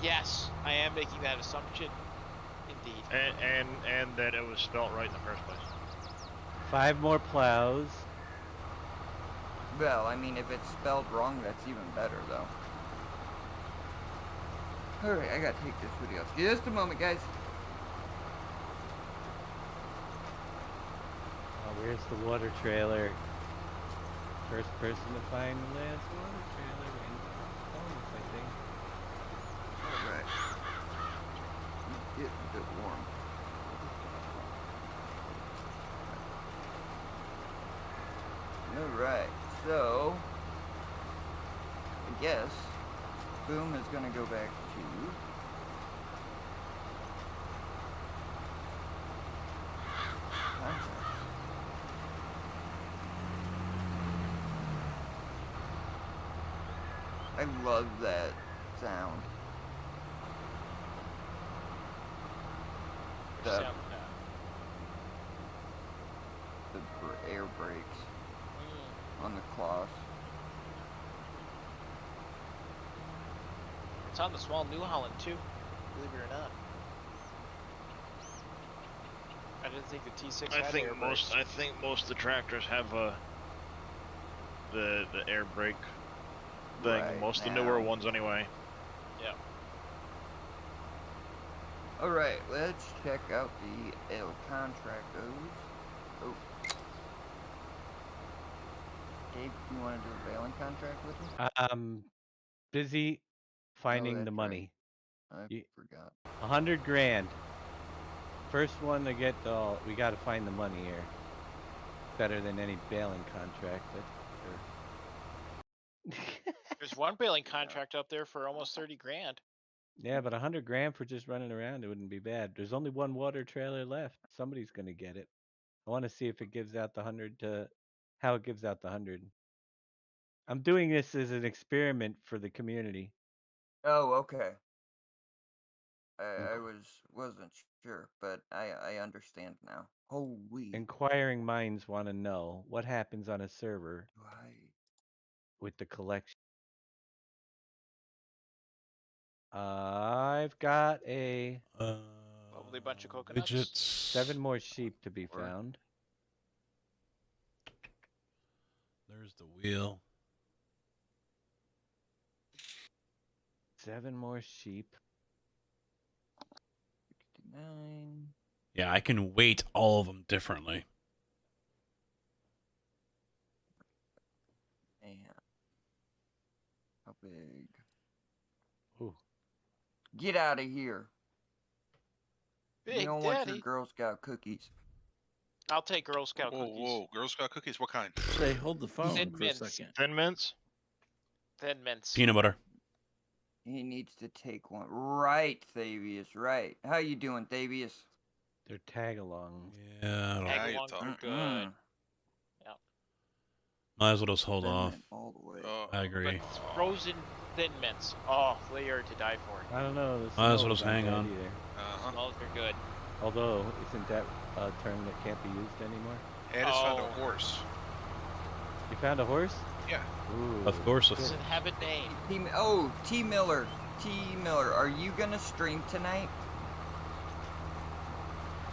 Yes, I am making that assumption. Indeed. And that it was spelt right in the first place. 5 more plows. Well, I mean, if it's spelled wrong, that's even better, though. Alright, I gotta take this video. Just a moment, guys. Oh, where's the water trailer? First person to find the last water trailer wins bonus, I think. Alright. Get a bit warm. Alright, so I guess Boom is gonna go back to contracts. I love that sound. The air brakes on the cloth. It's on the small New Holland too, believe it or not. I didn't think the T6 had air brakes. I think most of the tractors have the air brake thing. Right Most of the now. newer ones anyway. Yeah. Alright, let's check out the El Contractos. Oh. Dave, you want to do a bailing contract with me? Busy finding that's the money. right. I forgot. 100 grand. First one to get all. We got to find the money here. Better than any bailing contract. That's for sure. There's one bailing contract up there for almost 30 grand. Yeah, but 100 grand for just running around, it wouldn't be bad. There's only one water trailer left. Somebody's gonna get it. I want to see if it gives out the 100 to how it gives out the 100. I'm doing this as an experiment for the community. Oh, okay. I wasn't sure, but I understand now. Holy. Inquiring minds want to know what happens on a server with the collection. I've got a Lovely bunch of coconuts. Widgets. 7 more sheep to be found. There's the wheel. 7 more sheep. 69. Yeah, I can weight all of them differently. Man. How big? Ooh. Get out of here. Big you don't want your Daddy. Girl Scout cookies. I'll take Girl Scout Whoa, cookies. whoa, Girl Scout cookies? What kind? Say, hold the phone Thin for mints. a second. Thin mints? Thin mints. Peanut butter. He needs to take one. Right, Thavius, right. How you doing, Thavius? They're tag-alongs. Yeah, I don't Tag alongs are good. Yeah. Might as well just hold Thin off. mint all the way. I agree. But it's frozen thin mints. Oh, they are to die for. I don't know. The Might as well smells just aren't hang bad on. either. Smells are good. Although, isn't that a term that can't be used anymore? I just found a horse. You found a horse? Yeah. Ooh. Of course. Does it have a name? T Miller. T Miller, are you gonna stream tonight?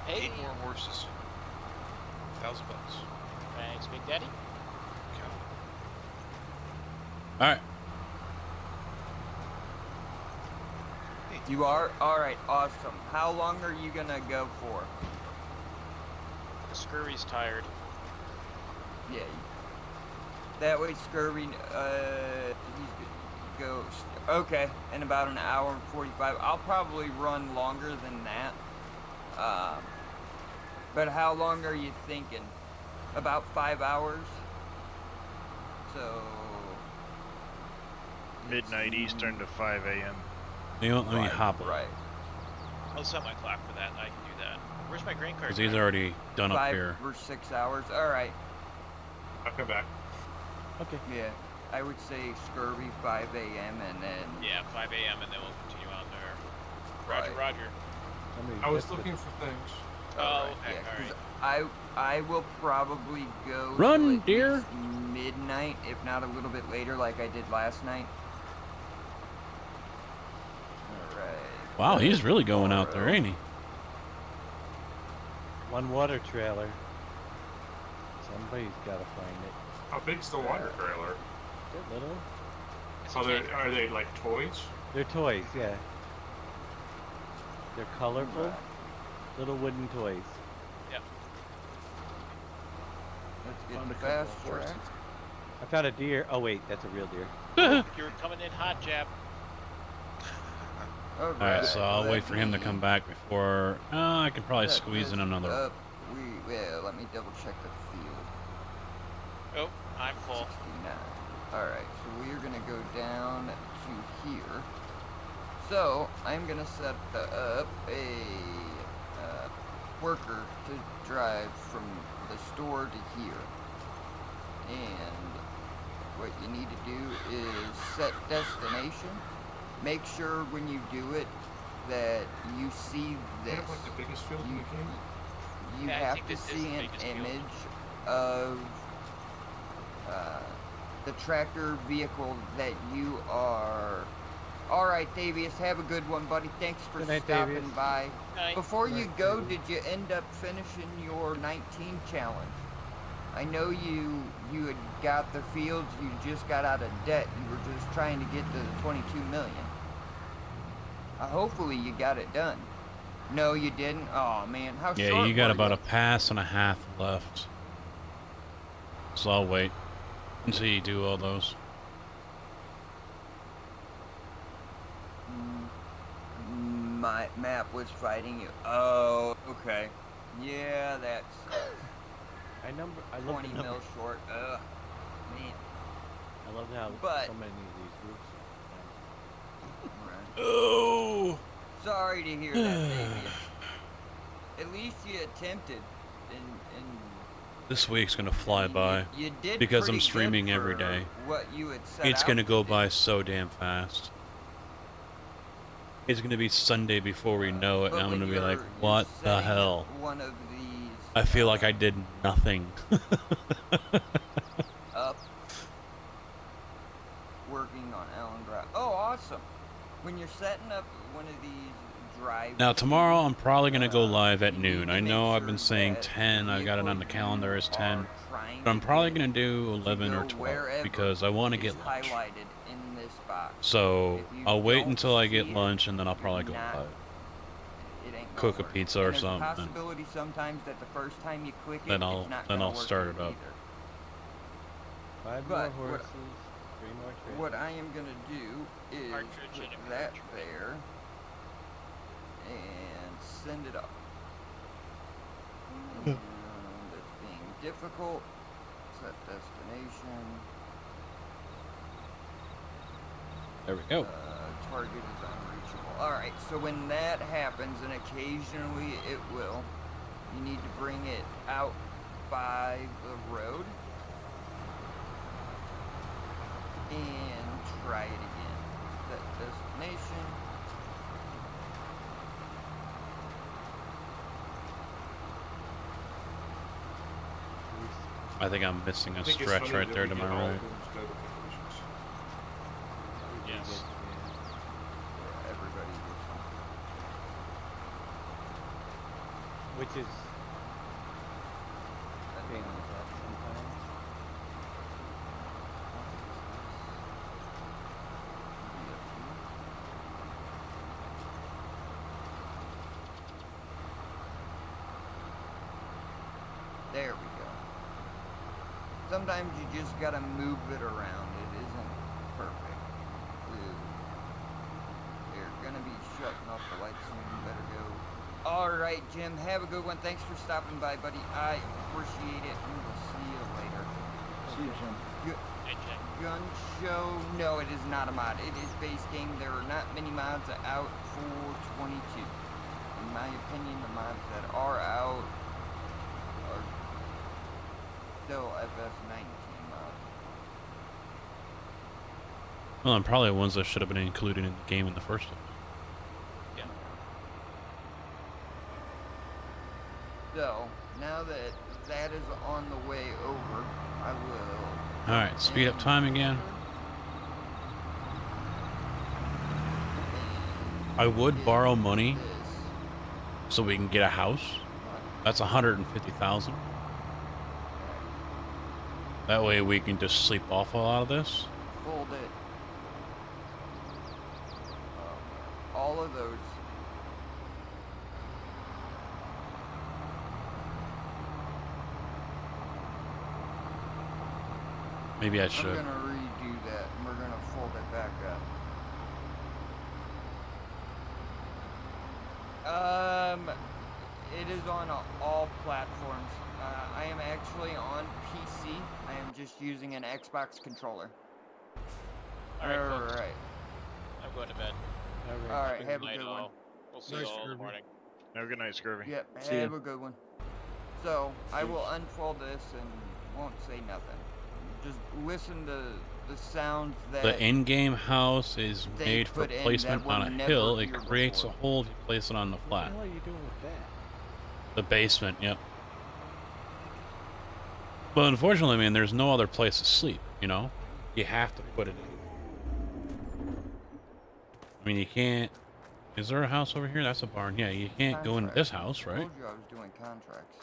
8 more horses. $1,000. Thanks, Big Daddy. All right. You are? Alright, awesome. How long are you gonna go for? The Scurry's tired. Yeah. That way Scurvy, he's goes. Okay, in about an hour and 45. I'll probably run longer than that. But how long are you thinking? about 5 hours. So Midnight Eastern to 5 a.m. You won't let me Right, hop on. right. I'll set my clock for that. I can do that. Where's my grain cart? Because he's already done up 5 here. or 6 hours. All right. I'll come back. Okay. Yeah, I would say Scurvy 5 a.m. and then. Yeah, 5 a.m. and then we'll continue on there. Roger, Right. Roger. I was looking for things. Oh, okay, Yeah, all 'cause I will probably go Run, till at deer. least midnight, if not a little bit later, like I did last night. All right. Wow, he's really going out there, ain't he? One water trailer. Somebody's got to find it. How big's the water trailer? They're little. Are they like toys? They're toys, yeah. They're colorful. Little wooden toys. Yep. Let's Found a get couple fast of track. horses. I found a deer. Oh wait, that's a real deer. You're coming in hot, Jab. Alright, so I'll wait for him to come back before... I can probably squeeze in another... Let me double check the field. Oh, I'm full. 69. Alright, so we are going to go down to here. So, I'm going to set up a worker to drive from the store to here. And what you need to do is set destination. Make sure when you do it that you see They this. have like the biggest field in the game. You Yeah, I have think to this is see the an biggest field. image of the tractor vehicle that you are. All right, Davius, have a good one, buddy. Thanks for Good night, stopping Davius. by. Night. Before Good you night, go, Davius. did you end up finishing your 19 challenge? I know you had got the fields. You just got out of debt. You were just trying to get to the 22 million. Hopefully you got it done. No, you didn't. Oh man, how short Yeah, you got were about you? a pass and a half left. So I'll wait until you do all those. My map was fighting you. Oh, okay. Yeah, that's I love 20 the mil number. short. Man. I love how But- so many of these roofs. Oh! Sorry to hear that, Davius. At least you attempted, and This week's gonna fly by you did because I'm pretty good streaming every for day. what you had set It's out gonna to go do. by so damn fast. It's gonna be Sunday before we know it, and But I'm when gonna be you're- like, you're what the setting hell? One of these I feel like I did nothing. up, working on Allen Drive. Oh, awesome! When you're setting up one of these drive. Now tomorrow I'm probably gonna go live at noon. I know I've been saying 10, I got it on the calendar as 10. But I'm probably gonna do 11 or 12 because I want to get lunch. Highlighted in this box. So If you I'll wait don't until I get see it, lunch and then I'll probably go not- live. It ain't gonna Cook a work. pizza And or there's something. a possibility sometimes that the first time you click it, Then it's I'll not gonna work start it up. either. 5 But more what- horses, 3 more trailers. What I am gonna do is Partridge put in a that cartridge. there and send it up. And it's being difficult. Set destination. There we go. Target is unreachable. Alright, so when that happens, and occasionally it will, you need to bring it out by the road and try it again. Set destination. I think I'm missing a I think it's stretch funny right that there we to get my all right. those notifications. Yes. Everybody gets one. Which is a pain in the butt sometimes. There we go. Sometimes you just gotta move it around. It isn't perfect. They're gonna be shutting off the lights soon. You better go. All right, Jim. Have a good one. Thanks for stopping by, buddy. I appreciate it, and we'll see you later. See you, Jim. Gun show? No, it is not a mod. It is base game. There are not many mods out for 22. In my opinion, the mods that are out are still FS19 mods. Well, and probably ones that should have been included in the game in the first place. Yeah. So, now that that is on the way over, I will... Alright, speed up time again. I would borrow money so we can get a house. That's $150,000. That way we can just sleep off a lot of this. Fold it. All of those. Maybe I should. I'm gonna redo that, and we're gonna fold it back up. It is on all platforms. I am actually on PC. I am just using an Xbox controller. Alright. I'm going to bed. Alright, have a good one. We'll see you all in the morning. Have a good night, Scurvy. Yep, have a good one. So, I will unfold this and won't say nothing. Just listen to the sounds that... The in-game house is they made for put in placement that were on a never hill. It here creates before. a hole if you place it on the flat. What the hell are you doing with that? The basement, yep. But unfortunately, I mean, there's no other place to sleep, you know? You have to put it in. I mean, you can't... Is there a house over here? That's a barn. Yeah, you can't go into this house, I right? told you I was doing contracts.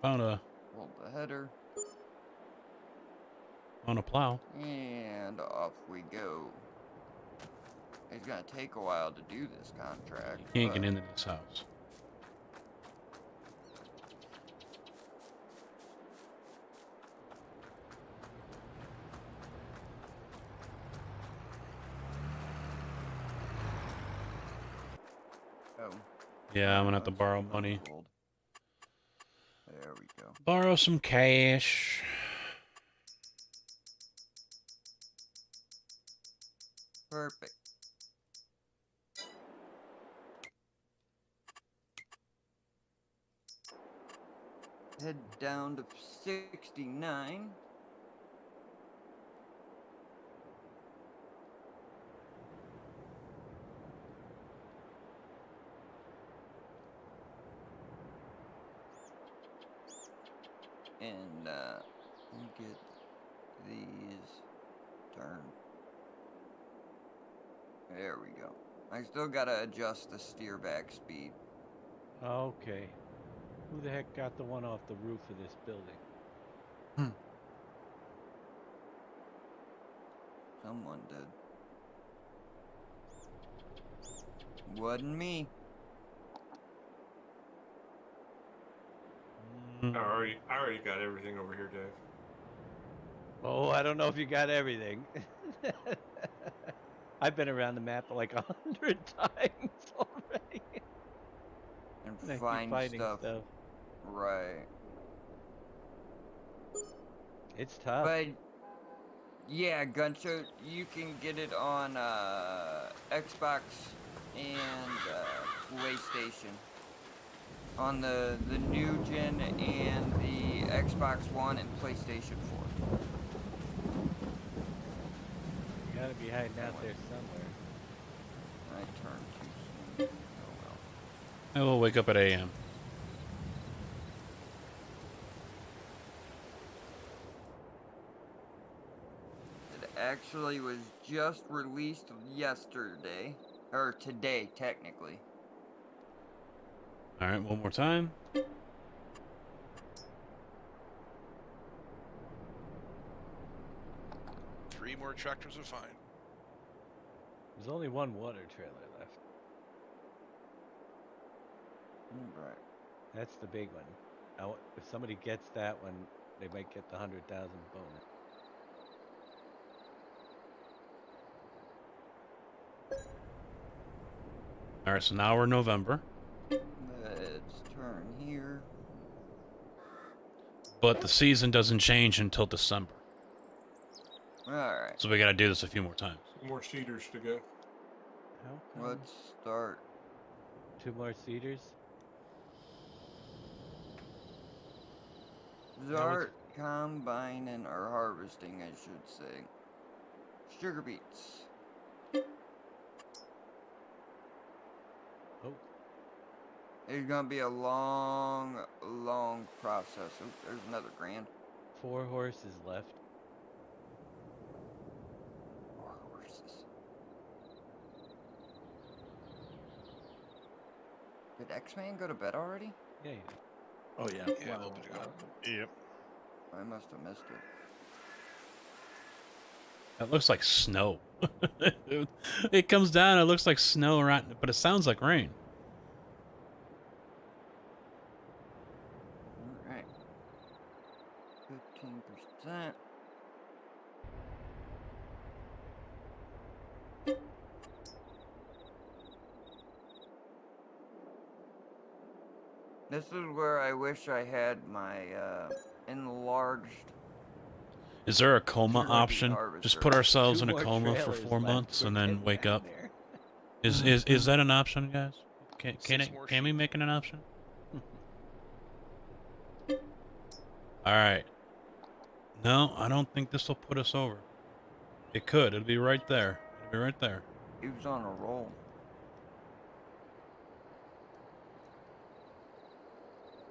Found a... Hold the header. On a plow. And off we go. It's gonna take a while to do this contract. You can't but get into this house. Oh. Yeah, I'm gonna have to borrow money. There we go. Borrow some cash. Perfect. Head down to 69. And let me get these turned. There we go. I still gotta adjust the steer back speed. Okay. Who the heck got the one off the roof of this building? Someone did. Wasn't me. I already got everything over here, Dave. Oh, I don't know if you got everything. I've been around the map like 100 times already. And I keep find finding stuff. Right. It's tough. But yeah, Guncho, you can get it on Xbox and PlayStation. On the new gen and the Xbox One and PlayStation 4. You gotta be hiding out there somewhere. I turned too soon. Oh well. I will wake up at AM. It actually was just released yesterday. Or today, technically. Alright, one more time. 3 more tractors are fine. There's only one water trailer left. Right. That's the big one. Now, if somebody gets that one, They might get the 100,000 bonus. All right, so now we're November, Let's turn here. but the season doesn't change until December. Alright. So we got to do this a few more times. More cedars to go. Let's start. 2 more cedars. Start combining or harvesting, I should say. Sugar beets. Oh. It's gonna be a long, long process. Oh, there's another grand. 4 horses left. 4 horses. Did X-Man go to bed already? Yeah. Oh yeah. Yeah, a little bit ago. Yep. I must have missed it. That looks like snow. It comes down, it looks like snow, right? But it sounds like rain. Alright. 15%. This is where I wish I had my enlarged. Is there a coma option? Just put ourselves 2 in a more coma for trailers 4 left. months We're and then getting wake down up. there. Is that an option, guys? Can we make it an option? All right. No, I don't think this will put us over. It could. It'll be right there. It'll be right there. He was on a roll.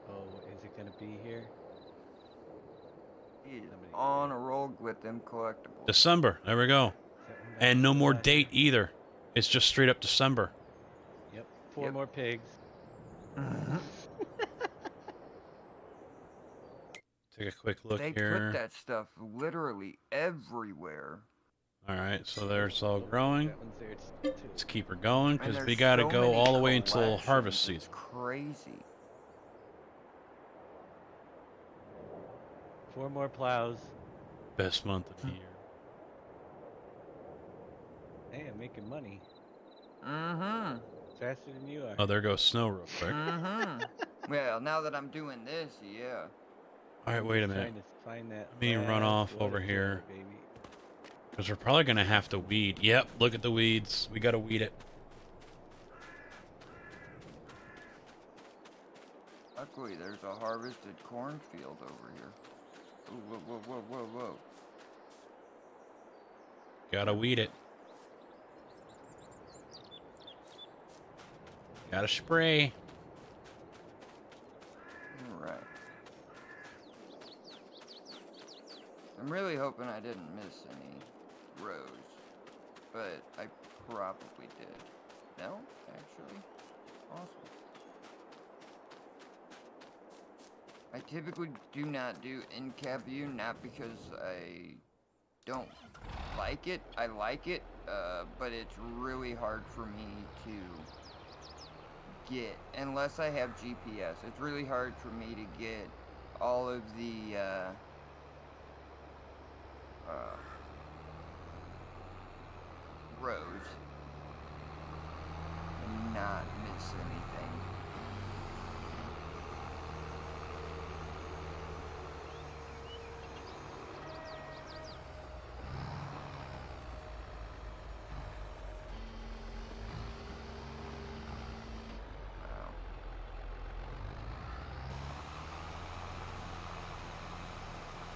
Oh, is it gonna be here? He's on a roll with them collectibles. December. There we go. And no more date either. It's just straight up December. Yep. 4 more pigs. Take a quick look They here. put that stuff literally everywhere. All right, so there it's all growing. That one's there. It's 2. Let's keep her going And because we there's got to so go many all the way until harvest collections, season. It's crazy. 4 more plows. Best month of the year. Hey, I'm making money. Mm-hmm. Faster than you are. Oh, there goes snow real quick. Mm-hmm. Well, now that I'm doing this, yeah. All right, wait a minute. Trying to find that Let me run last off water over killer, here. baby. Because we're probably going to have to weed. Yep, look at the weeds. We got to weed it. Luckily, there's a harvested cornfield over here. Ooh, whoa, whoa, whoa, whoa, whoa. Got to weed it. Got to spray. Alright. I'm really hoping I didn't miss any rows. But I probably did. No? Actually? Awesome. I typically do not do in-cab view, not because I don't like it. I like it, but it's really hard for me to get, unless I have GPS, it's really hard for me to get all of the, rows and not miss anything.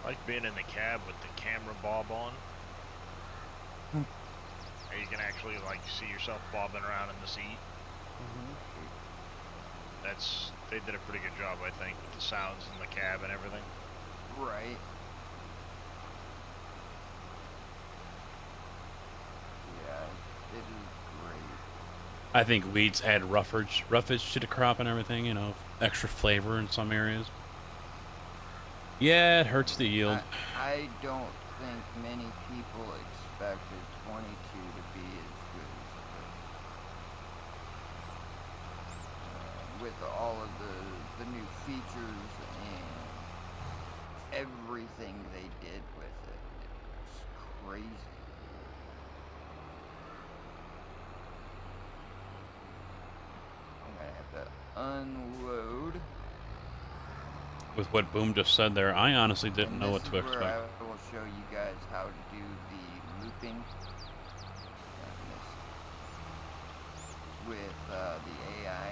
I like being in the cab with the camera bob on. You can actually like see yourself bobbing around in the seat. They did a pretty good job, I think, with the sounds in the cab and everything. Right. Yeah, it is great. I think weeds add roughage to the crop and everything, you know, extra flavor in some areas. Yeah, it hurts the yield. I don't think many people expected 22 to be as good as it is. With all of the new features and everything they did with it. It's crazy. I'm gonna have to unload. With what Boom just said there, I honestly didn't And know what this to is where expect. I will show you guys how to do the looping with the AI.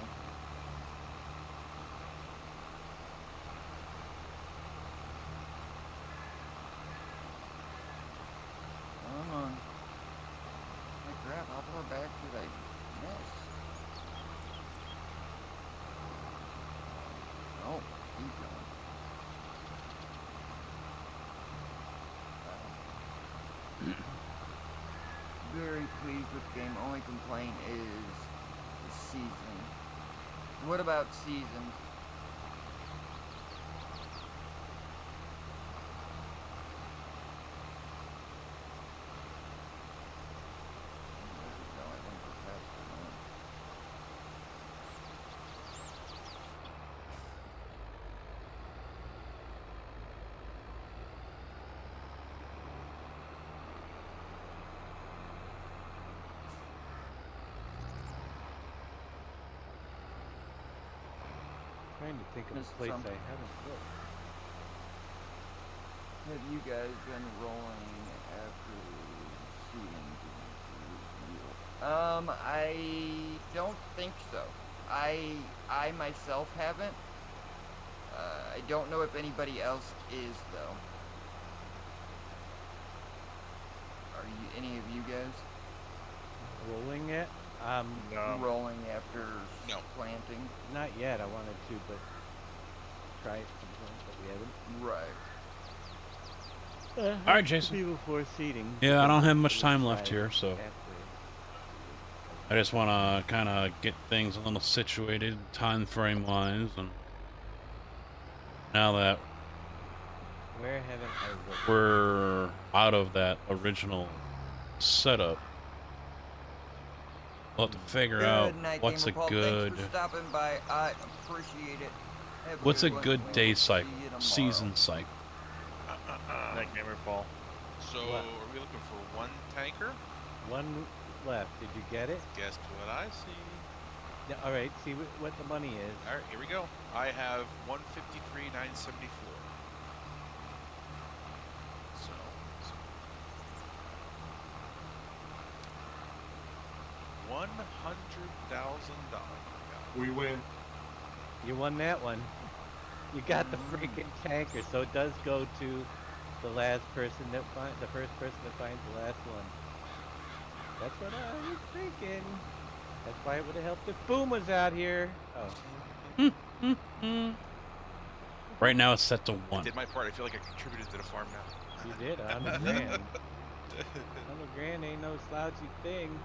Come on. Hey, crap, how far back did I miss? Oh, keep going. Very pleased with the game. Only complaint is the season. What about seasons? Trying to think of a Missed place something. I haven't looked. Have you guys been rolling after seeing? I don't think so. I myself haven't. I don't know if anybody else is though. Are you any of you guys Rolling it? rolling after planting? Not yet. I wanted to, but try it sometime, but we haven't. Right. All right, Jason. Be before seeding. Yeah, I don't have because much it time was left tried here, so after. I just want to kind of get things a little situated, time frame wise, and now that Where haven't I looked? we're out of that original setup, we'll have to figure out Good night, what's a Gamer Paul. good Thanks for stopping by. I appreciate it. Have what's a good one. good We day will cycle, see you tomorrow. season cycle. Night Gamer Paul. So, are we looking for one tanker? One left. Did you get it? Guess what I see. Yeah, all right. See what the money is. All right, here we go. I have 153,974. So, $100,000. We win. You won that one. You got the freaking tanker, so it does go to the last person that the first person that finds the last one. That's what I was thinking. That's why it would have helped if Boom was out here. Oh. Right now it's set to I 1. did my part. I feel like I contributed to the farm now. You did, $100 grand. $100 grand ain't no slouchy thing.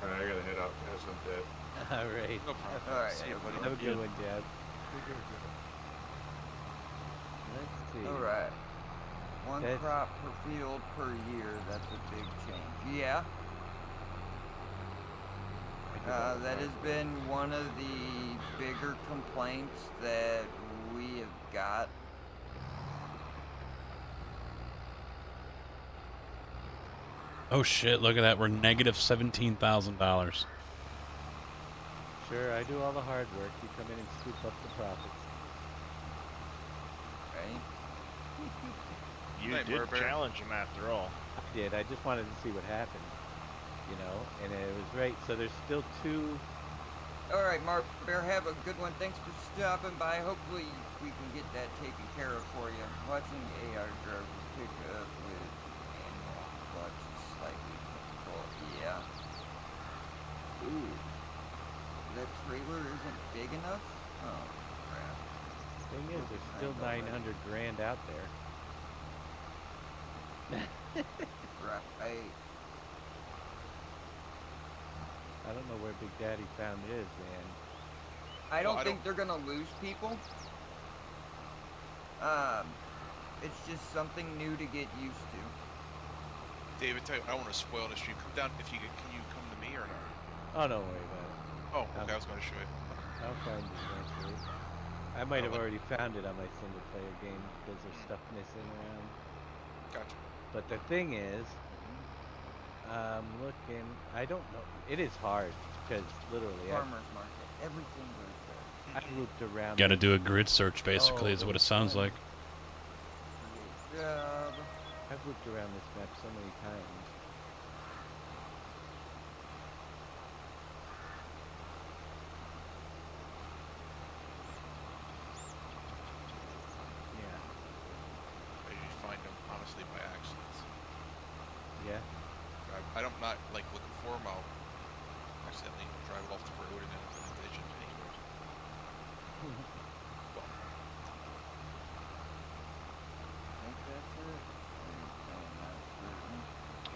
Alright, I gotta head out, guys. I'm dead. All right. No problem. All right. See you, buddy. Have a good one, Jab. Let's see. All right. One That's- crop per field per year. That's a big change. Yeah. That has been one of the bigger complaints that we have got. Oh shit! Look at that. We're negative $17,000. Sure, I do all the hard work. You come in and scoop up the profits. Right? You Night, did Burber. challenge him after all. I did. I just wanted to see what happened. You know, and it was right. So there's still 2. All right, Mark Bear, have a good one. Thanks for stopping by. Hopefully we can get that taken care of for you. Watching AR driver pick up with manual clutch is slightly difficult. Yeah. Ooh. That trailer isn't big enough? Oh, crap. Thing is, there's still I know, 900 grand out there. Right. I don't know where Big Daddy found his, man. I don't think they're gonna lose people. It's just something new to get used to. David, tell you, I don't want to spoil the stream. Come down if you can you come to me or not? Oh, don't worry about it. Oh, okay. I was going to show you. I'll find it eventually. I might have already found it on my single player game because there's stuff missing around. Gotcha. But the thing is, I'm looking. I don't know. It is hard because literally Farmers market. Everything goes there. I looped around. Got to do a grid search, basically, is what it sounds like. Great job. I've looped around this map so many times. Yeah. I usually find them honestly by accident. Yeah. I'm not like looking for them. I'll accidentally drive off the road and then it's in the ditch and anywhere. Well, I think that's it.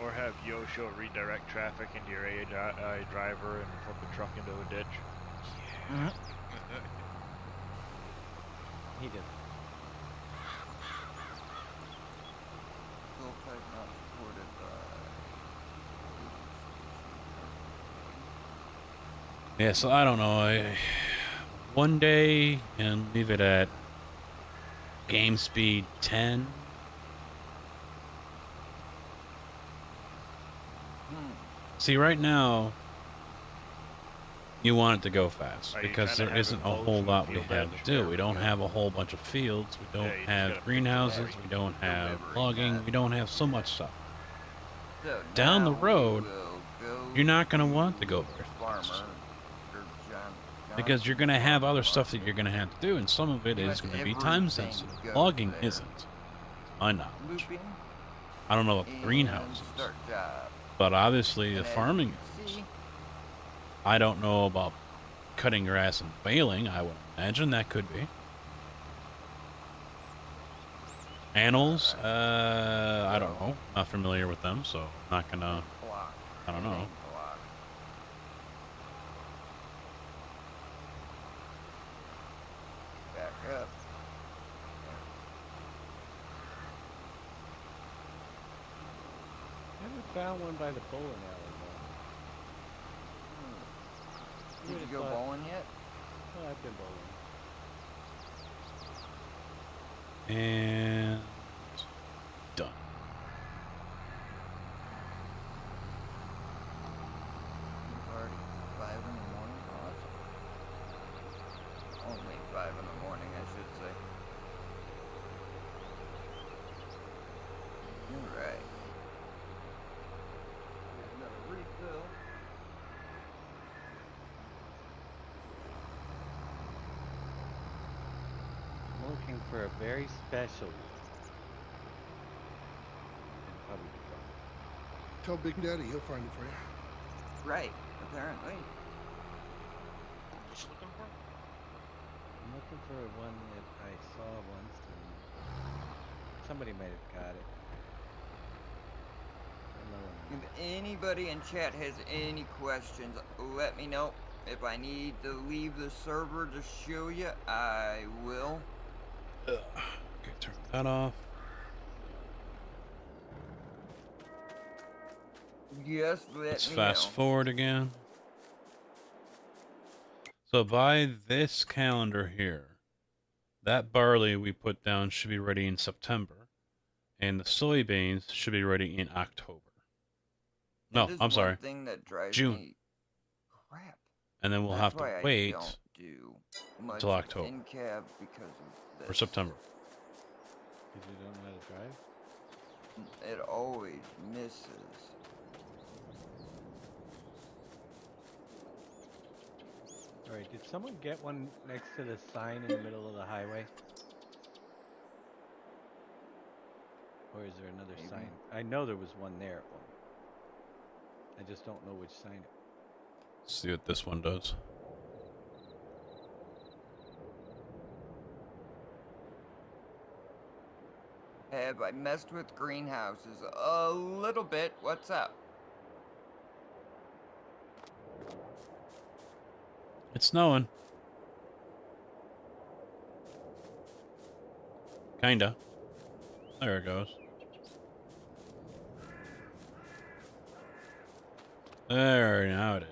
Or have Yosho redirect traffic into your AI driver and flip the truck into a ditch. Yeah. He did. Full type not supported by. Yeah, so I don't know. One day and leave it at game speed 10. See, right now, you want it to go fast because there isn't a whole lot we have to do. We don't have a whole bunch of fields. We don't have greenhouses. We don't have logging. We don't have so much stuff. So Down the now road, we'll go you're not going to want to go very fast farmer or because you're going to have other stuff that you're going to have to do, and some of it is going to be time sensitive. Logging isn't, to my knowledge. looping I don't know about the and greenhouses, start job. but obviously the And as farming you is. see, I don't know about cutting grass and baling. I would imagine that could be. Annals, I don't know. Not familiar with them, so I'm not gonna. block. I don't know. Block. Back up. I haven't found one by the bowling alley though. Did you go bowling yet? Oh, I've been bowling. And done. Already 5 in the morning. Awesome. Only 5 in the morning, I should say. Alright. Another refill. I'm looking for a very special. Probably be fun. Tell Big Daddy, he'll find it for you. Right, apparently. What you looking for? I'm looking for one that I saw once and somebody might have got it. If anybody in chat has any questions, let me know. If I need to leave the server to show you, I will. Okay, turn that off. Just let Let's me fast know. forward again. So by this calendar here, that barley we put down should be ready in September, and the soybeans should be ready in October. No, That is I'm sorry, one thing that drives June. me crap. And then we'll That's have to why I wait don't do much until October in cab because of this. or September. Because you don't know how to drive? It always misses. Alright, did someone get one next to the sign in the middle of the highway? Or is there another Maybe. sign? I know there was one there. I just don't know which sign it. See what this one does. Have I messed with greenhouses a little bit? What's up? It's snowing. Kinda. There it goes. There, now it is.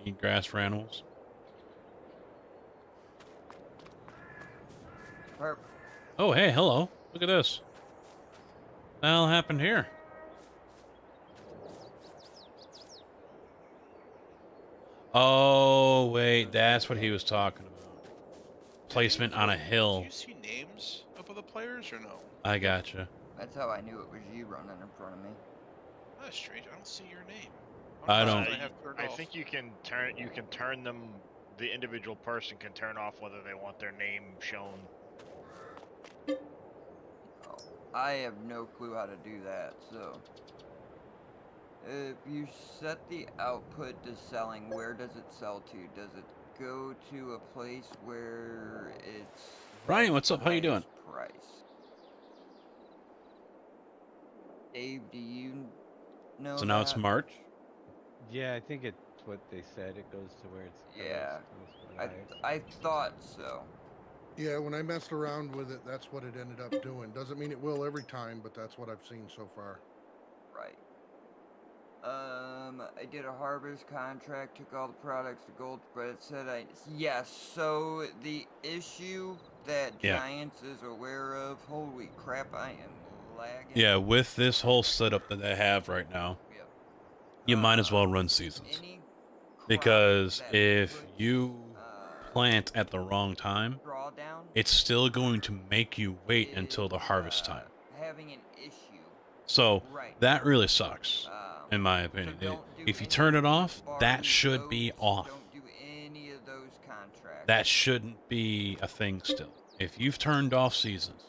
Eat grass for animals. Perfect. Oh, hey, hello. Look at this. What the hell happened here? Oh, wait, that's what he was talking about. Placement on a hill. Do you see names up of the players or no? I gotcha. That's how I knew it was you running in front of me. That's strange. I don't see your name. I don't. I think you can turn them. The individual person can turn off whether they want their name shown. Oh, I have no clue how to do that. So, if you set the output to selling, where does it sell to? Does it go to a place where it's Brian, what's up? How you doing? price? Dave, do you know? So now it's March? Yeah, I think it's what they said. It goes to where it's. Yeah, I thought so. Yeah, when I messed around with it, that's what it ended up doing. Doesn't mean it will every time, but that's what I've seen so far. Right. I did a harvest contract, took all the products to gold, but it said yes. So the issue that Giants is aware of. Holy crap! I am lagging. Yeah, with this whole setup that they have right now, you might as well run seasons. Because if you plant at the wrong time, it's still going to make you wait until the harvest time. Having an issue. So that really sucks, in my opinion. If you turn it off, that should be off. Don't do any of those contracts. That shouldn't be a thing still. If you've turned off seasons,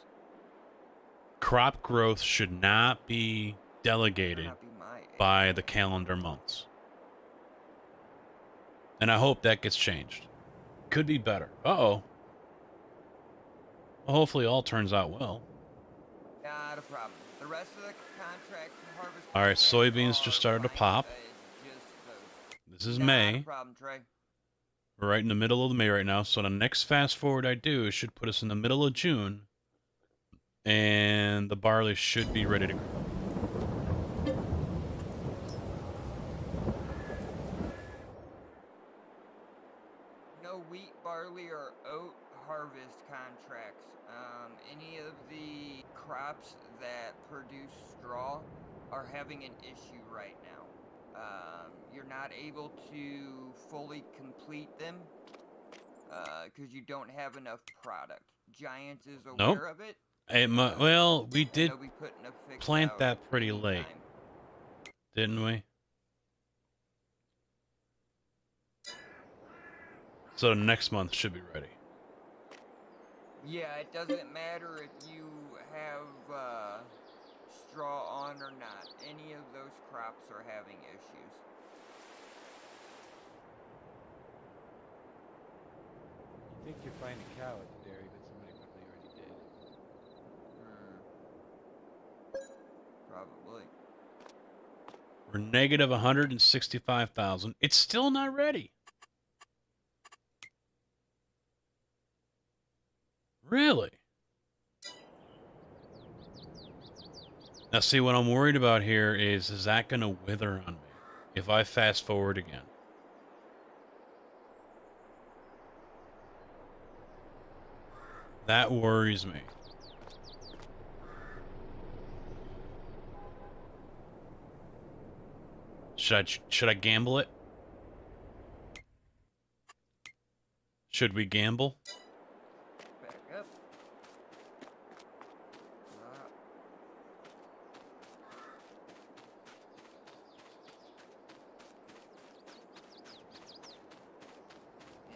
crop growth should not be delegated by the calendar months. And I hope that gets changed. Could be better. Uh-oh. Well, hopefully all turns out well. Not a problem. The rest of the contracts and harvest. All right, soybeans just started to pop. This is May. Problem, Trey. We're right in the middle of May right now, so the next fast forward I do should put us in the middle of June, and the barley should be ready to grow. No wheat, barley, or oat harvest contracts. Any of the crops that produce straw are having an issue right now. You're not able to fully complete them because you don't have enough product. Giants is aware of it. Well, we did plant that pretty late, didn't we? So next month should be ready. Yeah, it doesn't matter if you have straw on or not. Any of those crops are having issues. You think you'll find a cow at the dairy, but somebody probably already did. Probably. We're negative 165,000. It's still not ready. Really? Now, see, what I'm worried about here is that going to wither on me if I fast forward again? That worries me. Should I gamble it? Should we gamble? Back up.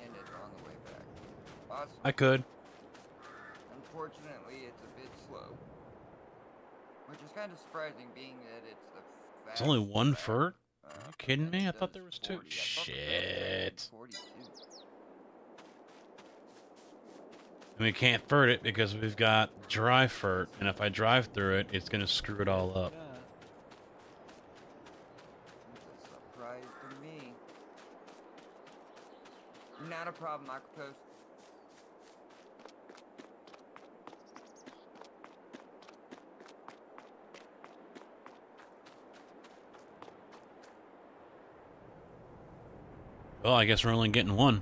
And it's on the way back. Awesome. I could. Unfortunately, it's a bit slow. Which is kind of surprising, being that it's the It's only one fert? Are you kidding me? I thought there was two. Shit. 42. And we can't fert it because we've got dry fert, and if I drive through it, it's going to screw it all up. It's a surprise to me. Not a problem, Octopus. Well, I guess we're only getting one.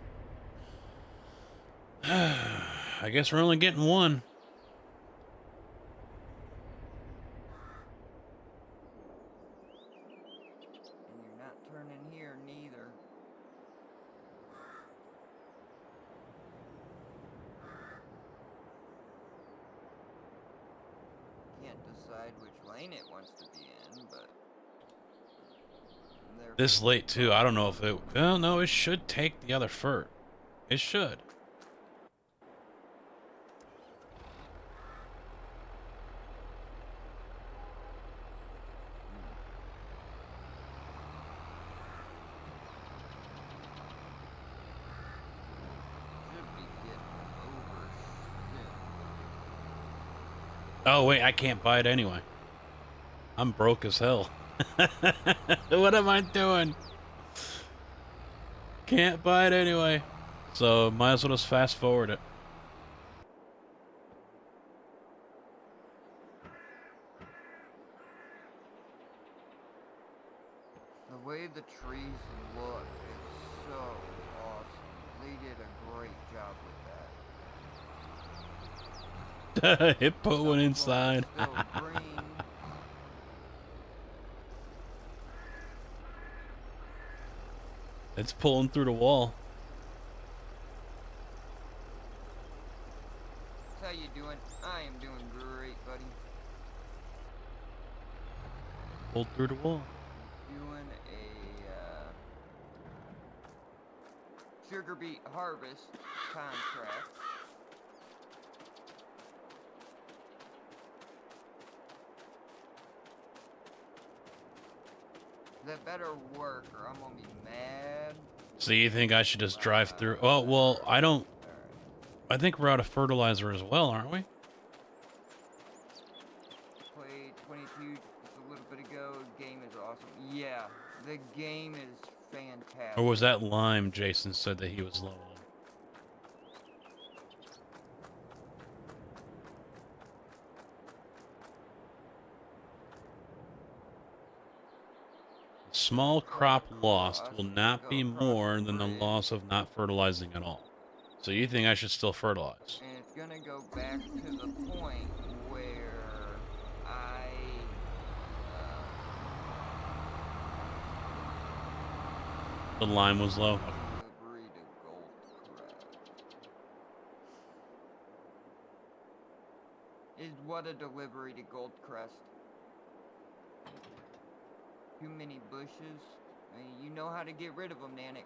I guess we're only getting one. And you're not turning here neither. Can't decide which lane it wants to be in, but This late too. I don't know if it. Well, no, it should take the other furt. It should. should be getting over soon. Oh wait, I can't buy it anyway. I'm broke as hell. What am I doing? Can't buy it anyway. So might as well just fast forward it. The way the trees look is so awesome. They did a great job with that. It put one inside. Still green. It's pulling through the wall. How you doing? I am doing great, buddy. Pulled through the wall. Doing a sugar beet harvest contract. That better work or I'm gonna be mad. So you think I should just drive through? Oh, well, I don't. I think we're out of fertilizer as well, aren't we? Played 22 just a little bit ago. Game is awesome. Yeah, the game is fantastic. Or was that lime Jason said that he was low on? Small crop lost will not be more than the loss of not fertilizing at all. So you think I should still fertilize? And it's gonna go back to the point where I The lime was low. delivery to Gold Crest. Is what a delivery to Gold Crest. Too many bushes. I mean, you know how to get rid of them, Nanik.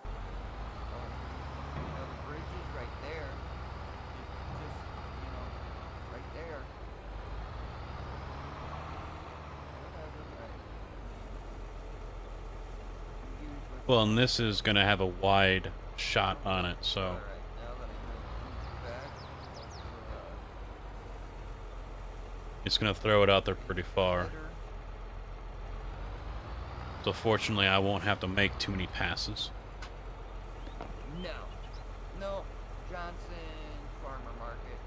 Oh, you know, the bridge is right there. Just, you know, right there. Whatever, right. Confused with Well, and this is going to have a wide shot on it, so... Alright, now that I know who's back, let's, It's going to throw it out there pretty far. So fortunately, I won't have to make too many passes. No. No. Johnson Farmer Market.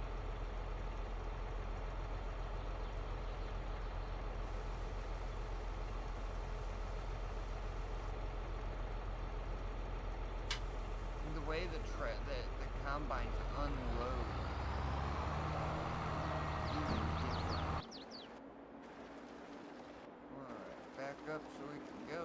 The way the combines unload. Even different. Alright, back up so we can go.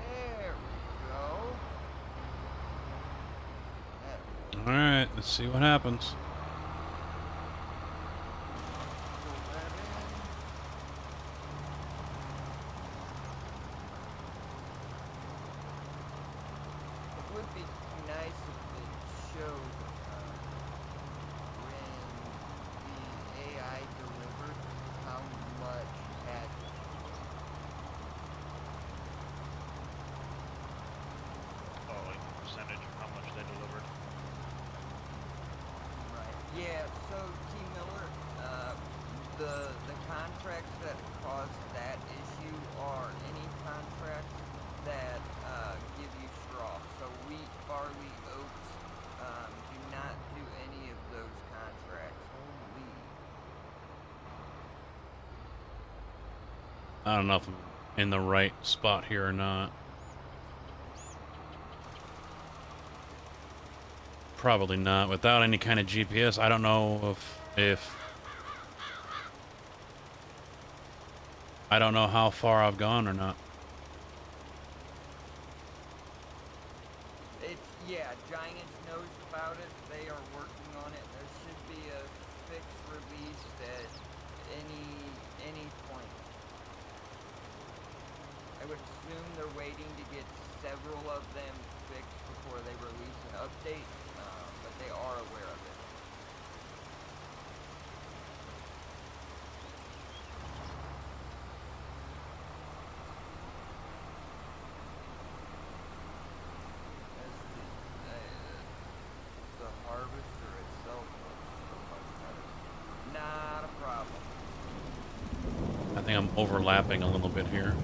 There we go. Alright, let's see what happens. It would be nice if it showed when the AI delivered how much had. Oh, like the percentage of how much they delivered. the contracts that cause that issue are any contracts that give you straw. So wheat, barley, oats, do not do any of those contracts. Holy. I don't know if I'm in the right spot here or not. Probably not. Without any kind of GPS, I don't know if I don't know how far I've gone or not. It's, yeah, Giants knows about it. They are working on it. There should be a fix released at any point. I would assume they're waiting to get several of them fixed before they release an update, but they are aware of it. The harvester itself looks so much better. Not a problem. I think I'm overlapping a little bit here.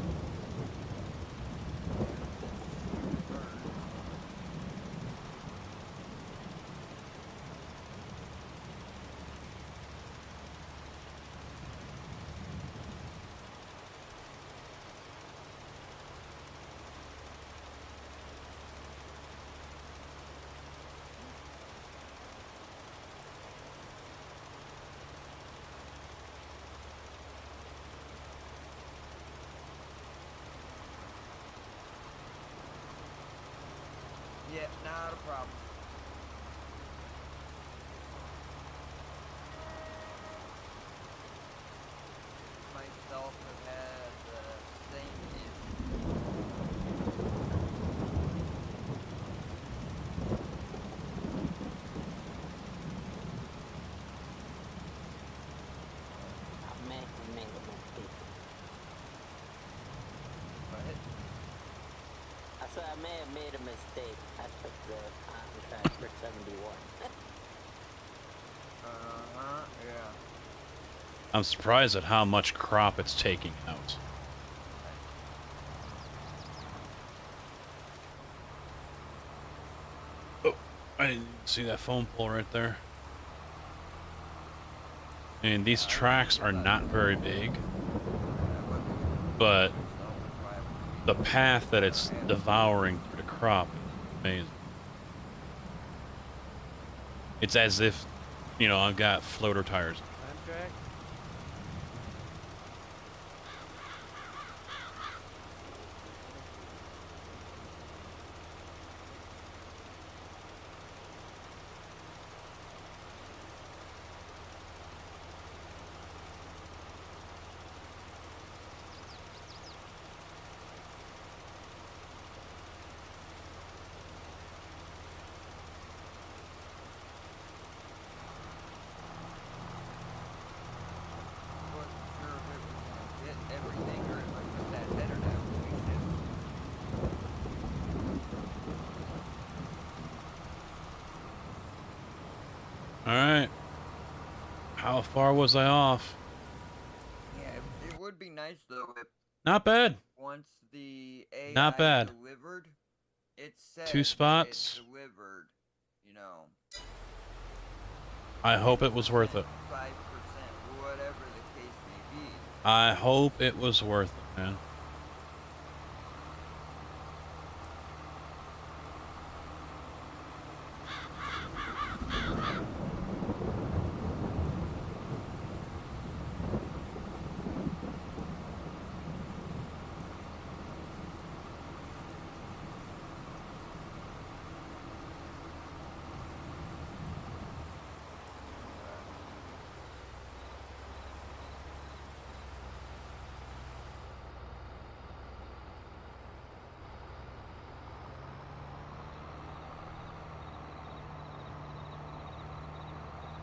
Yeah, not a problem. Myself have had the same issue. I made a mistake. Go ahead. I said I may have made a mistake. I took the contract for 71. Yeah. I'm surprised at how much crop it's taking out. Oh, I didn't see that phone pole right there. And these tracks are not very big, but the path that it's devouring through the crop is amazing. It's as if, you know, I've got floater tires. Contract? Wasn't sure if it was gonna get everything or if I put that header down. Alright. How far was I off? Yeah, it would be nice though if Not bad. once the AI Not bad. delivered, it said 2 that spots. it delivered, you know, I hope it was worth it. 5%, whatever the case may be. I hope it was worth it, man.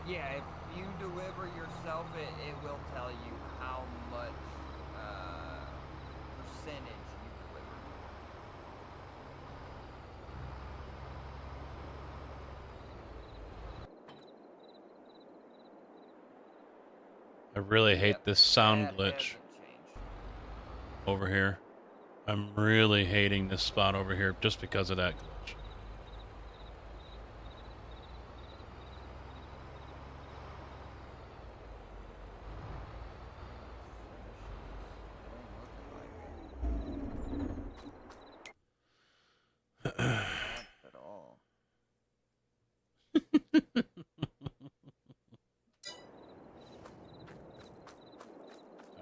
Yeah, if you deliver yourself, it will tell you how much percentage you delivered. I really hate Yep, this sound that glitch hasn't changed. over here. I'm really hating this spot over here just because of that glitch. Not at all.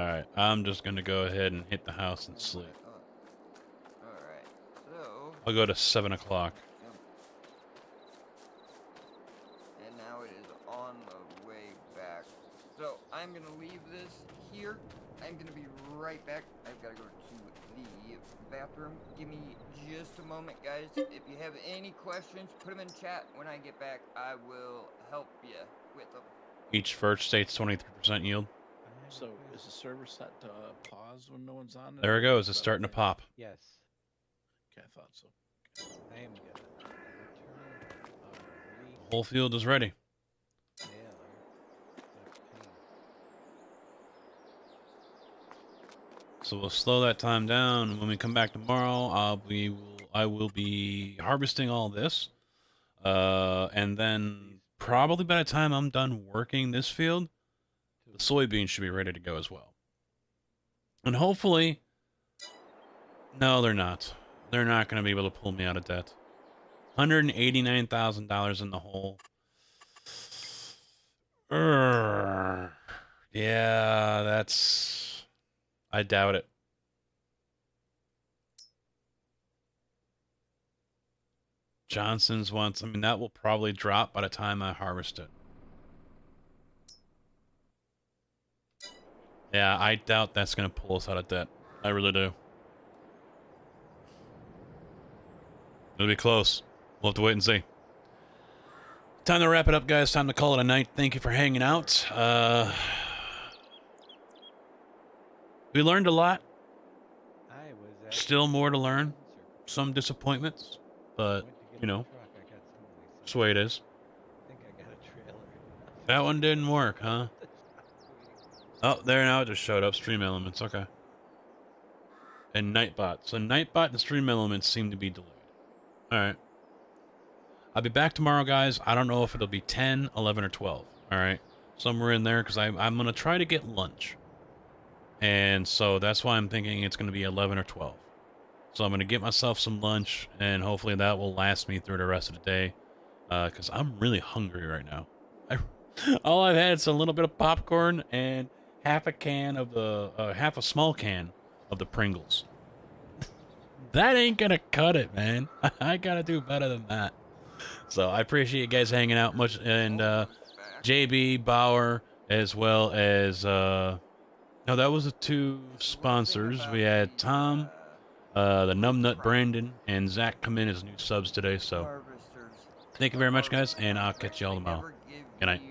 Alright, I'm just gonna go ahead and hit the house and sleep. Alright, so... I'll go to 7 o'clock. And now it is on the way back. So, I'm gonna leave this here. I'm gonna be right back. I've gotta go to the bathroom. Give me just a moment, guys. If you have any questions, put them in chat. When I get back, I will help you with them. Each first state's 23% yield. So is the server set to pause when no one's on? There it goes. It's starting to pop. Yes. Okay, I thought so. I am gonna return The whole field is ready. So we'll slow that time down. When we come back tomorrow, I will be harvesting all this, and then probably by the time I'm done working this field, the soybeans should be ready to go as well. And hopefully, no, they're not. They're not going to be able to pull me out of debt. $189,000 in the hole. Yeah, that's... I doubt it. Johnson's wants... I mean, that will probably drop by the time I harvest it. Yeah, I doubt that's going to pull us out of debt. I really do. It'll be close. We'll have to wait and see. Time to wrap it up, guys. Time to call it a night. Thank you for hanging out. We learned a lot. Still more to learn. Some disappointments. But, you know, that's the way it is. That one didn't work, huh? Oh, there now it just showed up. Stream Elements, okay. And Nightbot. So Nightbot and Stream Elements seem to be delayed. Alright. I'll be back tomorrow, guys. I don't know if it'll be 10, 11, or 12. Alright? Somewhere in there, because I'm going to try to get lunch. And so that's why I'm thinking it's going to be 11 or 12. So I'm going to get myself some lunch, and hopefully that will last me through the rest of the day. Because I'm really hungry right now. All I've had is a little bit of popcorn and half a small can of the Pringles. That ain't gonna cut it, man. I gotta do better than that. So I appreciate you guys hanging out much, and JB, Bauer, as well as no, that was the two sponsors. We had Tom, the Numbnut Brandon, and Zach come in as new subs today. So thank you very much, guys, and I'll catch you all tomorrow. Good night.